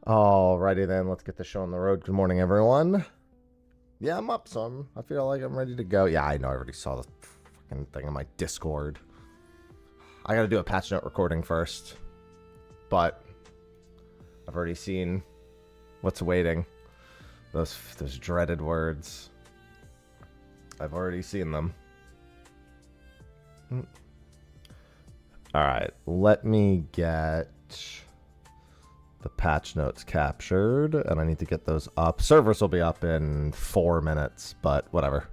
Alrighty then, let's get the show on the road. Good morning, everyone. Yeah, I'm up, so I feel like I'm ready to go. Yeah, I know, I already saw the fucking thing on my Discord. I gotta do a patch note recording first, but I've already seen what's waiting. Those dreaded words. I've already seen them. Alright, let me get the patch notes captured, and I need to get those up. Servers will be up in 4 minutes, but whatever.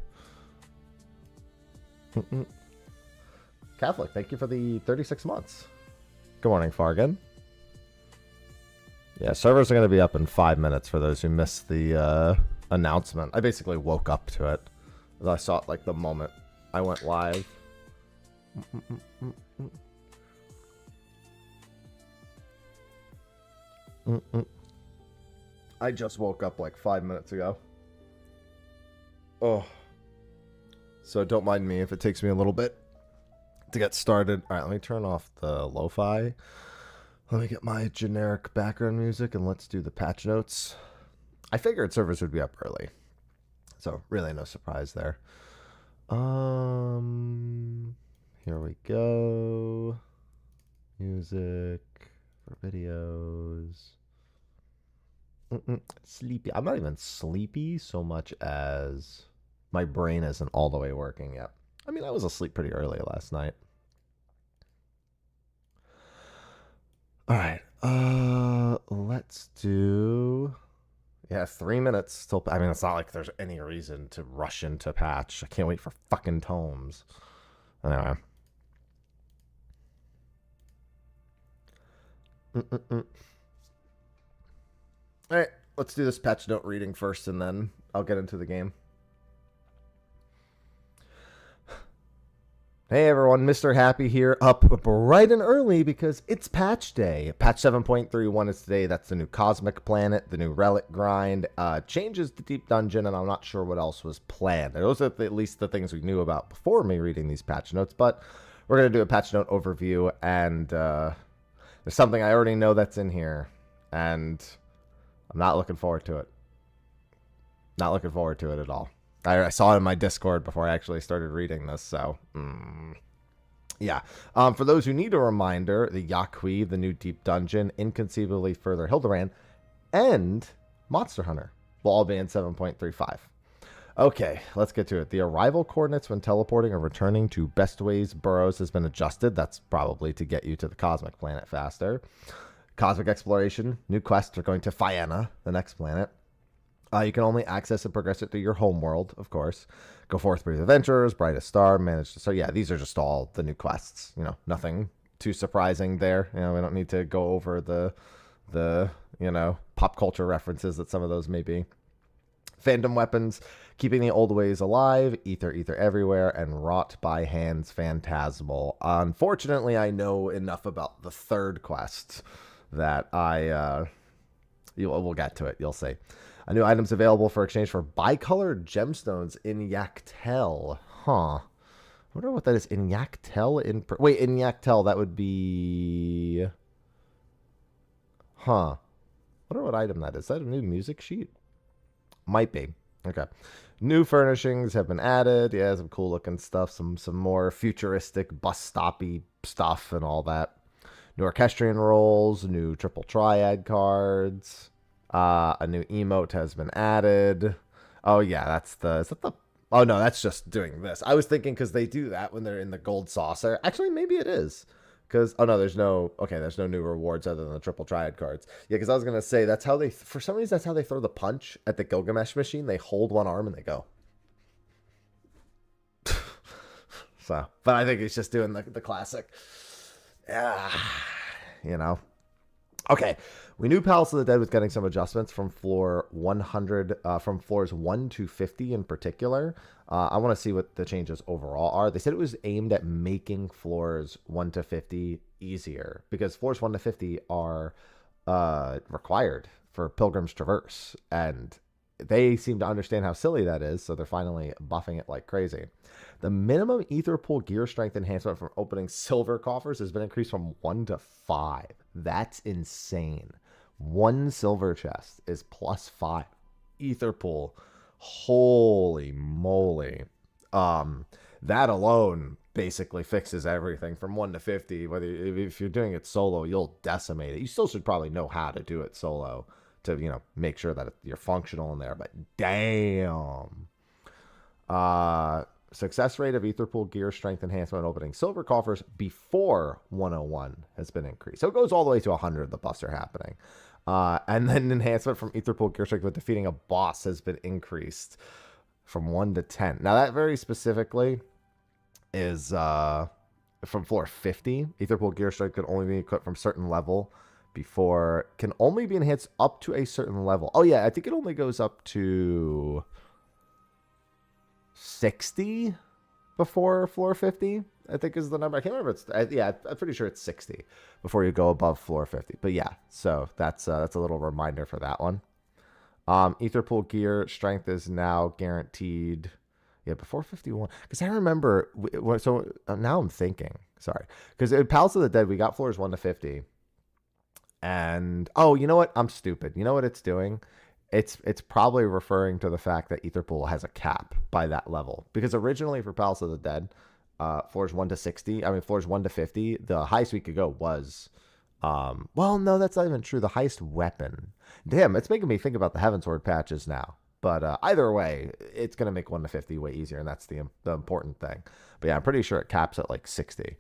Catholic, thank you for the 36 months. Good morning, Fargan. Yeah, servers are going to be up in 5 minutes for those who missed the announcement. I basically woke up to it. I saw it like the moment I went live. I just woke up like 5 minutes ago. Oh. So don't mind me if it takes me a little bit to get started. Alright, let me turn off the lo-fi. Let me get my generic background music and let's do the patch notes. I figured servers would be up early. So really no surprise there. Here we go. Music for videos. Sleepy. I'm not even sleepy so much as my brain isn't all the way working yet. I mean, I was asleep pretty early last night. All right. Let's do... Yeah, 3 minutes till... I mean, it's not like there's any reason to rush into patch. I can't wait for fucking tomes. Anyway. Alright, let's do this patch note reading first, and then I'll get into the game. Hey everyone, Mr. Happy here, up bright and early because it's patch day. Patch 7.31 is today. That's the new Cosmic Planet, the new Relic grind, changes to Deep Dungeon, and I'm not sure what else was planned. Those are at least the things we knew about before me reading these patch notes, but we're going to do a patch note overview, and there's something I already know that's in here, and I'm not looking forward to it. Not looking forward to it at all. I saw it in my Discord before I actually started reading this, so... Yeah. For those who need a reminder, the Yaqui, the new Deep Dungeon, Inconceivably Further Hildebrand, and Monster Hunter will all be in 7.35. Okay, let's get to it. The arrival coordinates when teleporting or returning to Bestways Burrows has been adjusted. That's probably to get you to the Cosmic Planet faster. Cosmic Exploration, new quests are going to Fianna, the next planet. You can only access and progress it through your home world, of course. Go forth, brave adventurers, brightest star, manage to... So yeah, these are just all the new quests. You know, nothing too surprising there. You know, we don't need to go over the you know, pop culture references that some of those may be. Fandom weapons, keeping the old ways alive, ether everywhere, and wrought by hands phantasmal. Unfortunately, I know enough about the third quest that we'll get to it. You'll see. New items available for exchange for bicolored gemstones in Yaktel. Huh. I wonder what that is. In Yaktel? Wait, in Yaktel, that would be... Huh. I wonder what item that is. Is that a new music sheet? Might be. Okay. New furnishings have been added. Yeah, some cool looking stuff. Some more futuristic bus stoppy stuff and all that. New orchestrion rolls. New triple triad cards. A new emote has been added. Oh, yeah, that's the... Is that the... Oh, no, that's just doing this. I was thinking because they do that when they're in the gold saucer. Actually, maybe it is. Because... Oh, no, there's no... Okay, there's no new rewards other than the triple triad cards. Yeah, because I was going to say, that's how they... For some reason, that's how they throw the punch at the Gilgamesh machine. They hold one arm and they go. So... But I think he's just doing the classic. Yeah. You know. Okay, we knew Palace of the Dead was getting some adjustments from floor 100, from floors 1 to 50 in particular. I want to see what the changes overall are. They said it was aimed at making floors 1 to 50 easier because floors 1 to 50 are required for Pilgrim's Traverse, and they seem to understand how silly that is, so they're finally buffing it like crazy. The minimum ether pool gear strength enhancement from opening silver coffers has been increased from 1 to 5. That's insane. One silver chest is +5. Ether pool, holy moly. That alone basically fixes everything from 1 to 50. Whether if you're doing it solo, you'll decimate it. You still should probably know how to do it solo to, you know, make sure that you're functional in there. But damn. Success rate of Ether Pool gear strength enhancement opening silver coffers before 101 has been increased. So it goes all the way to 100. The buffs are happening. And then enhancement from Ether Pool gear strength with defeating a boss has been increased from 1 to 10. Now that very specifically is from floor 50. Ether Pool gear strength can only be equipped from certain level before, can only be enhanced up to a certain level. Oh yeah, I think it only goes up to 60 before floor 50, I think is the number. I can't remember. I'm pretty sure it's 60 before you go above floor 50. But yeah, so that's a little reminder for that one. Ether Pool gear strength is now guaranteed. Yeah, before 51. Because I remember, so now I'm thinking, sorry. Because in Palace of the Dead, we got floors 1 to 50. And, oh, you know what? I'm stupid. You know what it's doing? It's probably referring to the fact that Ether Pool has a cap by that level. Because originally for Palace of the Dead, floors 1 to 60, I mean, floors 1 to 50, the highest we could go was, well, no, that's not even true. The highest weapon. Damn, it's making me think about the Heavensward patches now. But either way, it's going to make 1 to 50 way easier, and that's the important thing. But yeah, I'm pretty sure it caps at like 60.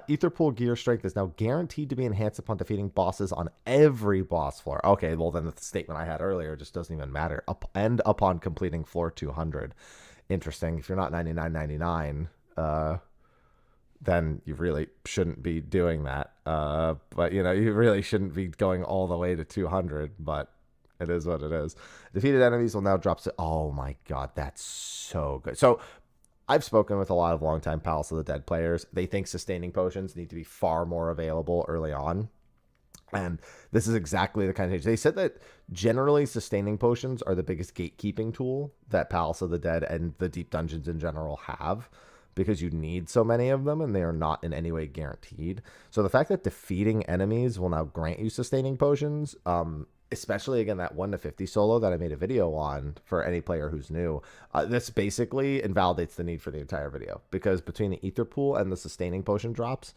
Ether Pool gear strength is now guaranteed to be enhanced upon defeating bosses on every boss floor. Okay, well then the statement I had earlier just doesn't even matter. And upon completing floor 200. Interesting. If you're not 99.99, then you really shouldn't be doing that. But you know, you really shouldn't be going all the way to 200. But it is what it is. Defeated enemies will now drop. Oh my god, that's so good. So I've spoken with a lot of longtime Palace of the Dead players. They think sustaining potions need to be far more available early on. And this is exactly the kind of change. They said that generally sustaining potions are the biggest gatekeeping tool that Palace of the Dead and the deep dungeons in general have, because you need so many of them and they are not in any way guaranteed. So the fact that defeating enemies will now grant you sustaining potions, especially again that 1 to 50 solo that I made a video on for any player who's new, this basically invalidates the need for the entire video, because between the Ether Pool and the sustaining potion drops,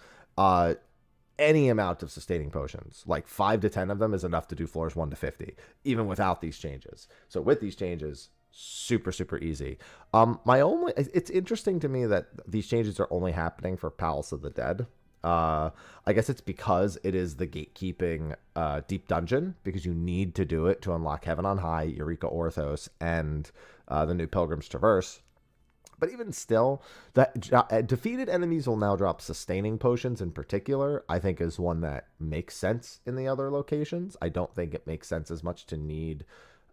any amount of sustaining potions, like 5 to 10 of them, is enough to do floors 1 to 50, even without these changes. So with these changes, super easy. It's interesting to me that these changes are only happening for Palace of the Dead. I guess it's because it is the gatekeeping deep dungeon, because you need to do it to unlock Heaven on High, Eureka Orthos, and the new Pilgrim's Traverse. But even still, that defeated enemies will now drop sustaining potions in particular, I think is one that makes sense in the other locations. I don't think it makes sense as much to need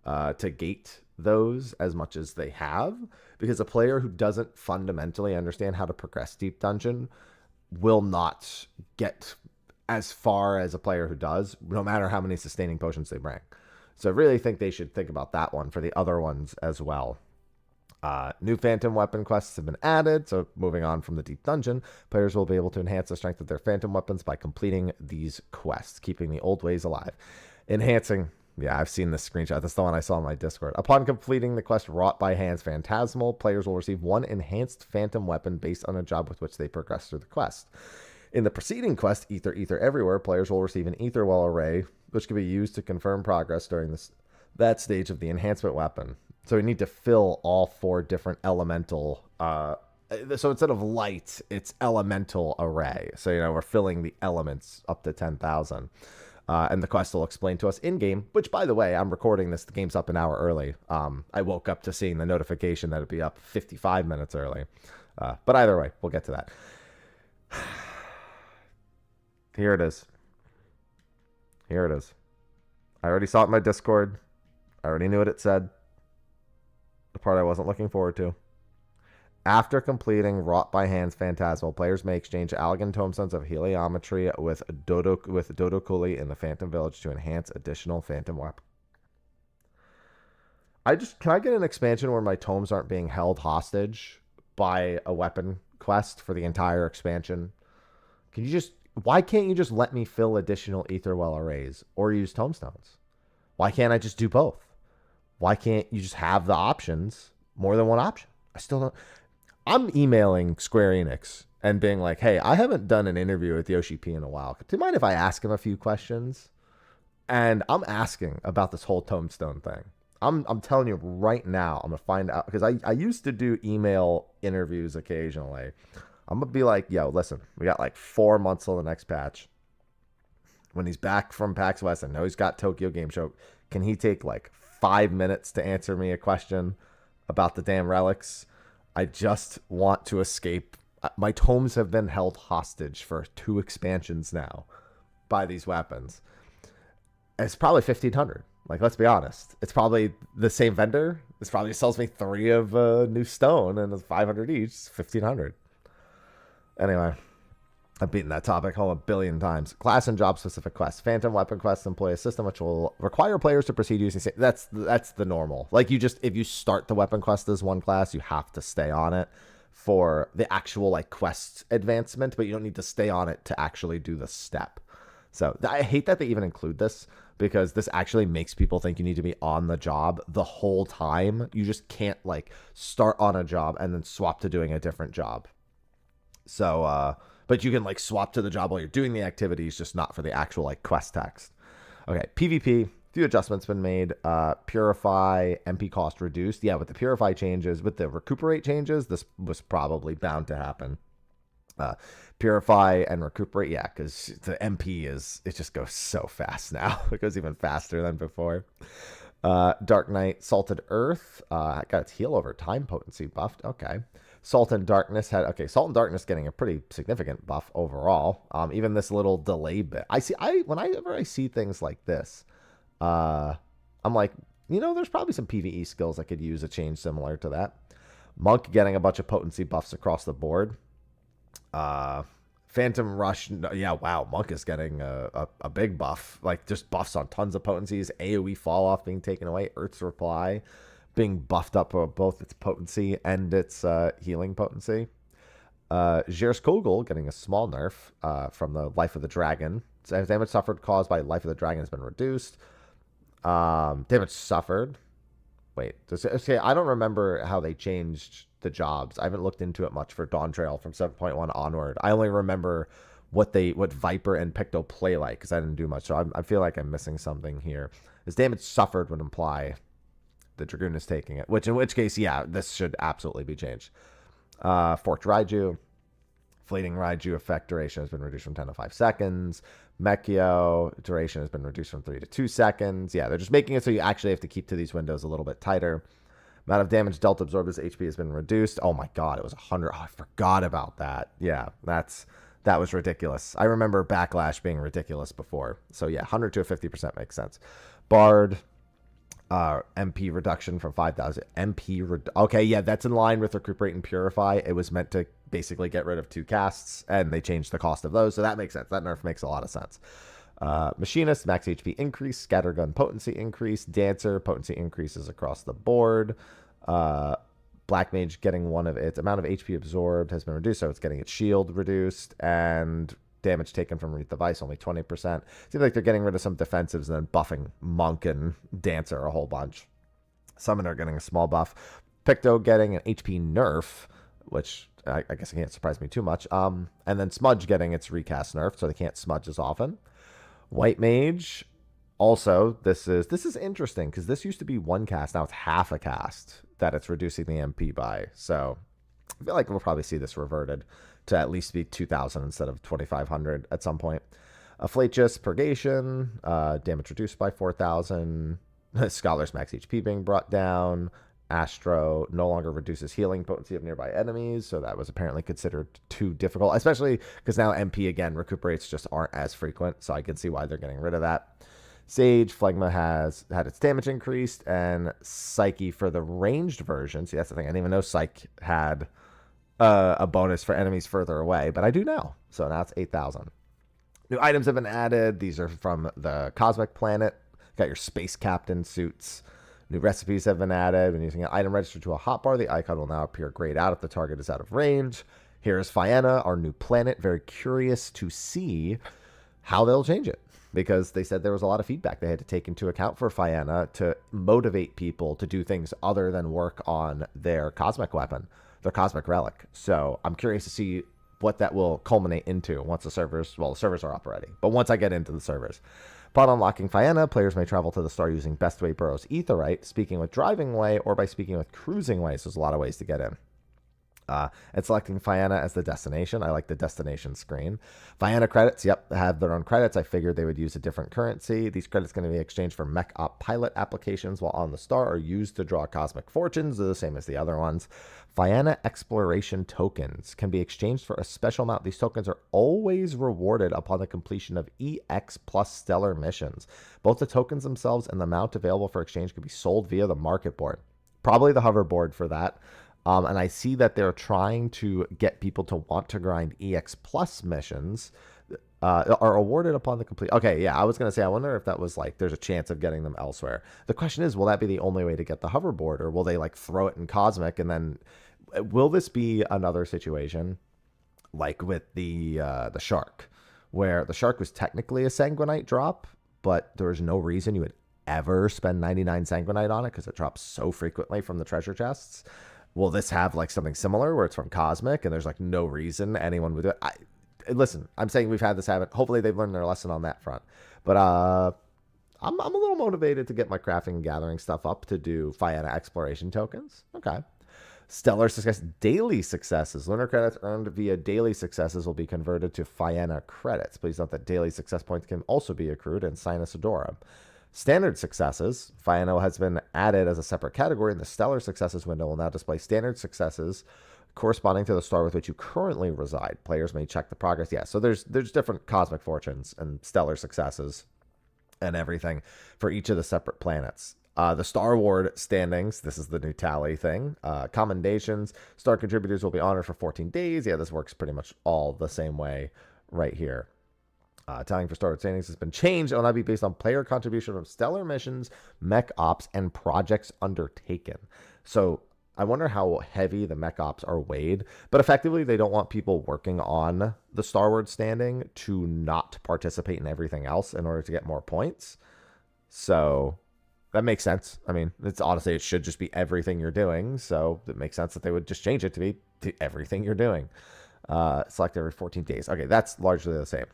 to gate those as much as they have, because a player who doesn't fundamentally understand how to progress deep dungeon will not get as far as a player who does, no matter how many sustaining potions they bring. So I really think they should think about that one for the other ones as well. New Phantom Weapon quests have been added, so moving on from the Deep Dungeon, players will be able to enhance the strength of their Phantom Weapons by completing these quests, keeping the old ways alive. Enhancing, yeah, I've seen this screenshot. That's the one I saw on my Discord. Upon completing the quest Wrought by Hands Phantasmal, players will receive 1 enhanced Phantom Weapon based on a job with which they progress through the quest. In the preceding quest, Ether Everywhere, players will receive an Ether Well array, which can be used to confirm progress during that stage of the enhancement weapon. So we need to fill all 4 different elemental, so instead of light, it's elemental array. So, you know, we're filling the elements up to 10,000. And the quest will explain to us in-game, which, by the way, I'm recording this, the game's up an hour early. I woke up to seeing the notification that it'd be up 55 minutes early. But either way, we'll get to that. Here it is. Here it is. I already saw it in my Discord. I already knew what it said. The part I wasn't looking forward to. After completing Wrought by Hands Phantasmal, players may exchange Allegan Tombstones of Heliometry with Dodo Kuli in the Phantom Village to enhance additional Phantom Weapon. Can I get an expansion where my tomes aren't being held hostage by a weapon quest for the entire expansion? Can you just why can't you just let me fill additional ether well arrays or use tomestones? Why can't I just do both? Why can't you just have the options, more than one option? I still don't. I'm emailing Square Enix and being like, hey, I haven't done an interview with Yoshi P in a while. Do you mind if I ask him a few questions? And I'm asking about this whole tombstone thing. I'm telling you right now, I'm going to find out, because I used to do email interviews occasionally. I'm going to be like, yo, listen, we got like 4 months till the next patch. When he's back from PAX West, I know he's got Tokyo Game Show. Can he take like 5 minutes to answer me a question about the damn relics? I just want to escape. My tomes have been held hostage for 2 expansions now by these weapons. It's probably 1,500. Like, let's be honest. It's probably the same vendor. This probably sells me 3 of new stone, and it's 500 each. It's 1,500. Anyway, I've beaten that topic home a billion times. Class and job specific quests. Phantom weapon quests employ a system which will require players to proceed using. That's the normal. Like, if you start the weapon quest as one class, you have to stay on it for the actual like quest advancement, but you don't need to stay on it to actually do the step. So I hate that they even include this, because this actually makes people think you need to be on the job the whole time. You just can't like start on a job and then swap to doing a different job. So, but you can like swap to the job while you're doing the activities, just not for the actual like quest text. Okay, PvP, few adjustments been made. Purify, MP cost reduced. Yeah, with the Purify changes, with the Recuperate changes, this was probably bound to happen. Purify and Recuperate, yeah, because the MP it just goes so fast now. It goes even faster than before. Dark Knight, Salted Earth, got its heal over time potency buffed. Okay. Salt and Darkness Salt and Darkness getting a pretty significant buff overall. Even this little delay bit. Whenever I see things like this, I'm like, there's probably some PvE skills I could use a change similar to that. Monk getting a bunch of potency buffs across the board. Phantom Rush, yeah, wow, Monk is getting a big buff, like just buffs on tons of potencies. AoE fall off being taken away. Earth's Reply being buffed up for both its potency and its healing potency. Jer's Kogel getting a small nerf from the Life of the Dragon. Damage suffered caused by Life of the Dragon has been reduced. Damage suffered. Wait, okay, I don't remember how they changed the jobs. I haven't looked into it much for Dawn Trail from 7.1 onward. I only remember what Viper and Picto play like, because I didn't do much. So I feel like I'm missing something here. This damage suffered would imply the Dragoon is taking it, in which case, yeah, this should absolutely be changed. Forked Raiju. Fleeting Raiju effect duration has been reduced from 10 to 5 seconds. Mechio duration has been reduced from 3 to 2 seconds. Yeah, they're just making it so you actually have to keep to these windows a little bit tighter. Amount of damage dealt absorbed as HP has been reduced. Oh my god, it was 100. Oh, I forgot about that. Yeah, that was ridiculous. I remember Backlash being ridiculous before. So yeah, 100 to a 50% makes sense. Bard, MP reduction from 5,000. Okay, yeah, that's in line with Recuperate and Purify. It was meant to basically get rid of 2 casts, and they changed the cost of those, so that makes sense. That nerf makes a lot of sense. Machinist, max HP increase. Scattergun potency increase. Dancer, potency increases across the board. Black Mage getting one of its amount of HP absorbed has been reduced, so it's getting its shield reduced, and damage taken from Wreath of Ice only 20%. Seems like they're getting rid of some defensives and then buffing Monk and Dancer a whole bunch. Summoner getting a small buff. Picto getting an HP nerf, which I guess it can't surprise me too much. And then Smudge getting its recast nerf, so they can't smudge as often. White Mage, also, this is interesting, because this used to be 1 cast, now it's half a cast that it's reducing the MP by. So I feel like we'll probably see this reverted to at least be 2,000 instead of 2,500 at some point. Flatus, Purgation, damage reduced by 4,000. Scholar's max HP being brought down. Astro no longer reduces healing potency of nearby enemies, so that was apparently considered too difficult, especially because now MP, again, recuperates just aren't as frequent, so I can see why they're getting rid of that. Sage, Phlegma has had its damage increased, and Psyche for the ranged version. See, that's the thing. I didn't even know Psyche had a bonus for enemies further away, but I do now. So now it's 8,000. New items have been added. These are from the Cosmic Planet. Got your Space Captain suits. New recipes have been added. When using an item registered to a hotbar, the icon will now appear grayed out if the target is out of range. Here's Fianna, our new planet. Very curious to see how they'll change it, because they said there was a lot of feedback they had to take into account for Fianna to motivate people to do things other than work on their cosmic weapon, their cosmic relic. So I'm curious to see what that will culminate into once the servers are up already, but once I get into the servers. Upon unlocking Fianna, players may travel to the star using Bestway Burrow's Aetheryte, speaking with Driving Way, or by speaking with Cruising Way. So there's a lot of ways to get in. And selecting Fianna as the destination. I like the destination screen. Fianna credits, yep, have their own credits. I figured they would use a different currency. These credits going to be exchanged for mech op pilot applications while on the star, are used to draw cosmic fortunes. They're the same as the other ones. Fianna exploration tokens can be exchanged for a special amount. These tokens are always rewarded upon the completion of EX plus stellar missions. Both the tokens themselves and the amount available for exchange can be sold via the market board. Probably the hoverboard for that. And I see that they're trying to get people to want to grind EX plus missions are awarded upon the complete. Okay, yeah, I was going to say, I wonder if that was like, there's a chance of getting them elsewhere. The question is, will that be the only way to get the hoverboard, or will they like throw it in Cosmic? And then will this be another situation like with the Shark, where the Shark was technically a Sanguinite drop, but there was no reason you would ever spend 99 Sanguinite on it because it drops so frequently from the treasure chests? Will this have like something similar where it's from Cosmic and there's like no reason anyone would do it? Listen, I'm saying we've had this habit. Hopefully they've learned their lesson on that front. But I'm a little motivated to get my crafting and gathering stuff up to do Fianna exploration tokens. Okay. Stellar success, daily successes. Lunar credits earned via daily successes will be converted to Fianna credits. Please note that daily success points can also be accrued in Sinus Adora. Standard successes. Fianna has been added as a separate category, and the stellar successes window will now display standard successes corresponding to the star with which you currently reside. Players may check the progress. Yeah, so there's different cosmic fortunes and stellar successes and everything for each of the separate planets. The Star Ward standings, this is the new tally thing. Commendations, star contributors will be honored for 14 days. Yeah, this works pretty much all the same way right here. Tallying for Star Wars standings has been changed. It will now be based on player contribution from stellar missions, mech ops, and projects undertaken. So I wonder how heavy the mech ops are weighed, but effectively they don't want people working on the Star Wars standing to not participate in everything else in order to get more points. So that makes sense. I mean, it's honestly, it should just be everything you're doing. So it makes sense that they would just change it to be to everything you're doing. Select every 14 days. Okay, that's largely the same.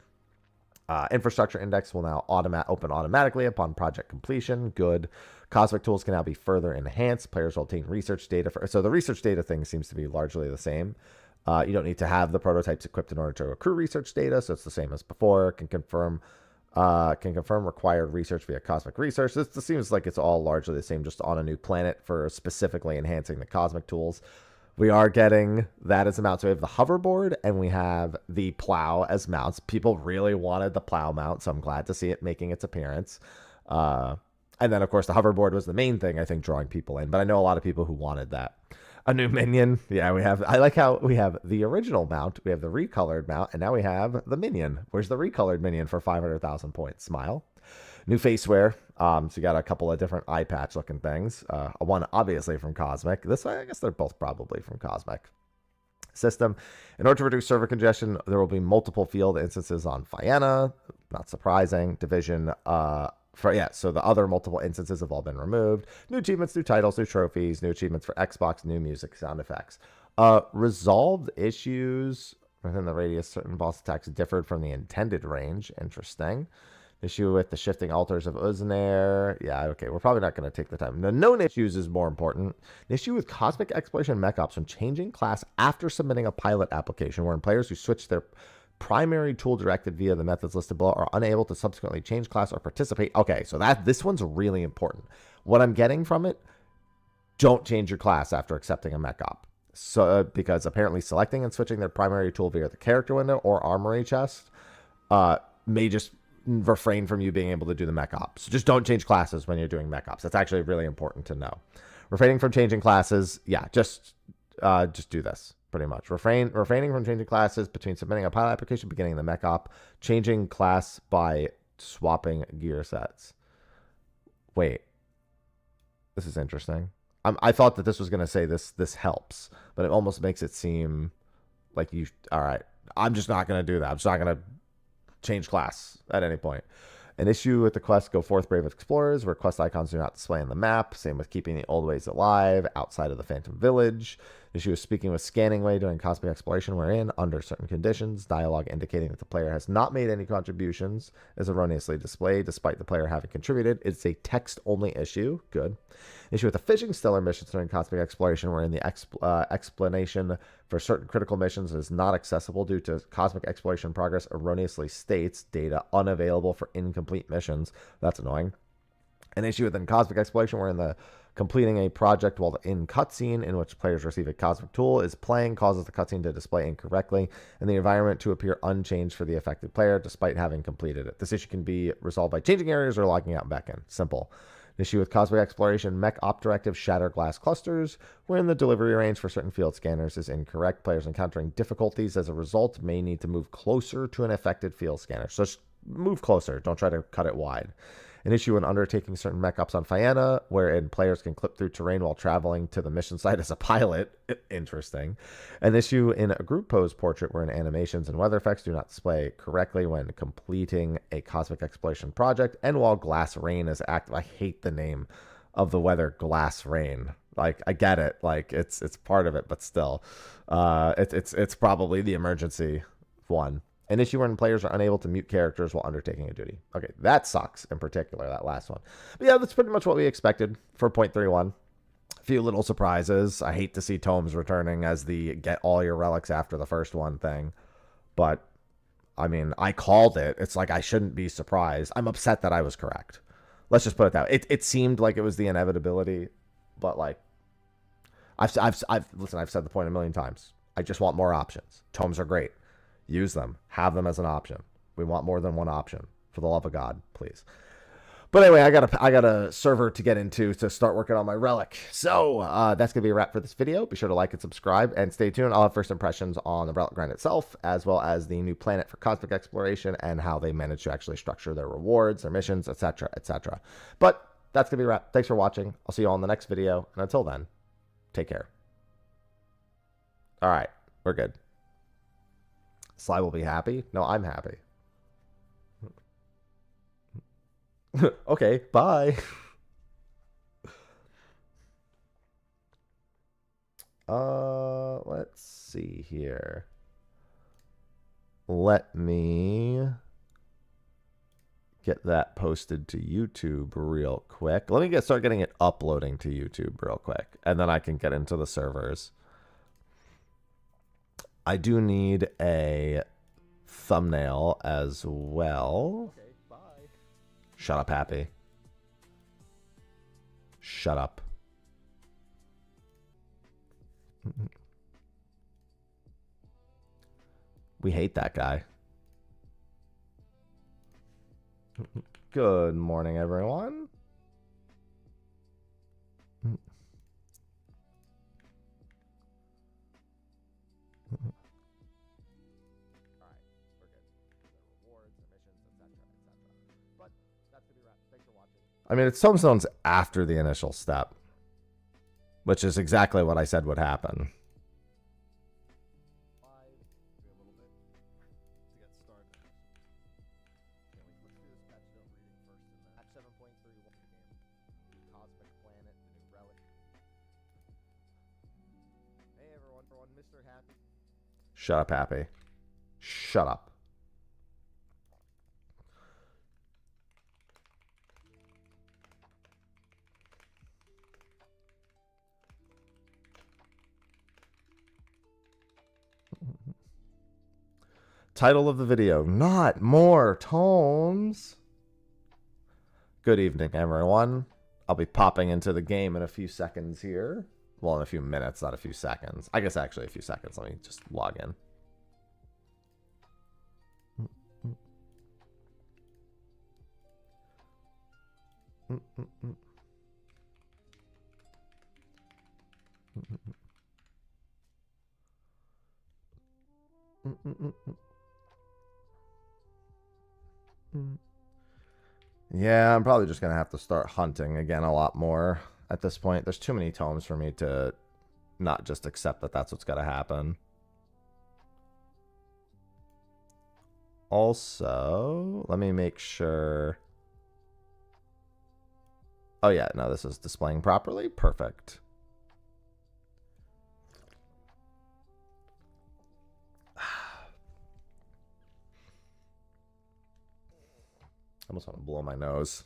Infrastructure index will now open automatically upon project completion. Good. Cosmic tools can now be further enhanced. Players will obtain research data. So the research data thing seems to be largely the same. You don't need to have the prototypes equipped in order to accrue research data, so it's the same as before. Can confirm required research via cosmic research. This seems like it's all largely the same, just on a new planet for specifically enhancing the cosmic tools. We are getting that as a mount. So we have the hoverboard and we have the plow as mounts. People really wanted the plow mount, so I'm glad to see it making its appearance. And then, of course, the hoverboard was the main thing, I think, drawing people in. But I know a lot of people who wanted that. A new minion. Yeah, I like how we have the original mount, we have the recolored mount, and now we have the minion. Where's the recolored minion for 500,000 points? Smile. New faceware. So you got a couple of different eye patch looking things. One obviously from Cosmic. This way, I guess they're both probably from Cosmic. System. In order to reduce server congestion, there will be multiple field instances on Fianna. Not surprising. Division. So the other multiple instances have all been removed. New achievements, new titles, new trophies, new achievements for Xbox, new music, sound effects. Resolved issues within the radius. Certain boss attacks differed from the intended range. Interesting. Issue with the shifting altars of Uznair. Yeah, okay. We're probably not going to take the time. The known issues is more important. The issue with Cosmic Exploration Mech Ops when changing class after submitting a pilot application, wherein players who switch their primary tool directed via the methods listed below are unable to subsequently change class or participate. Okay, so this one's really important. What I'm getting from it, don't change your class after accepting a mech op. So, because apparently selecting and switching their primary tool via the character window or armory chest may just refrain from you being able to do the mech ops. So just don't change classes when you're doing mech ops. That's actually really important to know. Refraining from changing classes, yeah, just do this pretty much. Refraining from changing classes between submitting a pilot application, beginning the mech op, changing class by swapping gear sets. Wait, this is interesting. I thought that this was going to say this helps, but it almost makes it seem Like, all right, I'm just not going to do that. I'm just not going to change class at any point. An issue with the quest Go Forth Brave Explorers, where quest icons do not display on the map. Same with keeping the old ways alive outside of the Phantom Village. Issue with speaking with Scanning Way during cosmic exploration, wherein, under certain conditions, dialogue indicating that the player has not made any contributions is erroneously displayed, despite the player having contributed. It's a text-only issue. Good. Issue with the Fishing Stellar missions during cosmic exploration, wherein the explanation for certain critical missions is not accessible due to cosmic exploration progress erroneously states data unavailable for incomplete missions. That's annoying. An issue within cosmic exploration, wherein the completing a project while in cutscene in which players receive a cosmic tool is playing causes the cutscene to display incorrectly and the environment to appear unchanged for the affected player despite having completed it. This issue can be resolved by changing areas or logging out and back in. Simple. An issue with cosmic exploration mech op directive shatter glass clusters, wherein the delivery range for certain field scanners is incorrect. Players encountering difficulties as a result may need to move closer to an affected field scanner. So just move closer. Don't try to cut it wide. An issue when undertaking certain mech ops on Fianna, wherein players can clip through terrain while traveling to the mission site as a pilot. Interesting. An issue in a group pose portrait, wherein animations and weather effects do not display correctly when completing a cosmic exploration project, and while glass rain is active. I hate the name of the weather, glass rain. Like, I get it. Like, it's part of it, but still, it's probably the emergency one. An issue when players are unable to mute characters while undertaking a duty. Okay, that sucks in particular, that last one. But yeah, that's pretty much what we expected for 0.31. A few little surprises. I hate to see tomes returning as the get all your relics after the first one thing. But, I mean, I called it. It's like I shouldn't be surprised. I'm upset that I was correct. Let's just put it that way. It seemed like it was the inevitability, but like, listen, I've said the point a million times. I just want more options. Tomes are great. Use them. Have them as an option. We want more than one option. For the love of God, please. But anyway, I got a server to get into to start working on my relic. So that's going to be a wrap for this video. Be sure to like and subscribe and stay tuned. I'll have first impressions on the relic grind itself, as well as the new planet for cosmic exploration and how they manage to actually structure their rewards, their missions, etc., etc. But that's going to be a wrap. Thanks for watching. I'll see you all in the next video. And until then, take care. All right, we're good. Sly will be happy. No, I'm happy. Okay, bye. Let's see here. Let me get that posted to YouTube real quick. Let me start getting it uploading to YouTube real quick, and then I can get into the servers. I do need a thumbnail as well. Okay, bye. Shut up, Happy. Shut up. We hate that guy. Good morning, everyone. I mean, it's tombstones after the initial step, which is exactly what I said would happen. Shut up, Happy. Shut up. Title of the video, not more tomes. Good evening, everyone. I'll be popping into the game in a few seconds here. Well, in a few minutes, not a few seconds. I guess actually a few seconds. Let me just log in. Yeah, I'm probably just going to have to start hunting again a lot more at this point. There's too many tomes for me to not just accept that that's what's got to happen. Also, let me make sure. Oh yeah, no, this is displaying properly. Perfect. I almost want to blow my nose.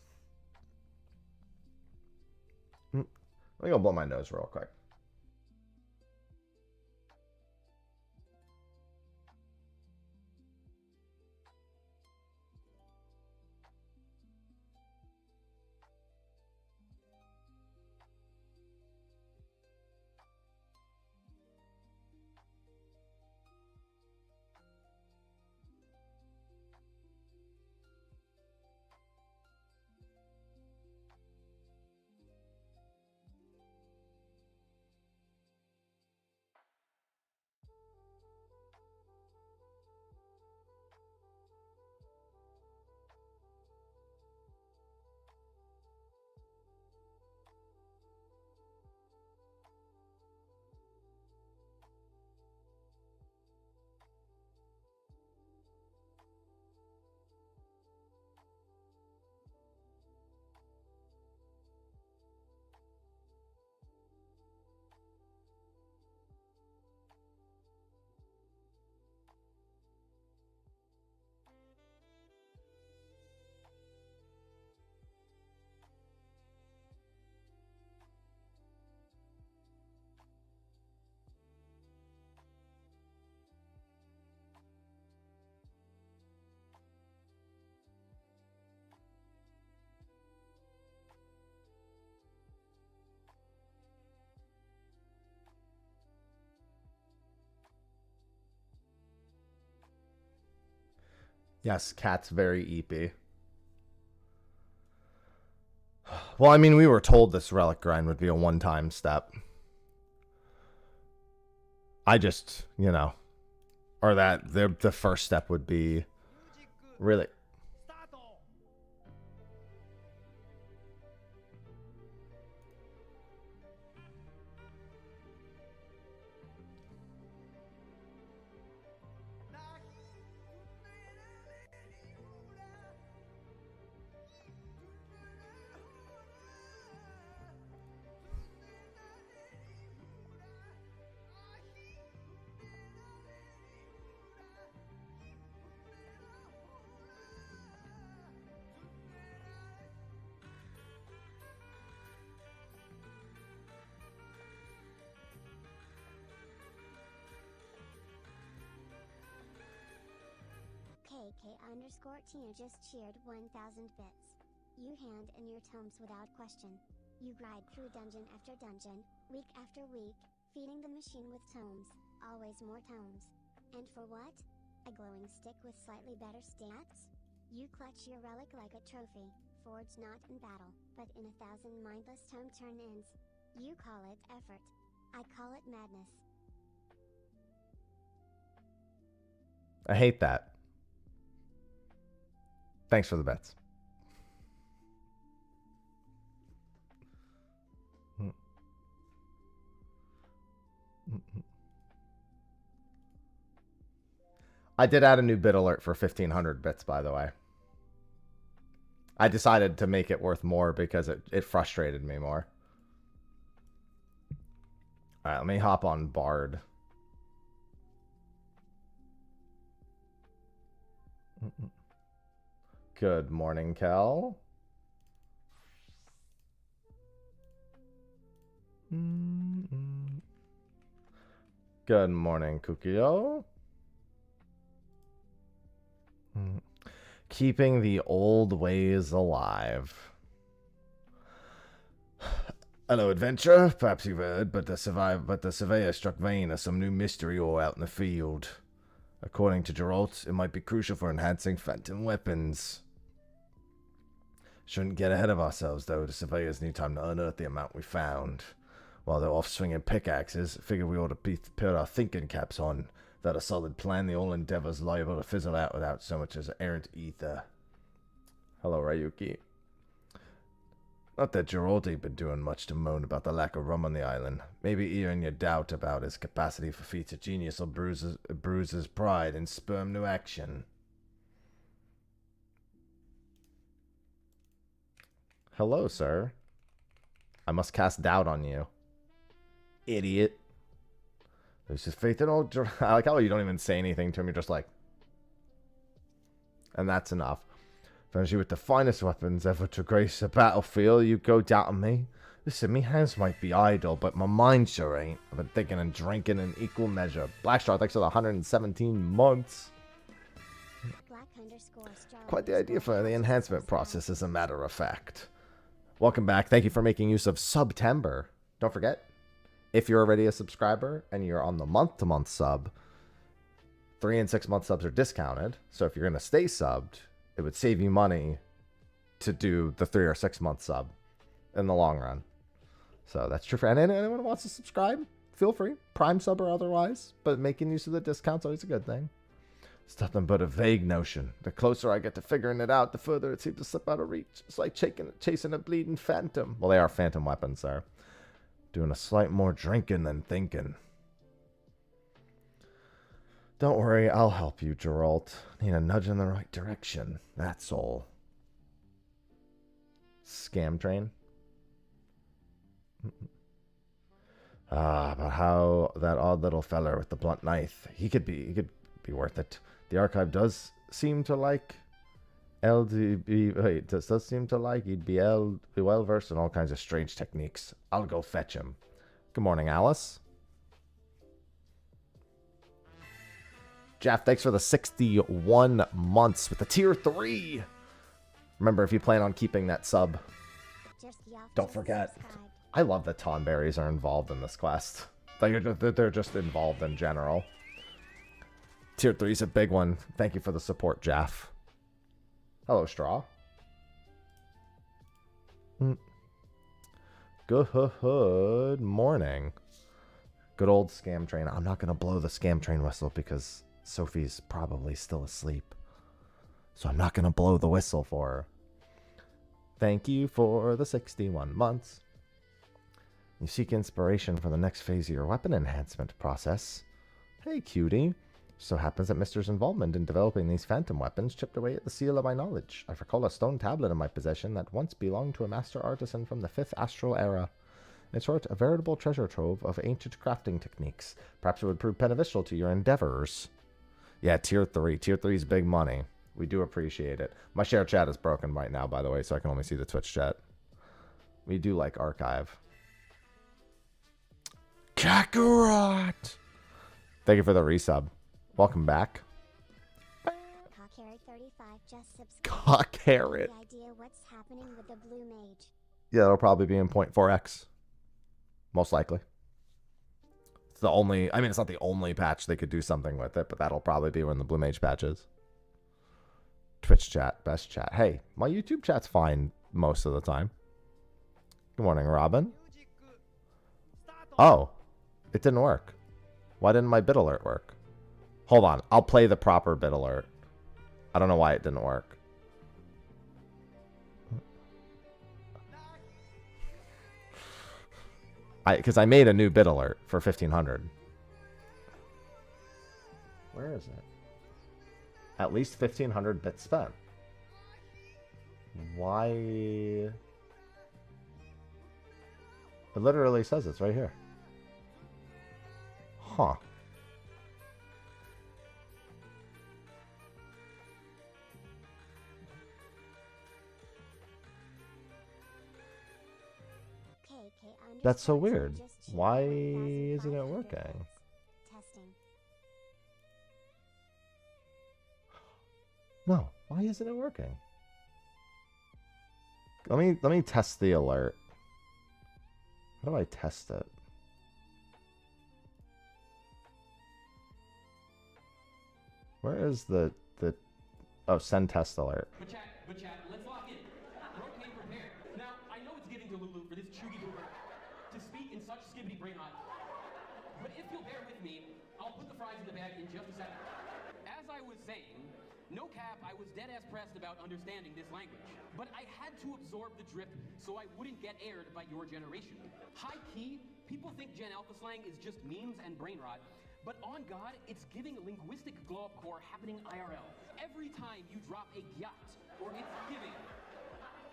Let me go blow my nose real quick. Yes, cat's very eepy. Well, I mean, we were told this relic grind would be a one-time step. I just, you know, or that the first step would be really. KK_Tina just cheered 1000 bits. You hand in your tomes without question. You grind through dungeon after dungeon, week after week, feeding the machine with tomes, always more tomes. And for what? A glowing stick with slightly better stats? You clutch your relic like a trophy, forged not in battle, but in 1000 mindless tome turn-ins. You call it effort. I call it madness. I hate that. Thanks for the bets. I did add a new bit alert for 1500 bits, by the way. I decided to make it worth more because it frustrated me more. All right, let me hop on Bard. Good morning, Kel. Good morning, Kukio. Keeping the old ways alive. Hello, adventurer. Perhaps you've heard, but the surveyor struck vein as some new mystery ore out in the field. According to Geralt, it might be crucial for enhancing phantom weapons. Shouldn't get ahead of ourselves, though. The surveyors need time to unearth the amount we found. While they're off swinging pickaxes, figure we ought to put our thinking caps on. Without a solid plan, the whole endeavor's liable to fizzle out without so much as errant ether. Hello, Ryuki. Not that Geralt ain't been doing much to moan about the lack of rum on the island. Maybe even your doubt about his capacity for feats of genius will bruise his pride and spur him to action. Hello, sir. I must cast doubt on you. Idiot. There's just faith in old... I like how you don't even say anything to him. You're just like... And that's enough. Furnish you with the finest weapons ever to grace a battlefield. You go doubting me? Listen, me hands might be idle, but my mind sure ain't. I've been thinking and drinking in equal measure. Blackstraw, thanks for the 117 months. Quite the idea for the enhancement process, as a matter of fact. Welcome back. Thank you for making use of September. Don't forget, if you're already a subscriber and you're on the month-to-month sub, 3 and 6 month subs are discounted. So if you're going to stay subbed, it would save you money to do the 3 or 6 month sub in the long run. So that's true for anyone who wants to subscribe. Feel free, Prime sub or otherwise, but making use of the discount's always a good thing. It's nothing but a vague notion. The closer I get to figuring it out, the further it seems to slip out of reach. It's like chasing a bleeding phantom. Well, they are phantom weapons, sir. Doing a slight more drinking than thinking. Don't worry, I'll help you, Geralt. Need a nudge in the right direction. That's all. Scam train. But how that odd little feller with the blunt knife. He could be worth it. The archive does seem to like LDB. Wait, does seem to like he'd be well versed in all kinds of strange techniques. I'll go fetch him. Good morning, Alice. Jeff, thanks for the 61 months with the tier 3. Remember, if you plan on keeping that sub, don't forget. I love that Tonberries are involved in this quest. They're just involved in general. Tier 3 is a big one. Thank you for the support, Jeff. Hello, Straw. Good morning. Good old scam train. I'm not going to blow the scam train whistle because Sophie's probably still asleep. So I'm not going to blow the whistle for her. Thank you for the 61 months. You seek inspiration for the next phase of your weapon enhancement process. Hey, cutie. So happens that Mister's involvement in developing these phantom weapons chipped away at the seal of my knowledge. I recall a stone tablet in my possession that once belonged to a master artisan from the 5th Astral Era. In short, a veritable treasure trove of ancient crafting techniques. Perhaps it would prove beneficial to your endeavors. Yeah, tier 3. Tier 3 is big money. We do appreciate it. My share chat is broken right now, by the way, so I can only see the Twitch chat. We do like archive. Kakarot! Thank you for the resub. Welcome back. Cockharrot. Yeah, it'll probably be in 0.4x. Most likely. It's the only... I mean, it's not the only patch they could do something with it, but that'll probably be when the Blue Mage patch is. Twitch chat, best chat. Hey, my YouTube chat's fine most of the time. Good morning, Robin. Oh, it didn't work. Why didn't my bit alert work? Hold on, I'll play the proper bit alert. I don't know why it didn't work. Because I made a new bit alert for 1500. Where is it? At least 1500 bits spent. Why? It literally says it's right here. Huh. That's so weird. Why isn't it working? No, why isn't it working? Let me test the alert. How do I test it? Where is the oh, send test alert. But chat, let's lock in. We're okay prepared. Now, I know it's giving to Lulu for this chuggy boomer to speak in such skibbity brain rot. But if you'll bear with me, I'll put the fries in the bag in just a second. As I was saying, no cap, I was dead-ass pressed about understanding this language. But I had to absorb the drift so I wouldn't get aired by your generation. High key, people think Gen Alpha slang is just memes and brain rot. But on God, it's giving a linguistic glow-up core happening IRL. Every time you drop a yacht, or it's giving.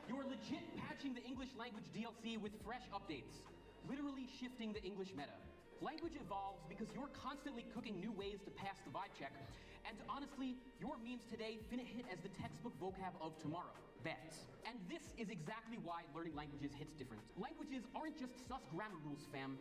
You're legit patching the English language DLC with fresh updates. Literally shifting the English meta. Language evolves because you're constantly cooking new ways to pass the vibe check. And honestly, your memes today finna hit as the textbook vocab of tomorrow. Bets. And this is exactly why learning languages hits different. Languages aren't just sus grammar rules, fam.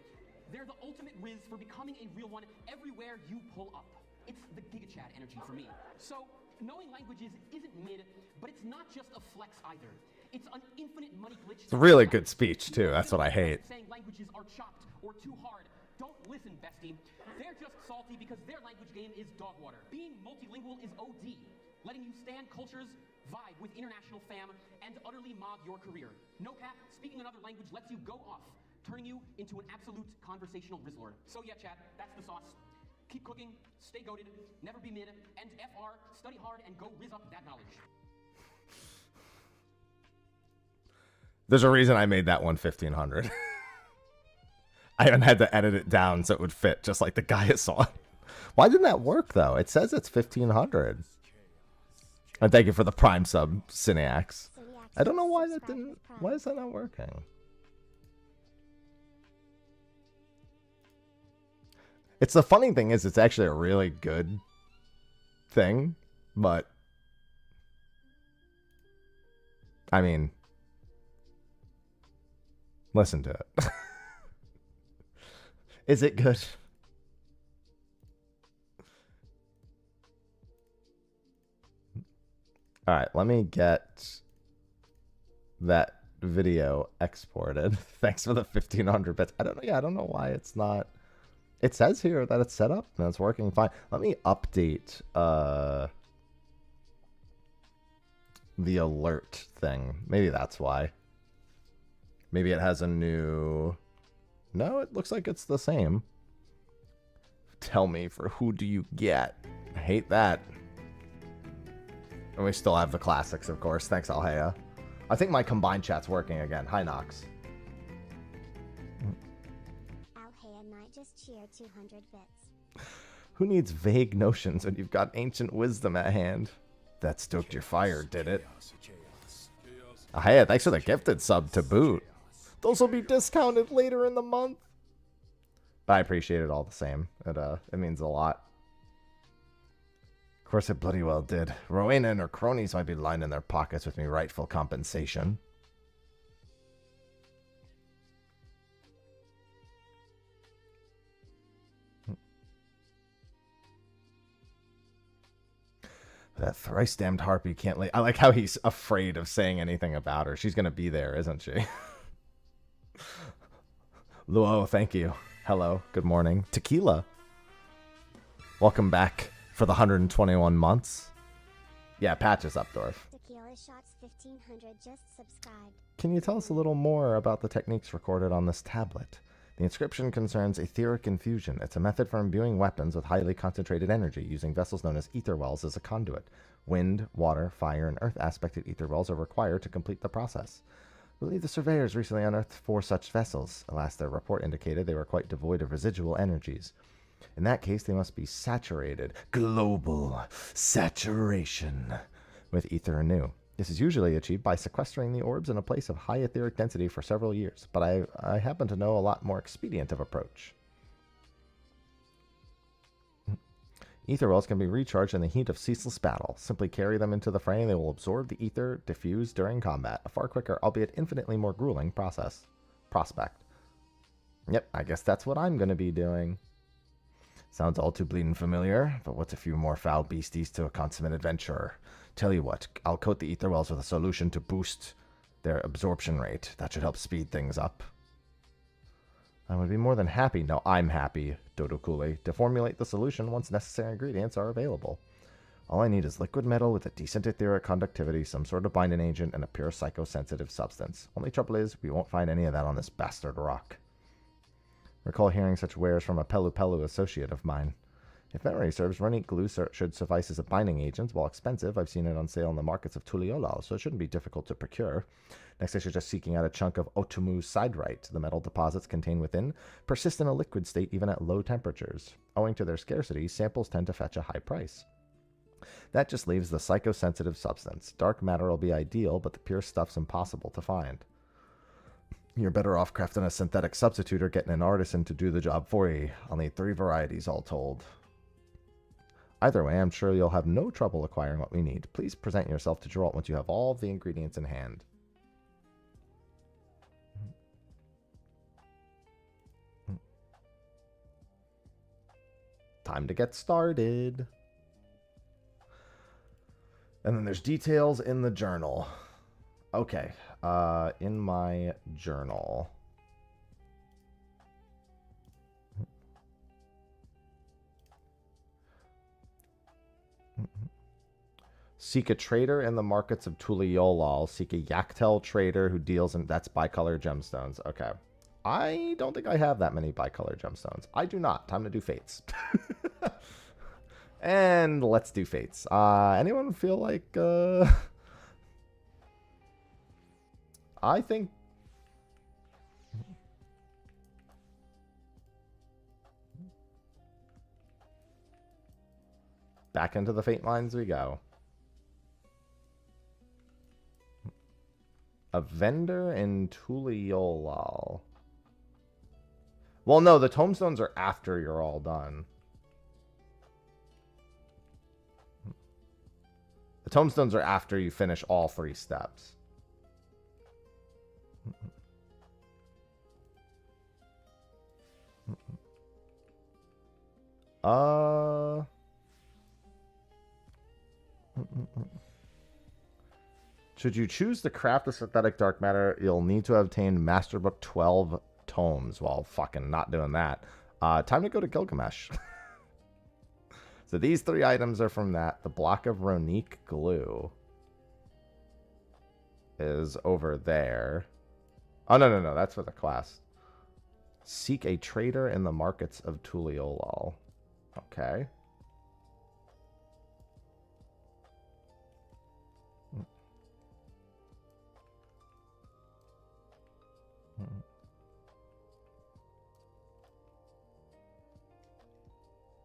They're the ultimate whiz for becoming a real one everywhere you pull up. It's the GigaChat energy for me. So, knowing languages isn't mid, but it's not just a flex either. It's an infinite money glitch. It's a really good speech, too. That's what I hate. Saying languages are chopped or too hard. Don't listen, bestie. They're just salty because their language game is dog water. Being multilingual is OD. Letting you stand cultures, vibe with international fam, and utterly mob your career. No cap, speaking another language lets you go off, turning you into an absolute conversational Rizzlord. So yeah, chat, that's the sauce. Keep cooking, stay goated, never be mid, and FR, study hard, and go rizz up that knowledge. There's a reason I made that one 1500. I haven't had to edit it down so it would fit, just like the guy is on. Why didn't that work, though? It says it's 1500. And thank you for the Prime sub, Cineax. I don't know why that didn't... Why is that not working? It's the funny thing is it's actually a really good thing, but... I mean... Listen to it. Is it good? All right, let me get that video exported. Thanks for the 1500 bits. I don't know. Yeah, I don't know why it's not. It says here that it's set up and it's working fine. Let me update the alert thing. Maybe that's why. Maybe it has a new... No, it looks like it's the same. Tell me, for who do you get? I hate that. And we still have the classics, of course. Thanks, Alhea. I think my combined chat's working again. Hi, Nox. Alhea might just cheer 200 bits. Who needs vague notions when you've got ancient wisdom at hand? That stoked your fire, did it? Alhea, thanks for the gifted sub to boot. Those will be discounted later in the month. But I appreciate it all the same. It means a lot. Of course it bloody well did. Rowena and her cronies might be lining their pockets with me rightful compensation. That thrice damned harpy can't lay. I like how he's afraid of saying anything about her. She's gonna be there, isn't she? Luo, thank you. Hello, good morning. Tequila. Welcome back for the 121 months. Yeah, patches Updorf. Tequila shots 1500 just subscribed. Can you tell us a little more about the techniques recorded on this tablet? The inscription concerns etheric infusion. It's a method for imbuing weapons with highly concentrated energy, using vessels known as ether wells as a conduit. Wind, water, fire, and earth aspected ether wells are required to complete the process. I believe the surveyors recently unearthed 4 such vessels. Alas, their report indicated they were quite devoid of residual energies. In that case, they must be saturated. Global saturation with ether anew. This is usually achieved by sequestering the orbs in a place of high etheric density for several years, but I happen to know a lot more expedient of approach. Ether wells can be recharged in the heat of ceaseless battle. Simply carry them into the fray and they will absorb the ether diffused during combat. A far quicker, albeit infinitely more grueling prospect. Yep, I guess that's what I'm going to be doing. Sounds all too bleeding familiar, but what's a few more foul beasties to a consummate adventurer? Tell you what, I'll coat the ether wells with a solution to boost their absorption rate. That should help speed things up. I would be more than happy, no, I'm happy, Dodokule, to formulate the solution once necessary ingredients are available. All I need is liquid metal with a decent etheric conductivity, some sort of binding agent, and a pure psychosensitive substance. Only trouble is, we won't find any of that on this bastard rock. Recall hearing such wares from a Pelu Pelu associate of mine. If memory serves, Runic glue should suffice as a binding agent. While expensive, I've seen it on sale in the markets of Tuliolal, so it shouldn't be difficult to procure. Next, I suggest seeking out a chunk of Otumu siderite. The metal deposits contained within persist in a liquid state even at low temperatures. Owing to their scarcity, samples tend to fetch a high price. That just leaves the psychosensitive substance. Dark matter will be ideal, but the pure stuff's impossible to find. You're better off crafting a synthetic substitute or getting an artisan to do the job for you. I'll need 3 varieties all told. Either way, I'm sure you'll have no trouble acquiring what we need. Please present yourself to Geralt once you have all of the ingredients in hand. Time to get started. And then there's details in the journal. Okay, in my journal. Seek a trader in the markets of Tuliolal. Seek a Yaktel trader who deals in... That's bicolor gemstones. Okay. I don't think I have that many bicolor gemstones. I do not. Time to do fates. And let's do fates. Anyone feel like... I think... Back into the fate lines we go. A vendor in Tuliolal. Well, no, the tomestones are after you're all done. The tomestones are after you finish all 3 steps. Should you choose to craft the synthetic dark matter, you'll need to obtain Master Book 12 tomes. Well, fucking not doing that. Time to go to Gilgamesh. So these 3 items are from that. The block of Ronique glue is over there. Oh, no. That's for the class. Seek a trader in the markets of Tuliolal. Okay.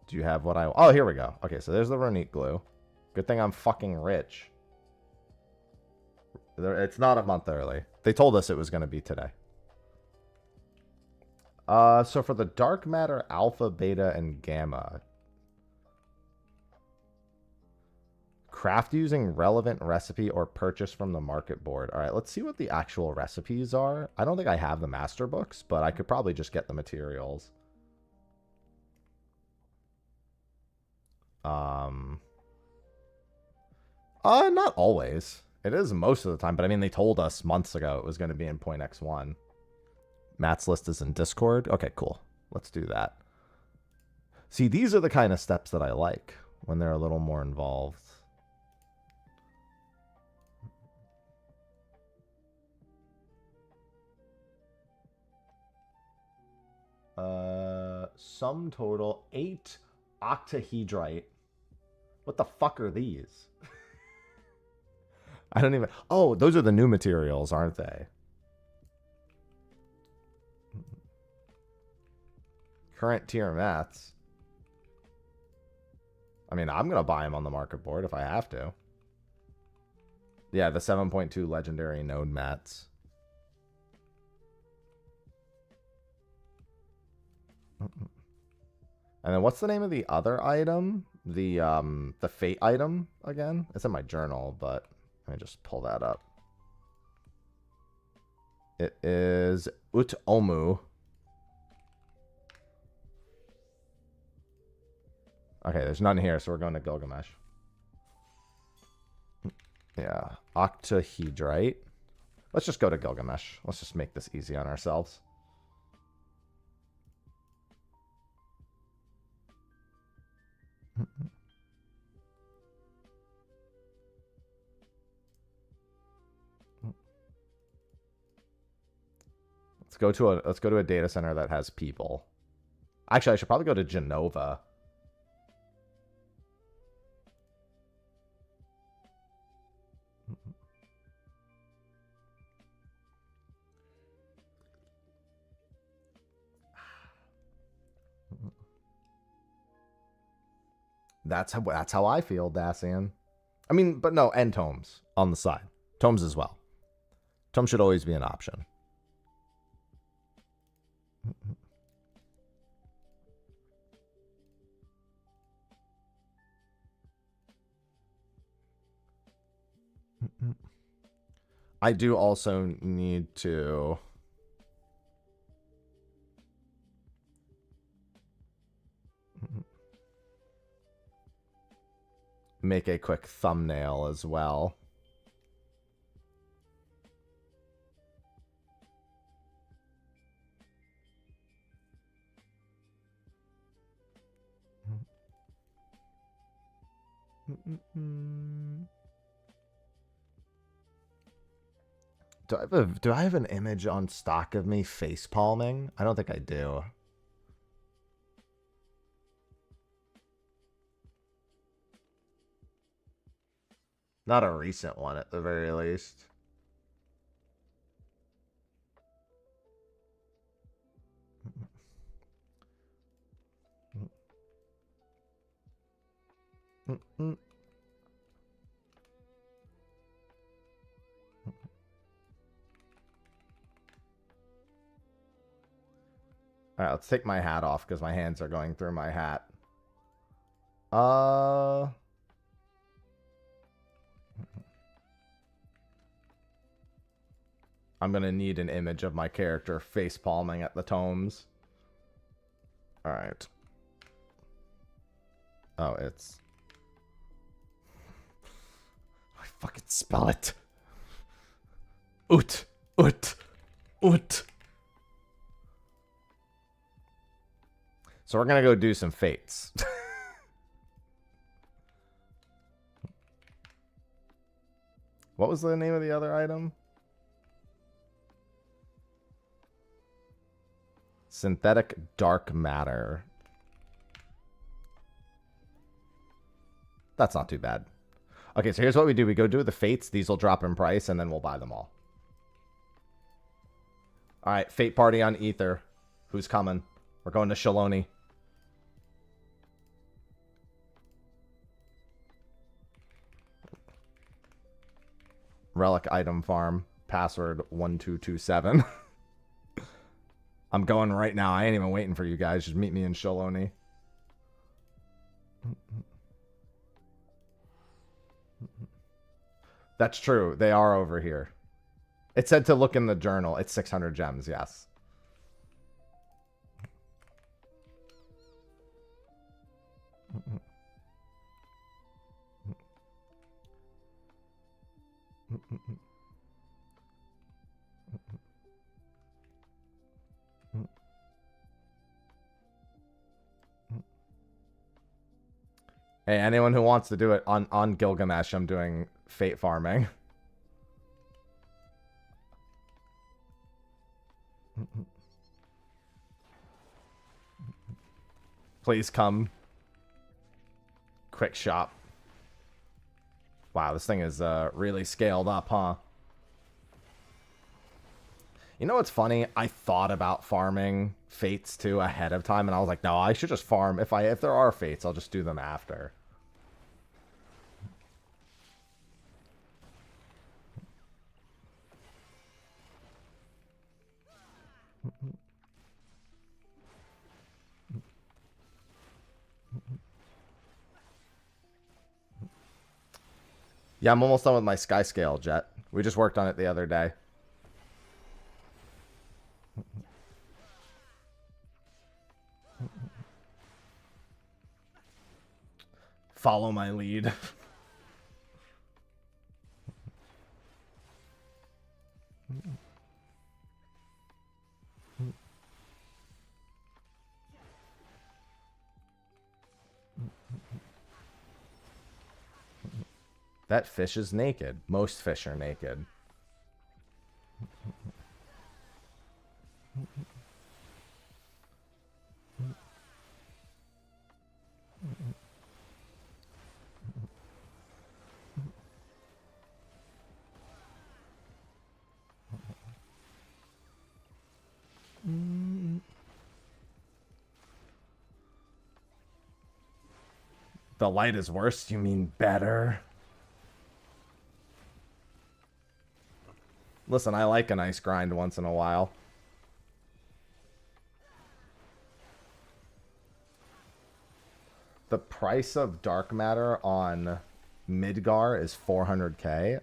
Do you have what I... Oh, here we go. Okay, so there's the Ronique glue. Good thing I'm fucking rich. It's not a month early. They told us it was going to be today. So for the dark matter, alpha, beta, and gamma. Craft using relevant recipe or purchase from the market board. All right, let's see what the actual recipes are. I don't think I have the master books, but I could probably just get the materials. Not always. It is most of the time, but I mean, they told us months ago it was going to be in point X1. Matt's list is in Discord. Okay, cool. Let's do that. See, these are the kind of steps that I like when they're a little more involved. Sum total 8 octahedrite. What the fuck are these? I don't even... Oh, those are the new materials, aren't they? Current tier mats. I mean, I'm going to buy them on the market board if I have to. Yeah, the 7.2 legendary node mats. And then what's the name of the other item? The fate item again? It's in my journal, but let me just pull that up. It is Utomu. Okay, there's none here, so we're going to Gilgamesh. Yeah, octahedrite. Let's just go to Gilgamesh. Let's just make this easy on ourselves. Let's go to a data center that has people. Actually, I should probably go to Genova. That's how I feel, Dacian. I mean, but no, and tomes on the side. Tomes as well. Tomes should always be an option. I do also need to make a quick thumbnail as well. Do I have an image on stock of me face palming? I don't think I do. Not a recent one at the very least. All right, let's take my hat off because my hands are going through my hat. I'm going to need an image of my character face palming at the tomes. All right. Oh, it's... I fucking spell it. Ut. So we're going to go do some fates. What was the name of the other item? Synthetic dark matter. That's not too bad. Okay, so here's what we do. We go do the fates. These will drop in price, and then we'll buy them all. All right, fate party on Ether. Who's coming? We're going to Shaloni. Relic item farm. Password 1227. I'm going right now. I ain't even waiting for you guys. Just meet me in Shaloni. That's true. They are over here. It said to look in the journal. It's 600 gems, yes. Hey, anyone who wants to do it on Gilgamesh, I'm doing fate farming. Please come. Quick shop. Wow, this thing is really scaled up, huh? You know what's funny? I thought about farming fates too ahead of time, and I was like, no, I should just farm. If there are fates, I'll just do them after. Yeah, I'm almost done with my sky scale jet. We just worked on it the other day. Follow my lead. That fish is naked. Most fish are naked. The light is worse? You mean better? Listen, I like a nice grind once in a while. The price of dark matter on Midgar is 400k.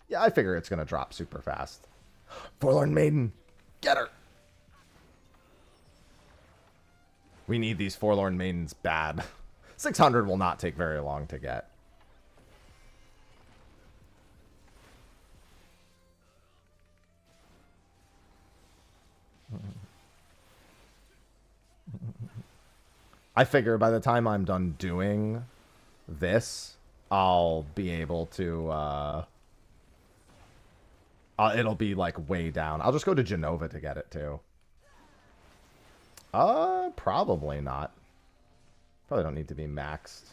Yeah, I figure it's going to drop super fast. Forlorn Maiden, get her! We need these Forlorn Maidens bad. 600 will not take very long to get. I figure by the time I'm done doing this, I'll be able to, it'll be, like, way down. I'll just go to Genova to get it, too. Probably not. Probably don't need to be maxed.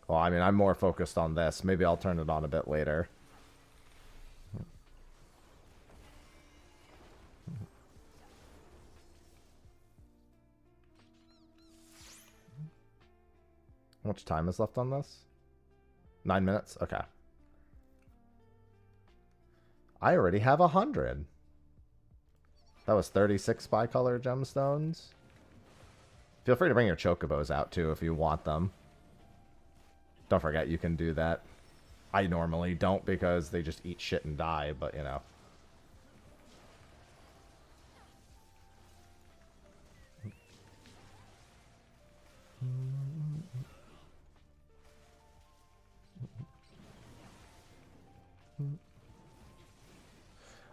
Well, I mean, I'm more focused on this. Maybe I'll turn it on a bit later. How much time is left on this? 9 minutes? Okay. I already have 100. That was 36 bicolor gemstones. Feel free to bring your chocobos out too if you want them. Don't forget you can do that. I normally don't because they just eat shit and die, but you know.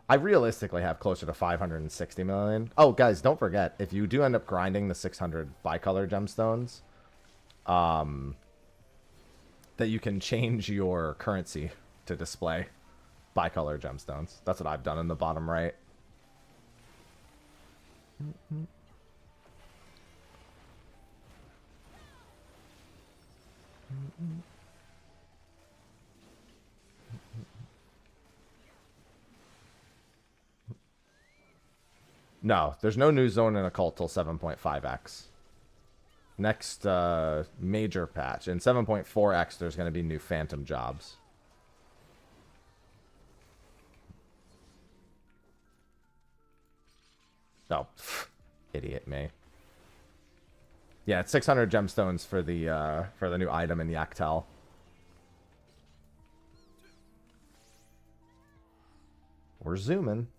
I realistically have closer to 560 million. Oh, guys, don't forget, if you do end up grinding the 600 bicolor gemstones, that you can change your currency to display bicolor gemstones. That's what I've done in the bottom right. No, there's no new zone in Occult till 7.5x. Next major patch. In 7.4x, there's going to be new phantom jobs. Oh, idiot me. Yeah, it's 600 gemstones for the new item in Yaktel. We're zooming.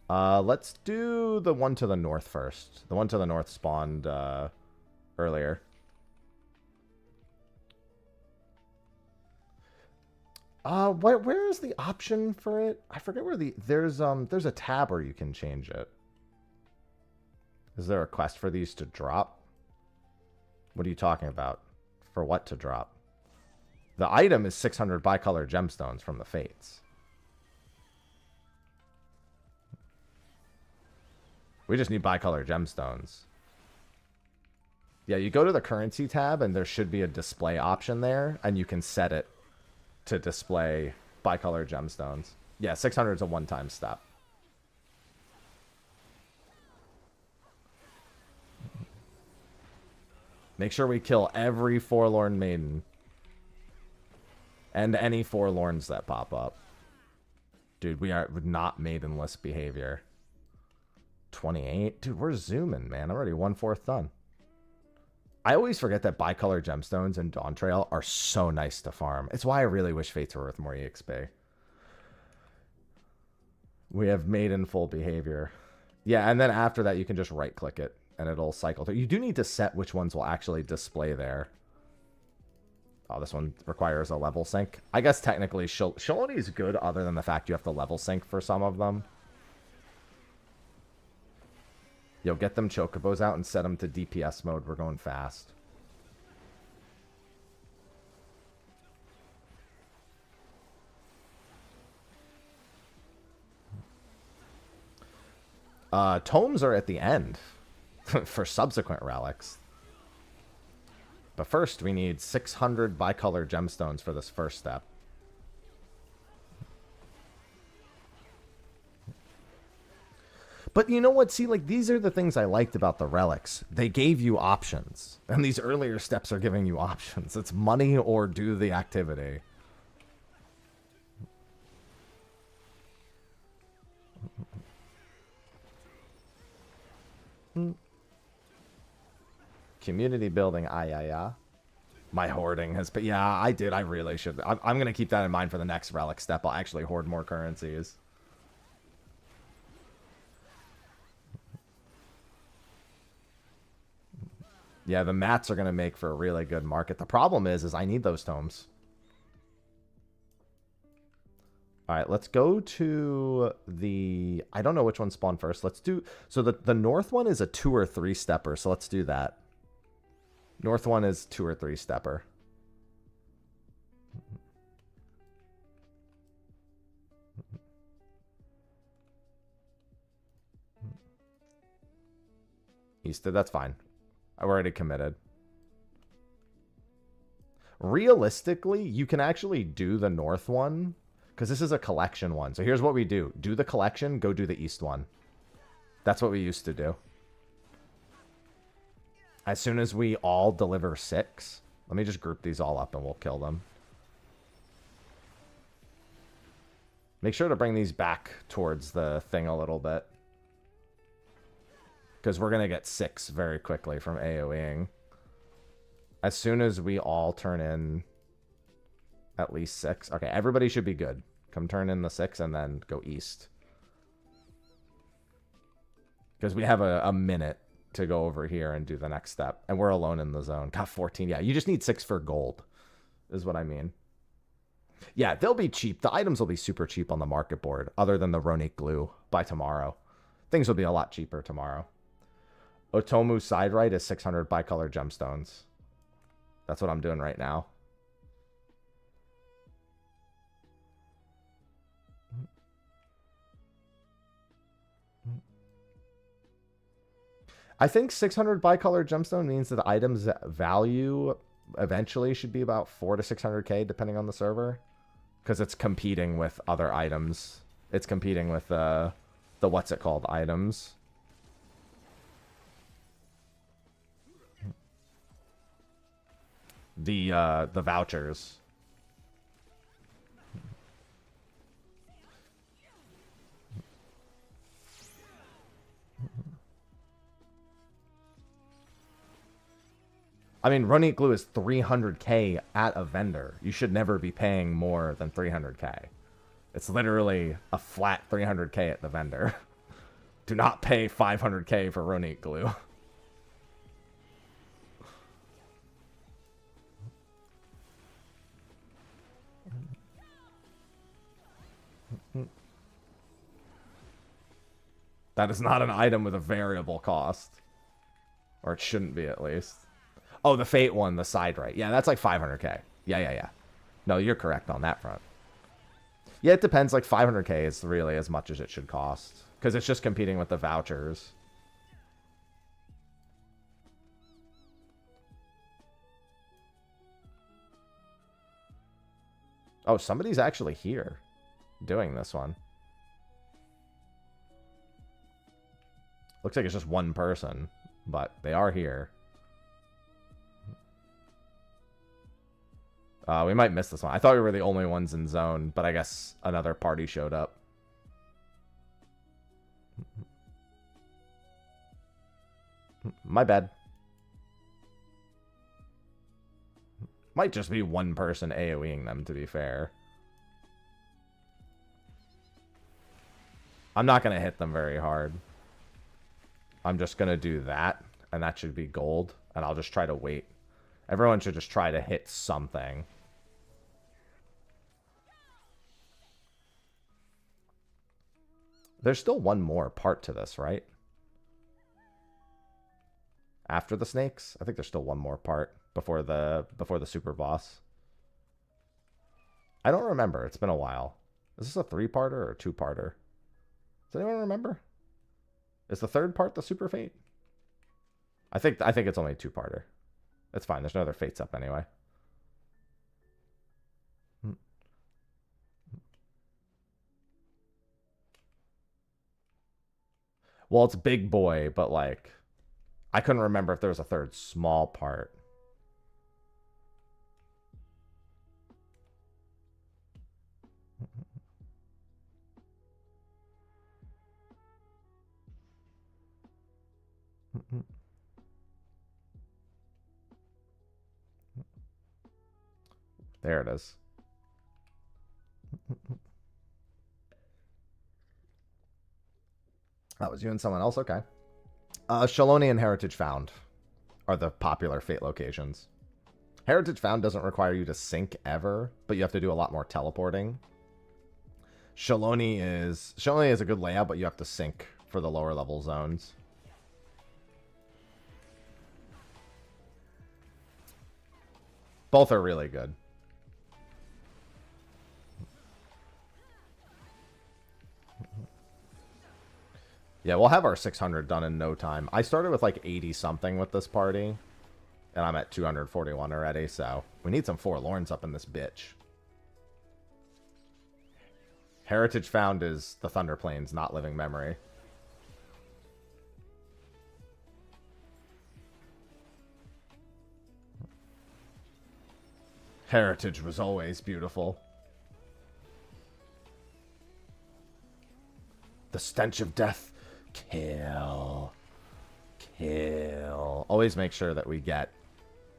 Let's do the one to the north first. The one to the north spawned earlier. Where is the option for it? I forget where there's a tab where you can change it. Is there a quest for these to drop? What are you talking about? For what to drop? The item is 600 bicolor gemstones from the Fates. We just need bicolor gemstones. Yeah, you go to the currency tab and there should be a display option there and you can set it to display bicolor gemstones. Yeah, 600 is a one-time step. Make sure we kill every Forlorn Maiden. And any Forlorns that pop up. Dude, we are not maidenless behavior. 28? Dude, we're zooming, man. I'm already 1/4 done. I always forget that bicolor gemstones and Dawn Trail are so nice to farm. It's why I really wish Fates were worth more EXP. We have maiden full behavior. Yeah, and then after that, you can just right-click it, and it'll cycle through. You do need to set which ones will actually display there. Oh, this one requires a level sync. I guess technically Shaloni is good other than the fact you have to level sync for some of them. Yo, get them chocobos out and set them to DPS mode. We're going fast. Tomes are at the end for subsequent relics. But first, we need 600 bicolor gemstones for this first step. But you know what? See, like, these are the things I liked about the relics. They gave you options. And these earlier steps are giving you options. It's money or do the activity. Community building, yeah. My hoarding has been... Yeah, I did. I really should. I'm going to keep that in mind for the next relic step. I'll actually hoard more currencies. Yeah, the mats are going to make for a really good market. The problem is I need those tomes. All right, let's go to the... I don't know which one spawned first. Let's do... So the north one is a 2 or 3 stepper, so let's do that. North one is 2 or 3 stepper. Easted, that's fine. I've already committed. Realistically, you can actually do the north one, because this is a collection one. So here's what we do. Do the collection, go do the east one. That's what we used to do. As soon as we all deliver 6, let me just group these all up and we'll kill them. Make sure to bring these back towards the thing a little bit. Because we're going to get 6 very quickly from AoEing. As soon as we all turn in at least 6. Okay, everybody should be good. Come turn in the 6 and then go east. Because we have a minute to go over here and do the next step. And we're alone in the zone. Got 14. Yeah, you just need 6 for gold, is what I mean. Yeah, they'll be cheap. The items will be super cheap on the market board, other than the Ronic glue by tomorrow. Things will be a lot cheaper tomorrow. Otomu side right is 600 bicolor gemstones. That's what I'm doing right now. I think 600 bicolor gemstone means that the item's value eventually should be about 400 to 600k, depending on the server. Because it's competing with other items. It's competing with the what's it called items. The vouchers. I mean, Runic glue is 300k at a vendor. You should never be paying more than 300k. It's literally a flat 300k at the vendor. Do not pay 500k for Runic glue. That is not an item with a variable cost. Or it shouldn't be, at least. Oh, the Fate one, the side right. Yeah, that's like 500k. Yeah. No, you're correct on that front. Yeah, it depends. Like 500k is really as much as it should cost. Because it's just competing with the vouchers. Oh, somebody's actually here doing this one. Looks like it's just one person, but they are here. We might miss this one. I thought we were the only ones in zone, but I guess another party showed up. My bad. Might just be one person AoEing them, to be fair. I'm not going to hit them very hard. I'm just going to do that, and that should be gold, and I'll just try to wait. Everyone should just try to hit something. There's still one more part to this, right? After the snakes? I think there's still one more part before the super boss. I don't remember. It's been a while. Is this a 3-parter or a 2-parter? Does anyone remember? Is the 3rd part the super fate? I think it's only a 2-parter. It's fine. There's no other fates up anyway. Well, it's big boy, but like, I couldn't remember if there was a third small part. There it is. That was you and someone else? Okay. Shaloni and Heritage Found are the popular fate locations. Heritage Found doesn't require you to sync ever, but you have to do a lot more teleporting. Shaloni is a good layout, but you have to sync for the lower level zones. Both are really good. Yeah, we'll have our 600 done in no time. I started with like 80 something with this party, and I'm at 241 already, so we need some forlorns up in this bitch. Heritage Found is the Thunder Plains, not living memory. Heritage was always beautiful. The stench of death. Kill. Kill. Always make sure that we get...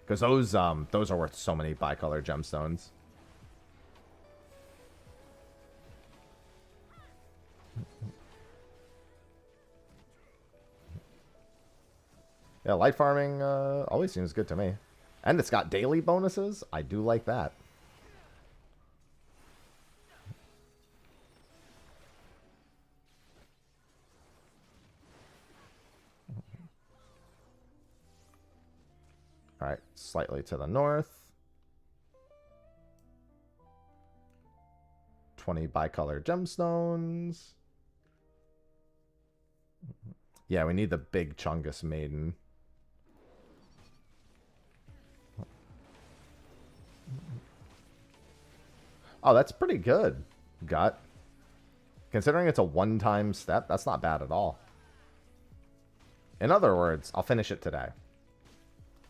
Because those are worth so many bicolor gemstones. Yeah, light farming always seems good to me. And it's got daily bonuses. I do like that. All right, slightly to the north. 20 bicolor gemstones. Yeah, we need the big Chungus Maiden. Oh, that's pretty good, Gut. Considering it's a one-time step, that's not bad at all. In other words, I'll finish it today.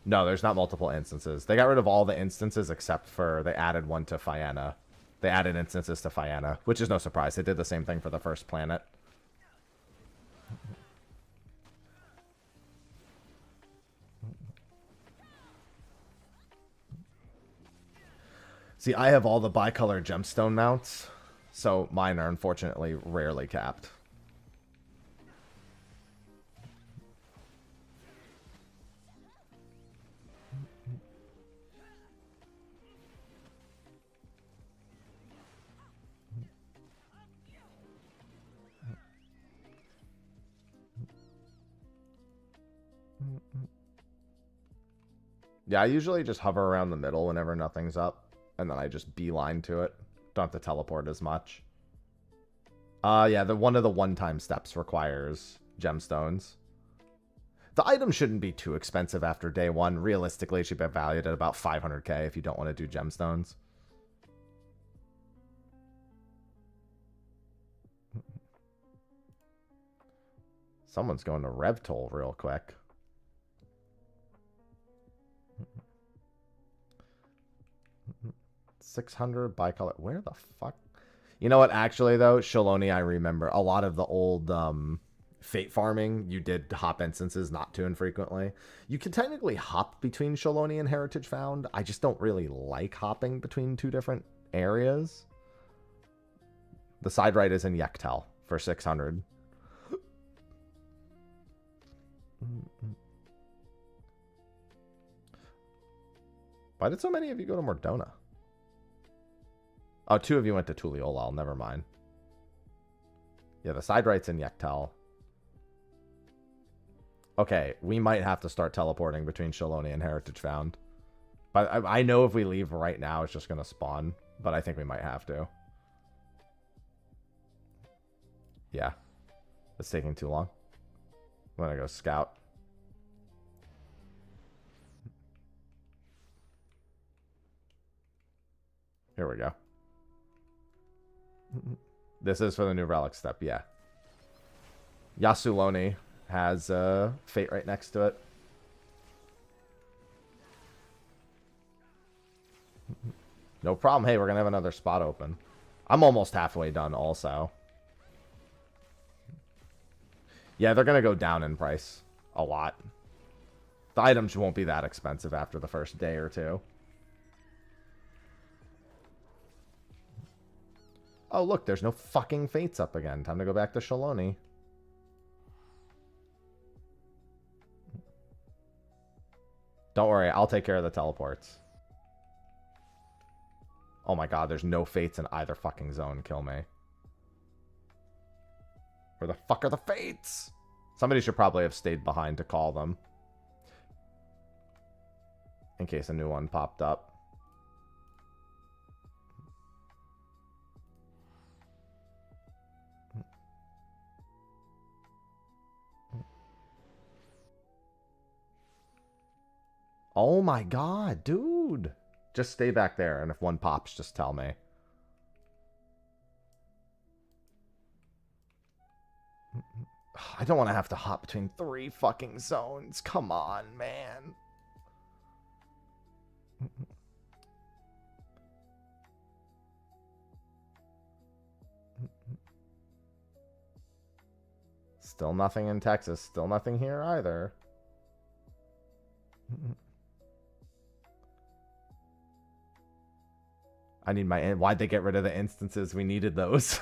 No, there's not multiple instances. They got rid of all the instances except for they added one to Fianna. They added instances to Fianna, which is no surprise. They did the same thing for the first planet. See, I have all the bicolor gemstone mounts, so mine are unfortunately rarely capped. Yeah, I usually just hover around the middle whenever nothing's up, and then I just beeline to it. Don't have to teleport as much. Yeah, one of the one-time steps requires gemstones. The item shouldn't be too expensive after day one. Realistically, it should be valued at about 500k if you don't want to do gemstones. Someone's going to Revtol real quick. $600 bicolor. Where the fuck? You know what? Actually, though, Shaloni, I remember a lot of the old fate farming. You did hop instances not too infrequently. You can technically hop between Shaloni and Heritage Found. I just don't really like hopping between two different areas. The side right is in Yektel for 600. Why did so many of you go to Mordona? Oh, 2 of you went to Tuliolal. Never mind. Yeah, the side right's in Yektel. Okay, we might have to start teleporting between Shaloni and Heritage Found. But I know if we leave right now, it's just going to spawn. But I think we might have to. Yeah. It's taking too long. I'm going to go scout. Here we go. This is for the new relic step, yeah. Yasuloni has Fate right next to it. No problem. Hey, we're going to have another spot open. I'm almost halfway done also. Yeah, they're going to go down in price a lot. The items won't be that expensive after the first day or two. Oh, look, there's no fucking Fates up again. Time to go back to Shaloni. Don't worry, I'll take care of the teleports. Oh my god, there's no Fates in either fucking zone. Kill me. Where the fuck are the Fates? Somebody should probably have stayed behind to call them. In case a new one popped up. Oh my god, dude. Just stay back there, and if one pops, just tell me. I don't want to have to hop between 3 fucking zones. Come on, man. Still nothing in Texas. Still nothing here either. I need my... Why'd they get rid of the instances? We needed those.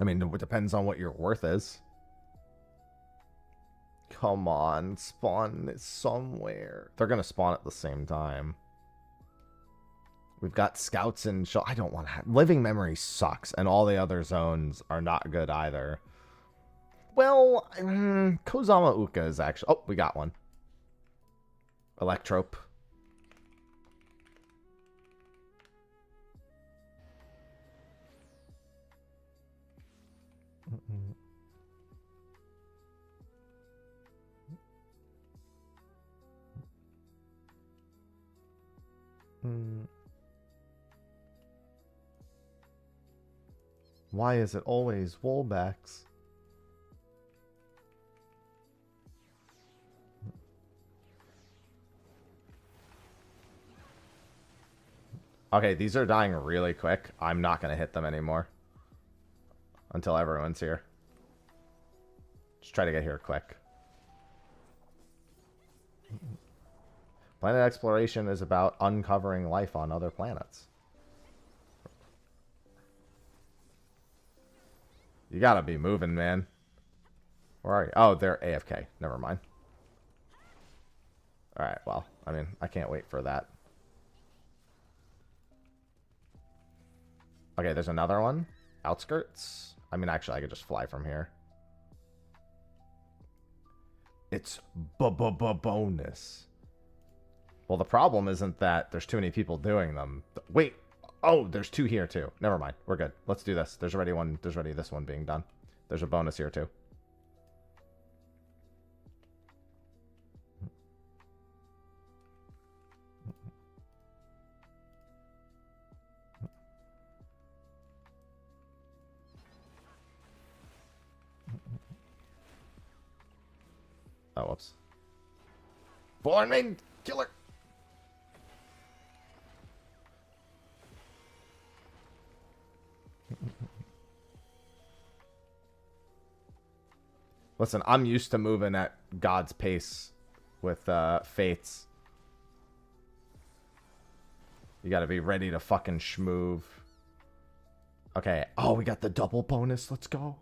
I mean, it depends on what your worth is. Come on, spawn somewhere. They're going to spawn at the same time. We've got scouts and... I don't want to have... Living Memory sucks, and all the other zones are not good either. Well, Kozama Uka is actually... Oh, we got one. Electrope. Why is it always Wolbacks? Okay, these are dying really quick. I'm not going to hit them anymore. Until everyone's here. Just try to get here quick. Planet exploration is about uncovering life on other planets. You gotta be moving, man. Where are you? Oh, they're AFK. Never mind. Alright, well, I mean, I can't wait for that. Okay, there's another one. Outskirts. I mean, actually, I could just fly from here. It's bonus. Well, the problem isn't that there's too many people doing them. Wait. Oh, there's 2 here, too. Never mind. We're good. Let's do this. There's already one. There's already this one being done. There's a bonus here, too. Oh, whoops. Fallen Maiden! Killer! Listen, I'm used to moving at God's pace with Fates. You gotta be ready to fucking schmoove. Okay. Oh, we got the double bonus. Let's go.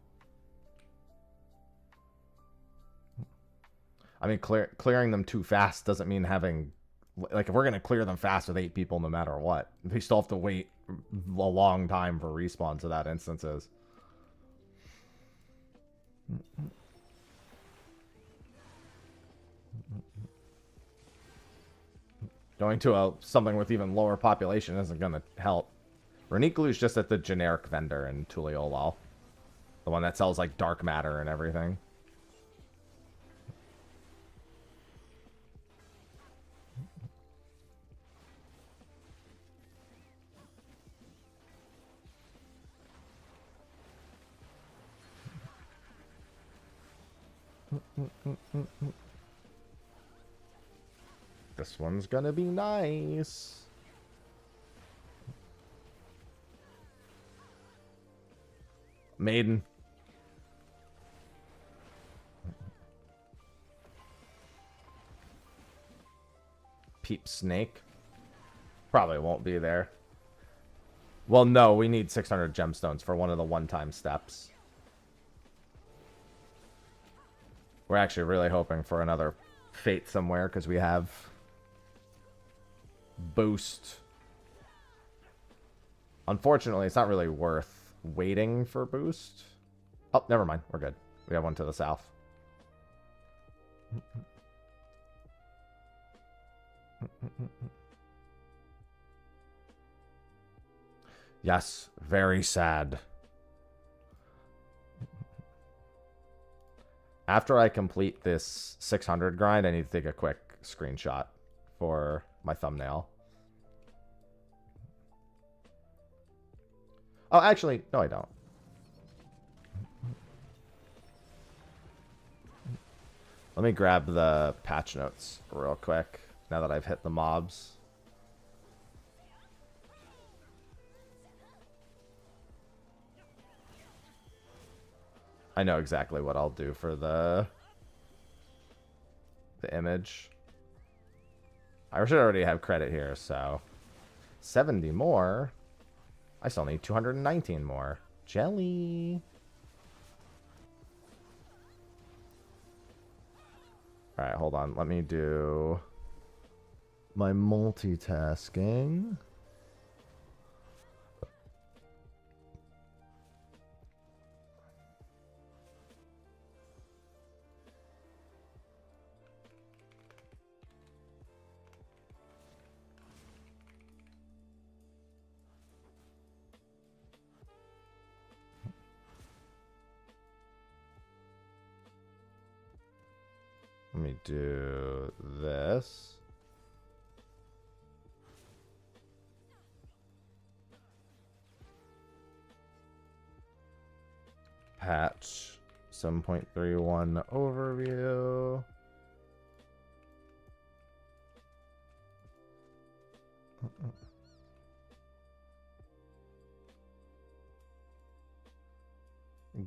I mean, clearing them too fast doesn't mean having... Like, if we're going to clear them fast with 8 people no matter what, they still have to wait a long time for respawns to that instances. Going to something with even lower population isn't going to help. Reniklu's just at the generic vendor in Tuliolal. The one that sells, like, dark matter and everything. This one's gonna be nice. Maiden. Peep snake. Probably won't be there. Well, no, we need 600 gemstones for one of the one-time steps. We're actually really hoping for another fate somewhere because we have boost. Unfortunately, it's not really worth waiting for boost. Oh, never mind. We're good. We have one to the south. Yes, very sad. After I complete this 600 grind, I need to take a quick screenshot for my thumbnail. Oh, actually, no, I don't. Let me grab the patch notes real quick now that I've hit the mobs. I know exactly what I'll do for the image. I should already have credit here, so 70 more. I still need 219 more. Jelly. All right, hold on. Let me do my multitasking. Let me do this. Patch 7.31 overview.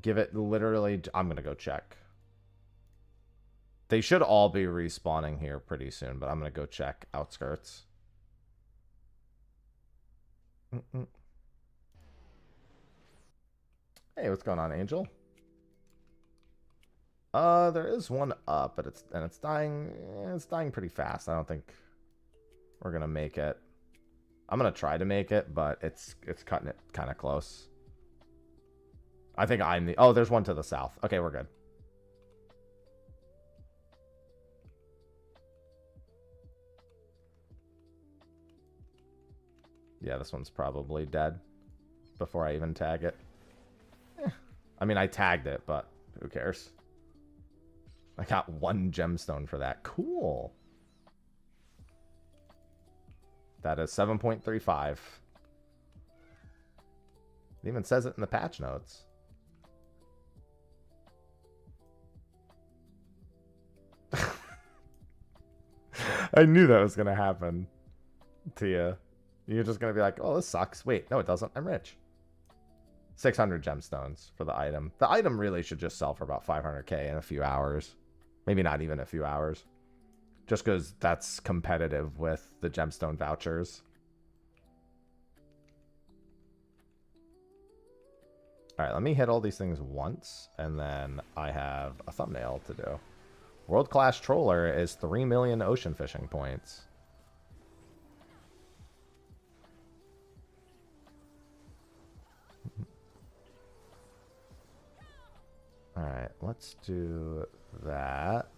Give it literally, I'm gonna go check. They should all be respawning here pretty soon, but I'm going to go check outskirts. Hey, what's going on, Angel? There is one up, but it's dying. It's dying pretty fast. I don't think we're going to make it. I'm going to try to make it, but it's cutting it kind of close. I think I'm the... Oh, there's one to the south. Okay, we're good. Yeah, this one's probably dead before I even tag it. I mean, I tagged it, but who cares? I got 1 gemstone for that. Cool. That is 7.35. It even says it in the patch notes. I knew that was going to happen to you. You're just going to be like, oh, this sucks. Wait, no, it doesn't. I'm rich. 600 gemstones for the item. The item really should just sell for about 500k in a few hours. Maybe not even a few hours. Just because that's competitive with the gemstone vouchers. Alright, let me hit all these things once, and then I have a thumbnail to do. World Class Troller is 3 million ocean fishing points. Alright, let's do that.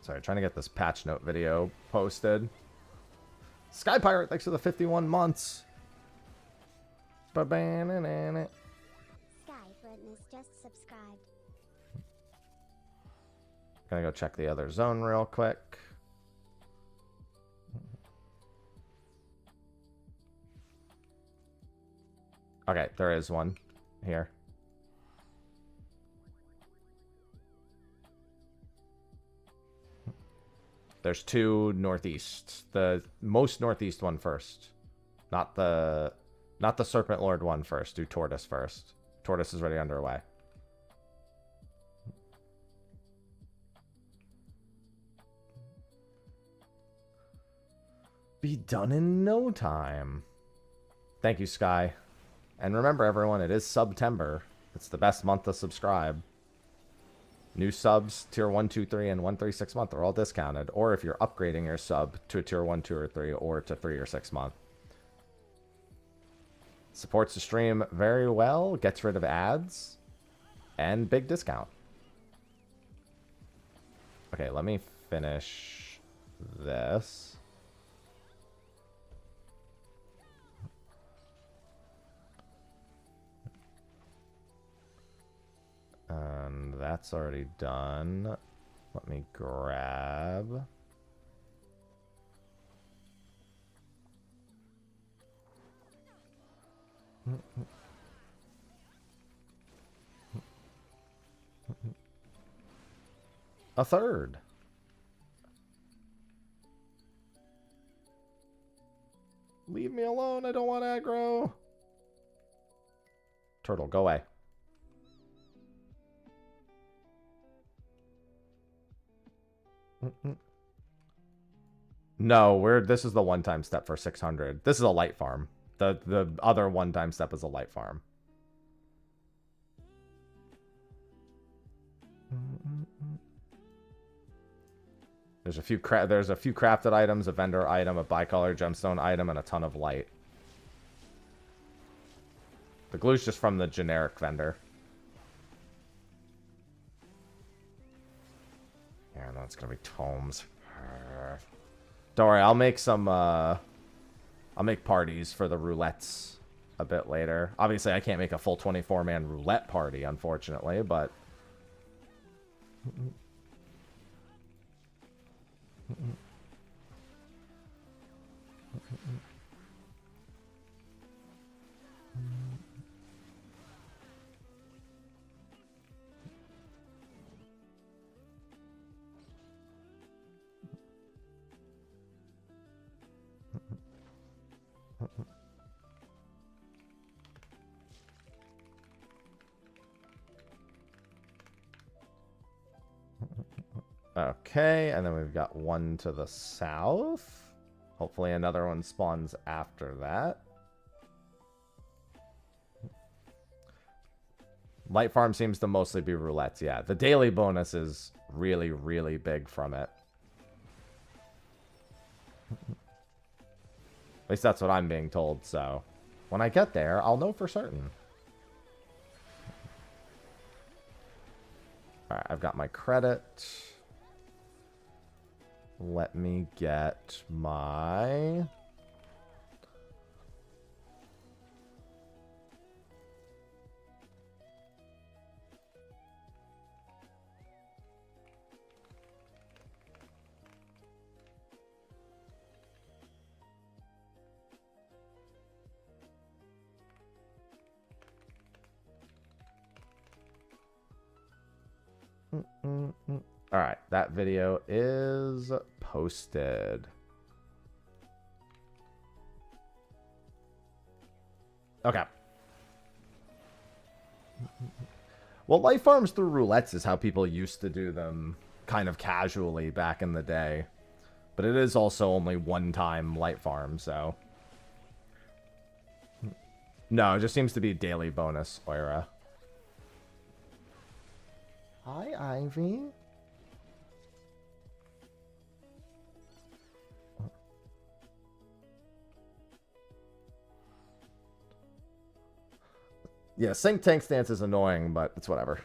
Sorry, trying to get this patch note video posted. Sky Pirate, thanks for the 51 months. Sky for Mr. just subscribed. Gonna go check the other zone real quick. Okay, there is one here. There's two northeast. The most northeast one first. Not the Serpent Lord one first. Do Tortoise first. Tortoise is already underway. Be done in no time. Thank you, Sky. And remember, everyone, it is September. It's the best month to subscribe. New subs, tier 1, 2, 3, and 1, 3, 6 month are all discounted. Or if you're upgrading your sub to a tier 1, 2, or 3, or to 3 or 6 month. Supports the stream very well, gets rid of ads, and big discount. Okay, let me finish this. And that's already done. Let me grab. A third. Leave me alone. I don't want aggro. Turtle, go away. No, this is the one-time step for 600. This is a light farm. The other one-time step is a light farm. There's a few crafted items, a vendor item, a bicolor gemstone item, and a ton of light. The glue's just from the generic vendor. Yeah, no, it's gonna be tomes. Don't worry, I'll make some, I'll make parties for the roulettes a bit later. Obviously, I can't make a full 24-man roulette party, unfortunately, but... Okay, and then we've got one to the south. Hopefully another one spawns after that. Light farm seems to mostly be roulettes, yeah. The daily bonus is really, really big from it. At least that's what I'm being told, so... when I get there, I'll know for certain. Alright, I've got my credit. Let me get my... Alright, that video is posted. Okay. Well, light farms through roulettes is how people used to do them kind of casually back in the day. But it is also only one-time light farm, so... no, it just seems to be daily bonus, Oira. Hi, Ivy. Yeah, sync tank stance is annoying, but it's whatever.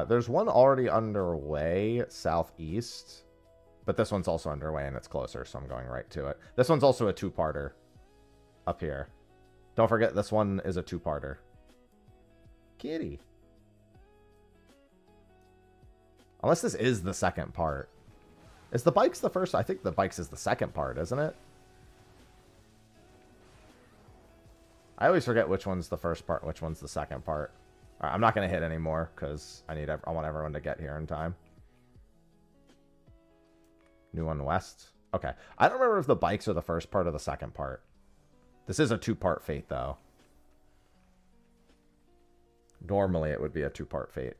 There's one already underway southeast, but this one's also underway and it's closer, so I'm going right to it. This one's also a two-parter. up here. Don't forget, this one is a two-parter. Kitty. Unless this is the second part. Is the bikes the first? I think the bikes is the second part, isn't it? I always forget which one's the first part, which one's the second part. All right, I'm not going to hit anymore because I want everyone to get here in time. New one west. Okay. I don't remember if the bikes are the first part or the second part. This is a two-part fate, though. Normally, it would be a two-part fate.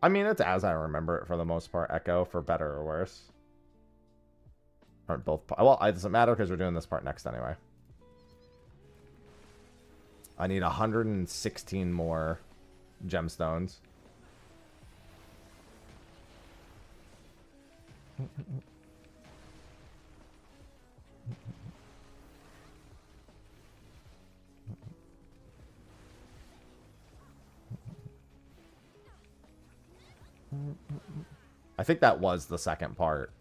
I mean, it's as I remember it for the most part, Echo, for better or worse. Aren't both... Well, it doesn't matter because we're doing this part next anyway. I need 116 more gemstones. I think that was the second part.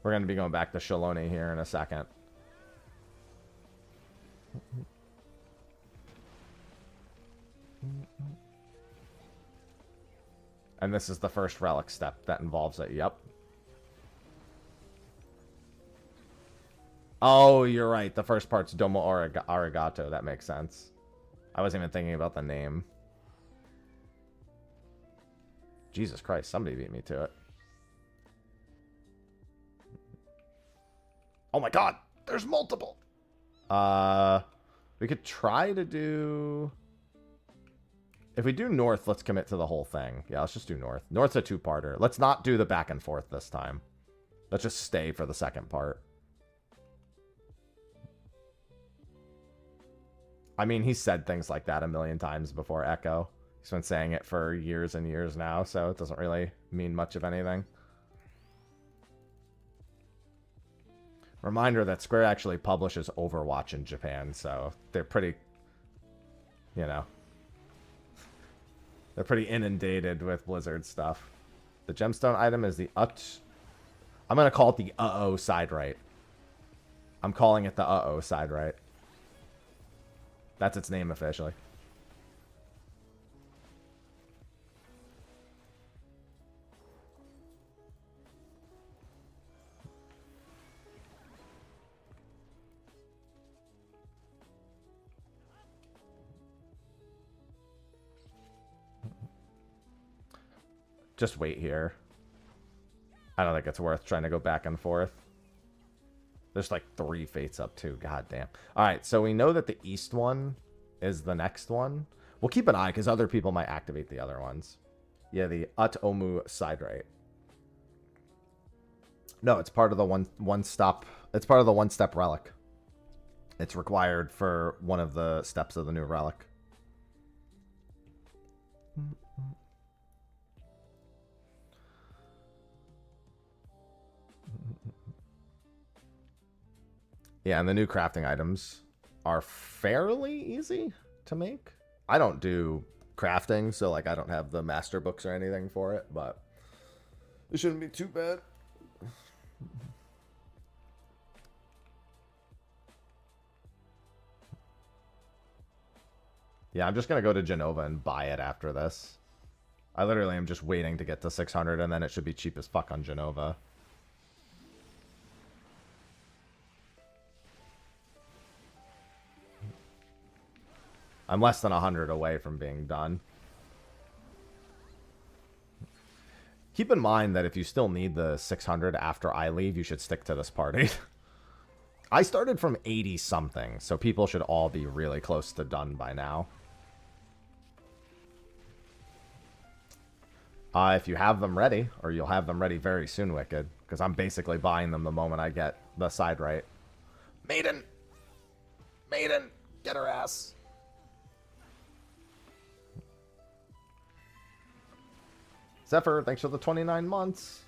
We're going to be going back to Shaloni here in a second. And this is the first relic step that involves it. Yep. Oh, you're right. The first part's Domo Arigato. That makes sense. I wasn't even thinking about the name. Jesus Christ, somebody beat me to it. Oh my god, there's multiple. We could try to do... If we do north, let's commit to the whole thing. Yeah, let's just do north. North's a two-parter. Let's not do the back and forth this time. Let's just stay for the second part. I mean, he's said things like that a million times before, Echo. He's been saying it for years and years now, so it doesn't really mean much of anything. Reminder that Square actually publishes Overwatch in Japan, so they're pretty, you know, they're pretty inundated with Blizzard stuff. The gemstone item is the I'm going to call it the uh-oh side right. I'm calling it the uh-oh side right. That's its name officially. Just wait here. I don't think it's worth trying to go back and forth. There's like 3 fates up too. God damn. Alright, so we know that the east one is the next one. We'll keep an eye because other people might activate the other ones. Yeah, the Ut-Omu side right. No, it's part of the one stop. It's part of the one-step relic. It's required for one of the steps of the new relic. Yeah, and the new crafting items are fairly easy to make. I don't do crafting, so like I don't have the master books or anything for it, but it shouldn't be too bad. Yeah, I'm just going to go to Genova and buy it after this. I literally am just waiting to get to 600, and then it should be cheap as fuck on Genova. I'm less than 100 away from being done. Keep in mind that if you still need the 600 after I leave, you should stick to this party. I started from 80-something, so people should all be really close to done by now. If you have them ready, or you'll have them ready very soon, Wicked, because I'm basically buying them the moment I get the side right. Maiden! Maiden! Get her ass! Zephyr, thanks for the 29 months.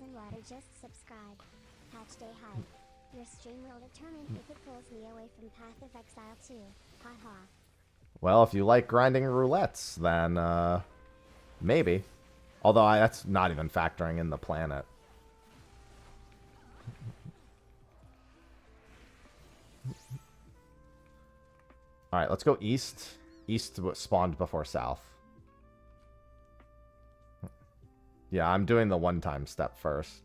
Water just subscribed. Patch day hype. Your stream will determine if it pulls me away from Path of Exile 2. Haha. Well, if you like grinding roulettes, then maybe. Although that's not even factoring in the planet. Alright, let's go east. East spawned before south. Yeah, I'm doing the one-time step first.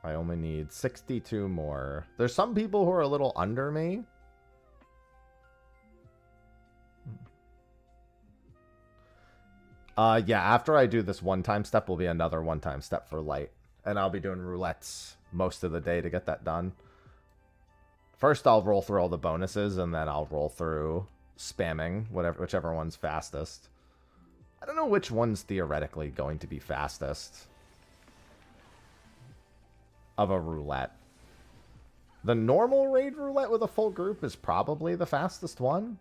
I only need 62 more. There's some people who are a little under me. Yeah, after I do this one-time step will be another one-time step for light. And I'll be doing roulettes most of the day to get that done. First, I'll roll through all the bonuses, and then I'll roll through spamming, whichever one's fastest. I don't know which one's theoretically going to be fastest of a roulette. The normal raid roulette with a full group is probably the fastest one.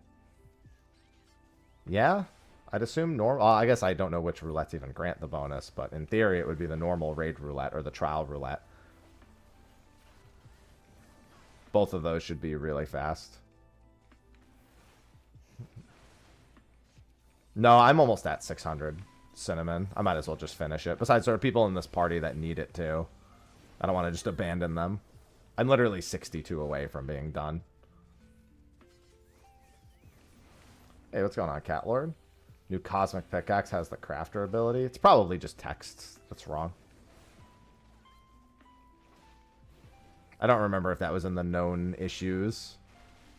Yeah, I'd assume normal. I guess I don't know which roulettes even grant the bonus, but in theory it would be the normal raid roulette or the trial roulette. Both of those should be really fast. No, I'm almost at 600 cinnamon. I might as well just finish it. Besides, there are people in this party that need it too. I don't want to just abandon them. I'm literally 62 away from being done. Hey, what's going on, Cat Lord? New Cosmic Pickaxe has the crafter ability. It's probably just text that's wrong. I don't remember if that was in the known issues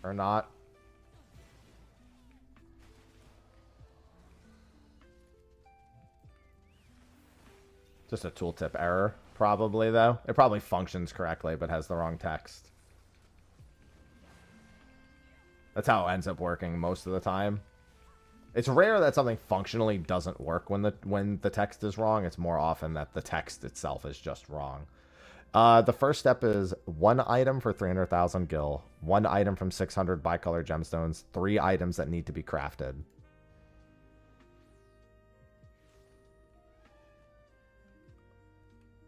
or not. Just a tooltip error, probably, though. It probably functions correctly, but has the wrong text. That's how it ends up working most of the time. It's rare that something functionally doesn't work when the text is wrong. It's more often that the text itself is just wrong. The first step is 1 item for 300,000 gil, 1 item from 600 bicolor gemstones, 3 items that need to be crafted.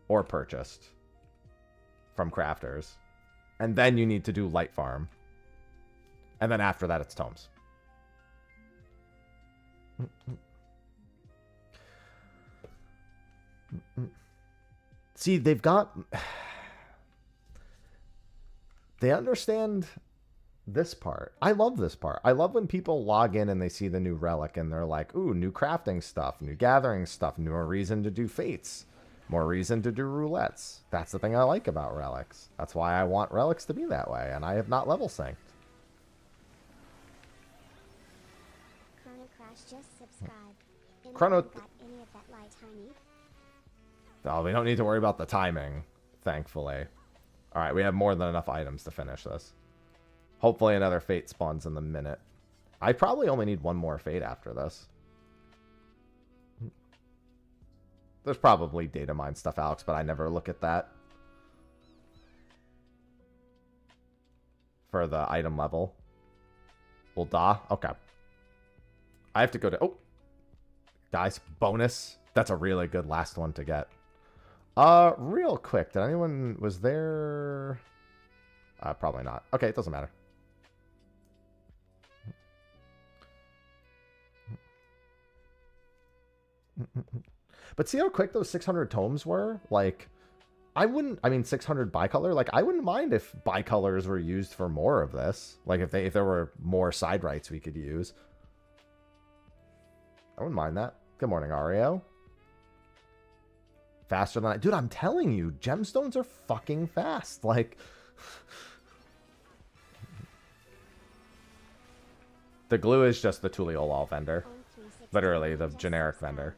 Or purchased from crafters. And then you need to do light farm. And then after that, it's tomes. See, they've got... They understand this part. I love this part. I love when people log in and they see the new relic and they're like, ooh, new crafting stuff, new gathering stuff, more reason to do fates, more reason to do roulettes. That's the thing I like about relics. That's why I want relics to be that way, and I have not level synced. Chrono Crash just subscribed. Chrono... Got any of that light, honey? Oh, we don't need to worry about the timing, thankfully. Alright, we have more than enough items to finish this. Hopefully another fate spawns in the minute. I probably only need 1 more fate after this. There's probably data mine stuff, Alex, but I never look at that. For the item level. Will da? Okay. I have to go to... Oh! Guys, bonus. That's a really good last one to get. Real quick, did anyone... Was there... probably not. Okay, it doesn't matter. But see how quick those 600 tomes were? Like, I wouldn't... I mean, 600 bicolor? Like, I wouldn't mind if bicolors were used for more of this. Like, if there were more side rights we could use. I wouldn't mind that. Good morning, Ario. Faster than I... Dude, I'm telling you, gemstones are fucking fast. Like... The glue is just the Tuliolol vendor. Literally, the generic vendor.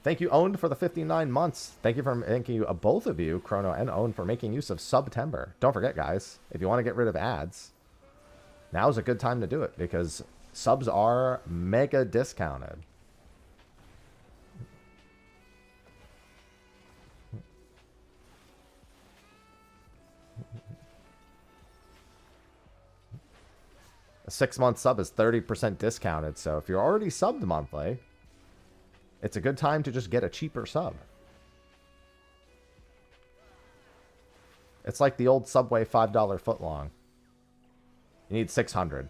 Thank you, Owned, for the 59 months. Thank you, both of you, Chrono and Owned, for making use of September. Don't forget, guys, if you want to get rid of ads, now's a good time to do it, because subs are mega discounted. A 6-month sub is 30% discounted, so if you're already subbed monthly, it's a good time to just get a cheaper sub. It's like the old Subway $5 footlong. You need 600.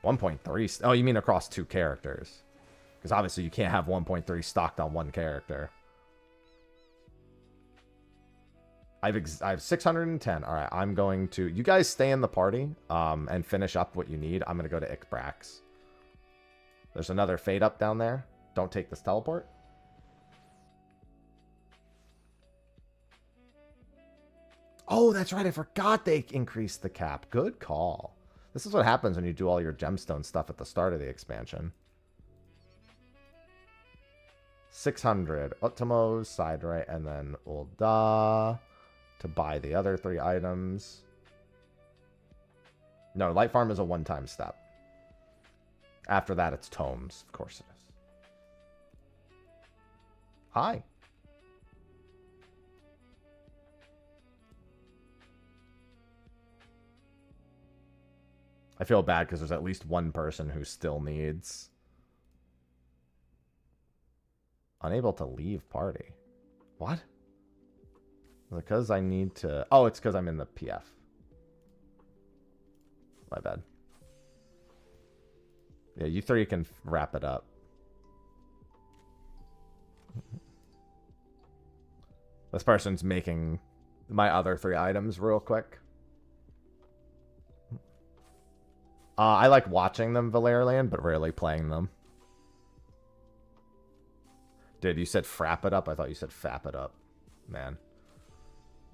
1.3. Oh, you mean across 2 characters? Because obviously you can't have 1.3 stocked on 1 character. I have 610. All right, I'm going to... You guys stay in the party and finish up what you need. I'm going to go to Ikbrax. There's another fade up down there. Don't take this teleport. Oh, that's right. I forgot they increased the cap. Good call. This is what happens when you do all your gemstone stuff at the start of the expansion. 600. Utamos, side right, and then Ulda to buy the other 3 items. No, Light Farm is a one-time step. After that, it's Tomes. Of course it is. Hi. I feel bad because there's at least one person who still needs. Unable to leave party. What? Because I need to... Oh, it's because I'm in the PF. My bad. Yeah, you 3 can wrap it up. This person's making my other 3 items real quick. I like watching them Valerian, but rarely playing them. Dude, you said frap it up? I thought you said fap it up. Man.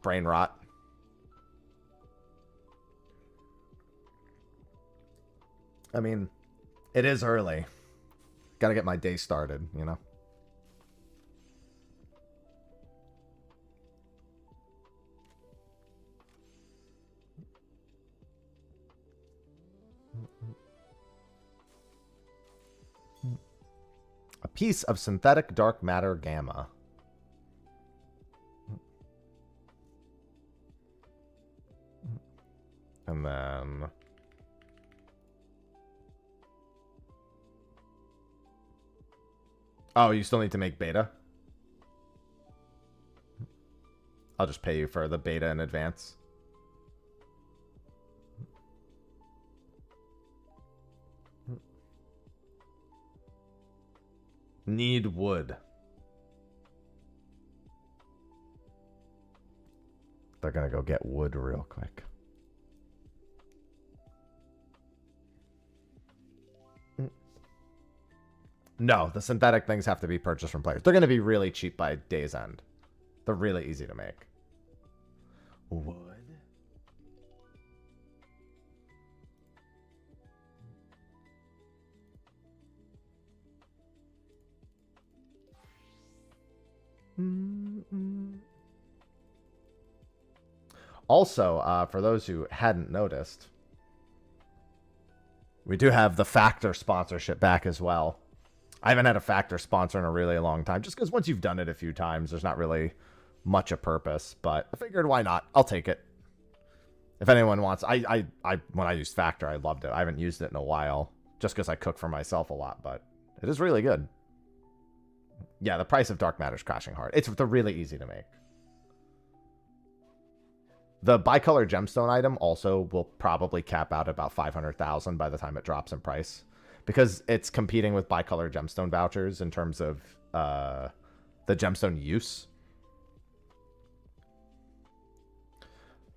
Brain rot. I mean, it is early. Gotta get my day started, you know? A piece of synthetic dark matter gamma. And then... Oh, you still need to make beta? I'll just pay you for the beta in advance. Need wood. They're gonna go get wood real quick. No, the synthetic things have to be purchased from players. They're gonna be really cheap by day's end. They're really easy to make. Wood? Also, for those who hadn't noticed, we do have the Factor sponsorship back as well. I haven't had a Factor sponsor in a really long time, just because once you've done it a few times, there's not really much a purpose. But I figured, why not? I'll take it. If anyone wants, when I used Factor, I loved it. I haven't used it in a while, just because I cook for myself a lot, but it is really good. Yeah, the price of dark matter is crashing hard. They're really easy to make. The bicolor gemstone item also will probably cap out about 500,000 by the time it drops in price, because it's competing with bicolor gemstone vouchers in terms of the gemstone use.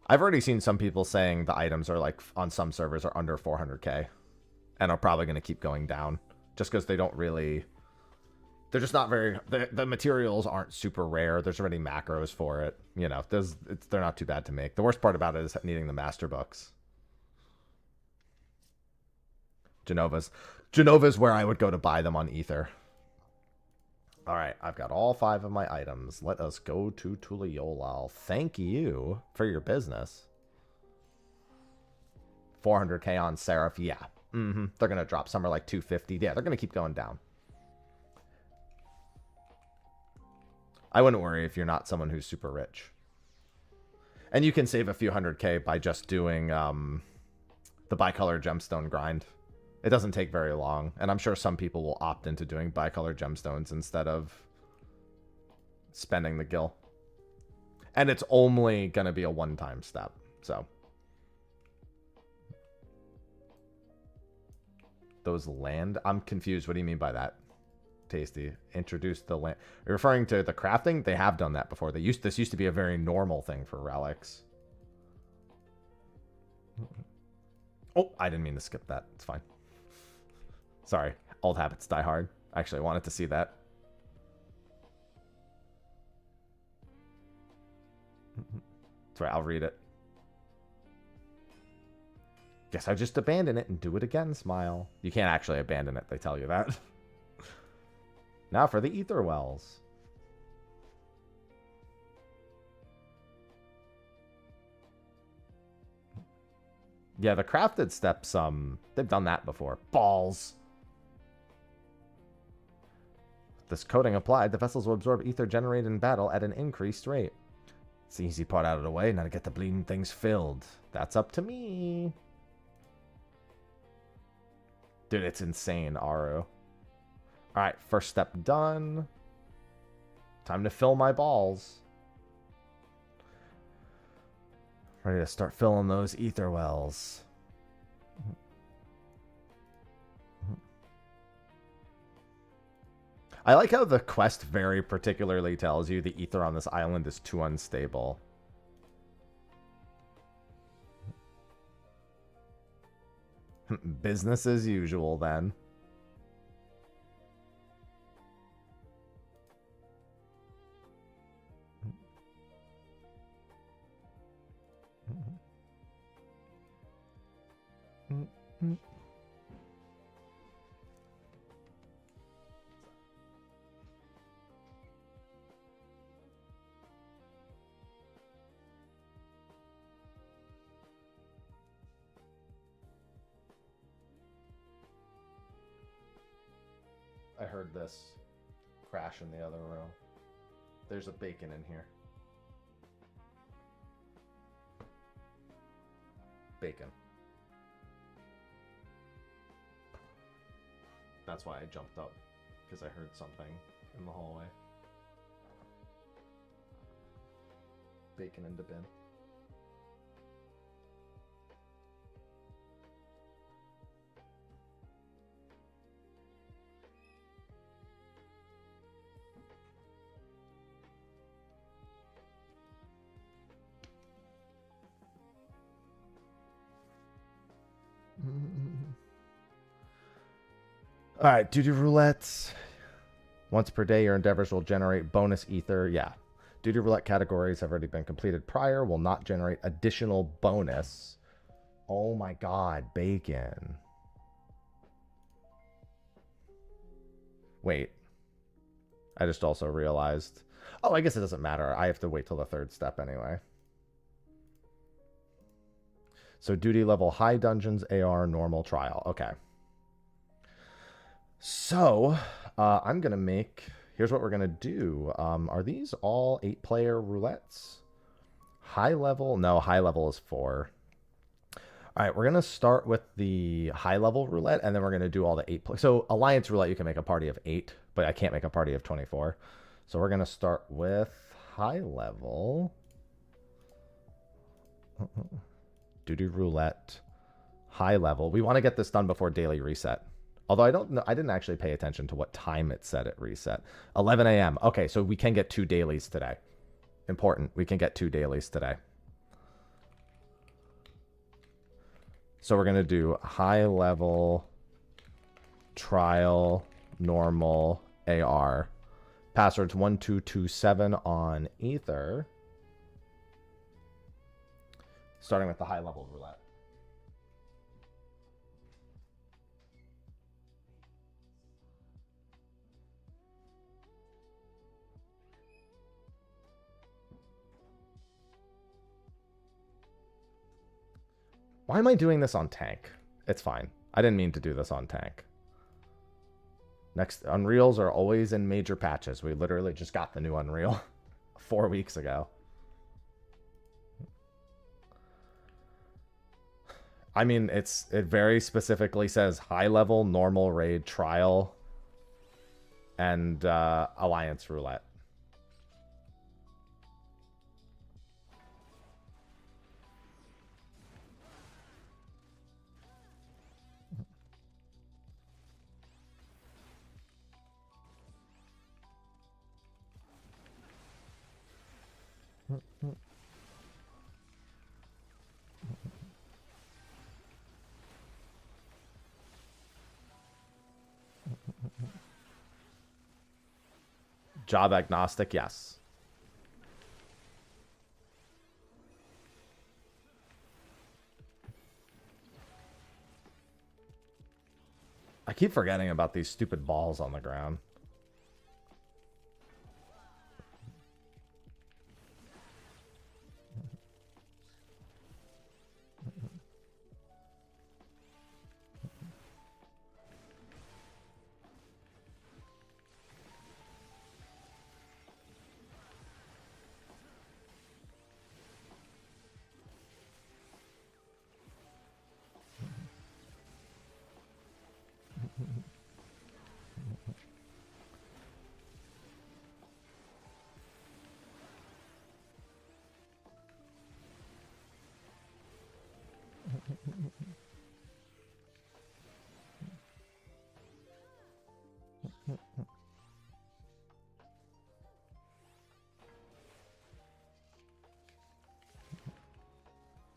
I've already seen some people saying the items are like on some servers are under 400k and are probably going to keep going down just because they don't really... They're just not very... The materials aren't super rare. There's already macros for it. You know, they're not too bad to make. The worst part about it is needing the master books. Genova's where I would go to buy them on Ether. All right, I've got all 5 of my items. Let us go to Tuliolal. Thank you for your business. 400k on Seraph. Yeah. They're going to drop somewhere like 250. Yeah, they're going to keep going down. I wouldn't worry if you're not someone who's super rich. And you can save a few 100k by just doing The bicolor gemstone grind. It doesn't take very long, and I'm sure some people will opt into doing bicolor gemstones instead of spending the gil. And it's only going to be a one-time step, so. Those land? I'm confused. What do you mean by that? Tasty. Introduce the land. You're referring to the crafting? They have done that before. This used to be a very normal thing for relics. Oh, I didn't mean to skip that. It's fine. Sorry. Old habits die hard. Actually, I wanted to see that. That's right. I'll read it. Guess I just abandon it and do it again, smile. You can't actually abandon it. They tell you that. Now for the ether wells. Yeah, the crafted steps, they've done that before. Balls. This coating applied, the vessels will absorb ether generated in battle at an increased rate. It's the easy part out of the way, now to get the bleeding things filled. That's up to me. Dude, it's insane, Aru. Alright, first step done. Time to fill my balls. Ready to start filling those ether wells. I like how the quest very particularly tells you the ether on this island is too unstable. Business as usual, then. I heard this crash in the other room. There's a bacon in here. Bacon. That's why I jumped up, because I heard something in the hallway. Bacon in the bin. Alright, due to roulettes. Once per day, your endeavors will generate bonus ether. Yeah. Due to roulette categories have already been completed prior, will not generate additional bonus. Oh my god, bacon. Wait. I just also realized. Oh, I guess it doesn't matter. I have to wait till the third step anyway. So duty level high dungeons, AR, normal, trial. Okay. So, I'm going to make... Here's what we're going to do. Are these all 8-player roulettes? High level? No, high level is 4. All right, we're going to start with the high level roulette, and then we're going to do all the 8-player. So, Alliance roulette, you can make a party of 8, but I can't make a party of 24. So, we're going to start with high level. Duty roulette. High level. We want to get this done before daily reset. Although I don't know, I didn't actually pay attention to what time it said at reset. 11 a.m. Okay, so we can get 2 dailies today. Important. We can get 2 dailies today. So we're going to do high level, trial, normal, AR. Password's 1227 on Ether. Starting with the high level roulette. Why am I doing this on tank? It's fine. I didn't mean to do this on tank. Next, Unreals are always in major patches. We literally just got the new Unreal 4 weeks ago. I mean, it very specifically says high level, normal, raid, trial, and alliance roulette. Job agnostic, yes. I keep forgetting about these stupid balls on the ground.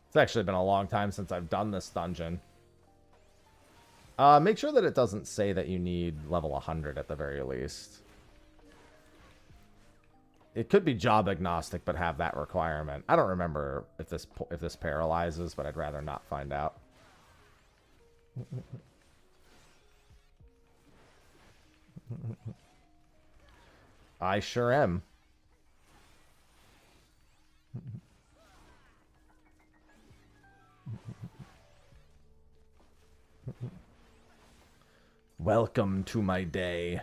It's actually been a long time since I've done this dungeon. Make sure that it doesn't say that you need level 100 at the very least. It could be job agnostic, but have that requirement. I don't remember if this paralyzes, but I'd rather not find out. I sure am. Welcome to my day.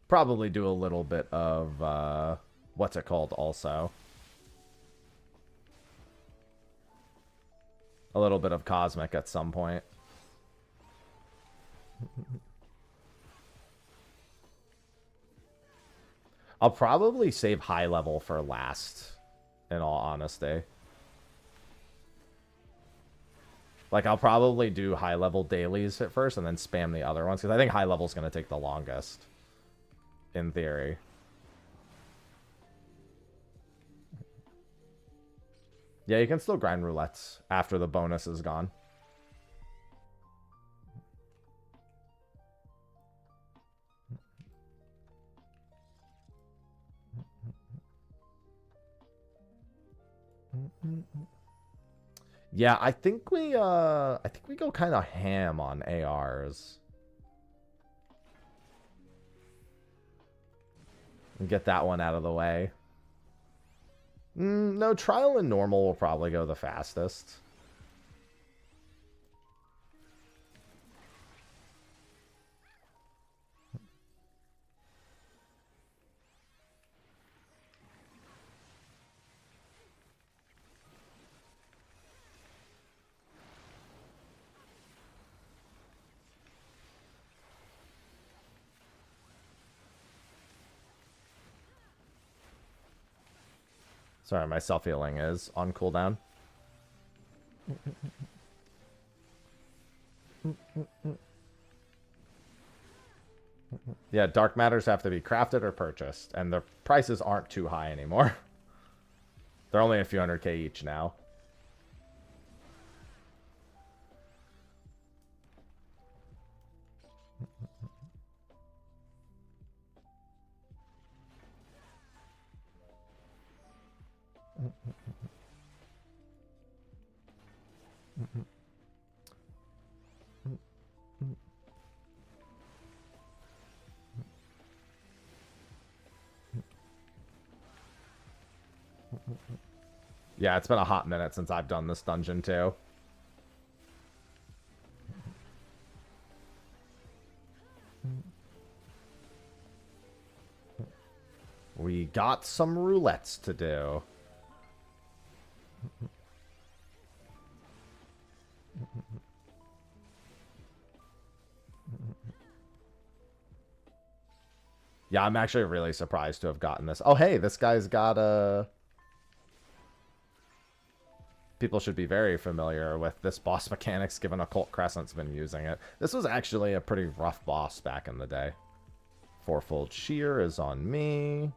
Probably do a little bit of, what's it called also? A little bit of Cosmic at some point. I'll probably save high level for last, in all honesty. Like, I'll probably do high level dailies at first and then spam the other ones, because I think high level is going to take the longest, in theory. Yeah, you can still grind roulettes after the bonus is gone. Yeah, I think we go kind of ham on ARs. And get that one out of the way. No, trial and normal will probably go the fastest. Sorry, my self-healing is on cooldown. Yeah, dark matters have to be crafted or purchased, and the prices aren't too high anymore. They're only a few hundred K each now. Yeah, it's been a hot minute since I've done this dungeon too. We got some roulettes to do. Yeah, I'm actually really surprised to have gotten this. Oh, hey, this guy's got a... People should be very familiar with this boss mechanics, given Occult Crescent's been using it. This was actually a pretty rough boss back in the day. Fourfold Shear is on me.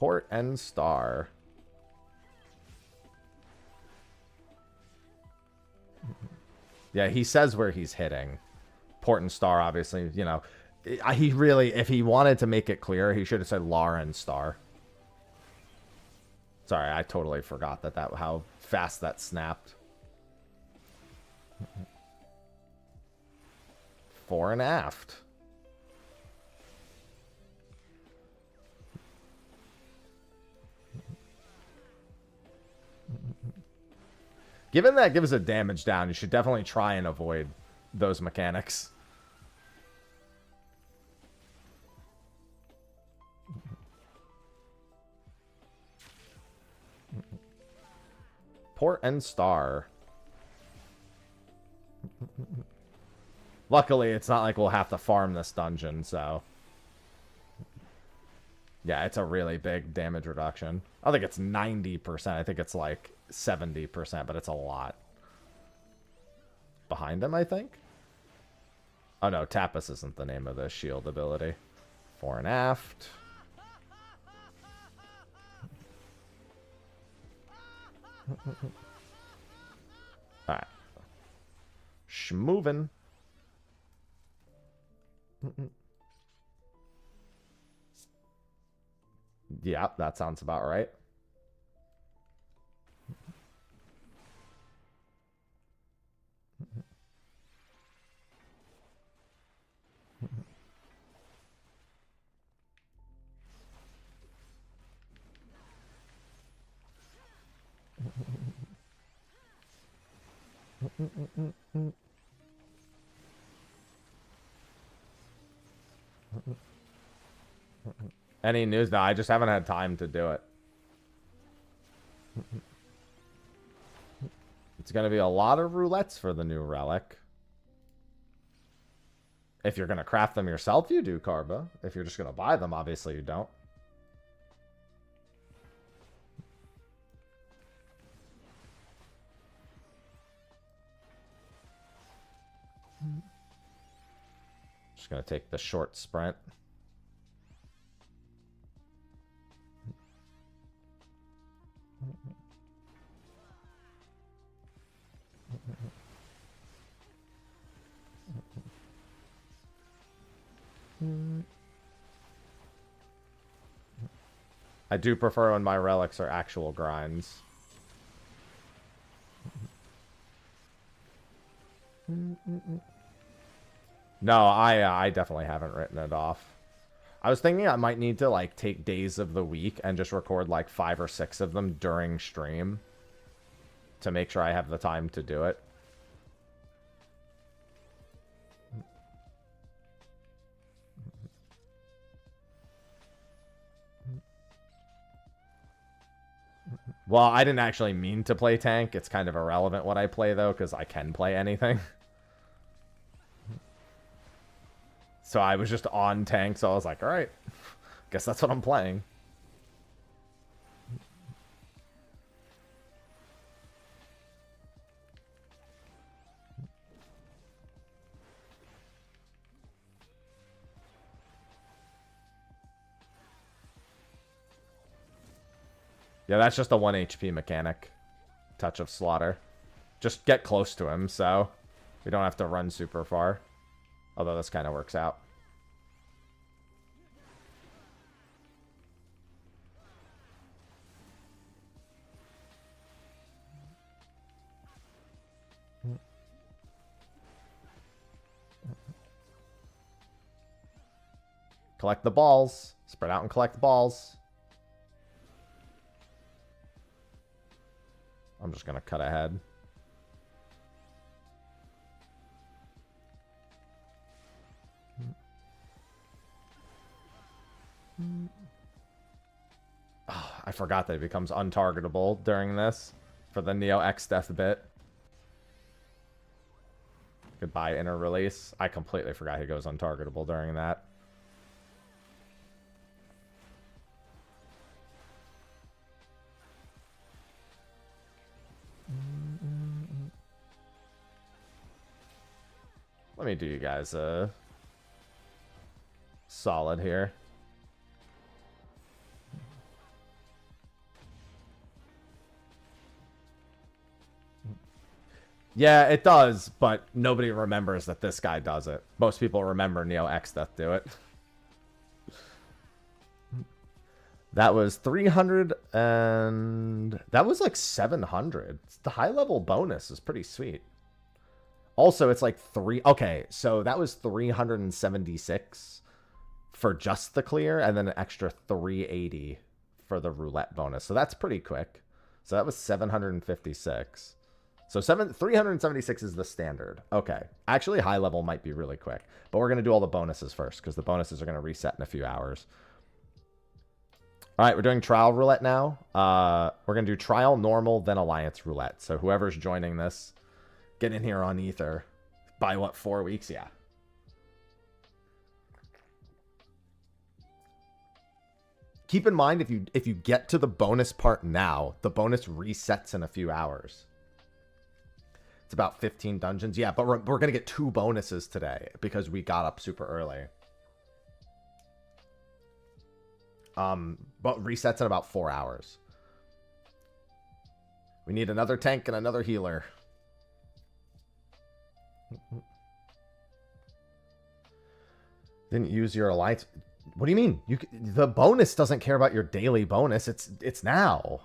Port and Star. Yeah, he says where he's hitting. Port and Star, obviously, you know. He really, if he wanted to make it clear, he should have said Lara and Star. Sorry, I totally forgot how fast that snapped. Fore and aft. Given that gives a damage down, you should definitely try and avoid those mechanics. Port and Star. Luckily, it's not like we'll have to farm this dungeon, so... Yeah, it's a really big damage reduction. I don't think it's 90%. I think it's like 70%, but it's a lot. Behind him, I think? Oh no, Tapas isn't the name of the shield ability. Fore and aft. Alright. Schmovin'. Yeah, that sounds about right. Any news? No, I just haven't had time to do it. It's going to be a lot of roulettes for the new relic. If you're going to craft them yourself, you do, Karba. If you're just going to buy them, obviously you don't. Just going to take the short sprint. I do prefer when my relics are actual grinds. No, I definitely haven't written it off. I was thinking I might need to like take days of the week and just record like 5 or 6 of them during stream to make sure I have the time to do it. Well, I didn't actually mean to play tank. It's kind of irrelevant what I play, though, because I can play anything. So I was just on tank, so I was like, alright. Guess that's what I'm playing. Yeah, that's just a 1 HP mechanic. Touch of Slaughter. Just get close to him, so we don't have to run super far. Although this kind of works out. Collect the balls. Spread out and collect the balls. I'm just going to cut ahead. Oh, I forgot that it becomes untargetable during this for the Neo X death bit. Goodbye, inner release. I completely forgot he goes untargetable during that. Let me do you guys a solid here. Yeah, it does, but nobody remembers that this guy does it. Most people remember Neo X Death do it. That was 300 and... That was like 700. The high level bonus is pretty sweet. Also, it's like okay, so that was 376 for just the clear, and then an extra 380 for the roulette bonus. So that's pretty quick. So that was 756. So 376 is the standard. Okay. Actually, high level might be really quick. But we're going to do all the bonuses first, because the bonuses are going to reset in a few hours. All right, we're doing trial roulette now. We're going to do trial, normal, then alliance roulette. So whoever's joining this, get in here on Ether. By what, 4 weeks? Yeah. Keep in mind, if you get to the bonus part now, the bonus resets in a few hours. It's about 15 dungeons. Yeah, but we're going to get 2 bonuses today because we got up super early. But resets in about 4 hours. We need another tank and another healer. Didn't use your alliance. What do you mean? The bonus doesn't care about your daily bonus. It's now.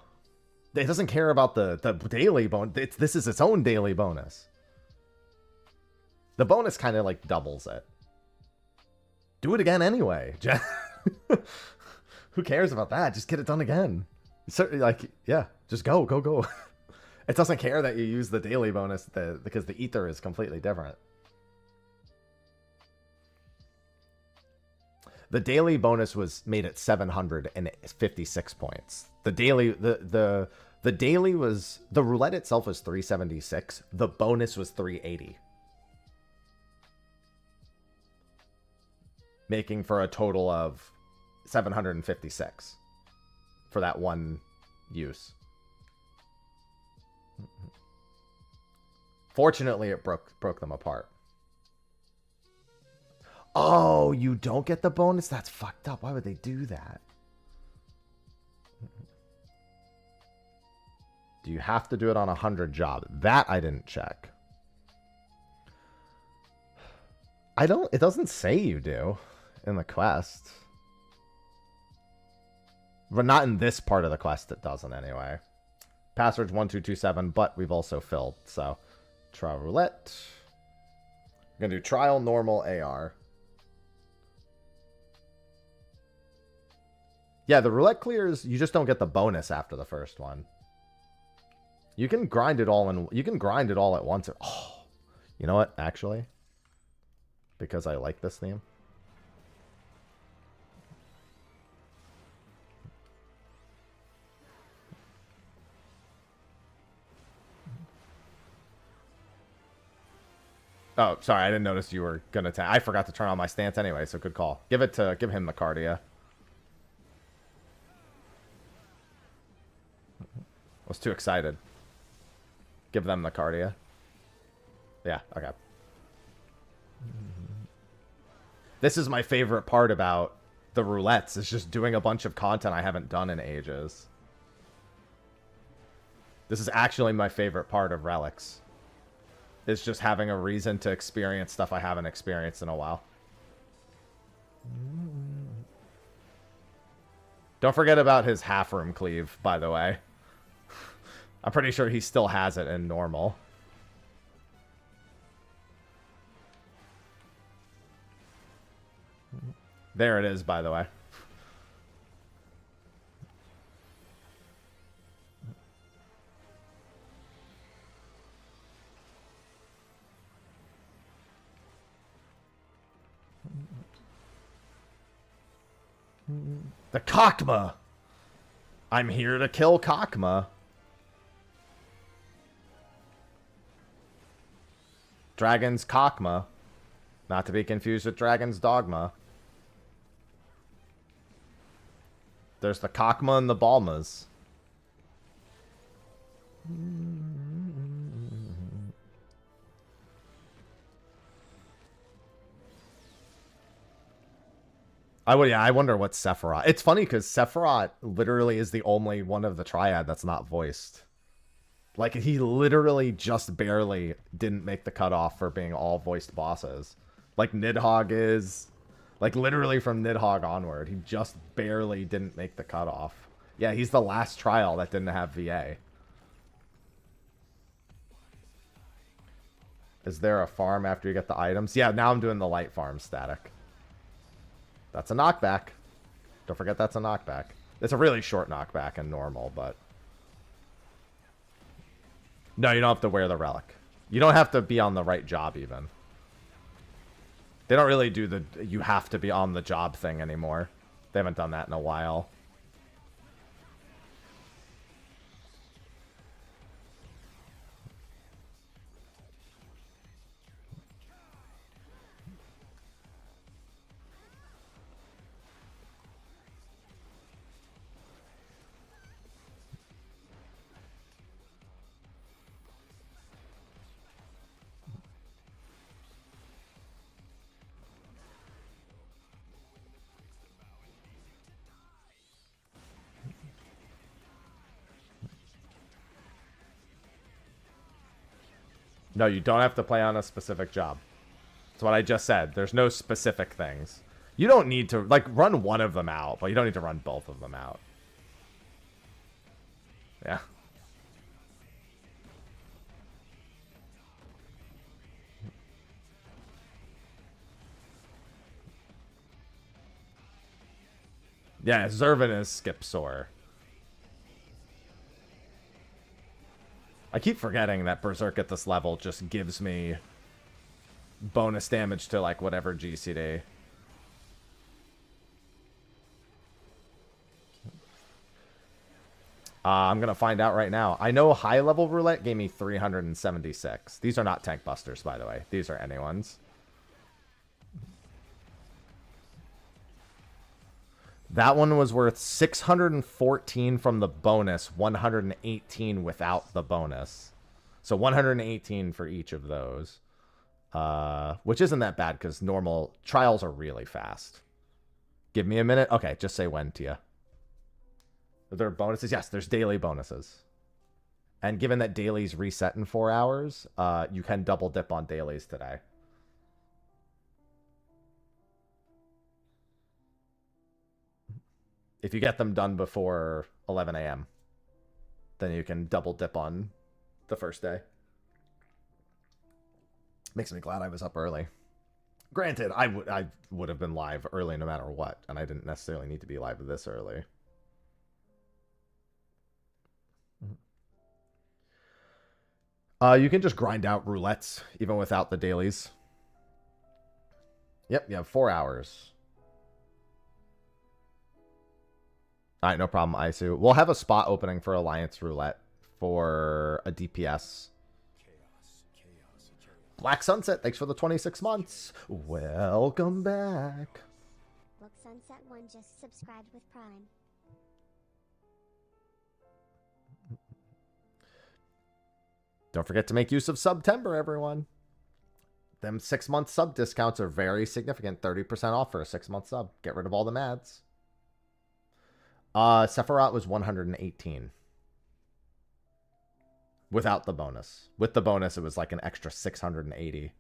It doesn't care about the daily bonus. This is its own daily bonus. The bonus kind of like doubles it. Do it again anyway. Who cares about that? Just get it done again. Certainly, like, yeah, just go. It doesn't care that you use the daily bonus because the ether is completely different. The daily bonus was made at 756 points. The daily the daily was, the roulette itself was 376. The bonus was 380. Making for a total of 756 for that one use. Fortunately, it broke them apart. Oh, you don't get the bonus? That's fucked up. Why would they do that? Do you have to do it on 100 job? That I didn't check. It doesn't say you do in the quest. But not in this part of the quest, it doesn't anyway. Password's 1227, but we've also filled, so trial roulette. We're gonna do trial, normal, AR. Yeah, the roulette clears, you just don't get the bonus after the first one. You can grind it all at once. Oh, you know what, actually? Because I like this theme. Oh, sorry, I didn't notice you were gonna attack. I forgot to turn on my stance anyway, so good call. Give him the Cardia. Was too excited. Give them the Cardia. Yeah, okay. This is my favorite part about the roulettes, is just doing a bunch of content I haven't done in ages. This is actually my favorite part of Relics. Is just having a reason to experience stuff I haven't experienced in a while. Don't forget about his half-room cleave, by the way. I'm pretty sure he still has it in normal. There it is, by the way. The Kakma! I'm here to kill Kakma. Dragon's Kakma. Not to be confused with Dragon's Dogma. There's the Kakma and the Balmas. I wonder what Sephiroth. It's funny because Sephiroth literally is the only one of the triad that's not voiced. Like, he literally just barely didn't make the cutoff for being all voiced bosses. Like Nidhogg is. Like, literally from Nidhogg onward, he just barely didn't make the cutoff. Yeah, he's the last trial that didn't have VA. Is there a farm after you get the items? Yeah, now I'm doing the light farm static. That's a knockback. Don't forget that's a knockback. It's a really short knockback in normal, but... No, you don't have to wear the relic. You don't have to be on the right job, even. They don't really do the you have to be on the job thing anymore. They haven't done that in a while. No, you don't have to play on a specific job. That's what I just said. There's no specific things. You don't need to, like, run one of them out, but you don't need to run both of them out. Yeah. Yeah, Zervin is Skip Soar. I keep forgetting that Berserk at this level just gives me bonus damage to, like, whatever GCD. I'm going to find out right now. I know high-level Roulette gave me 376. These are not tank busters, by the way. These are anyone's. That one was worth 614 from the bonus, 118 without the bonus. So 118 for each of those. Which isn't that bad because normal trials are really fast. Give me a minute. Okay, just say when to you. Are there bonuses? Yes, there's daily bonuses. And given that dailies reset in 4 hours, you can double dip on dailies today. If you get them done before 11 a.m., then you can double dip on the first day. Makes me glad I was up early. Granted, I would have been live early no matter what, and I didn't necessarily need to be live this early. You can just grind out roulettes, even without the dailies. Yep, you have 4 hours. Alright, no problem, Isu. We'll have a spot opening for Alliance Roulette for a DPS. Black Sunset, thanks for the 26 months. Welcome back. Look, Sunset 1 just subscribed with Prime. Don't forget to make use of September, everyone. Them 6-month sub discounts are very significant. 30% off for a 6-month sub. Get rid of all the ads. Sephiroth was 118. Without the bonus. With the bonus, it was like an extra 680.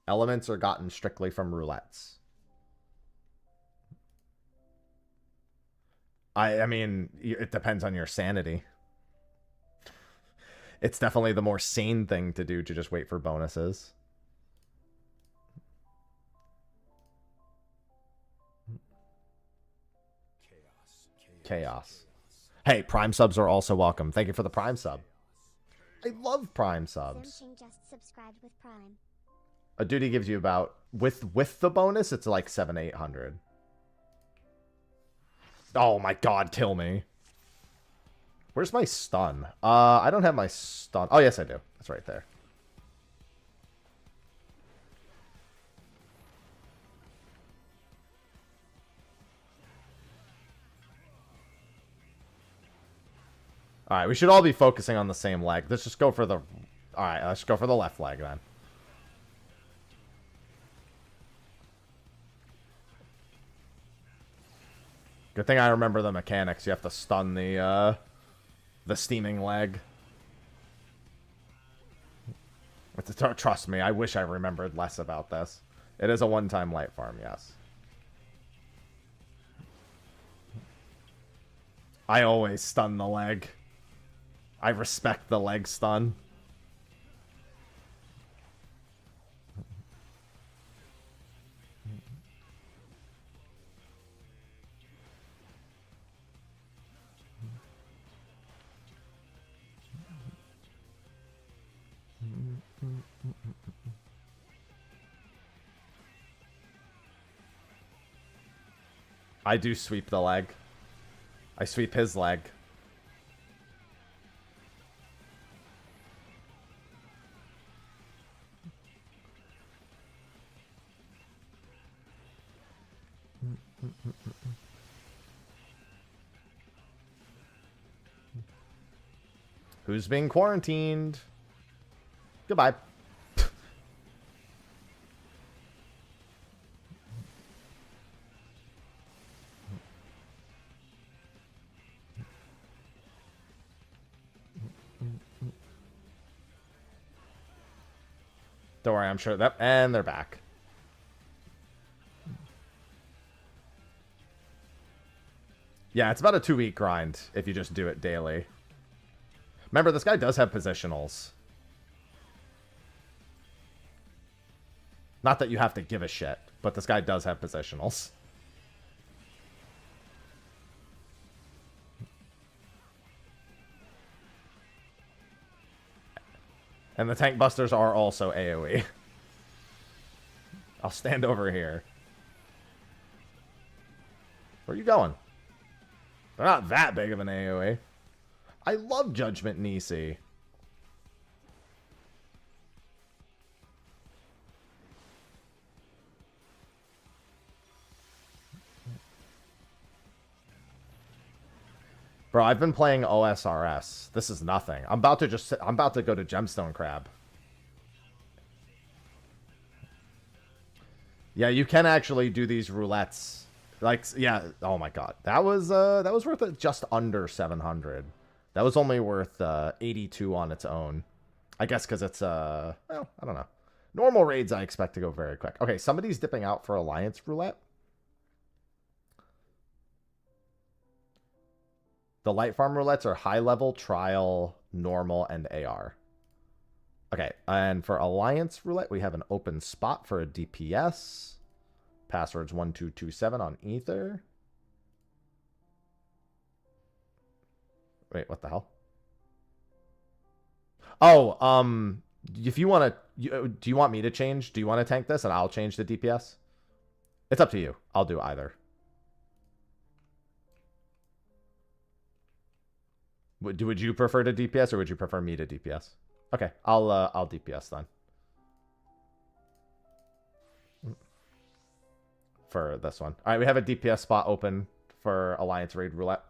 Elements are gotten strictly from roulettes. I mean, it depends on your sanity. It's definitely the more sane thing to do to just wait for bonuses. Chaos. Hey, Prime subs are also welcome. Thank you for the Prime sub. I love Prime subs. Simching just subscribed with Prime. A duty gives you about, with the bonus, it's like 700-800. Oh my god, kill me. Where's my stun? I don't have my stun. Oh, yes, I do. It's right there. All right, we should all be focusing on the same leg. Let's just go for the... All right, let's go for the left leg, then. Good thing I remember the mechanics. You have to stun the steaming leg. Trust me, I wish I remembered less about this. It is a one-time light farm, yes. I always stun the leg. I respect the leg stun. I do sweep the leg. I sweep his leg. Who's being quarantined? Goodbye. Don't worry, I'm sure that... And they're back. Yeah, it's about a 2-week grind if you just do it daily. Remember, this guy does have positionals. Not that you have to give a shit, but this guy does have positionals. And the tank busters are also AoE. I'll stand over here. Where are you going? They're not that big of an AoE. I love Judgment Nisi. Bro, I've been playing OSRS. This is nothing. I'm about to go to Gemstone Crab. Yeah, you can actually do these roulettes. Like, yeah, oh my god. That was worth just under 700. That was only worth 82 on its own. I guess because it's well, I don't know. Normal raids I expect to go very quick. Okay, somebody's dipping out for Alliance Roulette. The light farm roulettes are high level, trial, normal, and AR. Okay, and for Alliance Roulette, we have an open spot for a DPS. Password's 1227 on Ether. Wait, what the hell? Oh, if you want to... do you want me to change? Do you want to tank this and I'll change the DPS? It's up to you. I'll do either. Would you prefer to DPS or would you prefer me to DPS? Okay, I'll DPS then. For this one. All right, we have a DPS spot open for Alliance Raid Roulette.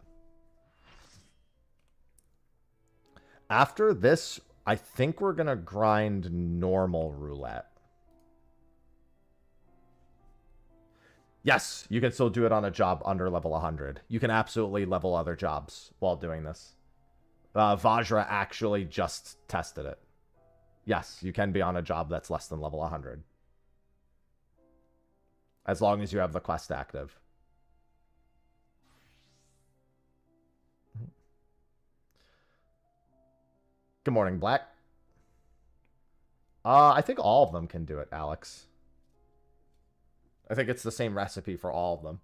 After this, I think we're going to grind normal roulette. Yes, you can still do it on a job under level 100. You can absolutely level other jobs while doing this. Vajra actually just tested it. Yes, you can be on a job that's less than level 100. As long as you have the quest active. Good morning, Black. I think all of them can do it, Alex. I think it's the same recipe for all of them.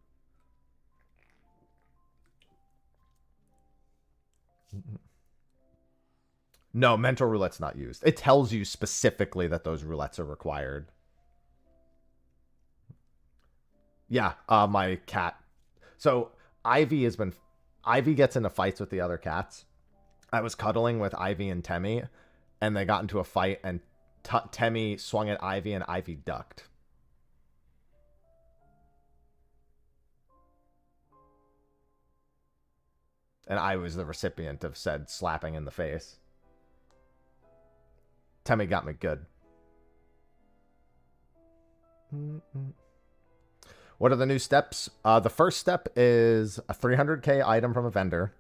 No, mental roulette's not used. It tells you specifically that those roulettes are required. Yeah, my cat. So Ivy gets into fights with the other cats. I was cuddling with Ivy and Temmie, and they got into a fight, and Temmie swung at Ivy, and Ivy ducked. And I was the recipient of said slapping in the face. Temmie got me good. What are the new steps? The first step is a 300k item from a vendor,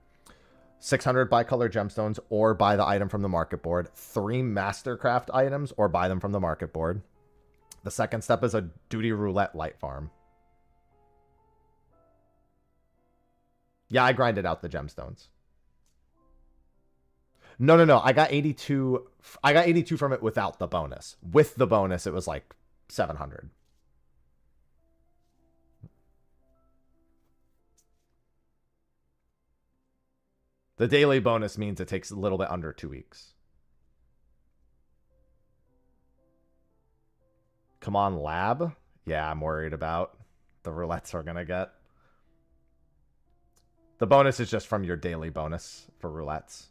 600 bicolor gemstones, or buy the item from the market board, 3 mastercraft items, or buy them from the market board. The second step is a duty roulette light farm. Yeah, I grinded out the gemstones. No. I got 82. I got 82 from it without the bonus. With the bonus, it was like 700. The daily bonus means it takes a little bit under 2 weeks. Come on, lab. Yeah, I'm worried about the roulettes we're going to get. The bonus is just from your daily bonus for roulettes.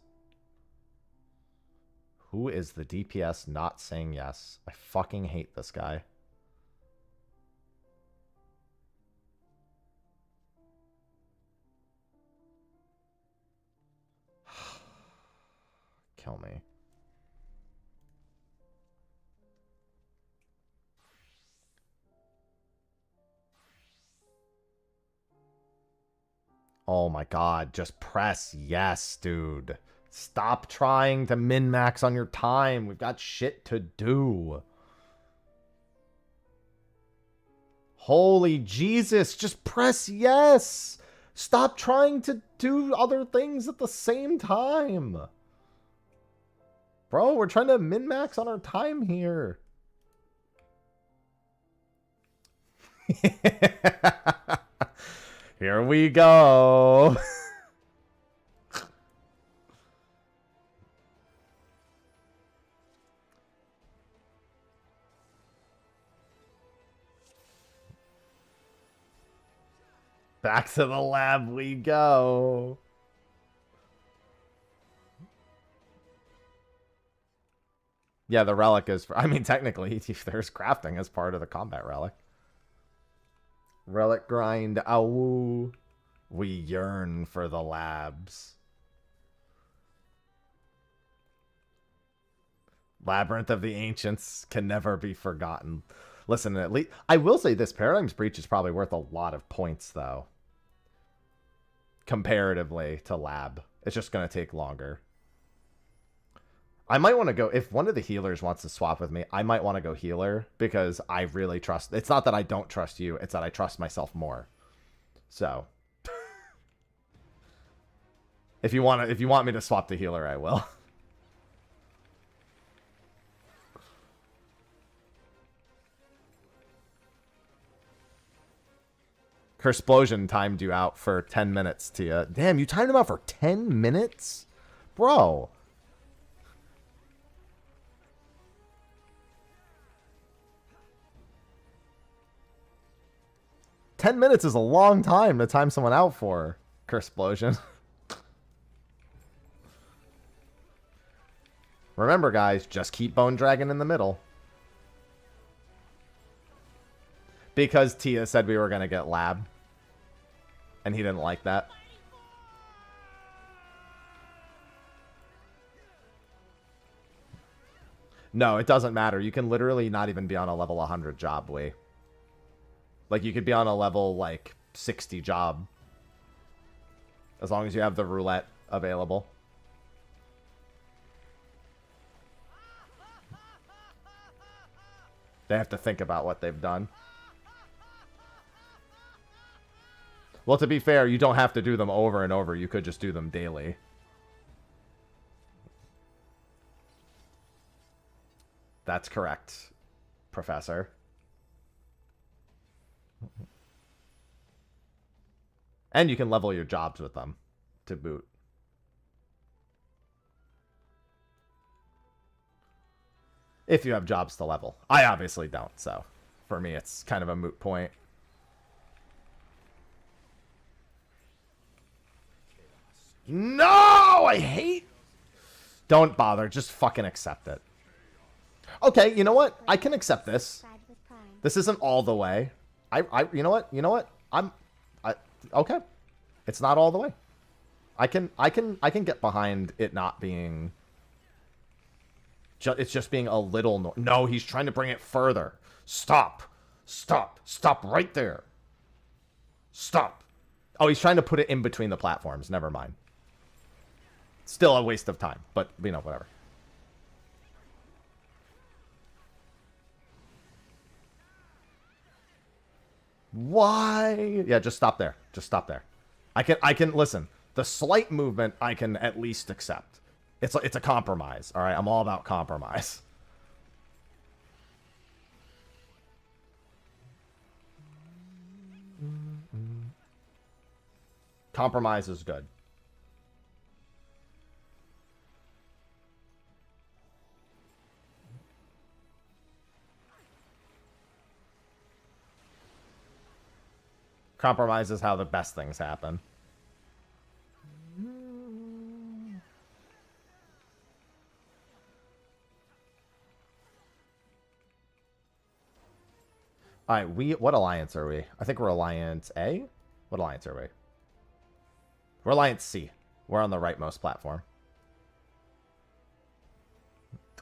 Who is the DPS not saying yes? I fucking hate this guy. Kill me. Oh my god, just press yes, dude. Stop trying to min-max on your time. We've got shit to do. Holy Jesus, just press yes. Stop trying to do other things at the same time. Bro, we're trying to min-max on our time here. Here we go. Back to the lab we go. Yeah, the relic is... I mean, technically, there's crafting as part of the combat relic. Relic grind. Ow. We yearn for the labs. Labyrinth of the Ancients can never be forgotten. Listen, at least... I will say this. Paradigm's Breach is probably worth a lot of points, though. Comparatively to lab. It's just going to take longer. I might want to go... If one of the healers wants to swap with me, I might want to go healer. Because I really trust... It's not that I don't trust you. It's that I trust myself more. So... If you want me to swap to healer, I will. Cursplosion timed you out for 10 minutes, Tia. Damn, you timed him out for 10 minutes? Bro. "10 minutes is a long time to time someone out for, Cursplosion." Remember, guys, just keep Bone Dragon in the middle. Because Tia said we were going to get lab. And he didn't like that. No, it doesn't matter. You can literally not even be on a level 100 job, Wei. Like, you could be on a level, like, 60 job. As long as you have the roulette available. They have to think about what they've done. Well, to be fair, you don't have to do them over and over. You could just do them daily. That's correct, Professor. And you can level your jobs with them, to boot. If you have jobs to level. I obviously don't, so for me it's kind of a moot point. No! I hate Don't bother. Just fucking accept it. Okay, you know what? I can accept this. This isn't all the way. You know what? You know what? Okay. It's not all the way. I can get behind it not being. It's just being a little. No, he's trying to bring it further. Stop. Stop. Stop right there. Stop. Oh, he's trying to put it in between the platforms. Never mind. Still a waste of time, but, you know, whatever. Why? Yeah, just stop there. Just stop there. I can listen. The slight movement I can at least accept. It's a compromise, all right? I'm all about compromise. Compromise is good. Compromise is how the best things happen. Alright, what alliance are we? I think we're Alliance A? What alliance are we? We're Alliance C. We're on the rightmost platform.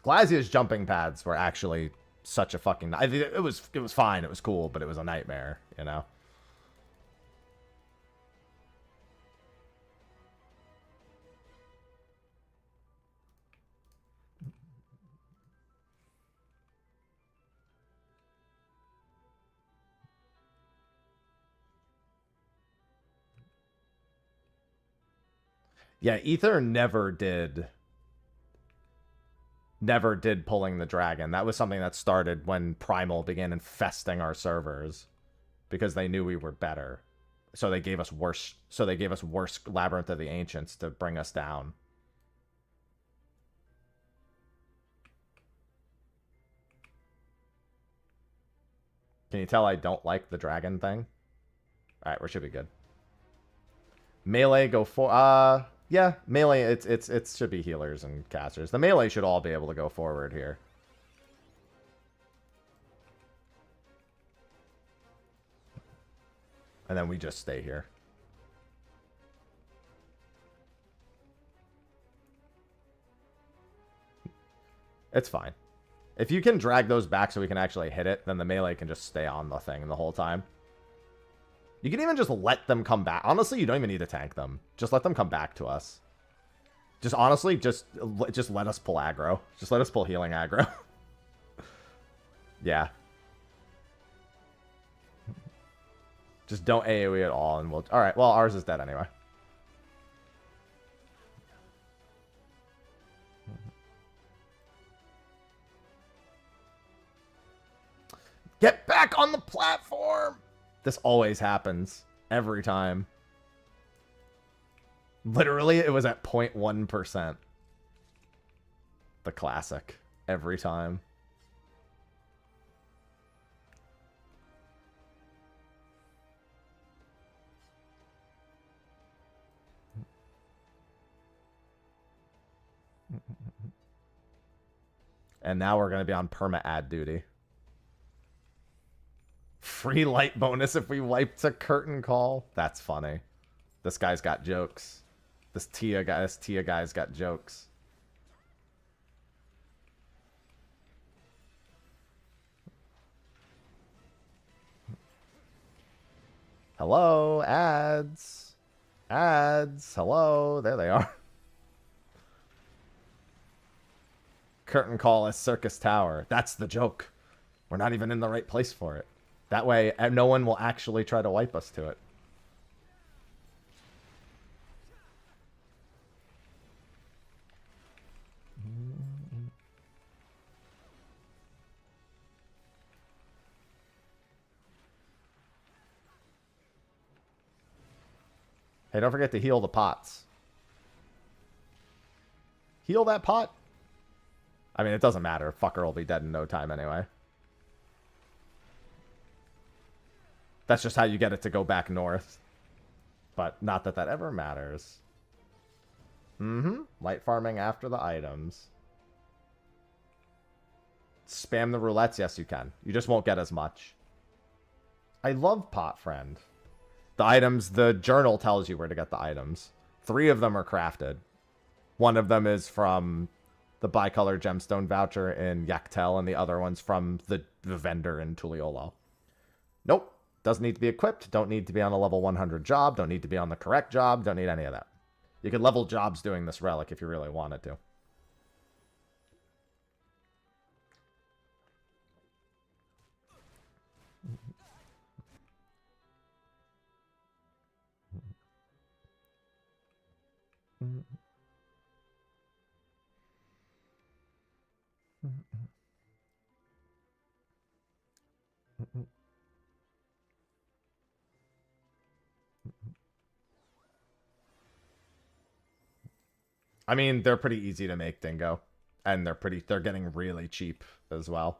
Glasia's jumping pads were actually such a fucking... It was fine, it was cool, but it was a nightmare, you know? Yeah, Ether never did pulling the dragon. That was something that started when Primal began infesting our servers because they knew we were better. So they gave us worse Labyrinth of the Ancients to bring us down. Can you tell I don't like the dragon thing? All right, we should be good. Melee go for yeah, melee, it should be healers and casters. The melee should all be able to go forward here. And then we just stay here. It's fine. If you can drag those back so we can actually hit it, then the melee can just stay on the thing the whole time. You can even just let them come back. Honestly, you don't even need to tank them. Just let them come back to us. Just honestly, just let us pull aggro. Just let us pull healing aggro. Yeah. Just don't AoE at all and we'll... Alright, well, ours is dead anyway. Get back on the platform! This always happens. Every time. Literally, it was at 0.1%. The classic. Every time. And now we're going to be on perma-ad duty. Free light bonus if we wipe to curtain call. That's funny. This guy's got jokes. This Tia guy's got jokes. Hello, ads. Ads. Hello. There they are. Curtain call as Circus Tower. That's the joke. We're not even in the right place for it. That way, no one will actually try to wipe us to it. Hey, don't forget to heal the pots. Heal that pot? I mean, it doesn't matter. Fucker will be dead in no time anyway. That's just how you get it to go back north. But not that that ever matters. Mm-hmm. Light farming after the items. Spam the roulettes? Yes, you can. You just won't get as much. I love Pot Friend. The items, the journal tells you where to get the items. 3 of them are crafted. One of them is from the bicolor gemstone voucher in Yaktel, and the other one's from the vendor in Tuliolo. Nope. Doesn't need to be equipped. Don't need to be on a level 100 job. Don't need to be on the correct job. Don't need any of that. You could level jobs doing this relic if you really wanted to. I mean, they're pretty easy to make, Dingo. And they're getting really cheap as well.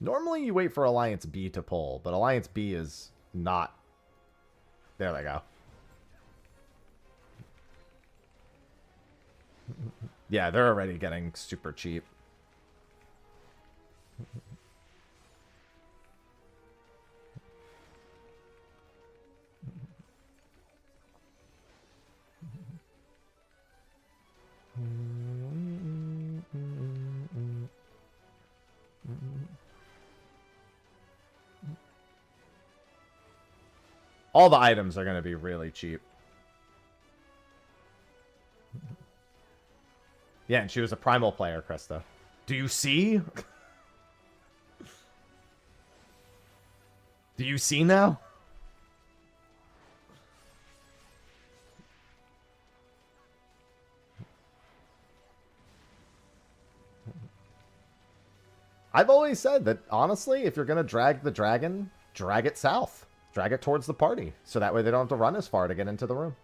Normally you wait for Alliance B to pull, but Alliance B is not... There they go. Yeah, they're already getting super cheap. All the items are going to be really cheap. Yeah, and she was a primal player, Krista. Do you see? Do you see now? I've always said that, honestly, if you're going to drag the dragon, drag it south. Drag it towards the party. So that way they don't have to run as far to get into the room.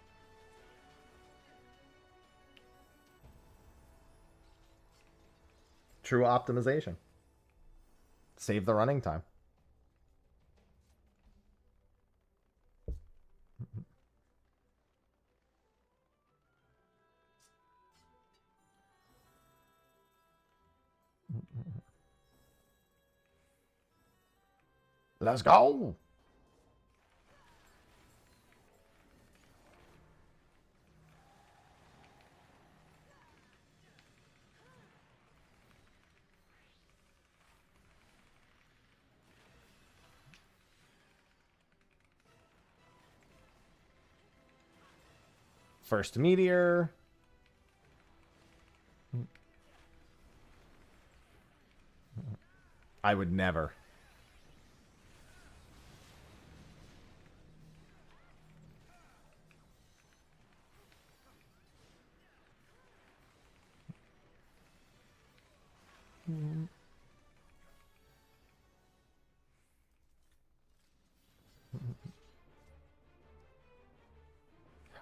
True optimization. Save the running time. Let's go! First meteor. I would never.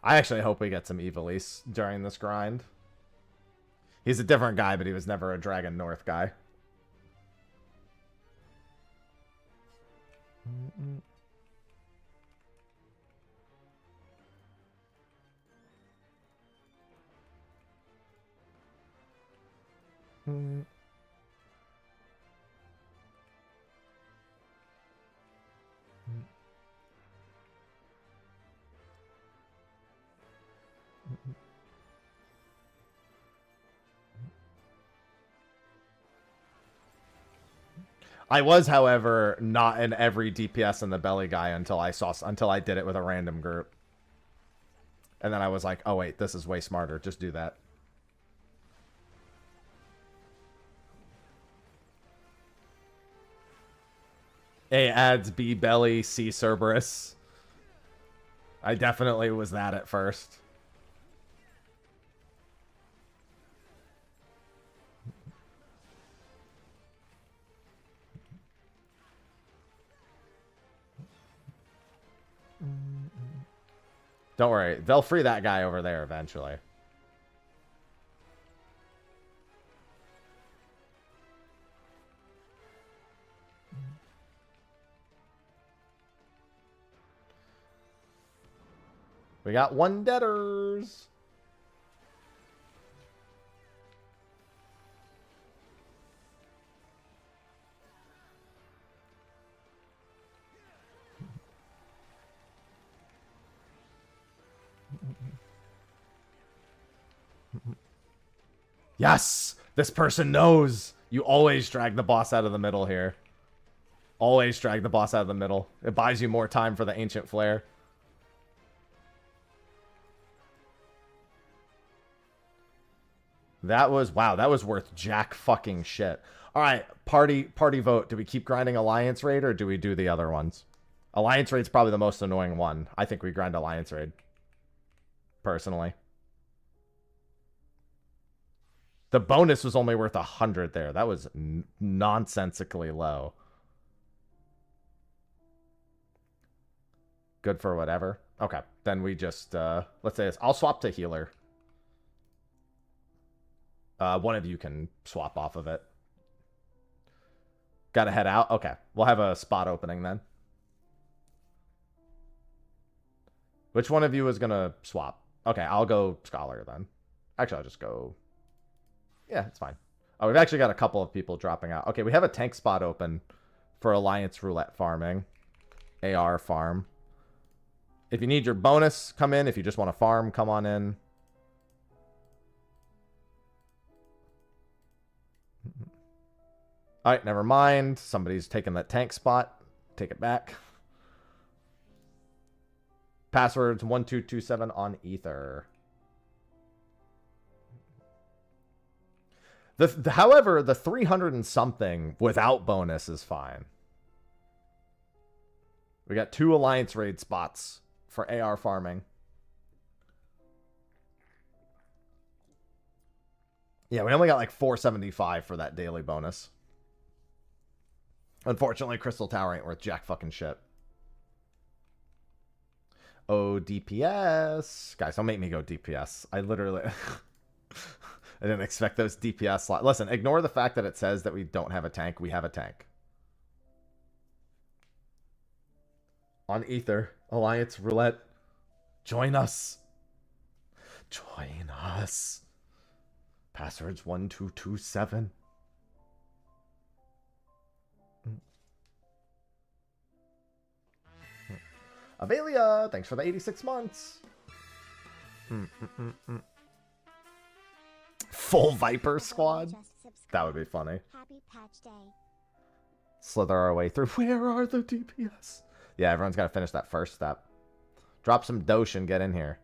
I actually hope we get some Evilise during this grind. He's a different guy, but he was never a Dragon North guy. I was, however, not in every DPS in the belly guy until I did it with a random group. And then I was like, oh wait, this is way smarter. Just do that. A adds B belly, C Cerberus. I definitely was that at first. Don't worry. They'll free that guy over there eventually. We got 1 debtors. Yes! This person knows. You always drag the boss out of the middle here. Always drag the boss out of the middle. It buys you more time for the Ancient Flare. That was, wow, that was worth jack fucking shit. All right, party vote. Do we keep grinding Alliance Raid or do we do the other ones? Alliance Raid's probably the most annoying one. I think we grind Alliance Raid. Personally. The bonus was only worth 100 there. That was nonsensically low. Good for whatever. Okay, then we just, let's say this. I'll swap to healer. One of you can swap off of it. Gotta head out? Okay, we'll have a spot opening then. Which one of you is gonna swap? Okay, I'll go Scholar then. Actually, I'll just go... Yeah, it's fine. Oh, we've actually got a couple of people dropping out. Okay, we have a tank spot open for Alliance Roulette farming. AR farm. If you need your bonus, come in. If you just want to farm, come on in. Alright, never mind. Somebody's taking that tank spot. Take it back. Password's 1227 on Ether. However, the 300 and something without bonus is fine. We got 2 Alliance Raid spots for AR farming. Yeah, we only got like 475 for that daily bonus. Unfortunately, Crystal Tower ain't worth jack fucking shit. Oh, DPS. Guys, don't make me go DPS. I literally... I didn't expect those DPS slots. Listen, ignore the fact that it says that we don't have a tank. We have a tank. On Ether, Alliance Roulette. Join us. Join us. Password's 1227. Avelia, thanks for the 86 months. Full Viper squad? That would be funny. Happy Patch Day. Slither our way through. Where are the DPS? Yeah, everyone's got to finish that first step. Drop some dosh and get in here.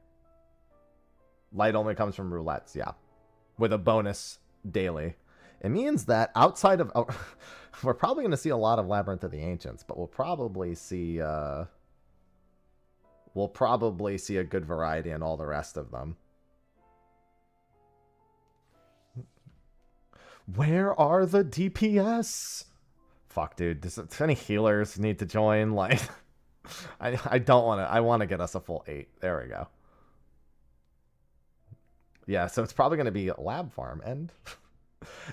Light only comes from roulettes, yeah. With a bonus daily. It means that outside of... Oh, we're probably going to see a lot of Labyrinth of the Ancients, but we'll probably see... we'll probably see a good variety in all the rest of them. Where are the DPS? Fuck, dude. Does any healers need to join? Like, I don't want to. I want to get us a full 8. There we go. Yeah, so it's probably going to be lab farm. And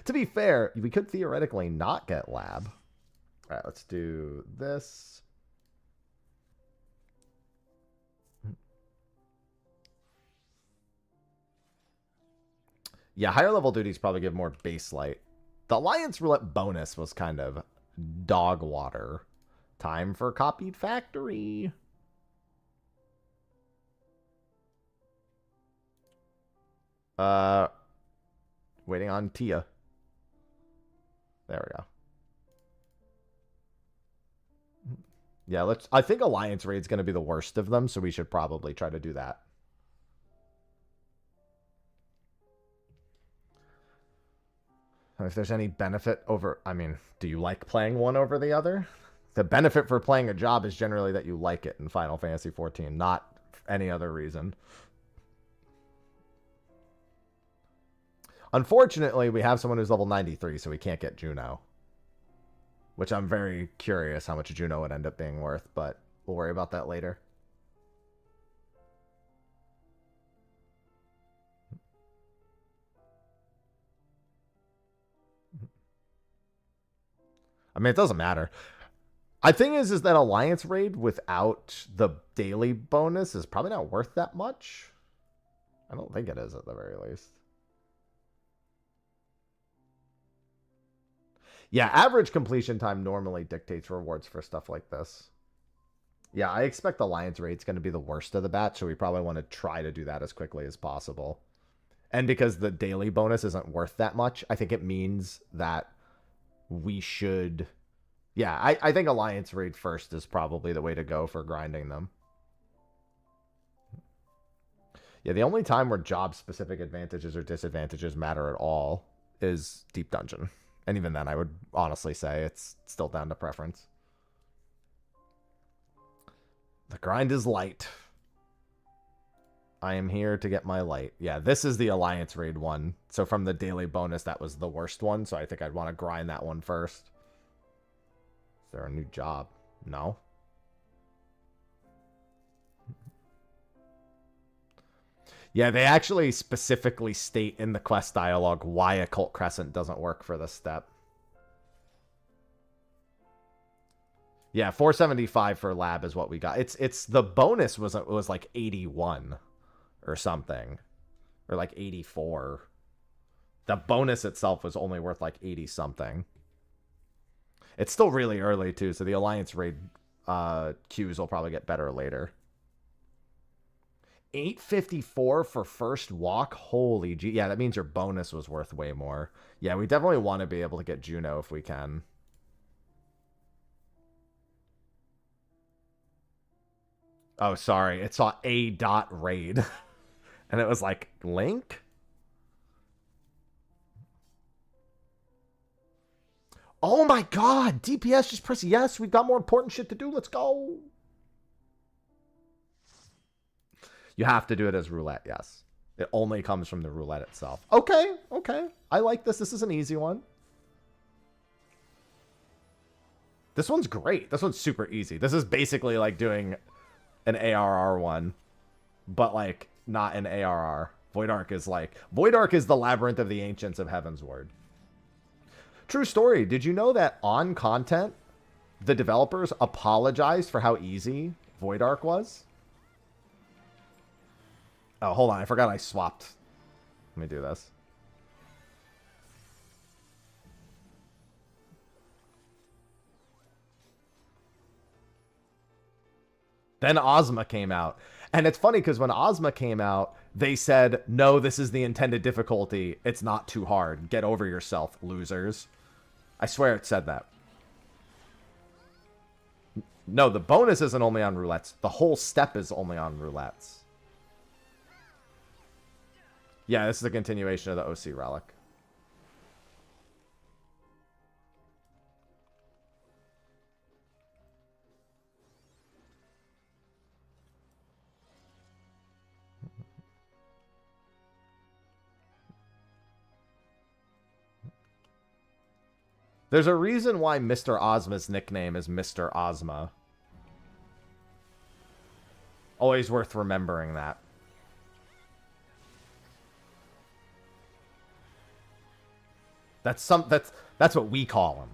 to be fair, we could theoretically not get lab. All right, let's do this. Yeah, higher level duties probably give more base light. The Alliance Roulette bonus was kind of dog water. Time for Copied Factory. Waiting on Tia. There we go. Yeah, I think Alliance Raid's going to be the worst of them, so we should probably try to do that. If there's any benefit over... I mean, do you like playing one over the other? The benefit for playing a job is generally that you like it in Final Fantasy XIV, not any other reason. Unfortunately, we have someone who's level 93, so we can't get Juno. Which I'm very curious how much Juno would end up being worth, but we'll worry about that later. I mean, it doesn't matter. I think is that Alliance raid without the daily bonus is probably not worth that much. I don't think it is at the very least. Yeah, average completion time normally dictates rewards for stuff like this. Yeah, I expect Alliance raid's going to be the worst of the batch, so we probably want to try to do that as quickly as possible. And because the daily bonus isn't worth that much, I think it means that we should... Yeah, I think Alliance raid first is probably the way to go for grinding them. Yeah, the only time where job-specific advantages or disadvantages matter at all is Deep Dungeon. And even then, I would honestly say it's still down to preference. The grind is light. I am here to get my light. Yeah, this is the Alliance raid one. So from the daily bonus, that was the worst one. So I think I'd want to grind that one first. Is there a new job? No. Yeah, they actually specifically state in the quest dialogue why Occult Crescent doesn't work for this step. Yeah, 475 for lab is what we got. It's the bonus was like 81 or something, or like 84. The bonus itself was only worth like 80 something. It's still really early too, so the Alliance raid queues will probably get better later. 854 for first walk. Holy gee. Yeah, that means your bonus was worth way more. Yeah, we definitely want to be able to get Juno if we can. Oh, sorry. It saw a dot raid. And it was like, Link? Oh my god! DPS, just press yes. We've got more important shit to do. Let's go. You have to do it as roulette, yes. It only comes from the roulette itself. Okay, okay. I like this. This is an easy one. This one's great. This one's super easy. This is basically like doing an ARR one, but like not an ARR. Void Ark is the Labyrinth of the Ancients of Heavensward. True story. Did you know that on content, the developers apologized for how easy Void Ark was? Oh, hold on. I forgot I swapped. Let me do this. Then Ozma came out. And it's funny because when Ozma came out, they said, no, this is the intended difficulty. It's not too hard. Get over yourself, losers. I swear it said that. No, the bonus isn't only on roulettes. The whole step is only on roulettes. Yeah, this is a continuation of the OC Relic. There's a reason why Mr. Ozma's nickname is Mr. Ozma. Always worth remembering that. That's what we call him.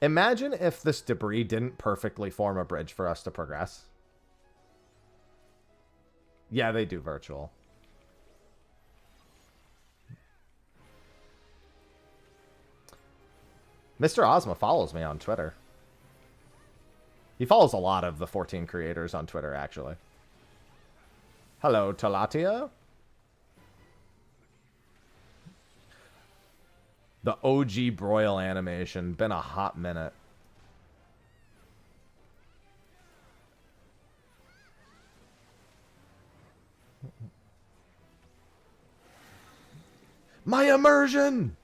Imagine if this debris didn't perfectly form a bridge for us to progress. Yeah, they do virtual. Mr. Ozma follows me on Twitter. He follows a lot of the 14 creators on Twitter, actually. Hello, Talatia. The OG broil animation. Been a hot minute. My immersion!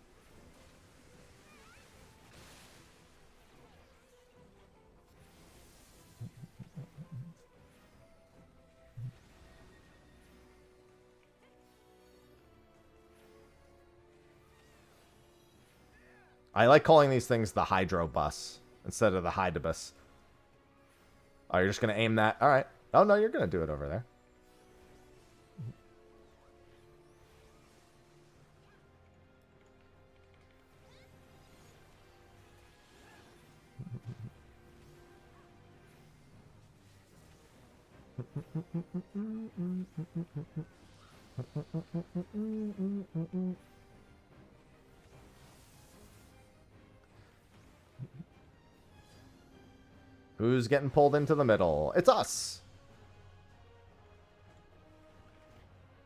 I like calling these things the Hydro Bus instead of the Hydibus. Oh, you're just going to aim that? All right. Oh, no, you're going to do it over there. Who's getting pulled into the middle? It's us.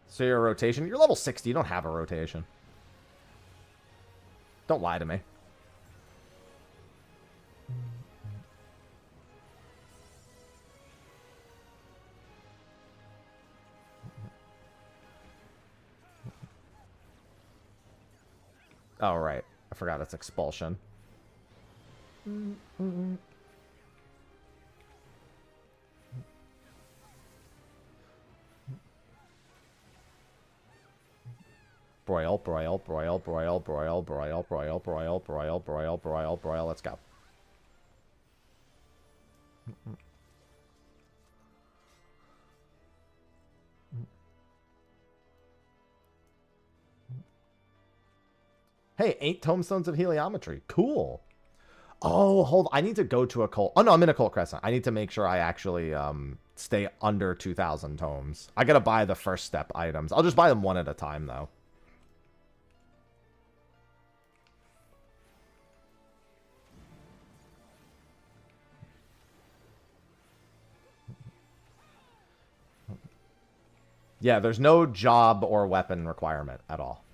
So your rotation. You're level 60. You don't have a rotation. Don't lie to me. Oh, right. I forgot it's expulsion. Broil, broil, broil, broil, broil, broil, broil, broil, broil, broil, broil, broil. Let's go. Hey, 8 tomestones of heliometry. Cool. Oh, hold on. I need to go to a cult. Oh, no, I'm in a cult crescent. I need to make sure I actually stay under 2,000 tomes. I got to buy the first step items. I'll just buy them one at a time, though. Yeah, there's no job or weapon requirement at all.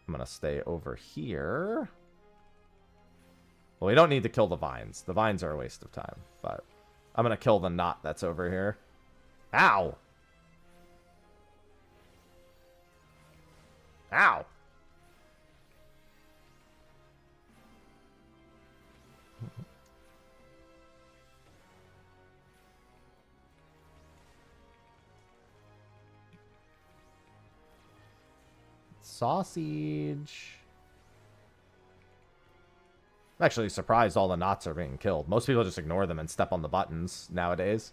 I'm going to stay over here. Well, we don't need to kill the vines. The vines are a waste of time, but I'm going to kill the knot that's over here. Ow! Ow! Sausage. I'm actually surprised all the knots are being killed. Most people just ignore them and step on the buttons nowadays.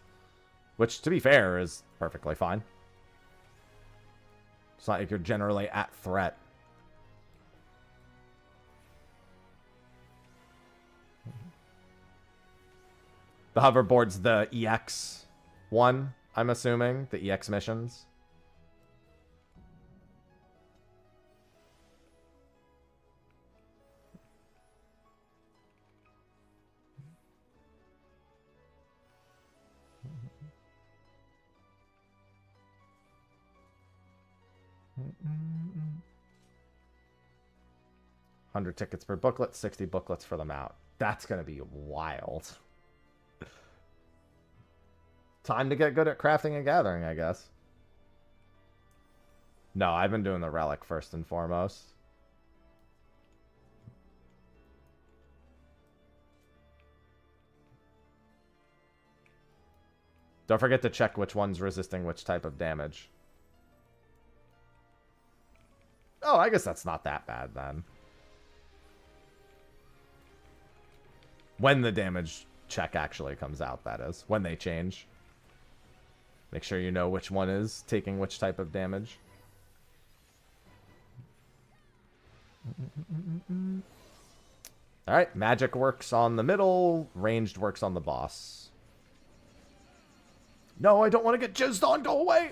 Which, to be fair, is perfectly fine. It's not like you're generally at threat. The hoverboard's the EX one, I'm assuming. The EX missions. $100 tickets per booklet, 60 booklets for them out. That's going to be wild. Time to get good at crafting and gathering, I guess. No, I've been doing the Relic first and foremost. Don't forget to check which one's resisting which type of damage. Oh, I guess that's not that bad then. When the damage check actually comes out, that is. When they change. Make sure you know which one is taking which type of damage. Alright, magic works on the middle, ranged works on the boss. No, I don't want to get jizzed on, go away!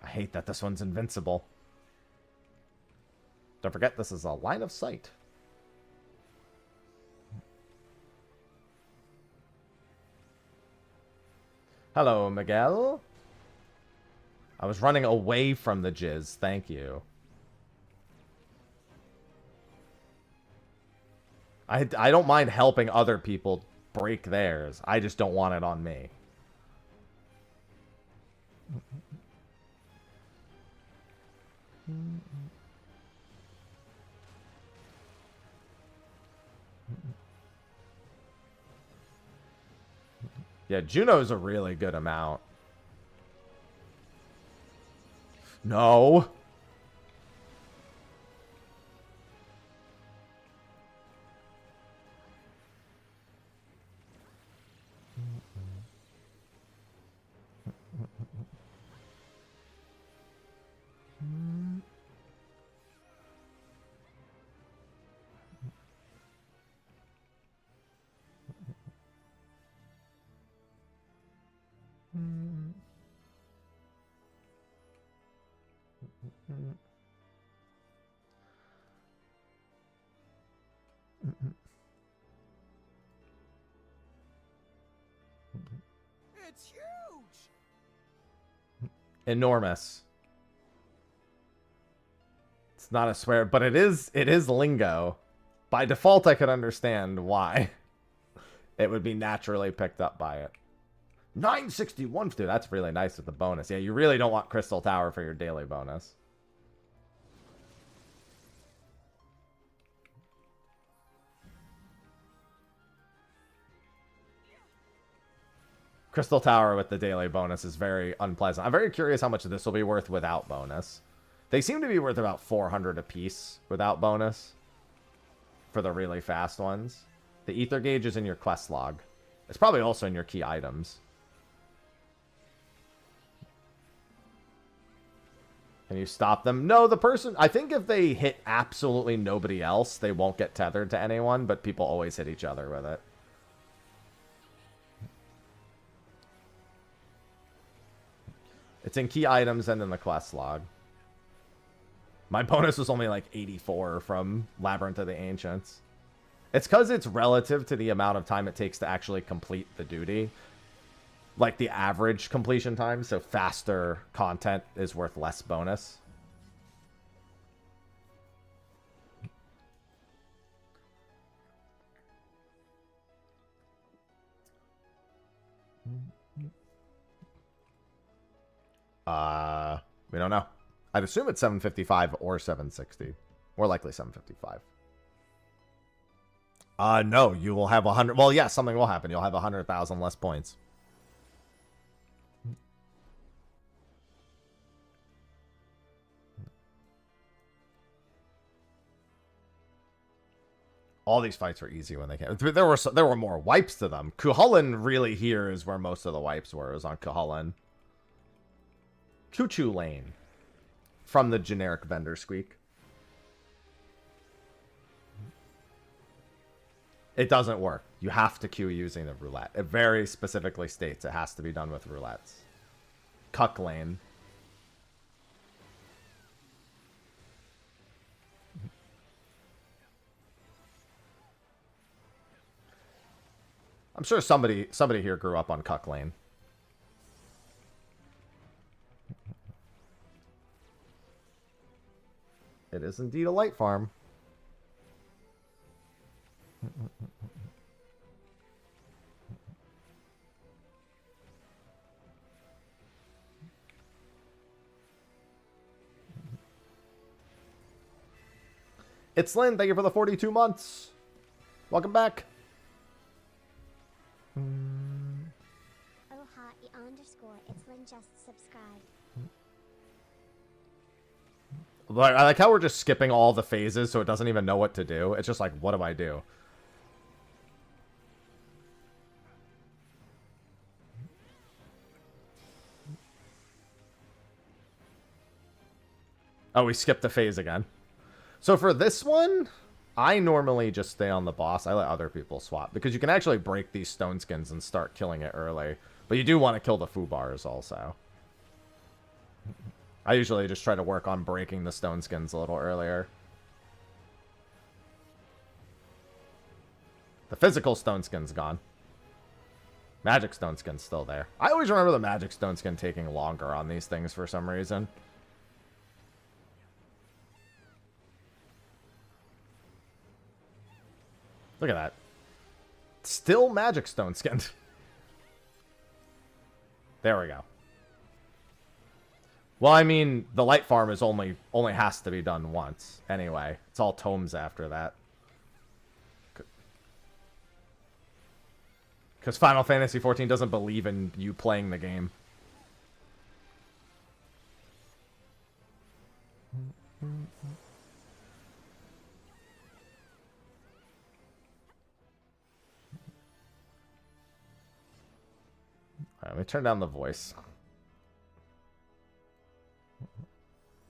I hate that this one's invincible. Don't forget, this is a line of sight. Hello, Miguel. I was running away from the jizz. Thank you. I don't mind helping other people break theirs. I just don't want it on me. Yeah, Juno's a really good amount. No. It's huge. Enormous. It's not a swear, but it is lingo. By default, I could understand why it would be naturally picked up by it. 961, dude, that's really nice with the bonus. Yeah, you really don't want Crystal Tower for your daily bonus. Crystal Tower with the daily bonus is very unpleasant. I'm very curious how much this will be worth without bonus. They seem to be worth about 400 apiece without bonus for the really fast ones. The ether gauge is in your quest log. It's probably also in your key items. Can you stop them? No, the person... I think if they hit absolutely nobody else, they won't get tethered to anyone, but people always hit each other with it. It's in key items and in the quest log. My bonus was only like 84 from Labyrinth of the Ancients. It's because it's relative to the amount of time it takes to actually complete the duty. Like the average completion time, so faster content is worth less bonus. We don't know. I'd assume it's 755 or 760. More likely 755. No, you will have 100. Well, yeah, something will happen. You'll have 100,000 less points. All these fights were easy when they came. There were more wipes to them. Cuchulainn really here is where most of the wipes were. It was on Cuchulainn. Choo-choo lane. From the generic vendor squeak. It doesn't work. You have to queue using the roulette. It very specifically states it has to be done with roulettes. Cuck lane. I'm sure somebody here grew up on Cuck lane. It is indeed a light farm. It's Lynn. Thank you for the 42 months. Welcome back. Oh ha, it's Lynn just subscribed. I like how we're just skipping all the phases so it doesn't even know what to do. It's just like, what do I do? Oh, we skipped the phase again. So for this one, I normally just stay on the boss. I let other people swap because you can actually break these stone skins and start killing it early. But you do want to kill the foo bars also. I usually just try to work on breaking the stone skins a little earlier. The physical stone skin's gone. Magic stone skin's still there. I always remember the magic stone skin taking longer on these things for some reason. Look at that. Still magic stone skin. There we go. Well, I mean, the light farm is only has to be done once. Anyway, it's all tomes after that. Because Final Fantasy XIV doesn't believe in you playing the game. Alright, let me turn down the voice.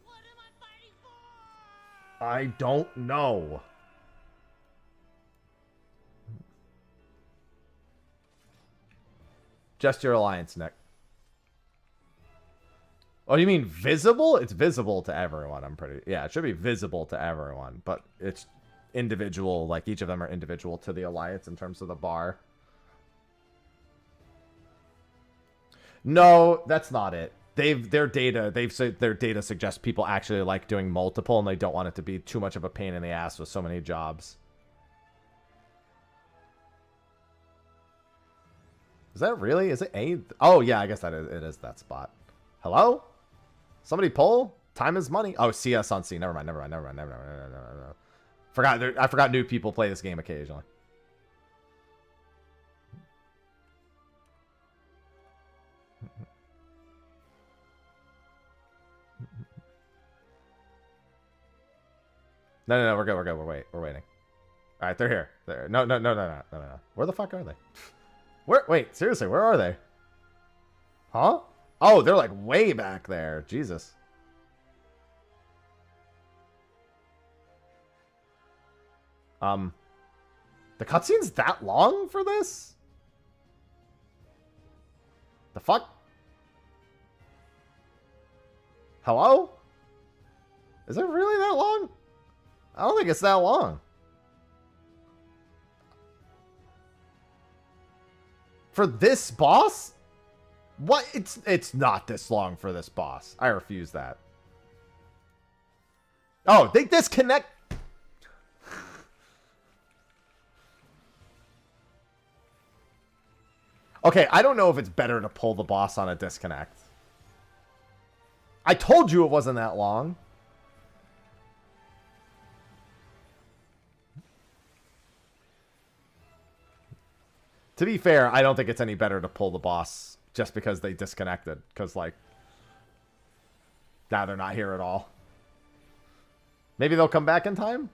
What am I fighting for? I don't know. Just your alliance, Nick. Oh, you mean visible? It's visible to everyone, I'm pretty... Yeah, it should be visible to everyone, but it's individual, like each of them are individual to the alliance in terms of the bar. No, that's not it. Their data suggests people actually like doing multiple and they don't want it to be too much of a pain in the ass with so many jobs. Is that really? Is it A? Oh, yeah, I guess it is that spot. Hello? Somebody pull? Time is money. Oh, CS on C. Never mind. I forgot new people play this game occasionally. No, we're good. We're waiting. All right, they're here. No. Where the fuck are they? Wait, seriously, where are they? Huh? Oh, they're like way back there. Jesus. The cutscene's that long for this? The fuck? Hello? Is it really that long? I don't think it's that long. For this boss? What? It's not this long for this boss. I refuse that. Oh, they disconnect. Okay, I don't know if it's better to pull the boss on a disconnect. I told you it wasn't that long. To be fair, I don't think it's any better to pull the boss just because they disconnected. Because, like, now they're not here at all. Maybe they'll come back in time?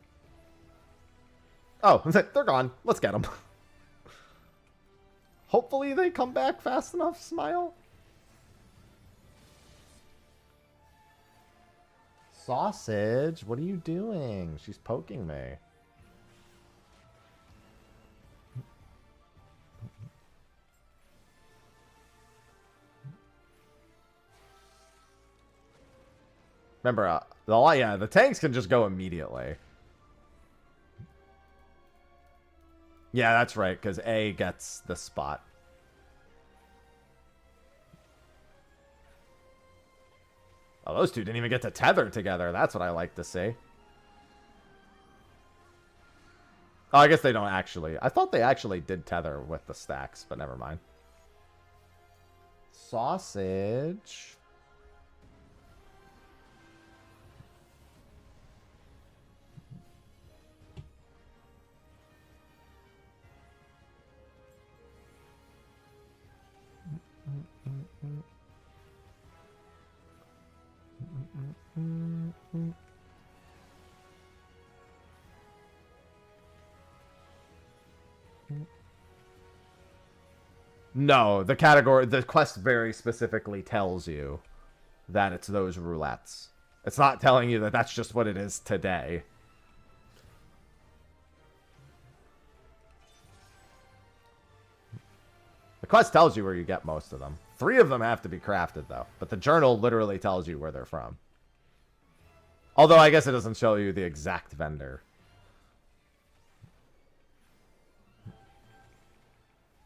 Oh, they're gone. Let's get them. Hopefully they come back fast enough, Smile. Sausage, what are you doing? She's poking me. Remember, the tanks can just go immediately. Yeah, that's right, because A gets the spot. Oh, those two didn't even get to tether together. That's what I like to see. Oh, I guess they don't actually. I thought they actually did tether with the stacks, but never mind. Sausage. No, the quest very specifically tells you that it's those roulettes. It's not telling you that that's just what it is today. The quest tells you where you get most of them. 3 of them have to be crafted, though. But the journal literally tells you where they're from. Although, I guess it doesn't show you the exact vendor.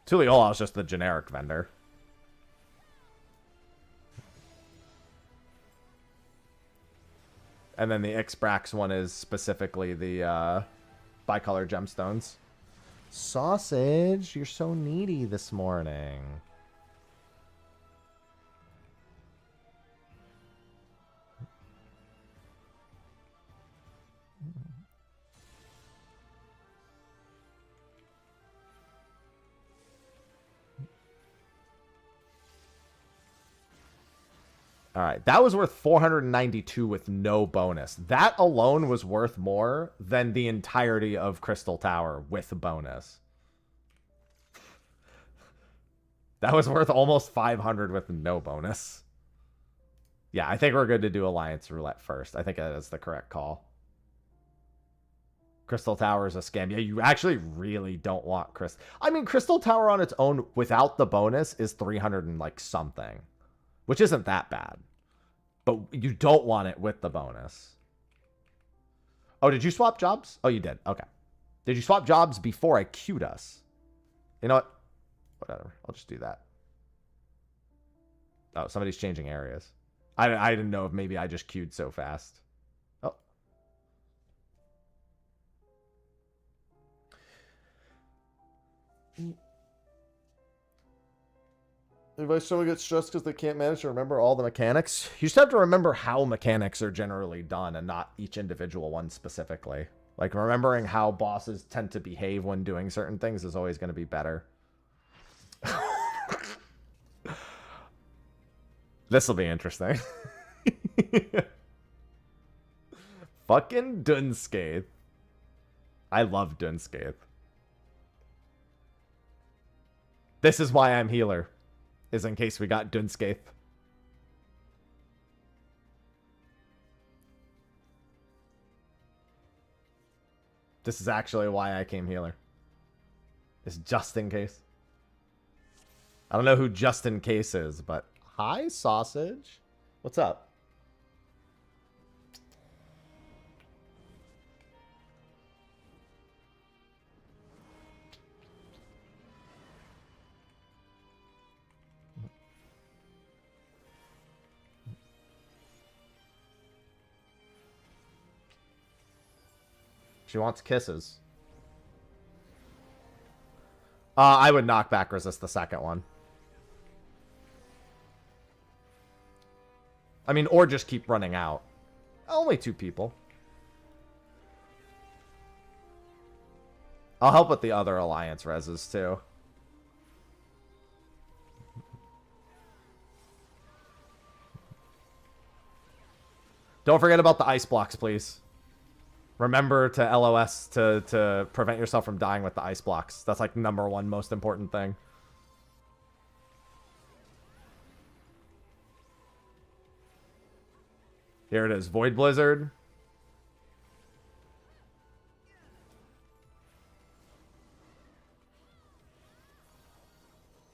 Tuliola's just the generic vendor. And then the Ixbrax one is specifically the bicolor gemstones. Sausage, you're so needy this morning. All right, that was worth 492 with no bonus. That alone was worth more than the entirety of Crystal Tower with a bonus. That was worth almost 500 with no bonus. Yeah, I think we're good to do Alliance Roulette first. I think that is the correct call. Crystal Tower is a scam. Yeah, you actually really don't want Crystal. I mean, Crystal Tower on its own without the bonus is 300 and like something, which isn't that bad. But you don't want it with the bonus. Oh, did you swap jobs? Oh, you did. Okay. Did you swap jobs before I queued us? You know what? Whatever. I'll just do that. Oh, somebody's changing areas. I didn't know if maybe I just queued so fast. Oh. If someone gets stressed because they can't manage to remember all the mechanics, you just have to remember how mechanics are generally done and not each individual one specifically. Like, remembering how bosses tend to behave when doing certain things is always going to be better. This will be interesting. Fucking Dunscape. I love Dunscape. This is why I'm healer. Is in case we got Dunscape. This is actually why I came healer. It's just in case. I don't know who just in case is, but hi, sausage. What's up? She wants kisses. I would knockback resist the second one. I mean, or just keep running out. Only 2 people. I'll help with the other alliance reses too. Don't forget about the ice blocks, please. Remember to LOS to prevent yourself from dying with the ice blocks. That's like #1 most important thing. Here it is. Void Blizzard.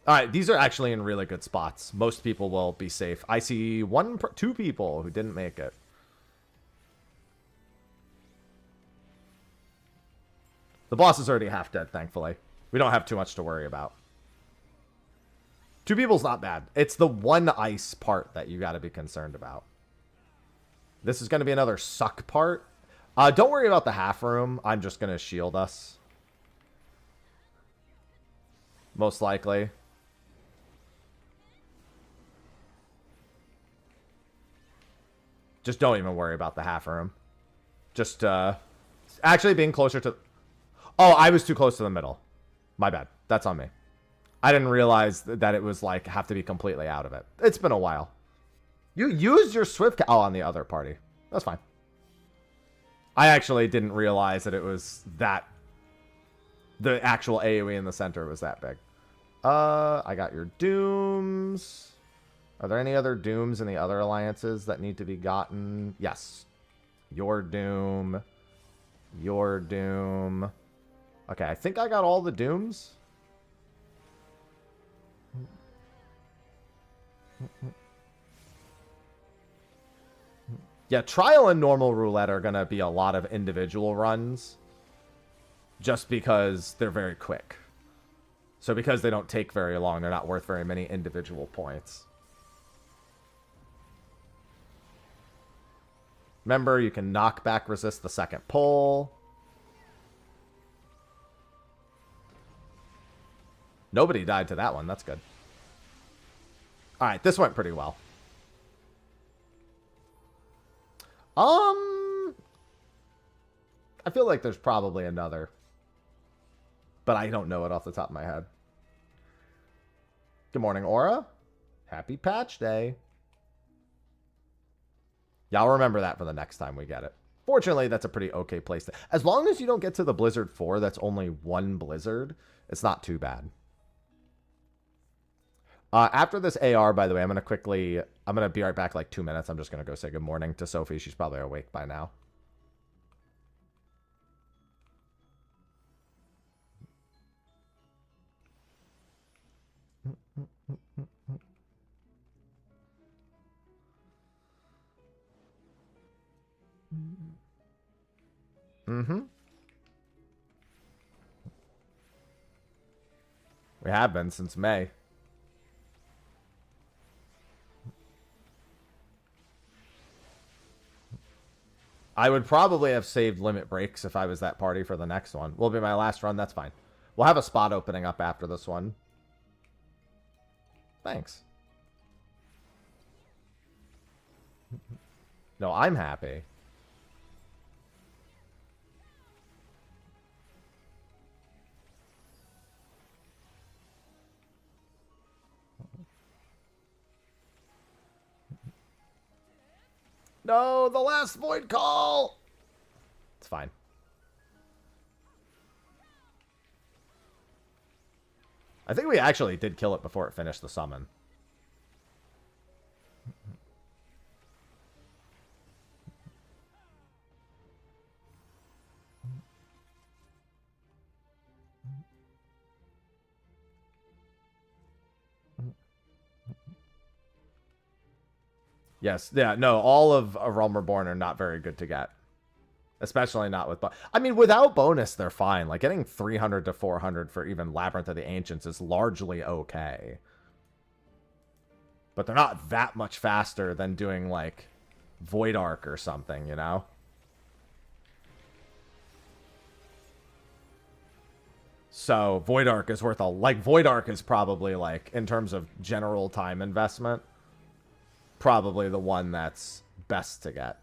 Alright, these are actually in really good spots. Most people will be safe. I see 2 people who didn't make it. The boss is already half dead, thankfully. We don't have too much to worry about. 2 people's not bad. It's the one ice part that you got to be concerned about. This is going to be another suck part. Don't worry about the half room. I'm just going to shield us. Most likely. Just don't even worry about the half room. Just, actually being closer to... Oh, I was too close to the middle. My bad. That's on me. I didn't realize that it was like have to be completely out of it. It's been a while. You used your swift... Oh, on the other party. That's fine. I actually didn't realize that it was that... The actual AoE in the center was that big. I got your dooms. Are there any other dooms in the other alliances that need to be gotten? Yes. Your doom. Your doom. Okay, I think I got all the dooms. Yeah, trial and normal roulette are going to be a lot of individual runs. Just because they're very quick. So because they don't take very long, they're not worth very many individual points. Remember, you can knock back resist the second pull. Nobody died to that one. That's good. Alright, this went pretty well. I feel like there's probably another. But I don't know it off the top of my head. Good morning, Aura. Happy patch day. Yeah, I'll remember that for the next time we get it. Fortunately, that's a pretty okay place to... As long as you don't get to the Blizzard 4, that's only one Blizzard, it's not too bad. After this AR, by the way, I'm going to be right back like 2 minutes. I'm just going to go say good morning to Sophie. She's probably awake by now. Mm-hmm. We have been since May. I would probably have saved limit breaks if I was that party for the next one. Will be my last run, that's fine. We'll have a spot opening up after this one. Thanks. No, I'm happy. No, the last void call. It's fine. I think we actually did kill it before it finished the summon. Yes, yeah, no, all of A Realm Reborn are not very good to get. Especially not with... I mean, without bonus, they're fine. Like, getting 300 to 400 for even Labyrinth of the Ancients is largely okay. But they're not that much faster than doing, like, Void Arc or something, you know? So, Void Arc is worth a... Like, Void Arc is probably, like, in terms of general time investment, probably the one that's best to get.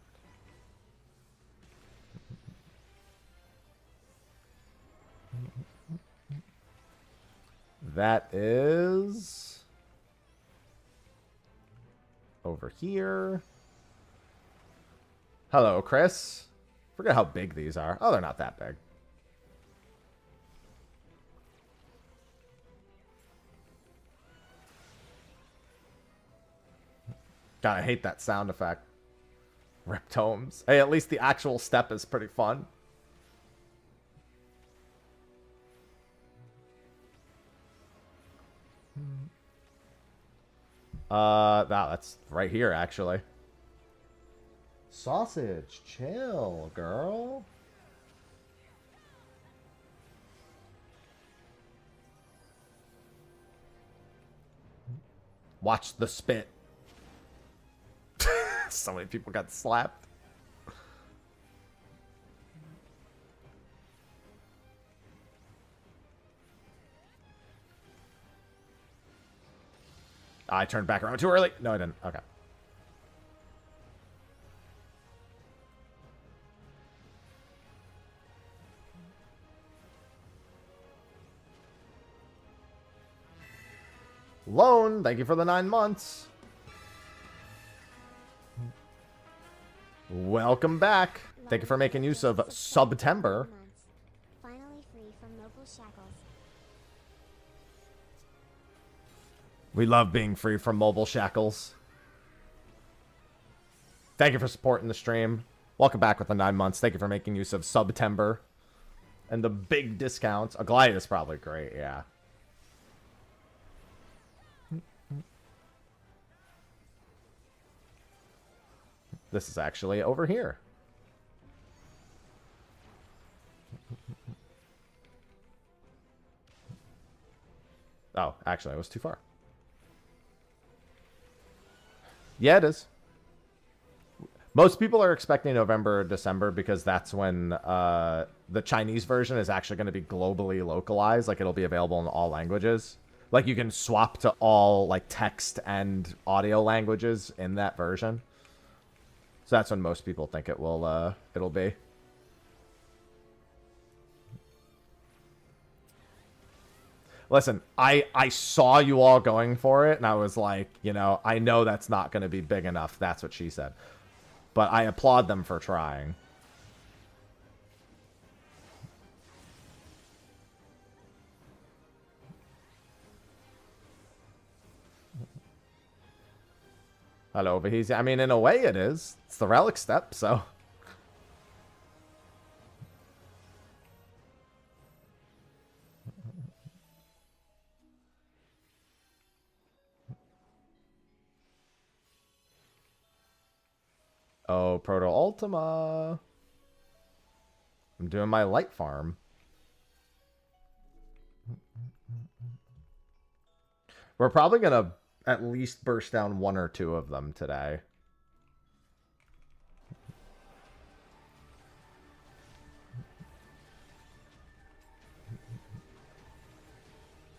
That is over here. Hello, Chris. Forget how big these are. Oh, they're not that big. God, I hate that sound effect. Rip tomes. Hey, at least the actual step is pretty fun. That's right here, actually. Sausage, chill, girl. Watch the spit. So many people got slapped. I turned back around too early. No, I didn't. Okay. Lone, thank you for the 9 months. Welcome back. Thank you for making use of September. Finally free from mobile shackles. We love being free from mobile shackles. Thank you for supporting the stream. Welcome back with the 9 months. Thank you for making use of September. And the big discounts. Aglaia is probably great, yeah. This is actually over here. Oh, actually, I was too far. Yeah, it is. Most people are expecting November or December because that's when the Chinese version is actually going to be globally localized. Like, it'll be available in all languages. Like, you can swap to all, like, text and audio languages in that version. So that's when most people think it will, it'll be. Listen, I saw you all going for it, and I was like, you know, I know that's not going to be big enough. That's what she said. but I applaud them for trying. Hello, but he's... I mean, in a way it is. It's the relic step, so... Oh, Proto Ultima. I'm doing my light farm. We're probably going to at least burst down 1 or 2 of them today.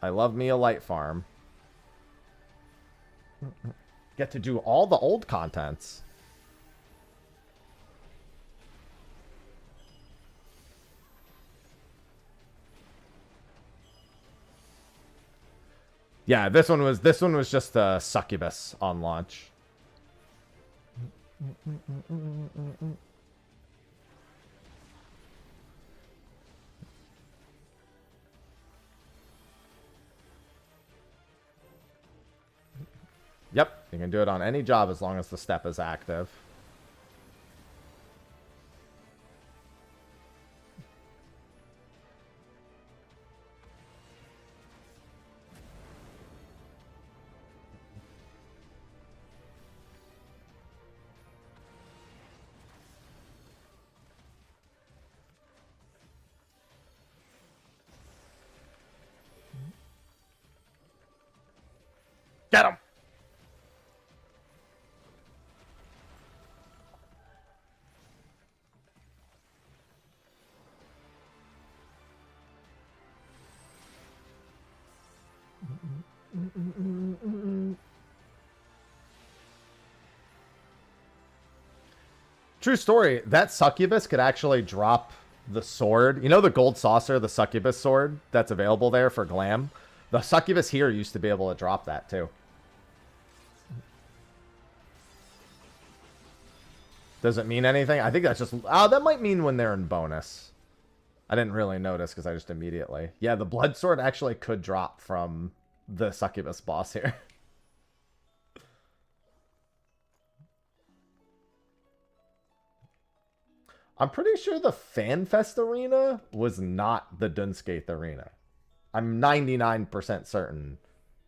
I love me a light farm. Get to do all the old contents. Yeah, this one was just a succubus on launch. Yep, you can do it on any job as long as the step is active. Get him! True story, that succubus could actually drop the sword. You know the gold saucer, the succubus sword that's available there for glam? The succubus here used to be able to drop that too. Does it mean anything? I think that's just... Oh, that might mean when they're in bonus. I didn't really notice because I just immediately... Yeah, the blood sword actually could drop from the succubus boss here. I'm pretty sure the FanFest arena was not the Dunskaith arena. I'm 99% certain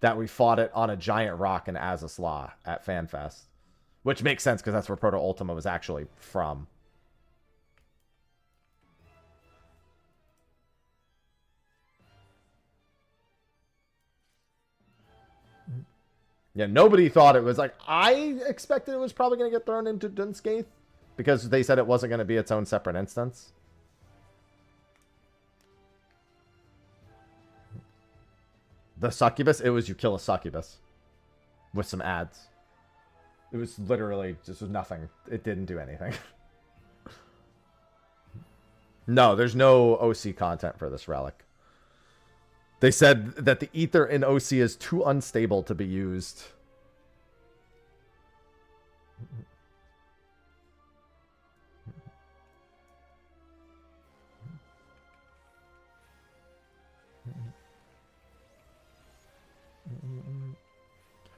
that we fought it on a giant rock in Azazla at FanFest. Which makes sense because that's where Proto Ultima was actually from. Yeah, nobody thought it was like... I expected it was probably going to get thrown into Dunskaith because they said it wasn't going to be its own separate instance. The succubus, it was you kill a succubus with some ads. It was literally just nothing. It didn't do anything. No, there's no OC content for this relic. They said that the ether in OC is too unstable to be used.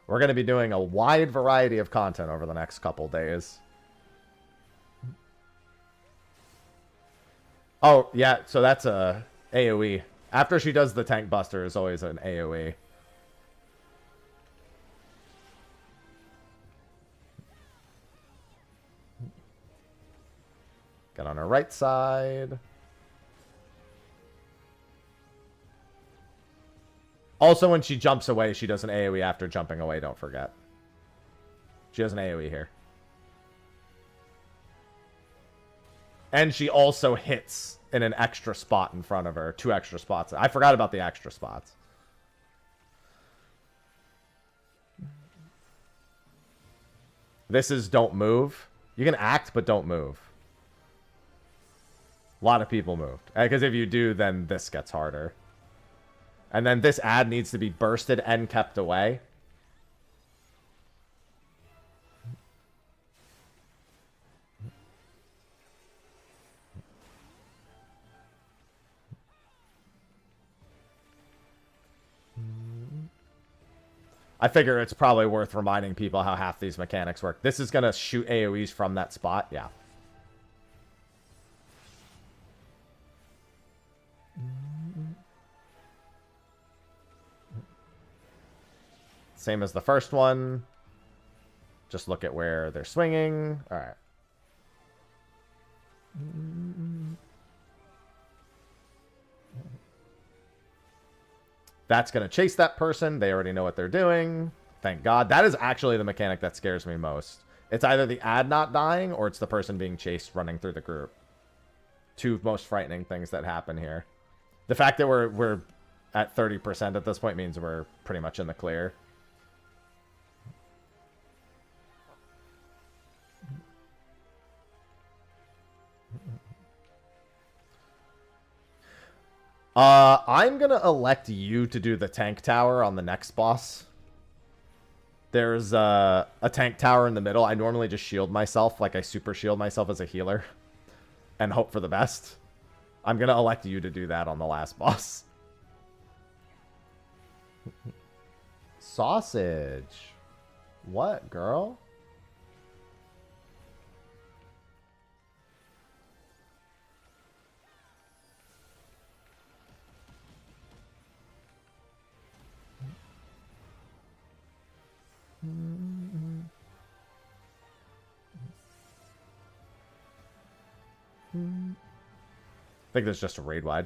We're going to be doing a wide variety of content over the next couple days. Oh, yeah, so that's a AoE. After she does the tank buster is always an AoE. Get on her right side. Also, when she jumps away, she does an AoE after jumping away, don't forget. She does an AoE here. And she also hits in an extra spot in front of her. 2 extra spots. I forgot about the extra spots. This is don't move. You can act, but don't move. A lot of people moved. Because if you do, then this gets harder. And then this ad needs to be bursted and kept away. I figure it's probably worth reminding people how half these mechanics work. This is going to shoot AoEs from that spot. Yeah. Same as the first one. Just look at where they're swinging. All right. That's going to chase that person. They already know what they're doing. Thank God. That is actually the mechanic that scares me most. It's either the ad not dying or it's the person being chased running through the group. Two most frightening things that happen here. The fact that we're at 30% at this point means we're pretty much in the clear. I'm going to elect you to do the tank tower on the next boss. There's a tank tower in the middle. I normally just shield myself, like I super shield myself as a healer. And hope for the best. I'm going to elect you to do that on the last boss. Sausage. What, girl? I think there's just a raid wide.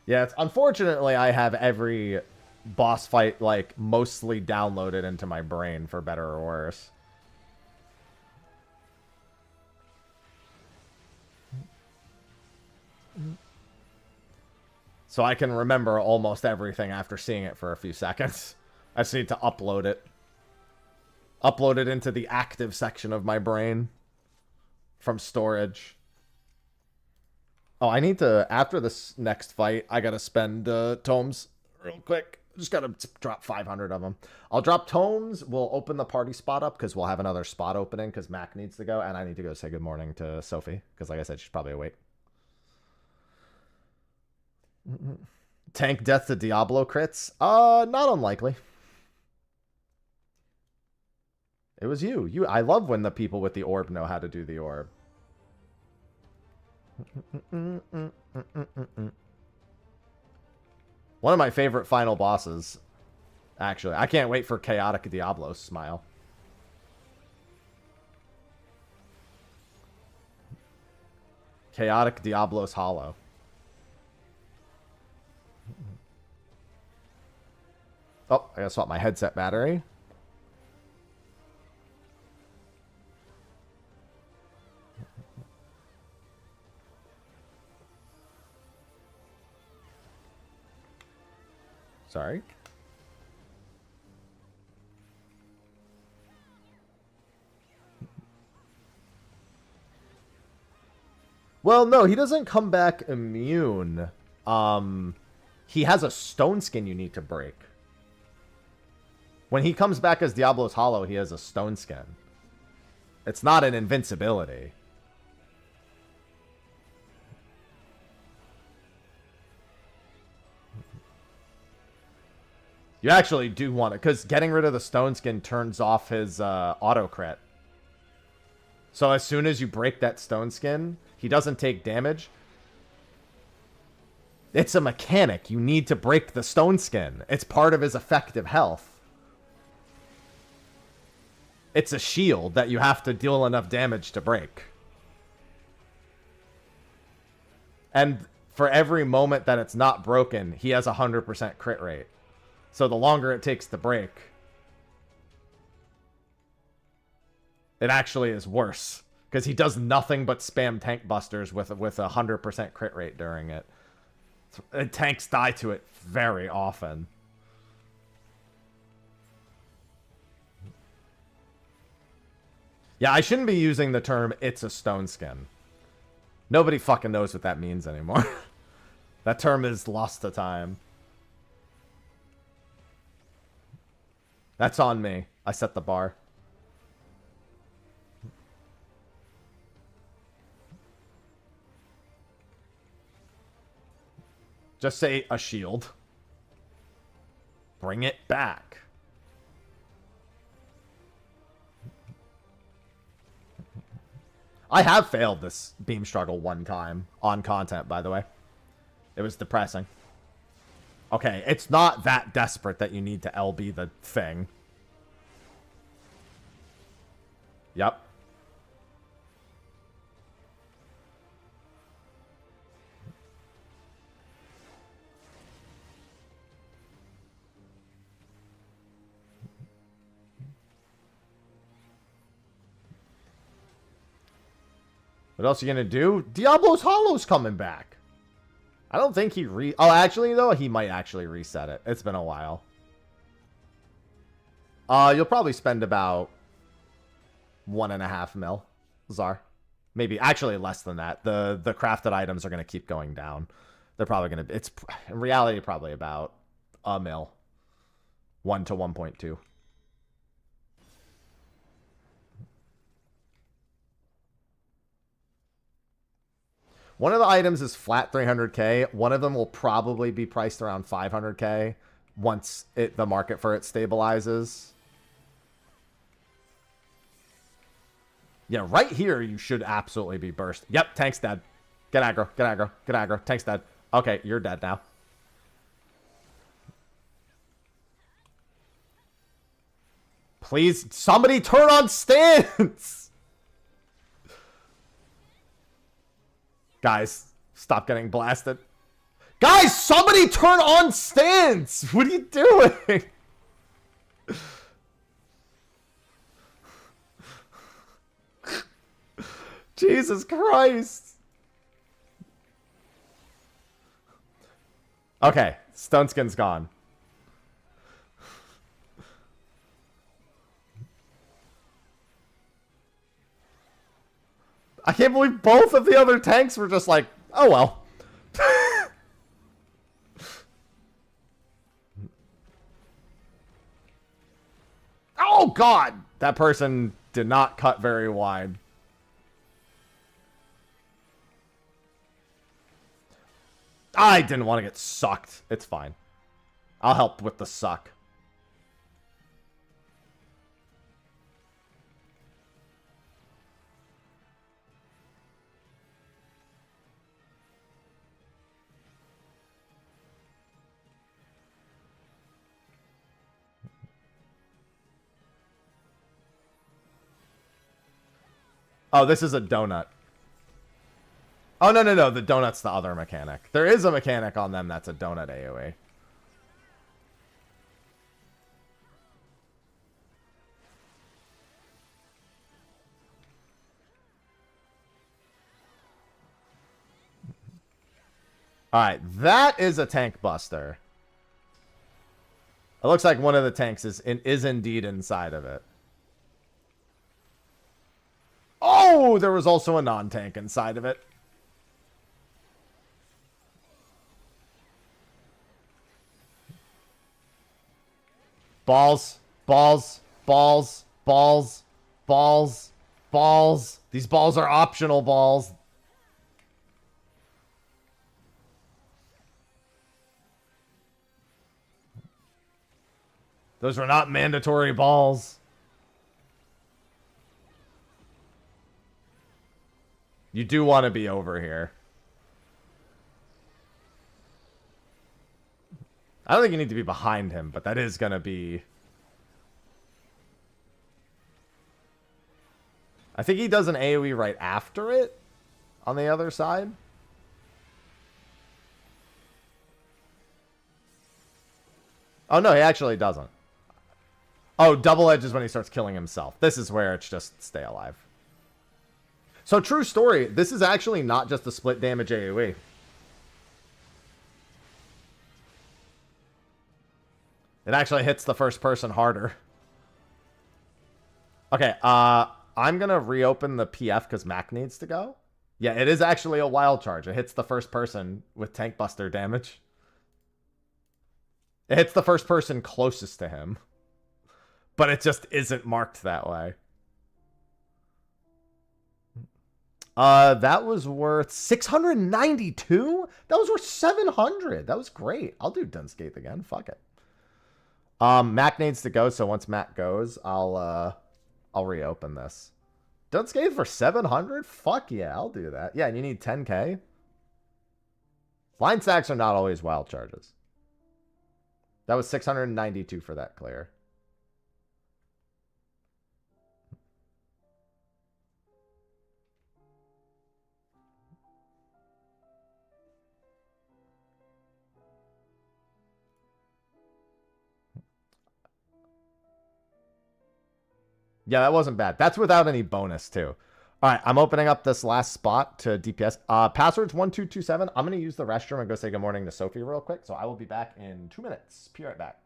Yeah, it's unfortunately I have every boss fight like mostly downloaded into my brain for better or worse. So I can remember almost everything after seeing it for a few seconds. I just need to upload it. Upload it into the active section of my brain from storage. Oh, I need to, after this next fight, I gotta spend tomes real quick. Just gotta drop 500 of them. I'll drop tomes. We'll open the party spot up because we'll have another spot opening because Mac needs to go. And I need to go say good morning to Sophie because, like I said, she's probably awake. Tank death to Diablo crits? Not unlikely. It was you. I love when the people with the orb know how to do the orb. One of my favorite final bosses, actually. I can't wait for Chaotic Diablo's smile. Chaotic Diablo's hollow. Oh, I gotta swap my headset battery. Sorry. Well, no, he doesn't come back immune. He has a stone skin you need to break. When he comes back as Diablo's Hollow, he has a stone skin. It's not an invincibility. You actually do want it, because getting rid of the stone skin turns off his auto crit. So as soon as you break that stone skin, he doesn't take damage. It's a mechanic. You need to break the stone skin. It's part of his effective health. It's a shield that you have to deal enough damage to break. And for every moment that it's not broken, he has a 100% crit rate. So the longer it takes to break, it actually is worse. Because he does nothing but spam tank busters with a 100% crit rate during it. And tanks die to it very often. Yeah, I shouldn't be using the term, it's a stone skin. Nobody fucking knows what that means anymore. That term is lost to time. That's on me. I set the bar. Just say a shield. Bring it back. I have failed this beam struggle one time on content, by the way. It was depressing. Okay, it's not that desperate that you need to LB the thing. Yep. What else are you gonna do? Diablo's Hollow's coming back. I don't think he Oh, actually, though, he might actually reset it. It's been a while. You'll probably spend about 1.5 mil, Czar. Maybe, actually less than that. The crafted items are gonna keep going down. They're probably gonna, it's, in reality, probably about a mil. 1 to 1.2. One of the items is flat 300k. One of them will probably be priced around 500k once the market for it stabilizes. Yeah, right here you should absolutely be burst. Yep, tank's dead. Get aggro, get aggro, get aggro. Tank's dead. Okay, you're dead now. Please, somebody turn on stance! Guys, stop getting blasted. Guys, somebody turn on stance! What are you doing? Jesus Christ. Okay, Stone Skin's gone. I can't believe both of the other tanks were just like, oh well. Oh god! That person did not cut very wide. I didn't want to get sucked. It's fine. I'll help with the suck. Oh, this is a donut. Oh, no, no, no. The donut's the other mechanic. There is a mechanic on them that's a donut AoE. Alright, that is a tank buster. It looks like one of the tanks is indeed inside of it. Oh, there was also a non-tank inside of it. Balls, balls, balls, balls, balls, balls. These balls are optional balls. Those were not mandatory balls. You do want to be over here. I don't think you need to be behind him, but that is going to be... I think he does an AoE right after it on the other side. Oh, no, he actually doesn't. Oh, double edge is when he starts killing himself. This is where it's just stay alive. So, true story, this is actually not just a split damage AoE. It actually hits the first person harder. Okay, I'm going to reopen the PF because Mac needs to go. Yeah, it is actually a wild charge. It hits the first person with tank buster damage. It hits the first person closest to him. but it just isn't marked that way. That was worth 692. That was worth 700. That was great. I'll do Dunscape again. Fuck it. Mac needs to go, so once Mac goes, I'll reopen this. Dunscape for 700? Fuck yeah, I'll do that. Yeah, and you need 10k. Line stacks are not always wild charges. That was 692 for that clear. Yeah, that wasn't bad. That's without any bonus, too. All right, I'm opening up this last spot to DPS. Password's 1227. I'm going to use the restroom and go say good morning to Sophie real quick. So I will be back in 2 minutes. Be right back.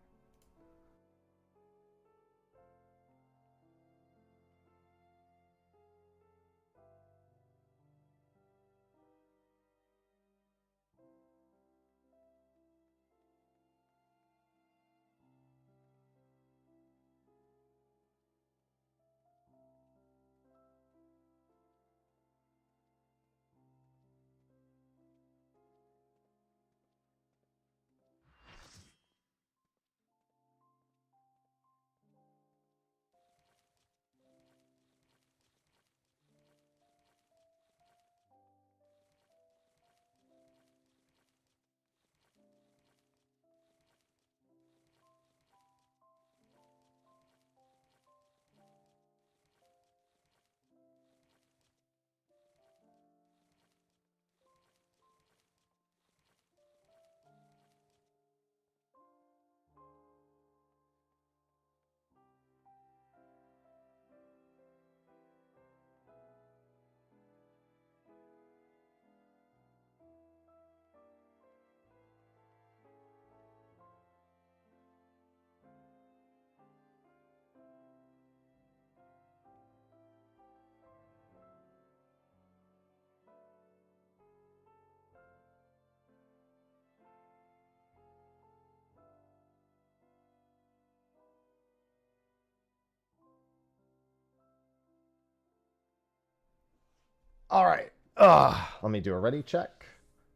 All right. Let me do a ready check.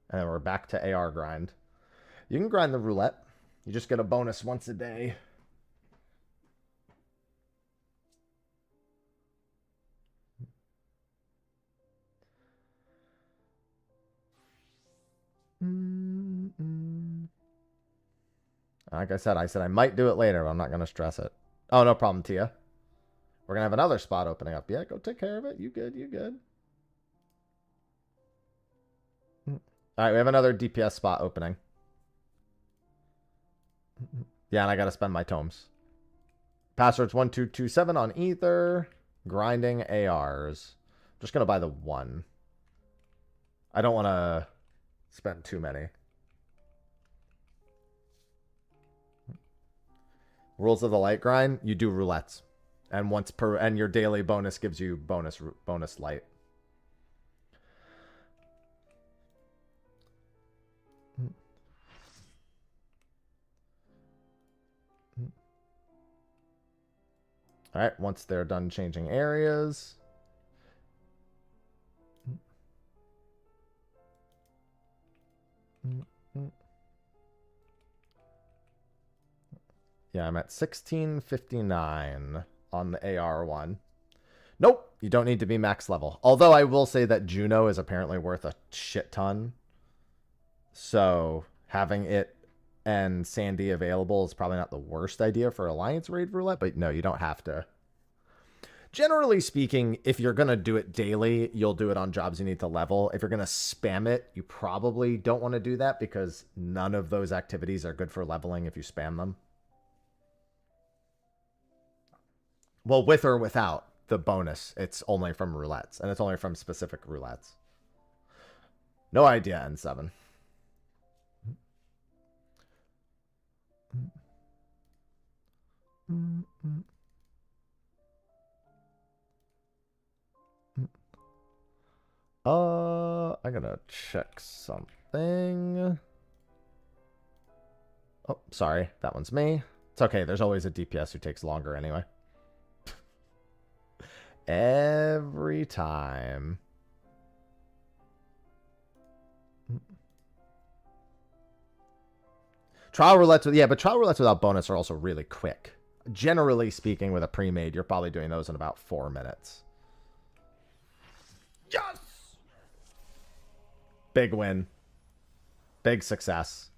And then we're back to AR grind. You can grind the roulette. You just get a bonus once a day. Like I said I might do it later, but I'm not going to stress it. Oh, no problem, Tia. We're going to have another spot opening up. Yeah, go take care of it. You good, you good. All right, we have another DPS spot opening. Yeah, and I got to spend my tomes. Password's 1227 on Ether. Grinding ARs. I'm just going to buy the one. I don't want to spend too many. Rules of the light grind, you do roulettes. And once per, and your daily bonus gives you bonus light. All right, once they're done changing areas. Yeah, I'm at 1659 on the AR one. Nope, you don't need to be max level. Although I will say that Juno is apparently worth a shit ton. So having it and Sandy available is probably not the worst idea for Alliance Raid Roulette, but no, you don't have to. Generally speaking, if you're going to do it daily, you'll do it on jobs you need to level. If you're going to spam it, you probably don't want to do that because none of those activities are good for leveling if you spam them. Well, with or without the bonus, it's only from roulettes, and it's only from specific roulettes. No idea, N7. I gotta check something. Oh, sorry, that one's me. It's okay. There's always a DPS who takes longer anyway. Every time. Trial roulettes, yeah, but trial roulettes without bonus are also really quick. Generally speaking, with a pre-made, you're probably doing those in about 4 minutes. Yes! Big win. Big success.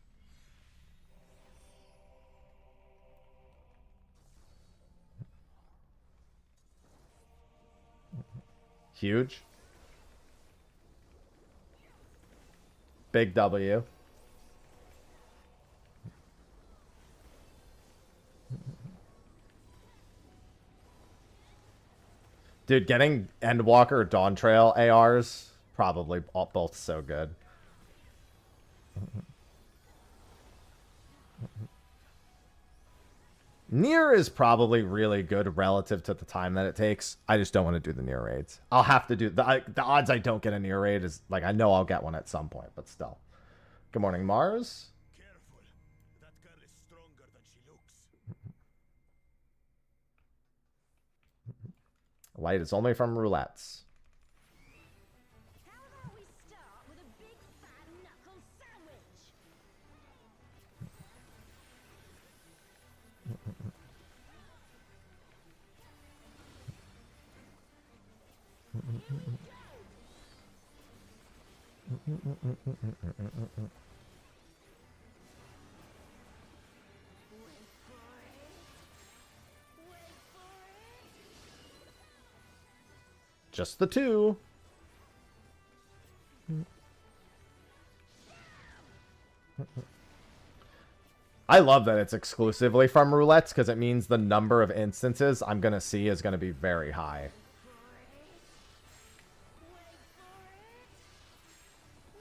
Huge. Big W. Dude, getting Endwalker or Dawn Trail ARs, probably both so good. Near is probably really good relative to the time that it takes. I just don't want to do the near raids. I'll have to do the odds I don't get a near raid is like I know I'll get one at some point, but still. Good morning, Mars. Careful. That girl is stronger than she looks. Light is only from roulettes. How about we start with a big fat knuckle sandwich? Just the two. I love that it's exclusively from roulettes because it means the number of instances I'm going to see is going to be very high.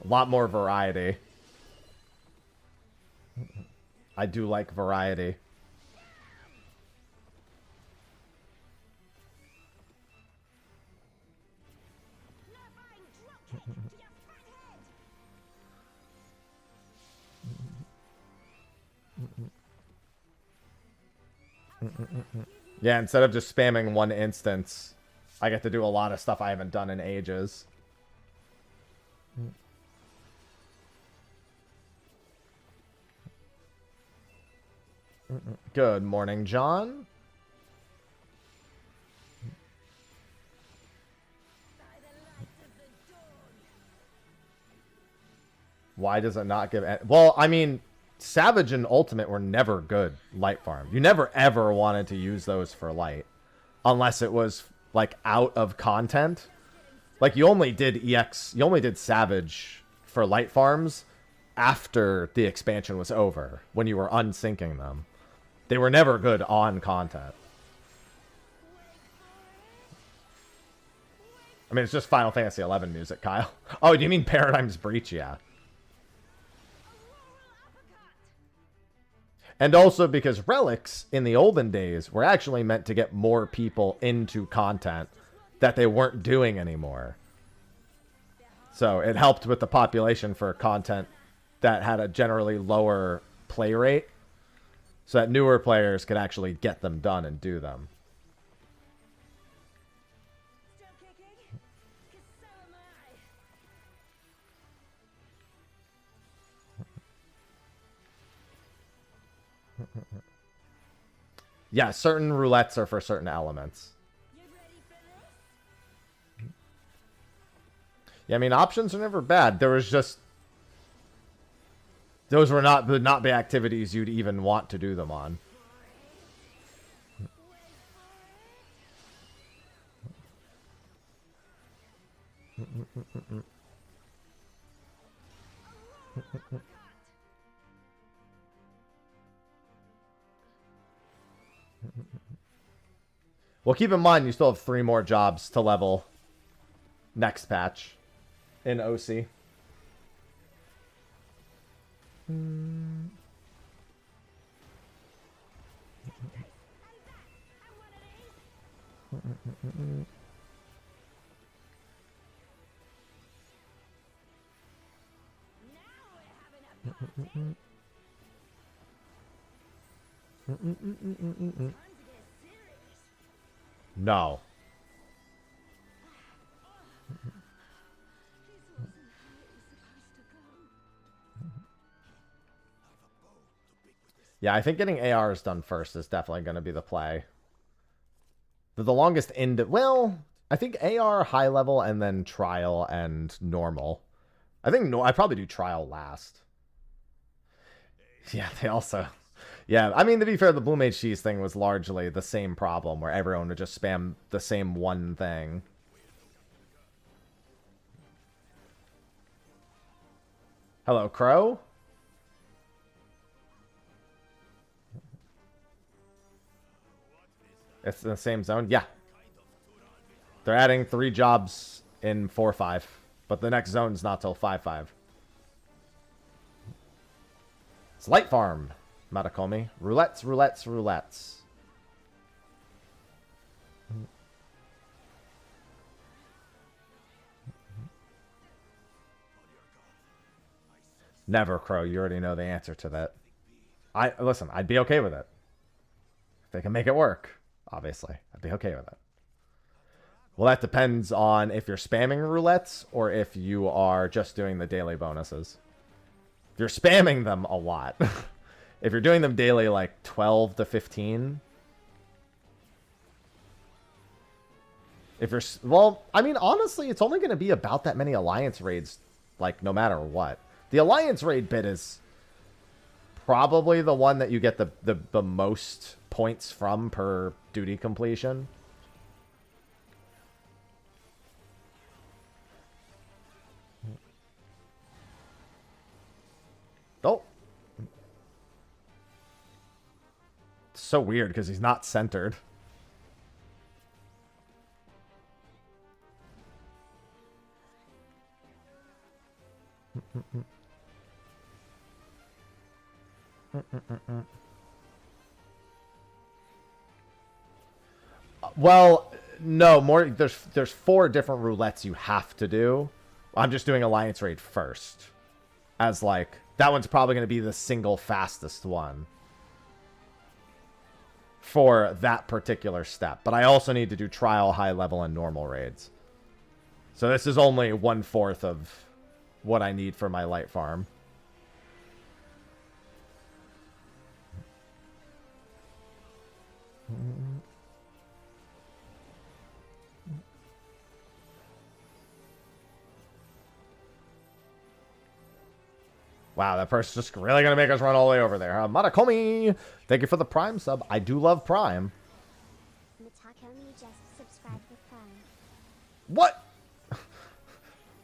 A lot more variety. I do like variety. Yeah, instead of just spamming one instance, I get to do a lot of stuff I haven't done in ages. Good morning, John. Why does it not give... Well, I mean, Savage and Ultimate were never good light farm. You never ever wanted to use those for light. Unless it was, like, out of content. Like, you only did EX... You only did Savage for light farms after the expansion was over. When you were unsyncing them. They were never good on content. I mean, it's just Final Fantasy XI music, Kyle. Oh, do you mean Paradigm's Breach? Yeah. And also because relics in the olden days were actually meant to get more people into content that they weren't doing anymore. So it helped with the population for content that had a generally lower play rate. So that newer players could actually get them done and do them. Still kicking? 'Cause so am I. Yeah, certain roulettes are for certain elements. You ready for this? Yeah, I mean, options are never bad. There was just... Those would not be activities you'd even want to do them on. Well, keep in mind, you still have 3 more jobs to level next patch in OC. No. Yeah, I think getting ARs done first is definitely going to be the play. The longest into... Well, I think AR, high level, and then trial and normal. I think I'd probably do trial last. Yeah, they also... Yeah, I mean, to be fair, the Blue Mage Cheese thing was largely the same problem, where everyone would just spam the same one thing. Hello, Crow? It's in the same zone? Yeah. They're adding 3 jobs in 4-5, but the next zone's not till 5-5. It's Light Farm, Matakomi. Roulettes, roulettes, roulettes. Never, Crow. You already know the answer to that. Listen, I'd be okay with it. If they can make it work, obviously. I'd be okay with it. Well, that depends on if you're spamming roulettes or if you are just doing the daily bonuses. If you're spamming them a lot. If you're doing them daily, like 12 to 15. If you're... Well, I mean, honestly, it's only going to be about that many alliance raids, like, no matter what. The alliance raid bit is probably the one that you get the most points from per duty completion. Oh. It's so weird because he's not centered. Well, no, more. There's 4 different roulettes you have to do. I'm just doing alliance raid first, as like that one's probably going to be the single fastest one for that particular step. But I also need to do trial, high level, and normal raids. So this is only 1/4 of what I need for my light farm. Wow, that person's just really going to make us run all the way over there. Matakomi, thank you for the Prime sub. I do love Prime. Matakomi just subscribed with Prime. What?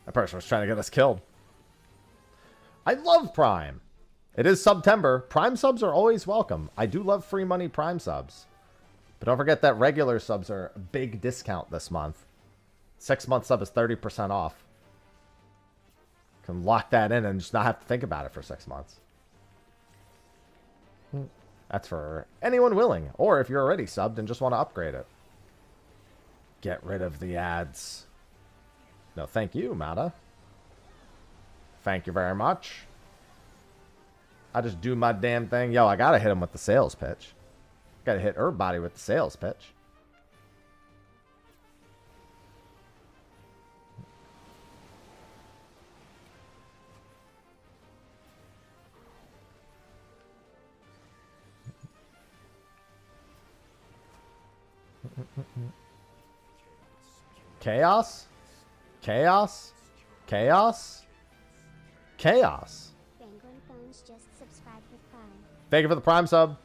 That person was trying to get us killed. I love Prime. It is September. Prime subs are always welcome. I do love free money Prime subs. But don't forget that regular subs are a big discount this month. 6-month sub is 30% off. Can lock that in and just not have to think about it for 6 months. That's for anyone willing. Or if you're already subbed and just want to upgrade it. Get rid of the ads. No, thank you, Mata. Thank you very much. I just do my damn thing. Yo, I gotta hit him with the sales pitch. Gotta hit everybody with the sales pitch. Chaos? Chaos? Chaos? Chaos. Penguin Phones just subscribed with Prime. Thank you for the Prime sub.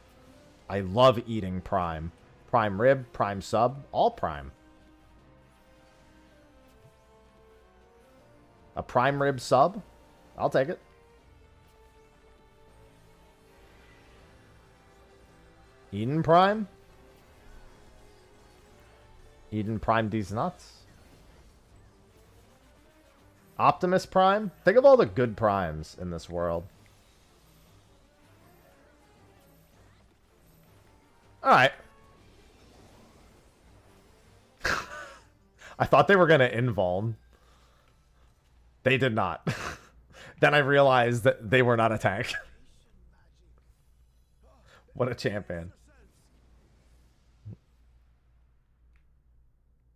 I love eating Prime. Prime rib, Prime sub, all Prime. A Prime rib sub? I'll take it. Eden Prime? Eden Prime these nuts. Optimus Prime? Think of all the good primes in this world. Alright. I thought they were going to invuln. They did not. Then I realized that they were not a tank. What a champion.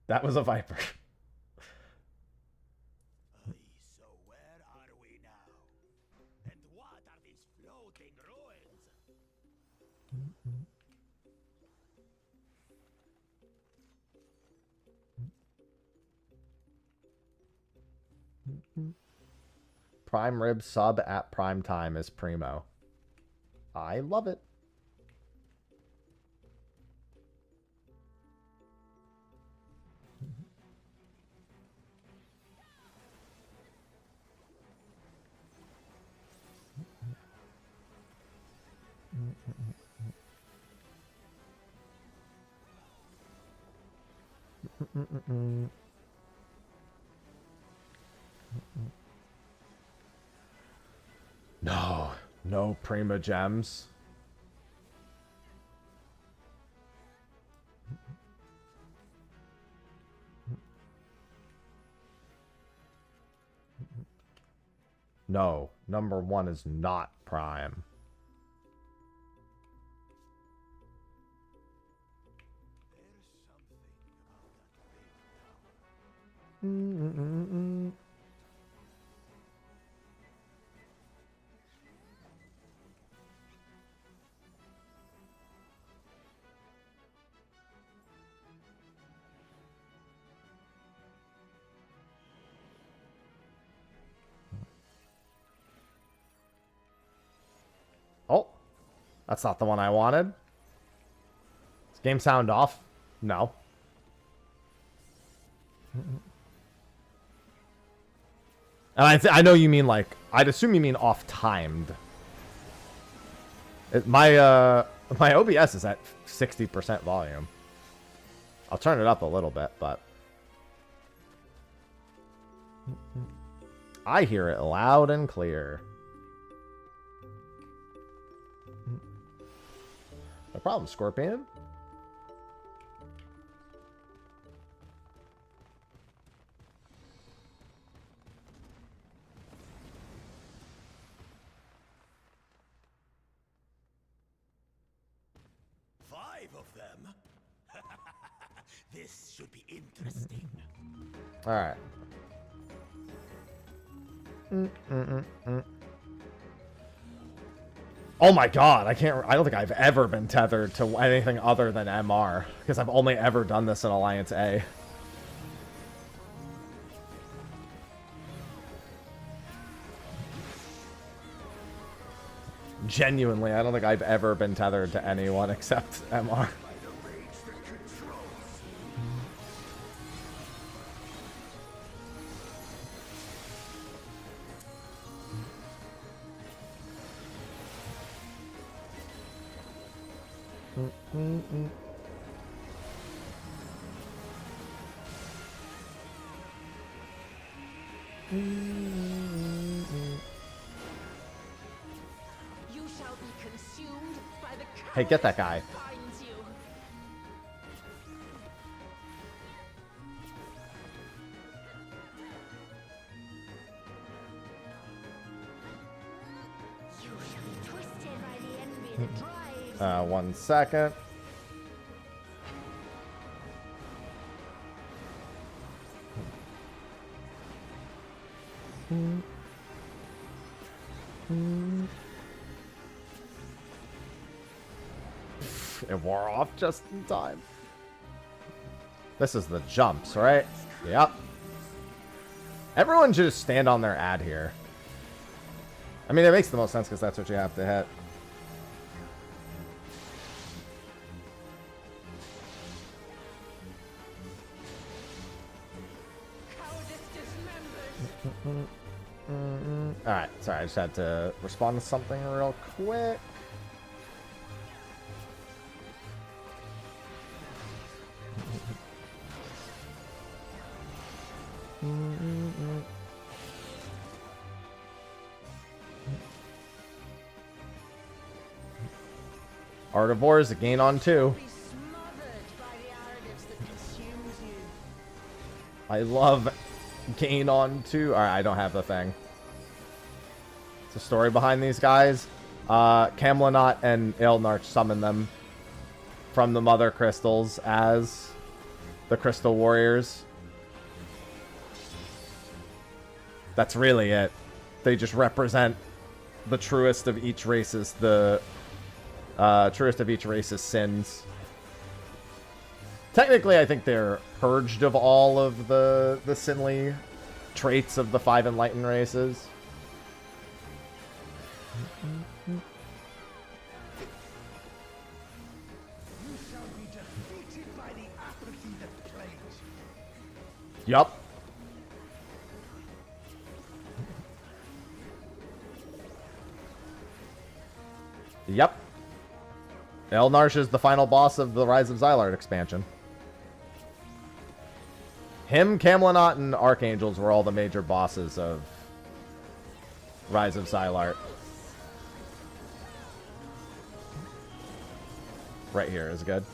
That was a Viper. So where are we now? And what are these floating ruins? Prime rib sub at prime time is primo. I love it. No, no Prima gems. No, number one is not Prime. Oh, that's not the one I wanted. Is game sound off? No. And I know you mean like, I'd assume you mean off-timed. My OBS is at 60% volume. I'll turn it up a little bit, but I hear it loud and clear. No problem, Scorpion. Five of them? This should be interesting. All right. Oh my god, I don't think I've ever been tethered to anything other than MR, because I've only ever done this in Alliance A. Genuinely, I don't think I've ever been tethered to anyone except MR. You shall be consumed by the Hey, get that guy. that binds you. You shall be twisted by the envy that drives. 1 second. It wore off just in time. This is the jumps, right? Yep. Everyone should just stand on their ad here. I mean, it makes the most sense because that's what you have to hit. Cowardice dismembered. Alright, sorry, I just had to respond to something real quick. Art of War is a gain on 2. Be smothered by the arrogance that consumes you. I love gain on 2. Alright, I don't have the thing. It's a story behind these guys. Camlanot and Ilnarch summon them from the Mother Crystals as the Crystal Warriors. That's really it. They just represent the truest of each race's sins. Technically, I think they're purged of all of the sinly traits of the 5 enlightened races. Yup. Yep. Elnarsh is the final boss of the Rise of Xylart expansion. Him, Camlanot, and Archangels were all the major bosses of Rise of Xylart. Right here is good.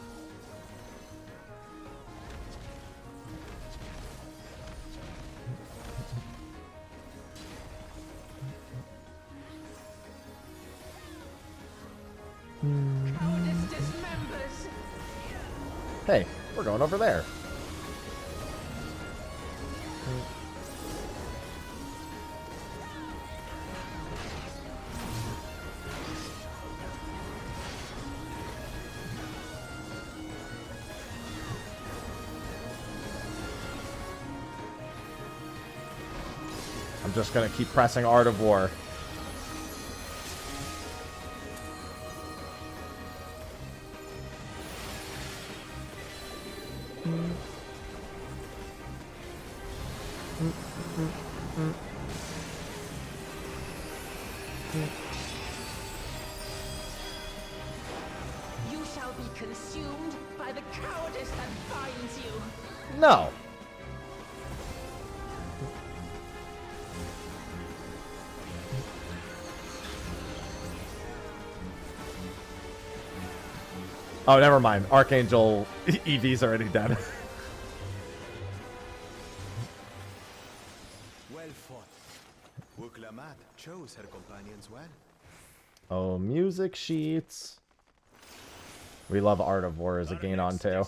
Hey, we're going over there. I'm just gonna keep pressing Art of War. You shall be consumed by the cowardice that binds you. No. Oh, never mind. Archangel EV's already dead. Well fought. Wuklamat chose her companions well. Oh, music sheets. We love Art of War as a gain on too.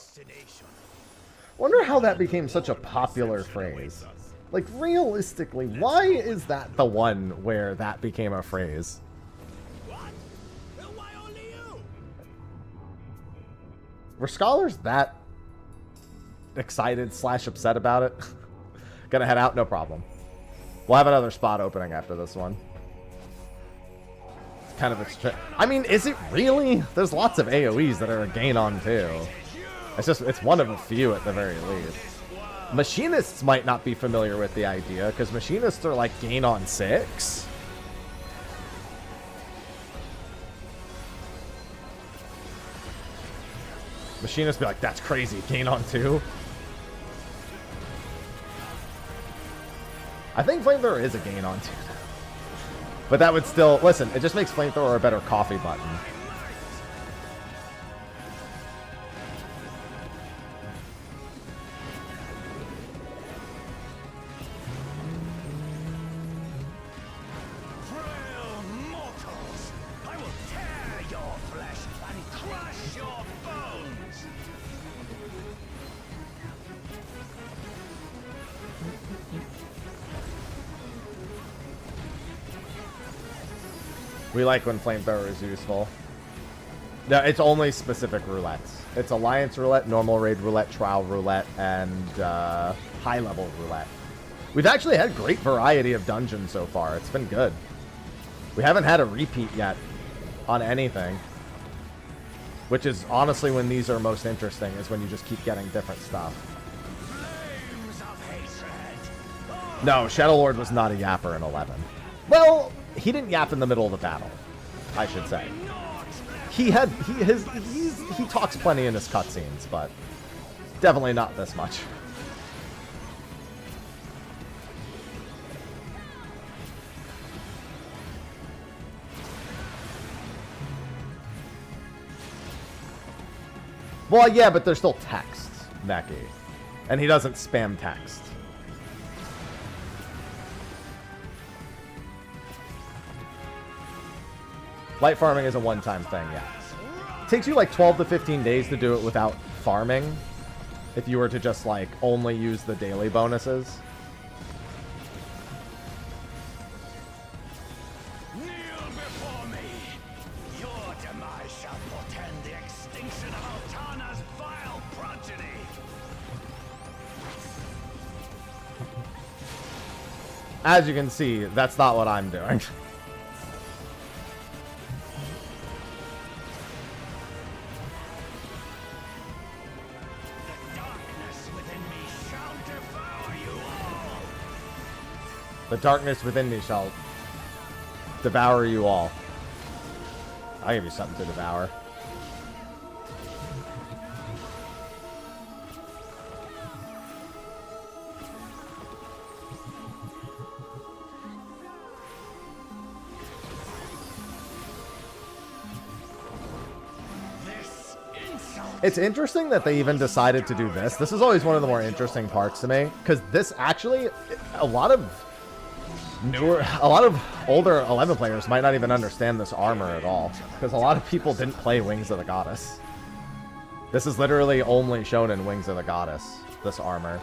Wonder how that became such a popular phrase. Like, realistically, why is that the one where that became a phrase? What? Why only you? Were scholars that excited / upset about it? Gonna head out? No problem. We'll have another spot opening after this one. It's kind of I mean, is it really? There's lots of AoEs that are a gain on too. It's one of a few at the very least. Machinists might not be familiar with the idea, because Machinists are like gain on 6. Machinists be like, that's crazy, gain on 2. I think Flamethrower is a gain on 2. But that would still, listen, it just makes Flamethrower a better coffee button. We like when Flamethrower is useful. No, it's only specific roulettes. It's Alliance Roulette, Normal Raid Roulette, Trial Roulette, and High-Level Roulette. We've actually had great variety of dungeons so far. It's been good. We haven't had a repeat yet on anything. Which is honestly when these are most interesting, is when you just keep getting different stuff. No, Shadowlord was not a yapper in 11. Well, he didn't yap in the middle of the battle, I should say. He talks plenty in his cutscenes, but definitely not this much. Well, yeah, but there's still text, Becky. And he doesn't spam text. Light farming is a one-time thing, yeah. It takes you like 12 to 15 days to do it without farming. If you were to just like only use the daily bonuses. Kneel before me. Your demise shall portend the extinction of Altana's vile progeny. As you can see, that's not what I'm doing. The darkness within me shall devour you all. I'll give you something to devour. It's interesting that they even decided to do this. This is always one of the more interesting parts to me, because this actually, a lot of older 11 players might not even understand this armor at all, because a lot of people didn't play Wings of the Goddess. This is literally only shown in Wings of the Goddess, this armor,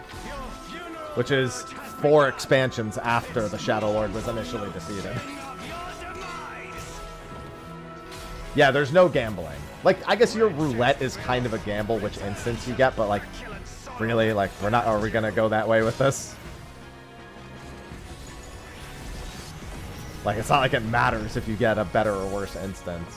which is 4 expansions after the Shadow Lord was initially defeated. Yeah, there's no gambling. Like, I guess your roulette is kind of a gamble which instance you get, but like, really, like, are we gonna go that way with this? Like, it's not like it matters if you get a better or worse instance.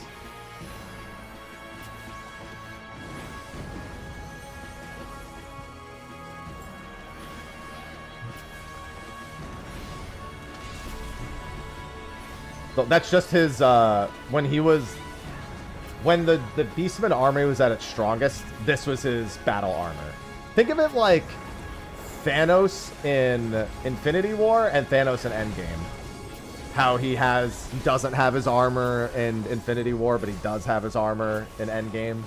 So that's just his, when the Beastman army was at its strongest, this was his battle armor. Think of it like Thanos in Infinity War and Thanos in Endgame. How he doesn't have his armor in Infinity War, but he does have his armor in Endgame.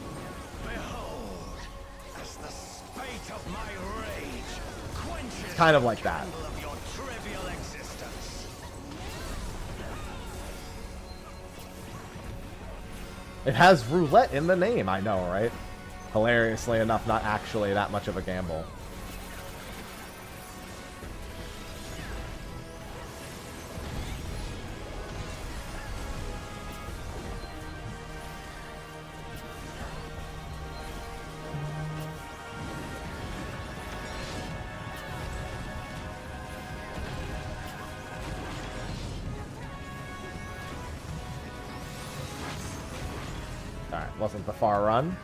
Behold, as the spate of my rage quenches It's kind of like that. of your trivial existence. It has roulette in the name, I know, right? Hilariously enough, not actually that much of a gamble. Alright, wasn't the far run.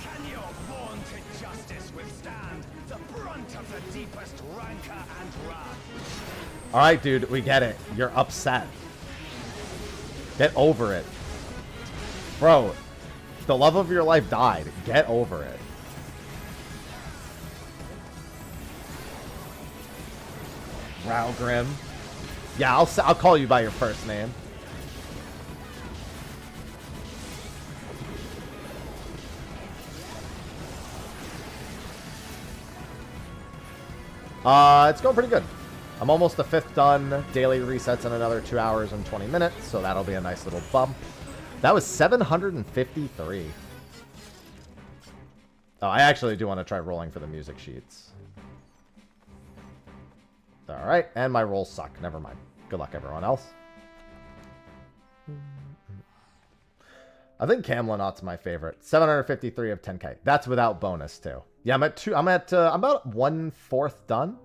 Can your vaunted justice withstand the brunt of the deepest rancor and wrath? Alright, dude, we get it. You're upset. Get over it. Bro, the love of your life died. Get over it. Raugrim. Yeah, I'll call you by your first name. It's going pretty good. I'm almost the 5th done. Daily resets in another 2 hours and 20 minutes, so that'll be a nice little bump. That was 753. Oh, I actually do want to try rolling for the music sheets. Alright, and my rolls suck. Never mind. Good luck, everyone else. I think Camlinaut's my favorite. 753 of 10k. That's without bonus, too. Yeah, I'm about 1/4 done.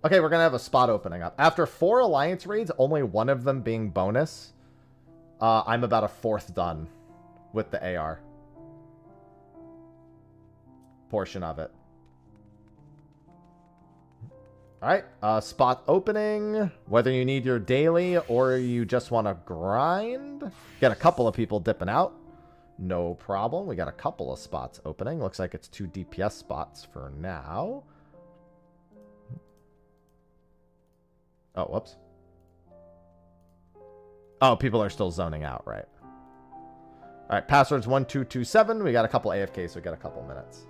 Okay, we're going to have a spot opening up. After 4 Alliance raids, only one of them being bonus, I'm about 1/4 done with the AR portion of it. Alright, spot opening. Whether you need your daily or you just want to grind. Get a couple of people dipping out. No problem. We got a couple of spots opening. Looks like it's 2 DPS spots for now. Oh, whoops. Oh, people are still zoning out, right? Alright, password's 1227. We got a couple AFKs, so we got a couple minutes.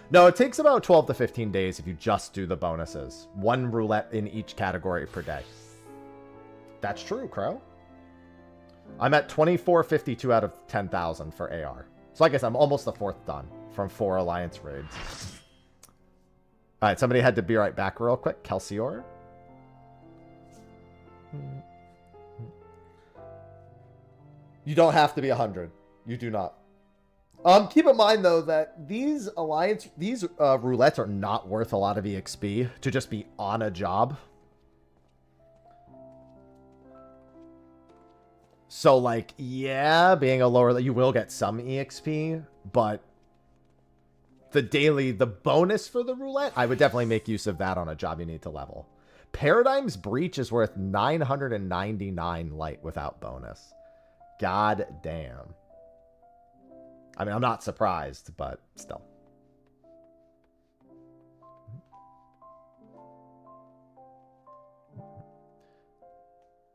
No, it takes about 12 to 15 days if you just do the bonuses. 1 roulette in each category per day. That's true, Crow. I'm at 2452 out of 10,000 for AR. So I guess I'm almost the 4th done from 4 Alliance raids. Alright, somebody had to be right back real quick. Kelsior. You don't have to be 100. You do not. Keep in mind, though, that these roulettes are not worth a lot of EXP to just be on a job. So, like, yeah, being a lower, you will get some EXP, but the bonus for the roulette, I would definitely make use of that on a job you need to level. Paradigm's Breach is worth 999 light without bonus. God damn. I mean, I'm not surprised, but still.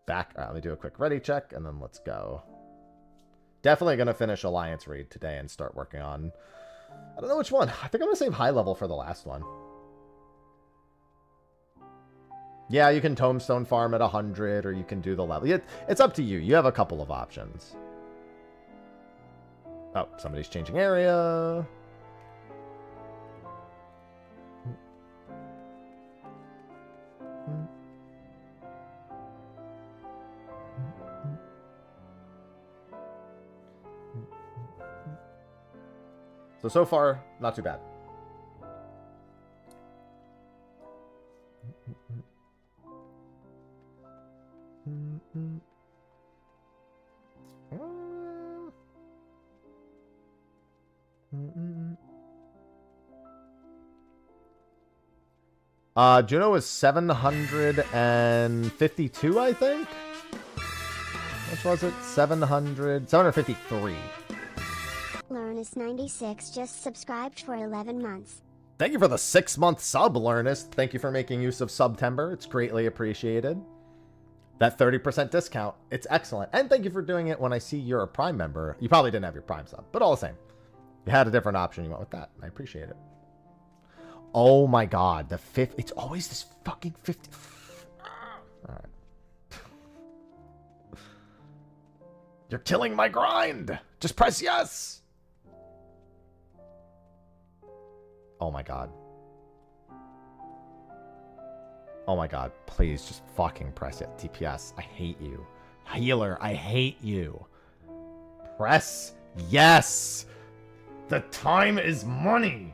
Back. All right, let me do a quick ready check, and then let's go. Definitely going to finish Alliance raid today and start working on... I don't know which one. I think I'm going to save high level for the last one. Yeah, you can Tombstone farm at 100, or you can do the level. It's up to you. You have a couple of options. Oh, somebody's changing area. So far, not too bad. Juno is 752, I think. Which was it? 753. Learnus 96 just subscribed for 11 months. Thank you for the 6-month sub, Learnus. Thank you for making use of Subtember. It's greatly appreciated. That 30% discount, it's excellent. And thank you for doing it when I see you're a Prime member. You probably didn't have your Prime sub, but all the same. You had a different option. You went with that. I appreciate it. Oh my god, the 5th. It's always this fucking 50. All right. You're killing my grind. Just press yes. Oh my god. Oh my god. Please just fucking press it. DPS. I hate you. Healer, I hate you. Press yes. The time is money.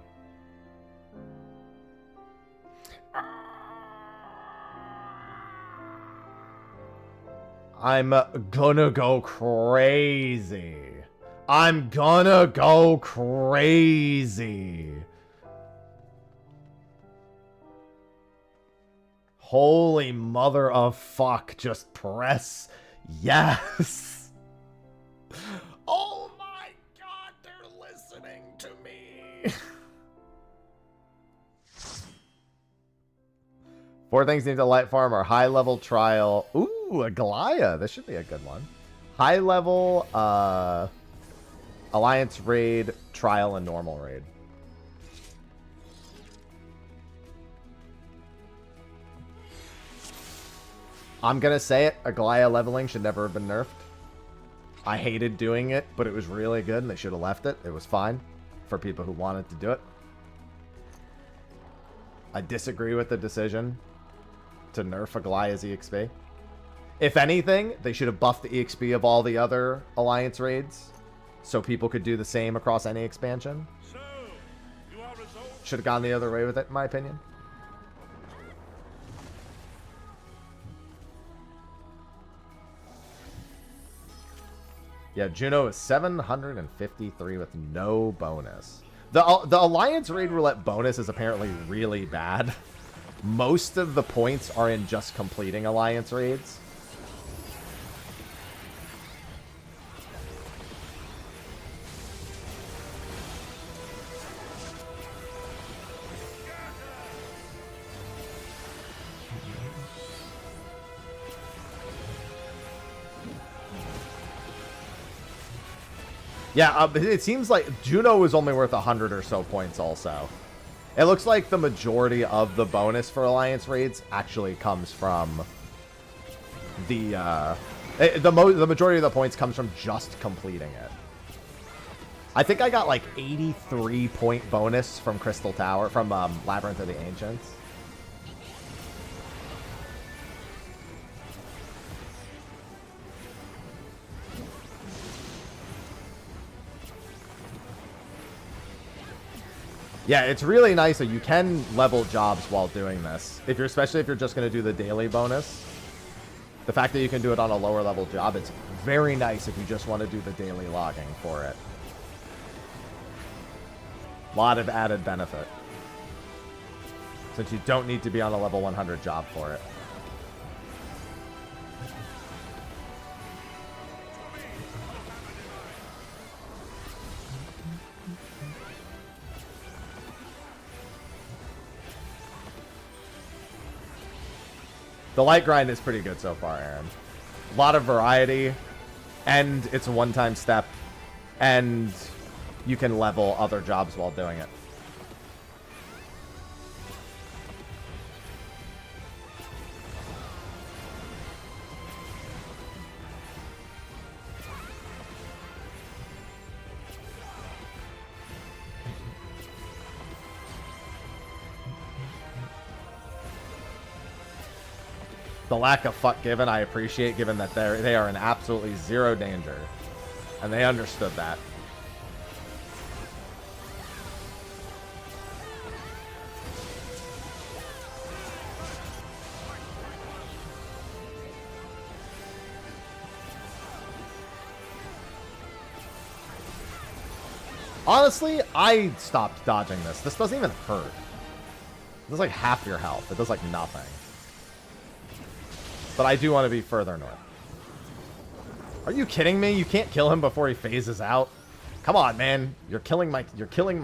I'm gonna go crazy. I'm gonna go crazy. Holy mother of fuck. Just press yes. Oh my god, they're listening to me. 4 things need to light farm are high level trial. Ooh, a Galia. This should be a good one. High level Alliance raid, trial, and normal raid. I'm gonna say it, a Galia leveling should never have been nerfed. I hated doing it, but it was really good, and they should have left it. It was fine for people who wanted to do it. I disagree with the decision to nerf a Goliath's EXP. If anything, they should have buffed the EXP of all the other Alliance raids so people could do the same across any expansion. So, you are resolved. Should have gone the other way with it, in my opinion. Yeah, Juno is 753 with no bonus. The Alliance Raid Roulette bonus is apparently really bad. Most of the points are in just completing Alliance Raids. Yeah, it seems like Juno is only worth 100 or so points also. It looks like the majority of the bonus for Alliance raids actually comes from the majority of the points comes from just completing it. I think I got like 83 point bonus from Crystal Tower, from Labyrinth of the Ancients. Yeah, it's really nice that you can level jobs while doing this. Especially if you're just going to do the daily bonus. The fact that you can do it on a lower level job, it's very nice if you just want to do the daily logging for it. A lot of added benefit. Since you don't need to be on a level 100 job for it. The light grind is pretty good so far, Aaron. A lot of variety, and it's a one-time step, and you can level other jobs while doing it. The lack of fuck given, I appreciate, given that they are in absolutely zero danger. And they understood that. Honestly, I stopped dodging this. This doesn't even hurt. It does like half your health. It does like nothing. But I do want to be further north. Are you kidding me? You can't kill him before he phases out. Come on, man. You're killing my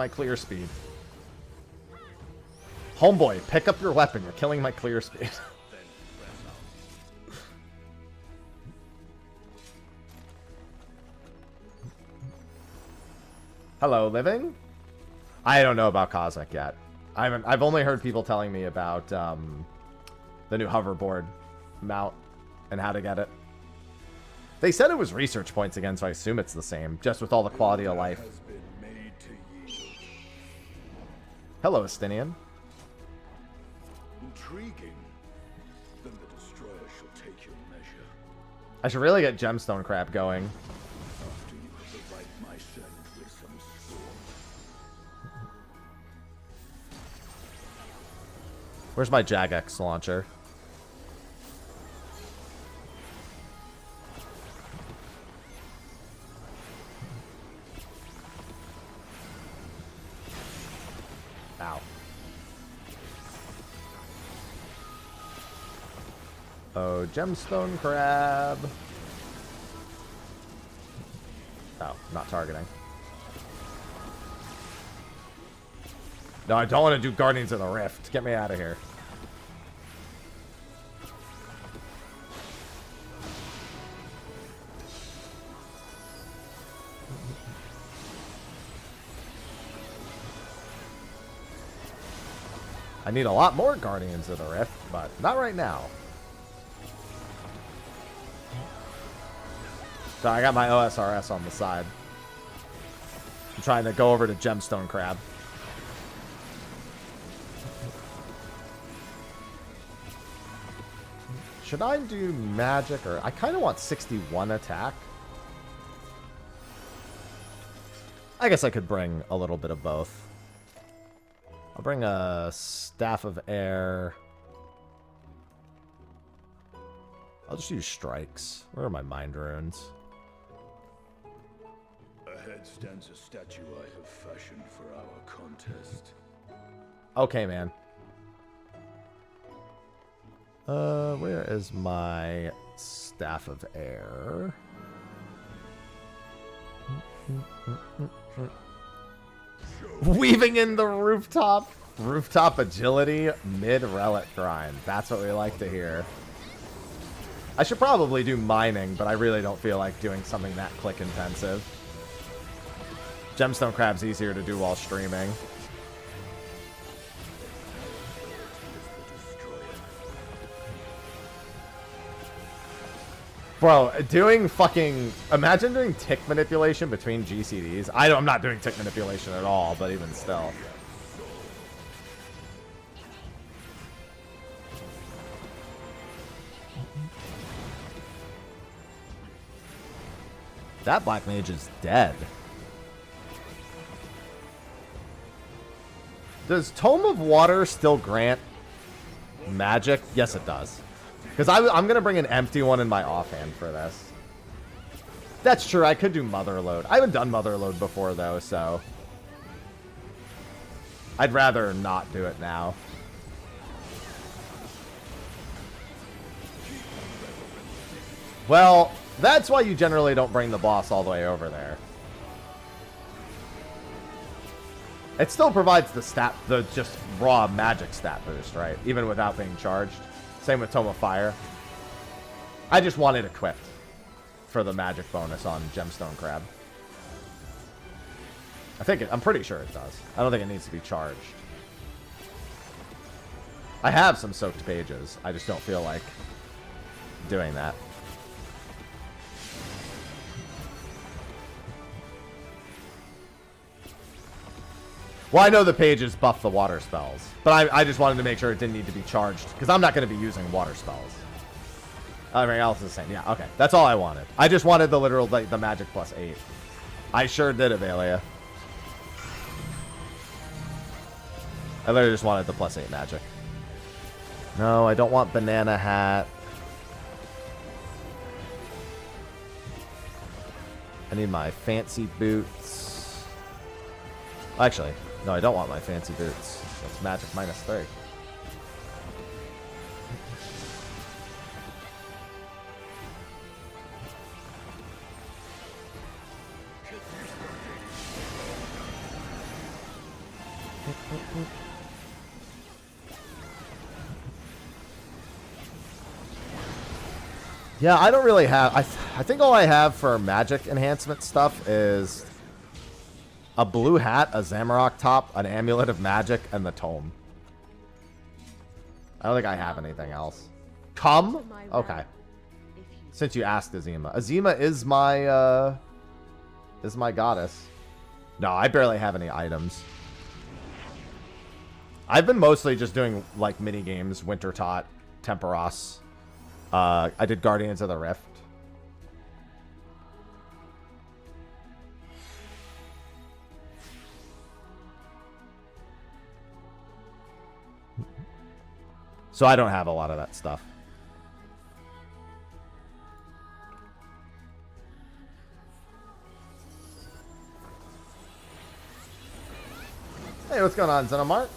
clear speed. Homeboy, pick up your weapon. You're killing my clear speed. Hello, living? I don't know about Cosmic yet. I've only heard people telling me about the new hoverboard mount and how to get it. They said it was research points again, so I assume it's the same, just with all the quality of life. Hello, Estinian. Intriguing. Then the destroyer shall take your measure. I should really get Gemstone Crab going. After you have revived my servant with some scorn. Where's my Jagex launcher? Ow. Oh, Gemstone Crab. Oh, not targeting. No, I don't want to do Guardians of the Rift. Get me out of here. I need a lot more Guardians of the Rift, but not right now. So I got my OSRS on the side. I'm trying to go over to Gemstone Crab. Should I do magic, or I kind of want 61 attack? I guess I could bring a little bit of both. I'll bring a Staff of Air. I'll just use strikes. Where are my mind runes? Ahead stands a statue I have fashioned for our contest. Okay, man. Where is my Staff of Air? Weaving in the rooftop agility mid-relic grind. That's what we like to hear. I should probably do mining, but I really don't feel like doing something that click intensive. Gemstone Crab's easier to do while streaming. Bro, doing fucking... Imagine doing tick manipulation between GCDs. I'm not doing tick manipulation at all, but even still. That black mage is dead. Does Tome of Water still grant magic? Yes, it does. Because I'm going to bring an empty one in my offhand for this. That's true. I could do Motherload. I haven't done Motherload before, though, so... I'd rather not do it now. Well, that's why you generally don't bring the boss all the way over there. It still provides the just raw magic stat boost, right? Even without being charged. Same with Tome of Fire. I just want it equipped for the magic bonus on Gemstone Crab. I'm pretty sure it does. I don't think it needs to be charged. I have some soaked pages. I just don't feel like doing that. Well, I know the pages buff the water spells, but I just wanted to make sure it didn't need to be charged, because I'm not going to be using water spells. Everything else is the same. Yeah, okay. That's all I wanted. I just wanted the literal, like, the magic +8. I sure did it, Valia. I literally just wanted the +8 magic. No, I don't want Banana Hat. I need my fancy boots. Actually, no, I don't want my fancy boots. That's magic -3. Yeah, I don't really have... I think all I have for magic enhancement stuff is a blue hat, a Zamorak top, an amulet of magic, and the tome. I don't think I have anything else. Come? Okay. Since you asked Azima. Azima is my goddess. No, I barely have any items. I've been mostly just doing, like, mini games, Wintertot, Temperos. I did Guardians of the Rift. So I don't have a lot of that stuff. Hey, what's going on, Xenomart?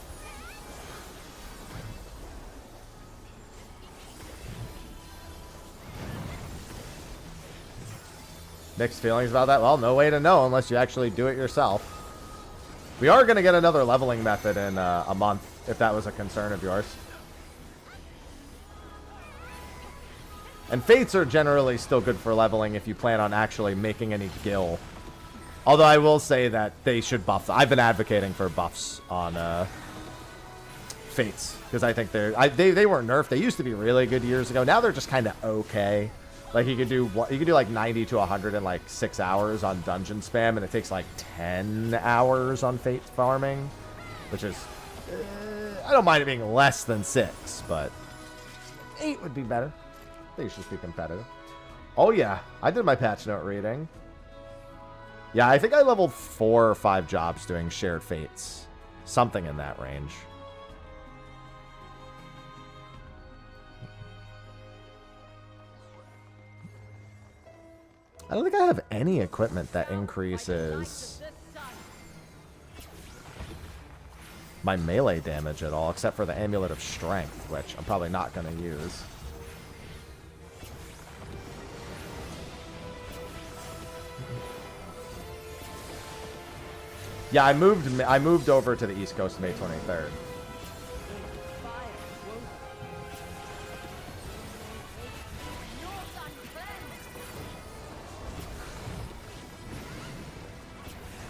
Mixed feelings about that? Well, no way to know unless you actually do it yourself. We are going to get another leveling method in a month, if that was a concern of yours. And Fates are generally still good for leveling if you plan on actually making any gil. Although I will say that they should buff. I've been advocating for buffs on Fates, because I think they weren't nerfed. They used to be really good years ago. Now they're just kind of okay. Like you could do like 90 to 100 in like 6 hours on dungeon spam, and it takes like 10 hours on Fate farming, which is I don't mind it being less than 6, but 8 would be better. They should be competitive. Oh yeah, I did my patch note reading. Yeah, I think I leveled 4 or 5 jobs doing shared fates, something in that range. I don't think I have any equipment that increases my melee damage at all, except for the Amulet of Strength, which I'm probably not going to use. Yeah, I moved over to the East Coast May 23rd.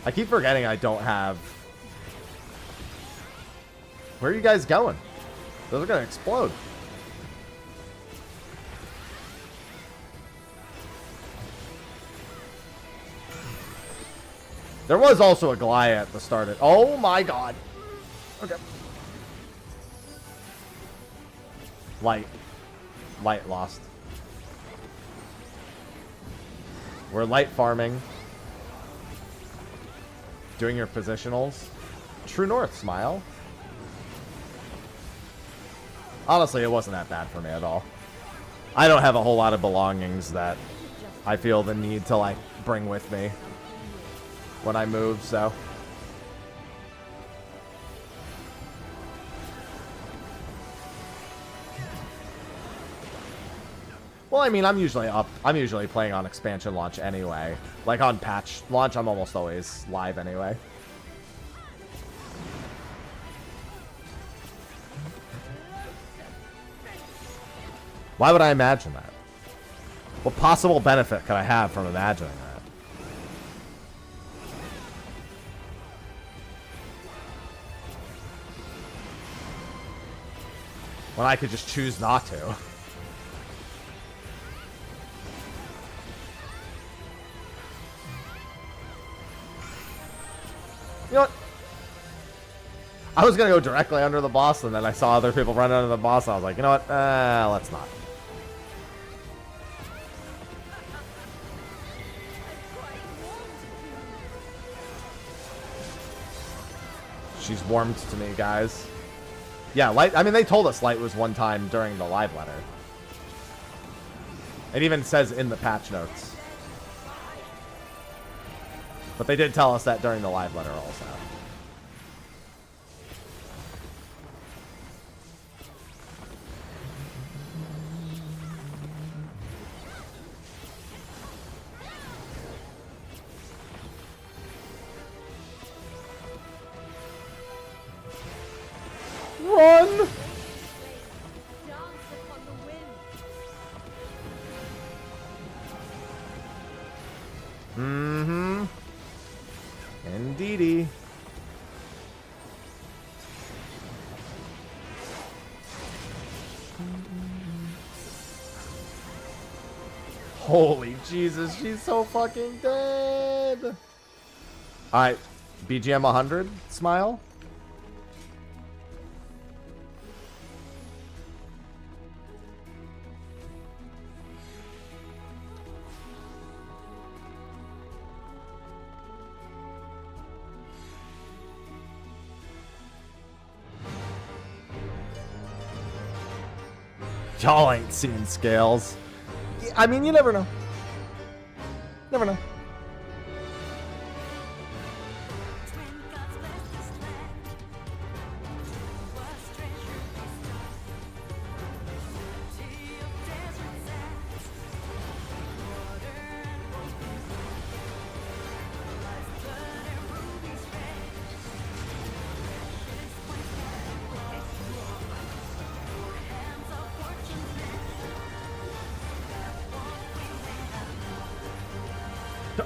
I keep forgetting I don't have... Where are you guys going? Those are going to explode. There was also a Goliath at the start. Oh my god. Okay. Light lost. We're light farming. Doing your positionals. True North, smile. Honestly, it wasn't that bad for me at all. I don't have a whole lot of belongings that I feel the need to, like, bring with me when I move, so. Well, I mean, I'm usually playing on expansion launch anyway. Like, on patch launch, I'm almost always live anyway. Why would I imagine that? What possible benefit could I have from imagining that? When I could just choose not to. You know what? I was going to go directly under the boss, and then I saw other people run under the boss, and I was like, you know what? Let's not. She's warmed to me, guys. Yeah, Light. I mean, they told us Light was one time during the live letter. It even says in the patch notes. But they did tell us that during the live letter also. Run! Dance upon the wind. Mm-hmm. Indeedy. Holy Jesus, she's so fucking dead. Alright, BGM 100, smile. Y'all ain't seeing scales. I mean, you never know. Never know.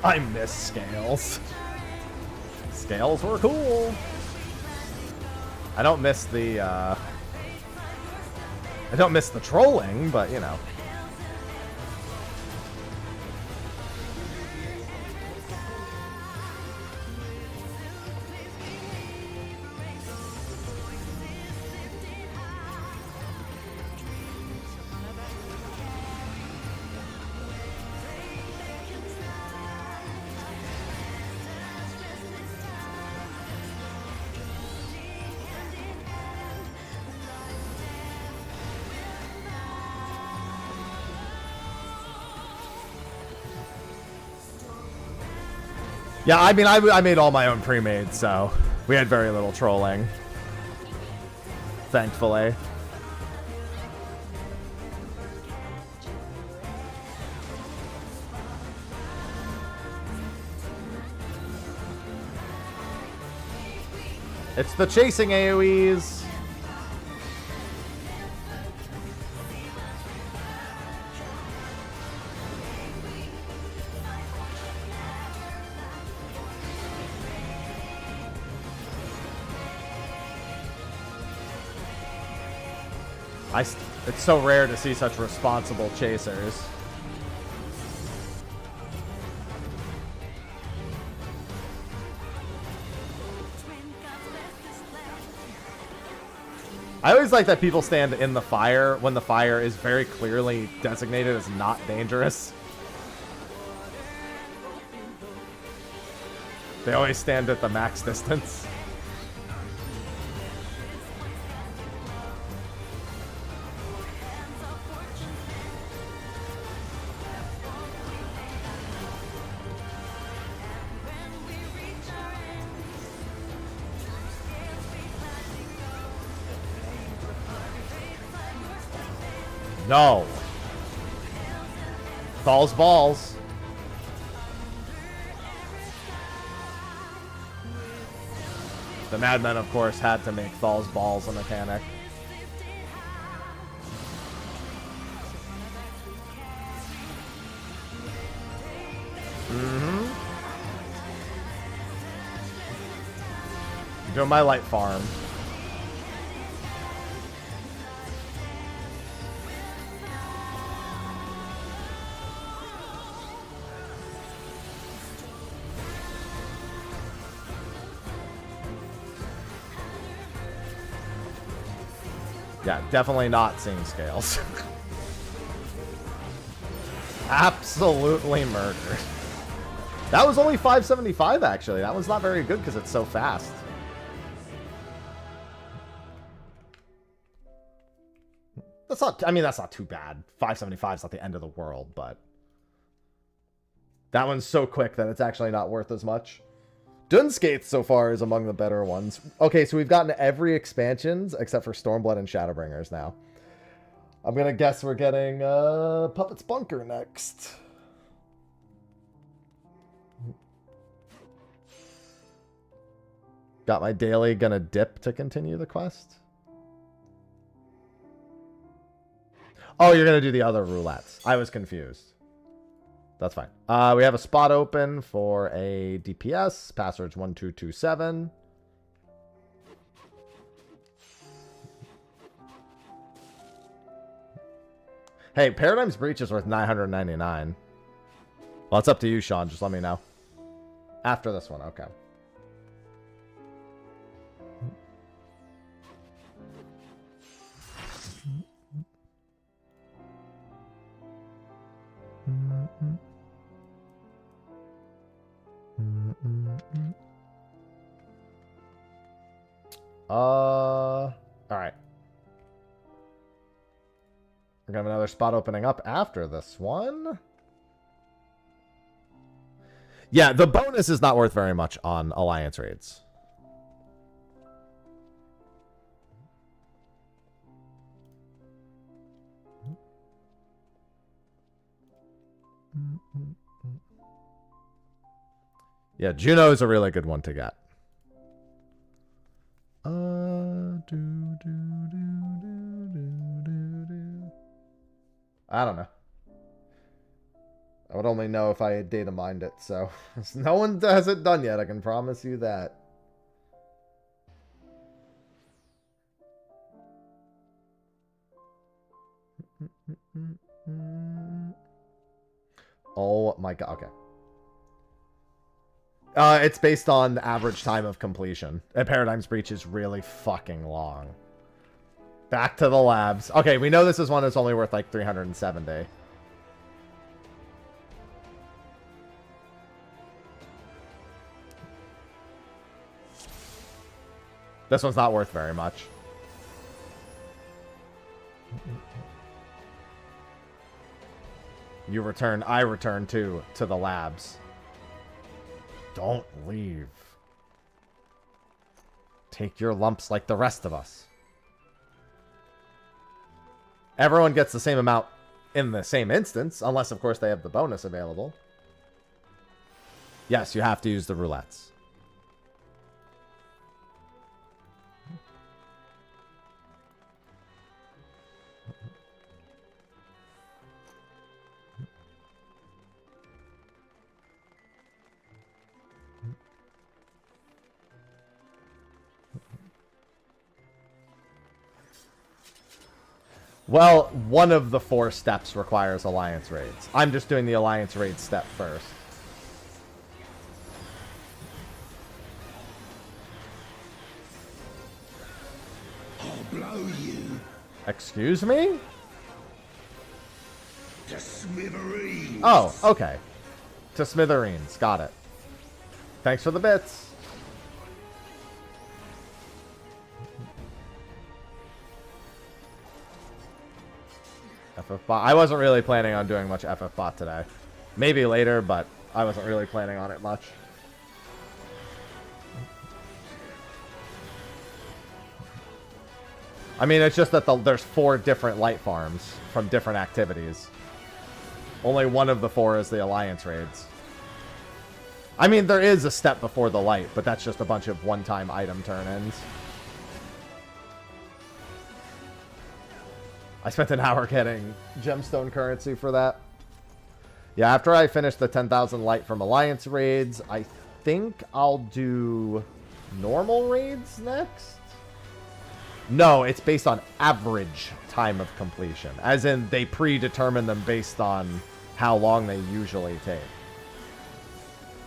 I miss scales. Scales were cool. I don't miss the trolling, but you know. Yeah, I mean, I made all my own pre-made, so we had very little trolling. Thankfully. It's the chasing AoEs. It's so rare to see such responsible chasers. I always like that people stand in the fire when the fire is very clearly designated as not dangerous. They always stand at the max distance. No. Falls balls. The Madmen, of course, had to make Thal's balls a mechanic. I'm doing my light farm. Yeah, definitely not seeing scales. Absolutely murdered. That was only 575, actually. That one's not very good because it's so fast. That's not, I mean, that's not too bad. 575 is not the end of the world, but that one's so quick that it's actually not worth as much. Dunskaith so far is among the better ones. Okay, so we've gotten every expansions except for Stormblood and Shadowbringers now. I'm gonna guess we're getting Puppet's Bunker next. Got my daily, gonna dip to continue the quest. Oh, you're gonna do the other roulettes. I was confused. That's fine. We have a spot open for a DPS. Password's 1227. Hey, Paradigm's Breach is worth 999. Well, it's up to you, Sean. Just let me know. After this one, okay. All right. We're gonna have another spot opening up after this one. Yeah, the bonus is not worth very much on Alliance raids. Yeah, Juno is a really good one to get. I don't know. I would only know if I had data mined it, so no one has it done yet, I can promise you that. Oh my god, okay. It's based on the average time of completion. And Paradigm's Breach is really fucking long. Back to the labs. Okay, we know this is one that's only worth like 370. This one's not worth very much. You return, I return too, to the labs. Don't leave. Take your lumps like the rest of us. Everyone gets the same amount in the same instance, unless, of course, they have the bonus available. Yes, you have to use the roulettes. Well, one of the 4 steps requires Alliance raids. I'm just doing the Alliance raid step first. I'll blow you Excuse me? to smithereens. Oh, okay. To smithereens. Got it. Thanks for the bits. FF bot. I wasn't really planning on doing much FF bot today. Maybe later, but I wasn't really planning on it much. I mean, it's just that there's 4 different light farms from different activities. Only one of the 4 is the Alliance raids. I mean, there is a step before the light, but that's just a bunch of one-time item turn-ins. I spent an hour getting gemstone currency for that. Yeah, after I finish the 10,000 light from Alliance raids, I think I'll do normal raids next. No, it's based on average time of completion. As in, they predetermine them based on how long they usually take.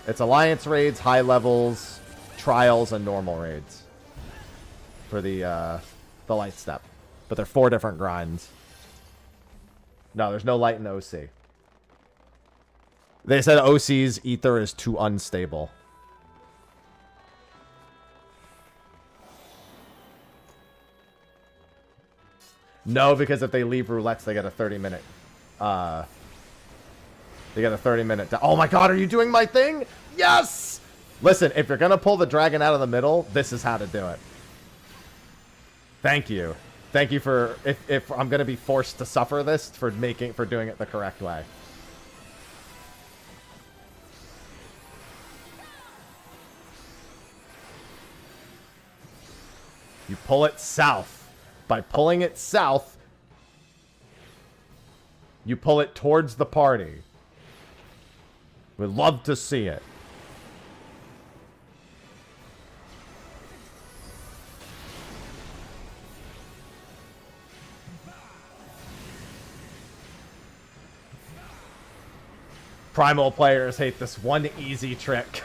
It's Alliance raids, high levels, trials, and normal raids for the light step. But they're 4 different grinds. No, there's no light in OC. They said OC's ether is too unstable. No, because if they leave roulettes, they get a 30-minute. They get a 30-minute. Oh my God, are you doing my thing? Yes! Listen, if you're gonna pull the dragon out of the middle, this is how to do it. Thank you. Thank you for if I'm gonna be forced to suffer this for doing it the correct way. You pull it south. By pulling it south, you pull it towards the party. We'd love to see it. Primal players hate this one easy trick.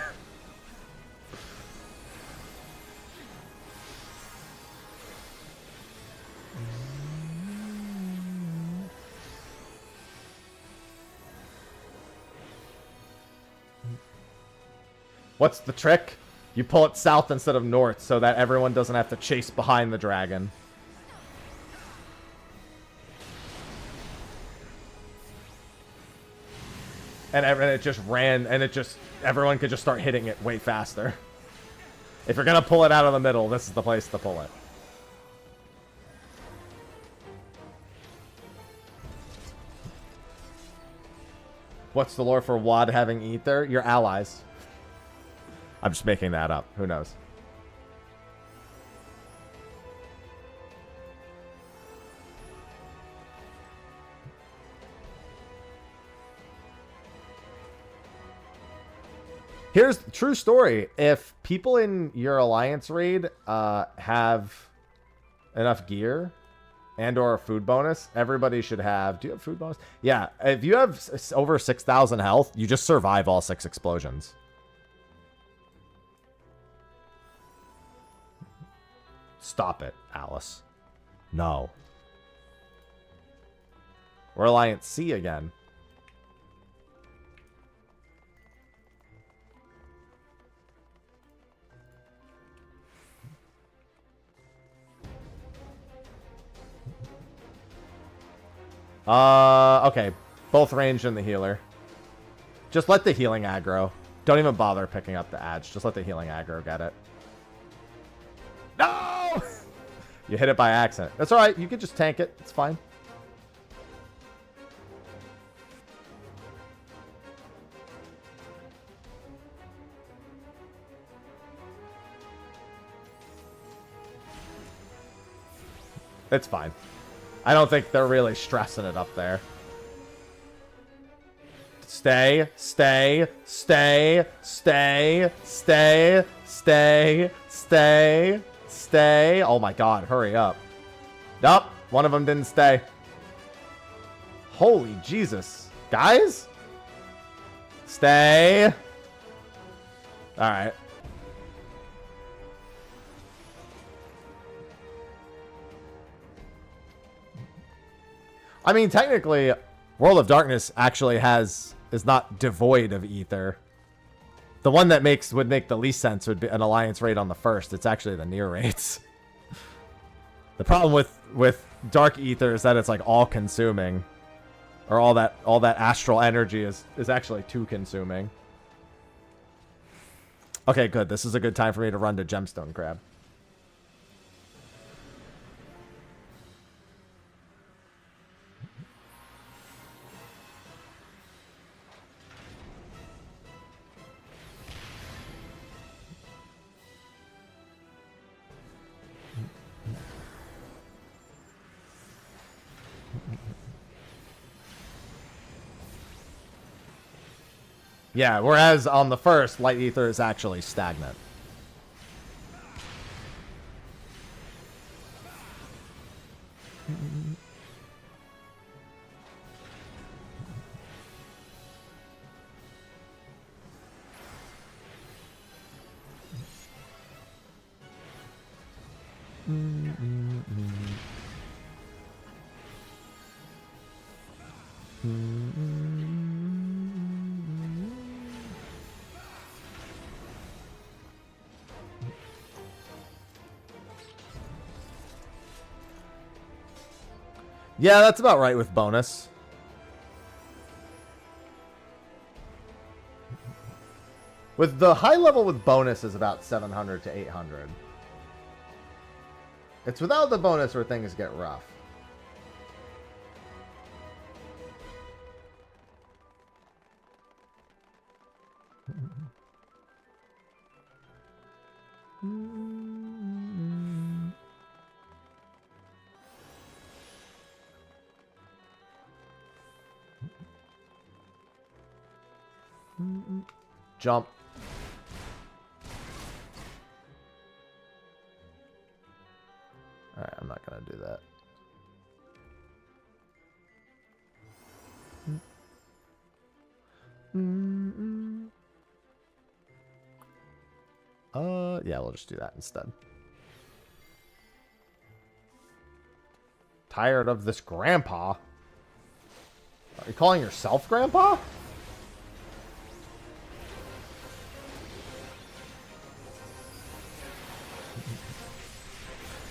What's the trick? You pull it south instead of north so that everyone doesn't have to chase behind the dragon. And it just ran, and everyone could just start hitting it way faster. If you're gonna pull it out of the middle, this is the place to pull it. What's the lore for WAD having ether? Your allies. I'm just making that up. Who knows? Here's the true story. If people in your Alliance raid have enough gear and or a food bonus, everybody should have... Do you have food bonus? Yeah. If you have over 6,000 health, you just survive all 6 explosions. Stop it, Alice. No. We're Alliance C again. Okay. Both ranged and the healer. Just let the healing aggro. Don't even bother picking up the ads. Just let the healing aggro get it. No! You hit it by accident. That's alright. You can just tank it. It's fine. It's fine. I don't think they're really stressing it up there. Stay, stay, stay, stay, stay, stay, stay, stay. Oh my God, hurry up. Nope, one of them didn't stay. Holy Jesus. Guys? Stay. Alright. I mean, technically, World of Darkness actually is not devoid of ether. The one that would make the least sense would be an alliance raid on the first. It's actually the near raids. The problem with dark ether is that it's like all consuming, or all that astral energy is actually too consuming. Okay, good. This is a good time for me to run to Gemstone Crab. Yeah, whereas on the first, light ether is actually stagnant. Yeah, that's about right with bonus. With the high level with bonus is about 700 to 800. It's without the bonus where things get rough. Jump. Alright, I'm not gonna do that. Yeah, we'll just do that instead. Tired of this grandpa? Are you calling yourself grandpa?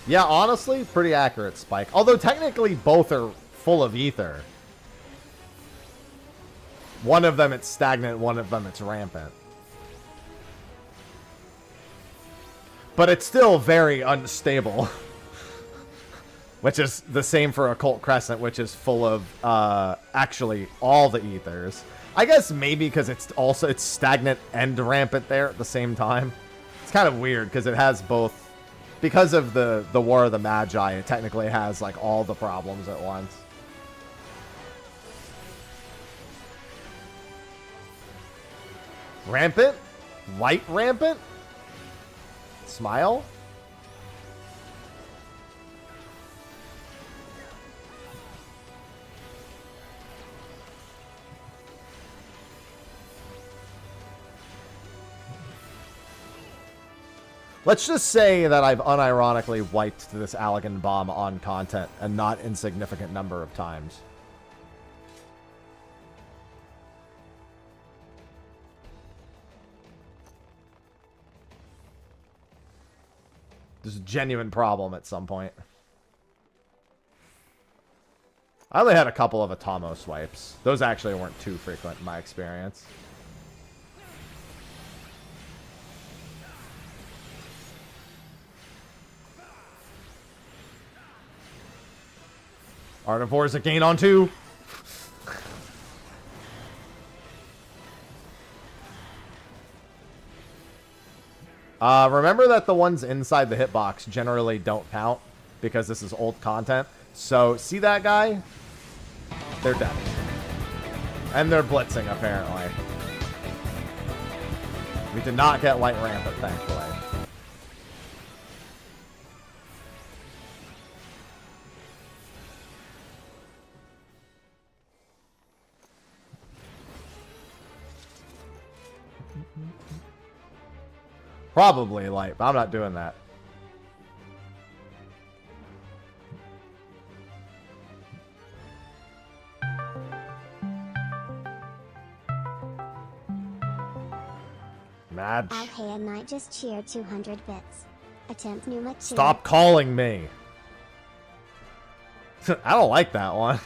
Yeah, honestly, pretty accurate, Spike. Although technically both are full of ether. One of them it's stagnant, one of them it's rampant. But it's still very unstable. Which is the same for Occult Crescent, which is full of actually all the ethers. I guess maybe because it's stagnant and rampant there at the same time. It's kind of weird because it has both. Because of the War of the Magi, it technically has like all the problems at once. Rampant? Light rampant? Smile? Let's just say that I've unironically wiped this Allegan bomb on content a not insignificant number of times. There's a genuine problem at some point. I only had a couple of Atomo swipes. Those actually weren't too frequent in my experience. Artivore's a gain on 2. Remember that the ones inside the hitbox generally don't count because this is old content. So, see that guy? They're dead. And they're blitzing, apparently. We did not get light rampant, thankfully. Probably light, but I'm not doing that. Madge. Alhea Knight just cheered 200 bits. Attempt Numa 2. Stop calling me. I don't like that one.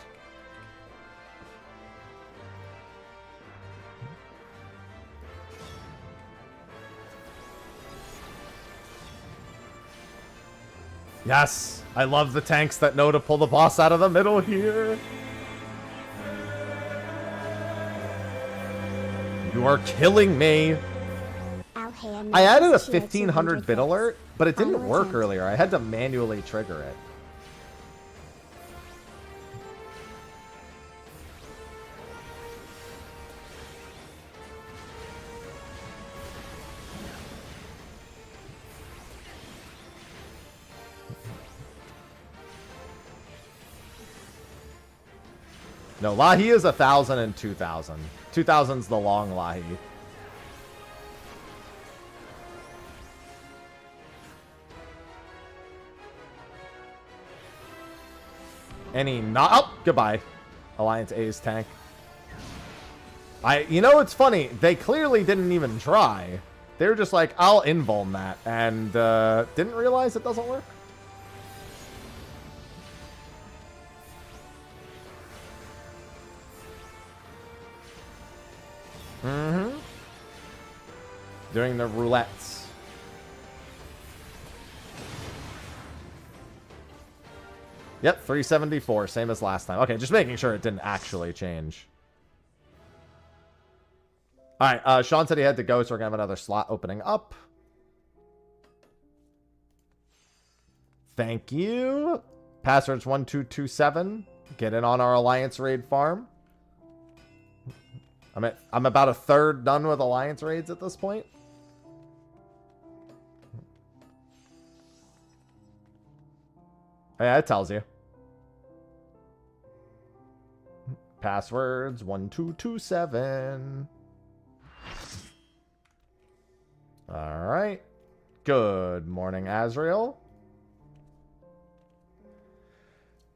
Yes, I love the tanks that know to pull the boss out of the middle here. You are killing me. Alhea Knight I added a just cheered 1500 bit 200 alert, but it didn't Final work attempt. earlier. I had to manually trigger it. No, Lahi is 1,000 and 2,000. 2,000's the long Lahi. Any not? Oh, goodbye. Alliance A's tank. You know, it's funny. They clearly didn't even try. They were just like, I'll invuln that, and didn't realize it doesn't work. Mm-hmm. Doing the roulettes. Yep, 374, same as last time. Okay, just making sure it didn't actually change. Alright, Sean said he had to go, so we're gonna have another slot opening up. Thank you. Password's 1227. Get in on our Alliance Raid farm. I'm about a third done with Alliance Raids at this point. Yeah, it tells you. Passwords 1227. All right. Good morning, Azrael.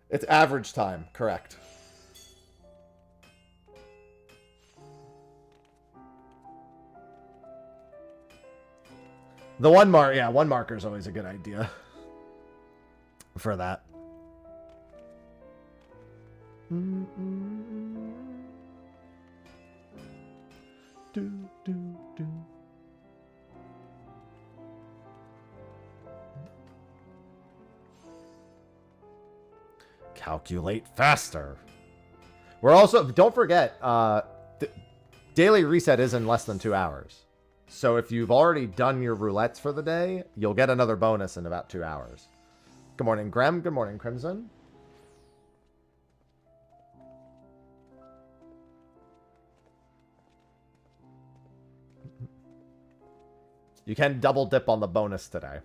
It's average time, correct. The one mark, yeah, one marker is always a good idea for that. Calculate faster. We're also, don't forget, daily reset is in less than 2 hours. So if you've already done your roulettes for the day, you'll get another bonus in about 2 hours. Good morning, Grem. Good morning, Crimson. You can double dip on the bonus today.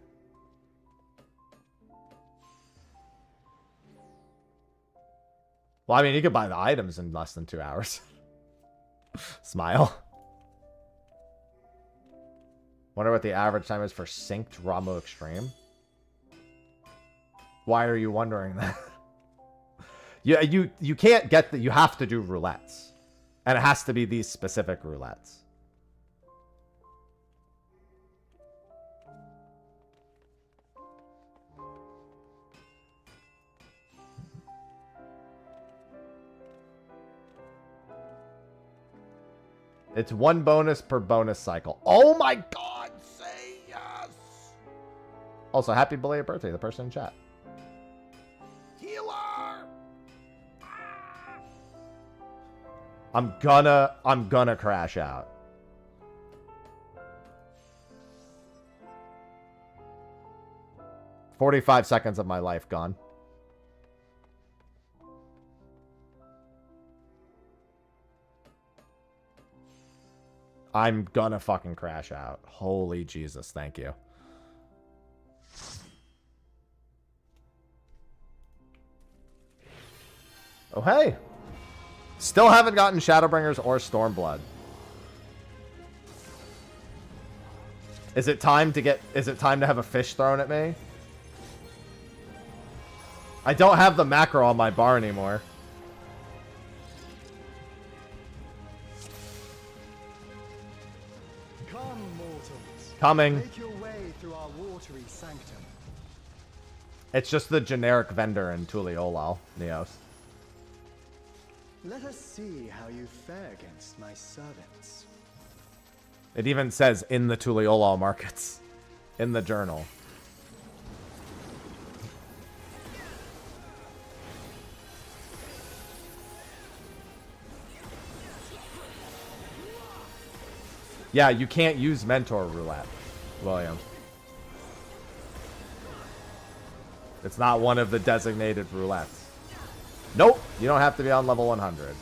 Well, I mean, you could buy the items in less than 2 hours. Smile. Wonder what the average time is for synced Ramo Extreme. Why are you wondering that? You can't get that. You have to do roulettes. And it has to be these specific roulettes. It's one bonus per bonus cycle. Oh my god, say yes! Also, happy belated birthday to the person in chat. Healer! I'm gonna crash out. "45 seconds of my life gone. I'm gonna fucking crash out. Holy Jesus, thank you. Oh, hey. Still haven't gotten Shadowbringers or Stormblood. Is it time to have a fish thrown at me? I don't have the macro on my bar anymore. Come, mortals. Coming. Make your way through our watery sanctum. It's just the generic vendor in Tuliolal, Neos. Let us see how you fare against my servants. It even says in the Tuliolal markets. In the journal. Yeah, you can't use Mentor Roulette, William. It's not one of the designated roulettes. Nope, you don't have to be on level 100.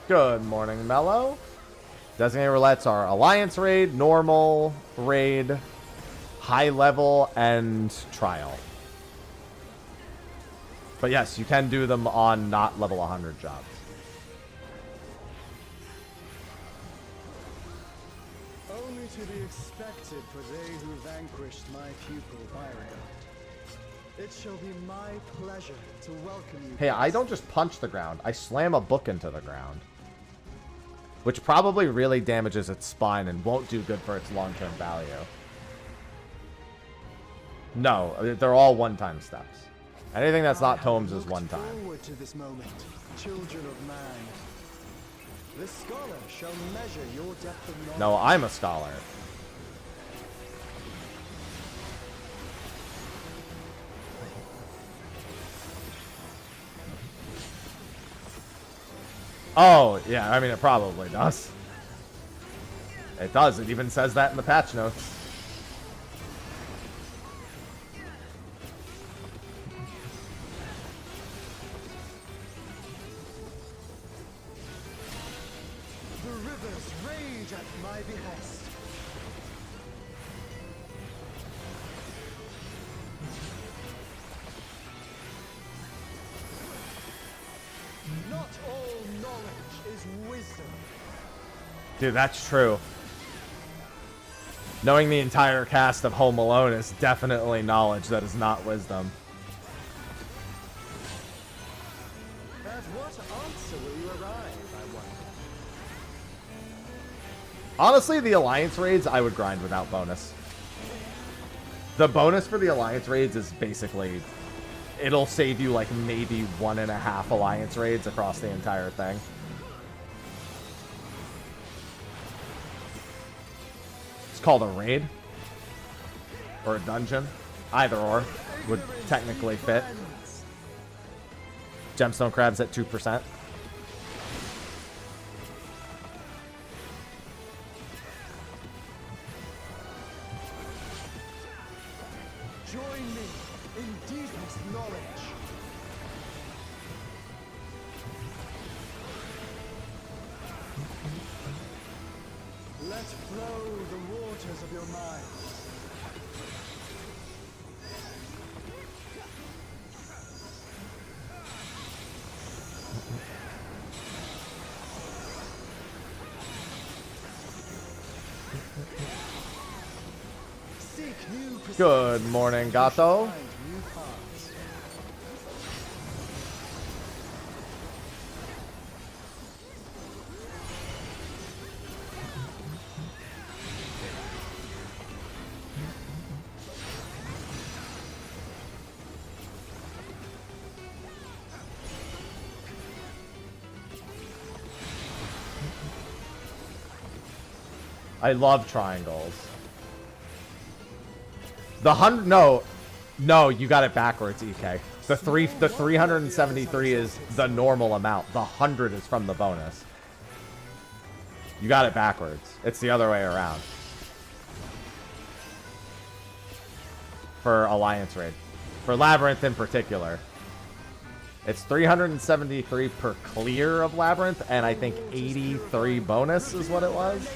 Good morning, Mello. Designated roulettes are Alliance Raid, Normal Raid, High Level, and Trial. But yes, you can do them on not level 100 jobs. Only to be expected for they who vanquished my pupil Beauregard. It shall be my pleasure to welcome you. Hey, I don't just punch the ground. I slam a book into the ground. Which probably really damages its spine and won't do good for its long-term value. No, they're all one-time steps. Anything that's not tomes is one time. Forward to this moment, children of man. The scholar shall measure your depth of knowledge. No, I'm a scholar. Oh, yeah, I mean, it probably does. It does. It even says that in the patch notes. The rivers rage at my behest. Not all knowledge is wisdom. Dude, that's true. Knowing the entire cast of Home Alone is definitely knowledge that is not wisdom. At what answer will you arrive, I wonder? Honestly, the Alliance raids, I would grind without bonus. The bonus for the Alliance raids is basically... It'll save you like maybe 1.5 Alliance raids across the entire thing. It's called a raid. Or a dungeon. Either or would technically fit. Gemstone crabs at 2%. Join me in deepest knowledge. Let flow the waters of your mind. Seek new Good morning, Gato. find new paths. I love triangles. The 100... No, you got it backwards, EK. The 373 is the normal amount. The 100 is from the bonus. You got it backwards. It's the other way around. For Alliance Raid. For Labyrinth in particular. It's 373 per clear of Labyrinth, and I think 83 bonus is what it was.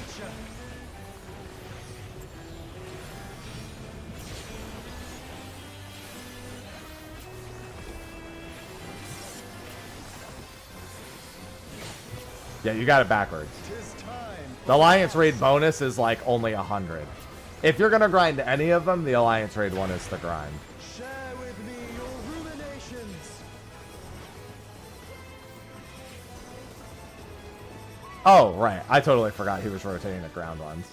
Yeah, you got it backwards. 'Tis time The Alliance Raid bonus is like only 100. If you're gonna grind any of them, the Alliance Raid one is the grind. Share with me your ruminations. Oh, right. I totally forgot he was rotating the ground ones.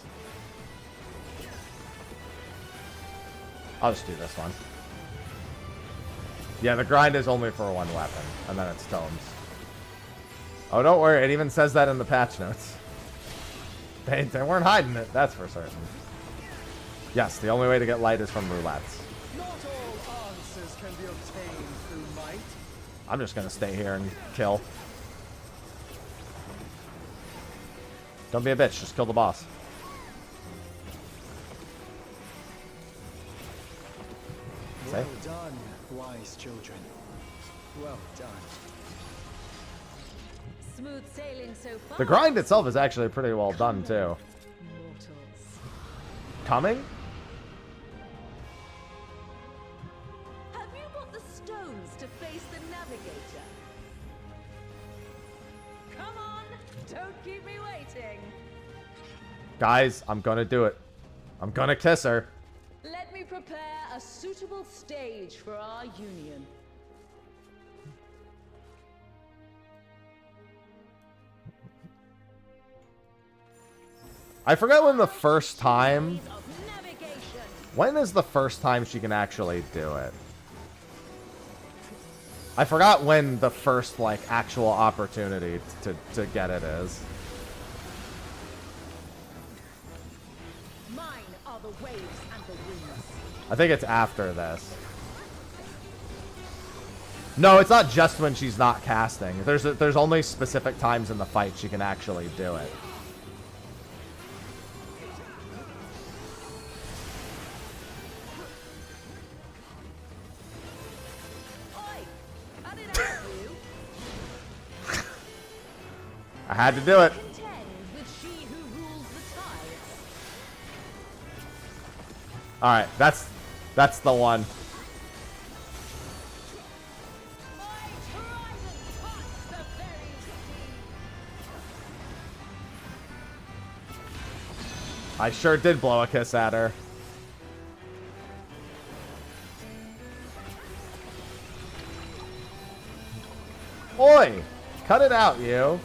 I'll just do this one. Yeah, the grind is only for one weapon, and then it's tomes. Oh, don't worry. It even says that in the patch notes. They weren't hiding it, that's for certain. Yes, the only way to get light is from roulettes. Not all answers can be obtained through might. I'm just gonna stay here and kill. Don't be a bitch, just kill the boss. Well done, wise children. Well done. Smooth sailing so far. The grind itself is actually pretty well done, too. Mortals. Coming? Have you got the stones to face the navigator? Come on, don't keep me waiting. Guys, I'm gonna do it. I'm gonna kiss her. Let me prepare a suitable stage for our union. I forgot when the first time... Of navigation. When is the first time she can actually do it? I forgot when the first, like, actual opportunity to get it is. Mine are the waves and the winds. I think it's after this. No, it's not just when she's not casting. There's only specific times in the fight she can actually do it. I had to do it. Alright, that's the one. I sure did blow a kiss at her. Oi! Cut it out, you.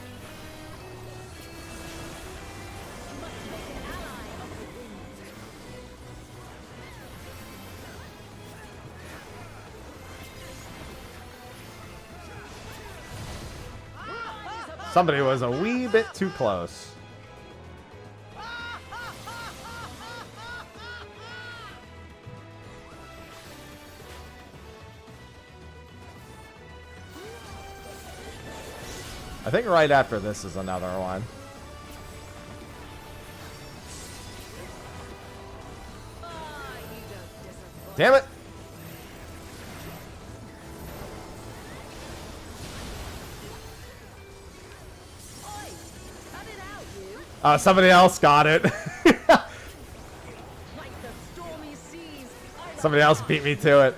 Somebody was a wee bit too close. I think right after this is another one. Damn it! Somebody else got it. Somebody else beat me to it.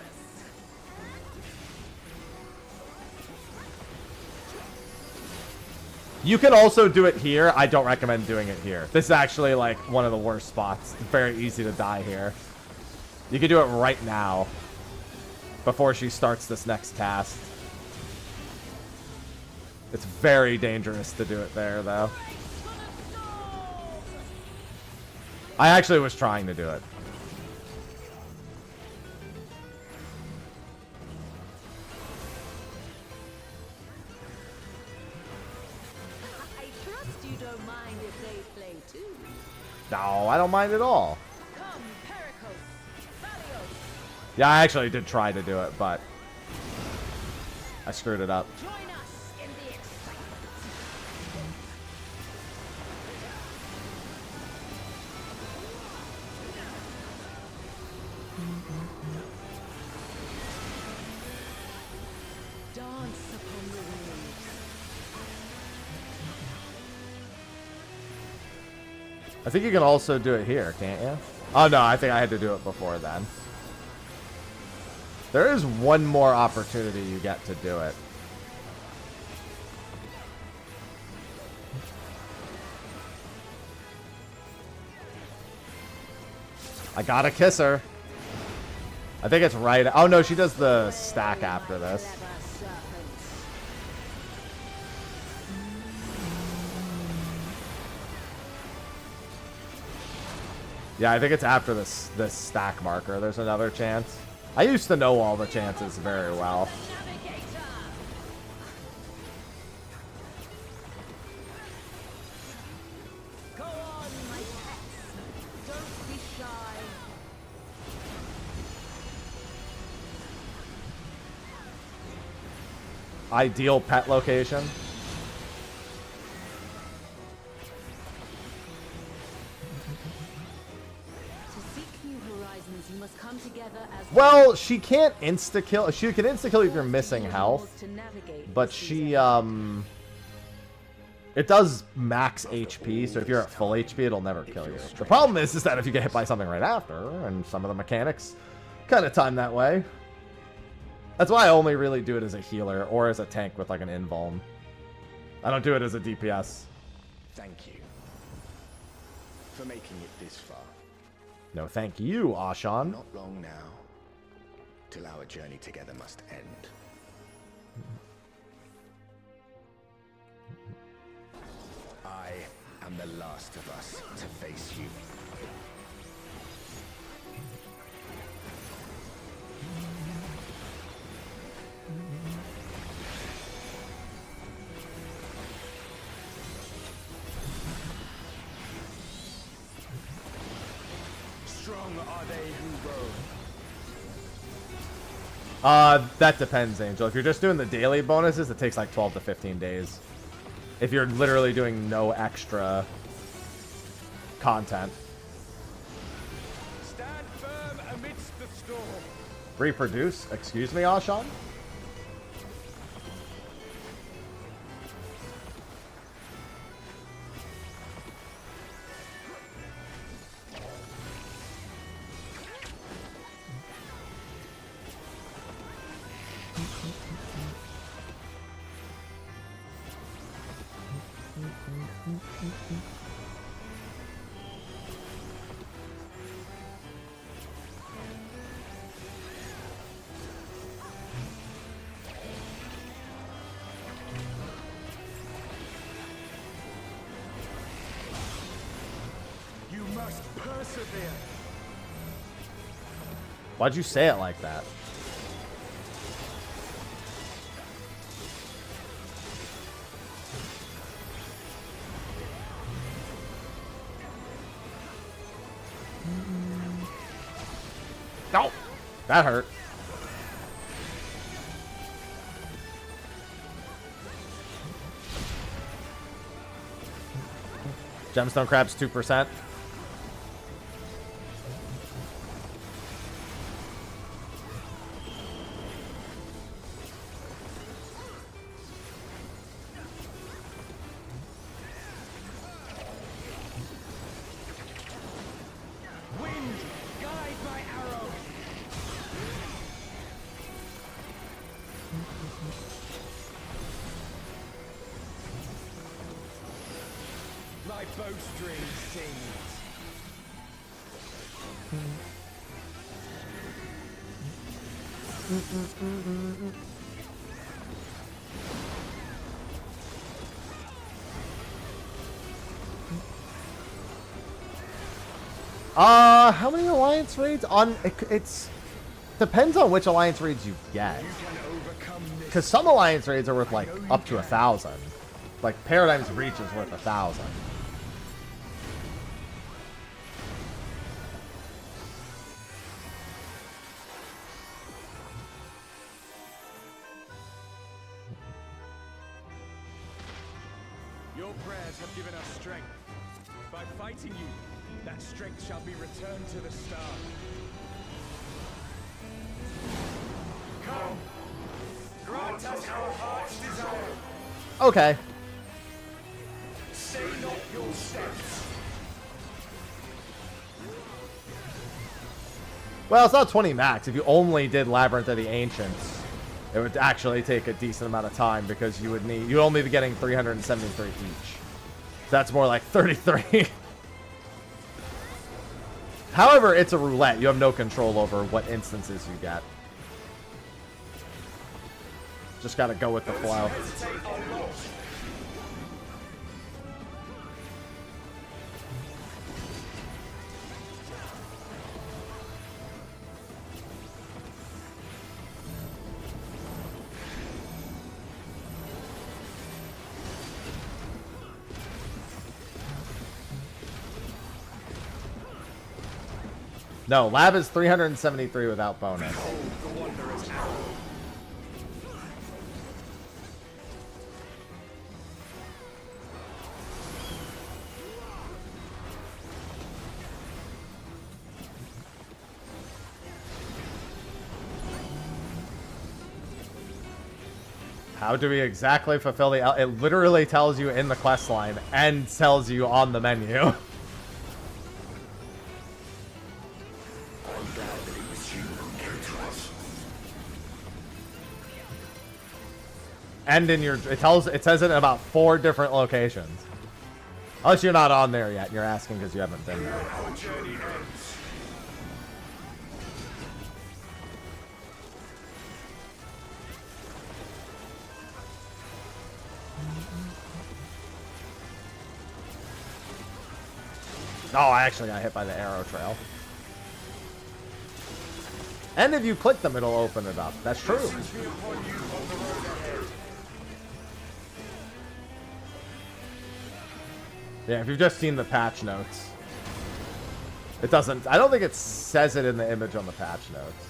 You can also do it here. I don't recommend doing it here. This is actually like one of the worst spots. It's very easy to die here. You can do it right now before she starts this next cast. It's very dangerous to do it there, though. I actually was trying to do it. I trust you don't mind if they play too. No, I don't mind at all. Come, Pericles, Valios, Yeah, I actually did try to do it, but I screwed it up. join us in the excitement. Dance upon the waves. I think you can also do it here, can't you? Oh, no, I think I had to do it before then. There is one more opportunity you get to do it. I gotta kiss her. I think it's right. Oh no, she does the stack after this. Yeah, I think it's after this stack marker. There's another chance. I used to know all the chances very well. Go on, my pets. Don't be shy. Ideal pet location. You must come together as Well, she can't insta-kill. She can insta-kill if you're missing health. But she, it does max HP, so if you're at full HP, it'll never kill you. The problem is that if you get hit by something right after, and some of the mechanics kind of time that way. That's why I only really do it as a healer, or as a tank with like an invuln. I don't do it as a DPS. Thank you for making it this far. No, thank you, Ashan. Not long now, till our journey together must end. I am the last of us to face you. Strong are they who roam. That depends, Angel. If you're just doing the daily bonuses, it takes like 12 to 15 days. If you're literally doing no extra content. Stand firm amidst the storm. Reproduce? Excuse me, Ashan? You must persevere. Why'd you say it like that? No! That hurt. Gemstone crab's 2%. Wind, guide my arrow. My bowstring sings. How many alliance raids on it's depends on which alliance raids you get. You can overcome this. Because some alliance raids are worth like up to 1,000. Like Paradigm's Reach is worth 1,000. Your prayers have given us strength. By fighting you, that strength shall be returned to the star. Come, grant us our heart's desire. Okay. Say not your steps. Well, it's not 20 max. If you only did Labyrinth of the Ancients, it would actually take a decent amount of time because you would need, you'd only be getting 373 each. So that's more like 33. However, it's a roulette. You have no control over what instances you get. Just gotta go with the flow. No, lab is 373 without bonus. How do we exactly fulfill the... It literally tells you in the quest line and tells you on the menu. And in your... It says it in about 4 different locations. Unless you're not on there yet. You're asking because you haven't been there. Oh, I actually got hit by the arrow trail. And if you click them, it'll open it up. That's true. Yeah, if you've just seen the patch notes. It doesn't... I don't think it says it in the image on the patch notes.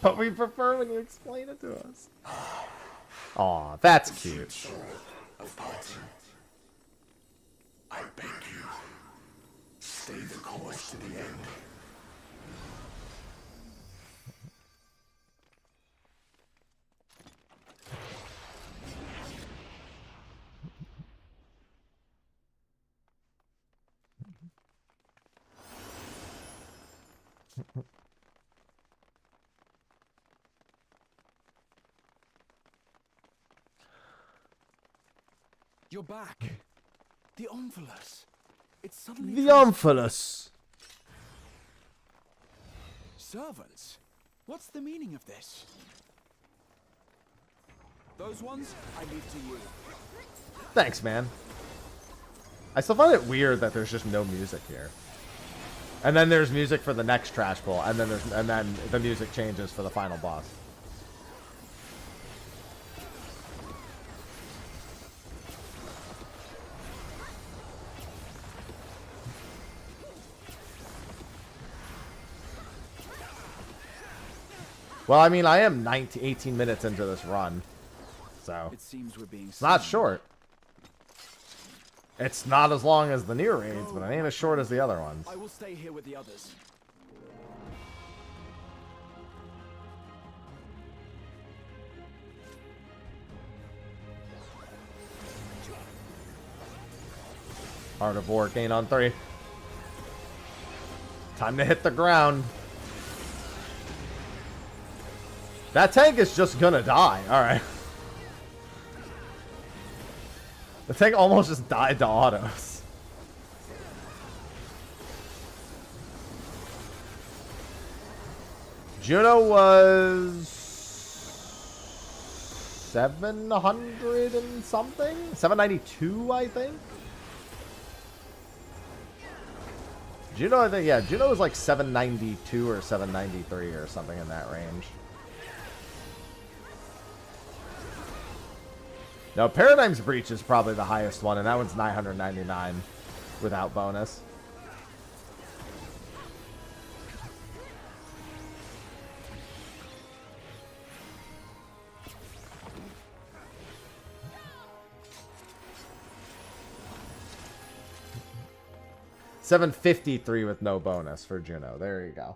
But we prefer when you explain it to us. Aw, that's cute. I beg you, stay the course to the end. You're back. The Omphalos. It's suddenly... The Omphalos. Servants? What's the meaning of this? Those ones, I leave to you. Thanks, man. I still find it weird that there's just no music here. And then there's music for the next trash pull, and then the music changes for the final boss. Well, I mean, I am 18 minutes into this run, so It seems we're being it's not short. It's not as long as the new raids, but it ain't as short as the other ones. I will stay here with the others. Heart of War, gain on 3. Time to hit the ground. That tank is just gonna die. Alright. The tank almost just died to autos. Juno was 700 and something? 792, I think? Juno, I think, yeah, Juno was like 792 or 793 or something in that range. No, Paradigm's Breach is probably the highest one, and that one's 999 without bonus. $753 with no bonus for Juno. There you go.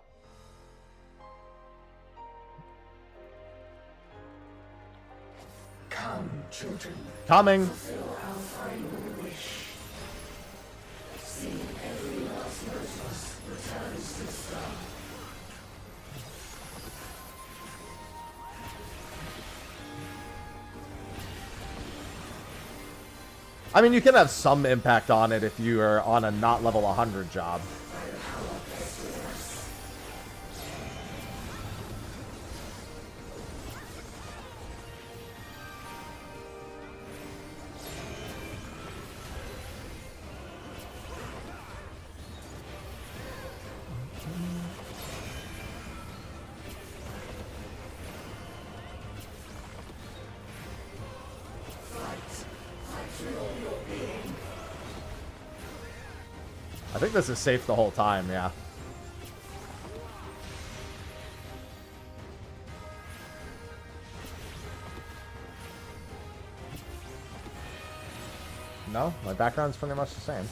Come, children. Coming. Fulfill our final wish. See every last one of us returns to start. I mean, you can have some impact on it if you are on a not level 100 job. I think this is safe the whole time, yeah. No, my background's pretty much the same.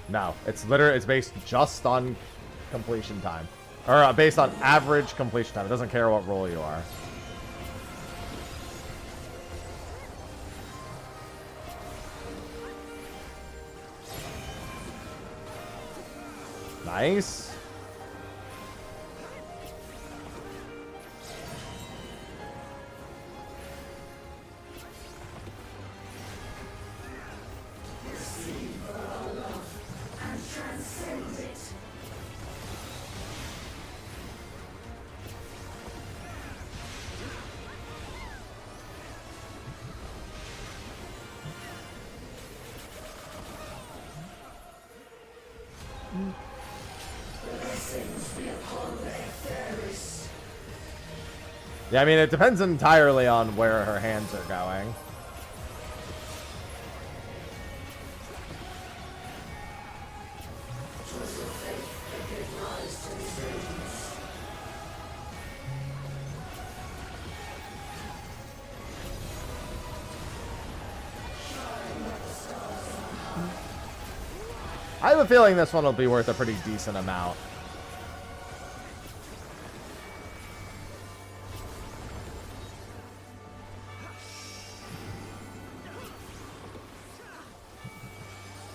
No, it's based just on completion time. Or based on average completion time. It doesn't care what role you are. Nice. Yeah, I mean, it depends entirely on where her hands are going. I have a feeling this one will be worth a pretty decent amount.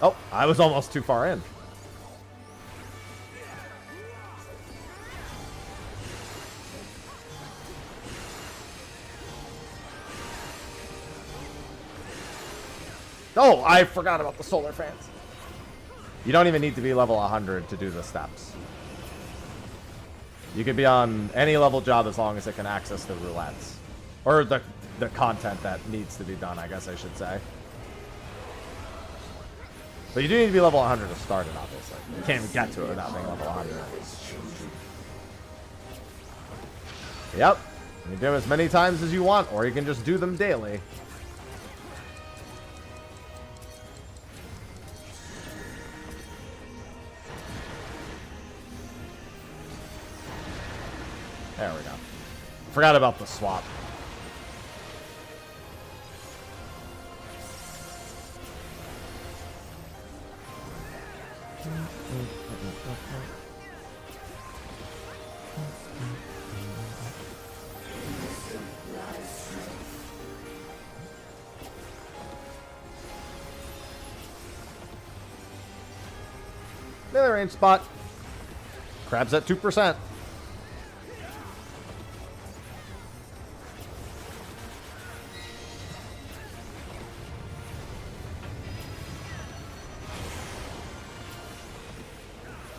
Oh, I was almost too far in. Oh, I forgot about the solar fans. You don't even need to be level 100 to do the steps. You could be on any level job as long as it can access the roulettes. Or the content that needs to be done, I guess I should say. But you do need to be level 100 to start it, obviously. You can't even get to it without being level 100. Yep. You can do them as many times as you want, or you can just do them daily. There we go. Forgot about the swap. Another range spot. Crab's at 2%.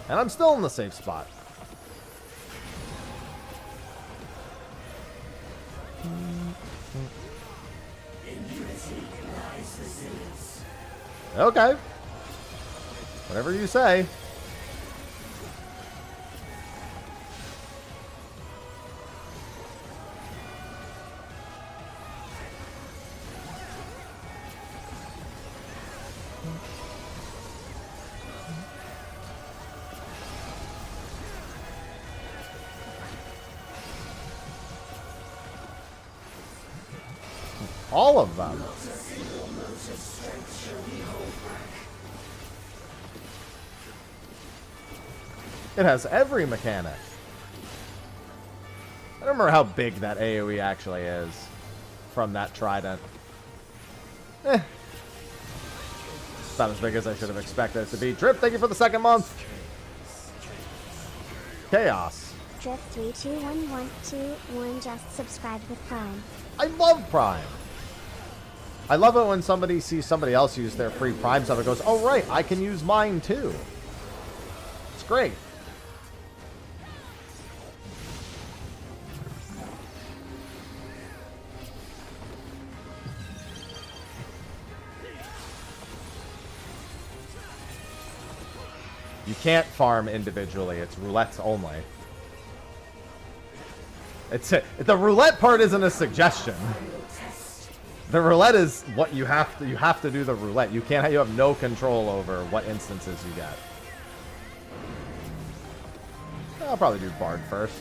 And I'm still in the safe spot. Okay. Whatever you say. All of them. It has every mechanic. I don't remember how big that AoE actually is from that trident. Not as big as I should have expected it to be. Drip, thank you for the 2nd month. Chaos. Drift321121 just subscribed with Prime. I love Prime. I love it when somebody sees somebody else use their free Prime sub and goes, oh right, I can use mine too. It's great. You can't farm individually. It's roulettes only. The roulette part isn't a suggestion. The roulette is what you have to do the roulette. You have no control over what instances you get. I'll probably do Bard first.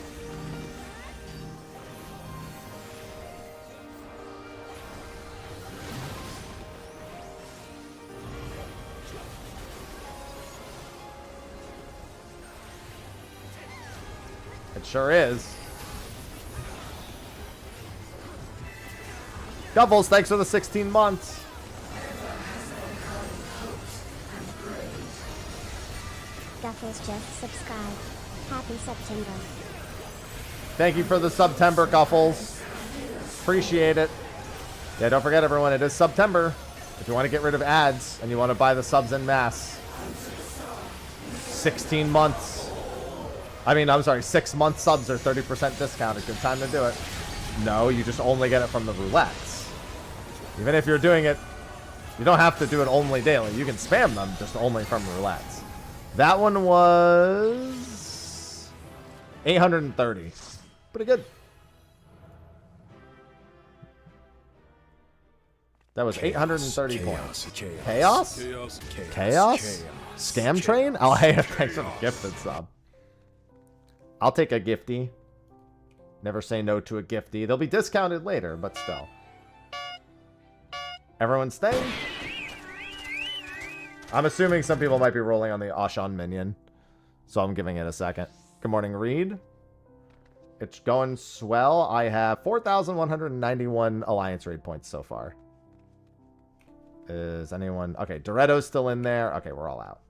It sure is. Doubles, thanks for the 16 months. Guffles just subscribed. Happy September. Thank you for the September, Guffles. Appreciate it. Yeah, don't forget, everyone, it is September. If you want to get rid of ads and you want to buy the subs en masse. 16 months. I mean, I'm sorry, 6 month subs are 30% discounted. Good time to do it. No, you just only get it from the roulettes. Even if you're doing it, you don't have to do it only daily. You can spam them, just only from roulettes. That one was 830. Pretty good. That was 830 points. Chaos? Chaos? Scam train? Oh, hey, thanks for the gifted sub. I'll take a gifty. Never say no to a gifty. They'll be discounted later, but still. Everyone staying? I'm assuming some people might be rolling on the Ashan minion, so I'm giving it a second. Good morning, Reed. It's going swell. I have 4,191 Alliance raid points so far. Is anyone... Okay, Doretto's still in there. Okay, we're all out.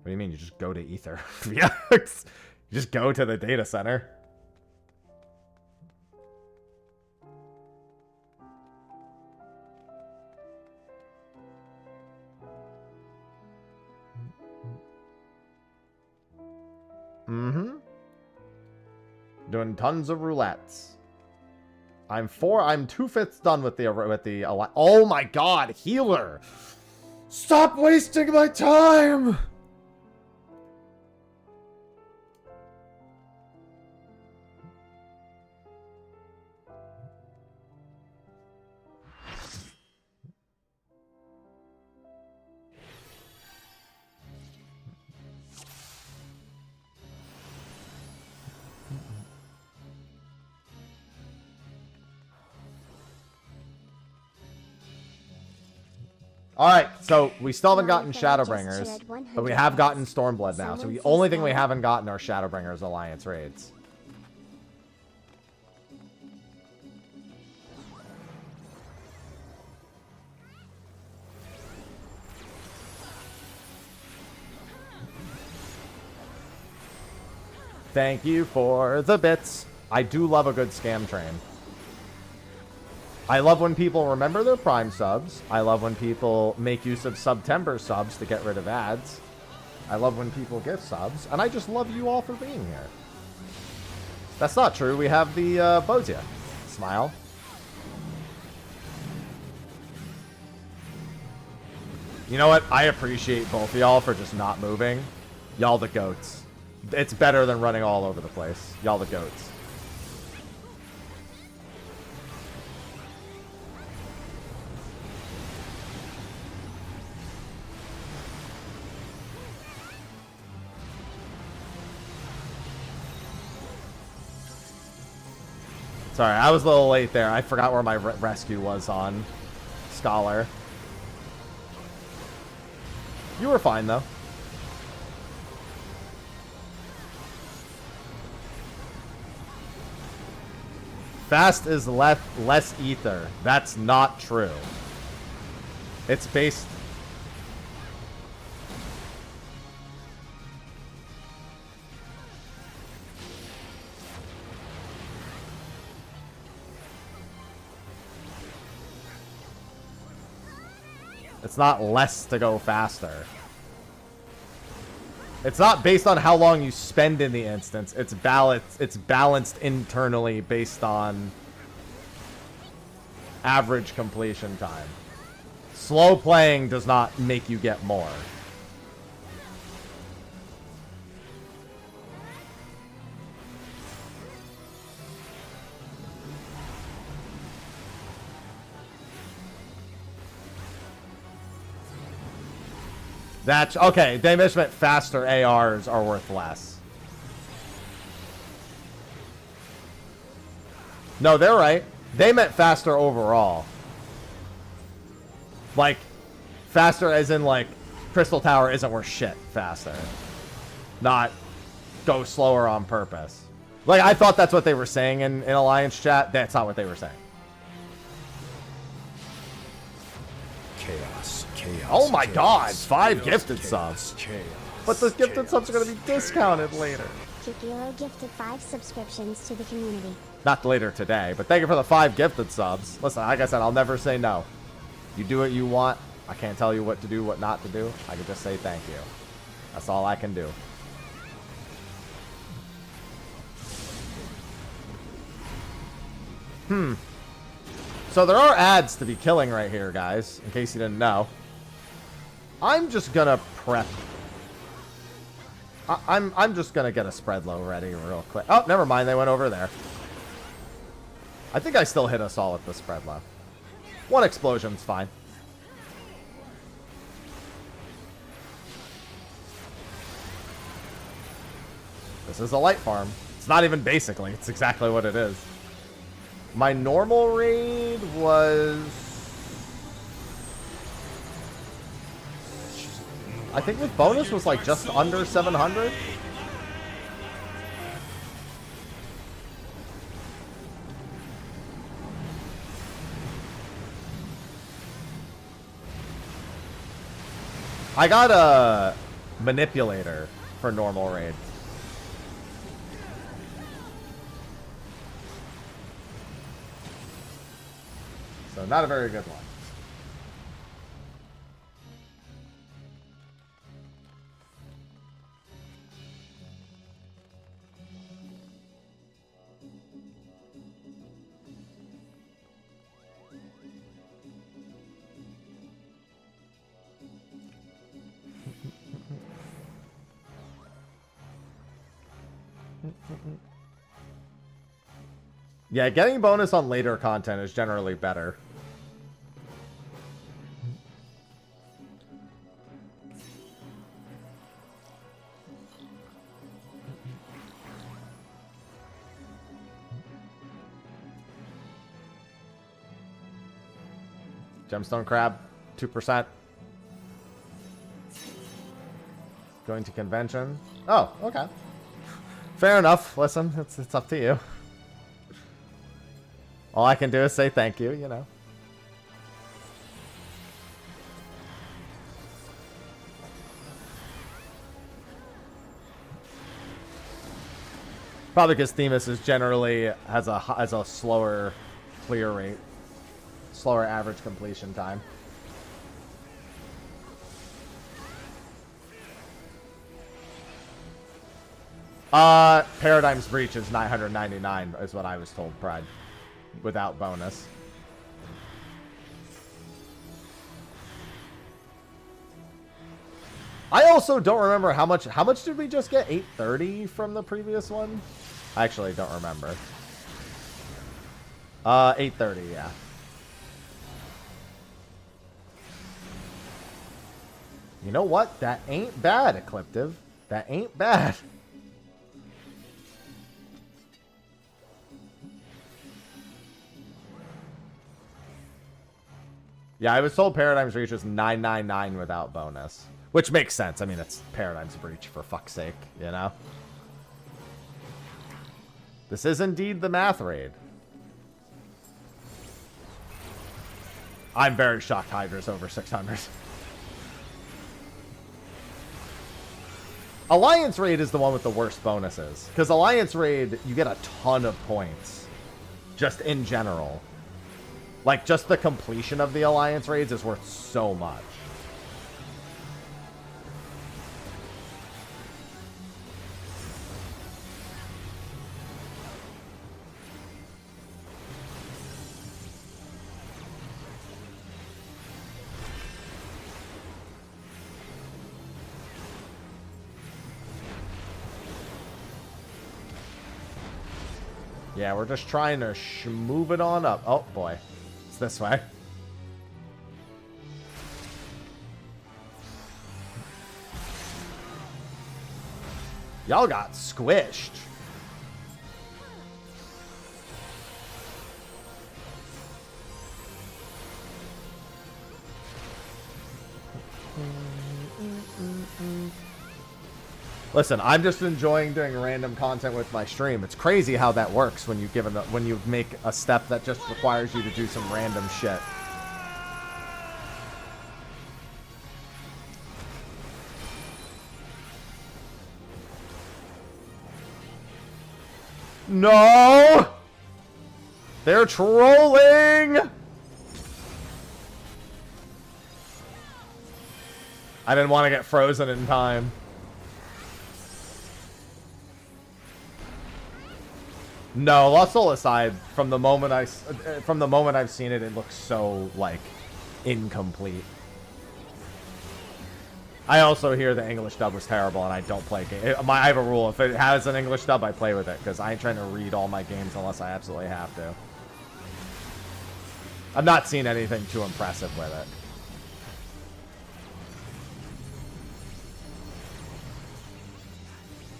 What do you mean? You just go to Ether? Yeah, you just go to the data center. Mm-hmm. Doing tons of roulettes. I'm 2/5 done with the oh my god, healer! Stop wasting my time! Alright, so we still haven't gotten Shadowbringers, but we have gotten Stormblood now. So the only thing we haven't gotten are Shadowbringers Alliance raids. Thank you for the bits. I do love a good scam train. I love when people remember their Prime subs. I love when people make use of September subs to get rid of ads. I love when people gift subs. And I just love you all for being here. That's not true. We have the Bozia. Smile. You know what? I appreciate both of y'all for just not moving. Y'all the goats. It's better than running all over the place. Y'all the goats. Sorry, I was a little late there. I forgot where my rescue was on Scholar. You were fine, though. Fast is less ether. That's not true. It's based... It's not less to go faster. It's not based on how long you spend in the instance. It's balanced internally based on average completion time. Slow playing does not make you get more. That's okay. They meant faster ARs are worth less. No, they're right. They meant faster overall. Like, faster as in, like, Crystal Tower isn't worth shit faster. Not go slower on purpose. Like, I thought that's what they were saying in Alliance chat. That's not what they were saying. Chaos, chaos. Oh my chaos, god, 5 chaos, gifted chaos, subs. chaos, But those gifted chaos, subs are going to be discounted chaos. later. Kikiro gifted 5 subscriptions to the community. Not later today, but thank you for the 5 gifted subs. Listen, like I said, I'll never say no. You do what you want. I can't tell you what to do, what not to do. I can just say thank you. That's all I can do. So there are ads to be killing right here, guys, in case you didn't know. I'm just gonna prep. I'm just gonna get a spread low ready real quick. Oh, never mind, they went over there. I think I still hit us all with the spread low. 1 explosion's fine. This is a light farm. It's not even basically, it's exactly what it is. My normal raid was... I think with bonus was like just under 700. I got a manipulator for normal raid. So not a very good one. Yeah, getting bonus on later content is generally better. Gemstone Crab, 2%. Going to convention. Oh, okay. Fair enough. Listen, it's up to you. All I can do is say thank you, you know. Probably because Themis is generally has a slower clear rate, slower average completion time. Paradigm's Breach is 999 is what I was told, Pride, without bonus. I also don't remember how much did we just get? 830 from the previous one? I actually don't remember. 830, yeah. You know what? That ain't bad, Ecliptive. That ain't bad. Yeah, I was told Paradigm's Breach is 999 without bonus. Which makes sense. I mean, it's Paradigm's Breach, for fuck's sake, you know? This is indeed the math raid. I'm very shocked Hydra's over 600. Alliance raid is the one with the worst bonuses. Because Alliance raid, you get a ton of points. Just in general. Like, just the completion of the Alliance raids is worth so much. Yeah, we're just trying to move it on up. Oh, boy. It's this way. Y'all got squished. Listen, I'm just enjoying doing random content with my stream. It's crazy how that works when you make a step that just requires you to do some random shit. No! They're trolling! I didn't want to get frozen in time. No, Lost Soul aside, from the moment I've seen it, it looks so, like, incomplete. I also hear the English dub was terrible, and I don't play games. I have a rule. If it has an English dub, I play with it, because I ain't trying to read all my games unless I absolutely have to. I've not seen anything too impressive with it.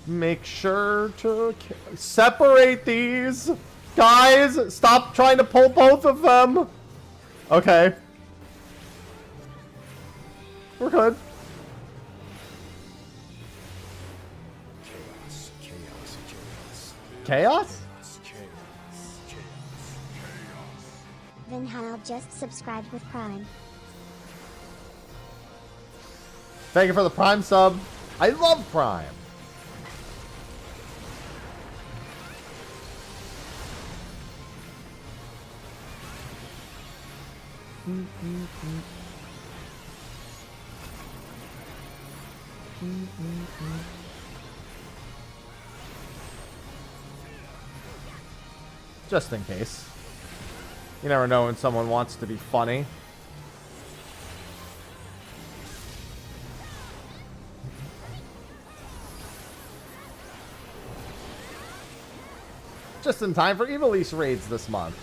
Make sure to separate these. Guys, stop trying to pull both of them. Okay. We're good. Chaos? Then Hal just subscribed with Prime. Thank you for the Prime sub. I love Prime. Just in case. You never know when someone wants to be funny. Just in time for Evilise raids this month.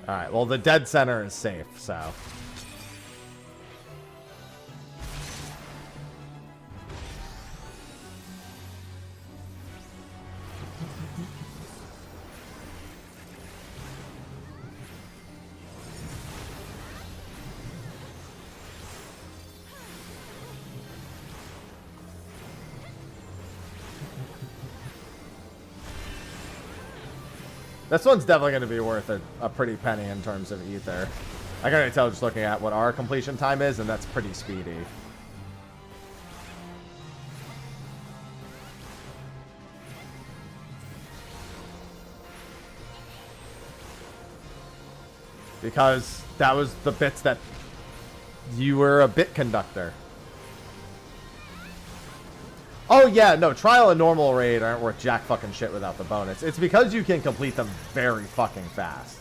Alright, well, the dead center is safe, so. This one's definitely going to be worth a pretty penny in terms of ether. I can already tell just looking at what our completion time is, and that's pretty speedy. Because that was the bits that you were a bit conductor. Oh yeah, no, trial and normal raid aren't worth jack fucking shit without the bonus. It's because you can complete them very fucking fast.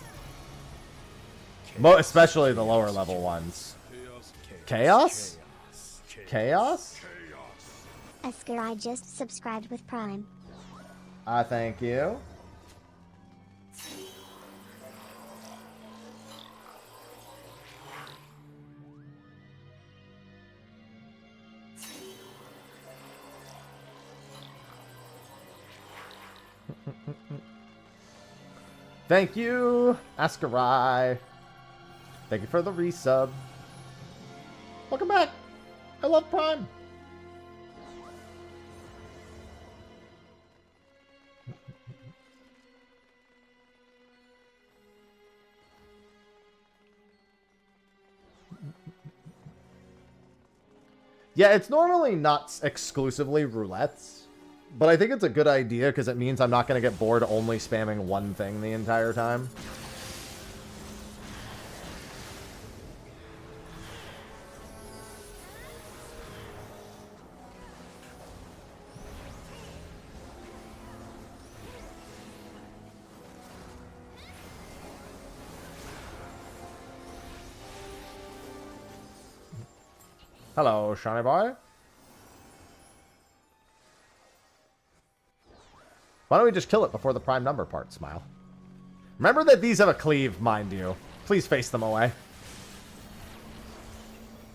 Especially the lower level ones. Chaos? Chaos? Esker, I just subscribed with Prime. Thank you. Thank you, Askarai. Thank you for the resub. Welcome back. I love Prime. Yeah, it's normally not exclusively roulettes, but I think it's a good idea because it means I'm not going to get bored only spamming one thing the entire time. Hello, shiny boy. Why don't we just kill it before the prime number part, Smile? Remember that these have a cleave, mind you. Please face them away.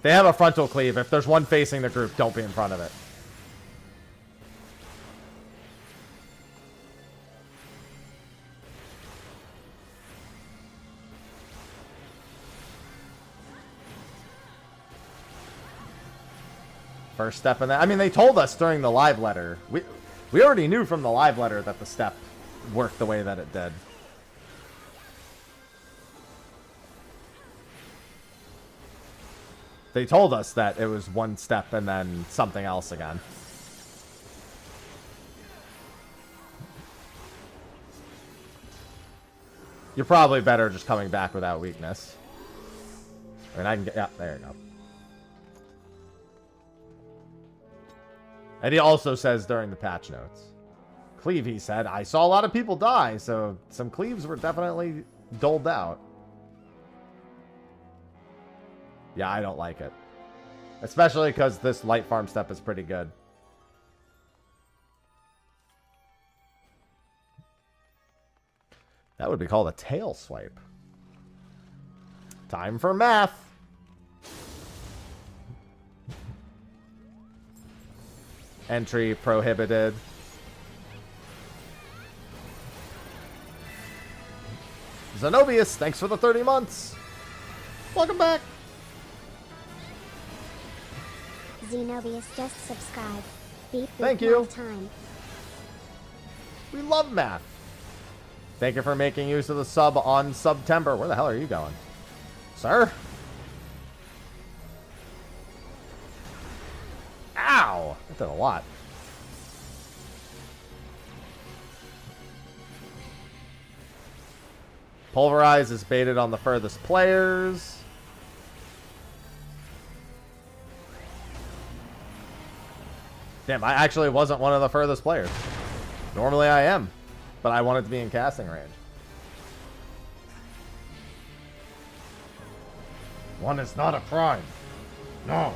They have a frontal cleave. If there's one facing the group, don't be in front of it. First step in that. I mean, they told us during the live letter. We already knew from the live letter that the step worked the way that it did. They told us that it was one step and then something else again. You're probably better just coming back without weakness. I mean, I can get... Yeah, there you go. And he also says during the patch notes. Cleave, he said, I saw a lot of people die, so some cleaves were definitely doled out. Yeah, I don't like it. Especially because this light farm step is pretty good. That would be called a tail swipe. Time for math. Entry prohibited. Zenobius, thanks for the 30 months. Welcome back. Zenobius just subscribed. Beep, Thank you. Time. We love math. Thank you for making use of the sub on September. Where the hell are you going, sir? Ow! That did a lot. Pulverize is baited on the furthest players. Damn, I actually wasn't one of the furthest players. Normally I am, but I wanted to be in casting range. One is not a prime. No.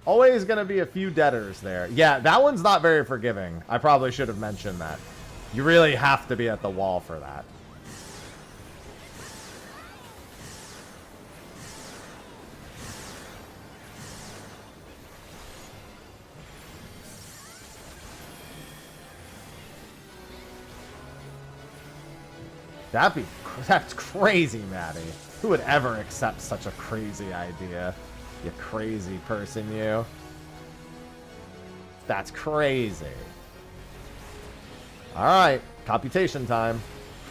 Always going to be a few debtors there. Yeah, that one's not very forgiving. I probably should have mentioned that. You really have to be at the wall for that. That's crazy, Maddie. Who would ever accept such a crazy idea? You crazy person, you. That's crazy. Alright, computation time.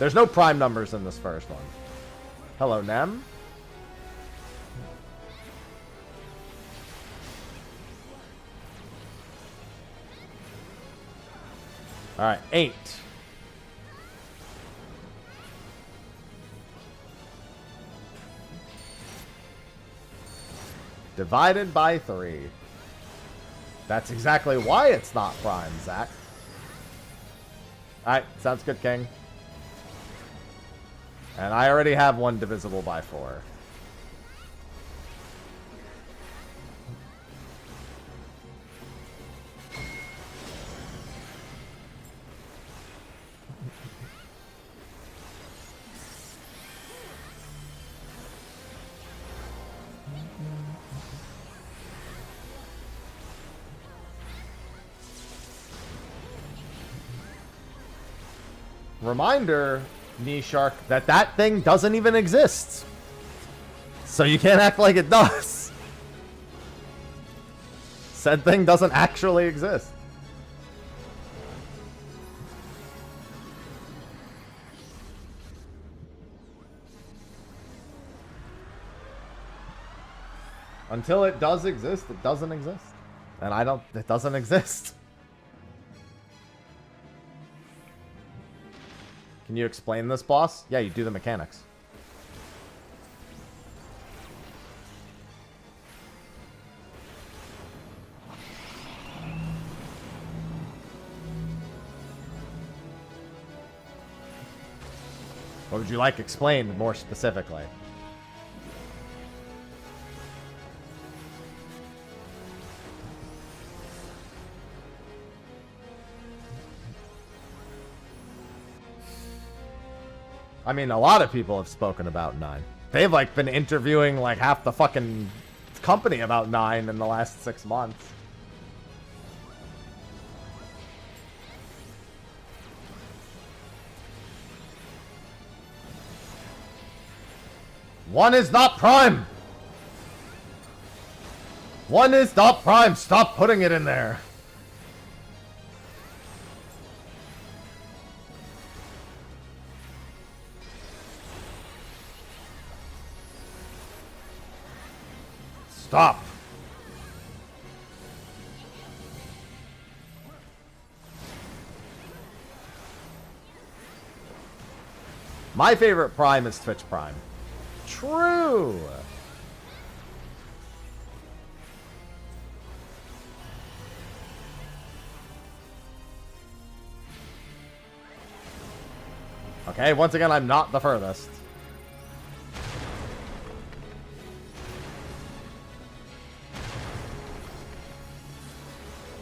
There's no prime numbers in this first one. Hello, Nem. Alright, 8. Divided by 3. That's exactly why it's not prime, Zach. Alright, sounds good, King. And I already have one divisible by 4. Reminder, Knee Shark, that thing doesn't even exist. So you can't act like it does. Said thing doesn't actually exist. Until it does exist, it doesn't exist. And it doesn't exist. Can you explain this, boss? Yeah, you do the mechanics. What would you like explained more specifically? I mean, a lot of people have spoken about 9. They've, like, been interviewing, like, half the fucking company about 9 in the last 6 months. One is not Prime! 1 is not Prime! Stop putting it in there! Stop! My favorite Prime is Twitch Prime. True! Okay, once again, I'm not the furthest.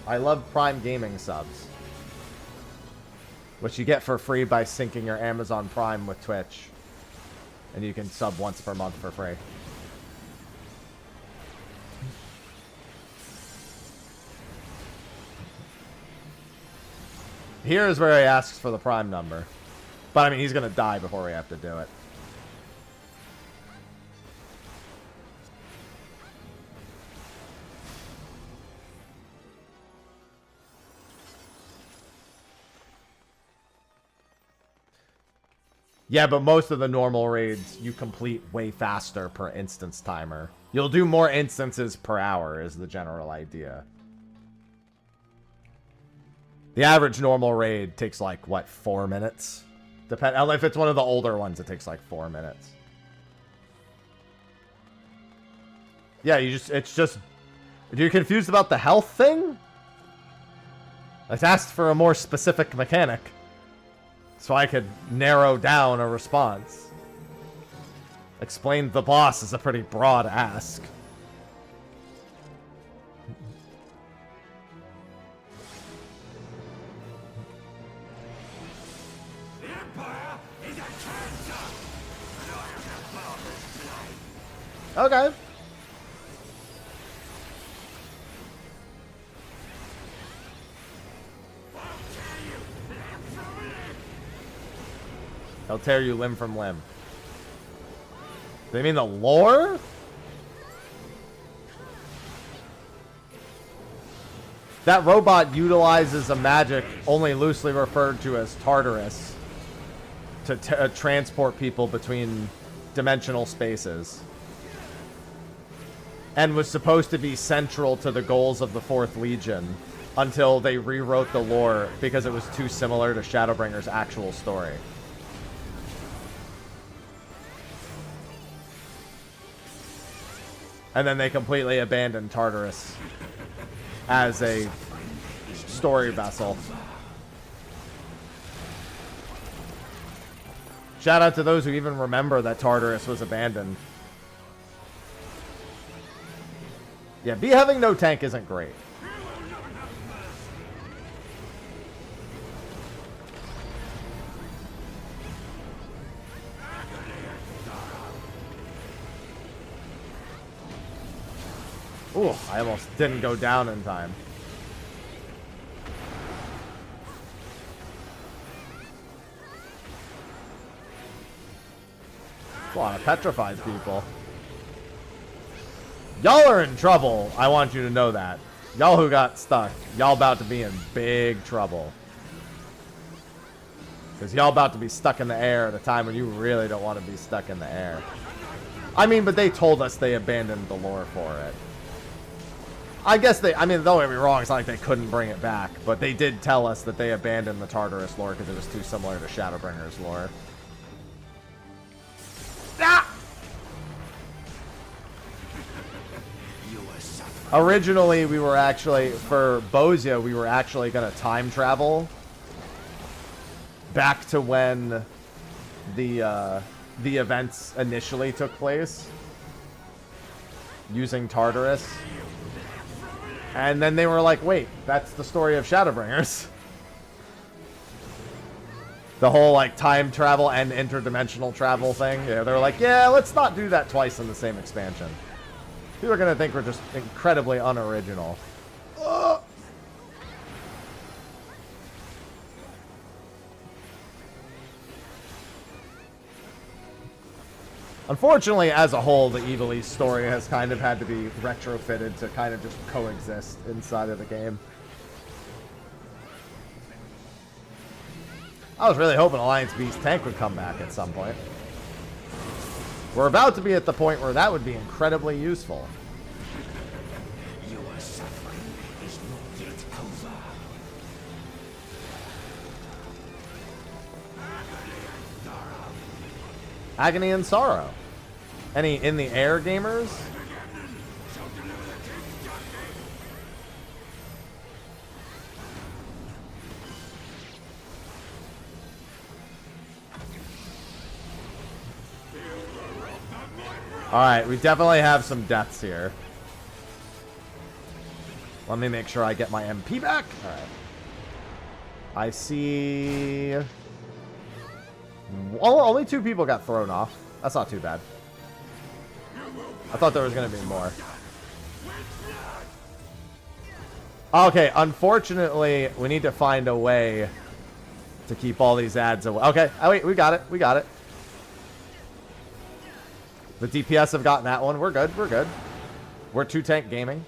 I love Prime Gaming subs, which you get for free by syncing your Amazon Prime with Twitch. And you can sub once per month for free. Here is where he asks for the Prime number. But I mean, he's going to die before we have to do it. Yeah, but most of the normal raids you complete way faster per instance timer. You'll do more instances per hour is the general idea. The average normal raid takes like, what, 4 minutes? If it's one of the older ones, it takes like 4 minutes. Yeah, it's just... If you're confused about the health thing? I asked for a more specific mechanic. So I could narrow down a response. Explain the boss is a pretty broad ask. The Empire is a cancer! And I am the father's slave! Okay. He'll tear you limb from limb. They mean the lore? That robot utilizes a magic only loosely referred to as Tartarus to transport people between dimensional spaces. And was supposed to be central to the goals of the 4th Legion until they rewrote the lore because it was too similar to Shadowbringer's actual story. And then they completely abandoned Tartarus as a story vessel. Shout out to those who even remember that Tartarus was abandoned. Yeah, B having no tank isn't great. Ooh, I almost didn't go down in time. A lot of petrified people. Y'all are in trouble. I want you to know that. Y'all who got stuck, y'all about to be in big trouble. Because y'all about to be stuck in the air at a time when you really don't want to be stuck in the air. I mean, but they told us they abandoned the lore for it. I guess they, I mean, don't get me wrong, it's not like they couldn't bring it back. But they did tell us that they abandoned the Tartarus lore because it was too similar to Shadowbringers lore. Ah! Originally, we were actually, for Bozia, we were actually going to time travel back to when the events initially took place using Tartarus. And then they were like, wait, that's the story of Shadowbringers. The whole, like, time travel and interdimensional travel thing. Yeah, they were like, yeah, let's not do that twice in the same expansion. People are going to think we're just incredibly unoriginal. Unfortunately, as a whole, the Evil East story has kind of had to be retrofitted to kind of just coexist inside of the game. I was really hoping Alliance Beast Tank would come back at some point. We're about to be at the point where that would be incredibly useful. Your suffering is not yet over. Agony and Sorrow. Any in the air gamers? Alright, we definitely have some deaths here. Let me make sure I get my MP back. Alright. I see... Oh, only 2 people got thrown off. That's not too bad. I thought there was going to be more. Okay, unfortunately, we need to find a way to keep all these ads away. Okay, oh wait, we got it. We got it. The DPS have gotten that one. We're good. We're good. We're 2-tank gaming.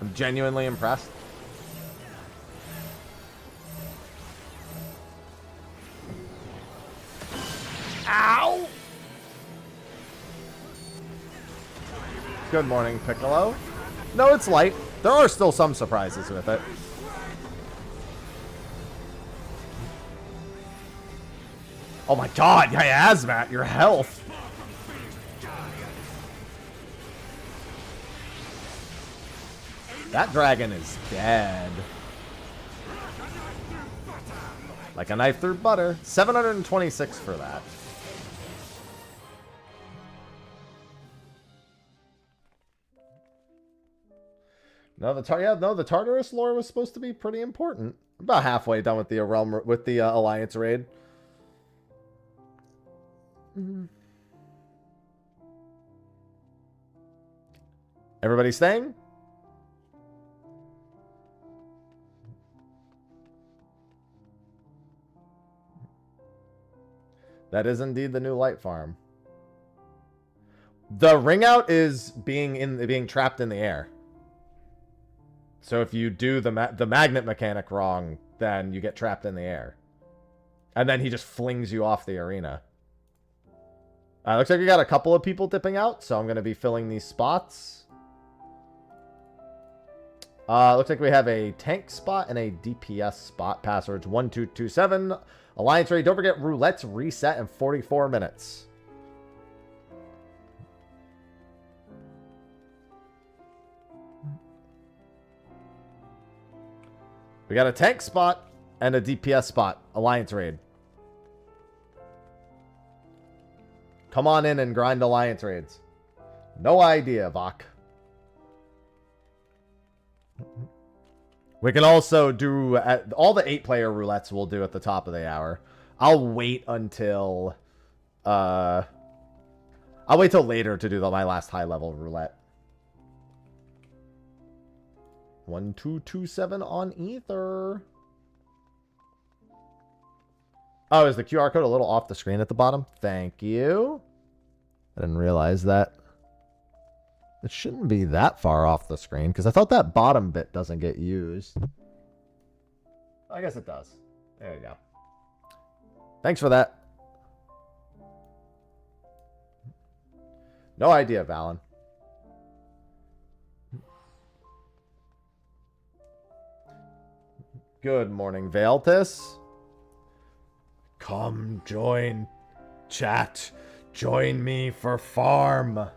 I'm genuinely impressed. Ow! Good morning, Piccolo. No, it's light. There are still some surprises with it. Oh my god, Yazmat, your health. That dragon is dead. Like a knife through butter. 726 for that. No, the Tartarus lore was supposed to be pretty important. About halfway done with the realm with the Alliance raid. Everybody staying? That is indeed the new light farm. The ring out is being trapped in the air. So if you do the magnet mechanic wrong, then you get trapped in the air. And then he just flings you off the arena. Looks like we got a couple of people dipping out, so I'm going to be filling these spots. Looks like we have a tank spot and a DPS spot. Passwords 1227. Alliance raid. Don't forget, Roulette's reset in 44 minutes. We got a tank spot and a DPS spot. Alliance raid. Come on in and grind Alliance raids. No idea, Vok. We can also do... all the 8-player roulettes we'll do at the top of the hour. I'll wait until... I'll wait till later to do my last high-level roulette. 1227 on Ether. Oh, is the QR code a little off the screen at the bottom? Thank you. I didn't realize that. It shouldn't be that far off the screen, because I thought that bottom bit doesn't get used. I guess it does. There you go. Thanks for that. No idea, Valen. Good morning, Valtis. Come join chat. Join me for farm.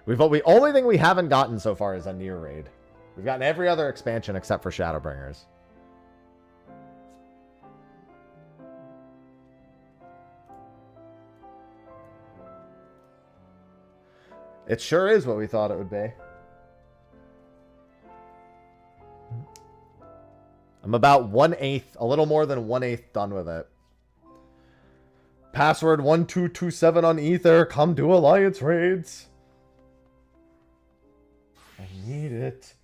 The only thing we haven't gotten so far is a near raid. We've gotten every other expansion except for Shadowbringers. It sure is what we thought it would be. I'm about 1/8, a little more than 1/8 done with it. Password 1227 on Ether. Come do Alliance raids. I need it.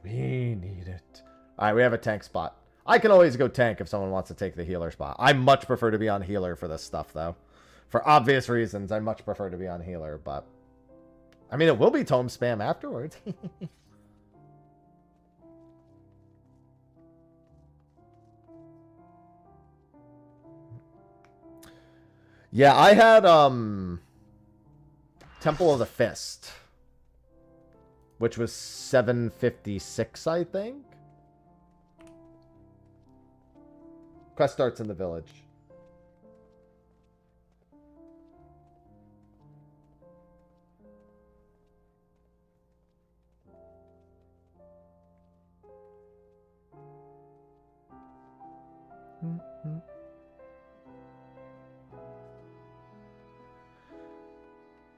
We need it. Alright, we have a tank spot. I can always go tank if someone wants to take the healer spot. I much prefer to be on healer for this stuff, though. For obvious reasons, I much prefer to be on healer, but... I mean, it will be tome spam afterwards. Yeah, I had, Temple of the Fist. Which was 756, I think? Quest starts in the village.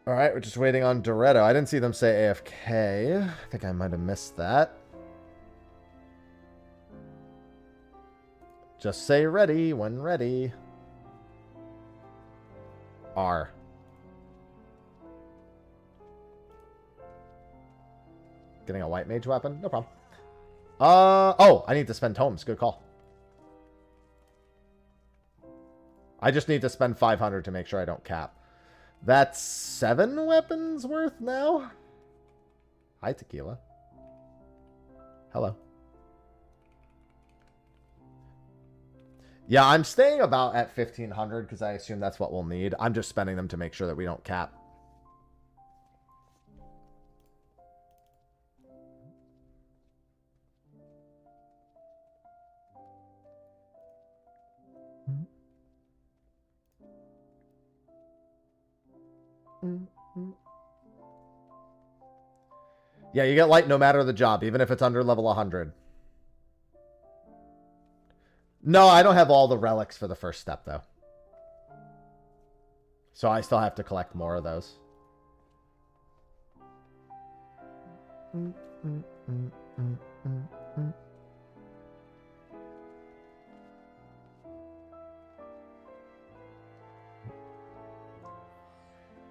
Alright, we're just waiting on Doretto. I didn't see them say AFK. I think I might have missed that. Just say ready when ready. R. Getting a white mage weapon? No problem. Oh, I need to spend tomes. Good call. I just need to spend 500 to make sure I don't cap. That's 7 weapons worth now? Hi, Tequila. Hello. Yeah, I'm staying about at 1,500 because I assume that's what we'll need. I'm just spending them to make sure that we don't cap. Yeah, you get light no matter the job, even if it's under level 100. No, I don't have all the relics for the first step, though. So I still have to collect more of those.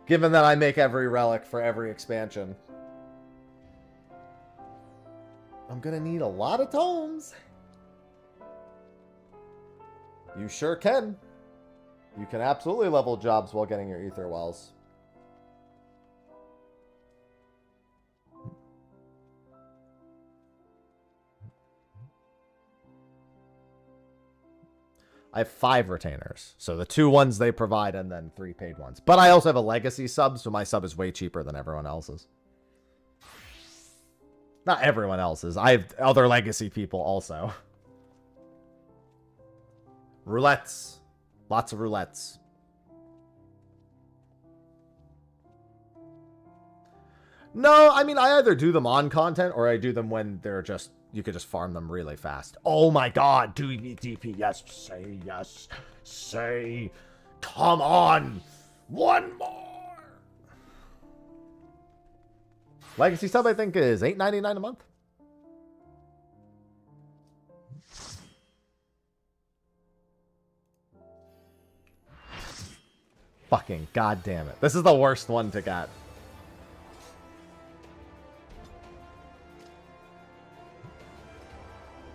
Given that I make every relic for every expansion, I'm gonna need a lot of tomes. You sure can. You can absolutely level jobs while getting your ether wells. I have 5 retainers. So the 2 ones they provide and then 3 paid ones. But I also have a legacy sub, so my sub is way cheaper than everyone else's. Not everyone else's. I have other legacy people also. Roulettes. Lots of roulettes. No, I mean, I either do them on content or I do them when they're just... You could just farm them really fast. Oh my god, do you need DP? Yes, say yes. Say, come on. One more. Legacy sub, I think, is $8.99 a month. Fucking goddamn it. This is the worst one to get.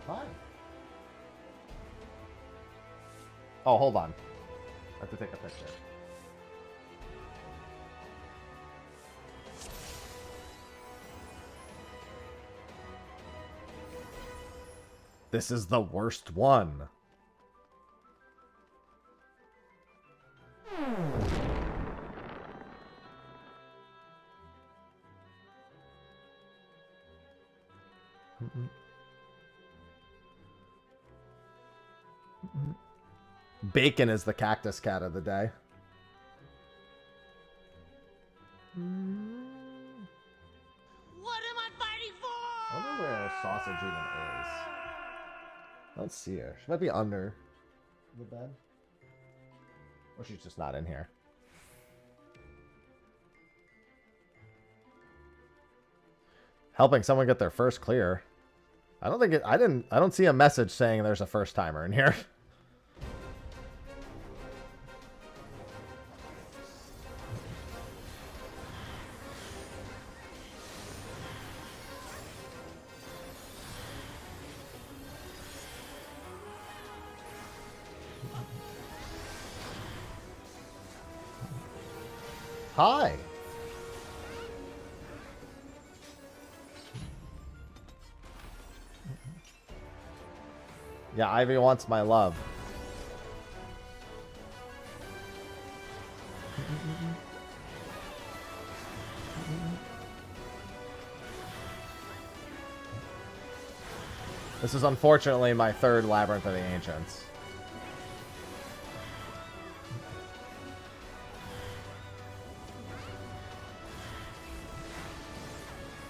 Hi. Oh, hold on. I have to take a picture. This is the worst one. Bacon is the cactus cat of the day. What am I fighting for? I wonder where Sausage even is. I don't see her. She might be under the bed. Or she's just not in here. Helping someone get their first clear. I don't think it, I don't see a message saying there's a first timer in here. Hi. Yeah, Ivy wants my love. This is unfortunately my third Labyrinth of the Ancients.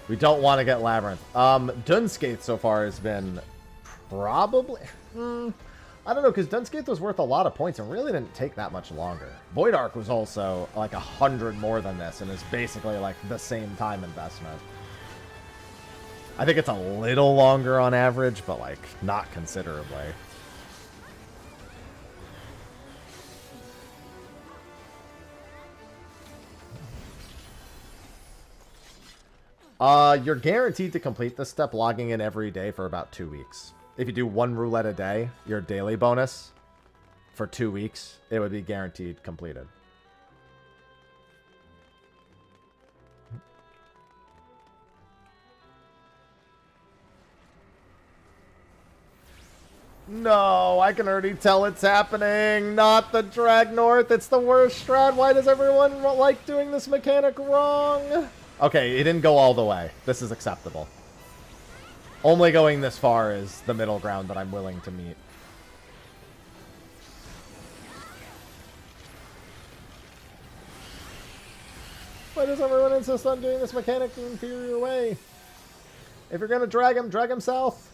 We don't want to get Labyrinth. Dunskaith so far has been probably... I don't know, because Dunskaith was worth a lot of points and really didn't take that much longer. Void Ark was also like 100 more than this and is basically like the same time investment. I think it's a little longer on average, but like not considerably. You're guaranteed to complete this step logging in every day for about 2 weeks. If you do 1 roulette a day, your daily bonus for 2 weeks, it would be guaranteed completed. No, I can already tell it's happening. Not the drag north. It's the worst strat. Why does everyone like doing this mechanic wrong? Okay, it didn't go all the way. This is acceptable. Only going this far is the middle ground that I'm willing to meet. Why does everyone insist on doing this mechanic the inferior way? If you're gonna drag him south.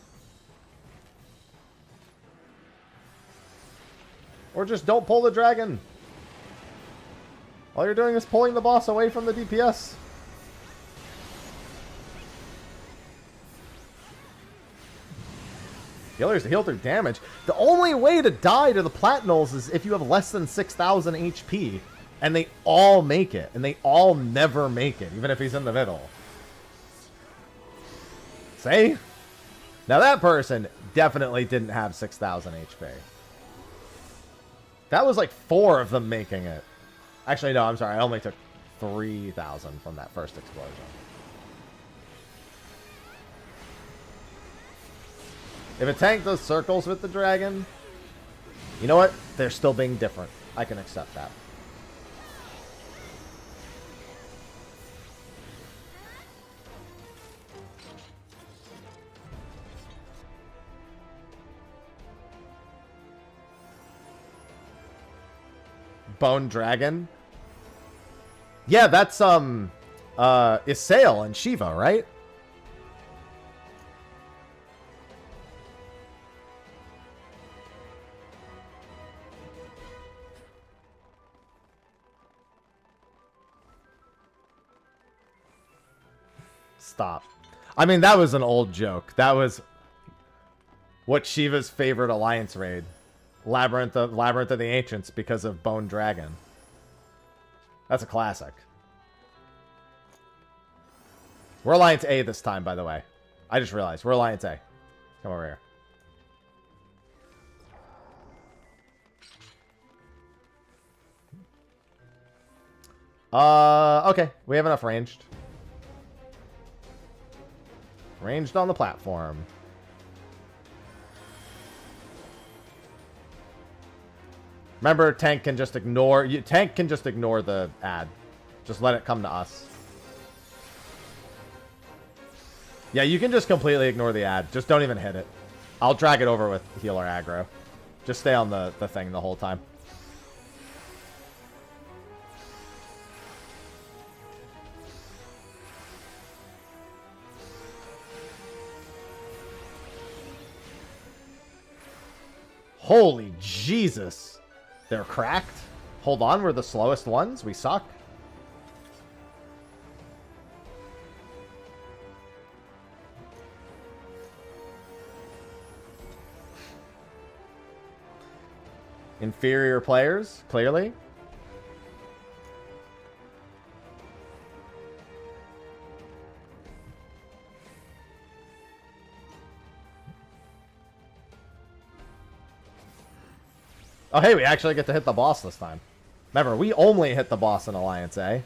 Or just don't pull the dragon. All you're doing is pulling the boss away from the DPS. Healers to heal through damage. The only way to die to the Platinals is if you have less than 6,000 HP. And they all make it. And they all never make it, even if he's in the middle. See? Now that person definitely didn't have 6,000 HP. That was like 4 of them making it. Actually, no, I'm sorry. I only took 3,000 from that first explosion. If a tank does circles with the dragon, you know what? They're still being different. I can accept that. Bone Dragon? Yeah, that's, Isael and Shiva, right? Stop. I mean, that was an old joke. That was what Shiva's favorite alliance raid. Labyrinth of the Ancients because of Bone Dragon. That's a classic. We're Alliance A this time, by the way. I just realized. We're Alliance A. Come over here. Okay. We have enough ranged. Ranged on the platform. Remember, tank can just ignore... tank can just ignore the ad. Just let it come to us. Yeah, you can just completely ignore the ad. Just don't even hit it. I'll drag it over with healer aggro. Just stay on the thing the whole time. Holy Jesus. They're cracked. Hold on, we're the slowest ones. We suck. Inferior players, clearly. Oh, hey, we actually get to hit the boss this time. Remember, we only hit the boss in Alliance A.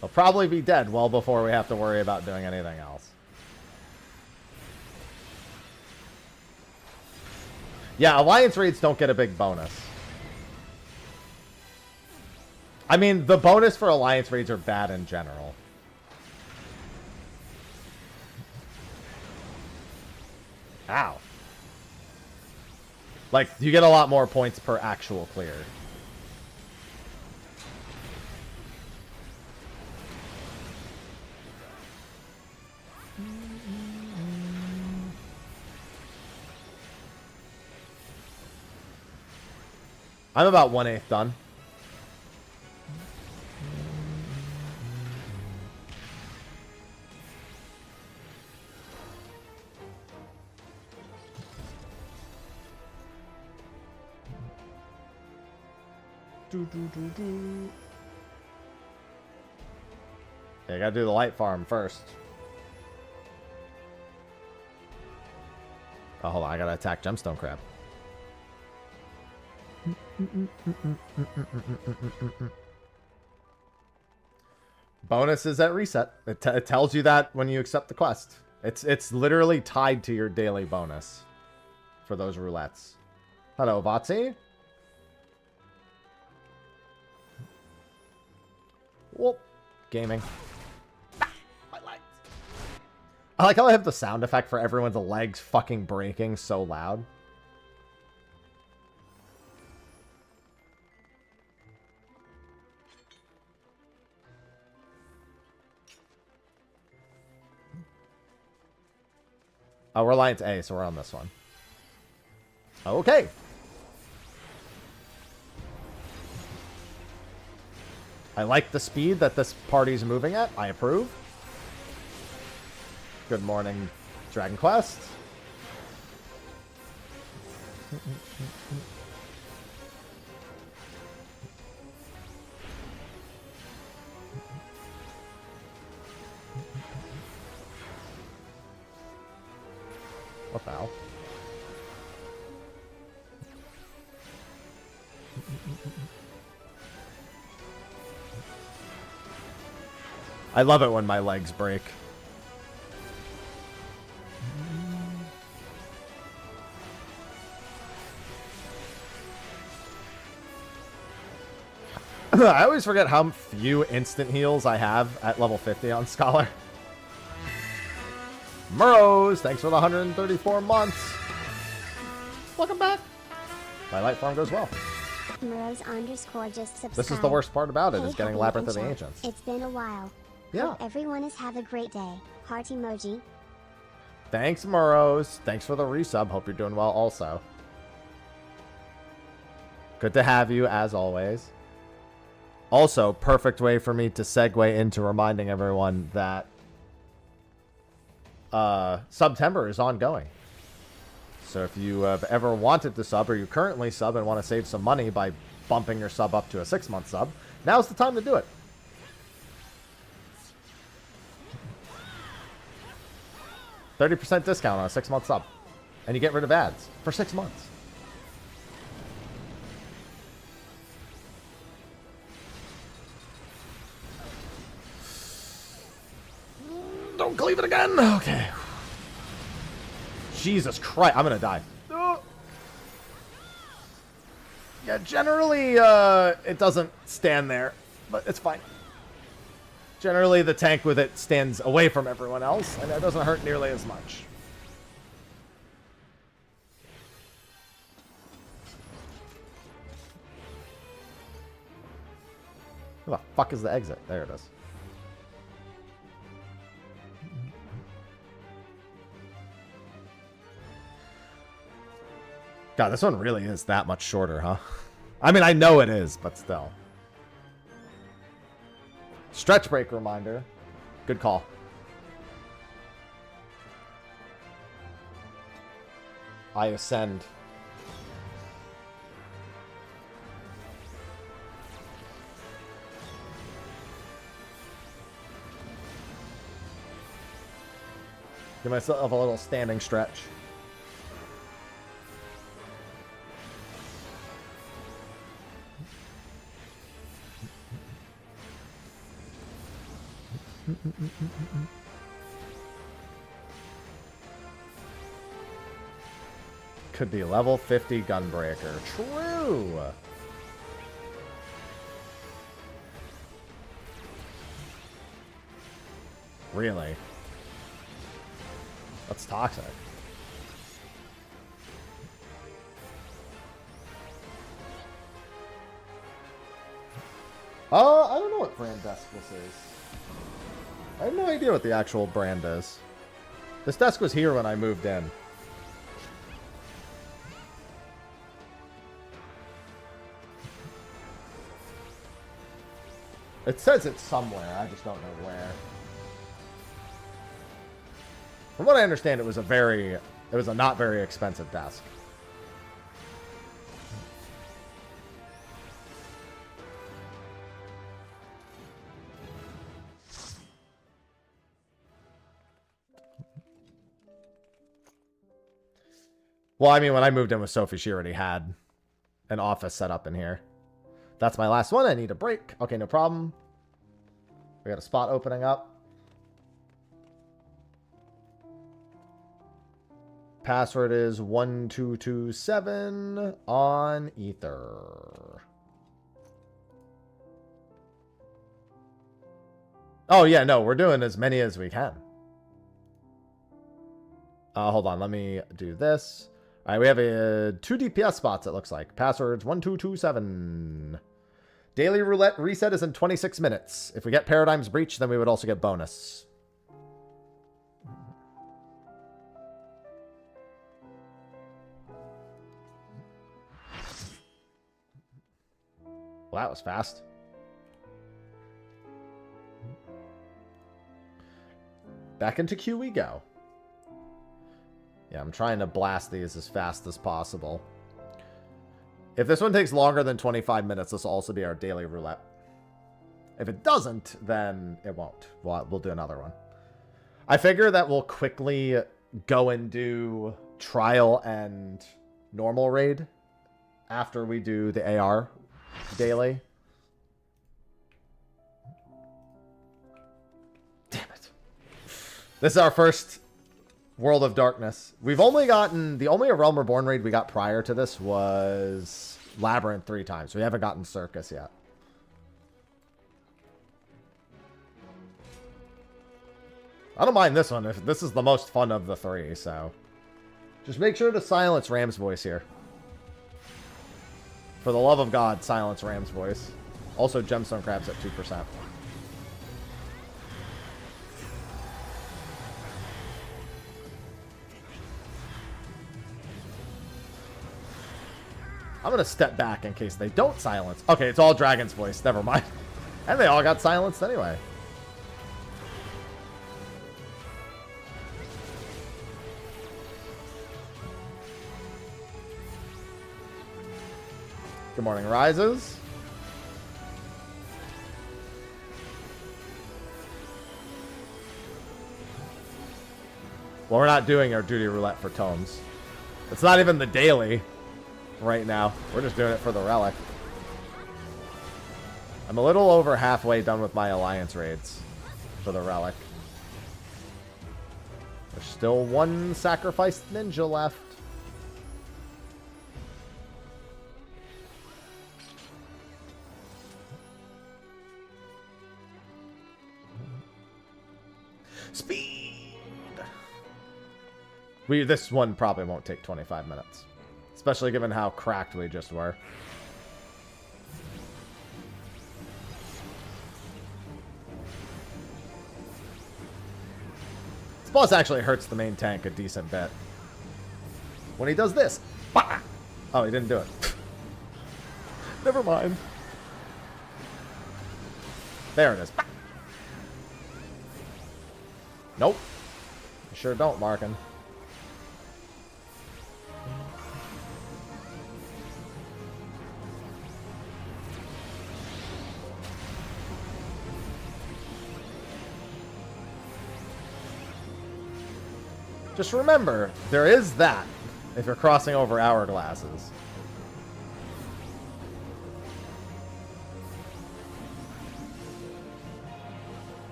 They'll probably be dead well before we have to worry about doing anything else. Yeah, Alliance raids don't get a big bonus. I mean, the bonus for Alliance raids are bad in general. Ow. Like, you get a lot more points per actual clear. I'm about 1/8 done. Yeah, I gotta do the light farm first. Oh, hold on, I gotta attack Gemstone Crab. Bonuses at reset. It tells you that when you accept the quest. It's literally tied to your daily bonus for those roulettes. Hello, Vatsy. Whoop. Gaming. My legs. I like how I have the sound effect for everyone's legs fucking breaking so loud. Oh, we're Alliance A, so we're on this one. Okay. I like the speed that this party's moving at. I approve. Good morning, Dragon Quest. What the hell? I love it when my legs break. I always forget how few instant heals I have at level 50 on Scholar. Murrows, thanks for the 134 months. Welcome back. My light farm goes well. Murrows _ just subscribe. This is the worst part about it, Hey, is getting Happy Labyrinth of and the Chat. Ancients. It's been a while. Yeah. Hope everyone has have a great day. Heart emoji. Thanks, Murrows. Thanks for the resub. Hope you're doing well also. Good to have you, as always. Also, perfect way for me to segue into reminding everyone that September is ongoing. So if you have ever wanted to sub, or you currently sub and want to save some money by bumping your sub up to a 6-month sub, now's the time to do it. $30% discount on a 6-month sub. And you get rid of ads for 6 months. Don't cleave it again. Okay. Jesus Christ. I'm going to die. Yeah, generally, it doesn't stand there, but it's fine. Generally, the tank with it stands away from everyone else, and it doesn't hurt nearly as much. Where the fuck is the exit? There it is. God, this one really is that much shorter, huh? I mean, I know it is, but still. Stretch break reminder. Good call. I ascend. Give myself a little standing stretch. Could be level 50 Gunbreaker. True. Really? That's toxic. I don't know what brand desk this is. I have no idea what the actual brand is. This desk was here when I moved in. It says it's somewhere, I just don't know where. From what I understand, it was a not very expensive desk. Well, I mean, when I moved in with Sophie, she already had an office set up in here. That's my last one. I need a break. Okay, no problem. We got a spot opening up. Password is 1227 on Ether. Oh, yeah, no, we're doing as many as we can. Hold on, let me do this. All right, we have 2 DPS spots, it looks like. Passwords 1227. Daily roulette reset is in 26 minutes. If we get Paradigm's Breach, then we would also get bonus. Well, that was fast. Back into queue we go. Yeah, I'm trying to blast these as fast as possible. If this one takes longer than 25 minutes, this will also be our daily roulette. If it doesn't, then it won't. We'll do another one. I figure that we'll quickly go and do trial and normal raid after we do the AR daily. Damn it. This is our first World of Darkness. We've only gotten... The only Realm Reborn raid we got prior to this was Labyrinth 3 times. We haven't gotten Circus yet. I don't mind this one. If this is the most fun of the 3, so... Just make sure to silence Ram's voice here. For the love of God, silence Ram's voice. Also, Gemstone Crab's at 2%. I'm going to step back in case they don't silence. Okay, it's all Dragon's voice. Never mind. And they all got silenced anyway. Good morning, Rises. Well, we're not doing our duty roulette for tomes. It's not even the daily right now. We're just doing it for the relic. I'm a little over halfway done with my alliance raids for the relic. There's still one sacrificed ninja left. Speed! This one probably won't take 25 minutes. Especially given how cracked we just were. This boss actually hurts the main tank a decent bit. When he does this. Bah! Oh, he didn't do it. Never mind. There it is. Bah! Nope. You sure don't, Markin. Just remember, there is that if you're crossing over hourglasses.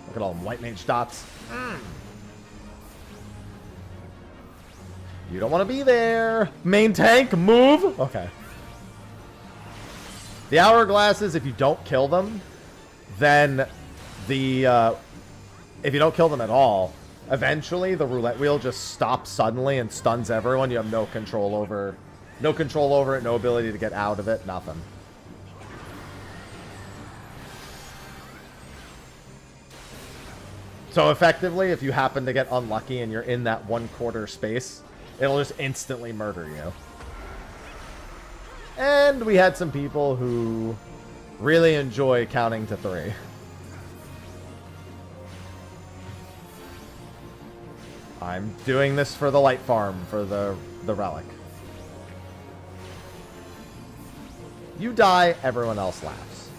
Look at all them white mage dots. You don't want to be there. Main tank, move. Okay. The hourglasses, if you don't kill them, then if you don't kill them at all, eventually the roulette wheel just stops suddenly and stuns everyone. You have no control over it, no ability to get out of it, nothing. So effectively, if you happen to get unlucky and you're in that 1/4 space, it'll just instantly murder you. And we had some people who really enjoy counting to 3. I'm doing this for the light farm, for the relic. You die, everyone else laughs.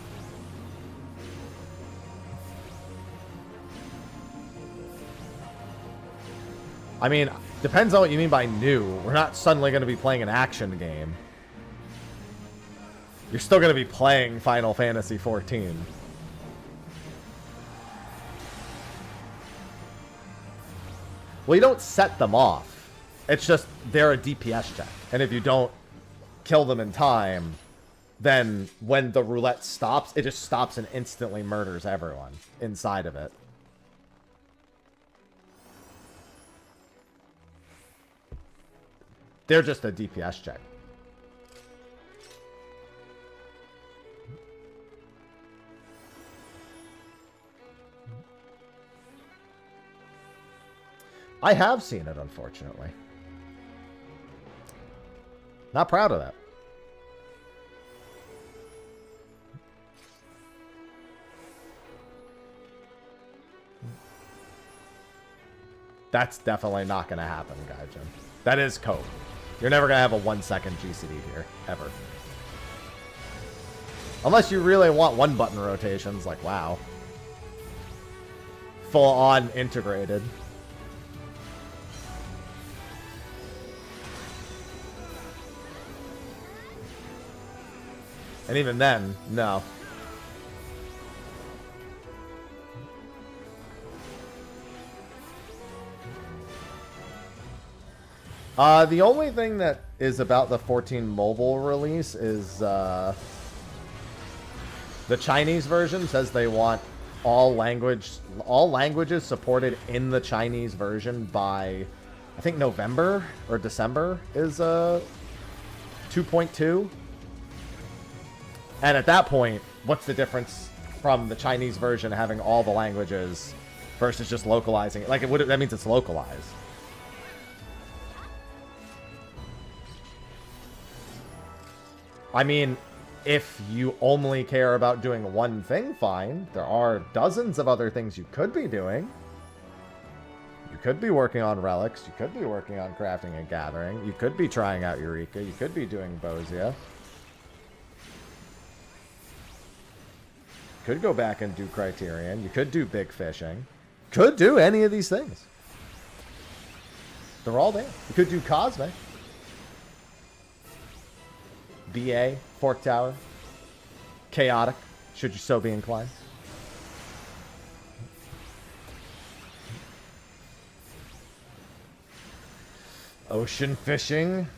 I mean, depends on what you mean by new. We're not suddenly going to be playing an action game. You're still going to be playing Final Fantasy XIV. Well, you don't set them off. It's just they're a DPS check. And if you don't kill them in time, then when the roulette stops, it just stops and instantly murders everyone inside of it. They're just a DPS check. I have seen it, unfortunately. Not proud of that. That's definitely not going to happen, Gaijin. That is code. You're never going to have a 1-second GCD here, ever. Unless you really want one-button rotations, like, wow. Full-on integrated. And even then, no. The only thing that is about the 14 mobile release is the Chinese version says they want all languages supported in the Chinese version by, I think, November or December is 2.2. And at that point, what's the difference from the Chinese version having all the languages versus just localizing it? Like, that means it's localized. I mean, if you only care about doing one thing, fine. There are dozens of other things you could be doing. You could be working on relics. You could be working on crafting and gathering. You could be trying out Eureka. You could be doing Bozia. Could go back and do Criterion. You could do big fishing. Could do any of these things. They're all there. You could do Cosmic. BA, Fork Tower. Chaotic, should you so be inclined. Ocean fishing.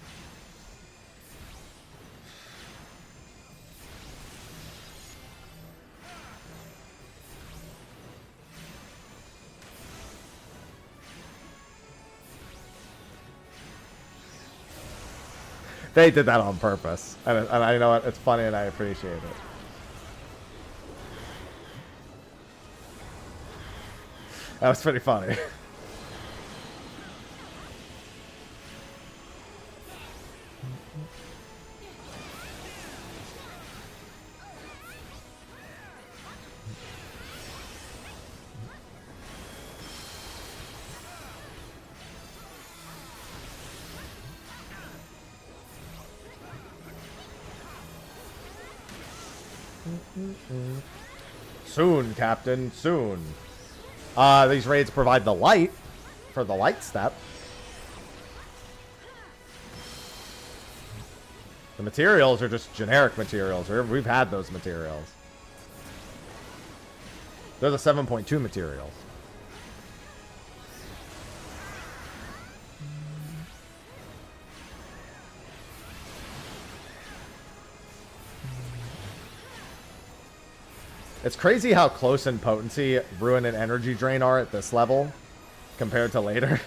They did that on purpose. And I know it's funny and I appreciate it. That was pretty funny. Soon, Captain, soon. These raids provide the light for the light step. The materials are just generic materials. We've had those materials. They're the 7.2 materials. It's crazy how close in potency Ruin and Energy Drain are at this level compared to later.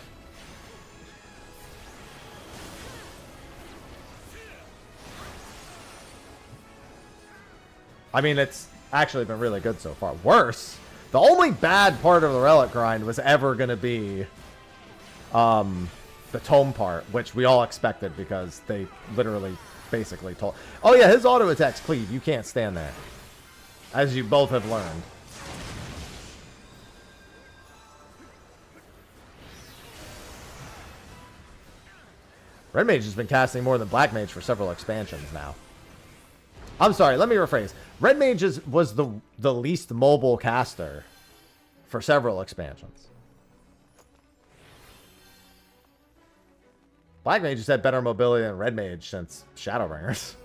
I mean, it's actually been really good so far. Worse, the only bad part of the Relic grind was ever going to be the Tome part, which we all expected because they literally basically told... Oh yeah, his auto attack's cleave. You can't stand that. As you both have learned. Red Mage has been casting more than Black Mage for several expansions now. I'm sorry, let me rephrase. Red Mage was the least mobile caster for several expansions. Black Mage has had better mobility than Red Mage since Shadowbringers.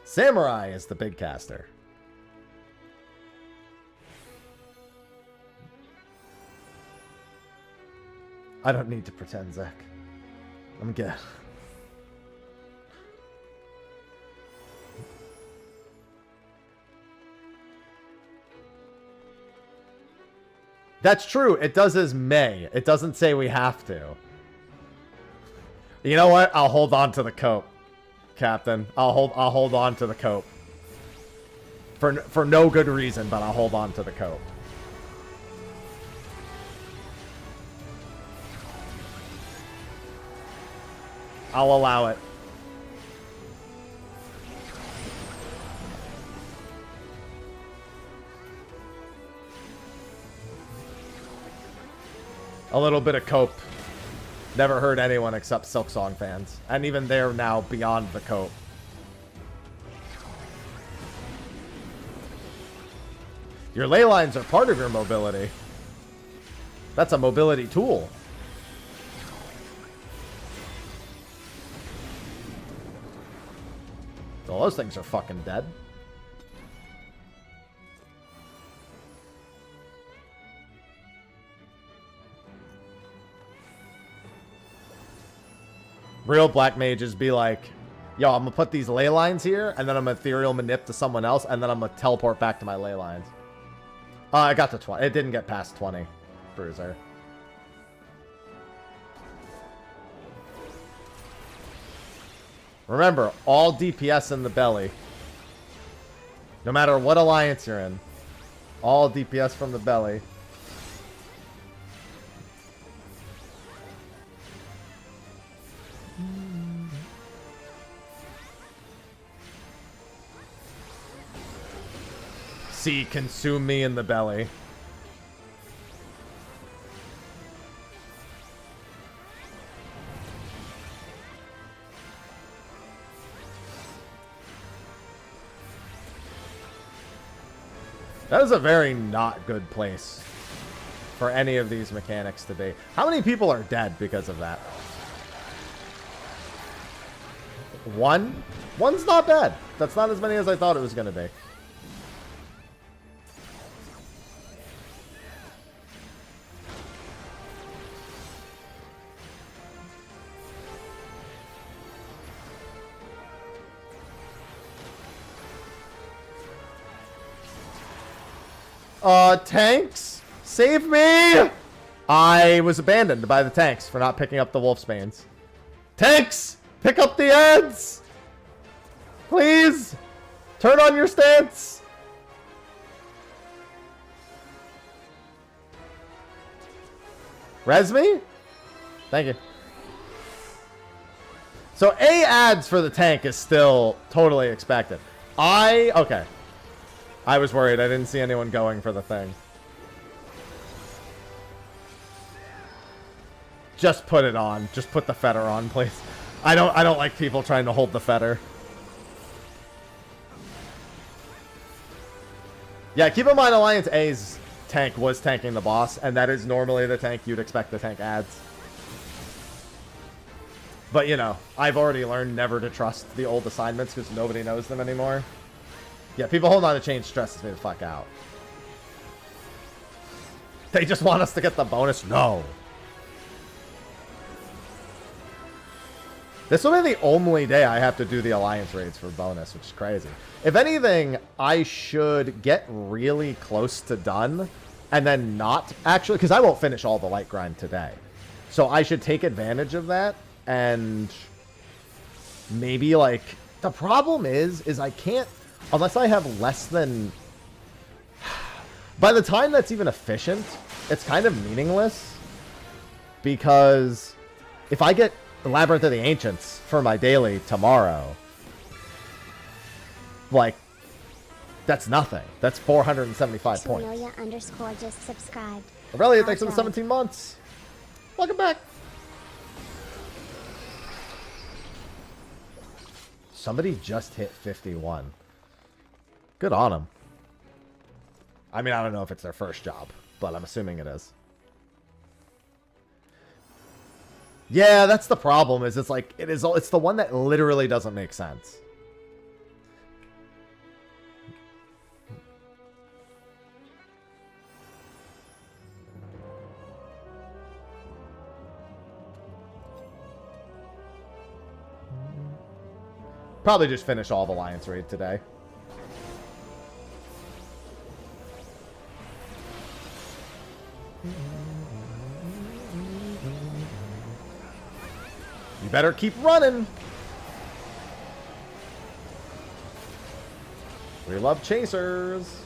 Samurai is the big caster. I don't need to pretend, Zach. I'm good. That's true. It does as may. It doesn't say we have to. You know what? I'll hold on to the coat, Captain. I'll hold on to the coat. For no good reason, but I'll hold on to the coat. I'll allow it. A little bit of cope. Never hurt anyone except Silksong fans. And even they're now beyond the cope. Your ley lines are part of your mobility. That's a mobility tool. Well, those things are fucking dead. Real black mages be like, yo, I'm gonna put these ley lines here, and then I'm gonna ethereal manip to someone else, and then I'm gonna teleport back to my ley lines. I got to 20. It didn't get past 20, Bruiser. Remember, all DPS in the belly. No matter what alliance you're in. All DPS from the belly. See, consume me in the belly. That is a very not good place for any of these mechanics to be. How many people are dead because of that? One? One's not bad. That's not as many as I thought it was going to be. Tanks? Save me! I was abandoned by the tanks for not picking up the Wolfsbanes. Tanks! Pick up the ads! Please! Turn on your stance! Res me? Thank you. So A ads for the tank is still totally expected. Okay. I was worried. I didn't see anyone going for the thing. Just put it on. Just put the fetter on, please. I don't like people trying to hold the fetter. Yeah, keep in mind Alliance A's tank was tanking the boss, and that is normally the tank you'd expect the tank ads. But, you know, I've already learned never to trust the old assignments because nobody knows them anymore. Yeah, people holding on to change stresses me the fuck out. They just want us to get the bonus? No. This will be the only day I have to do the Alliance raids for bonus, which is crazy. If anything, I should get really close to done and then not actually, because I won't finish all the light grind today. So I should take advantage of that and maybe like, the problem is I can't, unless I have less than, by the time that's even efficient, it's kind of meaningless because if I get Labyrinth of the Ancients for my daily tomorrow, like, that's nothing. That's 475 points. Amelia_ just subscribed. Aurelia, thanks for the 17 months. Welcome back. Somebody just hit 51. Good on them. I mean, I don't know if it's their first job, but I'm assuming it is. Yeah, that's the problem. Is it's like it's the one that literally doesn't make sense. Probably just finish all of Alliance raid today. You better keep running. We love chasers.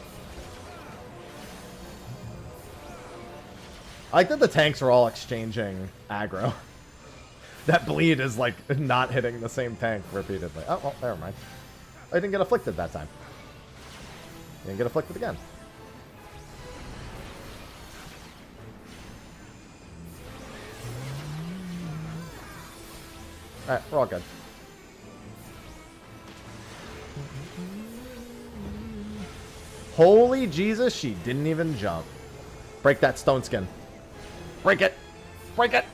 I like that the tanks are all exchanging aggro. That bleed is like not hitting the same tank repeatedly. Oh, well, never mind. I didn't get afflicted that time. Didn't get afflicted again. Alright, we're all good. Holy Jesus, she didn't even jump. Break that stone skin. Break it! Break it!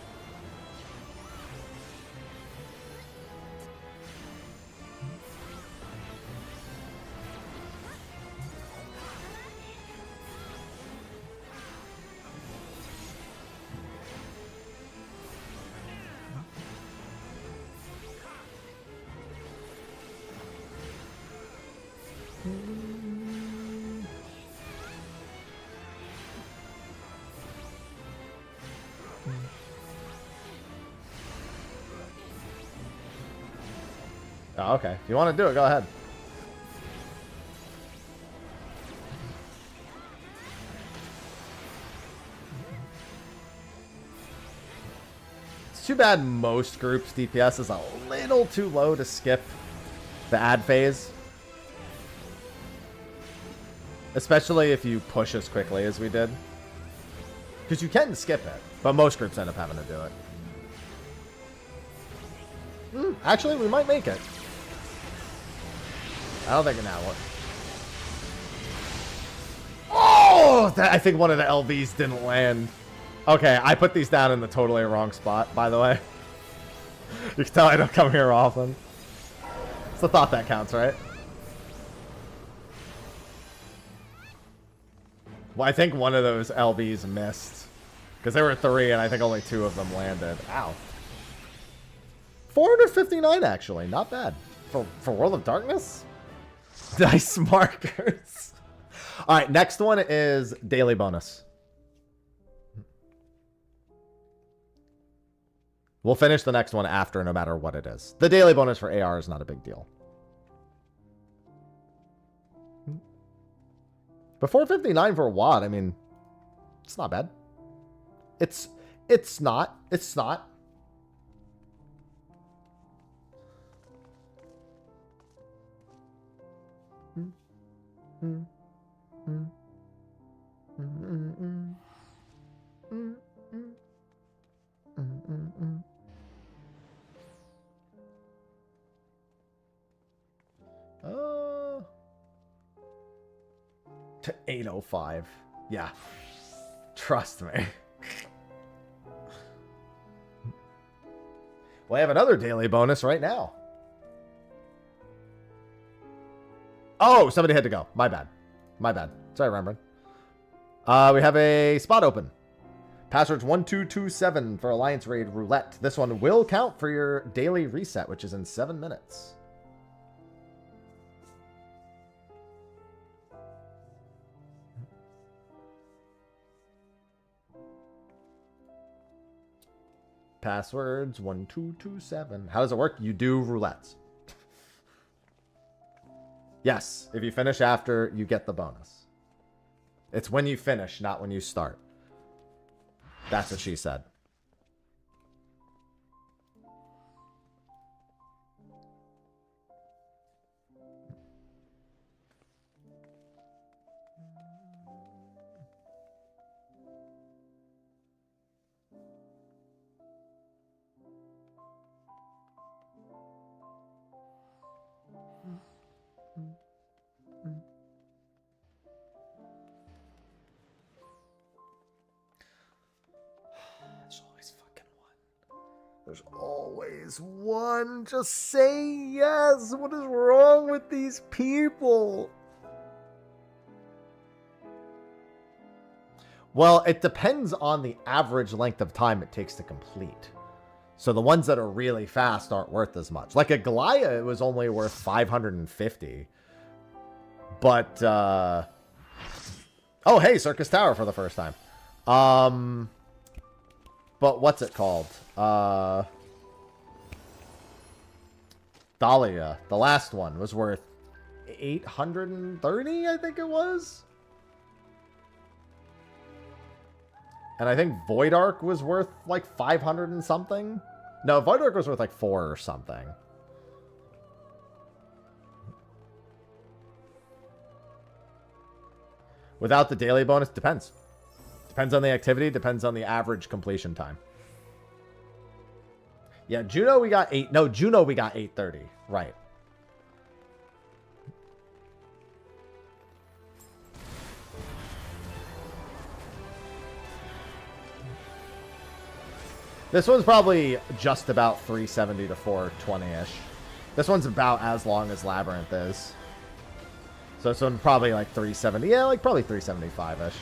Oh, okay. If you want to do it, go ahead. It's too bad most groups' DPS is a little too low to skip the ad phase. Especially if you push as quickly as we did. Because you can skip it, but most groups end up having to do it. Actually, we might make it. I don't think it now would. Oh! I think one of the LVs didn't land. Okay, I put these down in the totally wrong spot, by the way. You can tell I don't come here often. It's the thought that counts, right? Well, I think one of those LVs missed. Because there were 3, and I think only 2 of them landed. Ow. 459, actually. Not bad. For World of Darkness? Dice markers. Alright, next one is daily bonus. We'll finish the next one after, no matter what it is. The daily bonus for AR is not a big deal. But 459 for a wad, I mean, it's not bad. It's not. It's not. To 805. Yeah. Trust me. Well, I have another daily bonus right now. Oh, somebody had to go. My bad. My bad. Sorry, Rembrandt. We have a spot open. Password's 1227 for Alliance Raid Roulette. This one will count for your daily reset, which is in 7 minutes. Passwords 1227. How does it work? You do roulettes. Yes, if you finish after, you get the bonus. It's when you finish, not when you start. That's what she said. There's always one. Just say yes. What is wrong with these people? Well, it depends on the average length of time it takes to complete. So the ones that are really fast aren't worth as much. Like a Glaya, it was only worth 550. But, oh, hey, Circus Tower for the first time. But what's it called? Dahlia, the last one, was worth 830, I think it was. And I think Void Arc was worth like 500 and something. No, Void Arc was worth like 4 or something. Without the daily bonus, depends. Depends on the activity, depends on the average completion time. Yeah, Juno we got 8. No, Juno we got 830. Right. This one's probably just about 370 to 420-ish. This one's about as long as Labyrinth is. So this one's probably like 370. Yeah, like probably 375-ish.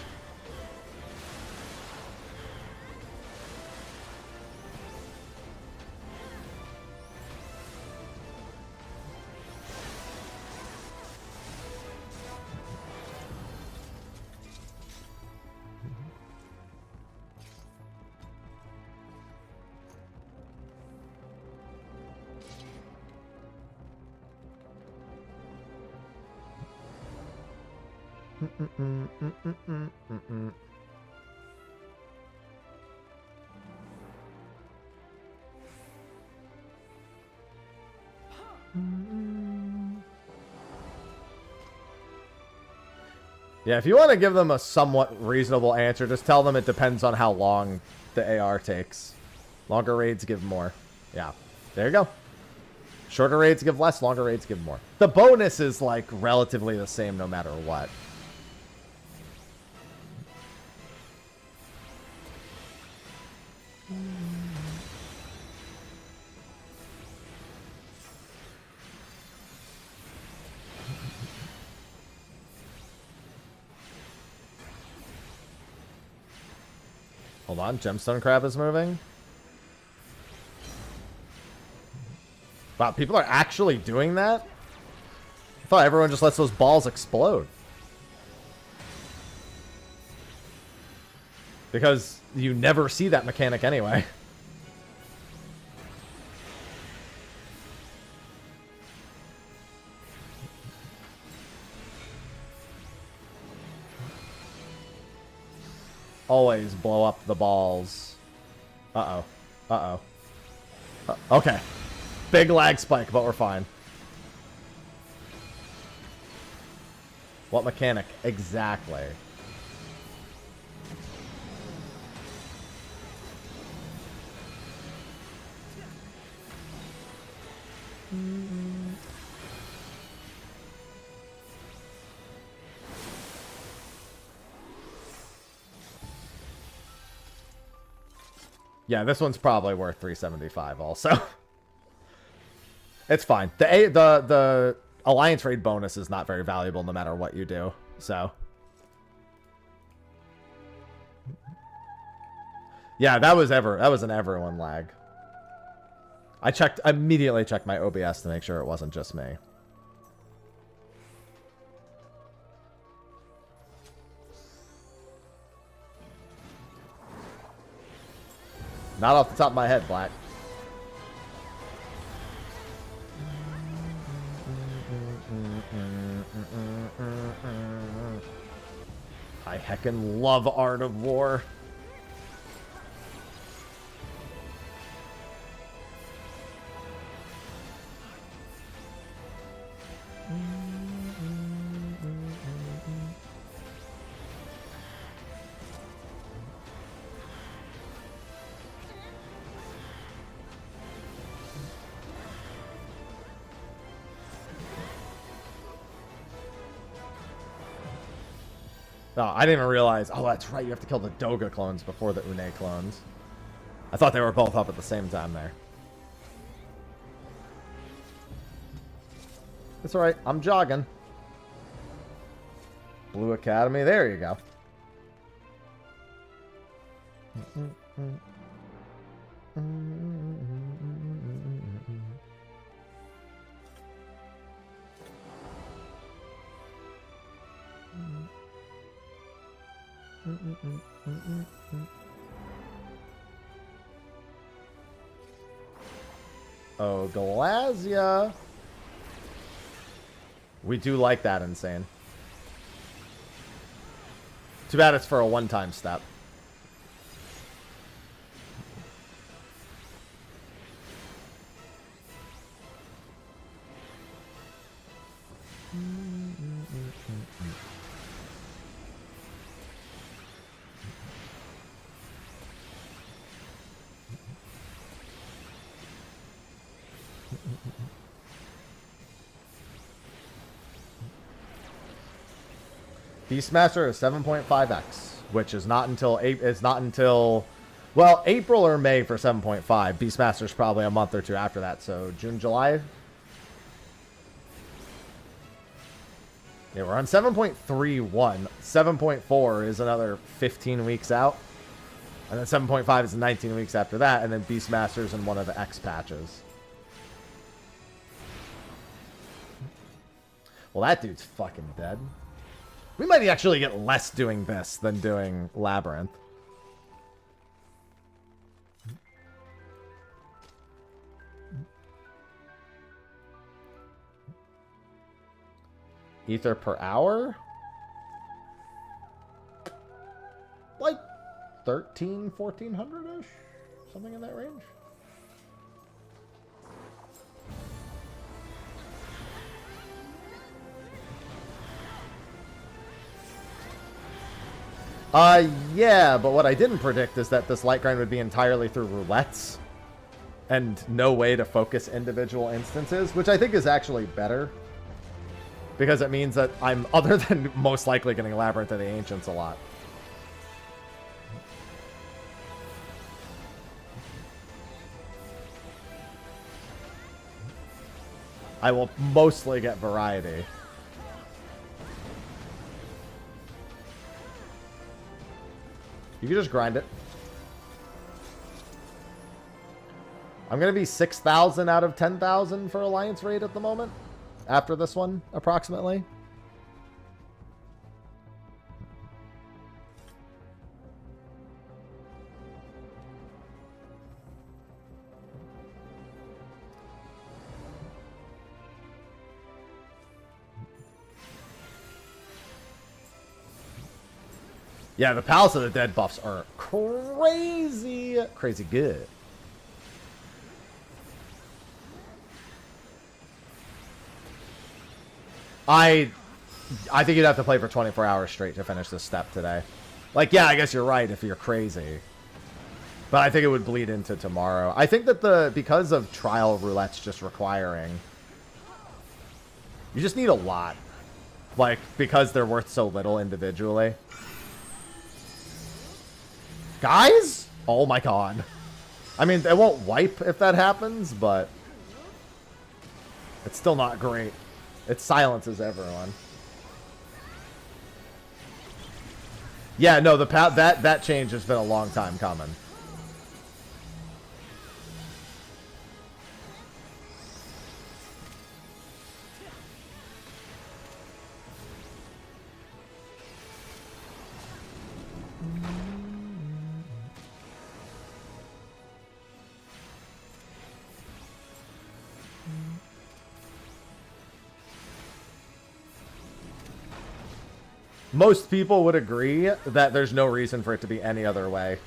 Yeah, if you want to give them a somewhat reasonable answer, just tell them it depends on how long the AR takes. Longer raids give more. Yeah, there you go. Shorter raids give less, longer raids give more. The bonus is like relatively the same no matter what. Hold on, Gemstone Crab is moving. Wow, people are actually doing that? I thought everyone just lets those balls explode. Because you never see that mechanic anyway. always blow up the balls. Uh-oh. Uh-oh. Okay. Big lag spike, but we're fine. What mechanic? Exactly. Yeah, this one's probably worth 375 also. It's fine. The alliance raid bonus is not very valuable no matter what you do. So yeah, that was an everyone lag. I immediately checked my OBS to make sure it wasn't just me. Not off the top of my head, Black. I heckin' love Art of War. Oh, I didn't even realize. Oh, that's right. You have to kill the Doga clones before the Une clones. I thought they were both up at the same time there. It's alright. I'm jogging. Blue Academy. There you go. Oh, Galazia. We do like that, Insane. Too bad it's for a one-time step. Beastmaster is 7.5x, which is not until well, April or May for 7.5. Beastmaster's probably a month or two after that, so June, July. Yeah, we're on 7.31. 7.4 is another 15 weeks out. And then 7.5 is 19 weeks after that, and then Beastmaster's in one of the X patches. Well, that dude's fucking dead. We might actually get less doing this than doing Labyrinth. Ether per hour? Like 1400-ish? Something in that range? Yeah, but what I didn't predict is that this light grind would be entirely through roulettes and no way to focus individual instances, which I think is actually better because it means that I'm, other than most likely getting Labyrinth of the Ancients a lot. I will mostly get variety. You can just grind it. I'm going to be 6,000 out of 10,000 for Alliance Raid at the moment. After this one, approximately. Yeah, the Palace of the Dead buffs are crazy, crazy good. I think you'd have to play for 24 hours straight to finish this step today. Like, yeah, I guess you're right if you're crazy. But I think it would bleed into tomorrow. I think that because of trial roulettes just requiring, you just need a lot. Like, because they're worth so little individually. Guys? Oh my god. I mean, it won't wipe if that happens, but it's still not great. It silences everyone. Yeah, no, that change has been a long time coming. Most people would agree that there's no reason for it to be any other way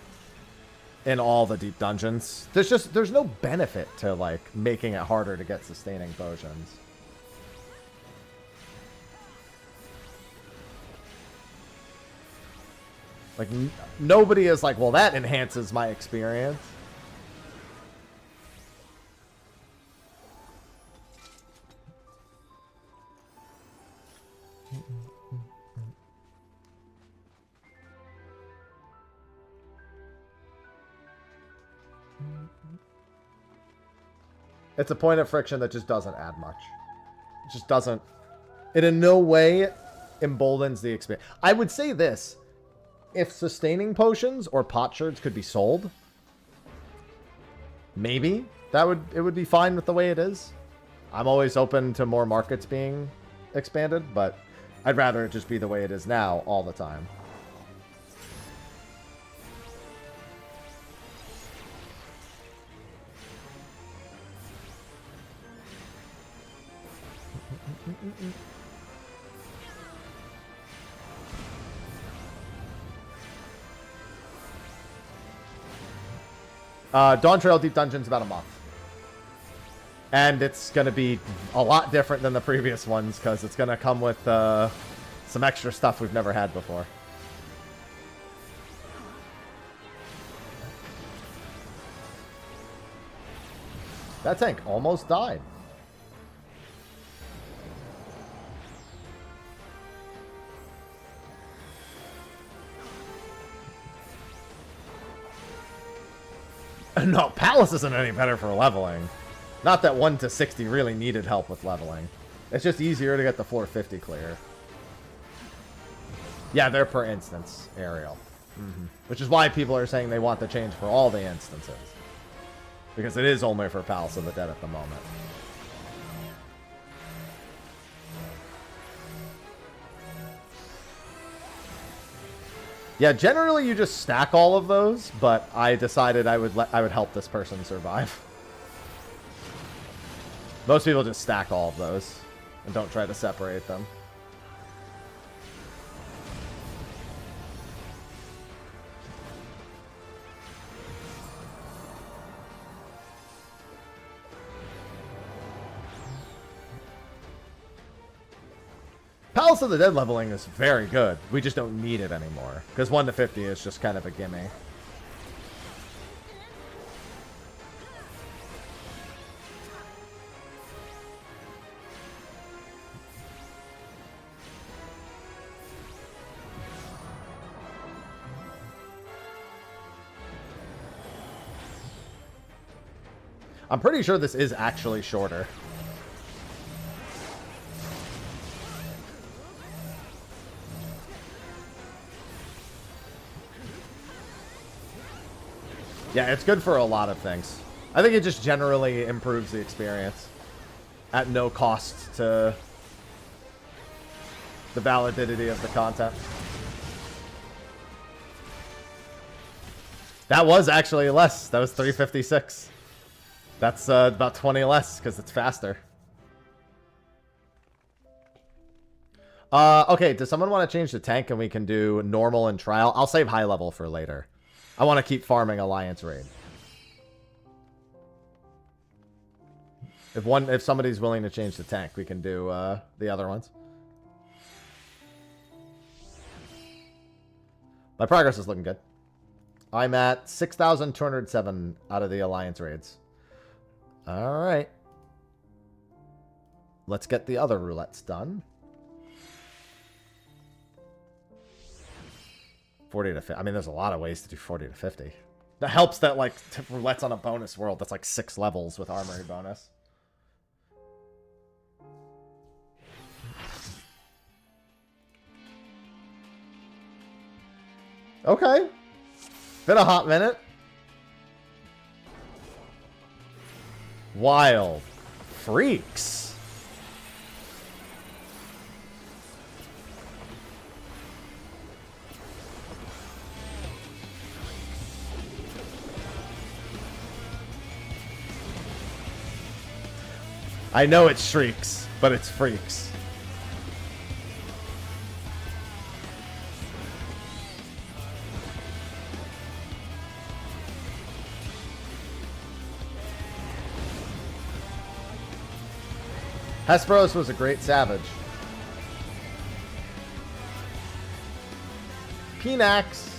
in all the deep dungeons. There's no benefit to, like, making it harder to get sustaining potions. Like, nobody is like, well, that enhances my experience. It's a point of friction that just doesn't add much. It just doesn't. It in no way emboldens the experience. I would say this. If sustaining potions or potsherds could be sold, maybe it would be fine with the way it is. I'm always open to more markets being expanded, but I'd rather it just be the way it is now all the time. Dawn Trail Deep Dungeon's about a month. And it's going to be a lot different than the previous ones, because it's going to come with some extra stuff we've never had before. That tank almost died. No, Palace isn't any better for leveling. Not that 1 to 60 really needed help with leveling. It's just easier to get the 450 clear. Yeah, they're per instance, Ariel. Which is why people are saying they want the change for all the instances. Because it is only for Palace of the Dead at the moment. Yeah, generally you just stack all of those, but I decided I would help this person survive. Most people just stack all of those and don't try to separate them. Palace of the Dead leveling is very good. We just don't need it anymore. Because 1 to 50 is just kind of a gimme. I'm pretty sure this is actually shorter. Yeah, it's good for a lot of things. I think it just generally improves the experience at no cost to the validity of the content. That was actually less. That was 356. That's about 20 less because it's faster. Okay, does someone want to change the tank and we can do normal and trial? I'll save high level for later. I want to keep farming Alliance Raid. If somebody's willing to change the tank, we can do the other ones. My progress is looking good. I'm at 6,207 out of the Alliance Raids. Alright. Let's get the other roulettes done. 40 to 50. I mean, there's a lot of ways to do 40 to 50. That helps that, like, roulette's on a bonus world that's like 6 levels with armory bonus. Okay. Been a hot minute. Wild freaks. I know it's shrieks, but it's freaks. Hesperos was a great savage. Pinax.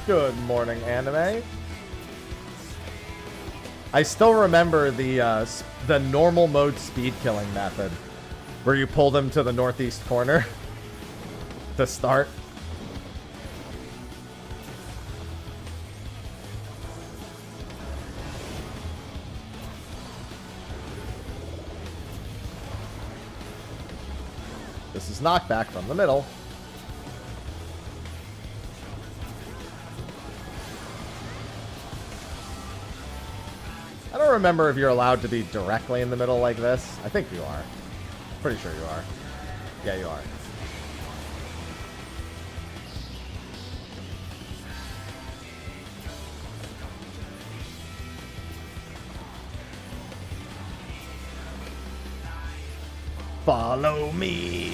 Good morning, anime. I still remember the normal mode speed killing method, where you pull them to the northeast corner to start. This is knockback from the middle. I don't remember if you're allowed to be directly in the middle like this. I think you are. Pretty sure you are. Yeah, you are. Follow me.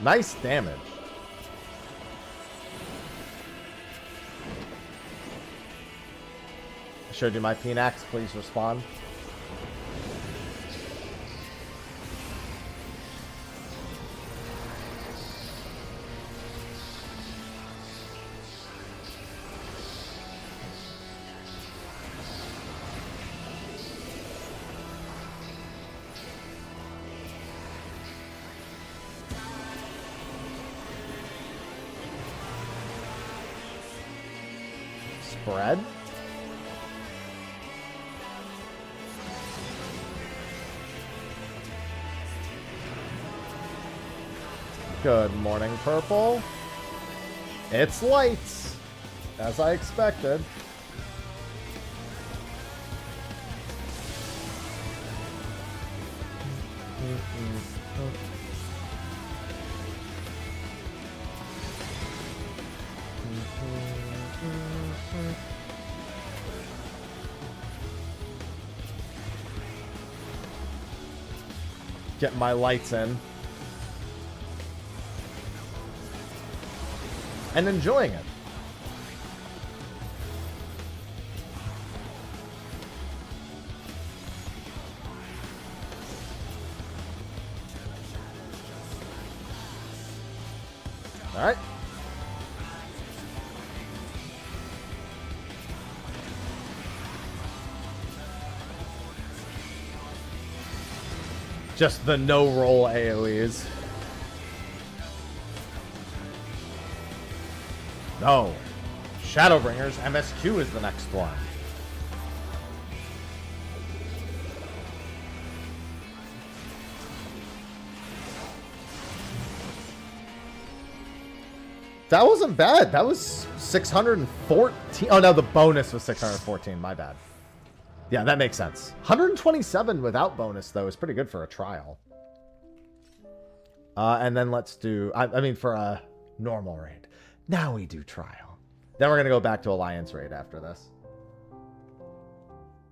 Nice damage. I showed you my Pinax. Please respond. Spread. Good morning, Purple. It's lights, as I expected. Get my lights in. And enjoying it. All right. Just the no-roll AoEs. No. Shadowbringers MSQ is the next one. That wasn't bad. That was 614. Oh, no, the bonus was 614. My bad. Yeah, that makes sense. 127 without bonus, though, is pretty good for a trial. And then let's do... I mean, for a normal raid. Now we do trial. Then we're going to go back to Alliance raid after this.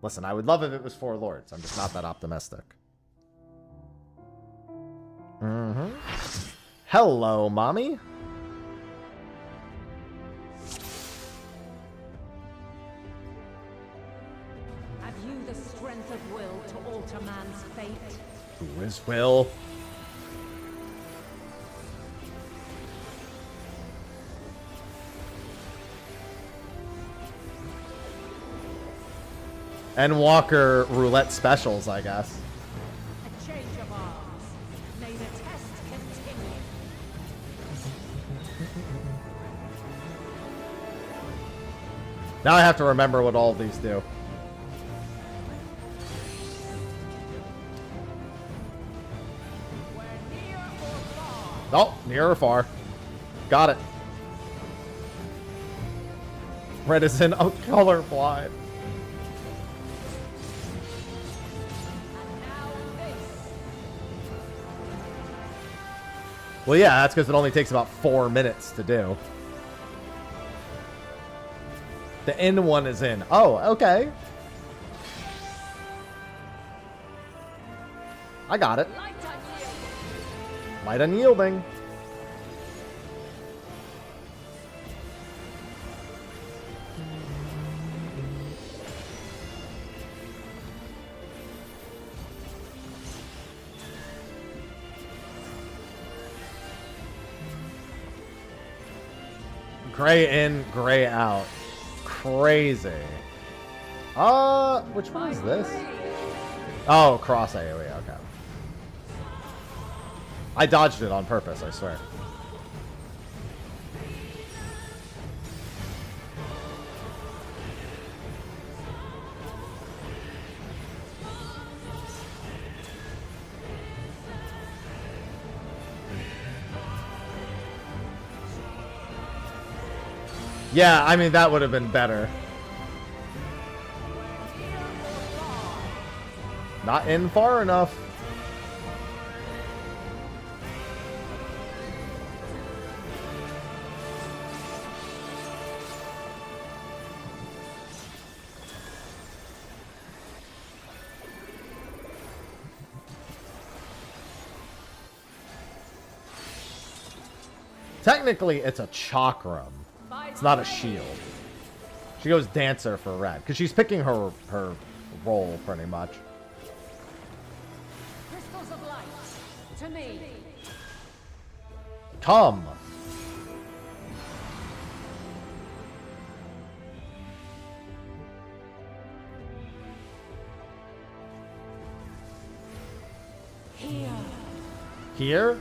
Listen, I would love if it was 4 lords. I'm just not that optimistic. Hello, mommy. Have you the strength of will to alter man's fate? Who is Will? And Walker roulette specials, I guess. A change of arms. May the test continue. Now I have to remember what all of these do. We're near or far. Oh, near or far. Got it. Red is in colorblind. And now this. Well, yeah, that's because it only takes about 4 minutes to do. The end one is in. Oh, okay. I got it. Light unyielding. Light unyielding. Gray in, gray out. Crazy. Which one is this? Oh, cross AoE, okay. I dodged it on purpose, I swear. Yeah, I mean, that would have been better. Not in far enough. Technically, it's a chakram. It's not a shield. She goes dancer for red because she's picking her role pretty much. Crystals of light. To me. Come. Here. Here?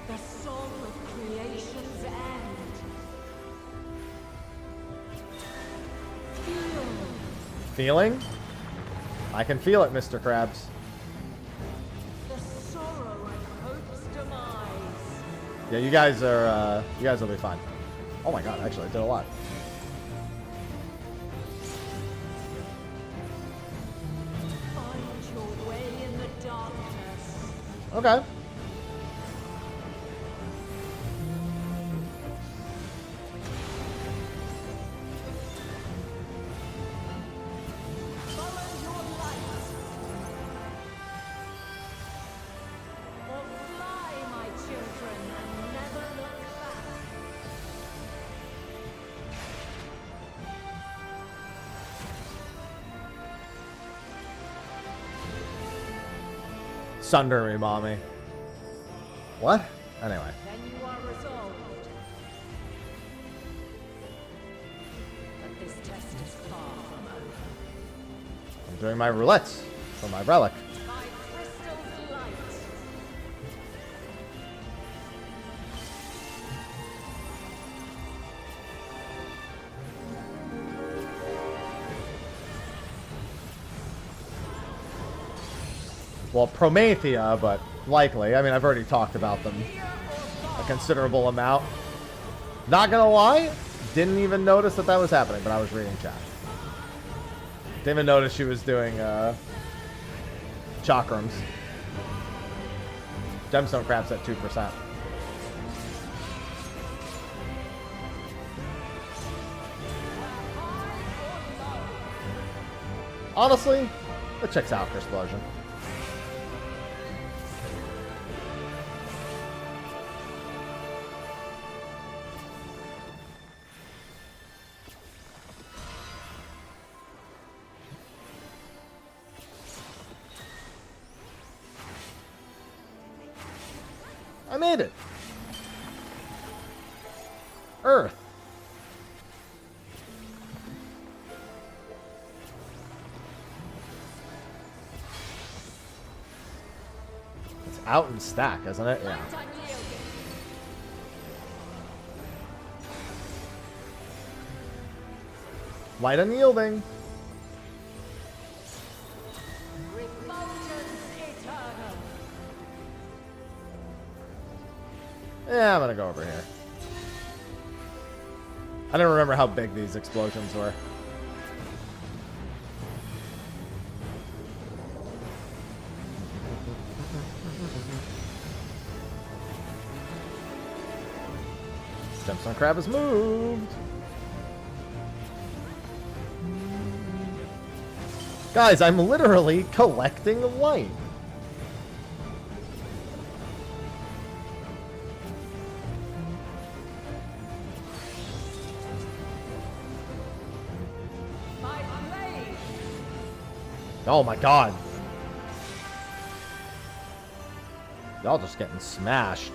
The soul of creation's end. Feel. Feeling? I can feel it, Mr. Krabs. The sorrow of hope's demise. Yeah, you guys will be fine. Oh my god, actually, I did a lot. Find your way in the darkness. Okay. Follow your light. Or fly, my children, and never look back. Sunder me, mommy. What? Anyway. Then you are resolved. But this test is far from over. I'm doing my roulettes for my relic. My crystal's light. Well, Promethea, but likely. I mean, I've already talked about them a considerable amount. Not gonna lie, didn't even notice that was happening, but I was reading chat. Didn't even notice she was doing chakrams. Gemstone crabs at 2%. Honestly, it checks out for explosion. I made it. Earth. It's out in stack, isn't it? Yeah. Light unyielding. Yeah, I'm gonna go over here. I don't remember how big these explosions were. Gemstone crab has moved. Guys, I'm literally collecting light. Oh my god. Y'all just getting smashed.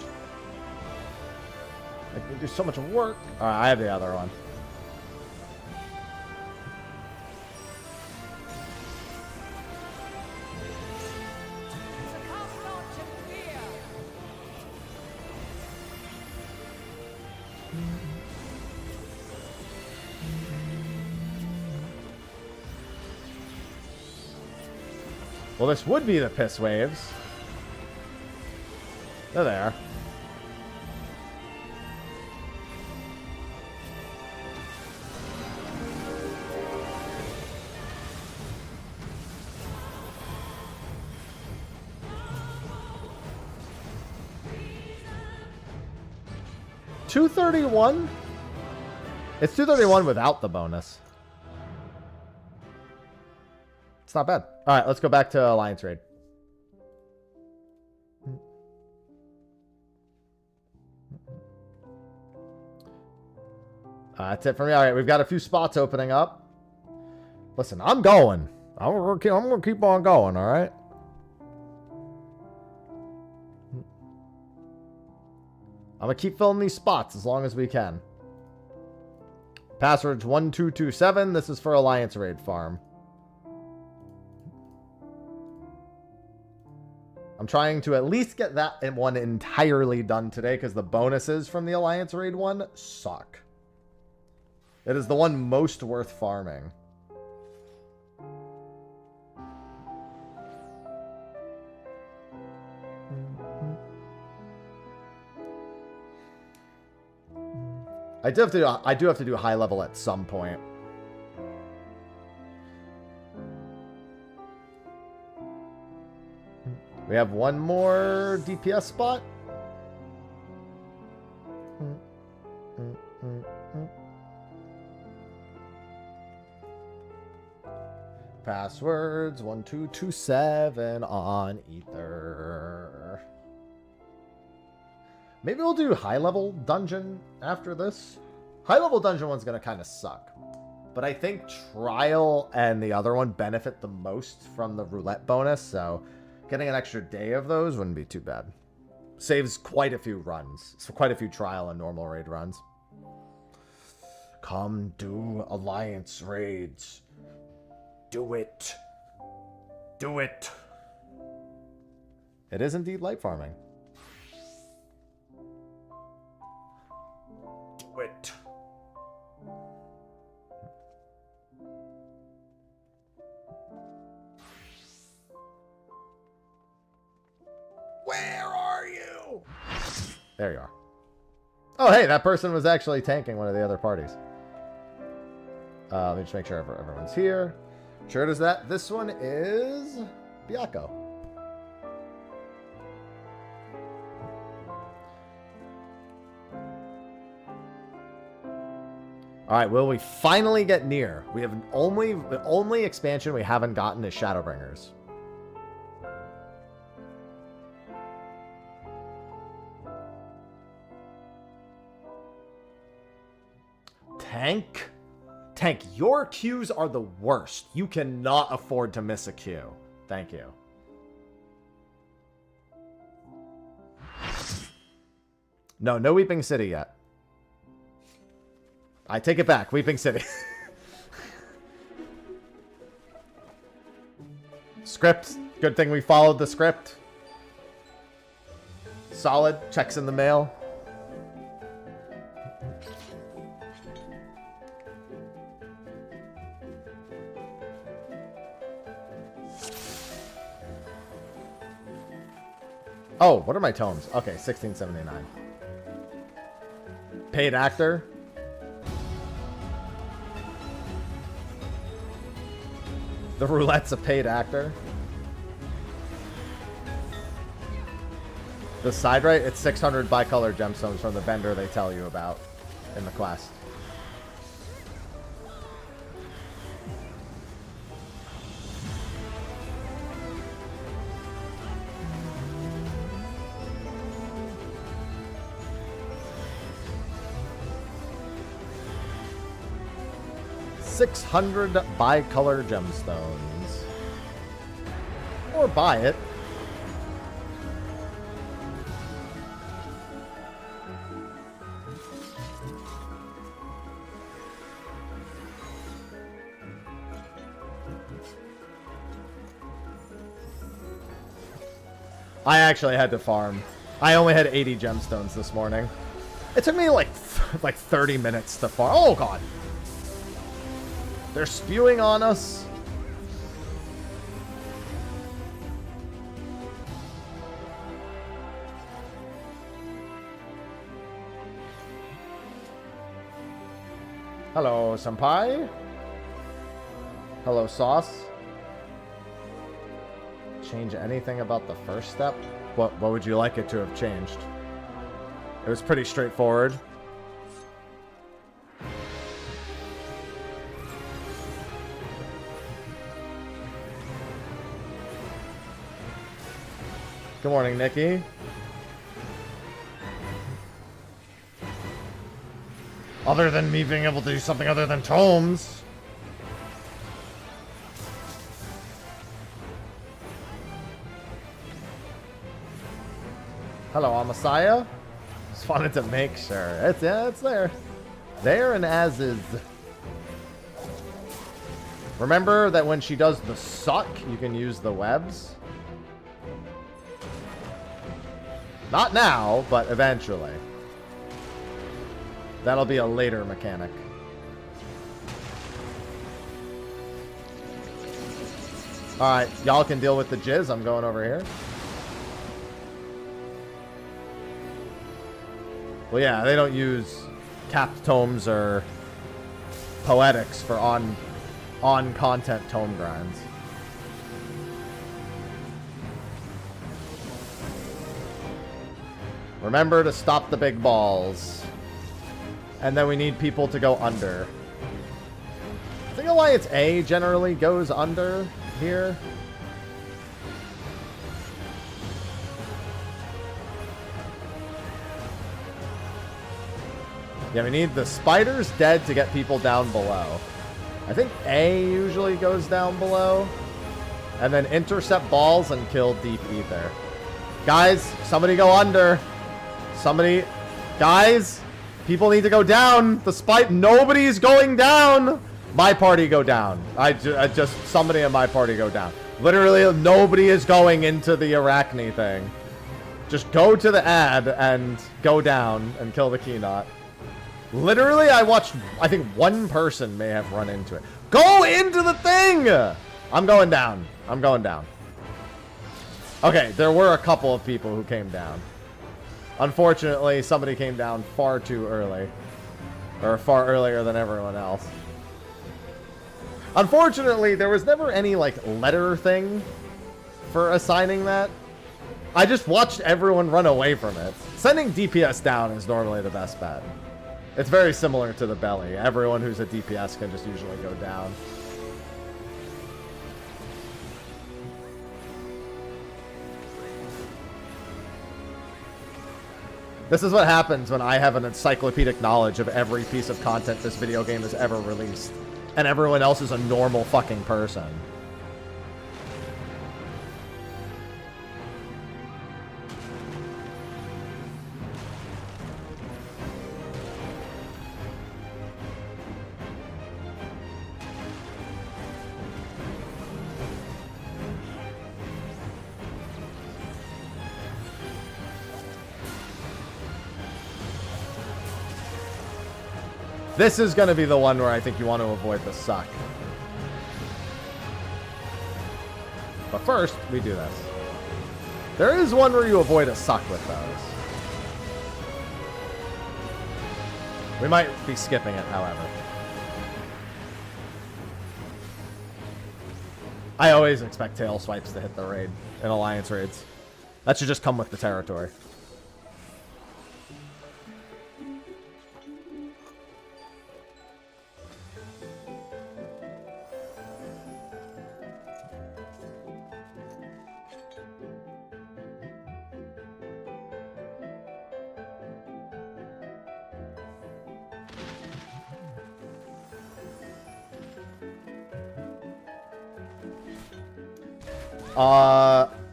Like, we do so much work. Alright, I have the other one. Well, this would be the piss waves. They're there. $231? It's $231 without the bonus. It's not bad. All right, let's go back to Alliance Raid. That's it for me. All right, we've got a few spots opening up. Listen, I'm going. I'm gonna keep on going. All right. I'm gonna keep filling these spots as long as we can. Password's 1227. This is for Alliance Raid farm. I'm trying to at least get that one entirely done today because the bonuses from the Alliance Raid one suck. It is the one most worth farming. I do have to do high level at some point. We have one more DPS spot. Passwords 1227 on Ether. Maybe we'll do high level dungeon after this. High level dungeon one's gonna kind of suck, but I think trial and the other one benefit the most from the roulette bonus, so getting an extra day of those wouldn't be too bad. Saves quite a few runs. So quite a few trial and normal raid runs. Come do Alliance raids. Do it. Do it. It is indeed light farming. Do it. Well. There you are. Oh, hey, that person was actually tanking one of the other parties. Let me just make sure everyone's here. Sure does that. This one is Biako. All right, will we finally get near? We have the only expansion we haven't gotten is Shadowbringers. Tank? Tank, your queues are the worst. You cannot afford to miss a queue. Thank you. No Weeping City yet. I take it back. Weeping City. Script. Good thing we followed the script. Solid. Checks in the mail. Oh, what are my tomes? Okay, 1679. Paid actor. The Roulette's a paid actor. The side right, it's 600 bicolor gemstones from the vendor they tell you about in the quest. $600 bicolor gemstones. Or buy it. I actually had to farm. I only had 80 gemstones this morning. It took me like 30 minutes to farm. Oh god. They're spewing on us. Hello, senpai. Hello, sauce. Change anything about the first step? What would you like it to have changed? It was pretty straightforward. Good morning, Nikki. Other than me being able to do something other than tomes. Hello, Amasaya. Just wanted to make sure. It's there. There and as is. Remember that when she does the suck, you can use the webs. Not now, but eventually. That'll be a later mechanic. Alright, y'all can deal with the jizz. I'm going over here. Well, yeah, they don't use capped tomes or poetics for on-content tome grinds. Remember to stop the big balls. And then we need people to go under. I think Alliance A generally goes under here. Yeah, we need the spiders dead to get people down below. I think A usually goes down below. And then intercept balls and kill deep ether. Guys, somebody go under. Somebody... Guys, people need to go down. Nobody's going down. My party go down. I just... Somebody in my party go down. Literally, nobody is going into the Arachne thing. Just go to the ad and go down and kill the key knot. Literally, I watched... I think one person may have run into it. Go into the thing! I'm going down. I'm going down. Okay, there were a couple of people who came down. Unfortunately, somebody came down far too early. Or far earlier than everyone else. Unfortunately, there was never any, like, letter thing for assigning that. I just watched everyone run away from it. Sending DPS down is normally the best bet. It's very similar to the belly. Everyone who's a DPS can just usually go down. This is what happens when I have an encyclopedic knowledge of every piece of content this video game has ever released. And everyone else is a normal fucking person. This is going to be the one where I think you want to avoid the suck. But first, we do this. There is one where you avoid a suck with those. We might be skipping it, however. I always expect tail swipes to hit the raid in alliance raids. That should just come with the territory.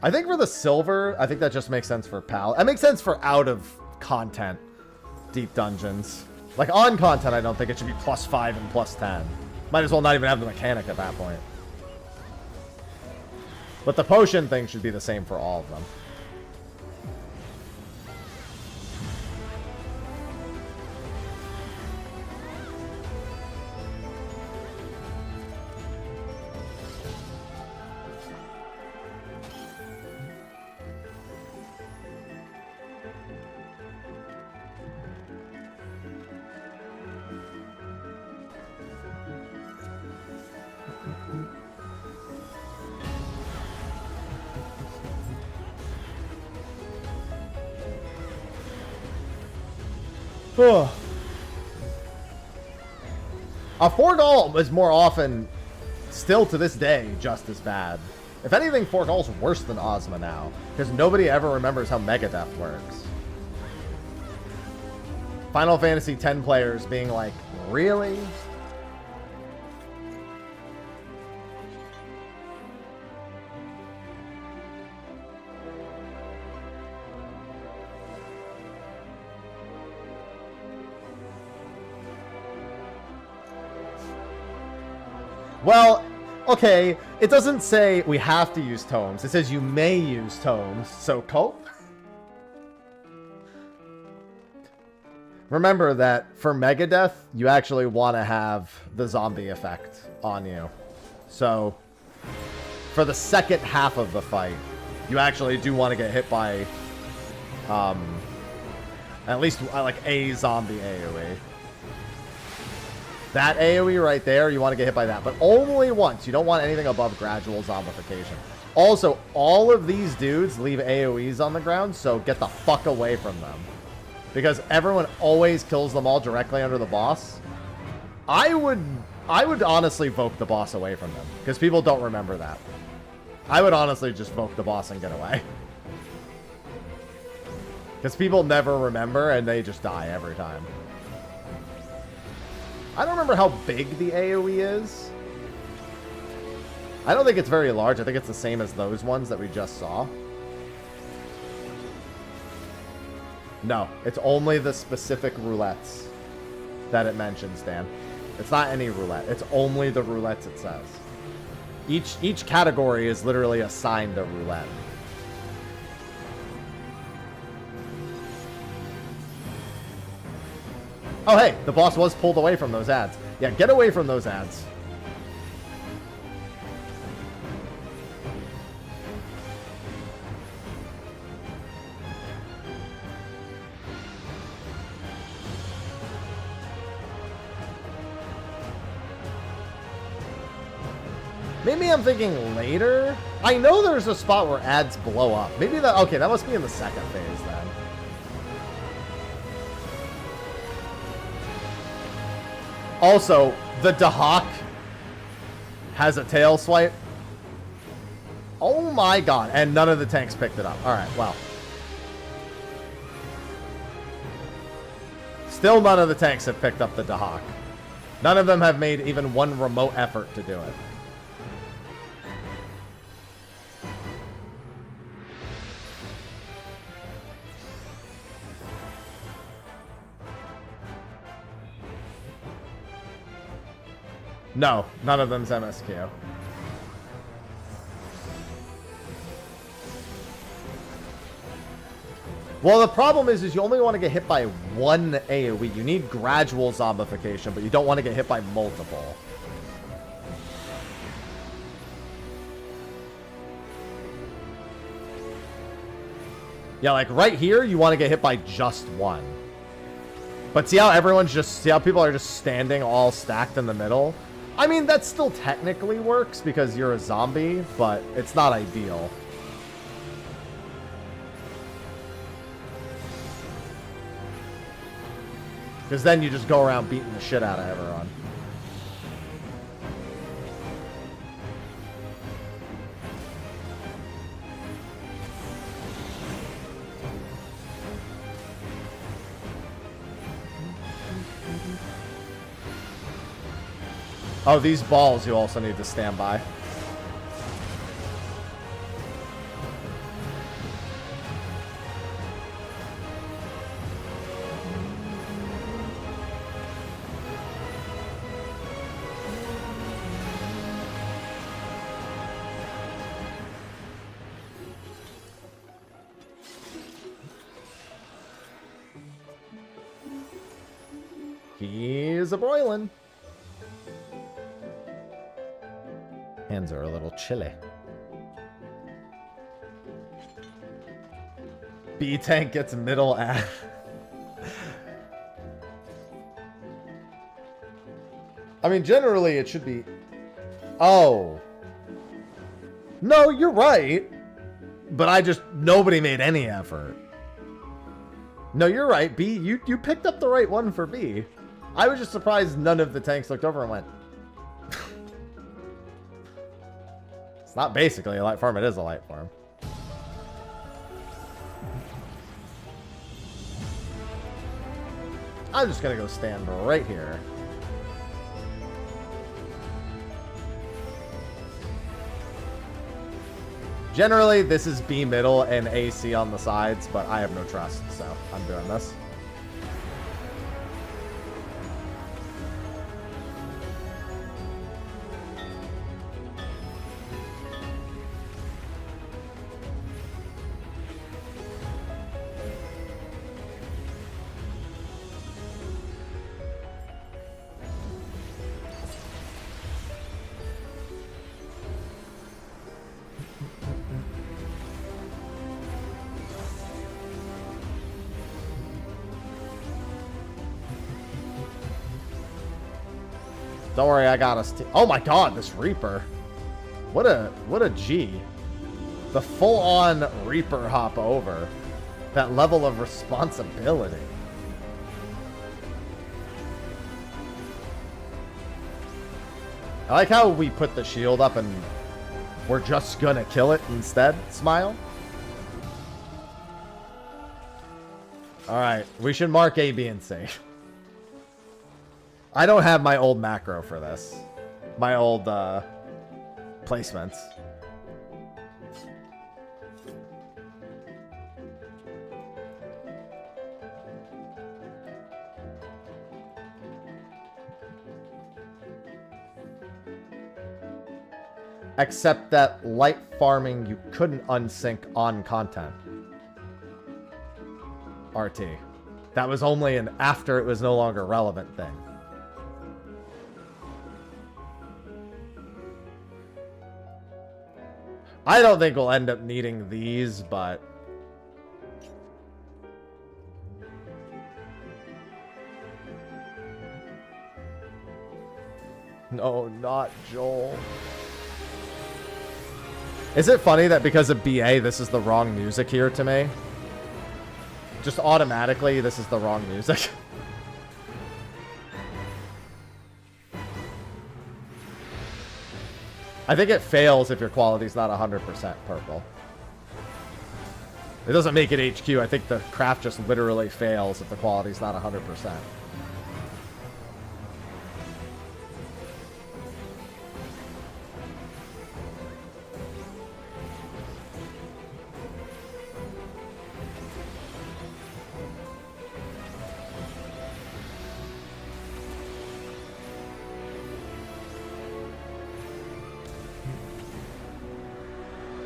I think for the silver, I think that just makes sense for PAL. It makes sense for out of content deep dungeons. Like on content, I don't think it should be +5 and +10. Might as well not even have the mechanic at that point. But the potion thing should be the same for all of them. A Forgall is more often, still to this day, just as bad. If anything, Forgall's worse than Ozma now, because nobody ever remembers how Megadeth works. Final Fantasy X players being like, really? Well, okay, it doesn't say we have to use tomes. It says you may use tomes, so cope. Remember that for Megadeth, you actually want to have the zombie effect on you. So, for the second half of the fight, you actually do want to get hit by, at least like a zombie AoE. That AoE right there, you want to get hit by that. But only once. You don't want anything above gradual zombification. Also, all of these dudes leave AoEs on the ground, so get the fuck away from them. Because everyone always kills them all directly under the boss. I would honestly vote the boss away from them. Because people don't remember that. I would honestly just vote the boss and get away. Because people never remember, and they just die every time. I don't remember how big the AoE is. I don't think it's very large. I think it's the same as those ones that we just saw. No, it's only the specific roulettes that it mentions, Dan. It's not any roulette. It's only the roulettes it says. Each category is literally assigned a roulette. Oh, hey, the boss was pulled away from those ads. Yeah, get away from those ads. Maybe I'm thinking later? I know there's a spot where ads blow up. Maybe that... Okay, that must be in the second phase then. Also, the Dahak has a tail swipe. Oh my god. And none of the tanks picked it up. Alright, well. Still none of the tanks have picked up the Dahak. None of them have made even one remote effort to do it. No, none of them's MSQ. Well, the problem is you only want to get hit by one AoE. You need gradual zombification, but you don't want to get hit by multiple. Yeah, like right here, you want to get hit by just one. But see how everyone's just... See how people are just standing all stacked in the middle? I mean, that still technically works because you're a zombie, but it's not ideal. Because then you just go around beating the shit out of everyone. Oh, these balls you also need to stand by. He's a broiling. Hands are a little chilly. B tank gets middle ass. I mean, generally it should be... Oh. No, you're right. But I just... Nobody made any effort. No, you're right, B. You picked up the right one for B. I was just surprised none of the tanks looked over and went... It's not basically a light farm, it is a light farm. I'm just gonna go stand right here. Generally, this is B middle and AC on the sides, but I have no trust, so I'm doing this. Don't worry, I got us. Oh my god, this Reaper. What a G. The full-on Reaper hop over. That level of responsibility. I like how we put the shield up and we're just gonna kill it instead. Smile. Alright, we should mark A, B, and C. I don't have my old macro for this. My old placements. Except that light farming you couldn't unsync on content. RT. That was only an after it was no longer relevant thing. I don't think we'll end up needing these, but... No, not Joel. Is it funny that because of BA, this is the wrong music here to me? Just automatically, this is the wrong music. I think it fails if your quality's not 100% purple. It doesn't make it HQ. I think the craft just literally fails if the quality's not 100%.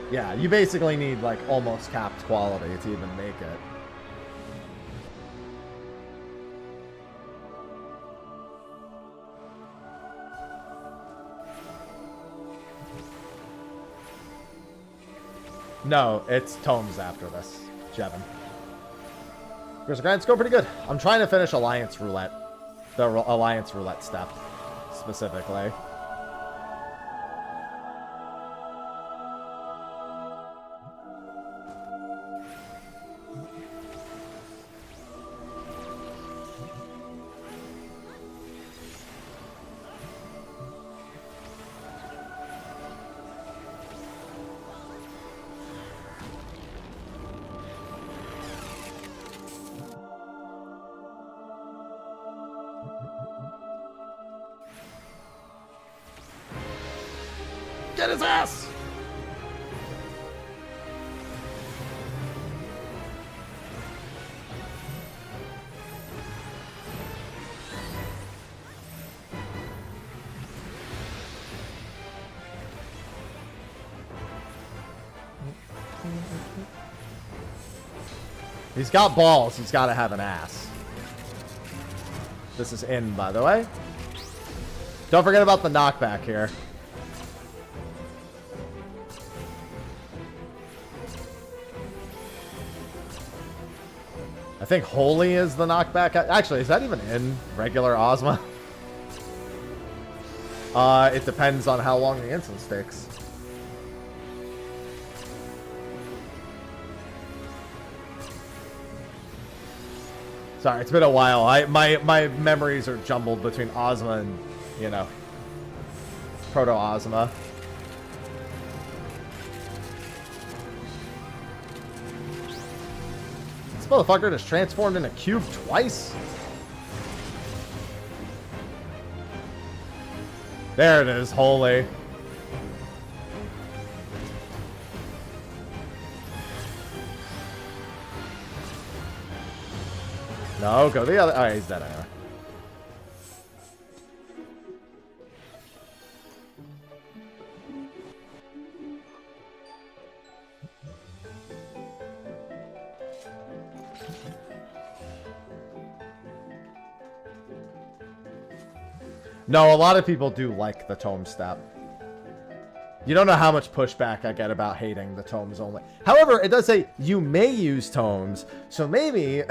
Yeah, you basically need, like, almost capped quality to even make it. No, it's tomes after this, Jevin. Here's a grind score pretty good. I'm trying to finish Alliance Roulette. The Alliance Roulette step, specifically. Get his ass! He's got balls. He's got to have an ass. This is in, by the way. Don't forget about the knockback here. I think Holy is the knockback. Actually, is that even in regular Ozma? It depends on how long the instance takes. Sorry, it's been a while. My memories are jumbled between Ozma and, you know, Proto-Ozma. This motherfucker just transformed in a cube twice? There it is, Holy. No, go the other. Alright, he's dead anyway. No, a lot of people do like the tome step. You don't know how much pushback I get about hating the tomes only. However, it does say you may use tomes, so maybe...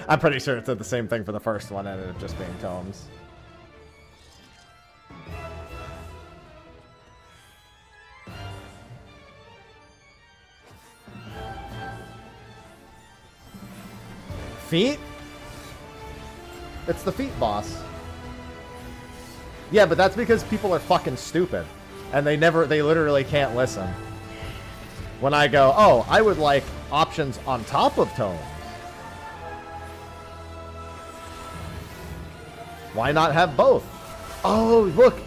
I'm pretty sure it said the same thing for the first one, and it just being tomes. Feet? It's the feet boss. Yeah, but that's because people are fucking stupid. And they literally can't listen. When I go, oh, I would like options on top of tomes. Why not have both? Oh, look.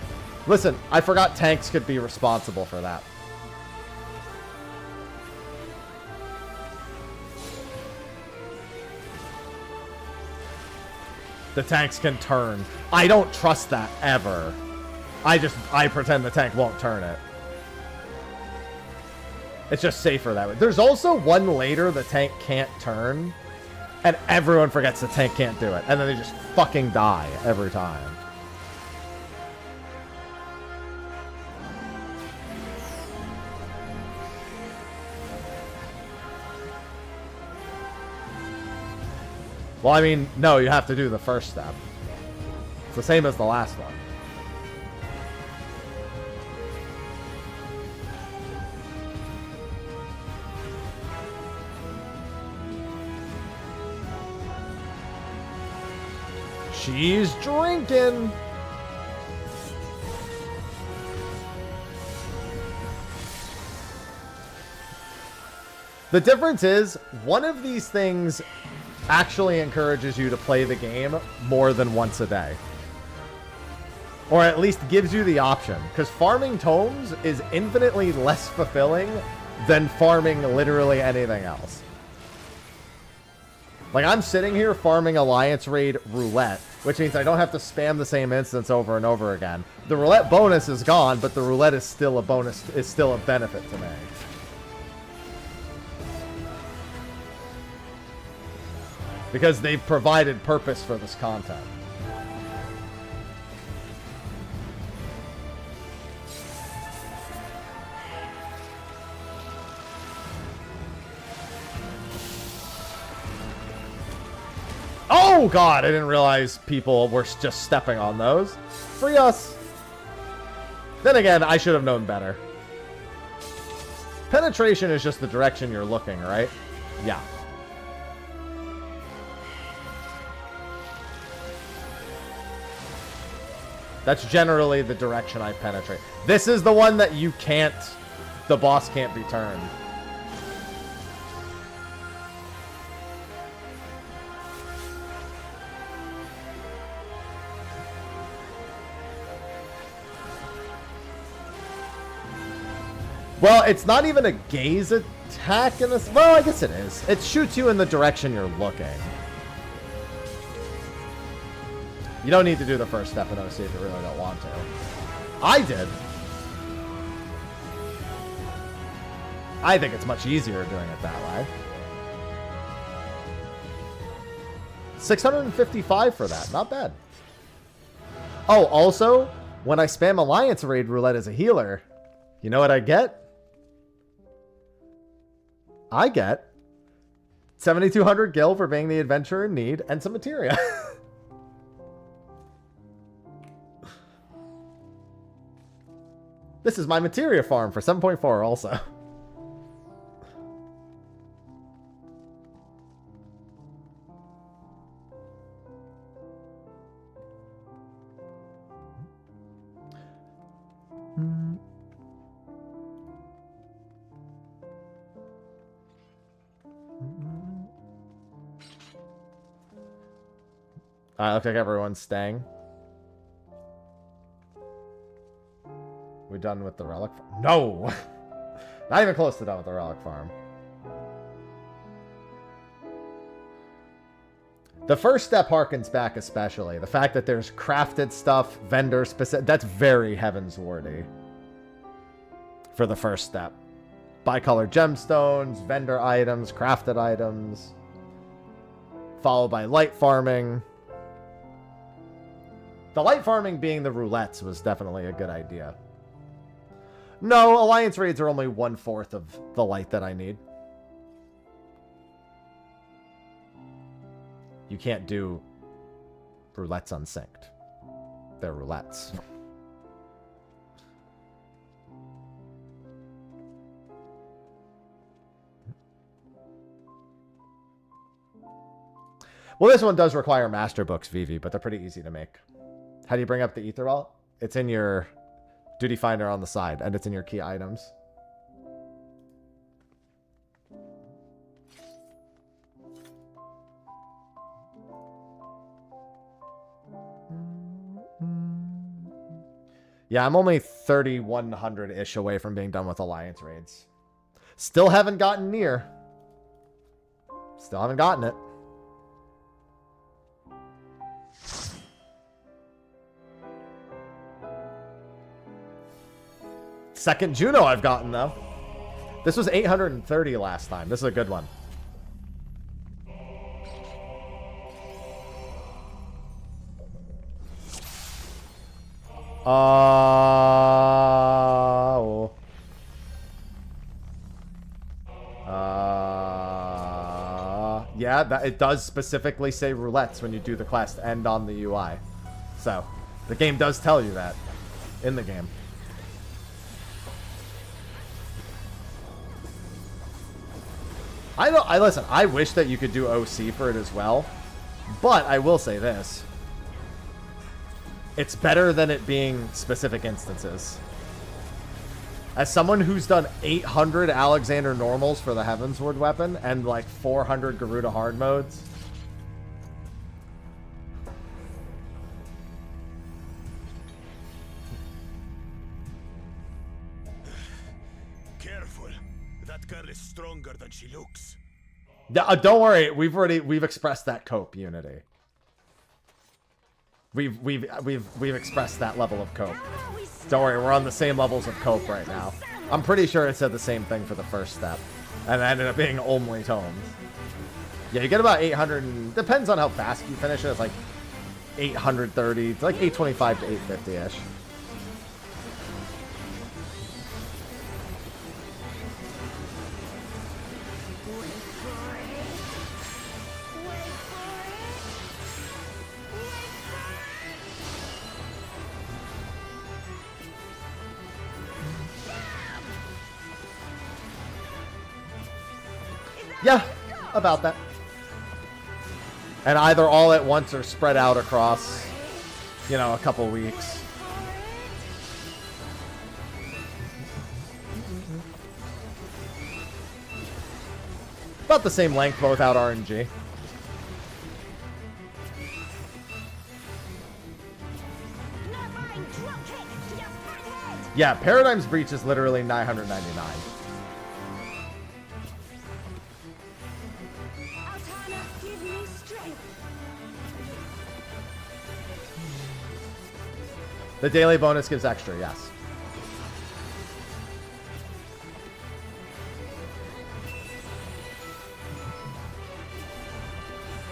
Listen, I forgot tanks could be responsible for that. The tanks can turn. I don't trust that ever. I pretend the tank won't turn it. It's just safer that way. There's also one later the tank can't turn. And everyone forgets the tank can't do it. And then they just fucking die every time. Well, I mean, no, you have to do the first step. It's the same as the last one. She's drinking. The difference is, one of these things actually encourages you to play the game more than once a day. Or at least gives you the option. Because farming tomes is infinitely less fulfilling than farming literally anything else. Like, I'm sitting here farming Alliance Raid Roulette, which means I don't have to spam the same instance over and over again. The Roulette bonus is gone, but the Roulette is still a bonus, is still a benefit to me. Because they've provided purpose for this content. Oh god, I didn't realize people were just stepping on those. Free us. Then again, I should have known better. Penetration is just the direction you're looking, right? Yeah. That's generally the direction I penetrate. This is the one that you can't... The boss can't be turned. Well, it's not even a gaze attack in this... Well, I guess it is. It shoots you in the direction you're looking. You don't need to do the first step in OC if you really don't want to. I did. I think it's much easier doing it that way. 655 for that. Not bad. Oh, also, when I spam Alliance Raid Roulette as a healer, you know what I get? I get 7,200 gil for being the adventurer in need and some materia. This is my materia farm for 7.4 also. Alright, looks like everyone's staying. We done with the Relic farm? No! Not even close to done with the Relic farm. The first step harkens back especially. The fact that there's crafted stuff, vendor specific, that's very Heavenswardy. For the first step. Bicolored gemstones, vendor items, crafted items. Followed by light farming. The light farming being the roulettes was definitely a good idea. No, Alliance raids are only 1/4 of the light that I need. You can't do roulettes unsynced. They're roulettes. Well, this one does require master books, Vivi, but they're pretty easy to make. How do you bring up the ether vault? It's in your duty finder on the side, and it's in your key items. Yeah, I'm only 3,100-ish away from being done with Alliance raids. Still haven't gotten near. Still haven't gotten it. Second Juno I've gotten, though. This was 830 last time. This is a good one. Yeah, that it does specifically say roulettes when you do the quest and on the UI. So, the game does tell you that in the game. Listen, I wish that you could do OC for it as well, but I will say this. It's better than it being specific instances. As someone who's done 800 Alexander normals for the Heavensward weapon and like 400 Garuda hard modes. Careful. That girl is stronger than she looks. Don't worry, we've expressed that cope, Unity. We've expressed that level of cope. Don't worry, we're on the same levels of cope right now. I'm pretty sure it said the same thing for the first step, and it ended up being only tomes. Yeah, you get about 800. And, depends on how fast you finish it. It's like 830. It's like 825 to 850 ish. Yeah, about that. And either all at once or spread out across, you know, a couple weeks. About the same length, both out RNG. Yeah, Paradigm's Breach is literally 999. The daily bonus gives extra, yes.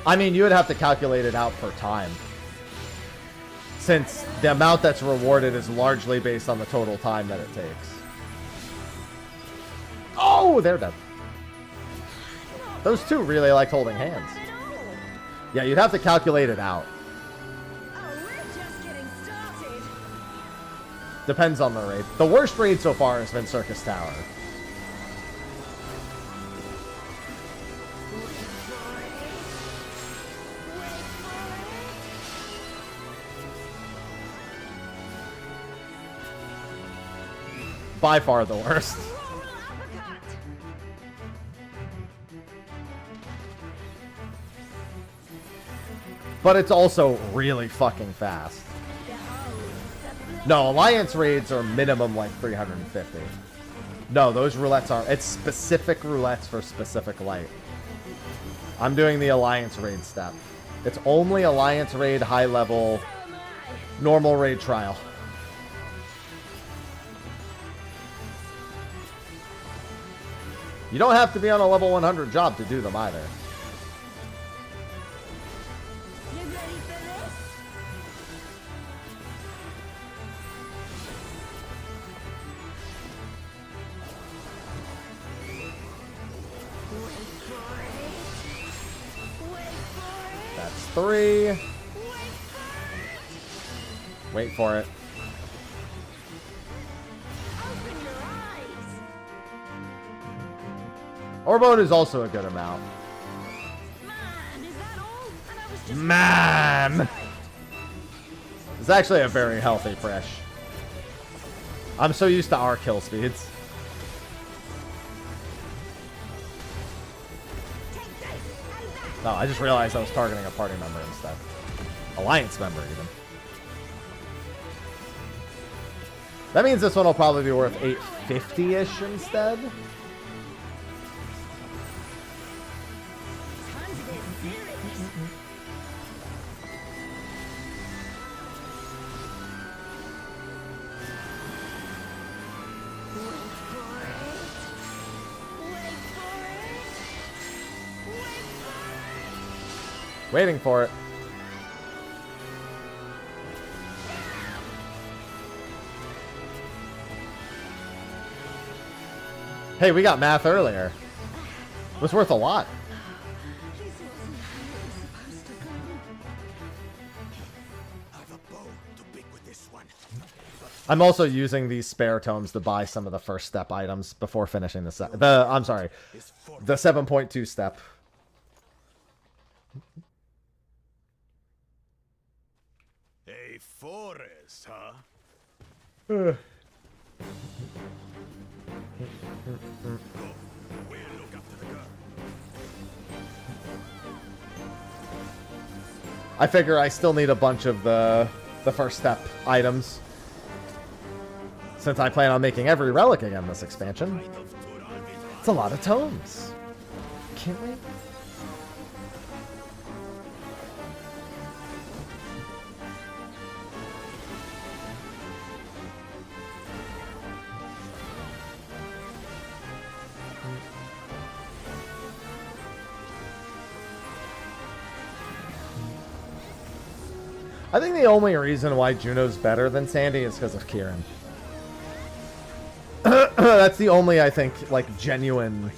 I mean, you would have to calculate it out per time. Since the amount that's rewarded is largely based on the total time that it takes. Oh, they're dead. Those two really liked holding hands. Yeah, you'd have to calculate it out. Depends on the raid. The worst raid so far has been Circus Tower. By far the worst. But it's also really fucking fast. No, Alliance raids are minimum like 350. No, those roulettes are... It's specific roulettes for specific light. I'm doing the Alliance raid step. It's only Alliance raid, high level, normal raid trial. You don't have to be on a level 100 job to do them either. That's 3. Wait for it. Orbone is also a good amount. Man! It's actually a very healthy fresh. I'm so used to our kill speeds. Oh, I just realized I was targeting a party member instead. Alliance member, even. That means this one will probably be worth 850-ish instead. Waiting for it. Hey, we got math earlier. It was worth a lot. I'm also using these spare tomes to buy some of the first step items before finishing the I'm sorry, the 7.2 step. Hey, A forest, huh? Ugh. We'll look after the girl. I figure I still need a bunch of the first step items, since I plan on making every relic again this expansion. It's a lot of tomes. Can't wait. I think the only reason why Juno's better than Sandy is because of Kieran. That's the only, I think, like, genuine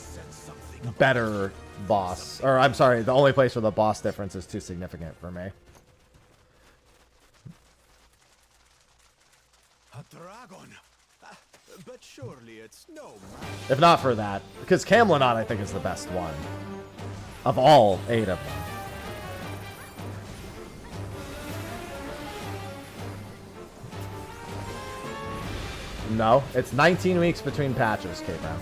better boss. Or, I'm sorry, the only place where the boss difference is too significant for me. A dragon? But surely it's no If not for that. Because Camlanot, I think, is the best one. Of all 8 of them. No, it's 19 weeks between patches, K-Brown.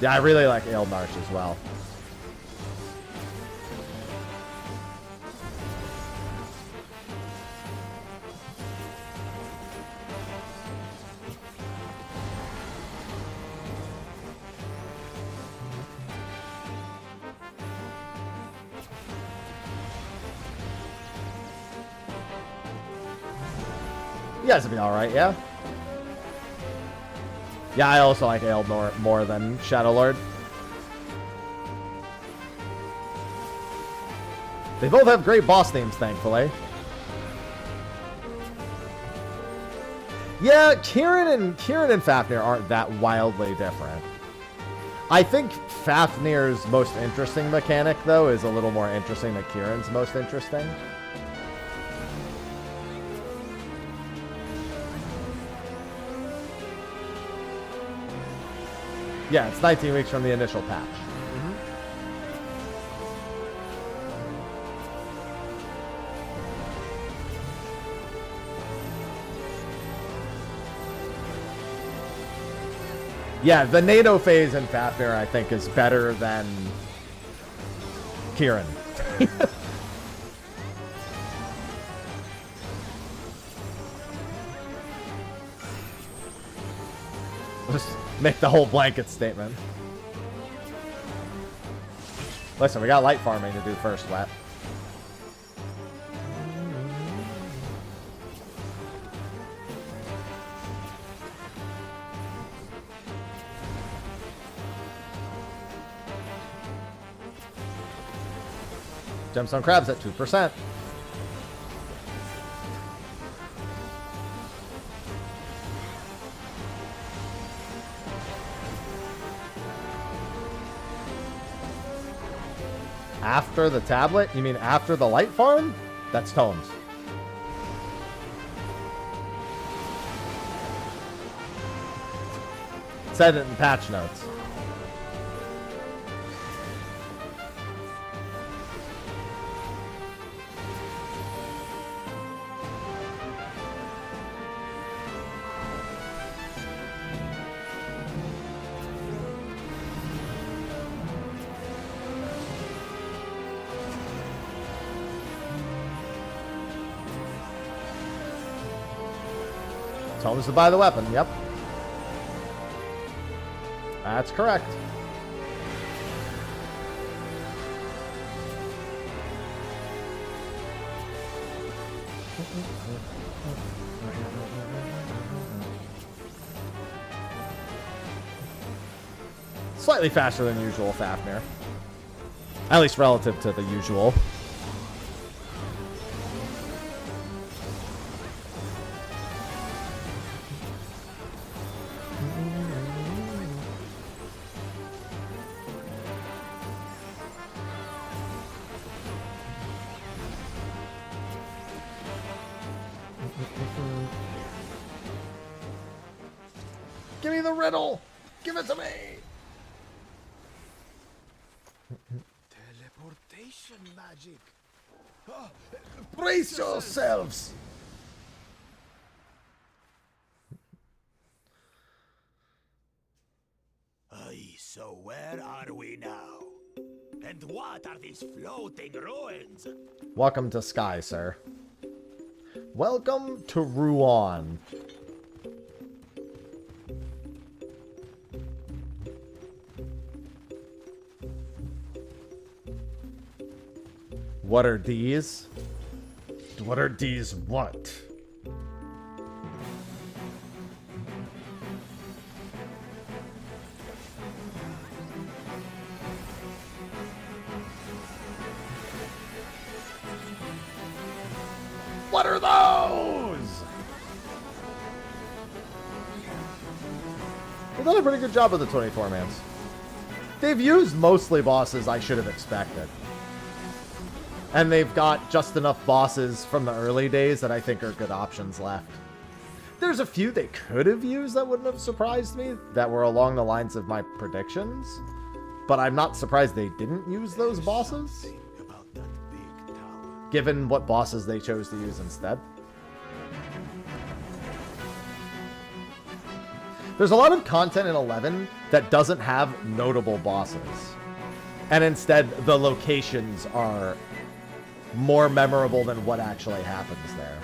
Yeah, I really like Eldmarch as well. You guys will be alright, yeah? Yeah, I also like Eldnor more than Shadowlord. They both have great boss names, thankfully. Yeah, Kieran and Fafnir aren't that wildly different. I think Fafnir's most interesting mechanic, though, is a little more interesting than Kieran's most interesting. Yeah, it's 19 weeks from the initial patch. Yeah, the NATO phase in Fafnir, I think, is better than Kieran. Just make the whole blanket statement. Listen, we got light farming to do first, Wet. Gemstone crabs at 2%. After the tablet? You mean after the light farm? That's tomes. It said it in patch notes. Tomes to buy the weapon, yep. That's correct. Slightly faster than usual, Fafnir. At least relative to the usual. Give me the riddle! Give it to me! Regeneration magic. Brace yourselves! Aye, so where are we now? And what are these floating ruins? Welcome to Sky, sir. Welcome to Rouen. What are these? What are these what? What are those? They've done a pretty good job with the 24-mans. They've used mostly bosses I should have expected. And they've got just enough bosses from the early days that I think are good options left. There's a few they could have used that wouldn't have surprised me, that were along the lines of my predictions. But I'm not surprised they didn't use those bosses, About that big tower. given what bosses they chose to use instead. There's a lot of content in 11 that doesn't have notable bosses. And instead, the locations are more memorable than what actually happens there.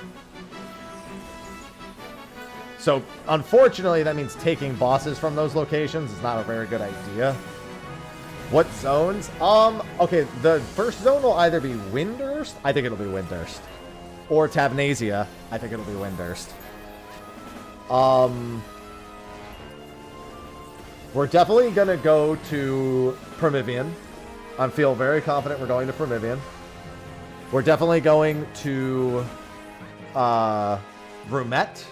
So, unfortunately, that means taking bosses from those locations is not a very good idea. What zones? Okay, the first zone will either be Windurst, I think it'll be Windurst, or Tavnasia, I think it'll be Windurst. We're definitely gonna go to Promethean. I feel very confident we're going to Promethean. We're definitely going to Roulette.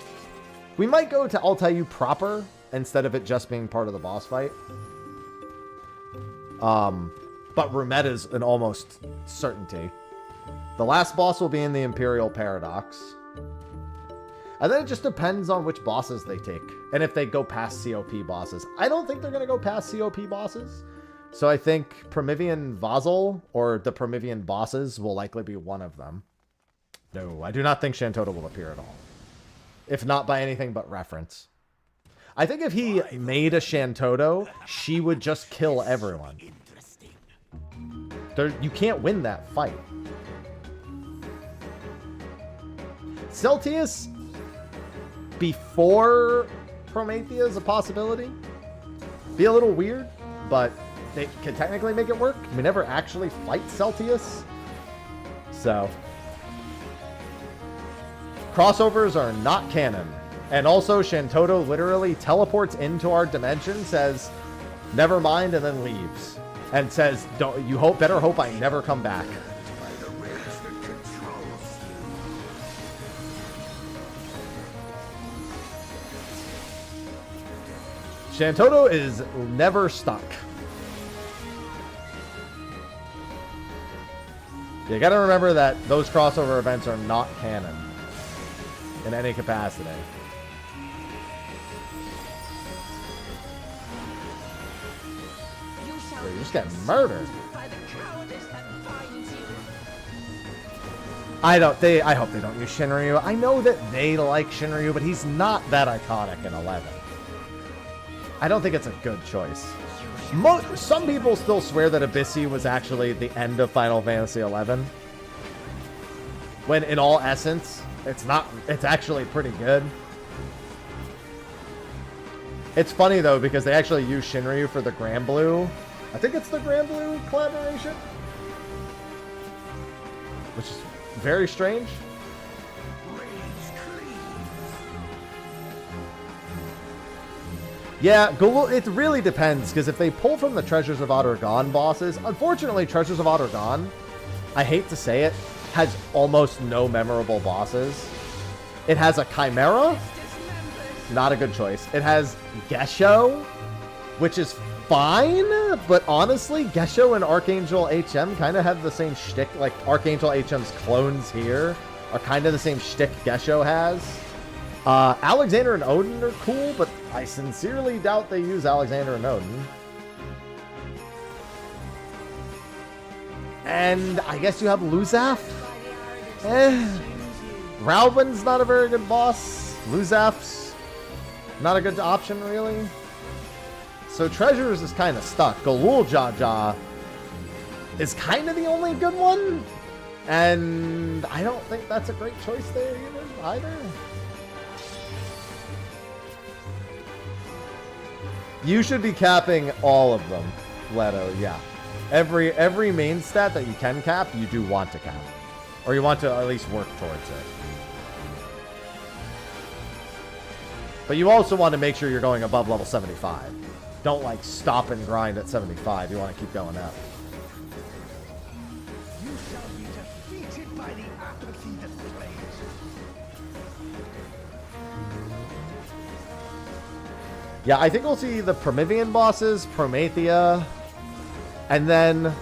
We might go to Altair proper instead of it just being part of the boss fight. But Roulette is an almost certainty. The last boss will be in the Imperial Paradox. And then it just depends on which bosses they take. And if they go past COP bosses. I don't think they're going to go past COP bosses. So I think Promethean Vassal or the Promethean bosses will likely be one of them. No, I do not think Shantota will appear at all. If not by anything but reference. I think if he made a Shantota, she would just kill everyone. Interesting. You can't win that fight. Celtius before Promethea is a possibility. Be a little weird, but they can technically make it work. We never actually fight Celtius. So, crossovers are not canon. And also, Shantota literally teleports into our dimension, says, never mind, and then leaves. And says, "Don't you better hope I never come back." By the rage that controls you. Shantota is never stuck. You gotta remember that those crossover events are not canon in any capacity. You shall You just be get murdered. by the cowardice that binds you. I hope they don't use Shinryu. I know that they like Shinryu, but he's not that iconic in 11. I don't think it's a good choice. Some people still swear that Abyssi was actually the end of Final Fantasy XI. When in all essence, it's not. It's actually pretty good. It's funny though, because they actually use Shinryu for the Grand Blue. I think it's the Grand Blue collaboration. Which is very strange. Yeah, Google, it really depends, because if they pull from the Treasures of Adargon bosses, unfortunately, Treasures of Adargon, I hate to say it, has almost no memorable bosses. It has a Chimera, not a good choice. It has Gesho, which is fine, but honestly, Gesho and Archangel HM kind of have the same shtick. Like, Archangel HM's clones here are kind of the same shtick Gesho has. Alexander and Odin are cool, but I sincerely doubt they use Alexander and Odin. And I guess you have Luzaf? Ralbin's not a very good boss. Luzaf's not a good option, really. So Treasures is kind of stuck. Galul Jaja is kind of the only good one. And I don't think that's a great choice there either. You should be capping all of them, Leto, yeah. Every main stat that you can cap, you do want to cap. Or you want to at least work towards it. But you also want to make sure you're going above level 75. Don't like stop and grind at 75. You want to keep going up. You shall be defeated by the apathy that plays. Yeah, I think we'll see the Promethean bosses, Promethea, and then,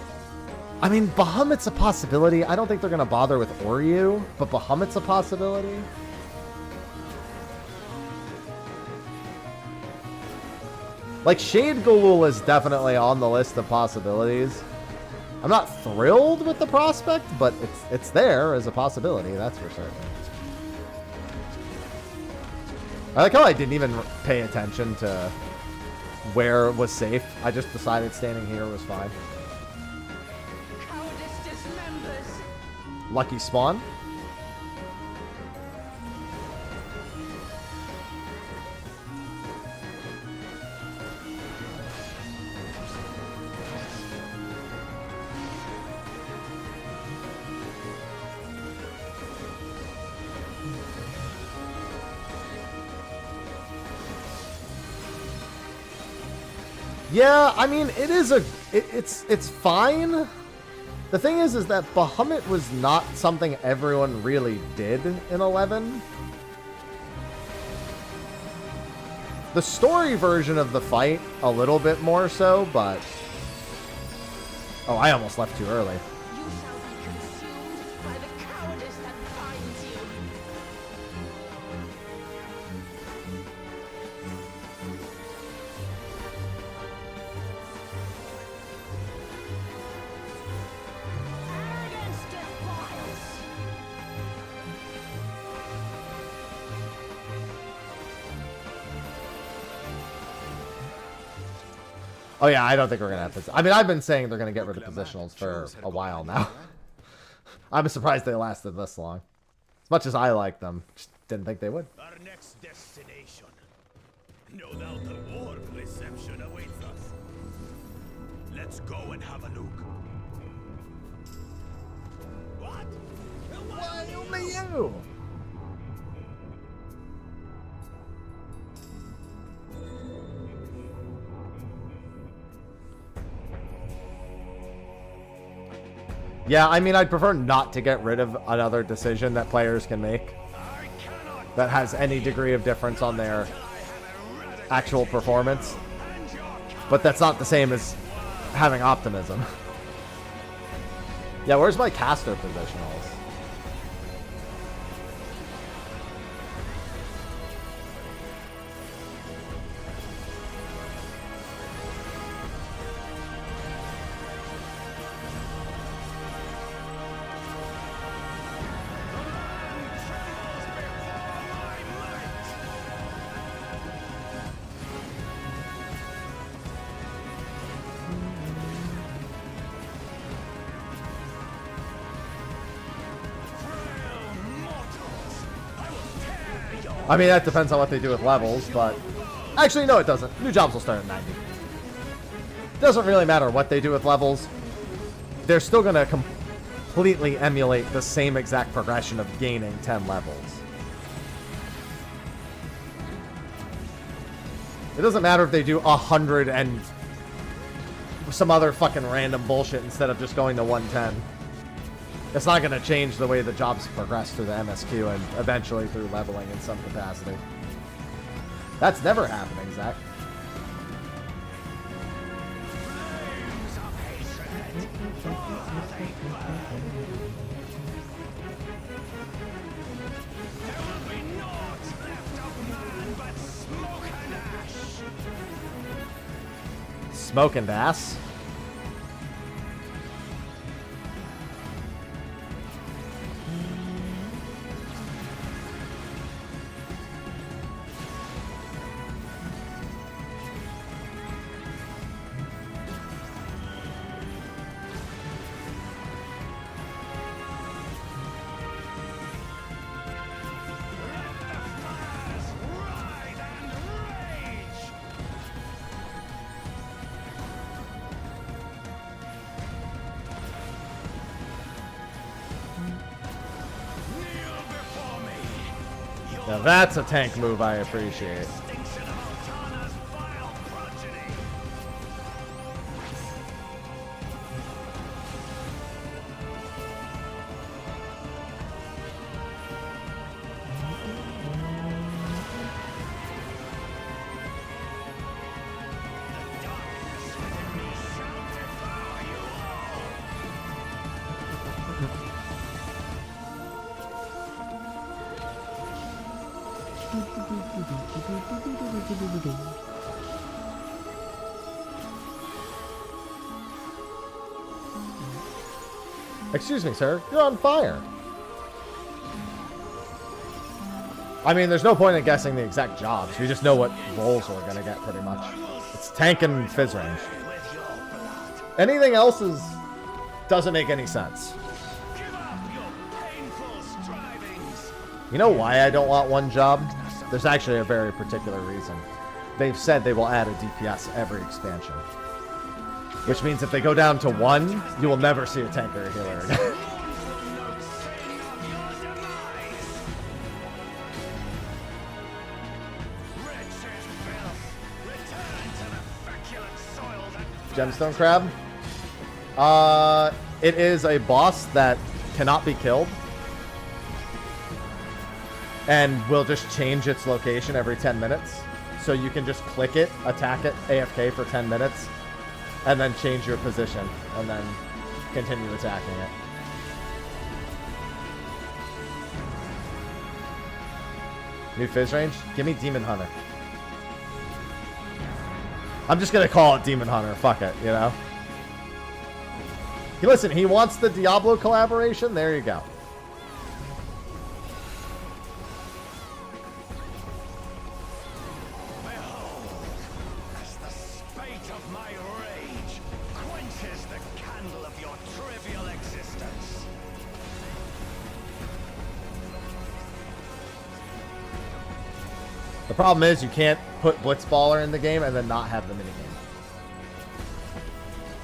I mean, Bahamut's a possibility. I don't think they're going to bother with Oryu, but Bahamut's a possibility. Like, Shade Galul is definitely on the list of possibilities. I'm not thrilled with the prospect, but it's there as a possibility, that's for certain. I like how I didn't even pay attention to where was safe. I just decided standing here was fine. Cowardice dismembers. Lucky spawn. Yeah, I mean, it is it's fine. The thing is that Bahamut was not something everyone really did in 11. The story version of the fight, a little bit more so, but... Oh, I almost left too early. You shall be consumed by the cowardice that binds you. Arrogance defiles. Oh yeah, I don't think we're gonna have this. I mean, I've been saying they're gonna get rid of positionals for a while now. I'm surprised they lasted this long. As much as I like them, just didn't think they would. Our next destination. No doubt a warm reception awaits us. Let's go and have a look. What? Why only you? Yeah, I mean, I'd prefer not to get rid of another decision that players can make that has any degree of difference on their actual performance. But that's not the same as having optimism. Yeah, where's my caster positionals? I mean, that depends on what they do with levels, but... Actually, no, it doesn't. New jobs will start at 90. Doesn't really matter what they do with levels. They're still going to completely emulate the same exact progression of gaining 10 levels. It doesn't matter if they do 100 and some other fucking random bullshit instead of just going to 110. It's not going to change the way the jobs progress through the MSQ and eventually through leveling in some capacity. That's never happening, Zach. Smoke and ass. Now that's a tank move I appreciate. Extinction of Altana's vile progeny. The darkness within me shall devour you all. Excuse me, sir. You're on fire. I mean, there's no point in guessing the exact jobs. We just know what roles we're gonna get, pretty much. It's tank and fizz range. With your blood. Anything else doesn't make any sense. Give up your painful strivings. You know why I don't want one job? There's actually a very particular reason. They've said they will add a DPS every expansion. Which means if they go down to 1, you will never see a tank or a healer again. Mournful notes sing of your demise. Wretched filth, return to the feculent soil that Gemstone Crab? It is a boss that cannot be killed. And will just change its location every 10 minutes. So you can just click it, attack it, AFK for 10 minutes, and then change your position, and then continue attacking it. New fizz range? Give me Demon Hunter. I'm just gonna call it Demon Hunter. Fuck it, you know? Hey, listen, he wants the Diablo collaboration? There you go. as the spate of my rage quenches the candle of your trivial existence. The problem is you can't put Blitzballer in the game and then not have the minigame.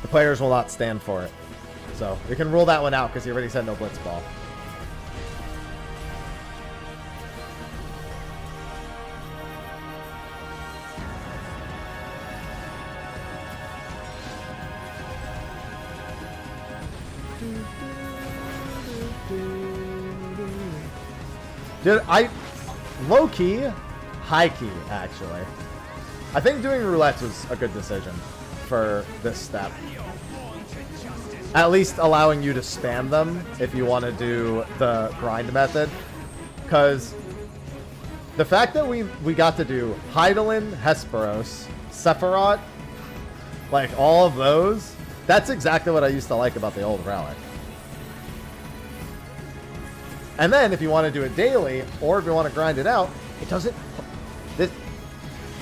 The players will not stand for it. So we can rule that one out because he already said no Blitzball. Dude, low-key, high-key, actually. I think doing roulettes was a good decision for this step. At least allowing you to spam them if you want to do the grind method. Because the fact that we got to do Hydaelyn, Hesperos, Sephiroth, like all of those, that's exactly what I used to like about the old Relic. And then if you want to do it daily, or if you want to grind it out, it doesn't...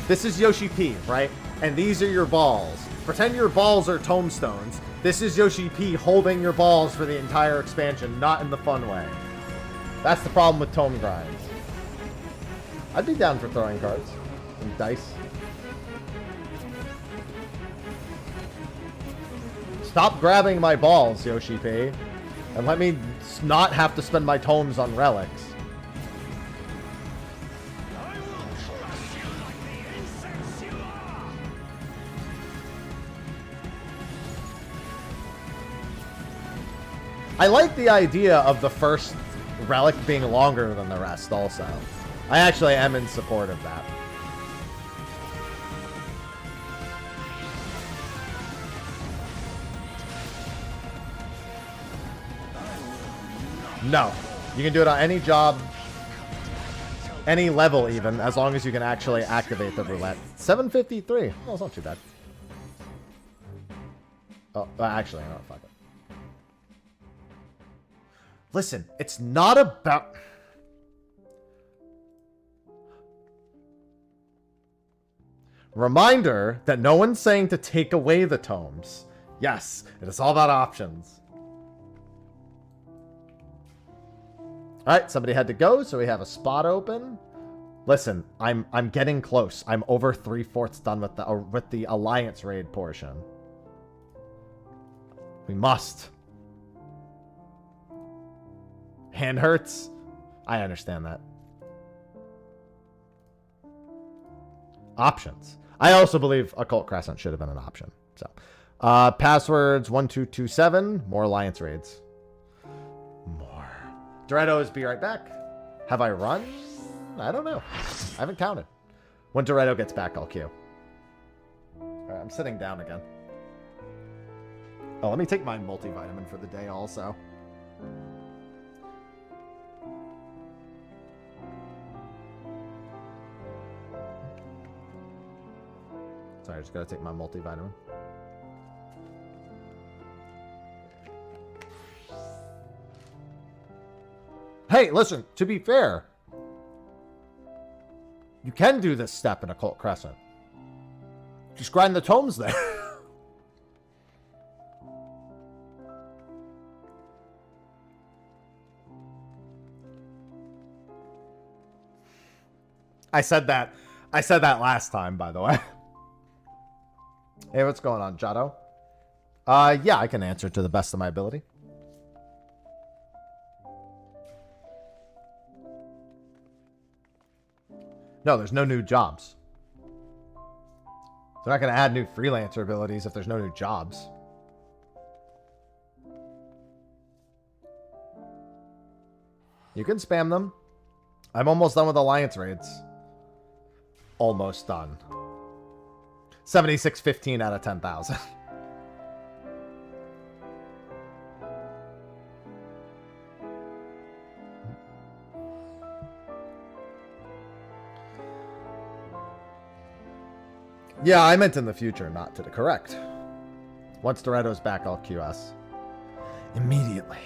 This is Yoshi P, right? And these are your balls. Pretend your balls are tombstones. This is Yoshi P holding your balls for the entire expansion, not in the fun way. That's the problem with tome grinds. I'd be down for throwing cards and dice. Stop grabbing my balls, Yoshi P, and let me not have to spend my tomes on relics. I will crush you like the insects you are. I like the idea of the first relic being longer than the rest also. I actually am in support of that. No. You can do it on any job, any level even, as long as you can actually activate the roulette. 753. Oh, it's not too bad. Oh, actually, no, fuck it. Listen, it's not about... Reminder that no one's saying to take away the tomes. Yes, it is all about options. Alright, somebody had to go, so we have a spot open. Listen, I'm getting close. I'm over 3/4 done with the Alliance raid portion. We must. Hand hurts? I understand that. Options. I also believe Occult Crescent should have been an option. So, passwords 1227. More alliance raids. More. Dorettos, be right back. Have I run? I don't know. I haven't counted. When Doretto gets back, I'll queue. All right, I'm sitting down again. Oh, let me take my multivitamin for the day also. Sorry, I just gotta take my multivitamin. Hey, listen, to be fair, you can do this step in Occult Crescent. Just grind the tomes there. I said that last time, by the way. Hey, what's going on, Jotto? Yeah, I can answer to the best of my ability. No, there's no new jobs. They're not going to add new freelancer abilities if there's no new jobs. You can spam them. I'm almost done with alliance raids. Almost done. 7615 out of 10,000. Yeah, I meant in the future, not to the correct. Once Doretto's back, I'll QS. Immediately.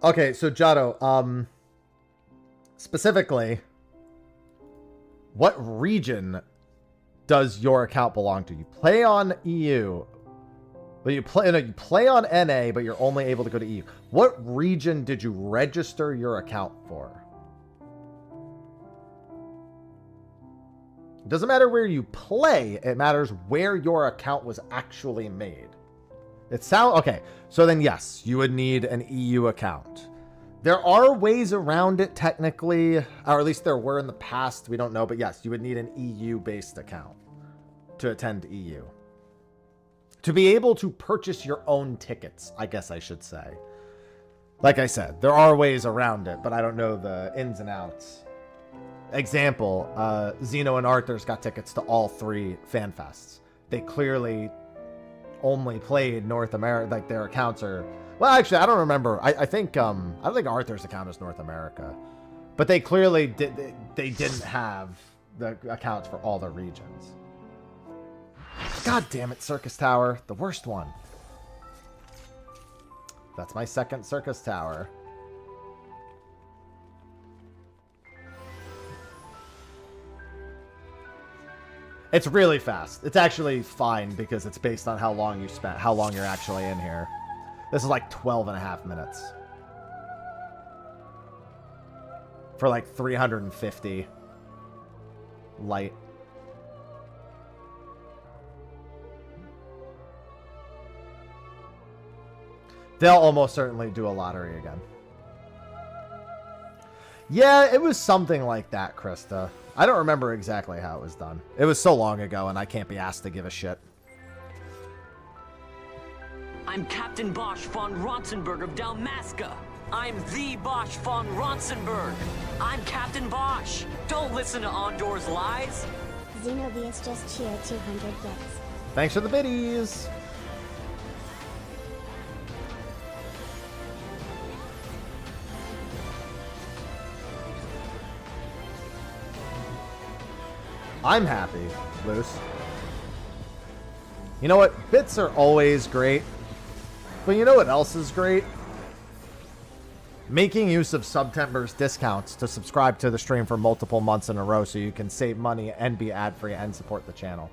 Okay, so Jotto, specifically, what region does your account belong to? You play on EU, but you play on NA, but you're only able to go to EU. What region did you register your account for? It doesn't matter where you play, it matters where your account was actually made. Okay, so then yes, you would need an EU account. There are ways around it technically, or at least there were in the past, we don't know, but yes, you would need an EU-based account to attend EU. To be able to purchase your own tickets, I guess I should say. Like I said, there are ways around it, but I don't know the ins and outs. Example, Zeno and Arthur's got tickets to all 3 fan fests. They clearly only played North America, like their accounts are, well, actually, I don't remember. I don't think Arthur's account is North America, but they clearly they didn't have the accounts for all the regions. God damn it, Circus Tower, the worst one. That's my second Circus Tower. It's really fast. It's actually fine because it's based on how long you spent, how long you're actually in here. This is like 12 and a half minutes. For like 350 light. They'll almost certainly do a lottery again. Yeah, it was something like that, Krista. I don't remember exactly how it was done. It was so long ago, and I can't be asked to give a shit. I'm Captain Bosch von Ronsenberg of Dalmasca. I'm the Bosch von Ronsenberg. I'm Captain Bosch. Don't listen to Ondor's lies. Xenobius just cheered 200 bits. Thanks for the biddies. I'm happy, Loose. You know what? Bits are always great. But you know what else is great? Making use of September's discounts to subscribe to the stream for multiple months in a row so you can save money and be ad-free and support the channel.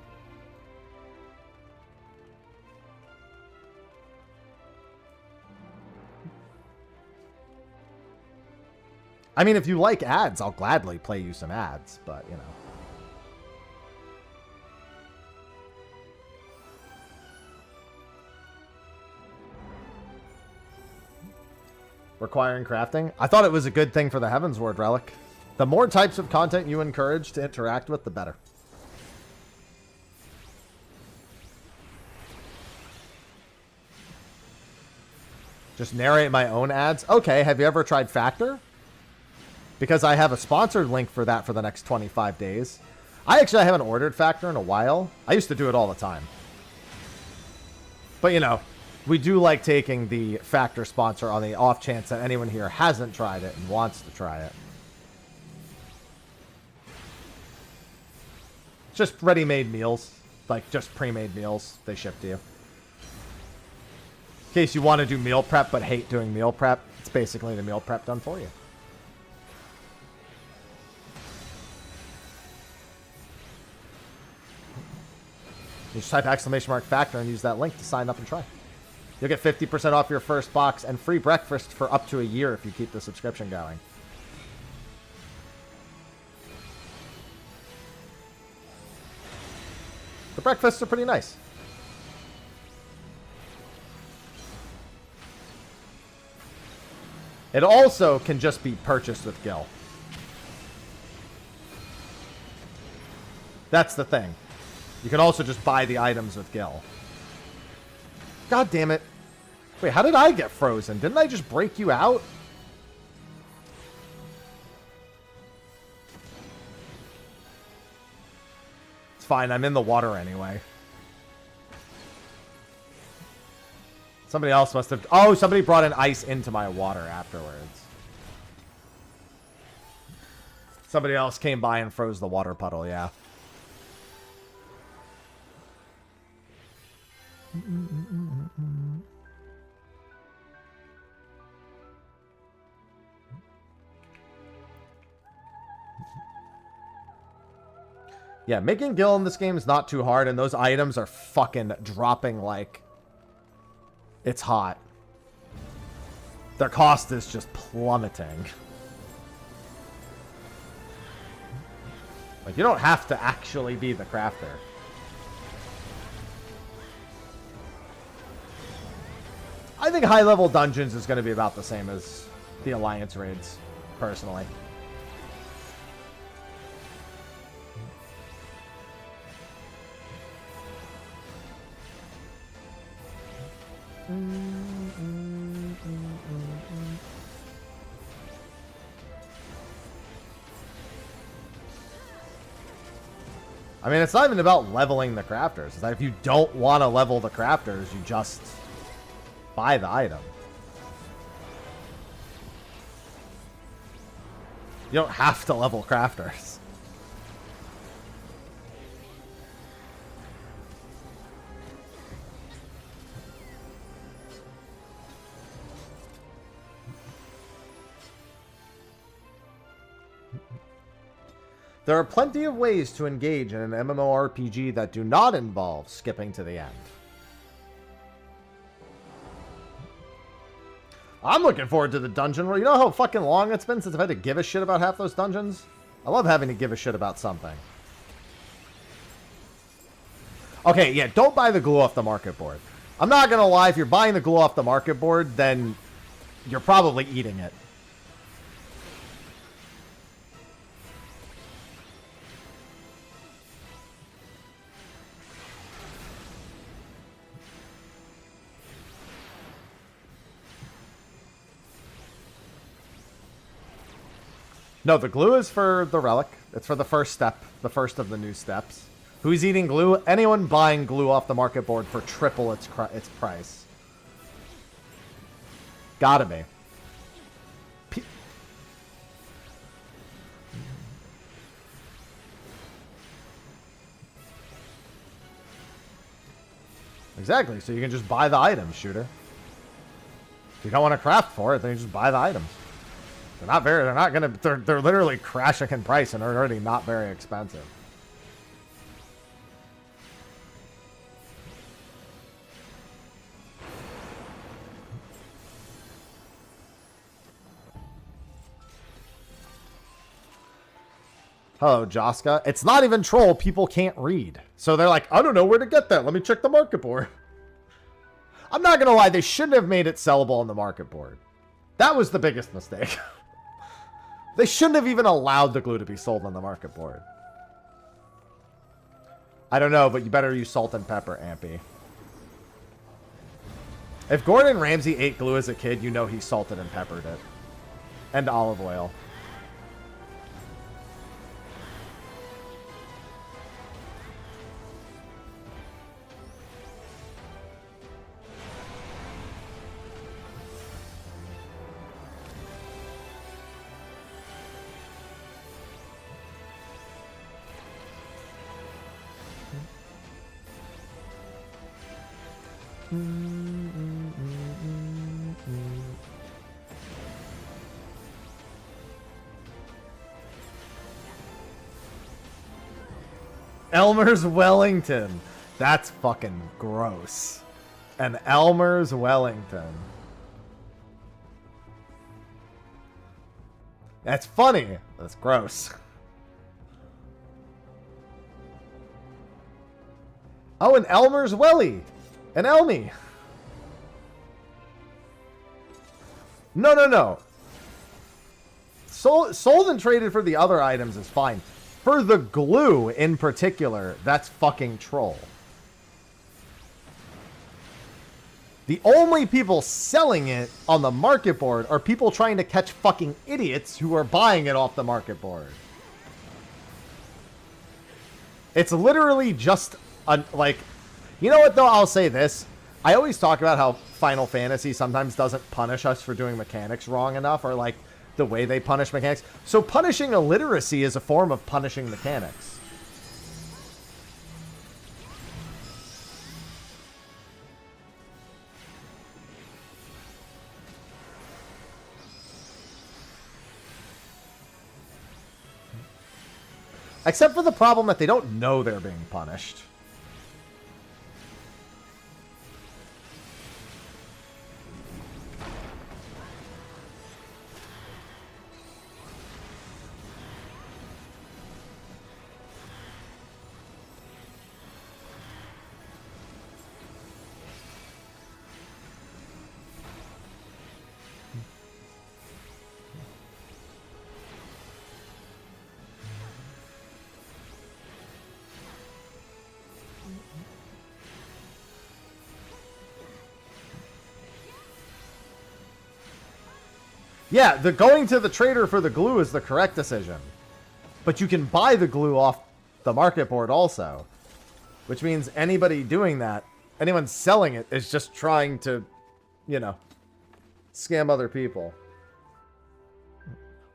I mean, if you like ads, I'll gladly play you some ads, but, you know. Requiring crafting? I thought it was a good thing for the Heavensward Relic. The more types of content you encourage to interact with, the better. Just narrate my own ads? Okay, have you ever tried Factor? Because I have a sponsored link for that for the next 25 days. I haven't ordered Factor in a while. I used to do it all the time. But, you know, we do like taking the Factor sponsor on the off chance that anyone here hasn't tried it and wants to try it. Just ready-made meals. Like, just pre-made meals they ship to you. In case you want to do meal prep but hate doing meal prep, it's basically the meal prep done for you. You just type !Factor and use that link to sign up and try. You'll get 50% off your first box and free breakfast for up to a year if you keep the subscription going. The breakfasts are pretty nice. It also can just be purchased with Gil. That's the thing. You can also just buy the items with Gil. God damn it. Wait, how did I get frozen? Didn't I just break you out? It's fine, I'm in the water anyway. Somebody else must have... Oh, somebody brought an ice into my water afterwards. Somebody else came by and froze the water puddle, yeah. Yeah, making Gil in this game is not too hard, and those items are fucking dropping like it's hot. Their cost is just plummeting. Like, you don't have to actually be the crafter. I think high-level dungeons is going to be about the same as the Alliance raids, personally. I mean, it's not even about leveling the crafters. It's like if you don't want to level the crafters, you just buy the item. You don't have to level crafters. There are plenty of ways to engage in an MMORPG that do not involve skipping to the end. I'm looking forward to the dungeon where, you know how fucking long it's been since I've had to give a shit about half those dungeons? I love having to give a shit about something. Okay, yeah, don't buy the glue off the market board. I'm not gonna lie, if you're buying the glue off the market board, then you're probably eating it. No, the glue is for the relic. It's for the first step, the first of the new steps. Who's eating glue? Anyone buying glue off the market board for triple its price. Gotta be. Exactly, so you can just buy the items, shooter. If you don't want to craft for it, then you just buy the items. They're literally crashing in price and are already not very expensive. Hello, Joska. It's not even troll. People can't read. So they're like, I don't know where to get that. Let me check the market board. I'm not going to lie. They shouldn't have made it sellable on the market board. That was the biggest mistake. They shouldn't have even allowed the glue to be sold on the market board. I don't know, but you better use salt and pepper, Ampy. If Gordon Ramsay ate glue as a kid, you know he salted and peppered it. And olive oil. Elmer's Wellington. That's fucking gross. An Elmer's Wellington. That's funny. That's gross. Oh, an Elmer's Welly. An Elmy. No. Sold and traded for the other items is fine. For the glue in particular, that's fucking troll. The only people selling it on the market board are people trying to catch fucking idiots who are buying it off the market board. It's literally just like, you know what though? I'll say this. I always talk about how Final Fantasy sometimes doesn't punish us for doing mechanics wrong enough, or like the way they punish mechanics. So punishing illiteracy is a form of punishing mechanics. Except for the problem that they don't know they're being punished. Yeah, the going to the trader for the glue is the correct decision. But you can buy the glue off the market board also. Which means anybody doing that, anyone selling it, is just trying to, you know, scam other people.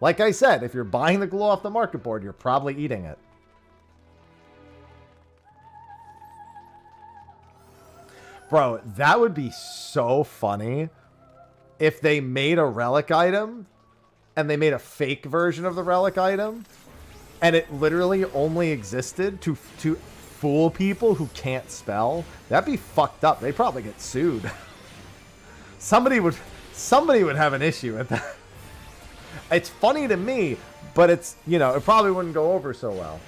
Like I said, if you're buying the glue off the market board, you're probably eating it. Bro, that would be so funny if they made a relic item and they made a fake version of the relic item and it literally only existed to fool people who can't spell. That'd be fucked up. They'd probably get sued. Somebody would have an issue with that. It's funny to me, but it's, you know, it probably wouldn't go over so well.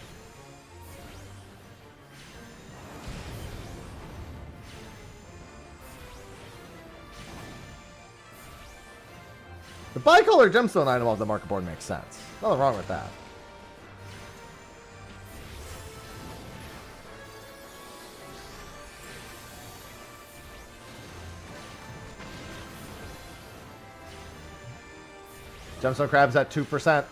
The bicolor gemstone item off the market board makes sense. Nothing wrong with that. Gemstone crab's at 2%.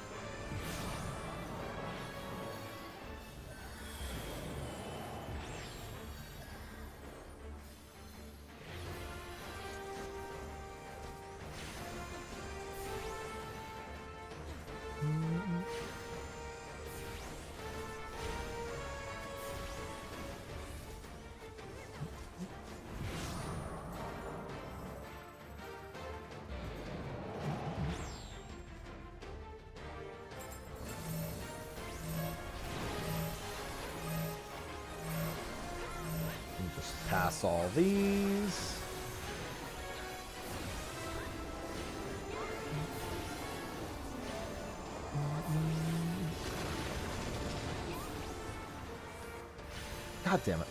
Pass all these. God damn it.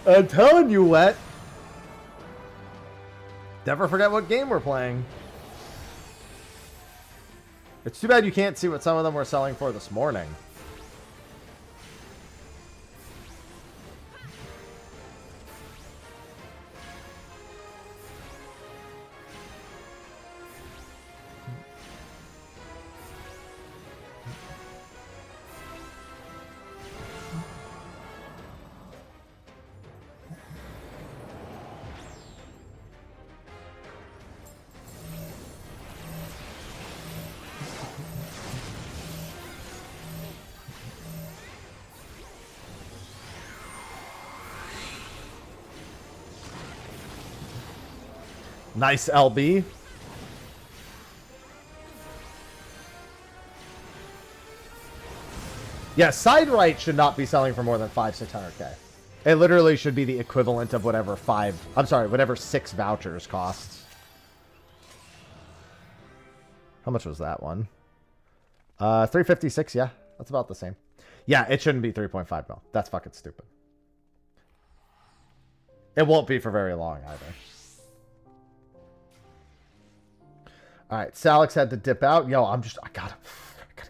I'm telling you, Wet. Never forget what game we're playing. It's too bad you can't see what some of them were selling for this morning. Nice LB. Yeah, side right should not be selling for more than 600K. It literally should be the equivalent of whatever whatever 6 vouchers costs. How much was that one? 356, yeah. That's about the same. Yeah, it shouldn't be 3.5 mil. That's fucking stupid. It won't be for very long either. Alright, Salix had to dip out. Yo, I gotta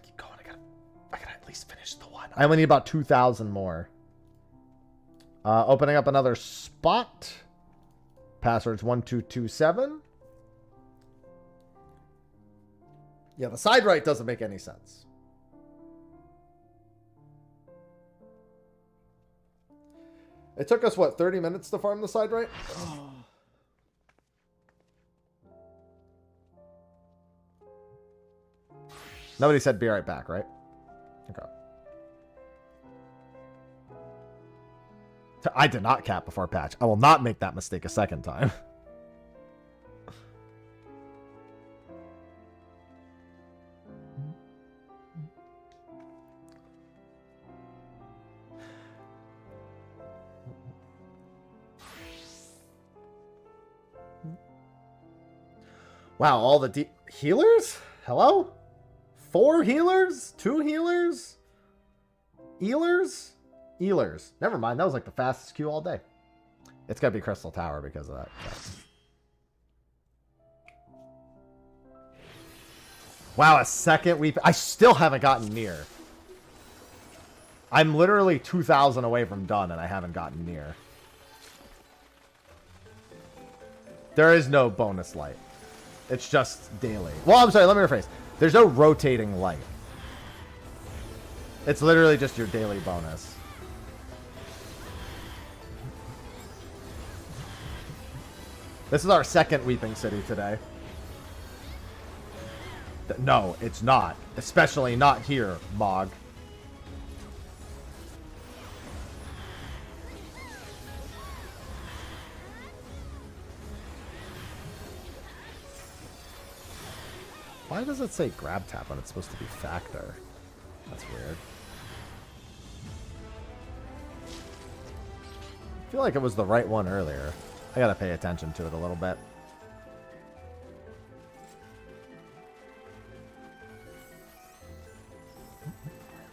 keep going. I gotta at least finish the one. I only need about 2,000 more. Opening up another spot. Password's 1227. Yeah, the side right doesn't make any sense. It took us, what, 30 minutes to farm the side right? Nobody said be right back, right? Okay. I did not cap before patch. I will not make that mistake a second time. Wow, all the deep healers? Hello? 4 healers? 2 healers? Ealers? Ealers. Never mind, that was like the fastest queue all day. It's gotta be Crystal Tower because of that. Wow, a second weep. I still haven't gotten near. I'm literally 2,000 away from done and I haven't gotten near. There is no bonus light. It's just daily. Well, I'm sorry, let me rephrase. There's no rotating light. It's literally just your daily bonus. This is our second Weeping City today. No, it's not. Especially not here, Mog. Why does it say grab tap when it's supposed to be factor? That's weird. I feel like it was the right one earlier. I gotta pay attention to it a little bit.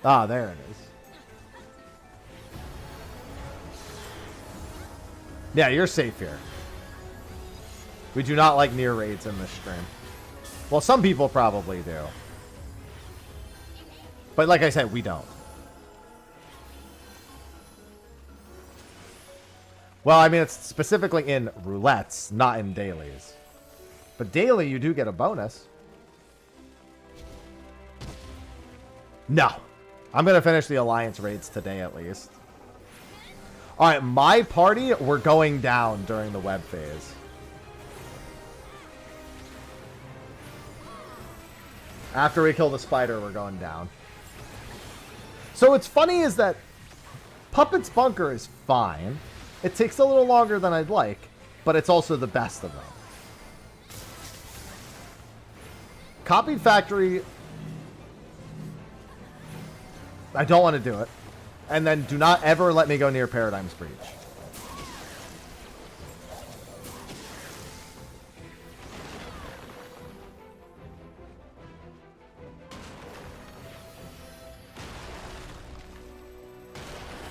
Ah, there it is. Yeah, you're safe here. We do not like near raids in this stream. Well, some people probably do. But like I said, we don't. Well, I mean, it's specifically in roulettes, not in dailies. But daily, you do get a bonus. No. I'm going to finish the Alliance raids today, at least. Alright, my party, we're going down during the web phase. After we kill the spider, we're going down. So what's funny is that Puppet's Bunker is fine. It takes a little longer than I'd like, but it's also the best of them. Copied Factory, I don't want to do it. And then do not ever let me go near Paradigm's Breach.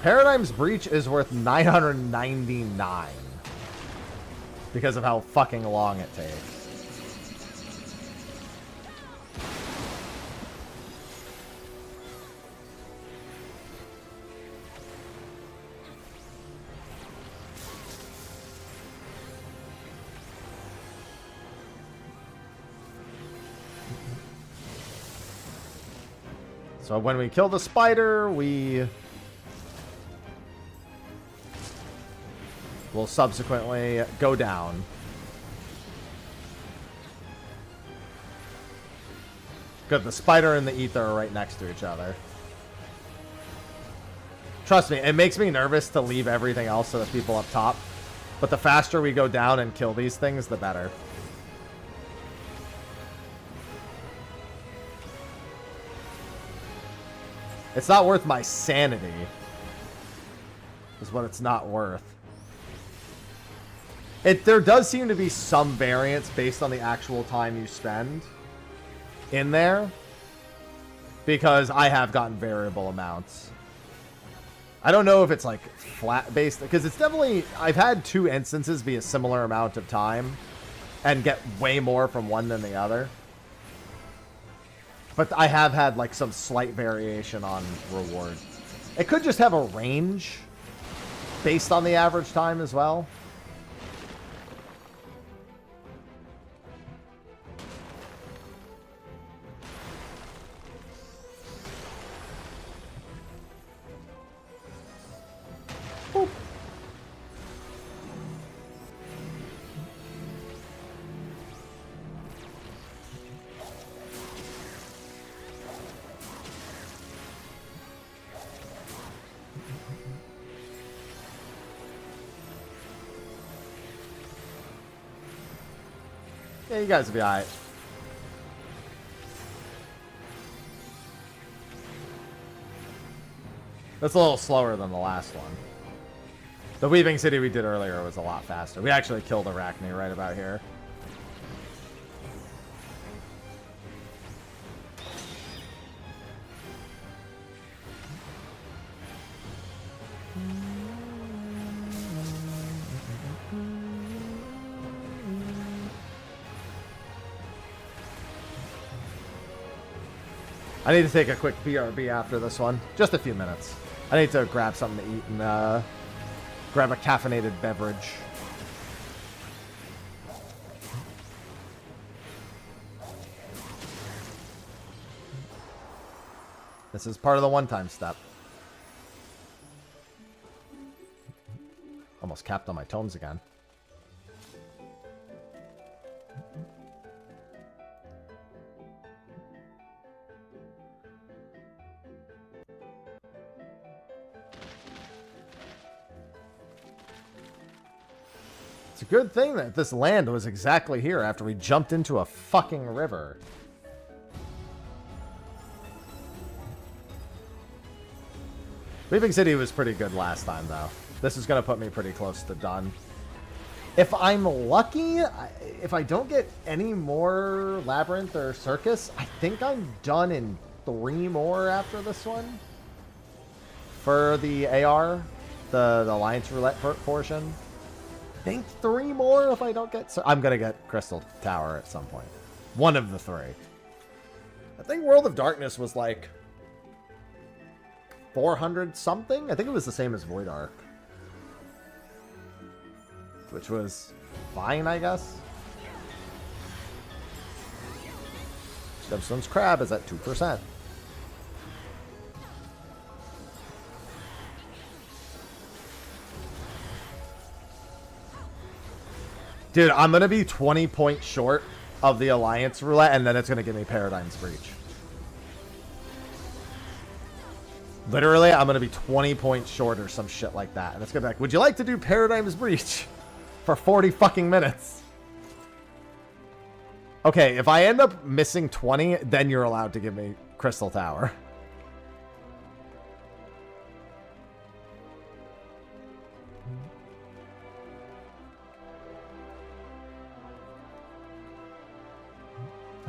Paradigm's Breach is worth 999 because of how fucking long it takes. So when we kill the spider, we will subsequently go down. Good, the spider and the ether are right next to each other. Trust me, it makes me nervous to leave everything else to the people up top. But the faster we go down and kill these things, the better. It's not worth my sanity, is what it's not worth. There does seem to be some variance based on the actual time you spend in there, because I have gotten variable amounts. I don't know if it's like flat based, because it's definitely, I've had 2 instances be a similar amount of time and get way more from one than the other. But I have had like some slight variation on reward. It could just have a range based on the average time as well. Boop. Yeah, you guys will be alright. That's a little slower than the last one. The Weaving City we did earlier was a lot faster. We actually killed Arachne right about here. I need to take a quick BRB after this one. Just a few minutes. I need to grab something to eat and grab a caffeinated beverage. This is part of the one-time step. Almost capped on my tomes again. It's a good thing that this land was exactly here after we jumped into a fucking river. Weaving City was pretty good last time, though. This is going to put me pretty close to done. If I'm lucky, if I don't get any more Labyrinth or Circus, I think I'm done in 3 more after this one. For the AR, the Alliance Roulette portion. I think 3 more if I don't get... I'm going to get Crystal Tower at some point. One of the 3. I think World of Darkness was like 400 something. I think it was the same as Void Ark. Which was fine, I guess. Gemstone's Crab is at 2%. Dude, I'm going to be 20 points short of the Alliance Roulette, and then it's going to give me Paradigm's Breach. Literally, I'm going to be 20 points short or some shit like that. And it's going to be like, would you like to do Paradigm's Breach for 40 fucking minutes? Okay, if I end up missing 20, then you're allowed to give me Crystal Tower.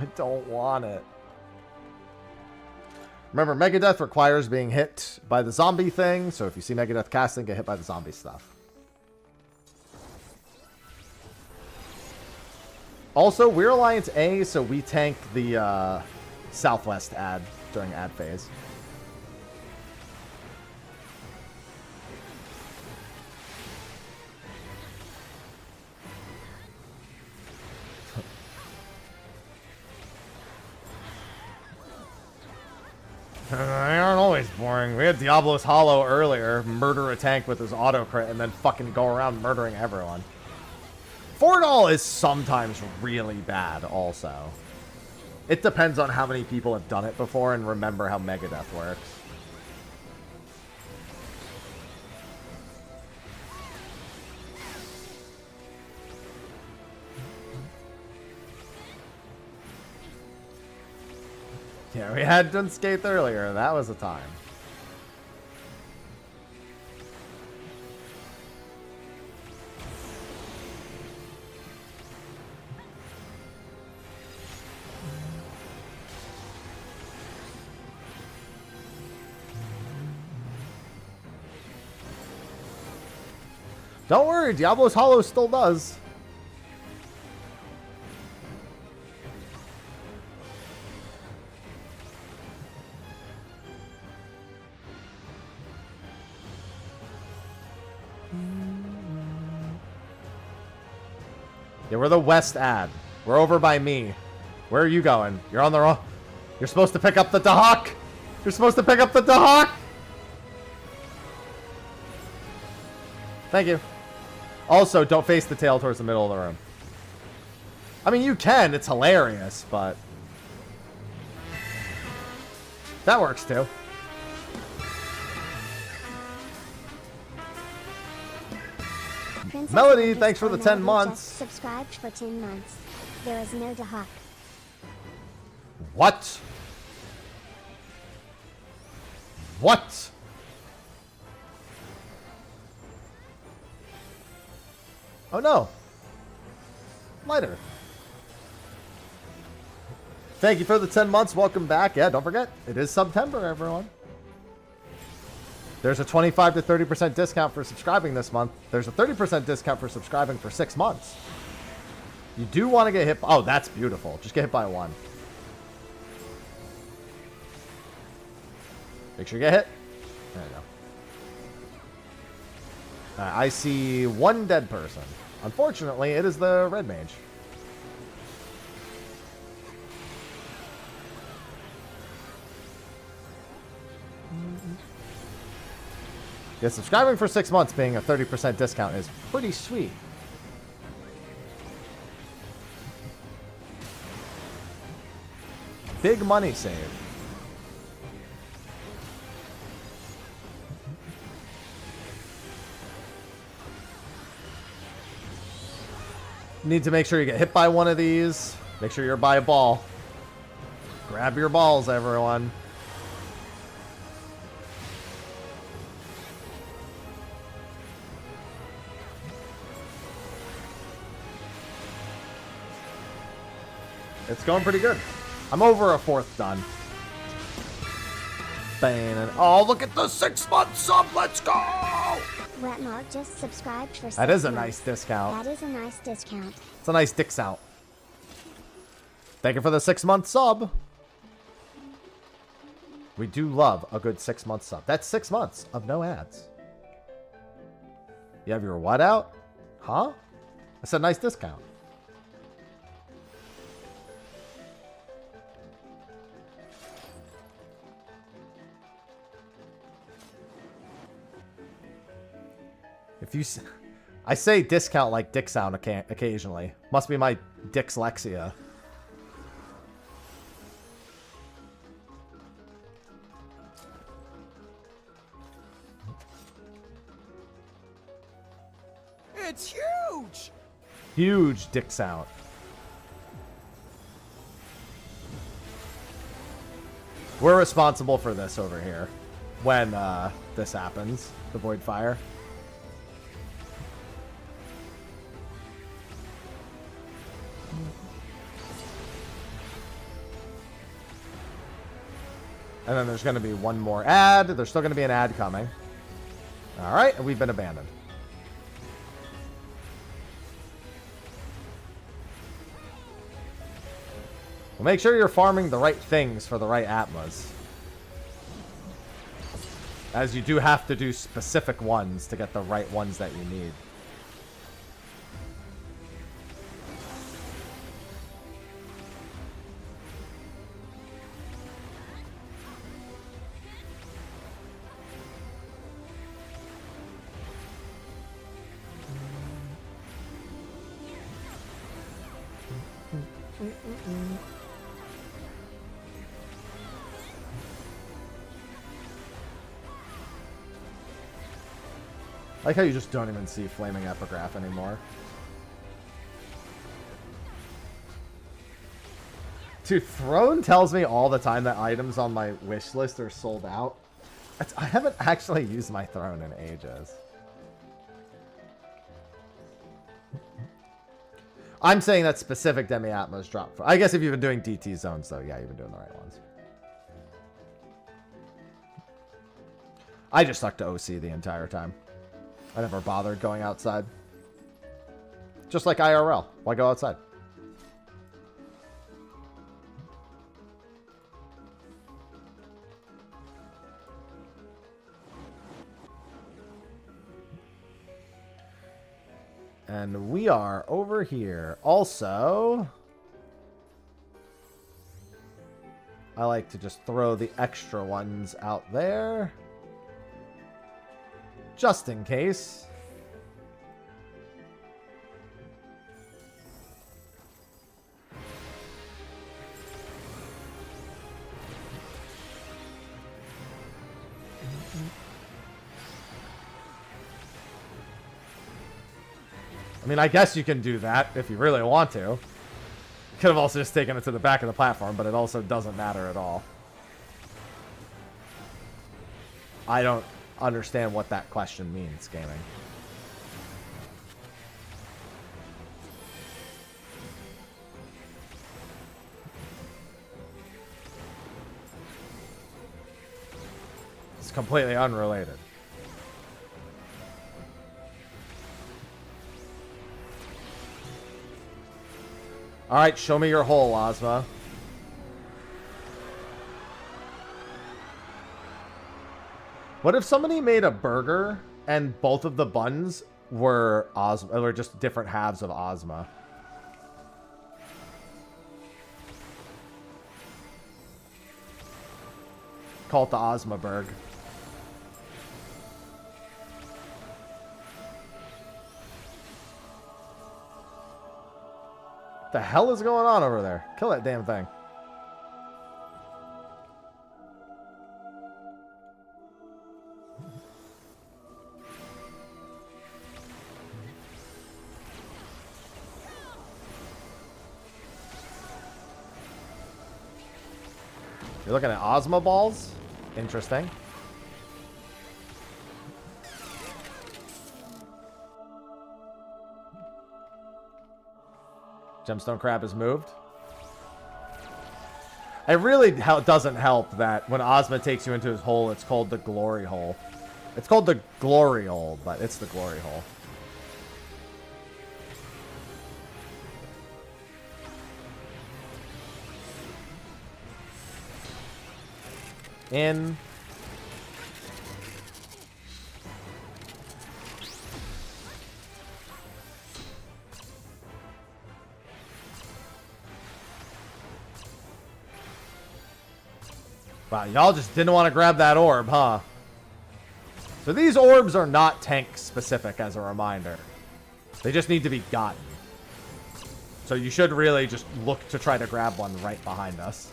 I don't want it. Remember, Megadeth requires being hit by the zombie thing, so if you see Megadeth casting, get hit by the zombie stuff. Also, we're Alliance A, so we tank the Southwest ad during ad phase. They aren't always boring. We had Diablo's Hollow earlier, murder a tank with his auto crit, and then fucking go around murdering everyone. Fordall is sometimes really bad also. It depends on how many people have done it before and remember how Megadeth works. Yeah, we had Dunscape earlier. That was a time. Don't worry, Diablo's Hollow still does. Yeah, we're the west ad. We're over by me. Where are you going? You're on the wrong... You're supposed to pick up the Dahak! You're supposed to pick up the Dahak! Thank you. Also, don't face the tail towards the middle of the room. I mean, you can. It's hilarious, but... That works, too. Princess Melody, Princess thanks for the 10 Melody months. just subscribed for 10 months. There is no Dahak. What? What? Oh no. Lighter. Thank you for the 10 months. Welcome back. Yeah, don't forget, it is September, everyone. There's a 25 to 30% discount for subscribing this month. There's a 30% discount for subscribing for 6 months. You do want to get hit... Oh, that's beautiful. Just get hit by one. Make sure you get hit. There you go. I see one dead person. Unfortunately, it is the red mage. Yeah, subscribing for 6 months being a 30% discount is pretty sweet. Big money saved. Need to make sure you get hit by one of these. Make sure you're by a ball. Grab your balls, everyone. It's going pretty good. I'm over a 4th done. Bang, and oh, look at the 6-month sub. Let's go. Wetmark just subscribed for 6 That is a months. nice discount. That is a nice discount. It's a nice dicks out. Thank you for the 6-month sub. We do love a good 6-month sub. That's 6 months of no ads. You have your what out? Huh? That's a nice discount. If you... I say discount like dick sound occasionally. Must be my dyslexia. It's huge! Huge dick sound. We're responsible for this over here. When this happens. The Void Fire. And then there's going to be one more ad. There's still going to be an ad coming. All right, and we've been abandoned. Well, make sure you're farming the right things for the right Atmas. As you do have to do specific ones to get the right ones that you need. I like how you just don't even see Flaming Epigraph anymore. Dude, Throne tells me all the time that items on my wish list are sold out. I haven't actually used my Throne in ages. I'm saying that specific Demi-Atmos drop. I guess if you've been doing DT zones, though, yeah, you've been doing the right ones. I just stuck to OC the entire time. I never bothered going outside. Just like IRL. Why go outside? And we are over here. Also, I like to just throw the extra ones out there. Just in case. I mean, I guess you can do that if you really want to. You could have also just taken it to the back of the platform, but it also doesn't matter at all. I don't understand what that question means, gaming. It's completely unrelated. All right, show me your hole, Ozma. What if somebody made a burger and both of the buns were Ozma, or just different halves of Ozma? Call it the Ozma Burg. What the hell is going on over there? Kill that damn thing. You're looking at Ozma balls? Interesting. Gemstone Crab is moved. It really doesn't help that when Ozma takes you into his hole, it's called the Glory Hole. It's called the Glory Hole, but it's the Glory Hole. In. Wow, y'all just didn't want to grab that orb, huh? So these orbs are not tank specific, as a reminder. They just need to be gotten. So you should really just look to try to grab one right behind us.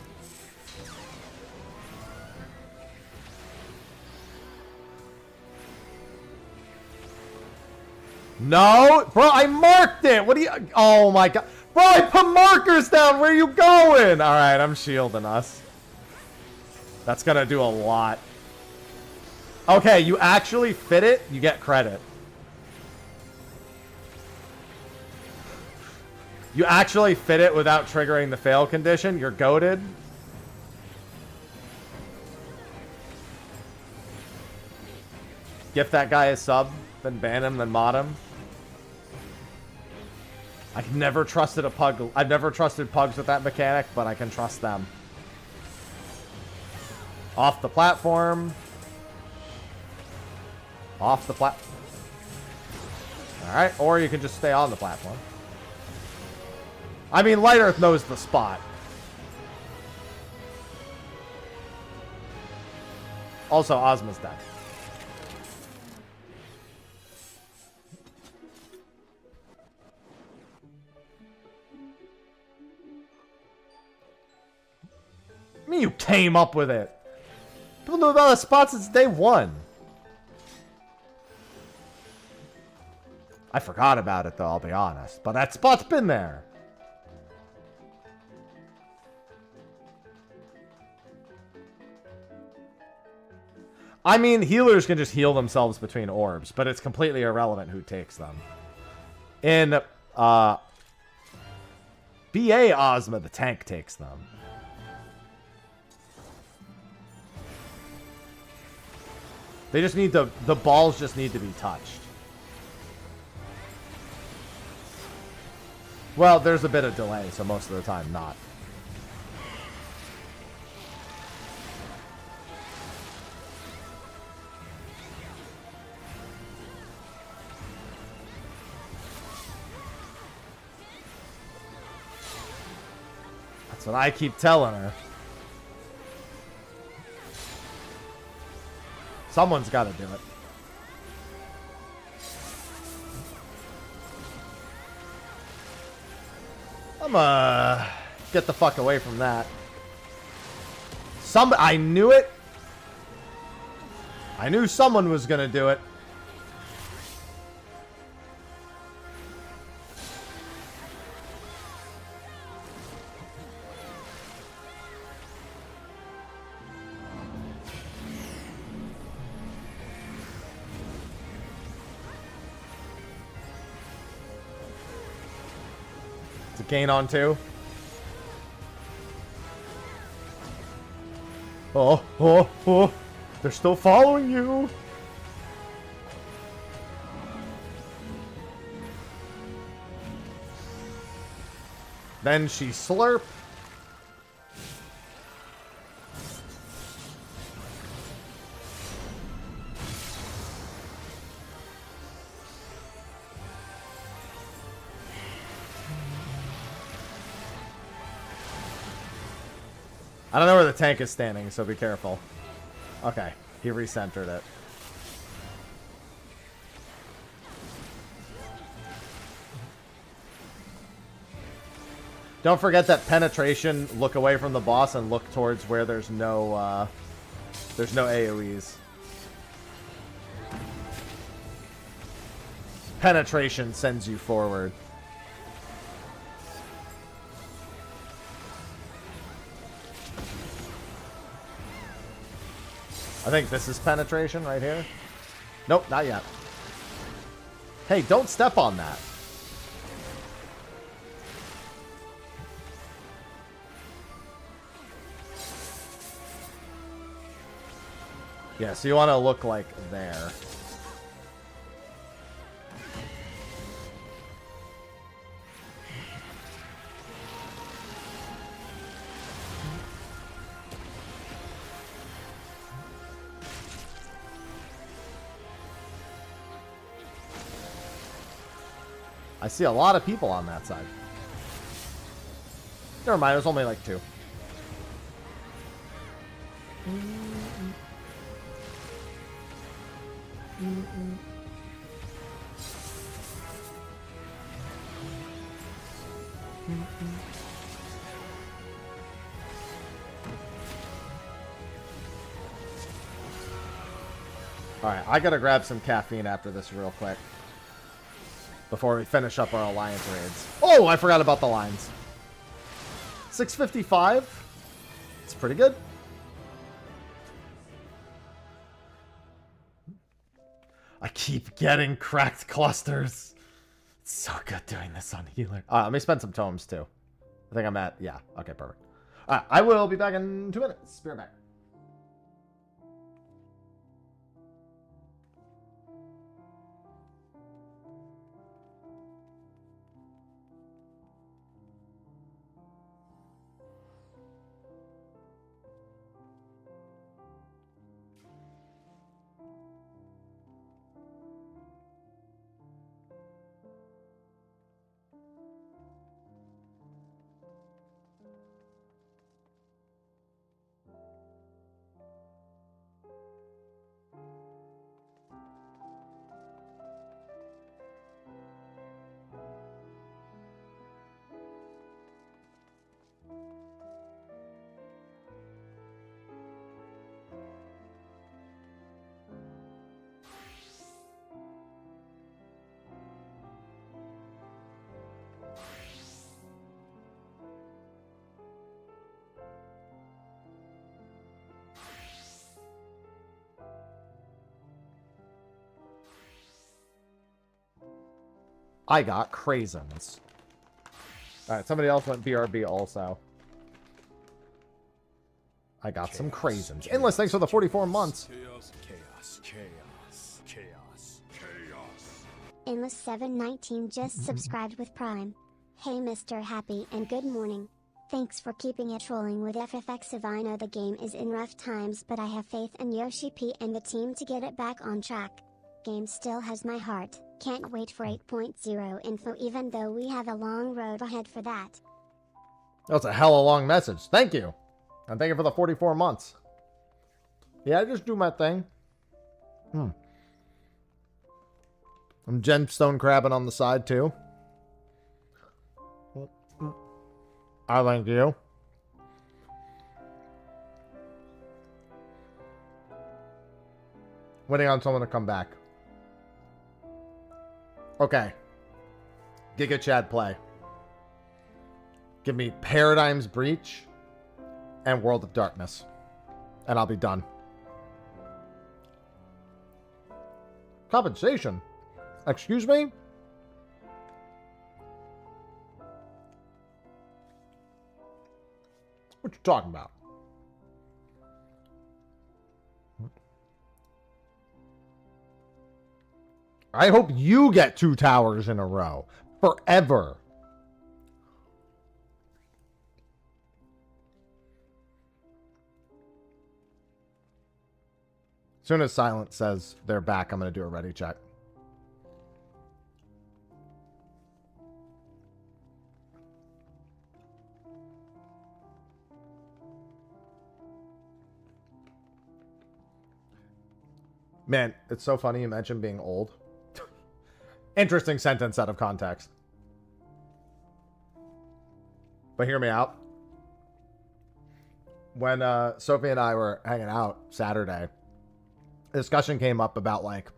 No! Bro, I marked it! What do you... Oh my god. Bro, I put markers down! Where are you going? Alright, I'm shielding us. That's gonna do a lot. Okay, you actually fit it, you get credit. You actually fit it without triggering the fail condition, you're goated. gift that guy a sub, then ban him, then mod him. I've never trusted a pug. I've never trusted pugs with that mechanic, but I can trust them. Off the platform. Off the platform. Alright, or you can just stay on the platform. I mean, Light Earth knows the spot. Also, Ozma's dead. I mean, you came up with it. People know about the spot since day one. I forgot about it, though, I'll be honest. But that spot's been there. I mean, healers can just heal themselves between orbs, but it's completely irrelevant who takes them. In BA Ozma, the tank takes them. They just need the balls just need to be touched. Well, there's a bit of delay, so most of the time not. That's what I keep telling her. Someone's got to do it. I'm get the fuck away from that. I knew it. I knew someone was gonna do it. Gain on 2. Oh. They're still following you. Then she slurp. I don't know where the tank is standing, so be careful. Okay, he recentered it. Don't forget that penetration, look away from the boss and look towards where there's no AoEs. Penetration sends you forward. I think this is penetration right here. Nope, not yet. Hey, don't step on that. Yeah, so you want to look like there. I see a lot of people on that side. Never mind, it was only like 2. Alright, I gotta grab some caffeine after this real quick. Before we finish up our alliance raids. Oh, I forgot about the lines. 655. It's pretty good. I keep getting cracked clusters. It's so good doing this on healer. Let me spend some tomes too. I think I'm at, yeah. Okay, perfect. I will be back in 2 minutes. Be right back. I got craisins. Alright, somebody else went BRB also. I got some craisins. Endless, thanks for the 44 months. Chaos, chaos, chaos, chaos, chaos. Endless 719 just subscribed with Prime. Hey Mr. Happy and good morning. Thanks for keeping it rolling with FFXIV. I know the game is in rough times, but I have faith in Yoshi P and the team to get it back on track. Game still has my heart. Can't wait for 8.0 info, even though we have a long road ahead for that. That's a hella long message. Thank you. And thank you for the 44 months. Yeah, I just do my thing. I'm gemstone crabbing on the side too. I thank you. Waiting on someone to come back. Okay. Giga Chad play. Give me Paradigm's Breach and World of Darkness. And I'll be done. Compensation? Excuse me? What you talking about? I hope you get 2 towers in a row. Forever. As soon as Silent says they're back, I'm going to do a ready check. Man, it's so funny you mentioned being old. Interesting sentence out of context. But hear me out. When Sophie and I were hanging out Saturday, a discussion came up about like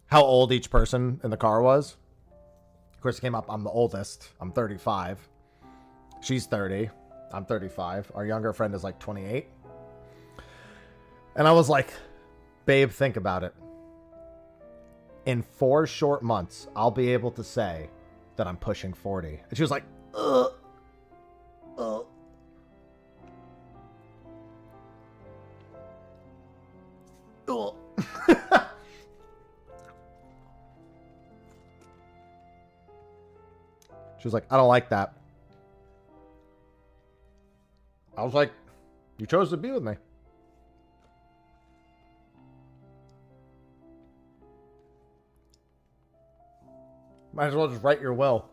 how old each person in the car was. Of course, it came up, I'm the oldest. I'm 35. She's 30. I'm 35. Our younger friend is like 28. And I was like, babe, think about it. In 4 short months, I'll be able to say that I'm pushing 40. And she was like, ugh. She was like, I don't like that. I was like, you chose to be with me. Might as well just write your will.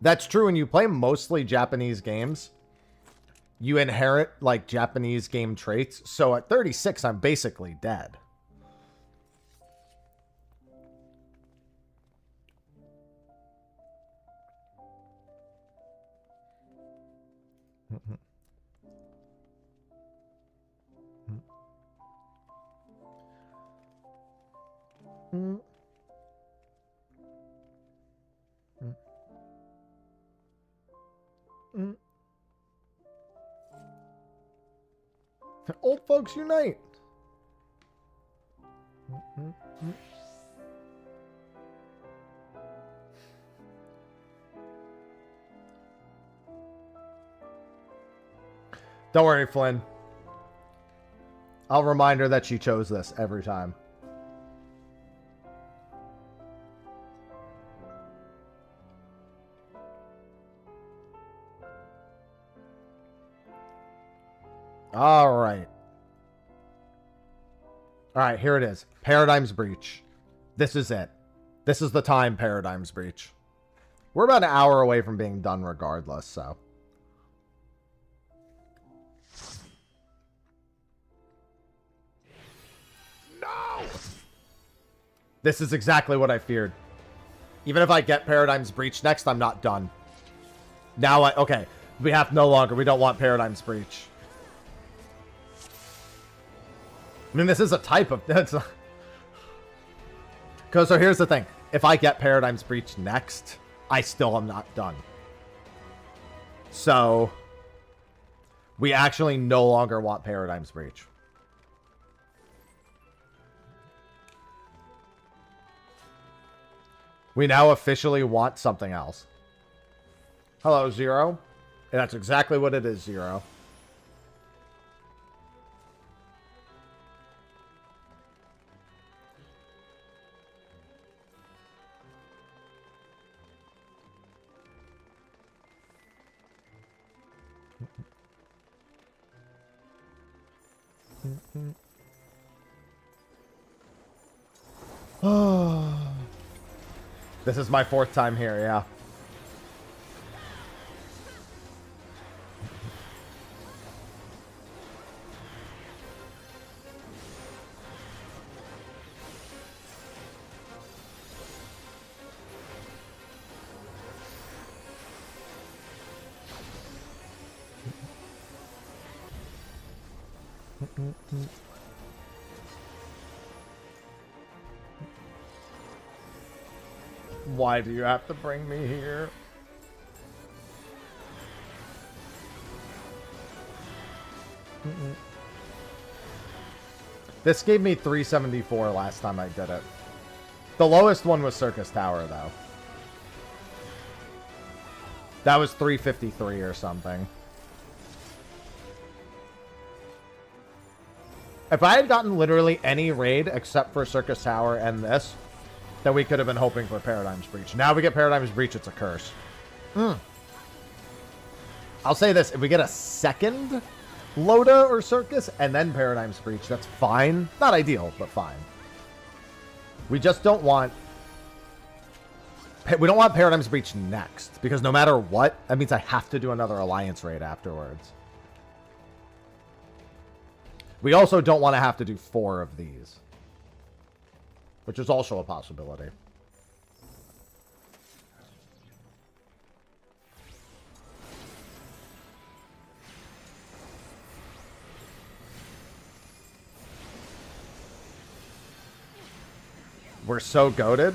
That's true. When you play mostly Japanese games, you inherit like Japanese game traits. So at 36, I'm basically dead. Old folks unite. Don't worry, Flynn. I'll remind her that she chose this every time. All right. All right, here it is. Paradigm's Breach. This is it. This is the time, Paradigm's Breach. We're about an hour away from being done regardless, so. No! This is exactly what I feared. Even if I get Paradigm's Breach next, I'm not done. Now okay. We have no longer. We don't want Paradigm's Breach. I mean, this is a type of... So here's the thing. If I get Paradigm's Breach next, I still am not done. So, we actually no longer want Paradigm's Breach. We now officially want something else. Hello, Zero. And that's exactly what it is, Zero. This is my 4th time here, yeah. Why do you have to bring me here? This gave me 374 last time I did it. The lowest one was Circus Tower, though. That was 353 or something. If I had gotten literally any raid except for Circus Tower and this, then we could have been hoping for Paradigm's Breach. Now we get Paradigm's Breach, it's a curse. I'll say this, if we get a second Loda or Circus and then Paradigm's Breach, that's fine. Not ideal, but fine. We just don't want... We don't want Paradigm's Breach next, because no matter what, that means I have to do another Alliance raid afterwards. We also don't want to have to do 4 of these, which is also a possibility. We're so goated.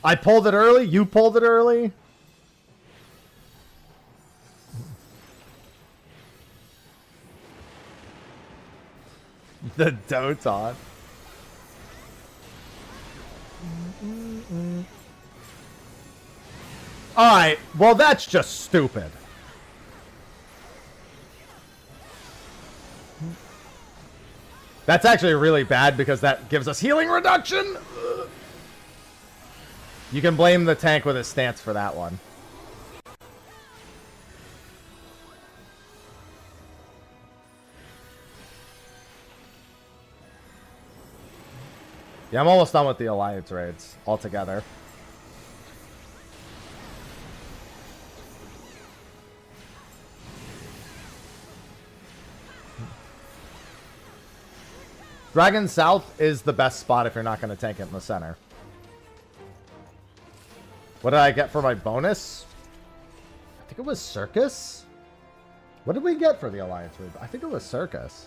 I pulled it early. You pulled it early. The Doton. Alright, well that's just stupid. That's actually really bad because that gives us healing reduction. You can blame the tank with his stance for that one. Yeah, I'm almost done with the Alliance raids altogether. Dragon South is the best spot if you're not going to tank it in the center. What did I get for my bonus? I think it was Circus. What did we get for the Alliance raid? I think it was Circus.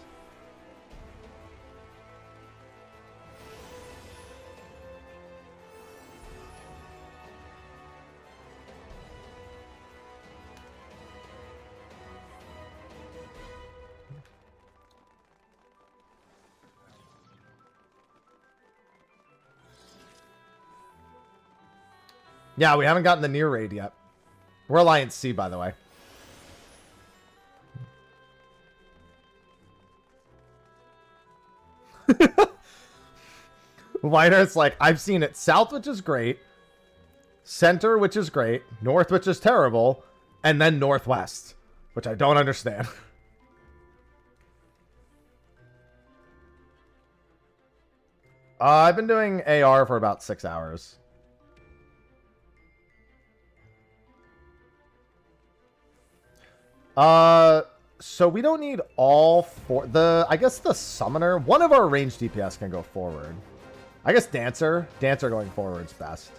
Yeah, we haven't gotten the near raid yet. We're Alliance C, by the way. Weiner's like, I've seen it south, which is great. Center, which is great. North, which is terrible. And then northwest, which I don't understand. I've been doing AR for about 6 hours. So we don't need all 4. I guess the Summoner, one of our ranged DPS can go forward. I guess Dancer going forward's best.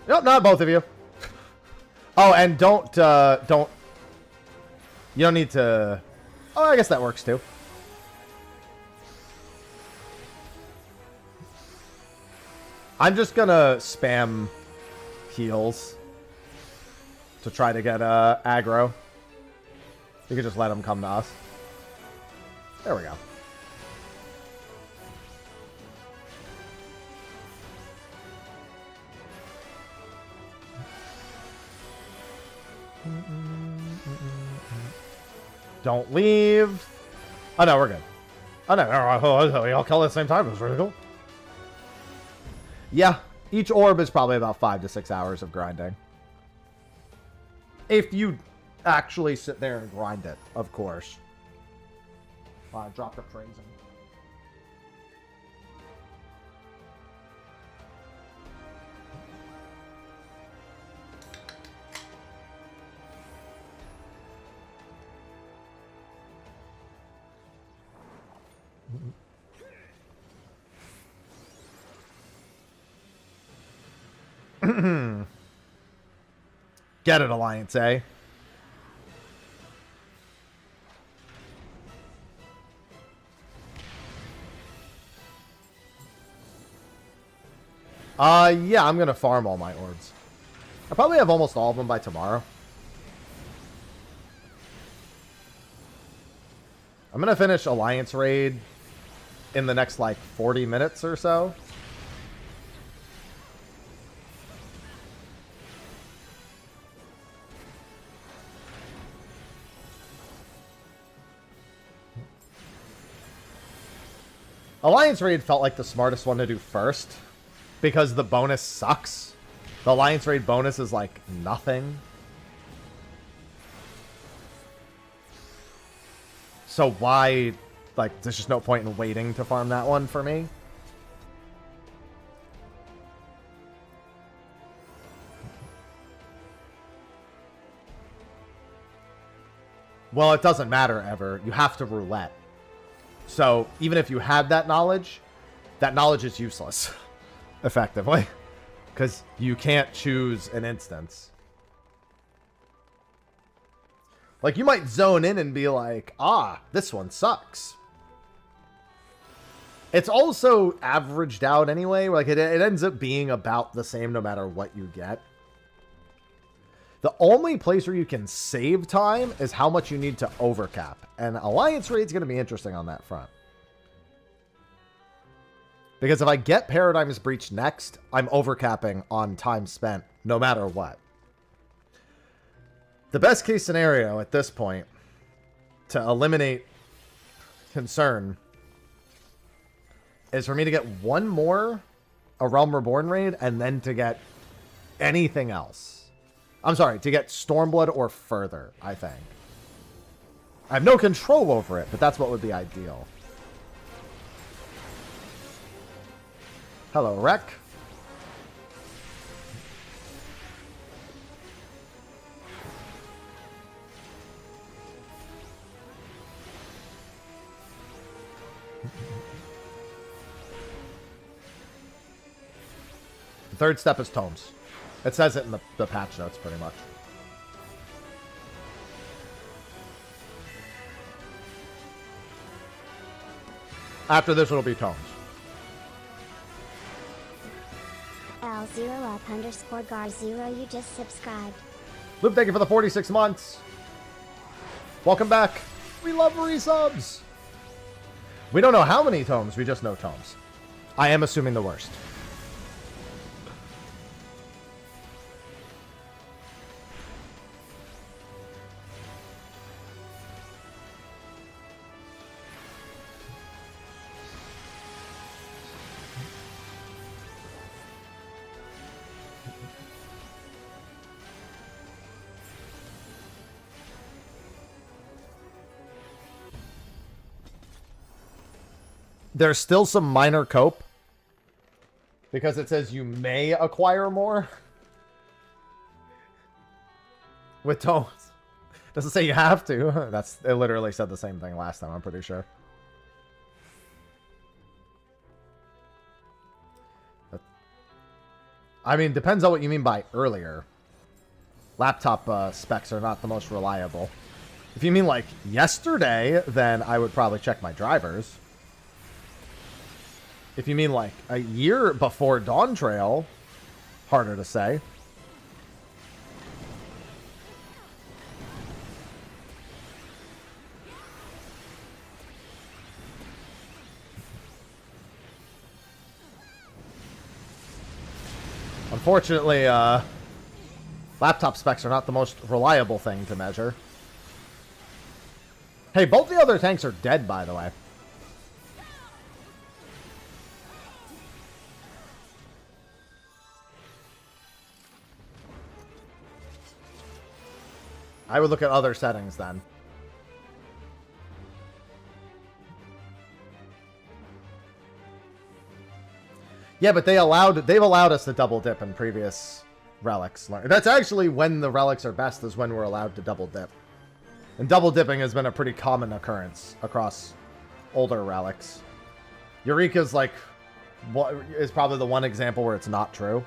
Nope, not both of you. Oh, and don't, you don't need to, oh, I guess that works too. I'm just gonna spam heals to try to get aggro. You can just let them come to us. There we go. Don't leave. Oh no, we're good. Oh no, we all kill at the same time. It was really cool. Yeah, each orb is probably about 5 to 6 hours of grinding. If you actually sit there and grind it, of course. Drop the phrasing. Get it, Alliance, eh? Yeah, I'm gonna farm all my orbs. I probably have almost all of them by tomorrow. I'm gonna finish Alliance Raid in the next, like, 40 minutes or so. Alliance Raid felt like the smartest one to do first, because the bonus sucks. The Alliance Raid bonus is like nothing. So why, like, there's just no point in waiting to farm that one for me. Well, it doesn't matter ever. You have to roulette. So, even if you had that knowledge is useless, effectively, because you can't choose an instance. Like, you might zone in and be like, ah, this one sucks. It's also averaged out anyway. Like, it ends up being about the same no matter what you get. The only place where you can save time is how much you need to overcap. And Alliance Raid's going to be interesting on that front. Because if I get Paradigm's Breach next, I'm overcapping on time spent no matter what. The best case scenario at this point to eliminate concern is for me to get one more A Realm Reborn raid and then to get anything else. I'm sorry, to get Stormblood or further, I think. I have no control over it, but that's what would be ideal. Hello, Wreck. The third step is tomes. It says it in the patch notes, pretty much. After this, it'll be tomes. L0up_gar0, you just subscribed. Luke, thank you for the 46 months. Welcome back. We love resubs. We don't know how many tomes, we just know tomes. I am assuming the worst. There's still some minor cope because it says you may acquire more with tomes. Doesn't say you have to. It literally said the same thing last time, I'm pretty sure. I mean, depends on what you mean by earlier. Laptop specs are not the most reliable. If you mean like yesterday, then I would probably check my drivers. If you mean like a year before Dawn Trail, harder to say. Unfortunately, laptop specs are not the most reliable thing to measure. Hey, both the other tanks are dead, by the way. I would look at other settings then. Yeah, but they've allowed us to double dip in previous relics. That's actually when the relics are best, is when we're allowed to double dip. And double dipping has been a pretty common occurrence across older relics. Eureka's like what is probably the one example where it's not true.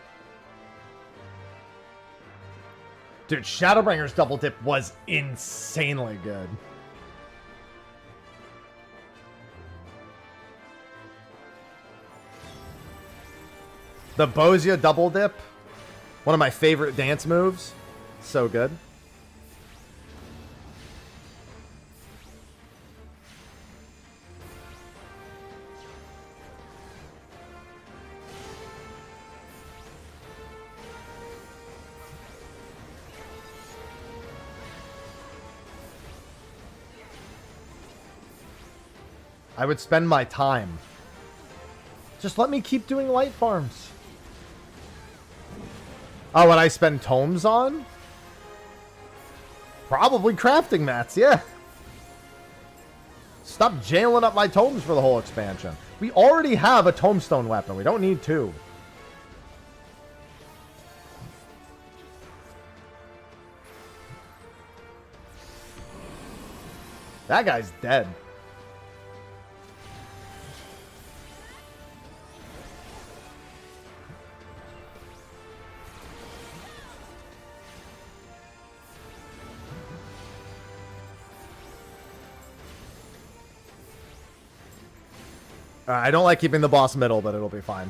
Dude, Shadowbringer's double dip was insanely good. The Bozia double dip, one of my favorite dance moves. So good. I would spend my time. Just let me keep doing light farms. Oh, what I spend tomes on? Probably crafting mats, yeah. Stop jailing up my tomes for the whole expansion. We already have a tombstone weapon. We don't need two. That guy's dead. I don't like keeping the boss middle, but it'll be fine.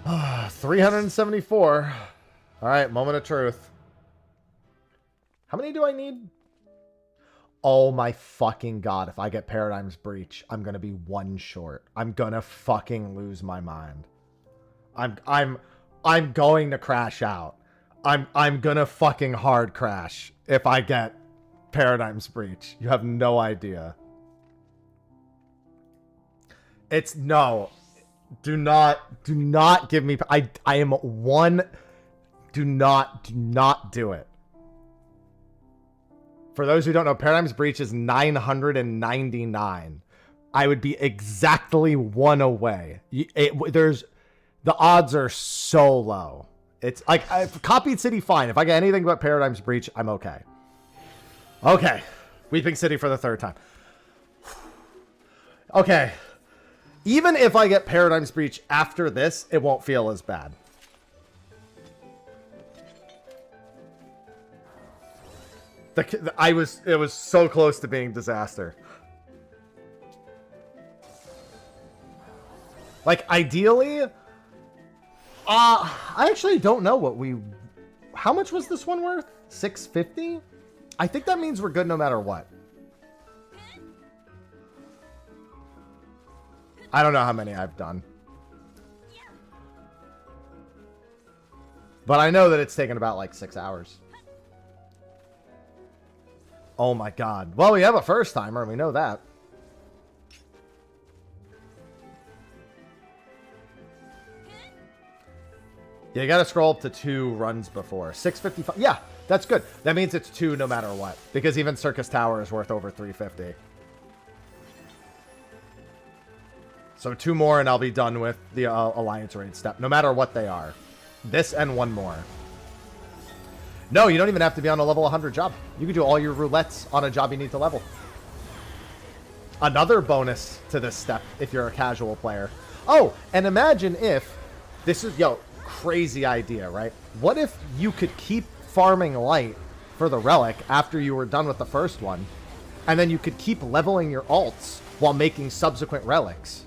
Ah, 374. All right, moment of truth. How many do I need? Oh my fucking god, if I get Paradigm's Breach, I'm gonna be one short. I'm gonna fucking lose my mind. I'm going to crash out. I'm gonna fucking hard crash if I get Paradigm's Breach. You have no idea. It's no. Do not give me. I am one. Do not do it. For those who don't know, Paradigm's Breach is 999. I would be exactly one away. The odds are so low. It's like, Copied City, fine. If I get anything but Paradigm's Breach, I'm okay. Okay. Weeping City for the third time. Okay. Even if I get Paradigm's Breach after this, it won't feel as bad. It was so close to being disaster. Like, ideally... I actually don't know what how much was this one worth? 650? I think that means we're good no matter what. I don't know how many I've done. But I know that it's taken about like 6 hours. Oh my god. Well, we have a first timer, we know that. Yeah, you gotta scroll up to 2 runs before. 655. Yeah, that's good. That means it's 2 no matter what. Because even Circus Tower is worth over 350. So 2 more and I'll be done with the Alliance raid step. No matter what they are. This and 1 more. No, you don't even have to be on a level 100 job. You can do all your roulettes on a job you need to level. Another bonus to this step if you're a casual player. Oh, and imagine if... This is... Yo... crazy idea, right? What if you could keep farming light for the relic after you were done with the first one, and then you could keep leveling your alts while making subsequent relics?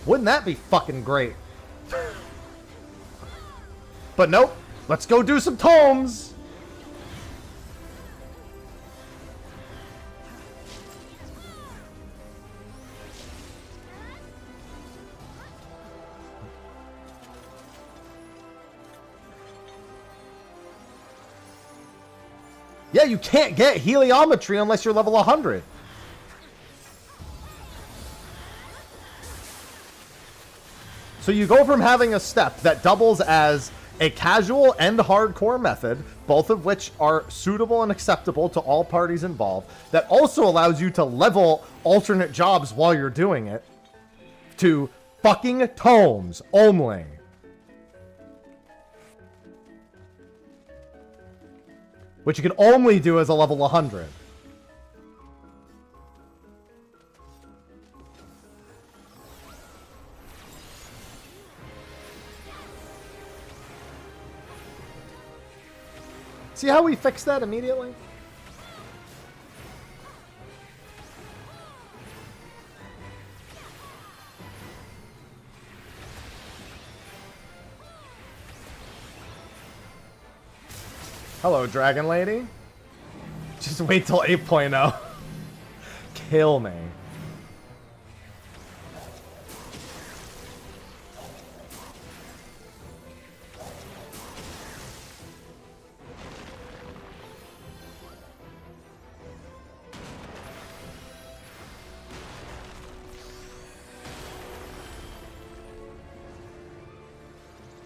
Wouldn't that be fucking great? But nope. Let's go do some tomes. Yeah, you can't get heliometry unless you're level 100. So you go from having a step that doubles as a casual and hardcore method, both of which are suitable and acceptable to all parties involved, that also allows you to level alternate jobs while you're doing it, to fucking tomes only. Which you can only do as a level 100. See how we fixed that immediately? Hello, Dragon Lady. Just wait till 8.0. Kill me.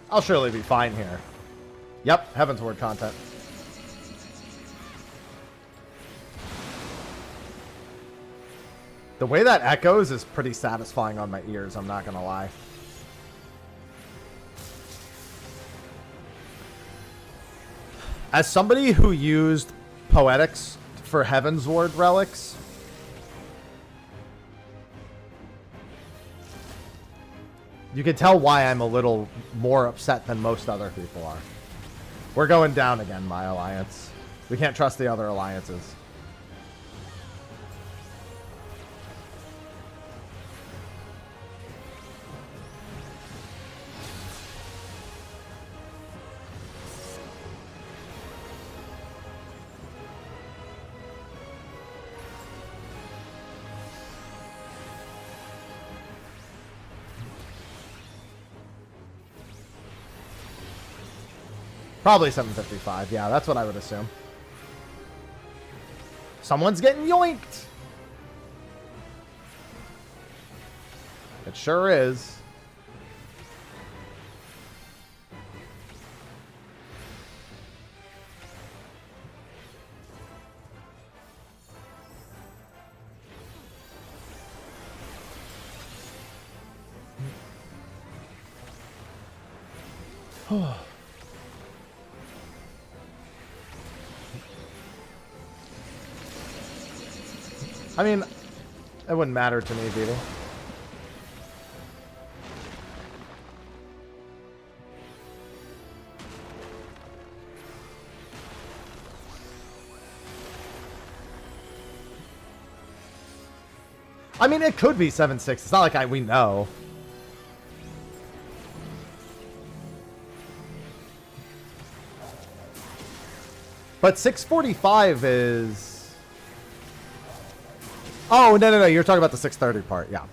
I'll surely be fine here. Yep, Heavensward content. The way that echoes is pretty satisfying on my ears, I'm not gonna lie. As somebody who used Poetics for Heavensward relics, you can tell why I'm a little more upset than most other people are. We're going down again, my alliance. We can't trust the other alliances. Probably 755. Yeah, that's what I would assume. Someone's getting yoinked. It sure is. I mean, it wouldn't matter to me, Vito. I mean, it could be 7-6. It's not like we know. But 645 is... Oh, no. You're talking about the 630 part. Yeah.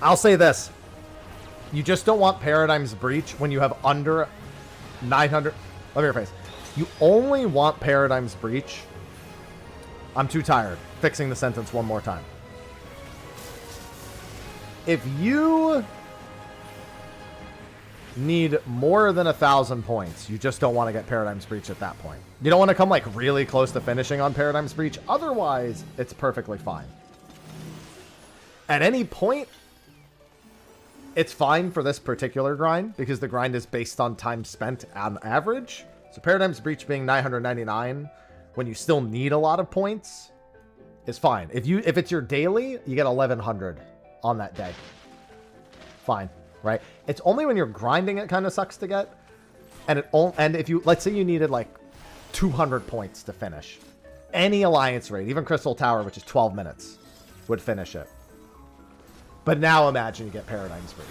I'll say this. You just don't want Paradigm's Breach when you have under 900... Let me rephrase. You only want Paradigm's Breach... I'm too tired. Fixing the sentence one more time. If you need more than 1,000 points, you just don't want to get Paradigm's Breach at that point. You don't want to come like really close to finishing on Paradigm's Breach. Otherwise, it's perfectly fine. At any point, it's fine for this particular grind because the grind is based on time spent on average. So Paradigm's Breach being 999 when you still need a lot of points is fine. If it's your daily, you get 1100 on that day. Fine, right? It's only when you're grinding it kind of sucks to get. And if you, let's say you needed like 200 points to finish. Any alliance raid, even Crystal Tower, which is 12 minutes, would finish it. But now imagine you get Paradigm's Breach.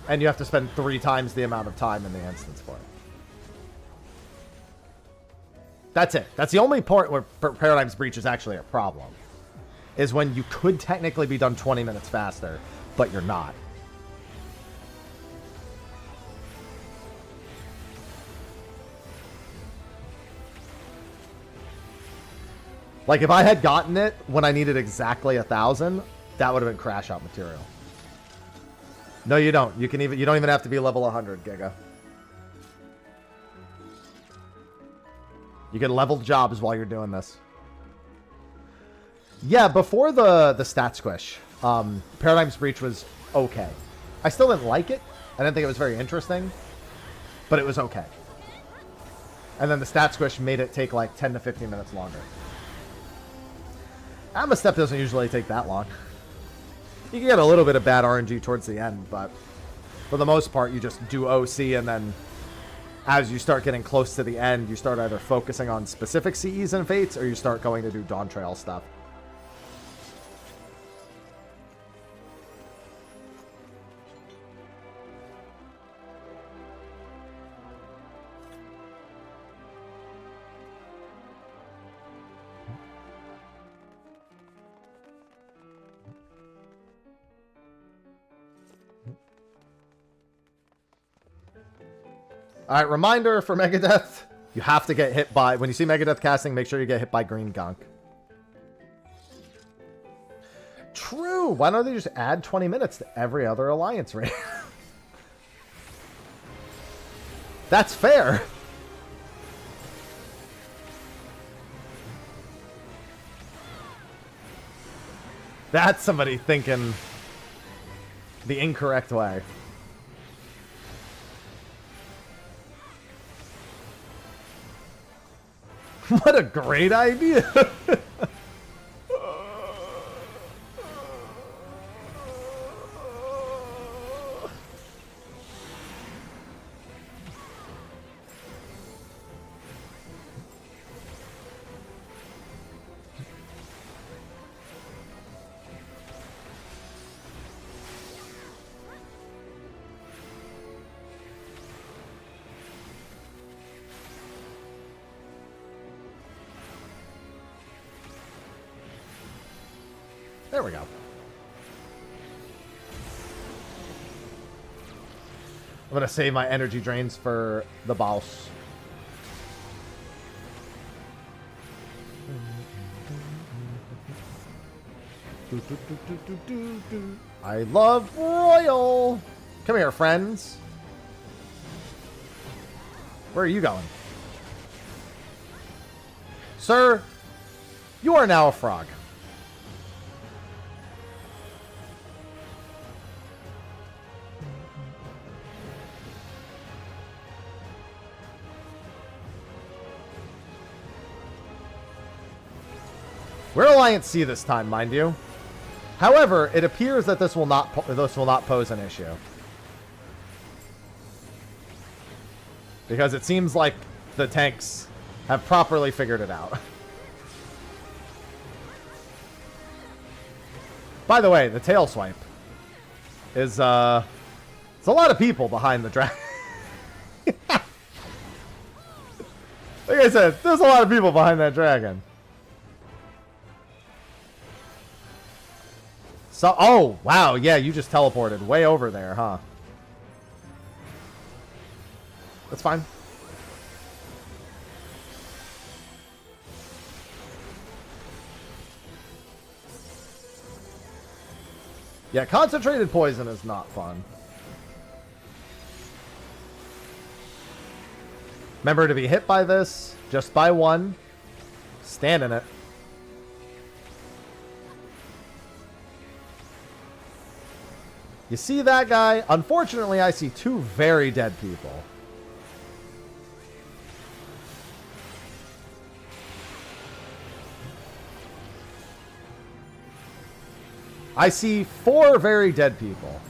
And you have to spend 3 times the amount of time in the instance for it. That's it. That's the only part where Paradigm's Breach is actually a problem. Is when you could technically be done 20 minutes faster, but you're not. Like, if I had gotten it when I needed exactly 1,000, that would have been crash out material. No, you don't. You don't even have to be level 100, Giga. You can level jobs while you're doing this. Yeah, before the stat squish, Paradigm's Breach was okay. I still didn't like it. I didn't think it was very interesting, but it was okay. And then the stat squish made it take like 10 to 15 minutes longer. Atma Step doesn't usually take that long. You can get a little bit of bad RNG towards the end, but for the most part, you just do OC, and then as you start getting close to the end, you start either focusing on specific CEs and Fates, or you start going to do Dawn Trail stuff. Alright, reminder for Megadeth. You have to get hit by... When you see Megadeth casting, make sure you get hit by Green Gunk. True! Why don't they just add 20 minutes to every other Alliance raid? That's fair! That's somebody thinking the incorrect way. What a great idea! There we go. I'm going to save my energy drains for the boss. I love Royal. Come here, friends. Where are you going? Sir, you are now a frog. We're Alliance C this time, mind you. However, it appears that this will not pose an issue. Because it seems like the tanks have properly figured it out. By the way, the tail swipe is it's a lot of people behind the dragon. Like I said, there's a lot of people behind that dragon. So, oh, wow, yeah, you just teleported way over there, huh? That's fine. Yeah, concentrated poison is not fun. Remember to be hit by this, just by one. Stand in it. You see that guy? Unfortunately, I see two very dead people. I see 4 very dead people.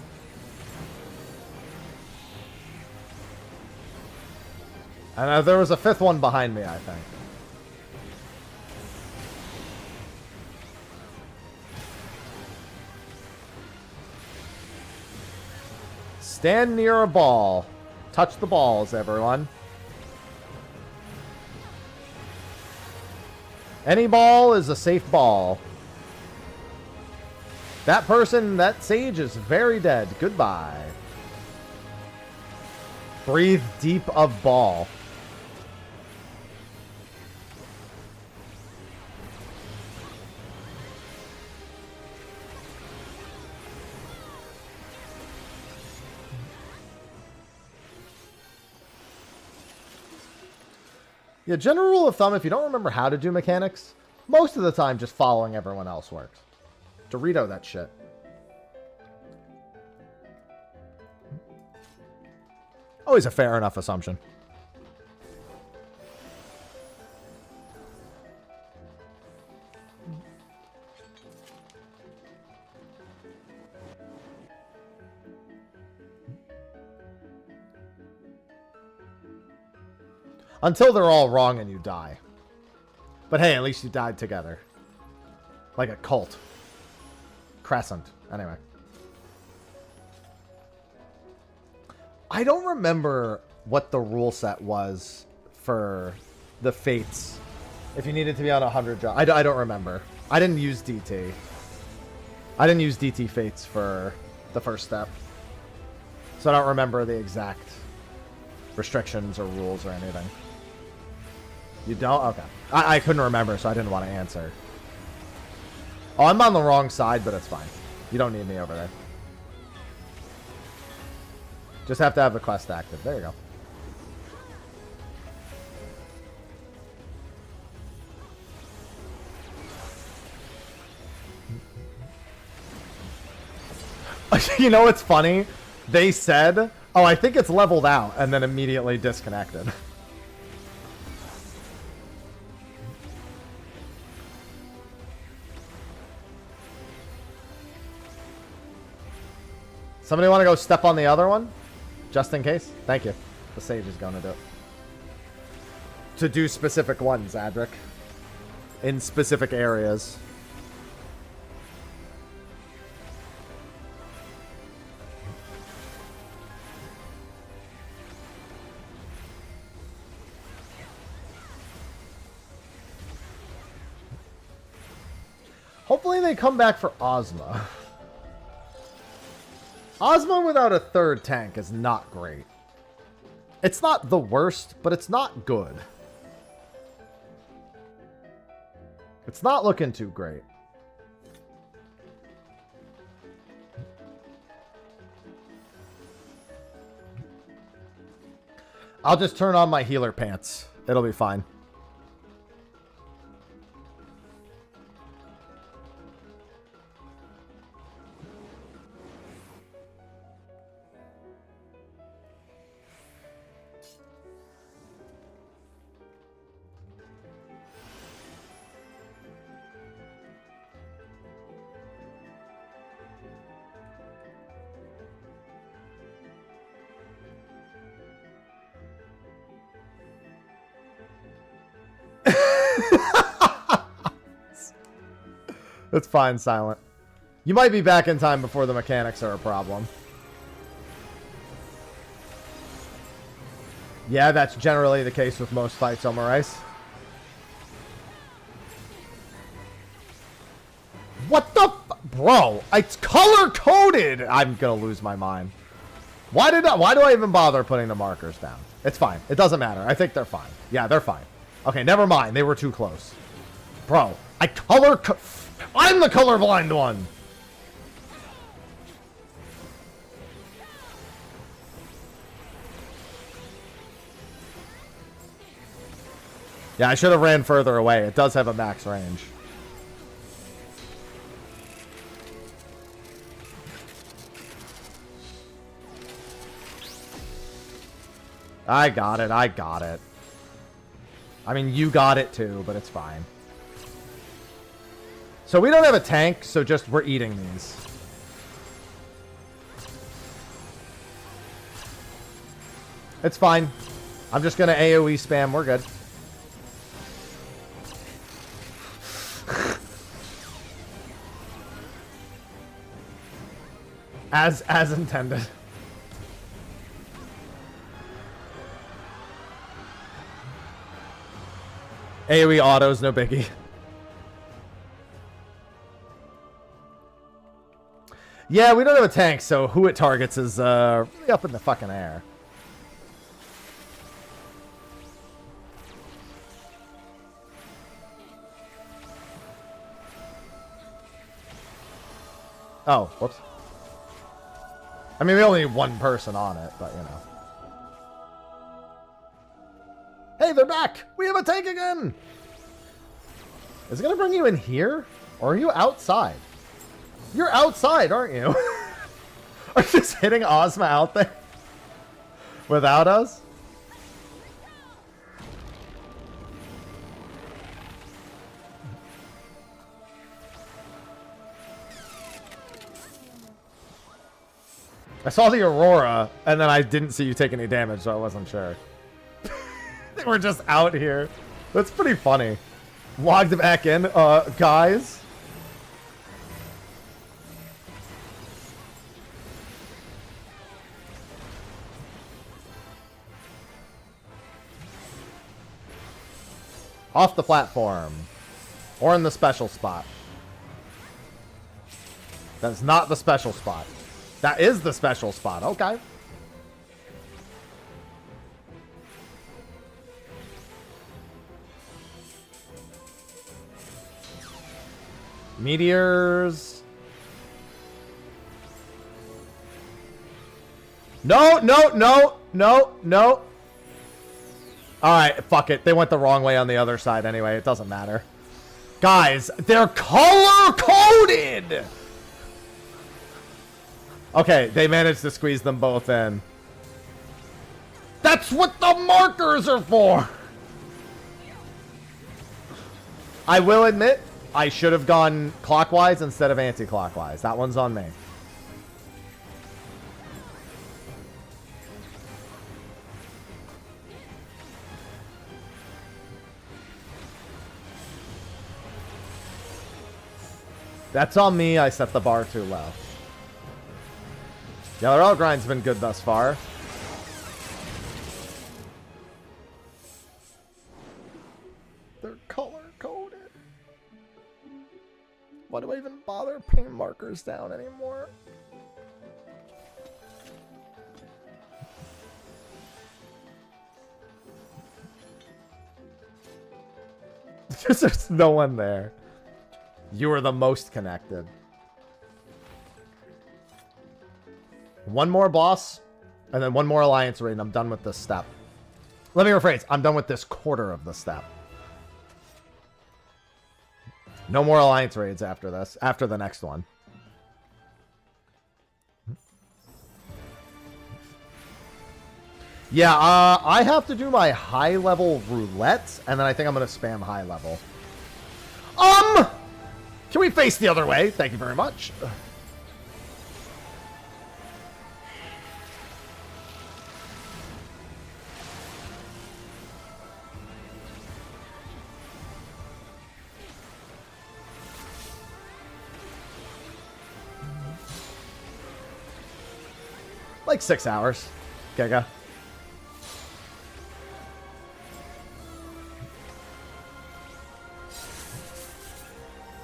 And there was a 5th one behind me, I think. Stand near a ball. Touch the balls, everyone. Any ball is a safe ball. That person, that sage is very dead. Goodbye. Breathe deep of ball. Yeah, general rule of thumb, if you don't remember how to do mechanics, most of the time just following everyone else works. Dorito that shit. Always a fair enough assumption. Until they're all wrong and you die. But hey, at least you died together. Like a cult. Crescent. Anyway. I don't remember what the rule set was for the fates. If you needed to be on 100 jobs. I don't remember. I didn't use DT. I didn't use DT fates for the first step. So I don't remember the exact restrictions or rules or anything. You don't? Okay. I couldn't remember, so I didn't want to answer. Oh, I'm on the wrong side, but it's fine. You don't need me over there. Just have to have the quest active. There you go. You know what's funny? They said, oh, I think it's leveled out, and then immediately disconnected. Somebody want to go step on the other one? Just in case? Thank you. The sage is going to do it. To do specific ones, Adric. In specific areas. Hopefully they come back for Ozma. Ozma without a third tank is not great. It's not the worst, but it's not good. It's not looking too great. I'll just turn on my healer pants. It'll be fine. It's fine, Silent. You might be back in time before the mechanics are a problem. Yeah, that's generally the case with most fights, Omarice. What the bro, it's color-coded! I'm gonna lose my mind. Why do I even bother putting the markers down? It's fine. It doesn't matter. I think they're fine. Yeah, they're fine. Okay, never mind. They were too close. Bro, I'm the colorblind one! Yeah, I should have ran further away. It does have a max range. I got it. I got it. I mean, you got it too, but it's fine. So we don't have a tank, so just we're eating these. It's fine. I'm just going to AoE spam. We're good. As intended. AoE autos, no biggie. Yeah, we don't have a tank, so who it targets is really up in the fucking air. Oh, whoops. I mean, we only need one person on it, but you know. Hey, they're back! We have a tank again! Is it gonna bring you in here? Or are you outside? You're outside, aren't you? Are you just hitting Ozma out there? Without us? I saw the Aurora, and then I didn't see you take any damage, so I wasn't sure. They were just out here. That's pretty funny. Logged back in. Guys. Off the platform. Or in the special spot. That's not the special spot. That is the special spot. Okay. Meteors. No, no, no, no, no. Alright, fuck it. They went the wrong way on the other side anyway. It doesn't matter. Guys, they're color-coded! Okay, they managed to squeeze them both in. That's what the markers are for! I will admit, I should have gone clockwise instead of anti-clockwise. That one's on me. That's on me. I set the bar too low. Yeah, the Relic grind's been good thus far. They're color-coded. Why do I even bother putting markers down anymore? There's no one there. You are the most connected. One more boss, and then one more alliance raid, and I'm done with this step. Let me rephrase. I'm done with this quarter of the step. No more alliance raids after this. After the next one. Yeah, I have to do my high-level roulette, and then I think I'm going to spam high-level. Can we face the other way? Thank you very much. Like 6 hours. Giga.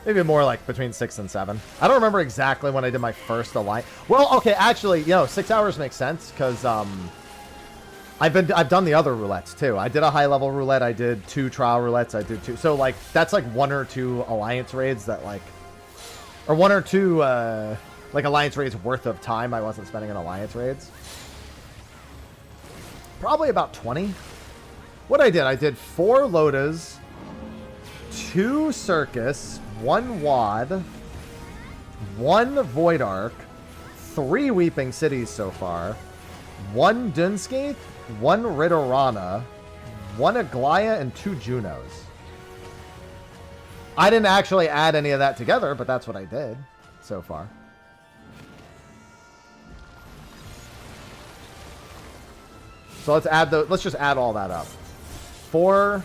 Maybe more like between 6 and 7. I don't remember exactly when I did my first alliance. Well, okay, actually, you know, 6 hours makes sense because I've done the other roulettes too. I did a high level roulette. I did 2 trial roulettes. I did 2. So like that's like 1 or 2 alliance raids that like, or 1 or 2 like alliance raids worth of time I wasn't spending in alliance raids. Probably about 20. What I did 4 Lotas, 2 Circus, 1 Wad, 1 Void Arc, 3 Weeping Cities so far, 1 Dunskate, 1 Ritterana, 1 Aglaya, and 2 Junos. I didn't actually add any of that together, but that's what I did so far. So let's add the. Let's just add all that up. 4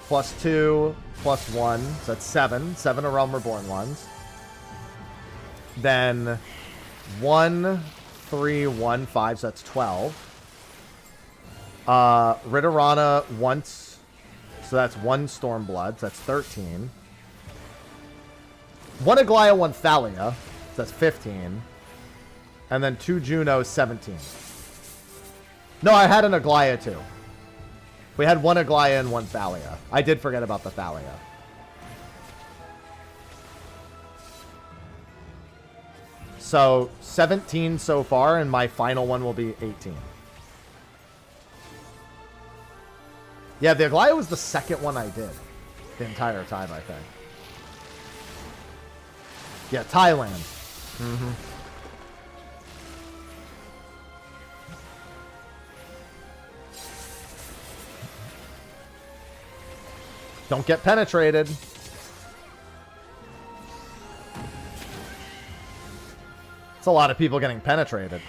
plus 2 plus 1, so that's 7. 7 are Realm Reborn ones. Then 1, 3, 1, 5, so that's 12. Ritterana once, so that's 1 Stormblood, so that's 13. 1 Aglaya, 1 Thalia, so that's 15. And then 2 Junos, 17. No, I had an Aglaya too. We had 1 Aglaya and 1 Thalia. I did forget about the Thalia. So 17 so far, and my final one will be 18. Yeah, the Aglaya was the second one I did the entire time, I think. Yeah, Thailand. Mm-hmm. Don't get penetrated. It's a lot of people getting penetrated.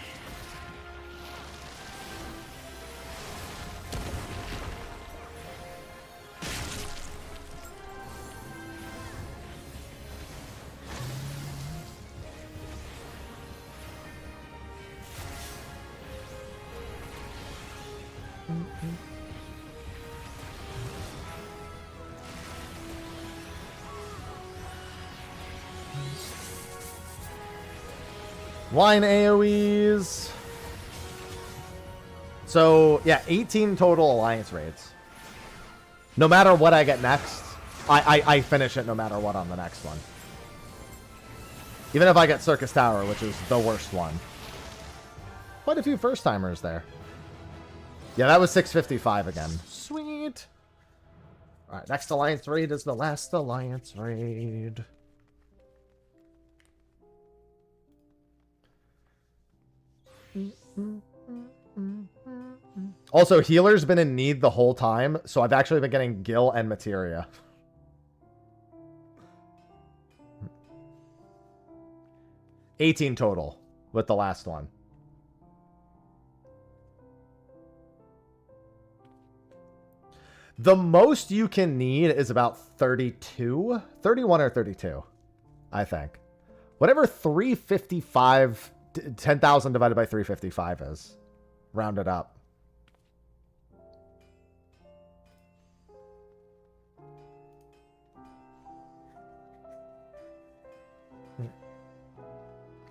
Line AoEs. So, yeah, 18 total alliance raids. No matter what I get next, I finish it no matter what on the next one. Even if I get Circus Tower, which is the worst one. Quite a few first-timers there. Yeah, that was 655 again. Sweet. Alright, next alliance raid is the last alliance raid. Also, healer's been in need the whole time, so I've actually been getting Gil and Materia. $18 total with the last one. The most you can need is about 32, 31 or 32, I think. Whatever 355, 10,000 divided by 355 is. Round it up.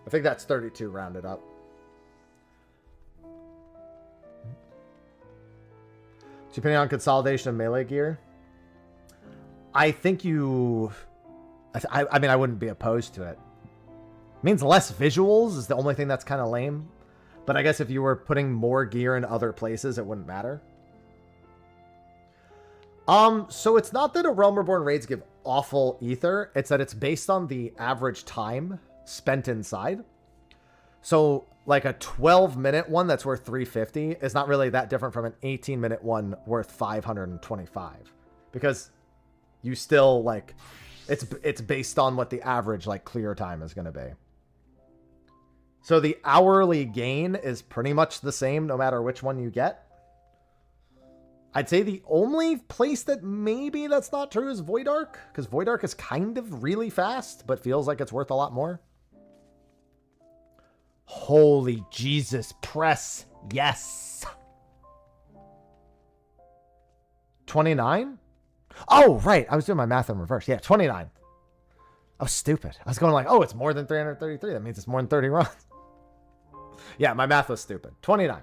I think that's 32 rounded up. Depending on consolidation of melee gear, I think you... I mean, I wouldn't be opposed to it. Means less visuals is the only thing that's kind of lame. But I guess if you were putting more gear in other places, it wouldn't matter. So it's not that a Realm Reborn raids give awful ether. It's that it's based on the average time spent inside. So like a 12-minute one that's worth 350 is not really that different from an 18-minute one worth 525. Because you still like... It's based on what the average like clear time is going to be. So the hourly gain is pretty much the same no matter which one you get. I'd say the only place that maybe that's not true is Void Ark, because Void Ark is kind of really fast, but feels like it's worth a lot more. Holy Jesus, press. Yes. 29? Oh, right. I was doing my math in reverse. Yeah, 29. I was stupid. I was going like, oh, it's more than 333. That means it's more than 30 runs. Yeah, my math was stupid. 29.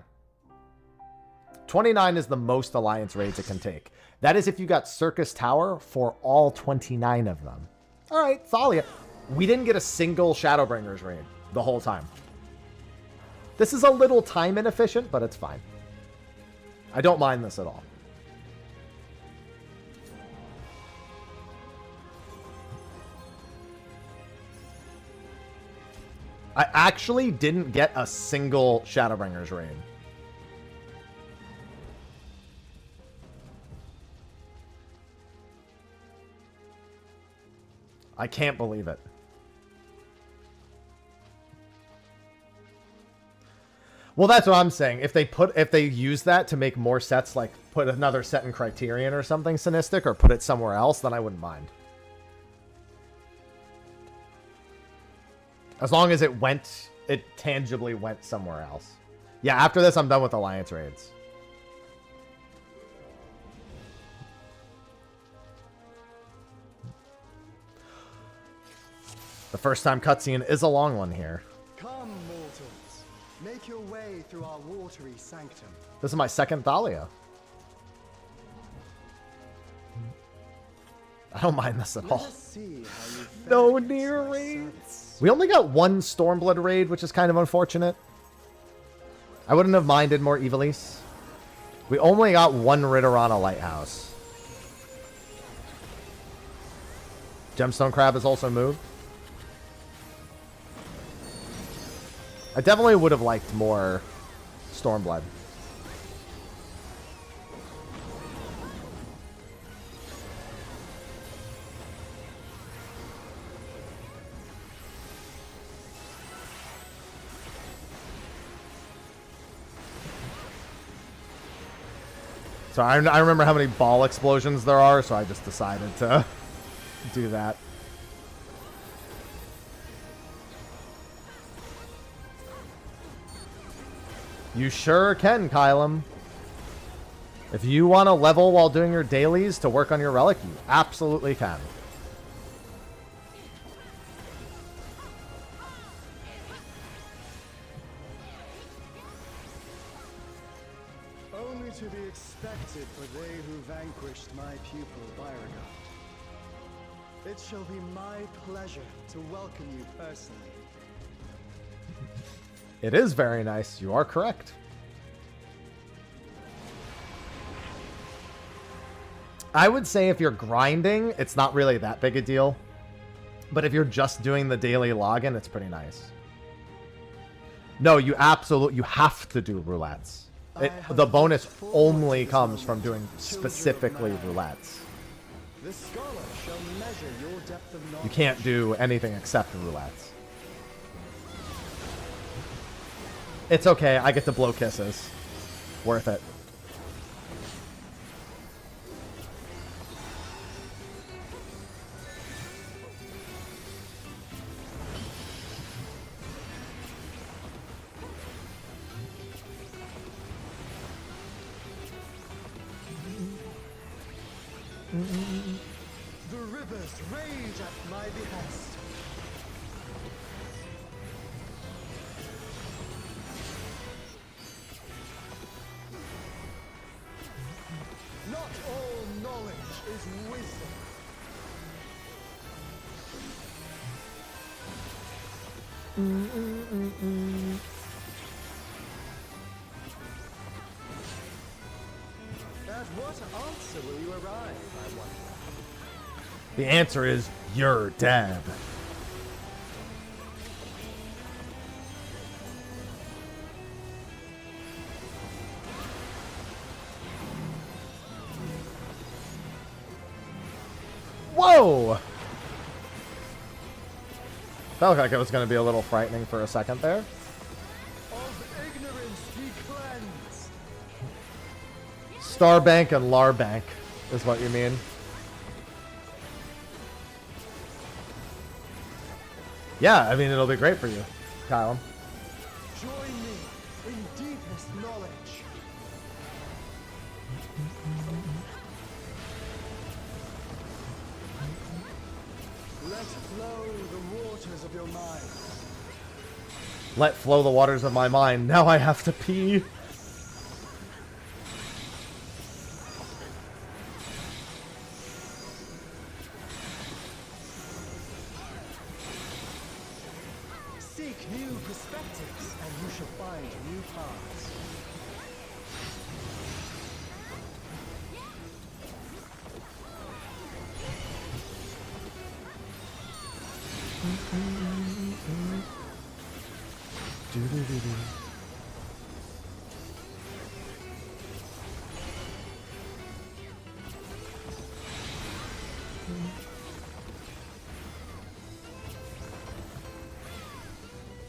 29 is the most alliance raids it can take. That is if you got Circus Tower for all 29 of them. All right, Thalia. We didn't get a single Shadowbringers raid the whole time. This is a little time inefficient, but it's fine. I don't mind this at all. I actually didn't get a single Shadowbringers raid. I can't believe it. Well, that's what I'm saying. If they use that to make more sets, like put another set in Criterion or something Sinistic, or put it somewhere else, then I wouldn't mind. As long as it tangibly went somewhere else. Yeah, after this, I'm done with Alliance raids. The first time cutscene is a long one here. Come, mortals. Make your way through our watery sanctum. This is my second Thalia. I don't mind this at Let all. us see how you No fare near against my raids. service. We only got one Stormblood raid, which is kind of unfortunate. I wouldn't have minded more Evilise. We only got one Ritterana Lighthouse. Gemstone Crab is also moved. I definitely would have liked more Stormblood. So I remember how many ball explosions there are, so I just decided to do that. You sure can, Kylum. If you want to level while doing your dailies to work on your relic, you absolutely can. Only to be expected for they who vanquished my pupil Beauregard. It shall be my pleasure to welcome you personally. It is very nice. You are correct. I would say if you're grinding, it's not really that big a deal. But if you're just doing the daily login, it's pretty nice. No, you have to do roulettes. The bonus only comes from doing specifically roulettes. The scholar shall measure your depth of knowledge. You can't do anything except roulettes. It's okay, I get to blow kisses. Worth it. The rivers rage at my behest. Not all knowledge is wisdom. At what answer will you arrive, I wonder? The answer is, you're dead. Whoa! Felt like it was going to be a little frightening for a second there. Of ignorance be cleansed. Starbank and Larbank is what you mean. Yeah, I mean, it'll be great for you, Kyle. Join me in deepest knowledge. Let flow the waters of your mind. Let flow the waters of my mind. Now I have to pee. Seek new perspectives, and you shall find new paths.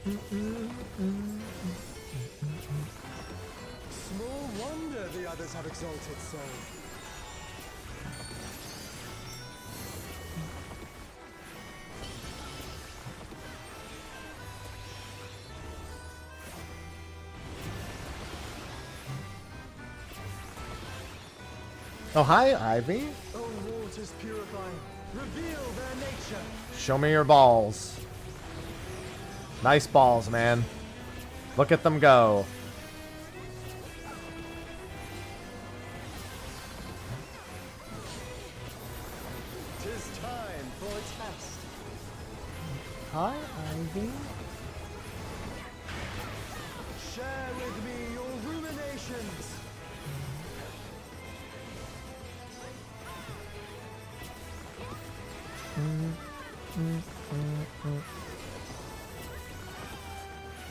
Small wonder the others have exalted soul. Oh, hi, Ivy. O waters purifying, reveal their nature. Show me your balls. Nice balls, man. Look at them go. Tis time for a test. Hi, Ivy. Share with me your ruminations.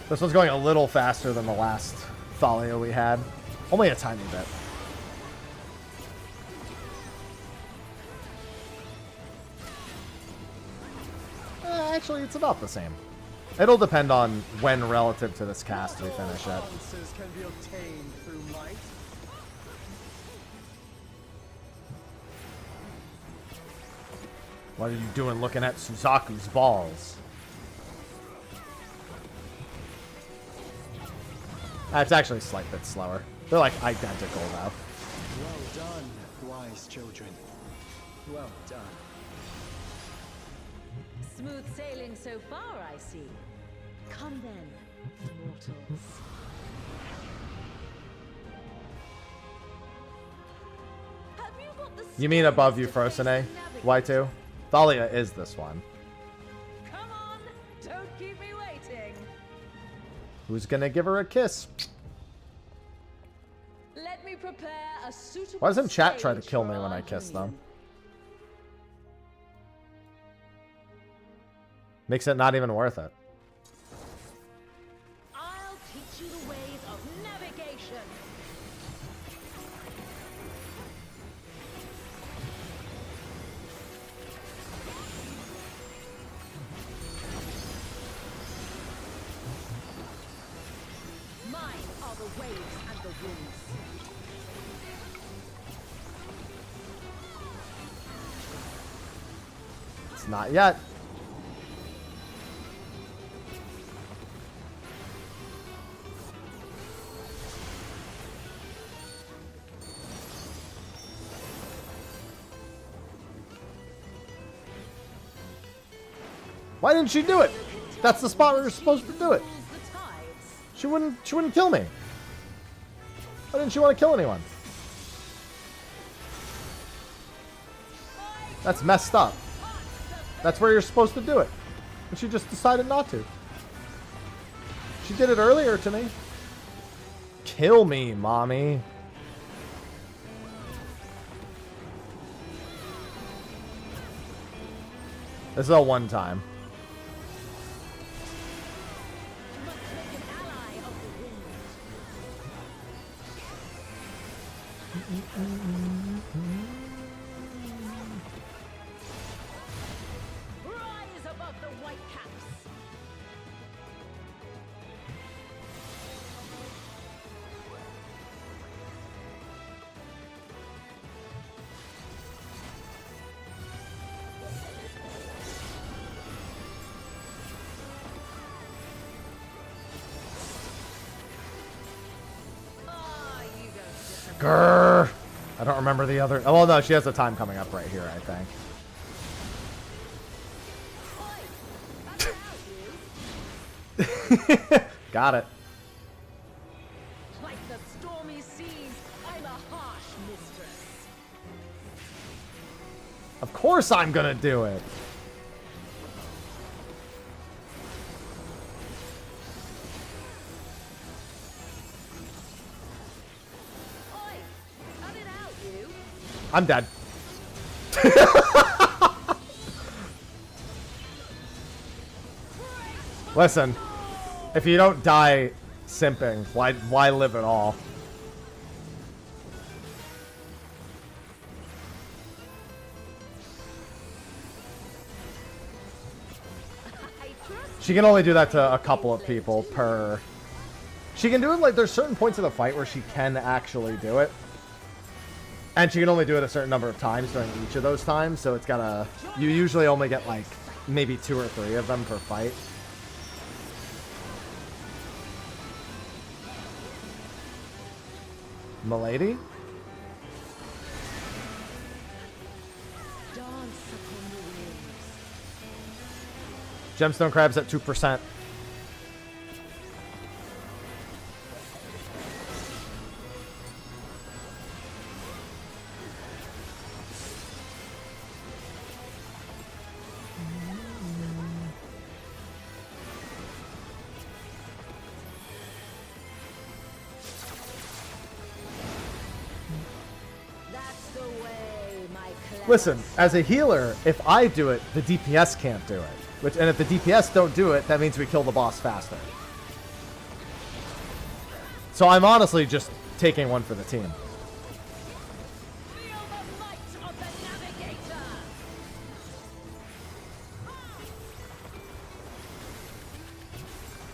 This one's going a little faster than the last Thalia we had. Only a tiny bit. Actually, it's about the same. It'll depend on when relative to this cast we finish it. Answers can be obtained through might. What are you doing looking at Suzaku's balls? It's actually a slight bit slower. They're like identical though. Well done, wise children. Well done. Smooth sailing so far, I see. Come then, mortals. Have you got the You mean above skills you, to face Frosine? the navigator? Y2? Thalia is this one. Come on, don't keep me waiting. Who's gonna give her a kiss? Let me prepare a suitable Why doesn't chat try to stage kill for me when our I kiss them? union. Makes it not even worth it. I'll teach you the ways of navigation. Mine are the waves and the winds. It's not yet. Why didn't she do it? That's the spot where you're supposed to do it. The tides. She wouldn't kill me. Why didn't she want to kill anyone? That's messed up. That's where you're supposed to do it. And she just decided not to. She did it earlier to me. Kill me, mommy. This is a one time. You must make an ally of the wind. Rise above the white caps. Ah, you don't disappoint. Grrr. I don't remember the other. Oh, well, no, she has a time coming up right here, I think. Oi, cut it out, you. Got it. Like the stormy seas, I'm a harsh mistress. Of course I'm gonna do it. Oi, cut it out, you. I'm dead. Listen, if you don't die simping, why live at all? I trust She can only do that to a couple of people per... She can do it, like, there's certain points of the fight where she can actually do it. And she can only do it a certain number of times during each of those times, so it's gotta... You usually only get, like, maybe 2 or 3 of them per fight. Milady? Gemstone crabs at 2%. Listen, as a healer, if I do it, the DPS can't do it. And if the DPS don't do it, that means we kill the boss faster. So I'm honestly just taking one for the team. Feel the might of the navigator.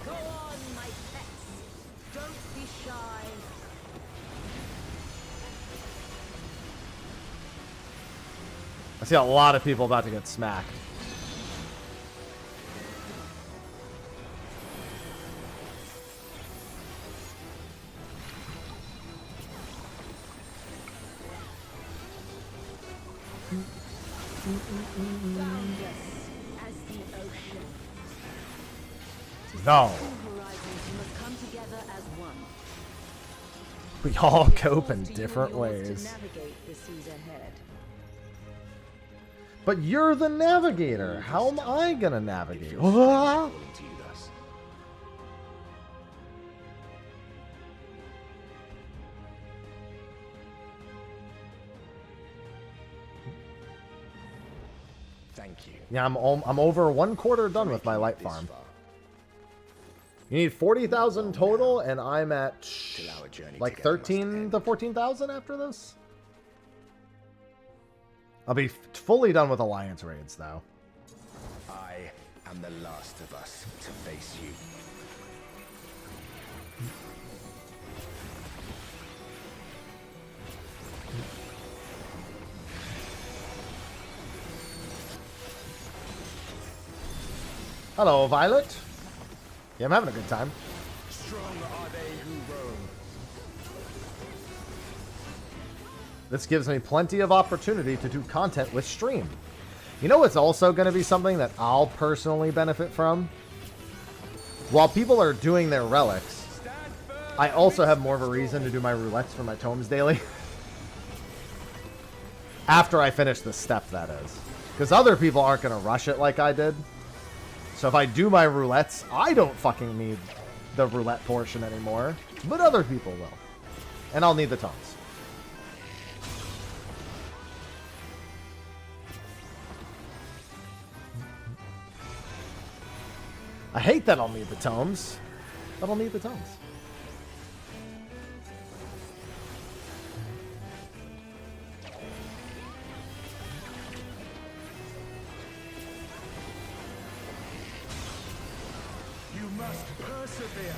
Go on, my pets. Don't be shy. I see a lot of people about to get smacked. Boundless as the ocean. No. Two horizons must come together as one. We all cope in To you different and yours ways. To navigate the seas ahead. But you're the navigator. How am I gonna navigate? Ah! Thank you. Yeah, I'm over 1/4 done with my light farm. You need 40,000 total, and I'm at like 13 to 14,000 after this. I'll be fully done with alliance raids, though. I am the last of us to face you. Hello, Violet. Yeah, I'm having a good time. Strong are they who roam. This gives me plenty of opportunity to do content with stream. You know what's also going to be something that I'll personally benefit from? While people are doing their relics, I also have more of a reason to do my roulettes for my tomes daily. After I finish this step, that is. Because other people aren't going to rush it like I did. So if I do my roulettes, I don't fucking need the roulette portion anymore. But other people will. And I'll need the tomes. I hate that I'll need the tomes, but I'll need the tomes. You must persevere.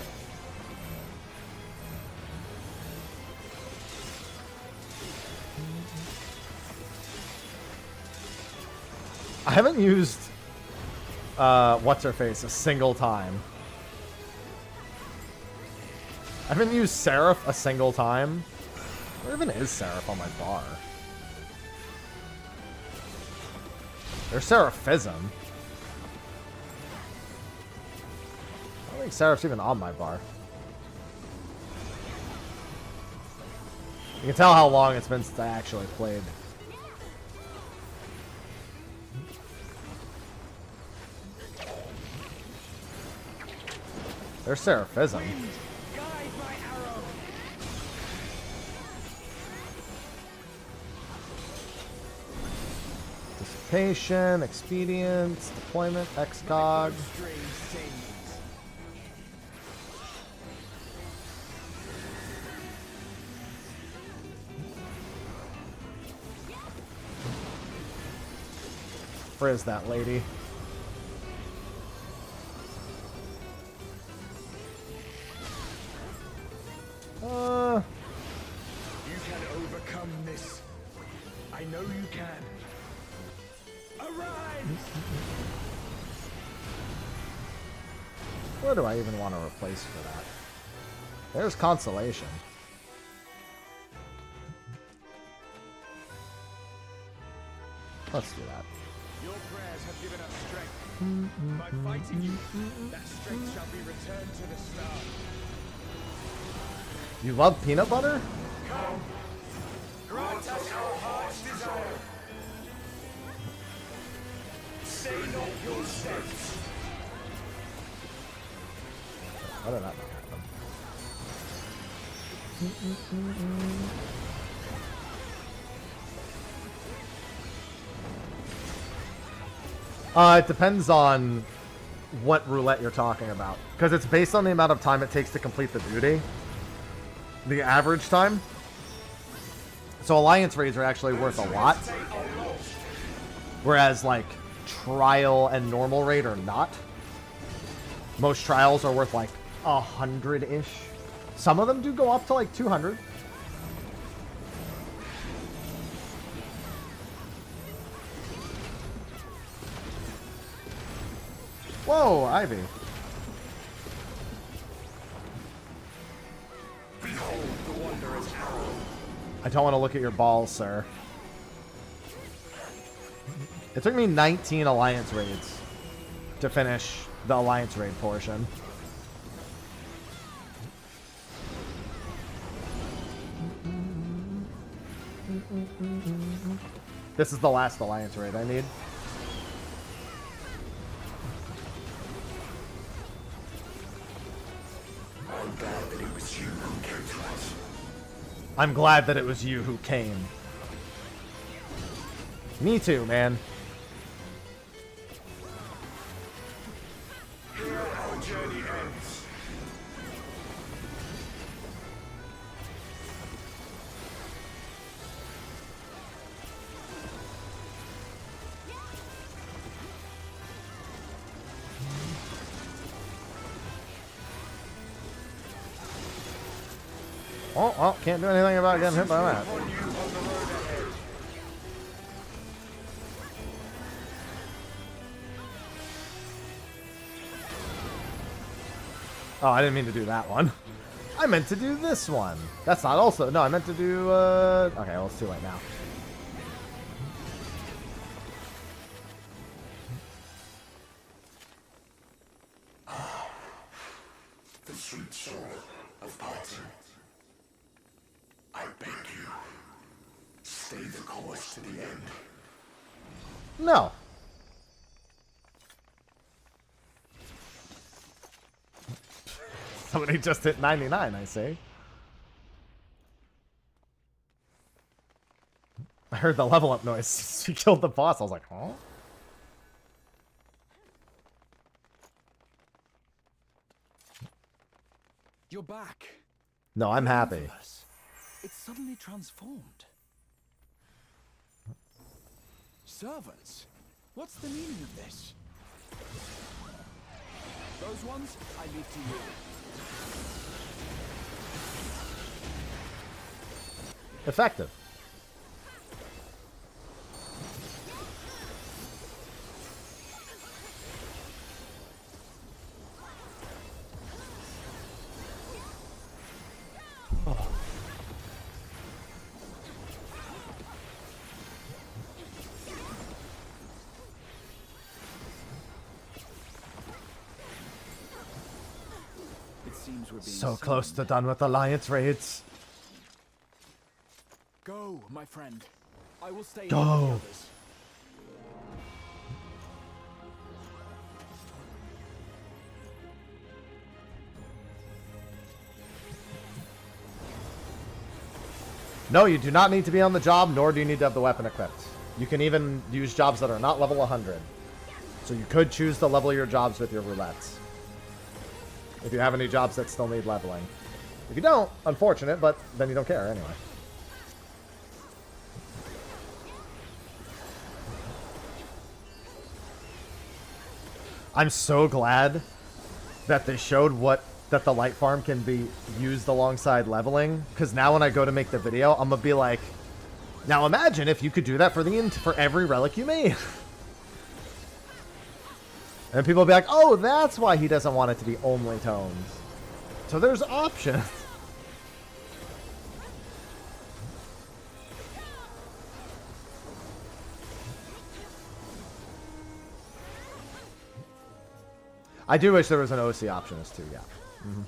I haven't used what's her face a single time. I haven't used Seraph a single time. Where even is Seraph on my bar? There's Seraphism. I don't think Seraph's even on my bar. You can tell how long it's been since I actually played. There's Seraphism. Guide my arrow. Dissipation, expedience, deployment, excog. Strange sayings. Where is that lady? I know you can. Arrive! What do I even want to replace for that? There's Consolation. Let's do that. Your prayers have given us strength. By fighting you, that strength shall be returned to the stars. You love peanut butter? Come, grant us our heart's desire. Say not your steps. How did that not happen? It depends on what roulette you're talking about. Because it's based on the amount of time it takes to complete the duty. The average time. So Alliance raids are actually worth a lot. Whereas, like, Trial and Normal raid are not. Most Trials are worth, like, 100-ish. Some of them do go up to, like, 200. Whoa, Ivy. Behold the wanderer's arrow. I don't want to look at your balls, sir. It took me 19 Alliance raids to finish the Alliance raid portion. This is the last Alliance raid I need. I'm glad that it was you who came to us. I'm glad that it was you who came. Me too, man. Here our journey ends. Oh, well, can't do anything about getting hit by that. Upon you on the road ahead. Oh, I didn't mean to do that one. I meant to do this one. That's not also... No, I meant to do... Okay, well, it's too late now. The sweet sorrow of parting. I beg you, stay the course to the end. No. Somebody just hit 99, I see. I heard the level up noise. He killed the boss. I was like, huh? You're back. No, I'm happy. Universe. It's suddenly transformed. Servants? What's the meaning of this? Those ones, I leave to you. Effective. It seems we're being So close to done with Alliance raids. Go, my friend. I will stay Go. here with the others. No, you do not need to be on the job, nor do you need to have the weapon equipped. You can even use jobs that are not level 100. So you could choose to level your jobs with your roulettes. If you have any jobs that still need leveling. If you don't, unfortunate, but then you don't care anyway. I'm so glad that they showed that the light farm can be used alongside leveling, because now when I go to make the video, I'm gonna be like, Now imagine if you could do that for every relic you made. And people will be like, oh, that's why he doesn't want it to be only tomes. So there's options. I do wish there was an OC optionist too, yeah. Mm-hmm.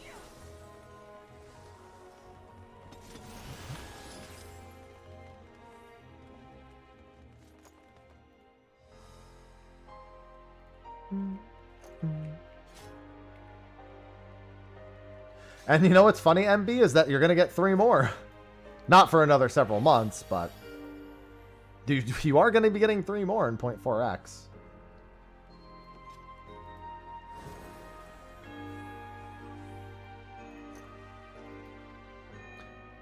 And you know what's funny, MB, is that you're going to get 3 more. Not for another several months, but you are going to be getting 3 more in 0.4x.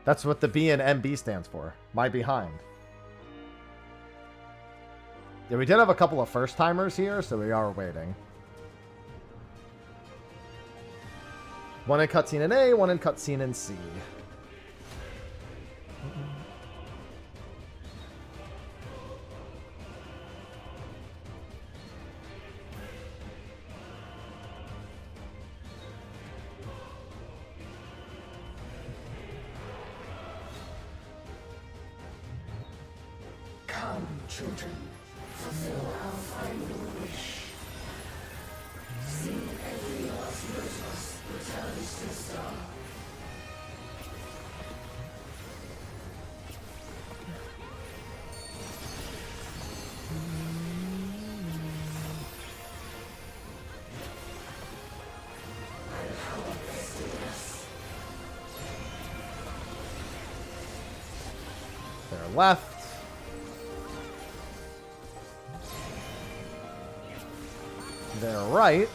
That's what the B in MB stands for. My behind. Yeah, we did have a couple of first-timers here, so we are waiting. One in cutscene in A, one in cutscene in C. Come, children, fulfill our final wish. See every osmosis returns to star. They're left. They're right.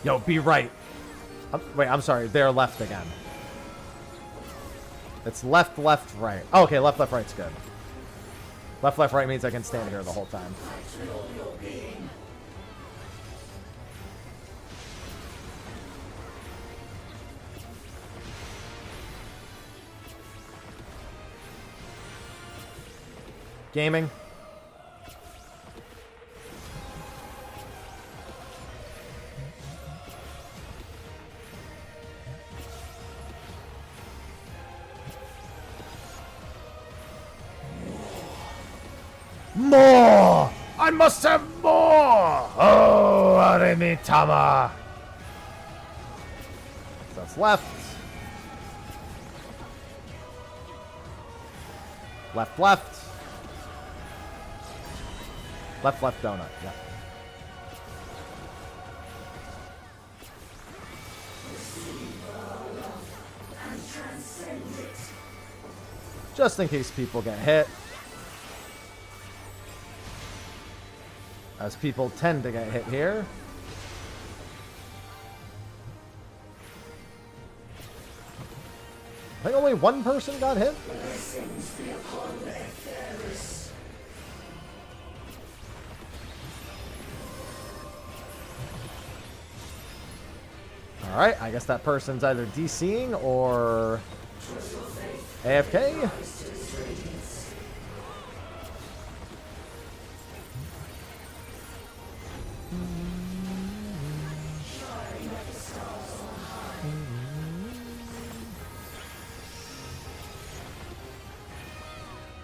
Yo, be right. Wait, I'm sorry. They're left again. It's left, left, right. Oh, okay, left, left, right's good. Left, left, right means I can stand here the whole time. Gaming. More! I must have more! Oh, Arimitama! That's left. Left, left. Left, left donut, yeah. Just in case people get hit. As people tend to get hit here. I think only one person got hit. Alright, I guess that person's either DCing or AFK.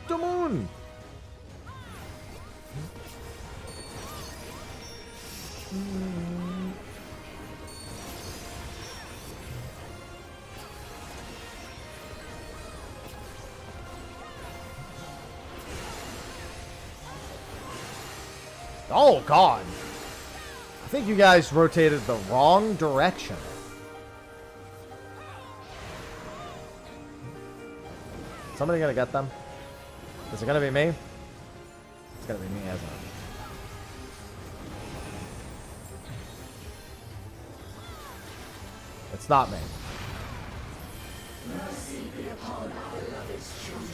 The moon! Oh, God. I think you guys rotated the wrong direction. Somebody gonna get them? Is it gonna be me? It's gonna be me, isn't it? It's not me. Mercy be upon our beloved children.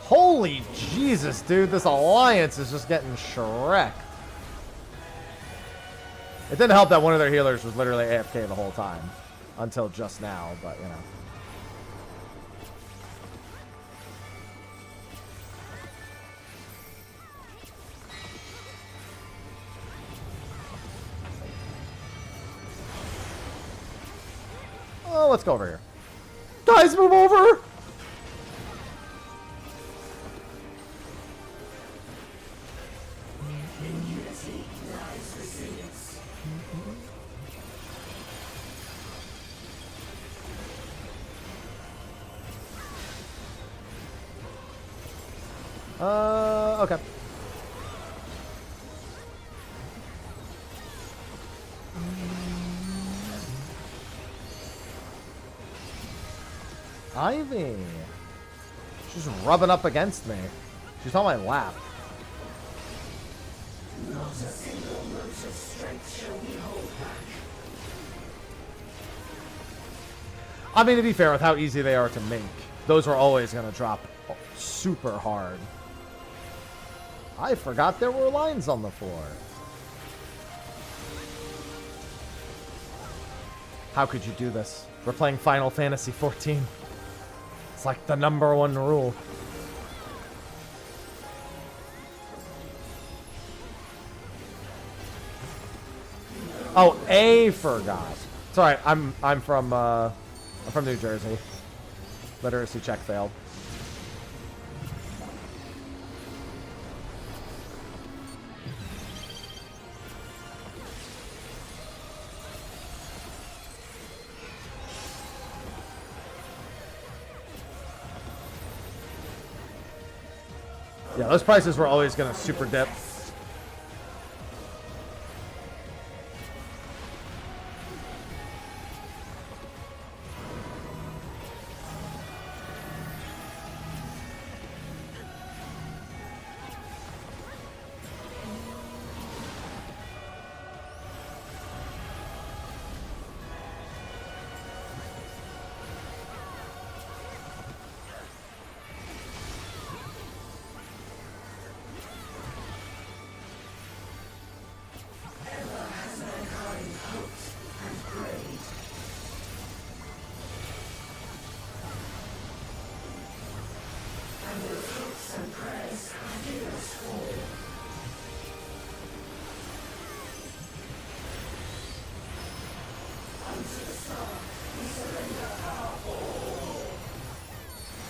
Holy Jesus, dude. This alliance is just getting Shrek. It didn't help that one of their healers was literally AFK the whole time. Until just now, but you know. Oh, let's go over here. Guys, move over! Okay. Ivy. She's rubbing up against me. She's on my lap. Not a single mote of strength shall we hold back. I mean, to be fair, with how easy they are to make, those are always going to drop super hard. I forgot there were lines on the floor. How could you do this? We're playing Final Fantasy XIV. It's like the #1 rule. Oh, A forgot. Sorry, I'm from New Jersey. Literacy check failed. Yeah, those prices were always going to super dip.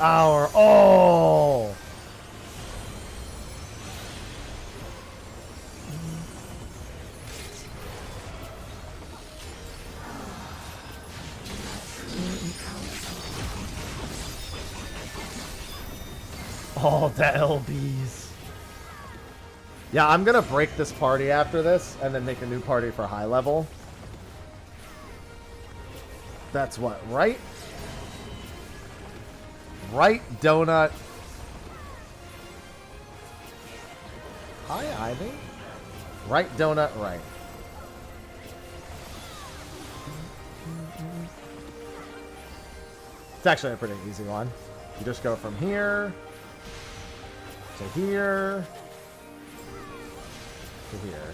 Our all. All the LBs. Yeah, I'm gonna break this party after this and then make a new party for high level. That's what, right? Right, donut. Hi, Ivy. Right, donut, right. It's actually a pretty easy one. You just go from here to here to here.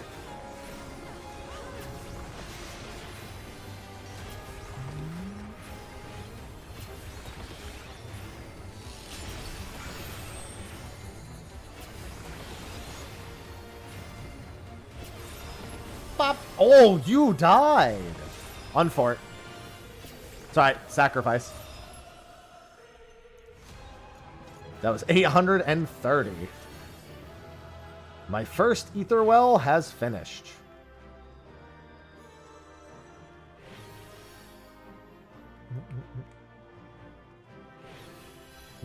Bop. Oh, you died. Unfort. It's alright. Sacrifice. That was 830. My first ether well has finished.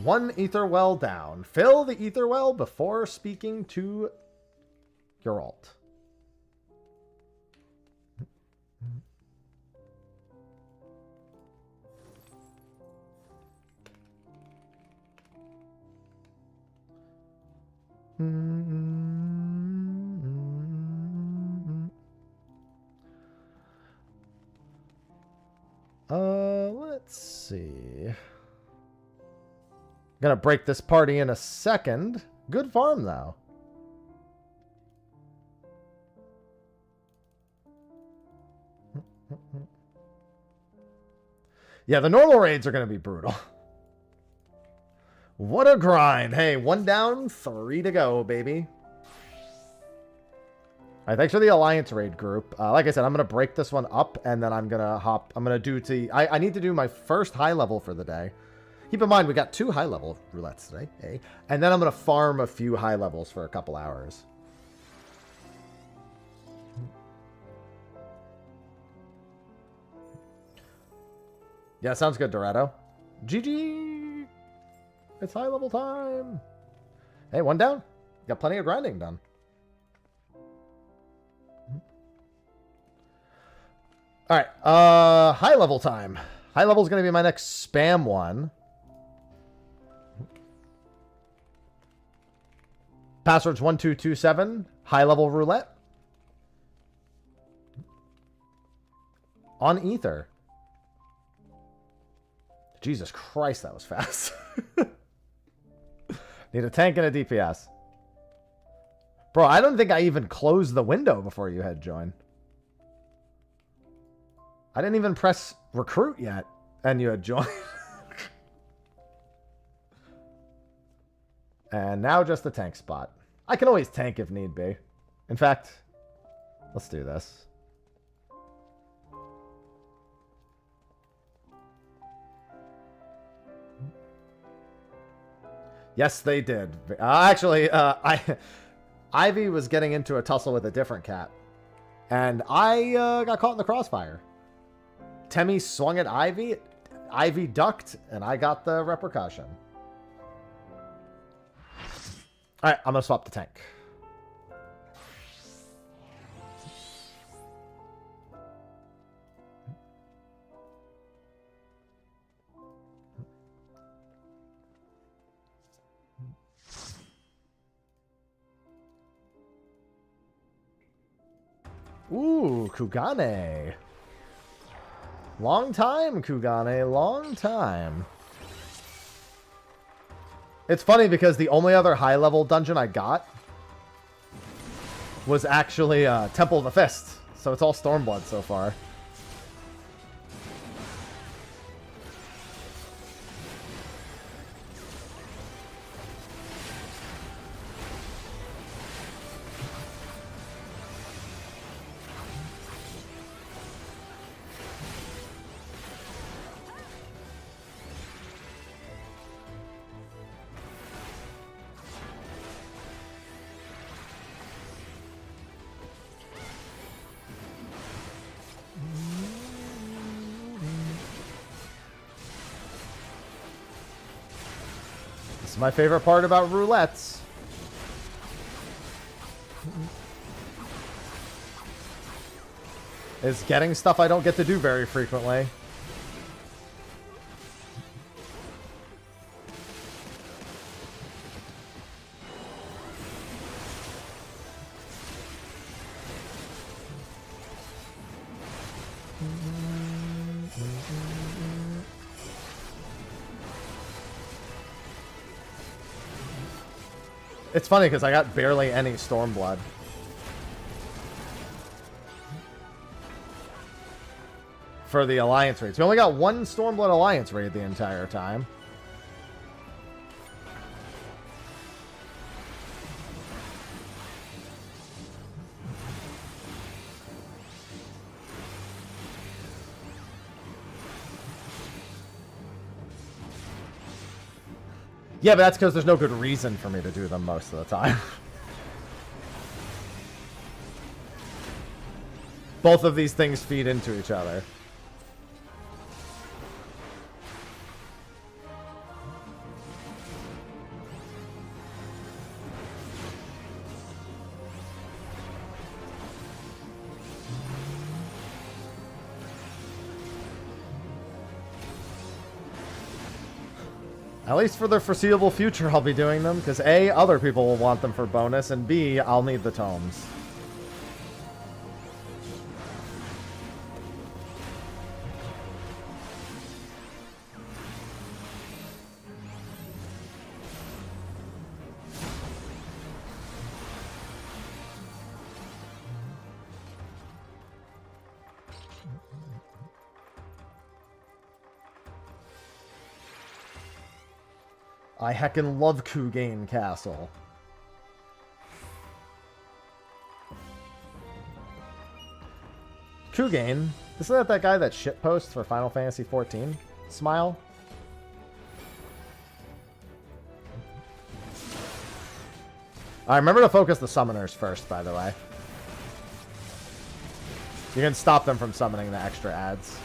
One ether well down. Fill the ether well before speaking to your alt. Let's see. Gonna break this party in a second. Good farm, though. Yeah, the normal raids are gonna be brutal. What a grind. Hey, 1 down, 3 to go, baby. All right, thanks for the Alliance raid group. Like I said, I'm going to break this one up, and then I'm going to hop. I'm going to do I need to do my first high level for the day. Keep in mind, we got 2 high level roulettes today. Hey. And then I'm going to farm a few high levels for a couple hours. Yeah, sounds good, Doretto. GG! It's high level time! Hey, 1 down. Got plenty of grinding done. Alright, high level time. High level is going to be my next spam one. Password's 1227. High level roulette. On Ether. Jesus Christ, that was fast. Need a tank and a DPS. Bro, I don't think I even closed the window before you had joined. I didn't even press recruit yet, and you had joined. And now just the tank spot. I can always tank if need be. In fact, let's do this. Yes, they did. Actually, Ivy was getting into a tussle with a different cat. And I got caught in the crossfire. Temmie swung at Ivy. Ivy ducked, and I got the repercussion. Alright, I'm going to swap the tank. Ooh, Kugane. Long time, Kugane. Long time. It's funny because the only other high-level dungeon I got was actually Temple of the Fist. So it's all Stormblood so far. My favorite part about roulettes is getting stuff I don't get to do very frequently. It's funny because I got barely any Stormblood. For the Alliance raids. We only got 1 Stormblood Alliance raid the entire time. Yeah, but that's because there's no good reason for me to do them most of the time. Both of these things feed into each other. At least for the foreseeable future, I'll be doing them, because A, other people will want them for bonus, and B, I'll need the tomes. I heckin' love Kugain Castle. Kugain? Isn't that guy that shitposts for Final Fantasy XIV? Smile? I remember to focus the summoners first, by the way. You can stop them from summoning the extra ads.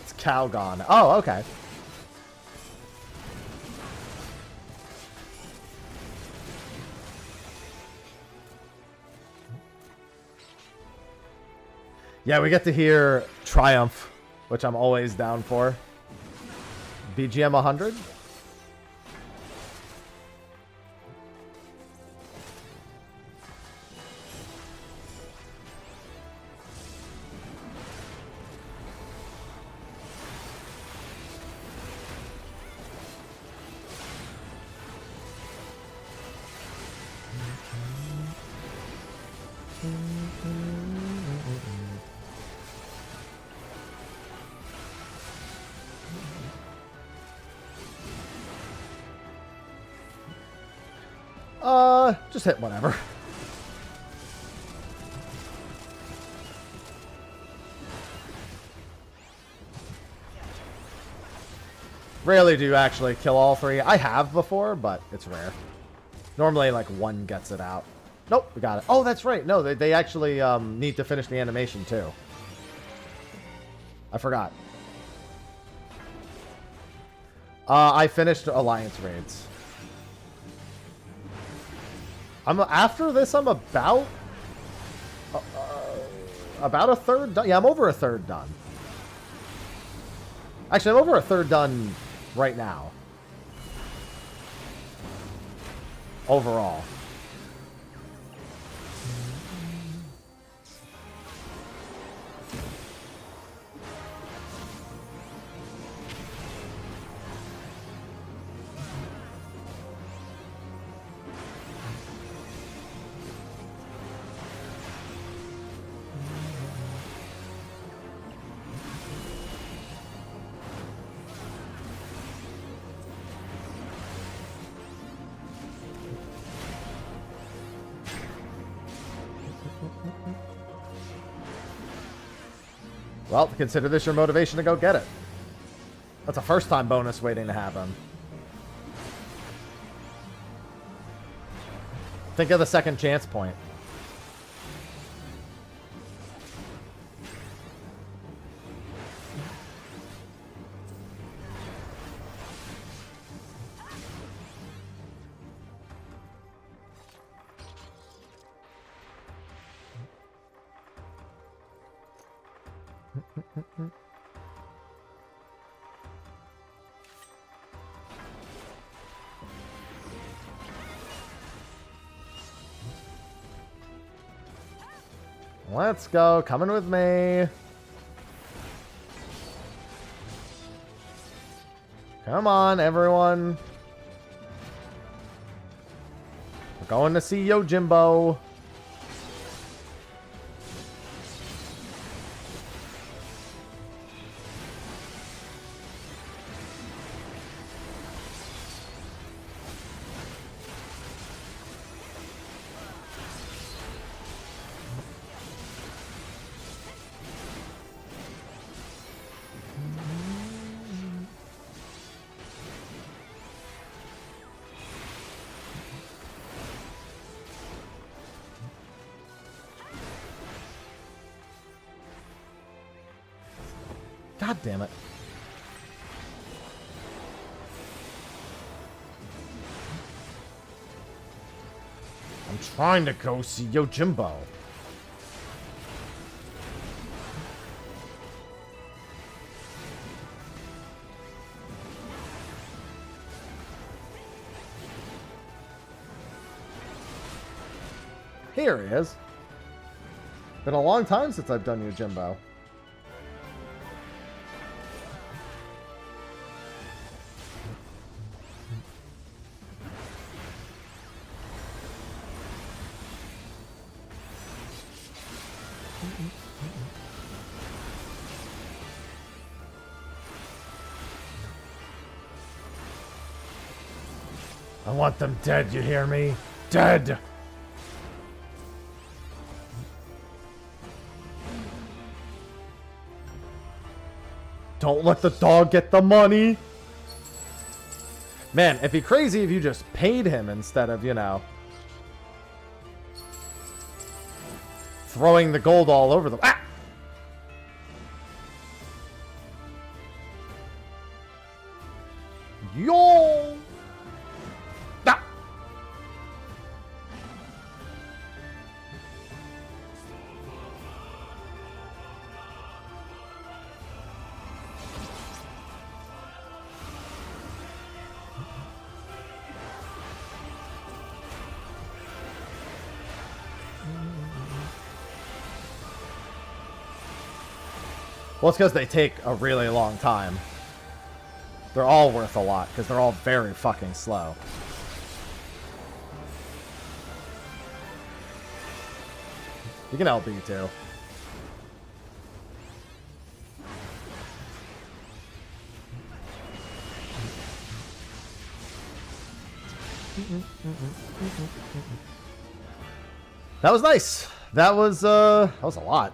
It's Calgon. Oh, okay. Yeah, we get to hear Triumph, which I'm always down for. BGM 100? Just hit whatever. Rarely do you actually kill all three. I have before, but it's rare. Normally, like, one gets it out. Nope, we got it. Oh, that's right. No, they actually need to finish the animation, too. I forgot. I finished Alliance raids. After this, I'm about a third done. Yeah, I'm over a third done. Actually, I'm over a third done right now. Overall. Well, consider this your motivation to go get it. That's a first-time bonus waiting to happen. Think of the second chance point. Let's go. Coming with me. Come on, everyone. We're going to see Yojimbo. God damn it. I'm trying to go see Yojimbo. Here he is. Been a long time since I've done Yojimbo. I want them dead, you hear me? Dead! Don't let the dog get the money! Man, it'd be crazy if you just paid him instead of, you know, throwing the gold all over them. Ah! Yo! Ah! Well, it's because they take a really long time. They're all worth a lot, because they're all very fucking slow. You can LB too. That was nice. That was a lot.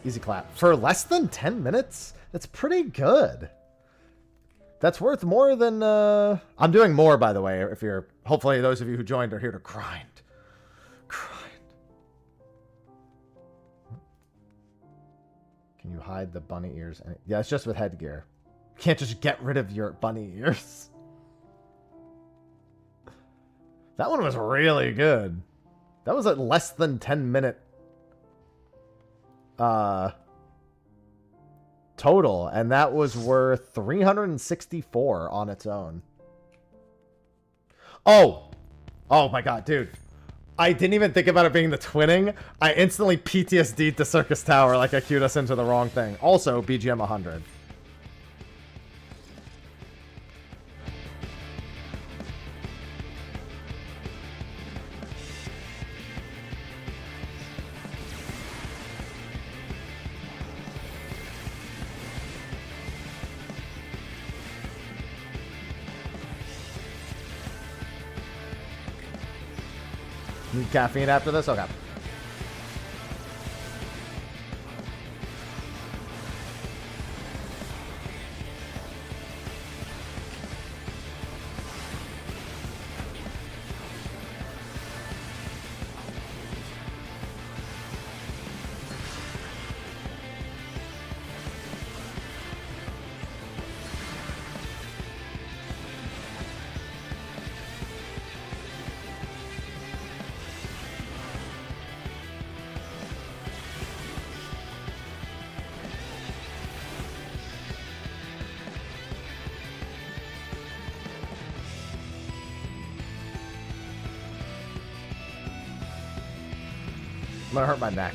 Easy clap. For less than 10 minutes? That's pretty good. That's worth more than, I'm doing more, by the way, if you're... Hopefully those of you who joined are here to grind. Grind. Can you hide the bunny ears? Yeah, it's just with headgear. You can't just get rid of your bunny ears. That one was really good. That was a less than 10-minute total, and that was worth 364 on its own. Oh my god, dude, I didn't even think about it being the twinning. I instantly PTSD'd to Circus Tower, like I queued us into the wrong thing. Also BGM 100. Need caffeine after this? Okay. I'm gonna hurt my neck.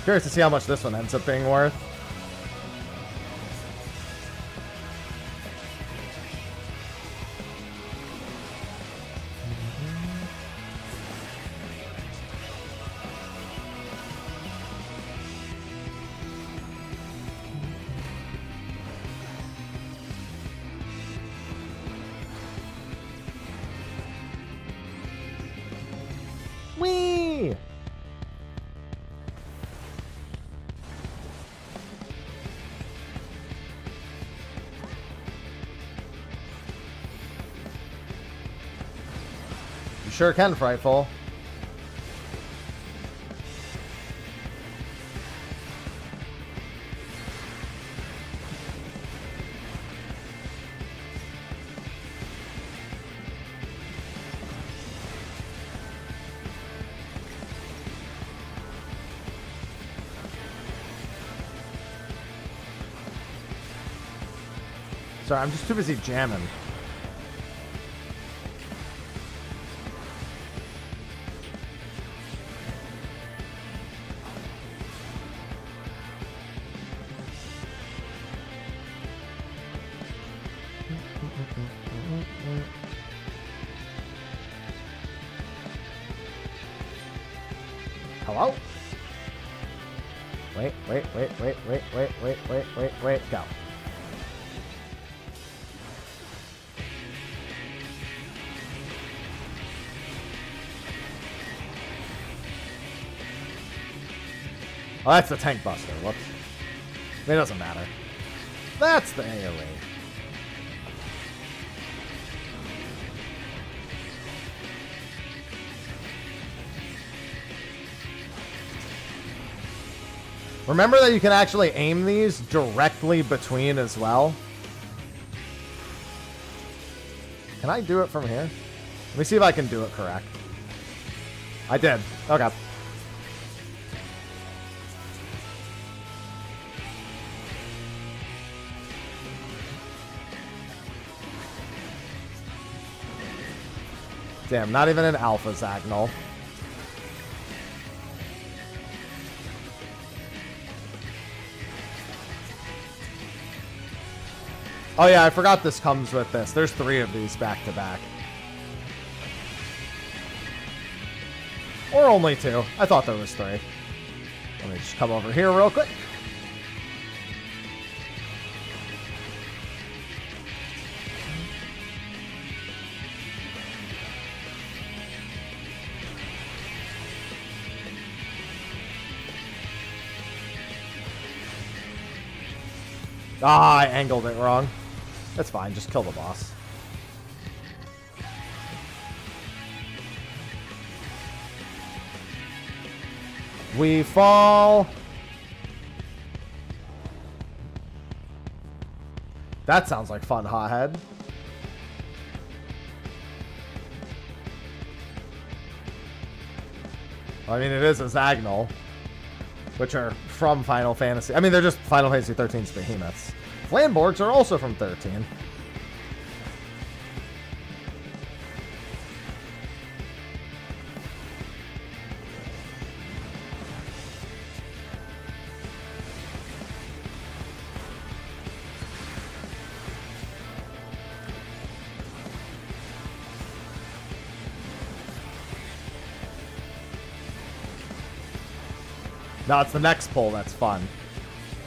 Curious to see how much this one ends up being worth. Whee! You sure can, Frightful. Sorry, I'm just too busy jamming. Hello? Wait, go. Oh, that's the tank buster. Whoops. It doesn't matter. That's the AoE. Remember that you can actually aim these directly between as well. Can I do it from here? Let me see if I can do it correct. I did. Okay. Damn, not even an alpha Zagnol. Oh yeah, I forgot this comes with this. There's 3 of these back to back. Or only 2. I thought there was 3. Let me just come over here real quick. Ah, I angled it wrong. That's fine, just kill the boss. We fall. That sounds like fun, hothead. I mean, it is a Zagnol, which are from Final Fantasy. I mean, they're just Final Fantasy 13's behemoths. Flamborgs are also from 13. No, it's the next pull that's fun.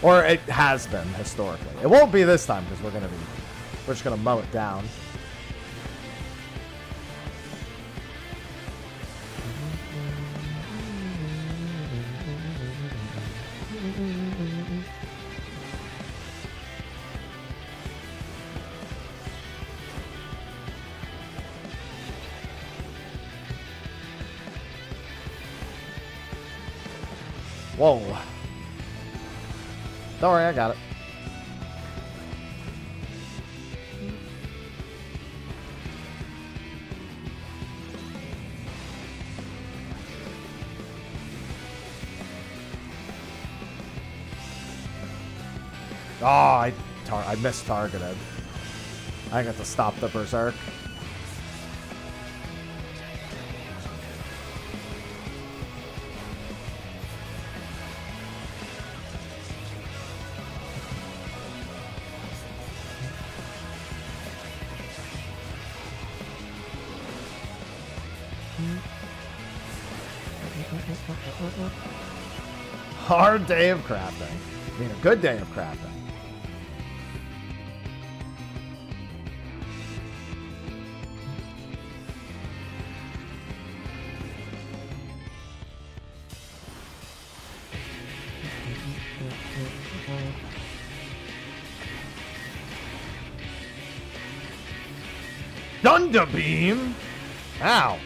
Or it has been, historically. It won't be this time, because we're just gonna mow it down. Whoa. Don't worry, I got it. Oh, I missed-targeted. I got to stop the berserk. Hard day of crafting. I mean, a good day of crafting. Thunder Beam? Ow.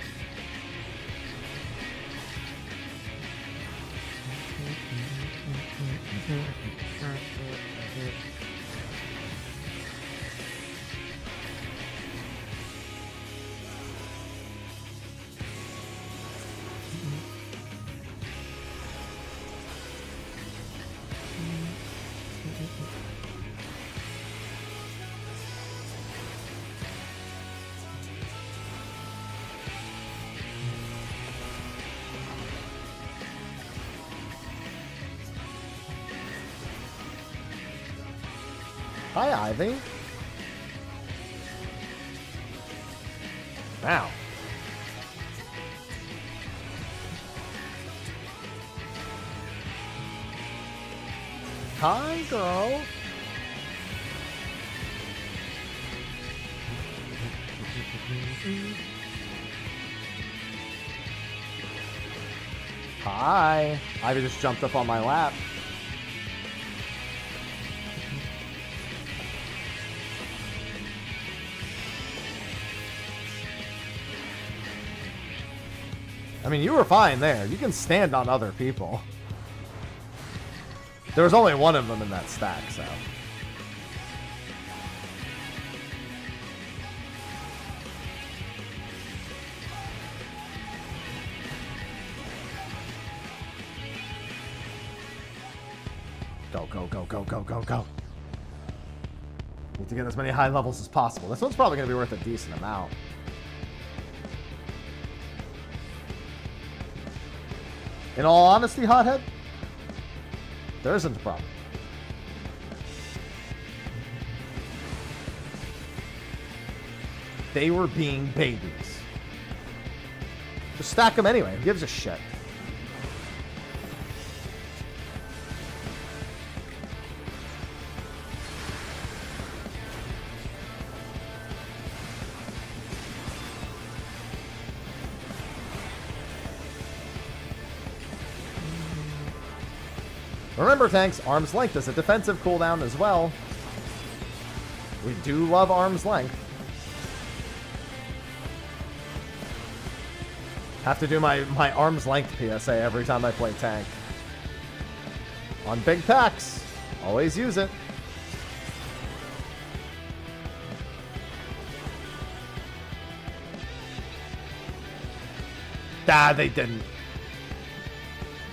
Hi, Ivy. Wow. Hi, girl. Hi. Ivy just jumped up on my lap. I mean, you were fine there. You can stand on other people. There was only one of them in that stack, so. Go, go, go, go, go, go, go. Need to get as many high levels as possible. This one's probably going to be worth a decent amount. In all honesty, Hothead, there isn't a problem. They were being babies. Just stack them anyway. Who gives a shit? Remember, tanks, arm's length is a defensive cooldown as well. We do love arm's length. Have to do my arm's length PSA every time I play tank. On big packs, always use it. Ah, they didn't.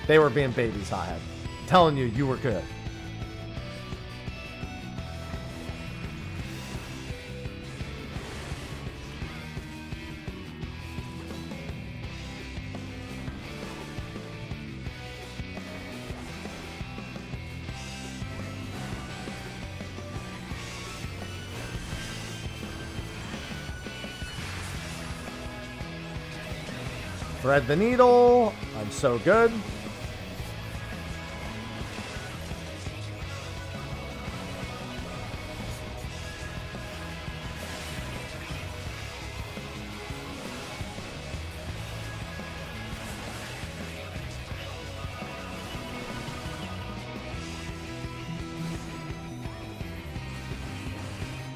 They were being babies, Hothead. Telling you, you were good. Thread the needle. I'm so good.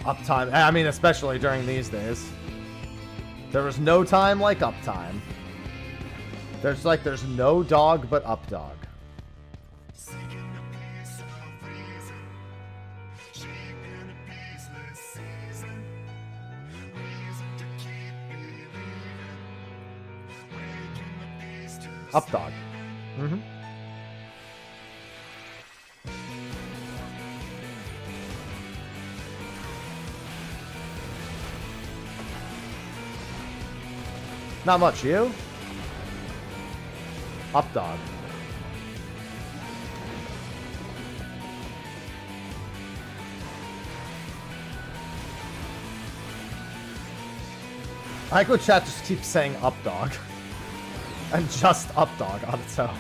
Uptime. I mean, especially during these days. There was no time like uptime. There's no dog but updog. Updog. Mm-hmm. Not much, you? Updog. I like when chat just keeps saying updog. And just updog on its own.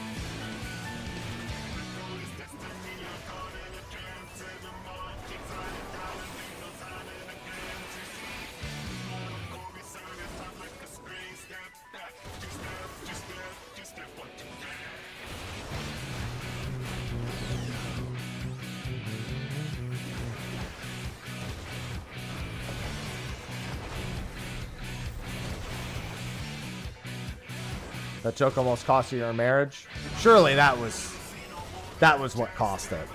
That joke almost cost you your marriage. Surely that was what cost it.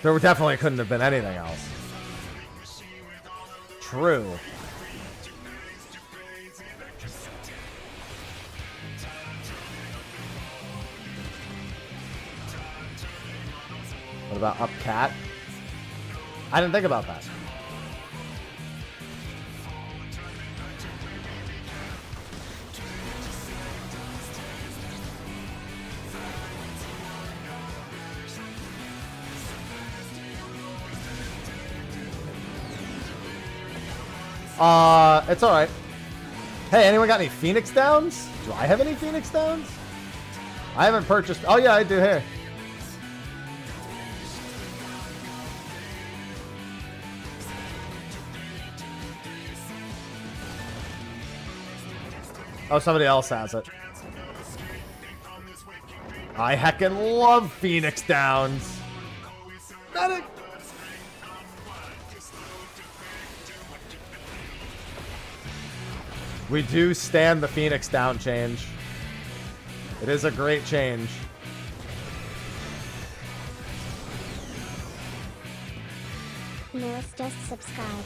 There definitely couldn't have been anything else. True. What about up cat? I didn't think about that. It's alright. Hey, anyone got any Phoenix Downs? Do I have any Phoenix Downs? I haven't purchased... Oh, yeah, I do here. Oh, somebody else has it. I heckin' love Phoenix Downs. Medic! We do stand the Phoenix Down change. It is a great change. Norris just subscribed.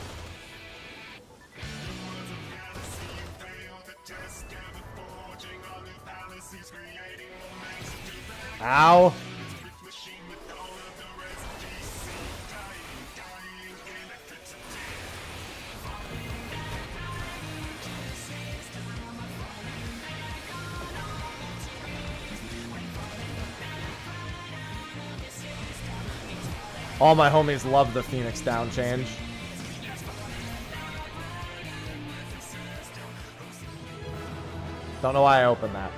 Ow. All my homies love the Phoenix Down change. Don't know why I opened that.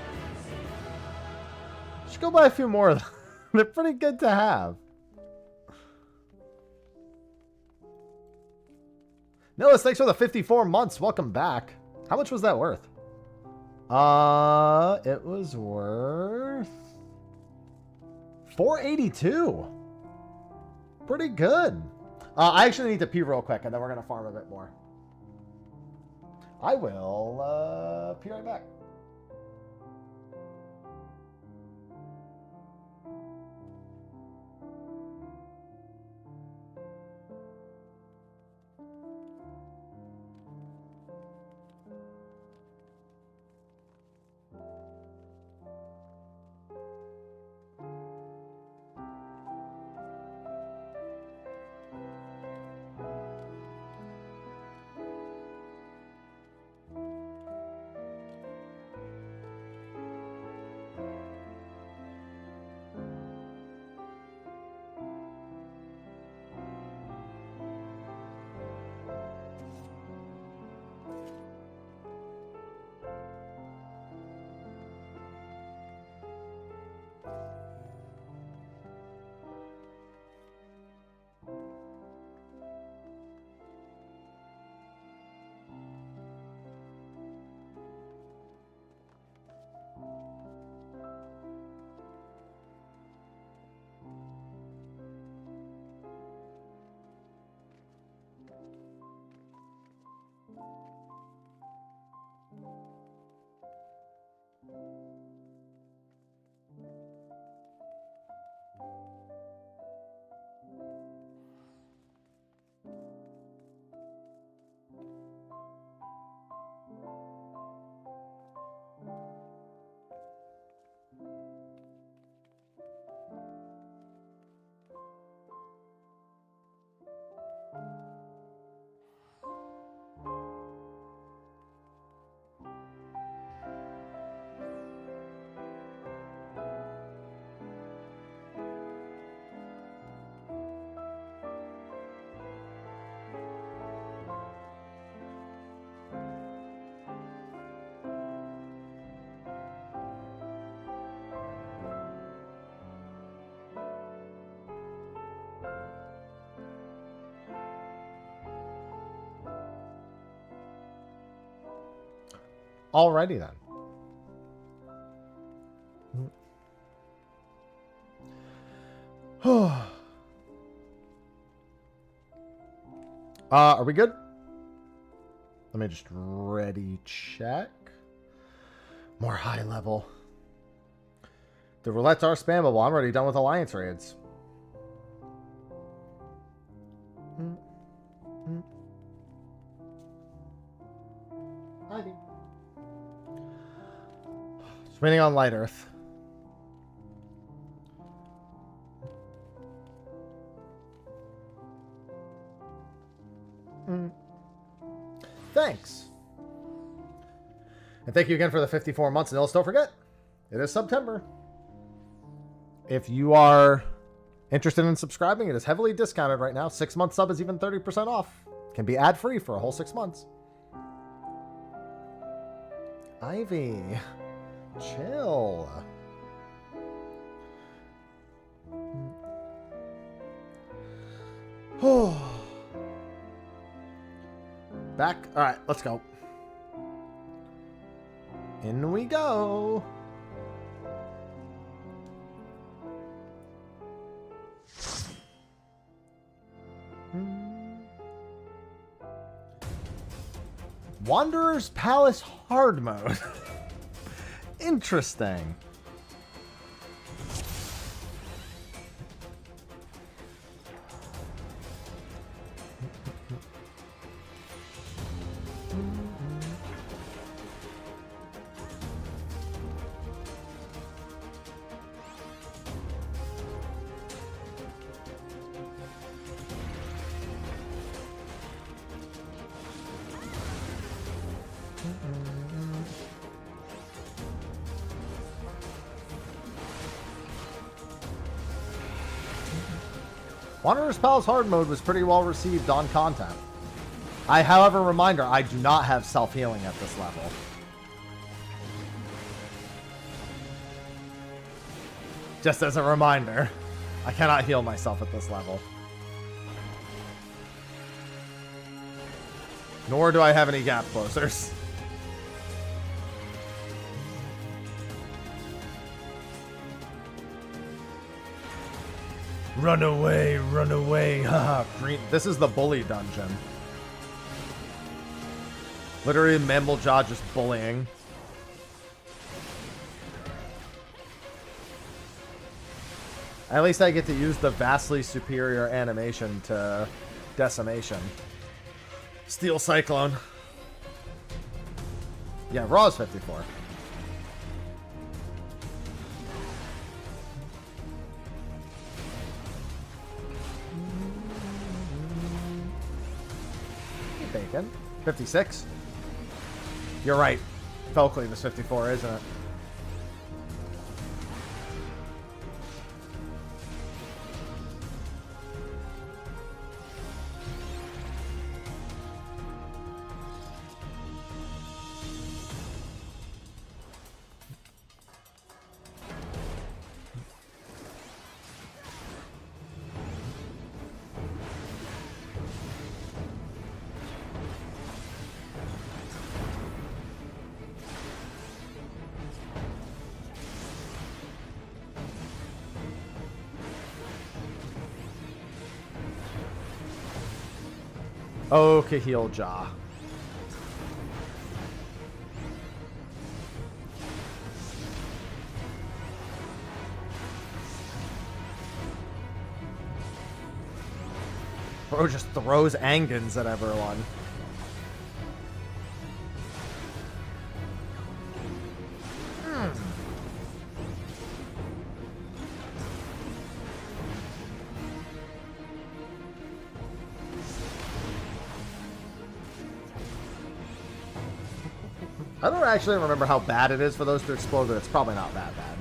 Should go buy a few more of them. They're pretty good to have. Nicholas, thanks for the 54 months. Welcome back. How much was that worth? It was worth 482. Pretty good. I actually need to pee real quick, and then we're gonna farm a bit more. I will pee right back. Alrighty then. Are we good? Let me just ready check. More high level. The roulettes are spammable. I'm already done with alliance raids. Ivy. Just waiting on Light Earth. Thanks. And thank you again for the 54 months. And don't forget, it is September. If you are interested in subscribing, it is heavily discounted right now. 6-month sub is even 30% off. Can be ad-free for a whole 6 months. Ivy. Chill. Back. All right, let's go. In we go. Wanderer's Palace hard mode. Interesting. Wanderer's Palace hard mode was pretty well received on content. However, reminder, I do not have self-healing at this level. Just as a reminder, I cannot heal myself at this level. Nor do I have any gap closers. Run away, haha. Green. This is the bully dungeon. Literally, Mamblejaw just bullying. At least I get to use the vastly superior animation to Decimation. Steel Cyclone. Yeah, Raw is 54. Bacon. 56. You're right. Felcleave is 54, isn't it? Oh, Kahil Jaw. Bro just throws Angans at everyone. I don't actually remember how bad it is for those to explode, but it's probably not that bad.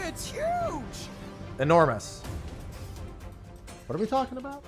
It's huge! Enormous. What are we talking about?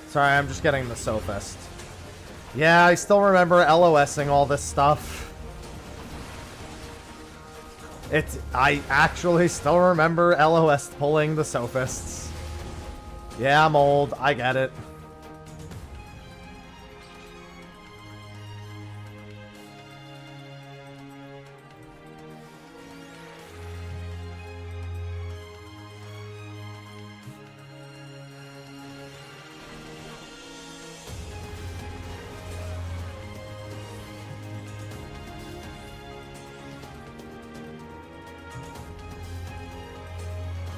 Sorry, I'm just getting the Sophist. Yeah, I still remember LOSing all this stuff. I actually still remember LOS pulling the Sophists. Yeah, I'm old. I get it.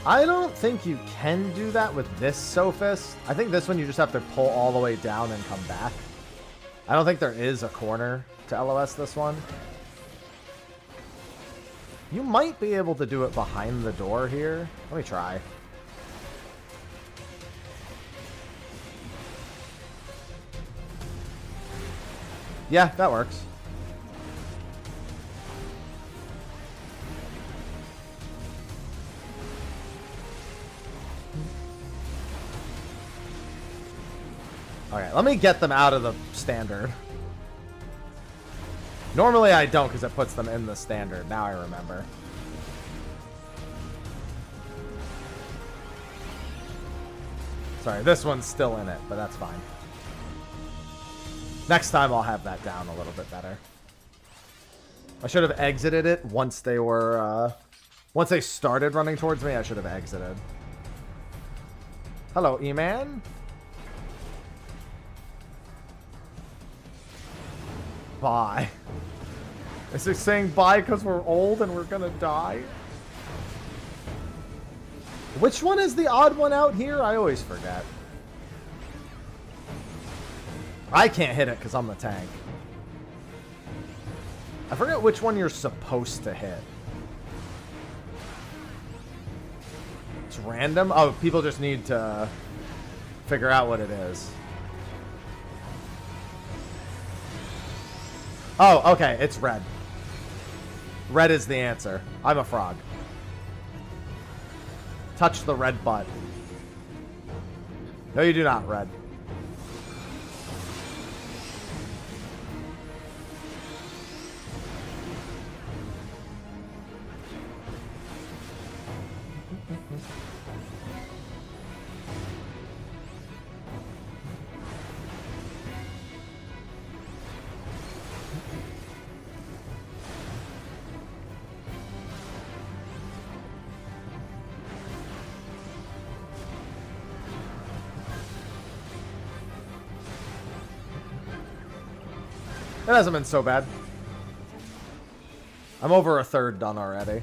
I don't think you can do that with this Sophist. I think this one you just have to pull all the way down and come back. I don't think there is a corner to LOS this one. You might be able to do it behind the door here. Let me try. Yeah, that works. Okay, let me get them out of the standard. Normally I don't because it puts them in the standard. Now I remember. Sorry, this one's still in it, but that's fine. Next time I'll have that down a little bit better. I should have exited it once they were, once they started running towards me, I should have exited. Hello, E-Man. Bye. Is it saying bye because we're old and we're gonna die? Which one is the odd one out here? I always forget. I can't hit it because I'm the tank. I forget which one you're supposed to hit. It's random? Oh, people just need to figure out what it is. Oh, okay, it's red. Red is the answer. I'm a frog. Touch the red butt. No, you do not, red. It hasn't been so bad. I'm over a third done already.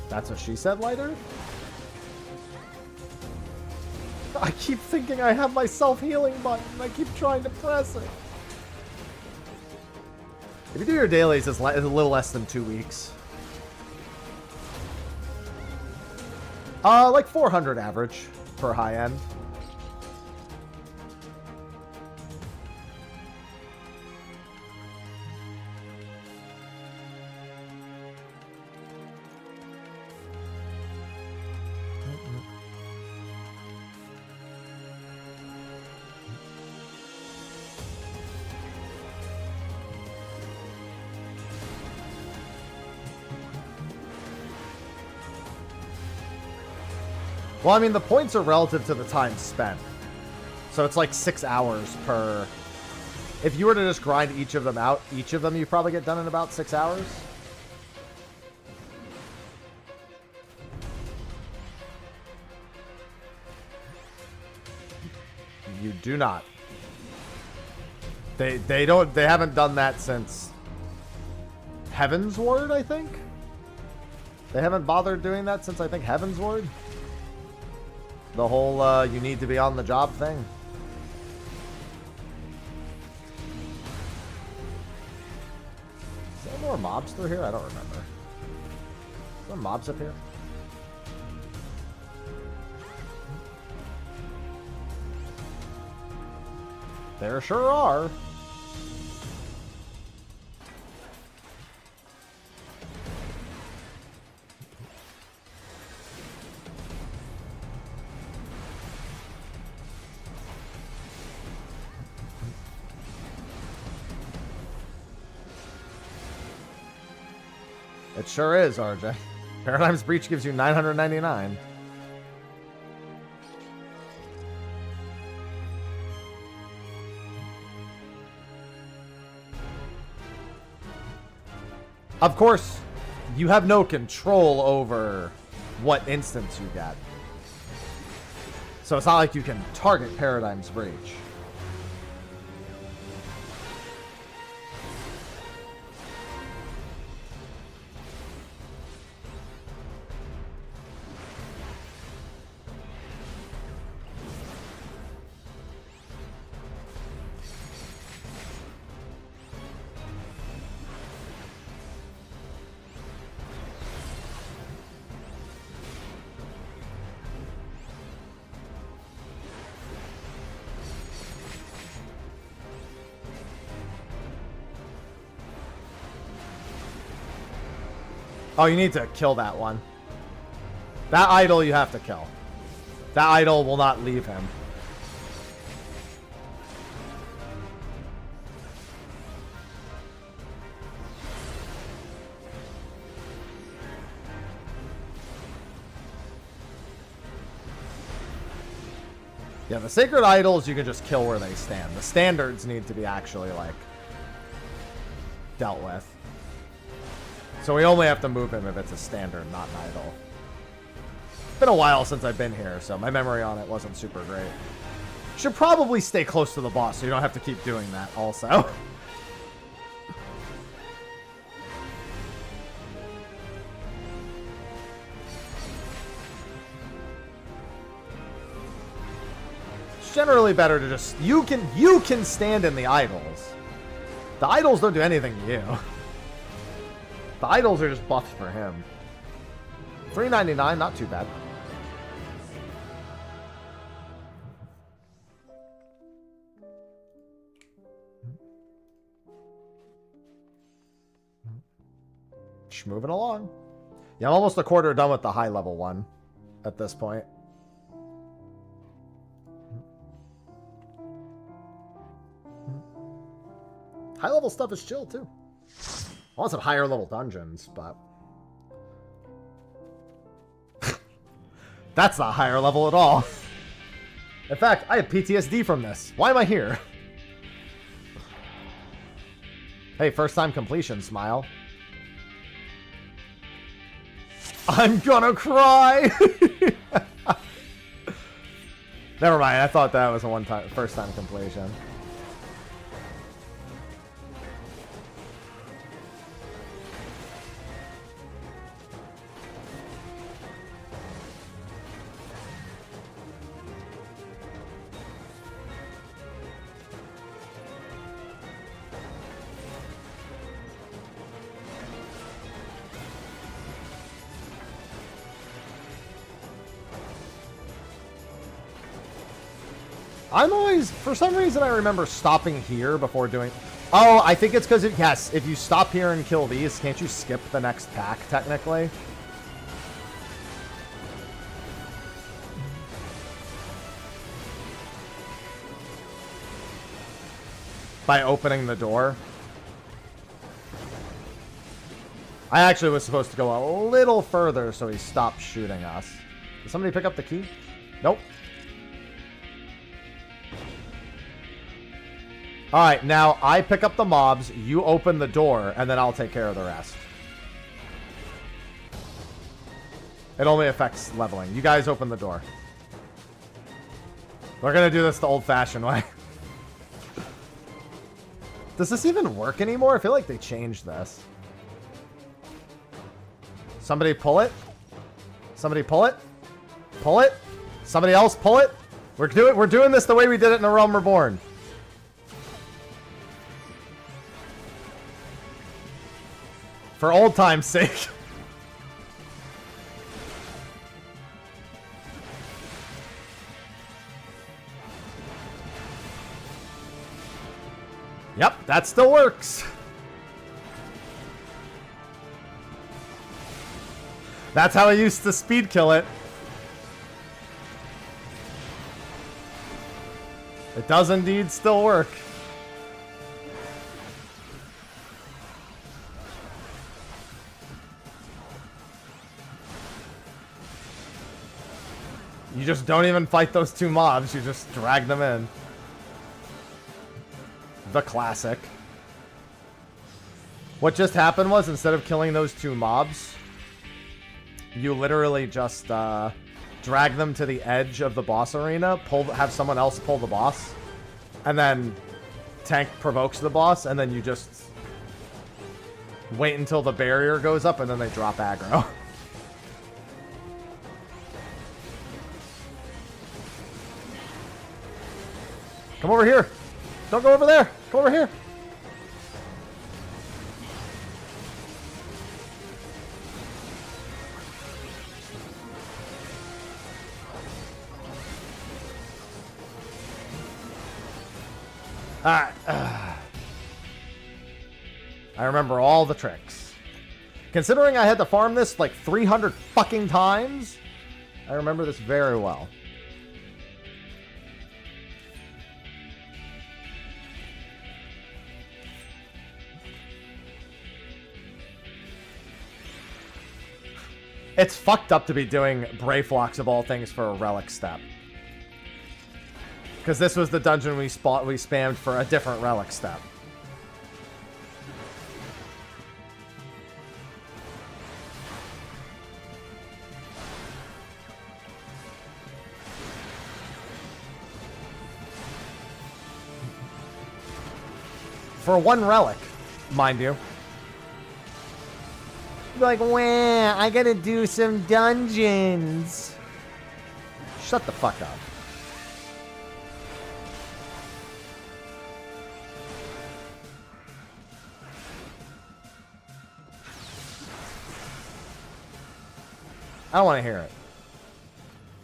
That's what she said, Lighter? I keep thinking I have my self-healing button. I keep trying to press it. If you do your dailies, it's a little less than 2 weeks. Like 400 average per high end. Well, I mean, the points are relative to the time spent. So it's like 6 hours per... If you were to just grind each of them out, each of them you probably get done in about 6 hours. You do not. They haven't done that since Heaven's Word, I think? They haven't bothered doing that since, I think, Heaven's Word? The whole, you need to be on the job thing. Is there more mobs through here? I don't remember. Is there mobs up here? There sure are. It sure is, RJ. Paradigm's Breach gives you 999. Of course, you have no control over what instance you get. So it's not like you can target Paradigm's Breach. Oh, you need to kill that one. That idol you have to kill. That idol will not leave him. Yeah, the sacred idols you can just kill where they stand. The standards need to be actually, like, dealt with. So we only have to move him if it's a standard, not an idol. It's been a while since I've been here, so my memory on it wasn't super great. Should probably stay close to the boss so you don't have to keep doing that also. It's generally better to just... You can stand in the idols. The idols don't do anything to you. The idols are just buffs for him. $3.99, not too bad. Just moving along. Yeah, I'm almost a quarter done with the high level one at this point. High level stuff is chill too. I want some higher level dungeons, but that's not higher level at all. In fact, I have PTSD from this. Why am I here? Hey, first time completion, smile. I'm gonna cry. Never mind. I thought that was a first time completion. I'm always, for some reason, I remember stopping here before doing... Oh, I think it's because, yes, if you stop here and kill these, can't you skip the next pack, technically? By opening the door? I actually was supposed to go a little further so he stopped shooting us. Did somebody pick up the key? Nope. Alright, now I pick up the mobs, you open the door, and then I'll take care of the rest. It only affects leveling. You guys open the door. We're gonna do this the old-fashioned way. Does this even work anymore? I feel like they changed this. Somebody pull it. Somebody pull it. Pull it. Somebody else pull it. We're doing this the way we did it in the Realm Reborn. For old time's sake. Yep, that still works. That's how I used to speed kill it. It does indeed still work. You just don't even fight those two mobs, you just drag them in. The classic. What just happened was, instead of killing those two mobs, you literally just drag them to the edge of the boss arena, have someone else pull the boss, and then tank provokes the boss, and then you just wait until the barrier goes up, and then they drop aggro. Come over here. Don't go over there. Come over here. Alright. I remember all the tricks. Considering I had to farm this like 300 fucking times, I remember this very well. It's fucked up to be doing Brave Flocks of all things for a Relic step. Because this was the dungeon we spammed for a different Relic step. For one Relic, mind you. Like, wah, I gotta do some dungeons. Shut the fuck up. I don't want to hear it.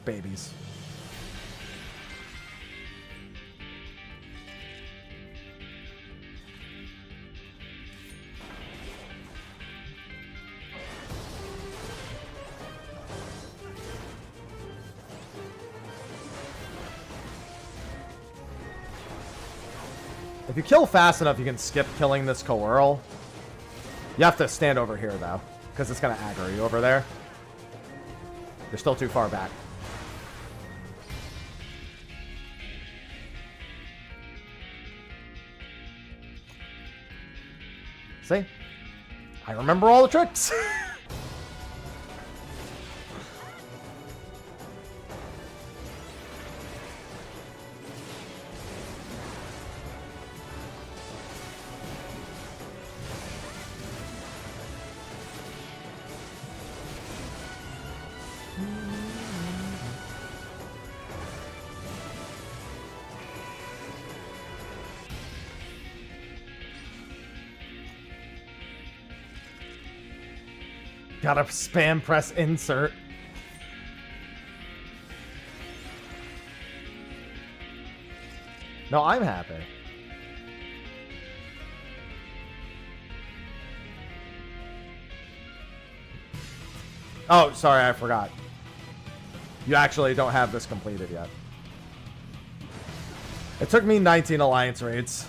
Babies. If you kill fast enough, you can skip killing this Coeurl. You have to stand over here, though, because it's going to aggro you over there. You're still too far back. See? I remember all the tricks. Gotta spam press insert. No, I'm happy. Oh, sorry, I forgot. You actually don't have this completed yet. It took me 19 alliance raids.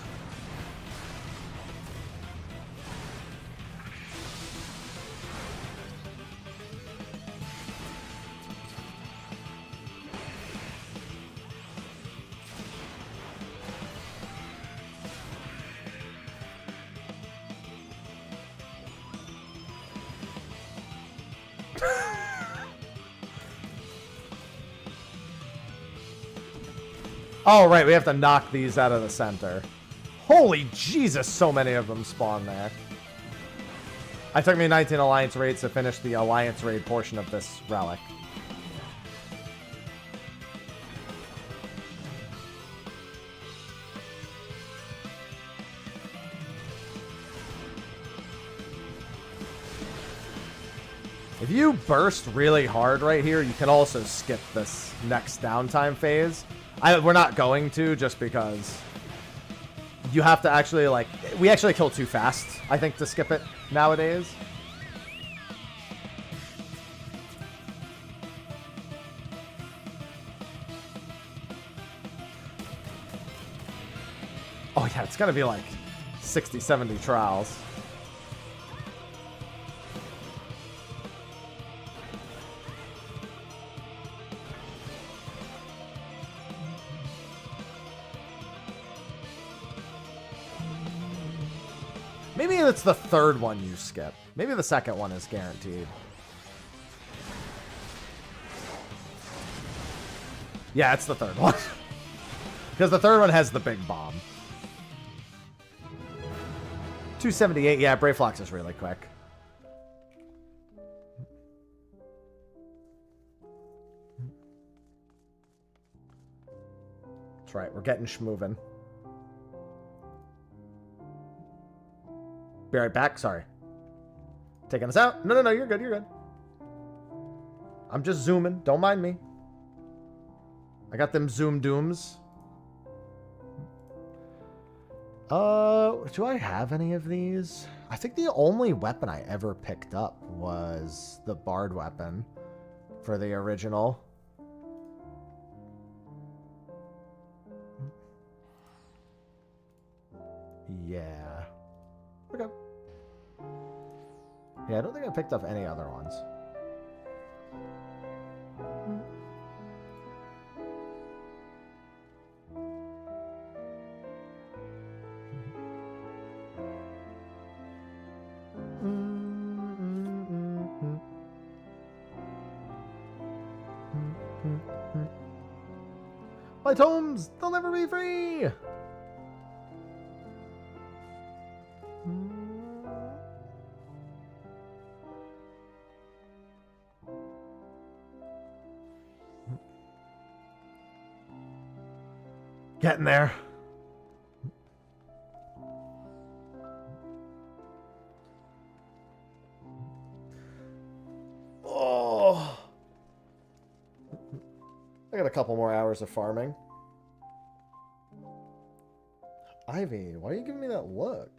Oh, right, we have to knock these out of the center. Holy Jesus, so many of them spawn there. It took me 19 alliance raids to finish the alliance raid portion of this relic. If you burst really hard right here, you can also skip this next downtime phase. We're not going to, just because you have to actually, like, we actually kill too fast, I think, to skip it nowadays. Oh yeah, it's gonna be like 60, 70 trials. Maybe it's the third one you skip. Maybe the second one is guaranteed. Yeah, it's the third one. Because the third one has the big bomb. 278. Yeah, Brave Flux is really quick. That's right. We're getting schmovin'. Be right back. Sorry. Taking us out. No, no, no. You're good. You're good. I'm just zooming. Don't mind me. I got them zoom dooms. Do I have any of these? I think the only weapon I ever picked up was the Bard weapon for the original. Yeah. Okay. Yeah, I don't think I picked up any other ones. My tomes, they'll never be free! Getting there. Oh. I got a couple more hours of farming. Ivy, why are you giving me that look?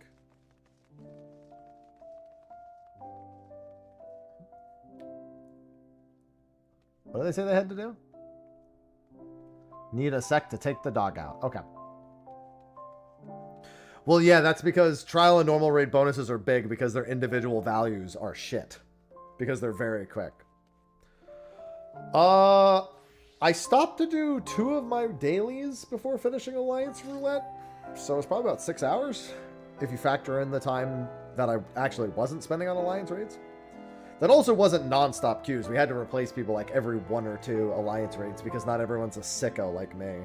What did they say they had to do? Need a sec to take the dog out. Okay. Well, yeah, that's because trial and normal raid bonuses are big because their individual values are shit. Because they're very quick. I stopped to do 2 of my dailies before finishing Alliance Roulette. So it's probably about 6 hours. If you factor in the time that I actually wasn't spending on Alliance raids. That also wasn't non-stop queues. We had to replace people like every 1 or 2 Alliance raids because not everyone's a sicko like me.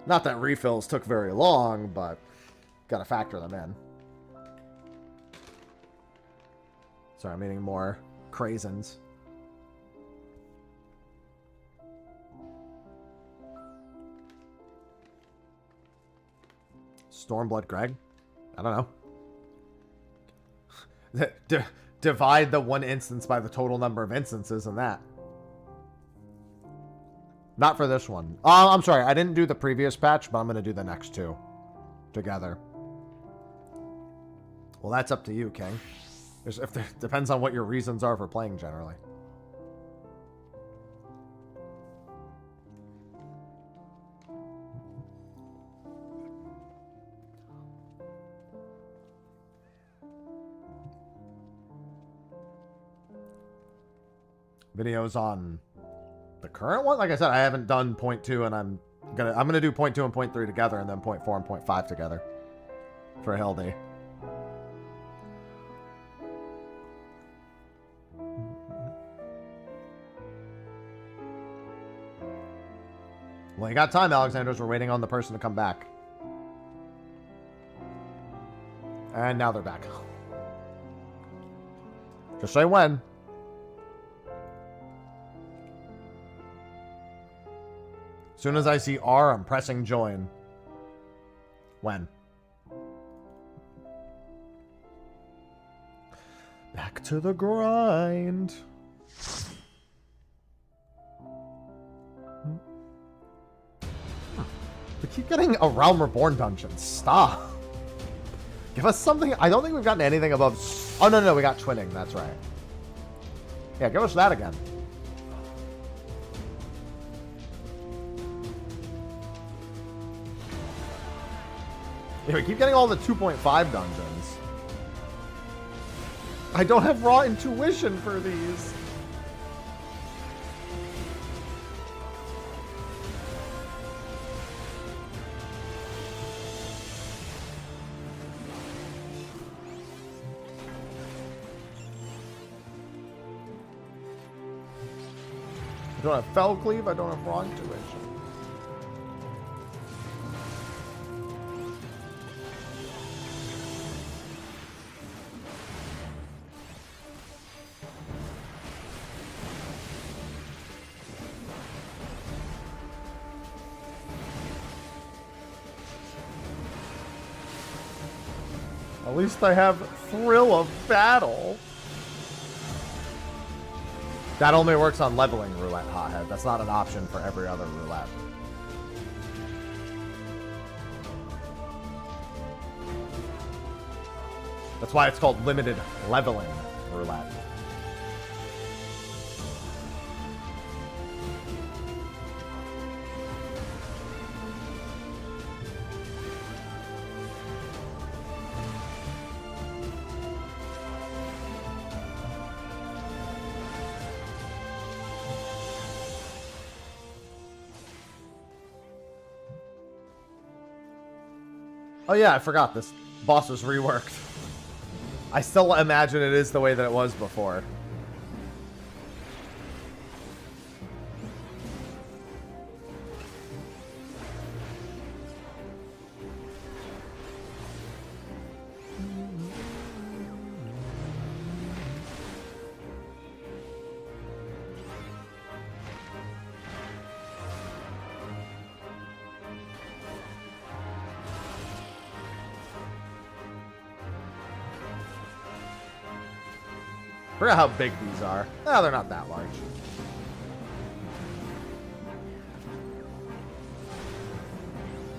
Not that refills took very long, but gotta factor them in. Sorry, I'm eating more craisins. Stormblood Greg? I don't know. Divide the 1 instance by the total number of instances in that. Not for this one. I'm sorry, I didn't do the previous patch, but I'm going to do the next 2 together. Well, that's up to you, King. Depends on what your reasons are for playing generally. Videos on the current one. Like I said, I haven't done 0.2, and I'm gonna do 0.2 and 0.3 together, and then 0.4 and 0.5 together for Hildy. Well, you got time, Alexanders. We're waiting on the person to come back. And now they're back. Just say when. As soon as I see R, I'm pressing join. When? Back to the grind. We keep getting a Realm Reborn dungeon. Stop. Give us something. I don't think we've gotten anything above... Oh, no, we got Twinning. That's right. Yeah, give us that again. Yeah, we keep getting all the 2.5 dungeons. I don't have raw intuition for these. I don't have fell cleave, I don't have raw intuition. At least I have thrill of battle. That only works on leveling roulette, hothead. That's not an option for every other roulette. That's why it's called limited leveling roulette. Oh yeah, I forgot this boss was reworked. I still imagine it is the way that it was before. I forgot how big these are. No, they're not that large.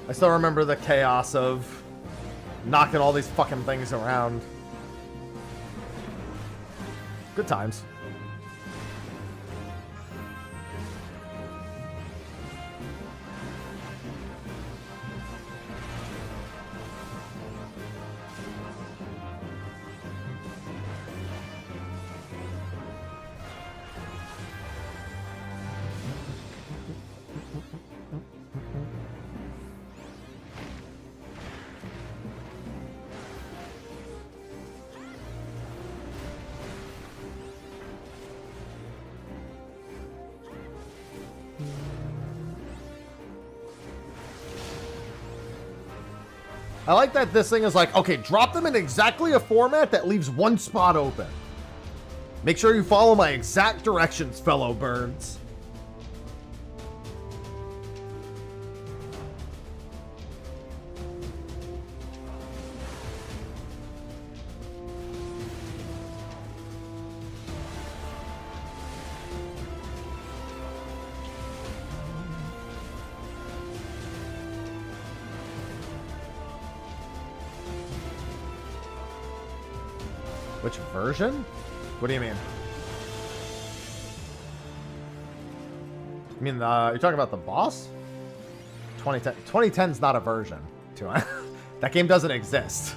I still remember the chaos of knocking all these fucking things around. Good times. I like that this thing is like, okay, drop them in exactly a format that leaves one spot open. Make sure you follow my exact directions, fellow birds. Which version? What do you mean? You mean you're talking about the boss? 2010. 2010's not a version. That game doesn't exist.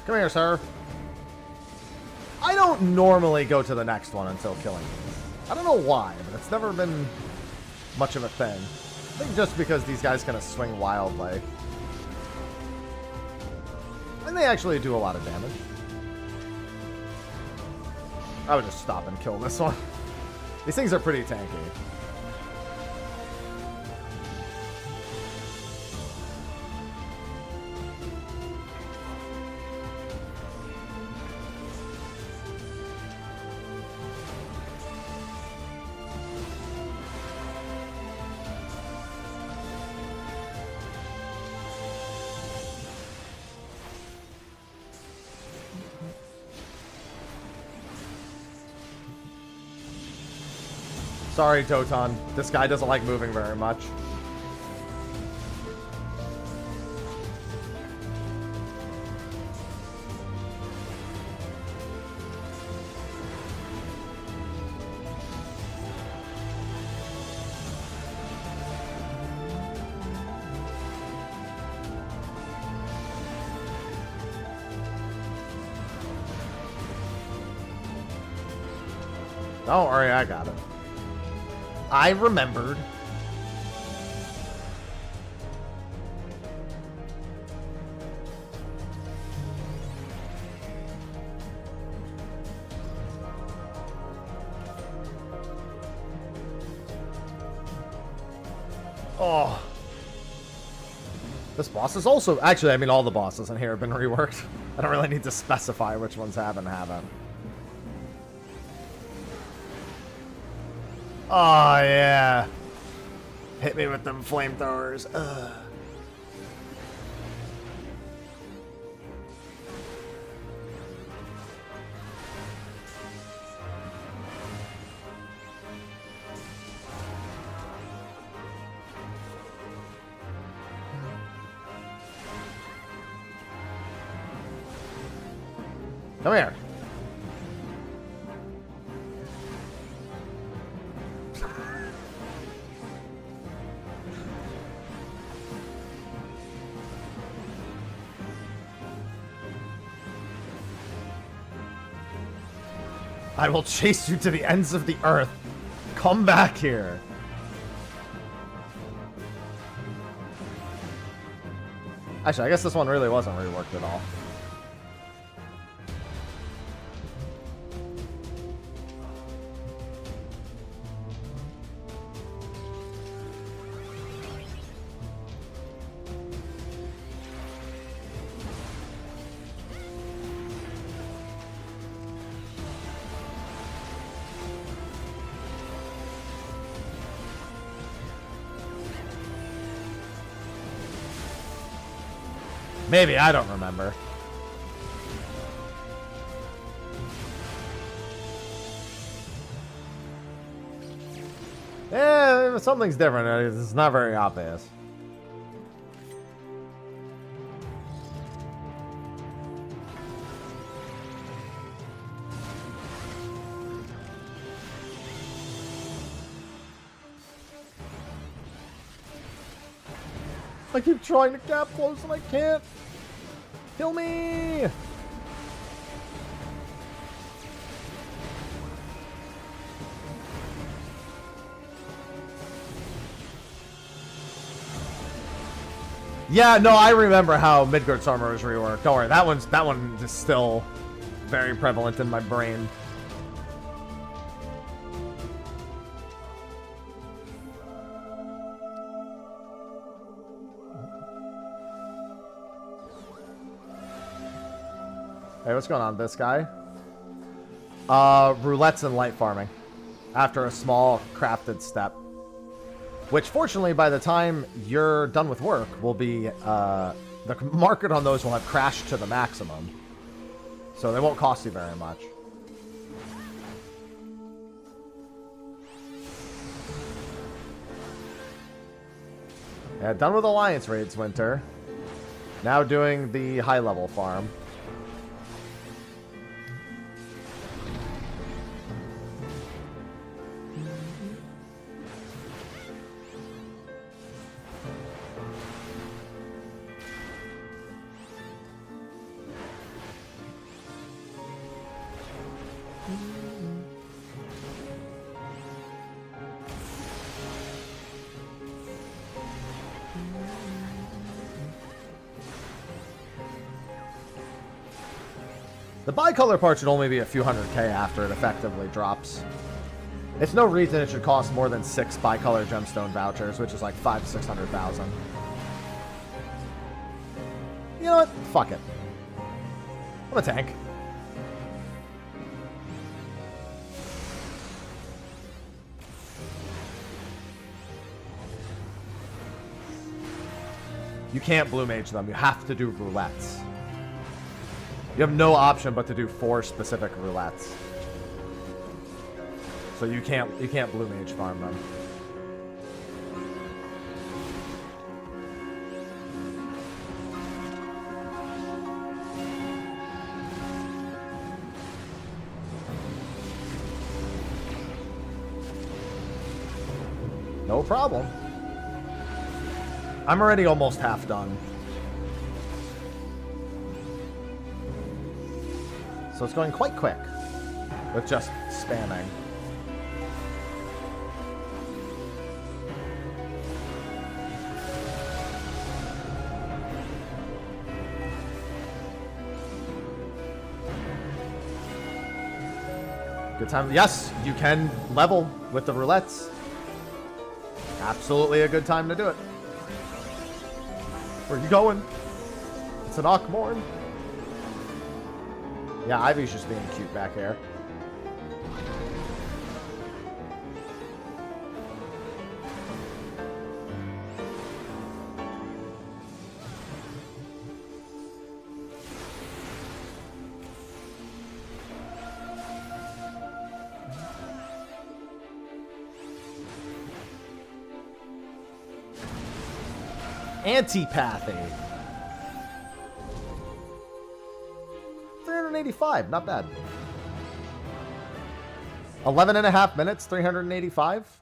Come here, sir. I don't normally go to the next one until killing these. I don't know why, but it's never been much of a thing. I think just because these guys kind of swing wildly. And they actually do a lot of damage. I would just stop and kill this one. These things are pretty tanky. Sorry, Toton. This guy doesn't like moving very much. Don't worry, I got it. I remembered. Oh. This boss is also... Actually, I mean, all the bosses in here have been reworked. I don't really need to specify which ones have and haven't. Oh, yeah. Hit me with them flamethrowers. Ugh. Come here. I will chase you to the ends of the earth. Come back here. Actually, I guess this one really wasn't reworked at all. Maybe, I don't remember. Yeah, something's different. It's not very obvious. I keep trying to gap close and I can't. Kill me! Yeah, no, I remember how Midgard's armor was reworked. Don't worry, that one is still very prevalent in my brain. Hey, what's going on with this guy? Roulettes and light farming. After a small crafted step. Which, fortunately, by the time you're done with work, will be, the market on those will have crashed to the maximum. So they won't cost you very much. Yeah, done with Alliance raids, Winter. Now doing the high-level farm. The bicolor part should only be a few hundred K after it effectively drops. It's no reason it should cost more than 6 bicolor gemstone vouchers, which is like 500,000 to 600,000. You know what? Fuck it. I'm a tank. You can't blue mage them. You have to do roulettes. You have no option but to do 4 specific roulettes. So you can't blue mage farm them. No problem. I'm already almost half done. So it's going quite quick with just spamming. Good time. Yes, you can level with the roulettes. Absolutely a good time to do it. Where are you going? It's an Morn. Yeah, Ivy's just being cute back here. Antipathy. 385, not bad. 11.5 minutes, 385.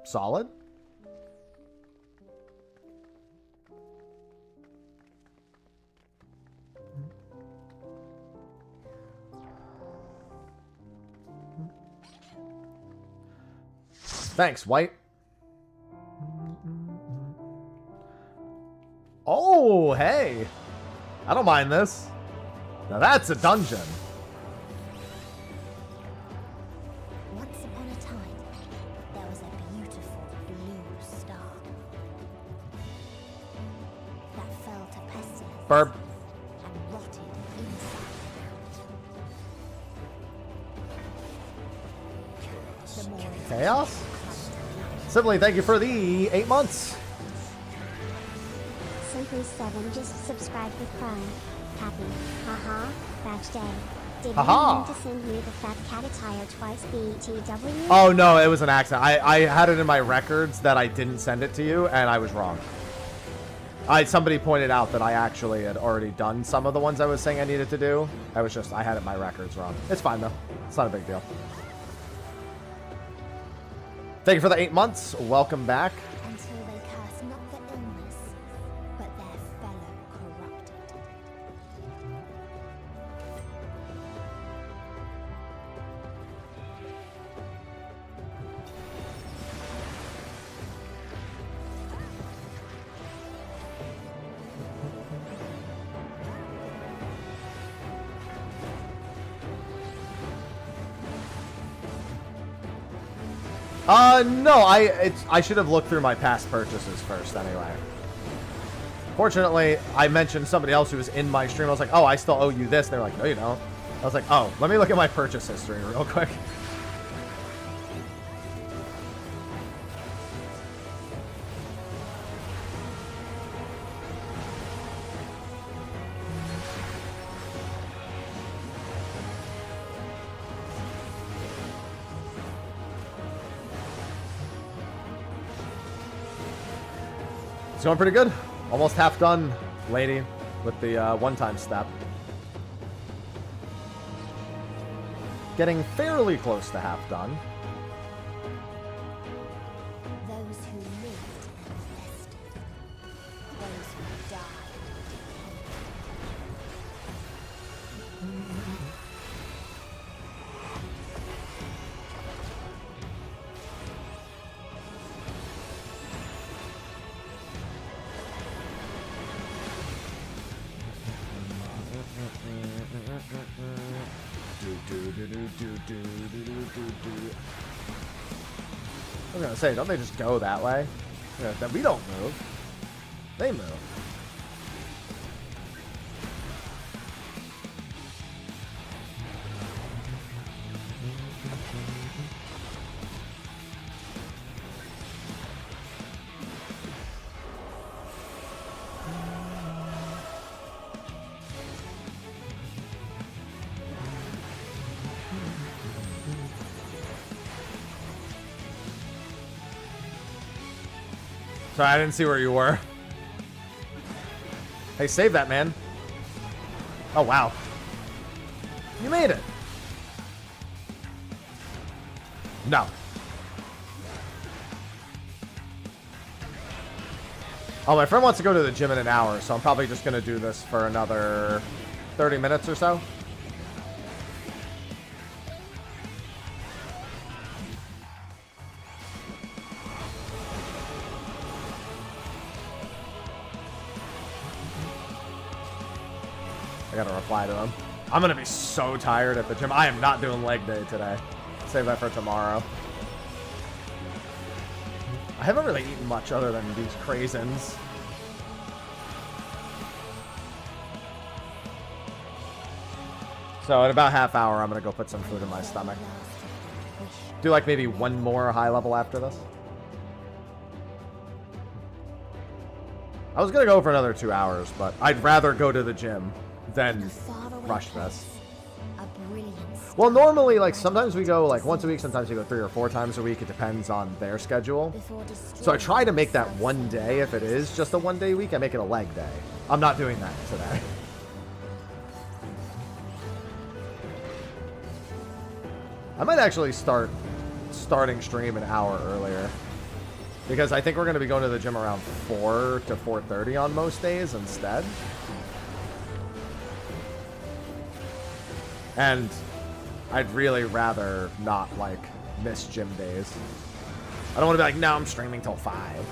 Solid. Thanks, White. Oh, hey. I don't mind this. Now that's a dungeon. Once upon a time, there was a beautiful blue star that fell to pestilence Burp. and rotted inside out. The more Chaos? Sibling, thank you for the 8 months. Simply7 just subscribed with Prime. Happy. Haha. Batch day. Did Haha. you mean to send me the fat cat attire twice BTW? Oh no, it was an accident. I had it in my records that I didn't send it to you, and I was wrong. Somebody pointed out that I actually had already done some of the ones I was saying I needed to do. I had it in my records wrong. It's fine though. It's not a big deal. Thank you for the 8 months. Welcome back. until they curse not the illness, but their fellow corrupted. No, I should have looked through my past purchases first anyway. Fortunately, I mentioned somebody else who was in my stream. I was like, oh, I still owe you this. They're like, no, you don't. I was like, oh, let me look at my purchase history real quick. It's going pretty good. Almost half done, lady, with the one-time step. Getting fairly close to half done. Those who lived and rested. Those who died. I was gonna say, don't they just go that way? Yeah, we don't move. They move. Sorry, I didn't see where you were. Hey, save that, man. Oh, wow. You made it. No. Oh, my friend wants to go to the gym in an hour, so I'm probably just going to do this for another 30 minutes or so. I gotta reply to him. I'm gonna be so tired at the gym. I am not doing leg day today. Save that for tomorrow. I haven't really eaten much other than these craisins. So in about half hour, I'm gonna go put some food in my stomach. Do like maybe one more high level after this. I was gonna go for another 2 hours, but I'd rather go to the gym than rush this. Well, normally, like, sometimes we go, like, once a week, sometimes we go 3 or 4 times a week. It depends on their schedule. So I try to make that one day, if it is just a one-day week, I make it a leg day. I'm not doing that today. I might actually starting stream an hour earlier. Because I think we're going to be going to the gym around 4 to 4:30 on most days instead. And I'd really rather not, like, miss gym days. I don't want to be like, no, I'm streaming till 5.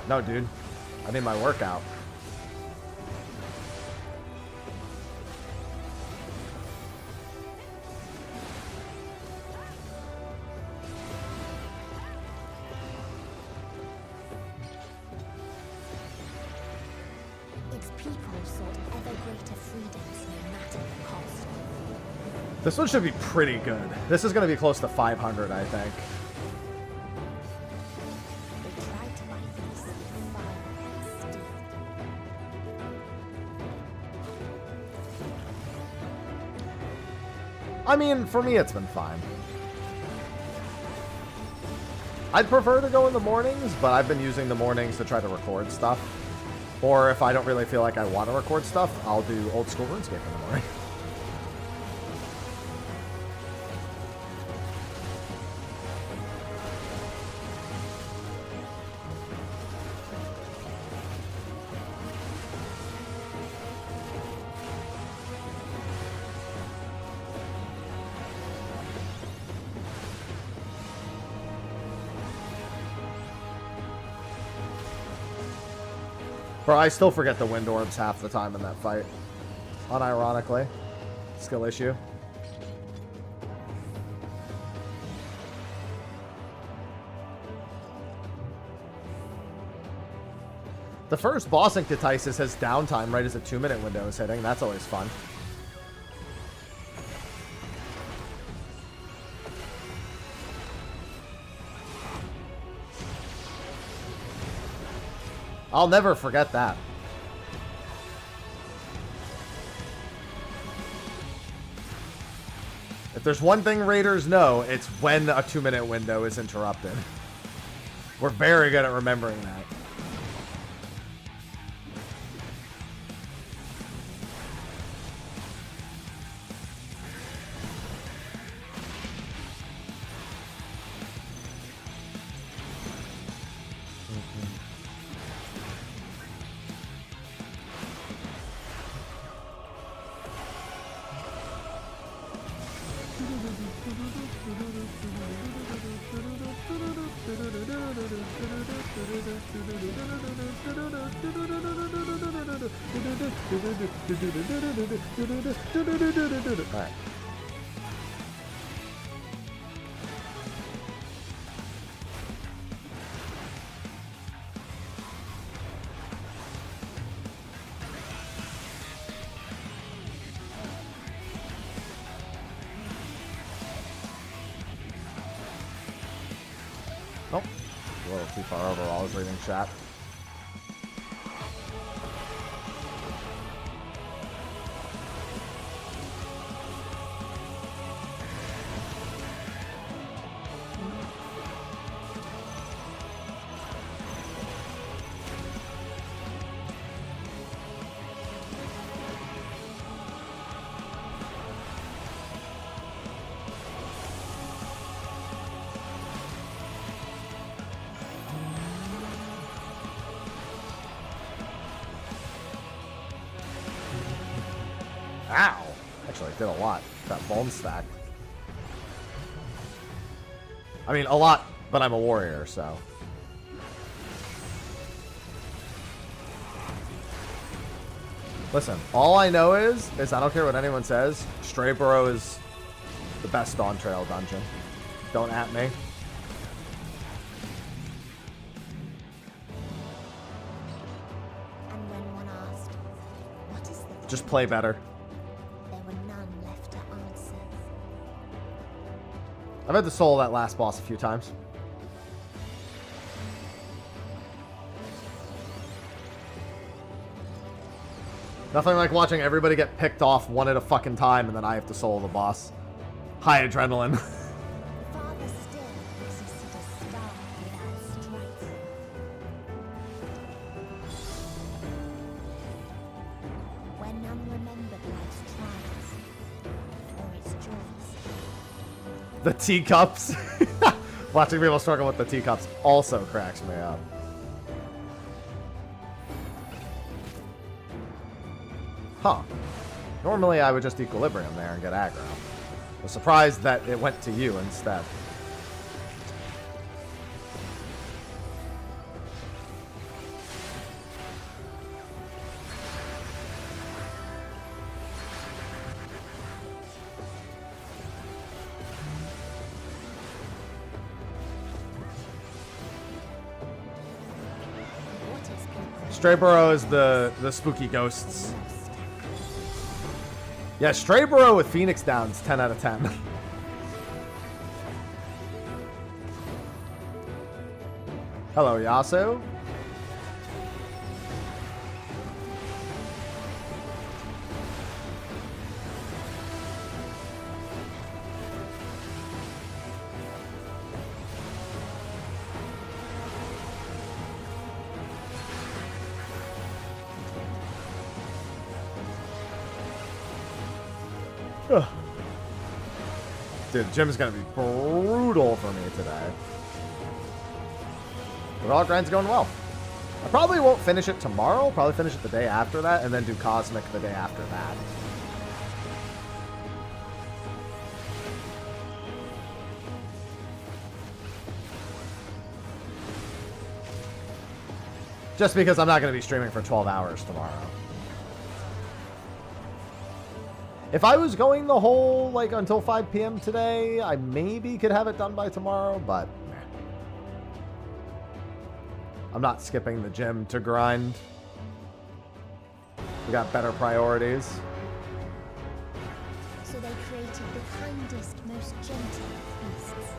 No, dude. I need my workout. Its people sought ever greater freedoms no matter the cost. This one should be pretty good. This is going to be close to 500, I think. They tried to buy peace with fire and steel. I mean, for me, it's been fine. I'd prefer to go in the mornings, but I've been using the mornings to try to record stuff. Or if I don't really feel like I want to record stuff, I'll do old school RuneScape in the morning. Bro, I still forget the wind orbs half the time in that fight. Unironically. Skill issue. The first boss in Katisis has downtime right as a 2-minute window is hitting. That's always fun. I'll never forget that. If there's one thing raiders know, it's when a 2-minute window is interrupted. We're very good at remembering that. Alright. Nope. A little too far over while I was reading chat. Ow! Actually, I did a lot. That bone stack. I mean, a lot, but I'm a warrior, so. Listen, all I know is I don't care what anyone says, Straybro is the best Dawn Trail dungeon. Don't at me. And when one asked, what is the Just play better. there were none left to answer. I've had to solo that last boss a few times. Nothing like watching everybody get picked off one at a fucking time and then I have to solo the boss. High adrenaline. Farther still existed a star without strife. Where none remembered life's trials or its joys. The teacups. Watching people struggle with the teacups also cracks me up. Huh. Normally I would just equilibrium there and get aggro. I was surprised that it went to you instead. What is people Strayborough is the spooky ghosts. Yeah, Strayborough with Phoenix Down's 10 out of 10. Hello, Yasu. Ugh. Dude, the gym is gonna be brutal for me today. But all grind's going well. I probably won't finish it tomorrow. Probably finish it the day after that, and then do Cosmic the day after that. Just because I'm not going to be streaming for 12 hours tomorrow. If I was going the whole, like, until 5 p.m. today, I maybe could have it done by tomorrow, but meh. I'm not skipping the gym to grind. We got better priorities. So they created the kindest, most gentle of beasts.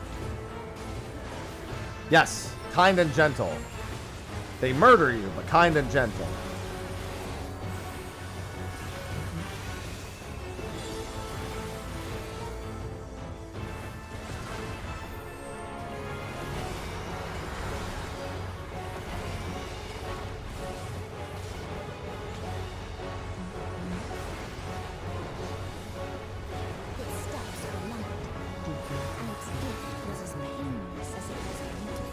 Yes, kind and gentle. They murder you, but kind and gentle. Its steps were light, and its gift was as painless as it was beautiful.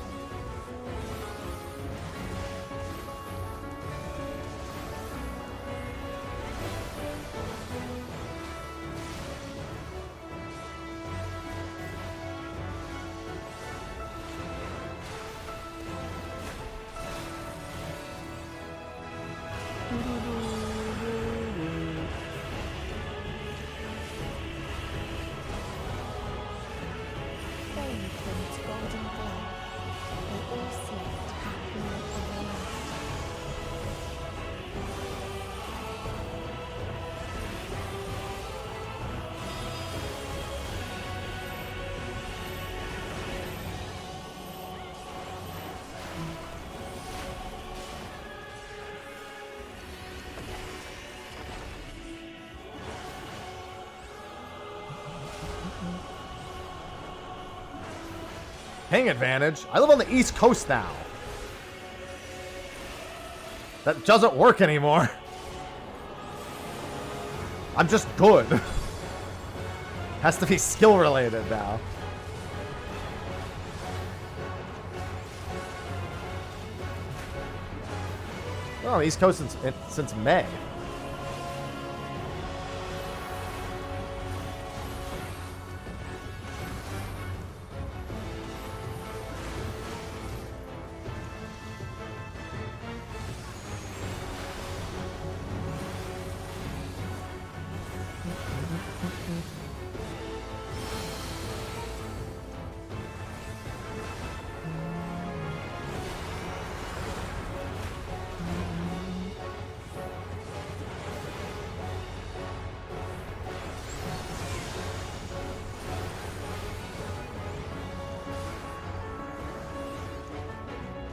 Bathed in its golden glow, they all slept happily ever after. Ping advantage. I live on the East Coast now. That doesn't work anymore. I'm just good. Has to be skill related now. Well, on the East Coast since May.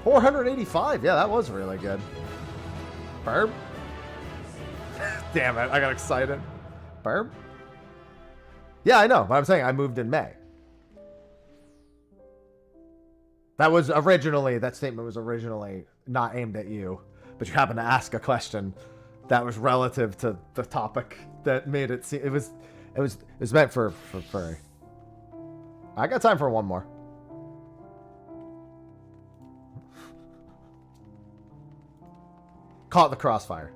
485. Yeah, that was really good. Burb. Damn it, I got excited. Burb. Yeah, I know, but I'm saying I moved in May. That statement was originally not aimed at you, but you happened to ask a question that was relative to the topic that made it seem, it was meant for furry. I got time for one more. Caught the crossfire.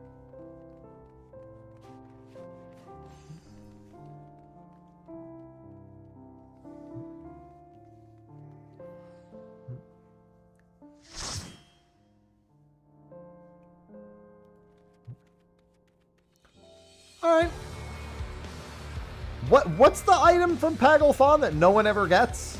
Alright. What's the item from Paglefon that no one ever gets?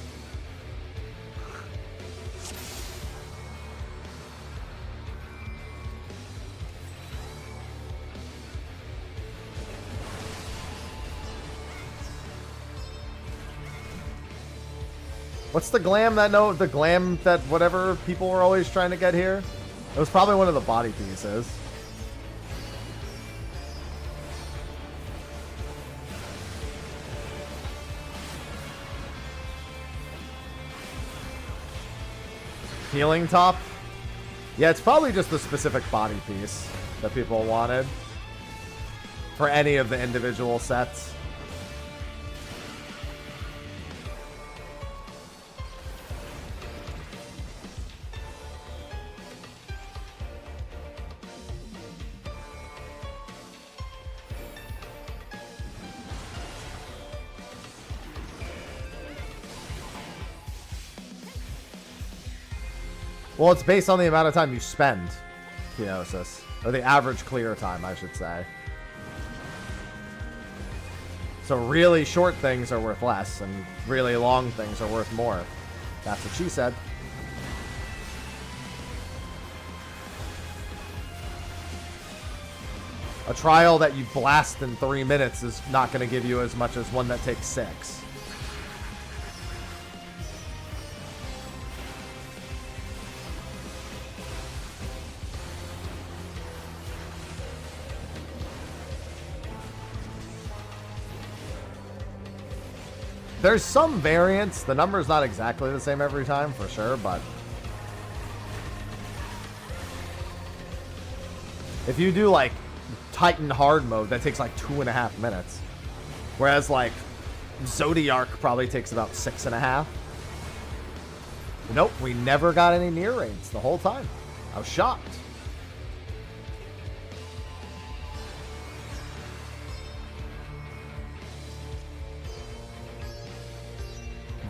What's the glam that whatever people were always trying to get here? It was probably one of the body pieces. Healing top? Yeah, it's probably just the specific body piece that people wanted for any of the individual sets. Well, it's based on the amount of time you spend Kenosis. Or the average clear time, I should say. So really short things are worth less, and really long things are worth more. That's what she said. A trial that you blast in 3 minutes is not going to give you as much as one that takes 6. There's some variance. The number's not exactly the same every time, for sure, but if you do, like, Titan hard mode, that takes, like, 2.5 minutes. Whereas, like, Zodiark probably takes about 6.5. Nope, we never got any near raids the whole time. I was shocked.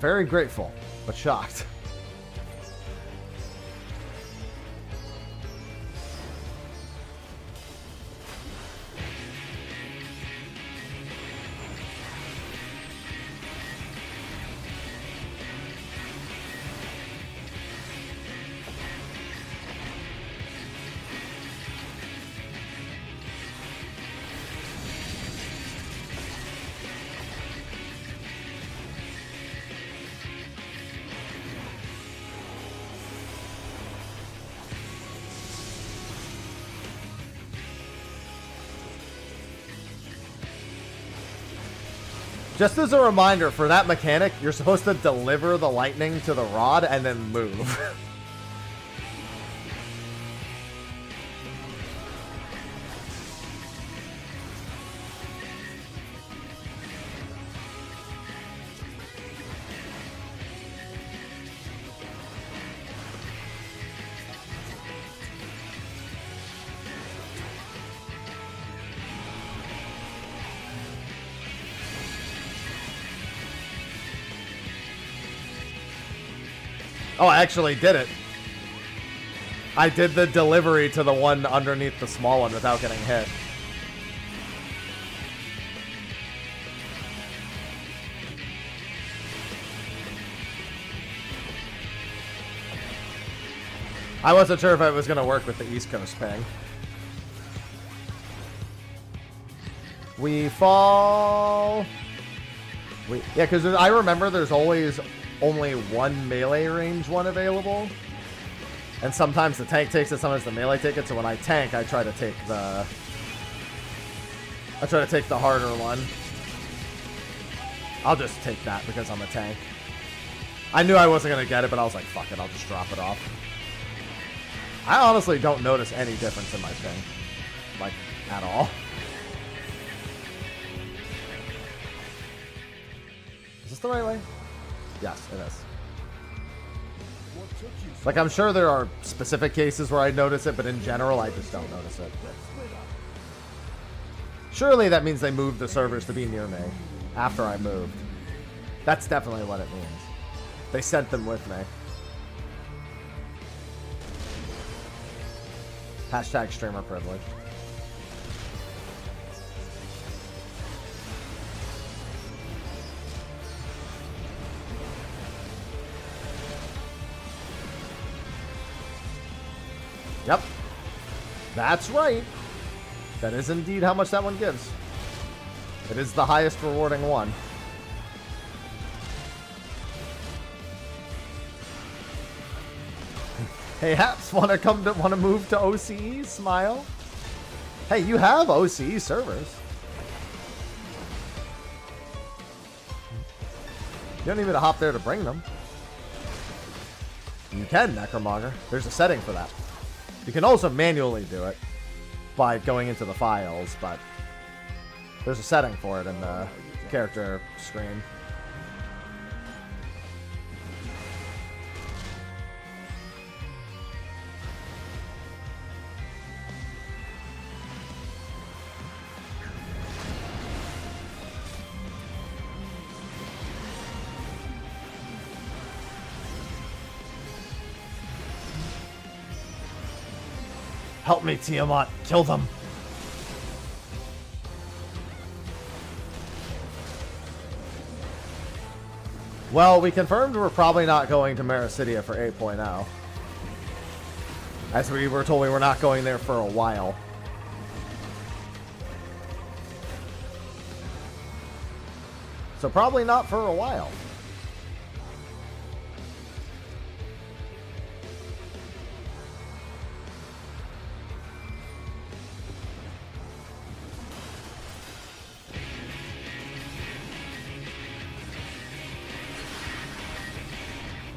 Very grateful, but shocked. Just as a reminder, for that mechanic, you're supposed to deliver the lightning to the rod and then move. Oh, I actually did it. I did the delivery to the one underneath the small one without getting hit. I wasn't sure if it was going to work with the East Coast ping. We fall... Yeah, because I remember there's always only one melee range one available. And sometimes the tank takes it, sometimes the melee takes it. So when I tank, I try to take the harder one. I'll just take that because I'm a tank. I knew I wasn't gonna get it, but I was like, fuck it, I'll just drop it off. I honestly don't notice any difference in my ping. Like, at all. Is this the right way? Yes, it is. Like, I'm sure there are specific cases where I notice it, but in general, I just don't notice it. Surely that means they moved the servers to be near me after I moved. That's definitely what it means. They sent them with me. Hashtag streamer privilege. Yep. That's right. That is indeed how much that one gives. It is the highest rewarding one. Hey, Haps, wanna move to OCE? Smile. Hey, you have OCE servers. You don't need me to hop there to bring them. You can, Necromonger. There's a setting for that. You can also manually do it by going into the files, but there's a setting for it in the character screen. Help me, Tiamat. Kill them. Well, we confirmed we're probably not going to Marasidia for 8.0. As we were told we were not going there for a while. So probably not for a while.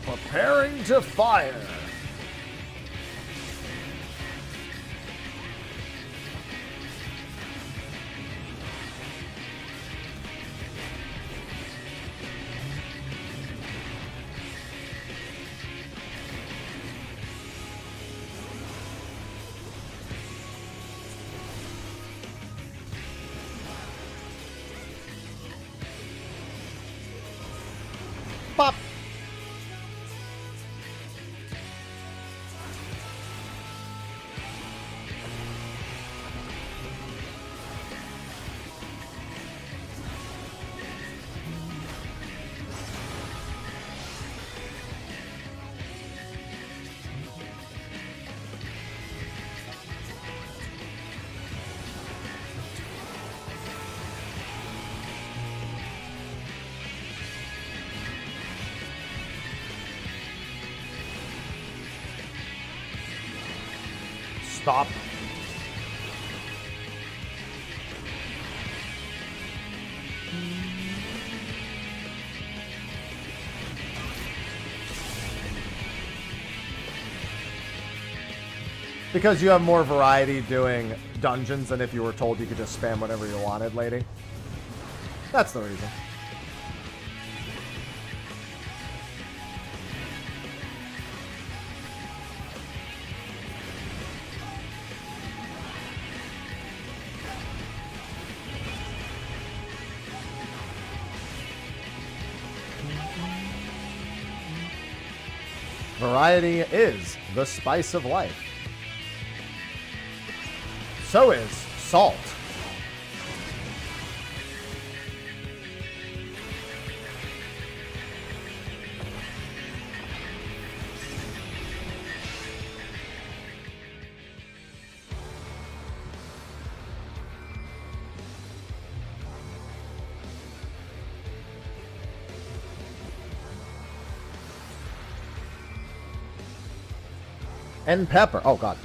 Preparing to fire. Pop. Stop. Because you have more variety doing dungeons than if you were told you could just spam whatever you wanted, lady. That's the reason. Variety is the spice of life. So is salt. And pepper. Oh, God.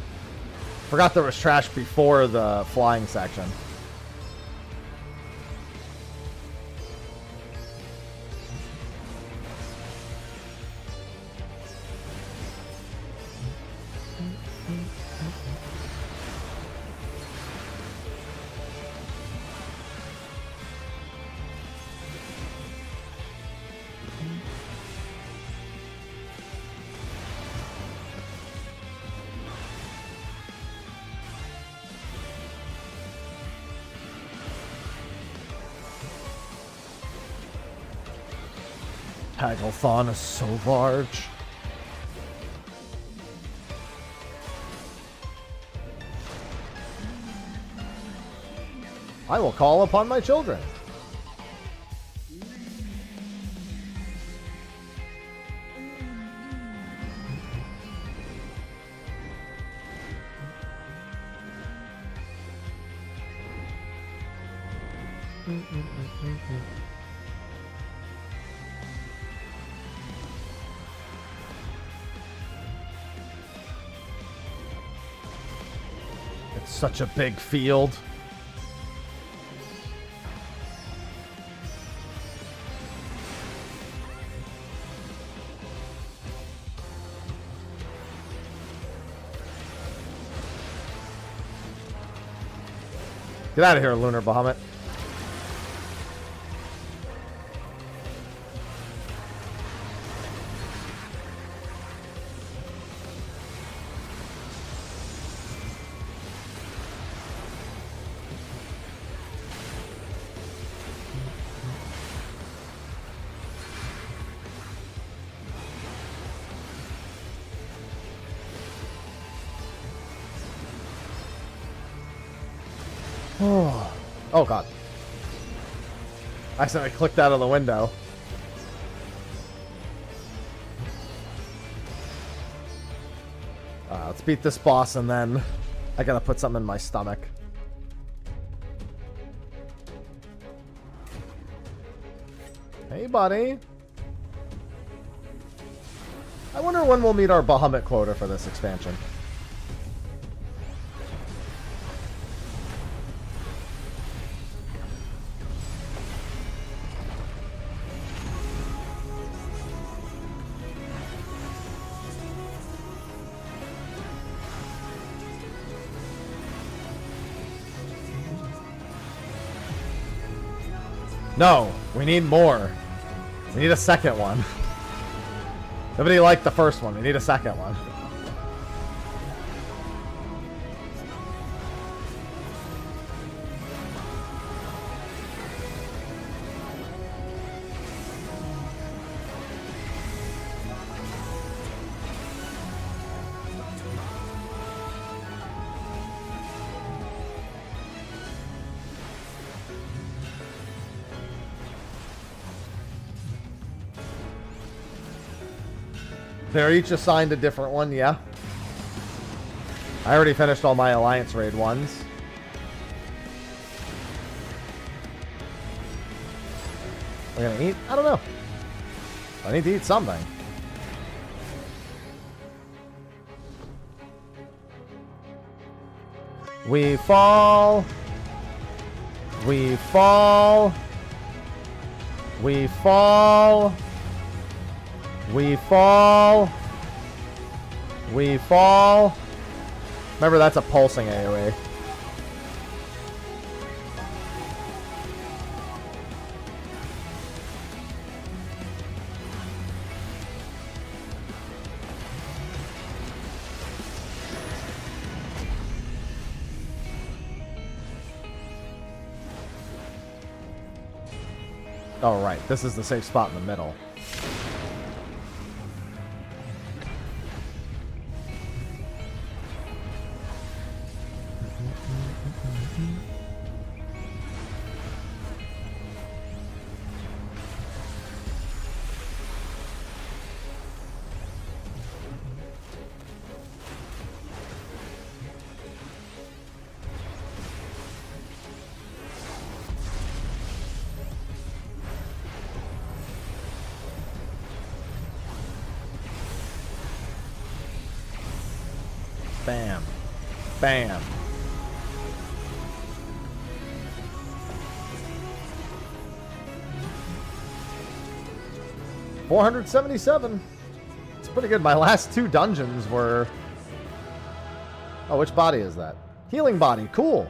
Forgot there was trash before the flying section. Hagelthon is so large. I will call upon my children. It's such a big field. Get out of here, Lunar Bahamut. Oh, God. I accidentally clicked out of the window. Let's beat this boss and then I gotta put something in my stomach. Hey, buddy. I wonder when we'll meet our Bahamut quota for this expansion. No, we need more. We need a second one. Nobody liked the first one. We need a second one. They're each assigned a different one, yeah. I already finished all my Alliance Raid ones. We're gonna eat? I don't know. I need to eat something. We fall. We fall. We fall. We fall. We fall. Remember, that's a pulsing AoE. Oh, right. This is the safe spot in the middle. Bam. Bam. $477. It's pretty good. My last 2 dungeons were... Oh, which body is that? Healing body. Cool.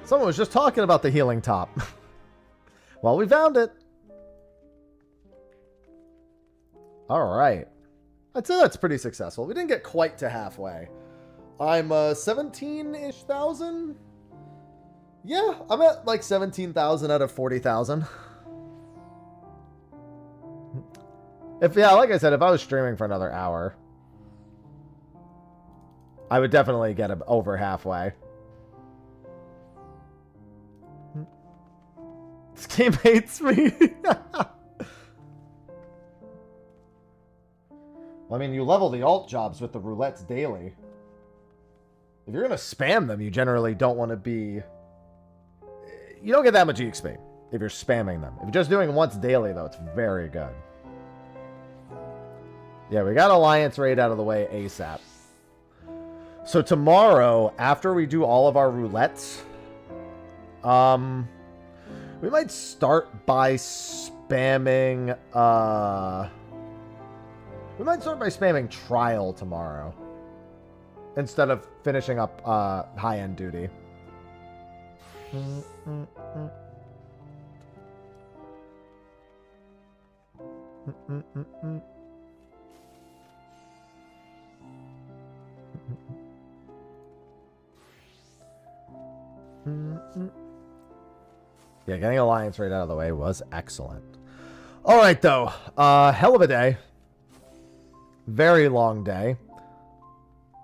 Someone was just talking about the healing top. Well, we found it. All right. I'd say that's pretty successful. We didn't get quite to halfway. I'm 17-ish thousand. Yeah, I'm at like 17,000 out of 40,000. Yeah, like I said, if I was streaming for another hour, I would definitely get over halfway. This game hates me. Well, I mean, you level the alt jobs with the roulettes daily. If you're going to spam them, you generally don't want to be... You don't get that much EXP if you're spamming them. If you're just doing it once daily, though, it's very good. Yeah, we got Alliance Raid out of the way ASAP. So tomorrow, after we do all of our roulettes, we might start by spamming... We might start by spamming Trial tomorrow, instead of finishing up high-end duty. Yeah, getting Alliance right out of the way was excellent. All right, though. Hell of a day. Very long day.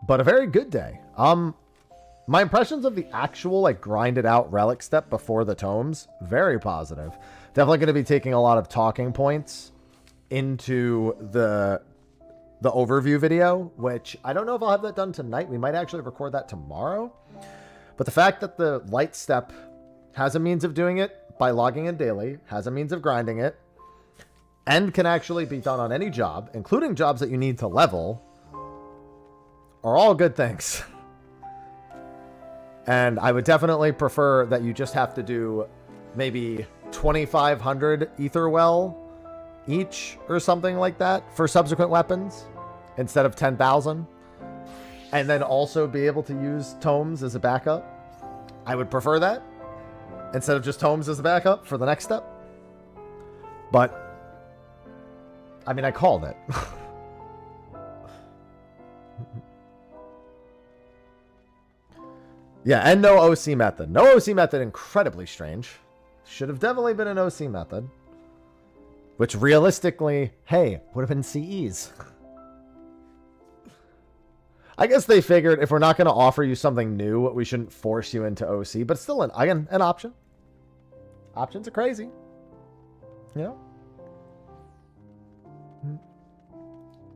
But a very good day. My impressions of the actual, like, grinded out relic step before the tomes, very positive. Definitely going to be taking a lot of talking points into the overview video, which I don't know if I'll have that done tonight. We might actually record that tomorrow. But the fact that the light step has a means of doing it by logging in daily, has a means of grinding it, and can actually be done on any job, including jobs that you need to level, are all good things. And I would definitely prefer that you just have to do maybe 2,500 ether well each or something like that for subsequent weapons instead of 10,000. And then also be able to use tomes as a backup. I would prefer that instead of just tomes as a backup for the next step. But I mean, I called it. Yeah, and no OC method. No OC method, incredibly strange. Should have definitely been an OC method. Which realistically, hey, would have been CEs. I guess they figured if we're not going to offer you something new, we shouldn't force you into OC. But still, again, an option. Options are crazy. You know?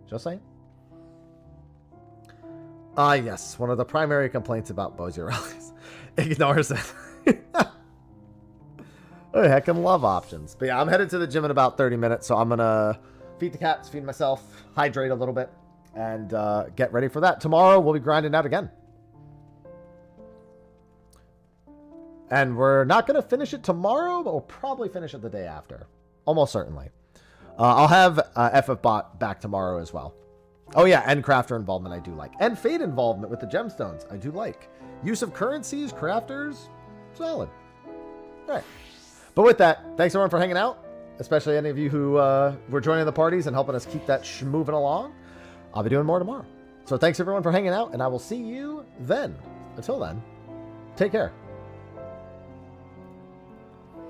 Just saying. Yes. One of the primary complaints about Bozier rallies. Ignores it. I heckin' love options. But yeah, I'm headed to the gym in about 30 minutes, so I'm going to feed the cats, feed myself, hydrate a little bit, and get ready for that. Tomorrow, we'll be grinding out again. And we're not going to finish it tomorrow, but we'll probably finish it the day after. Almost certainly. I'll have FFBot back tomorrow as well. Oh yeah, and crafter involvement I do like. And fate involvement with the gemstones I do like. Use of currencies, crafters, solid. Alright. But with that, thanks everyone for hanging out. Especially any of you who were joining the parties and helping us keep that moving along. I'll be doing more tomorrow. So thanks everyone for hanging out, and I will see you then. Until then, take care.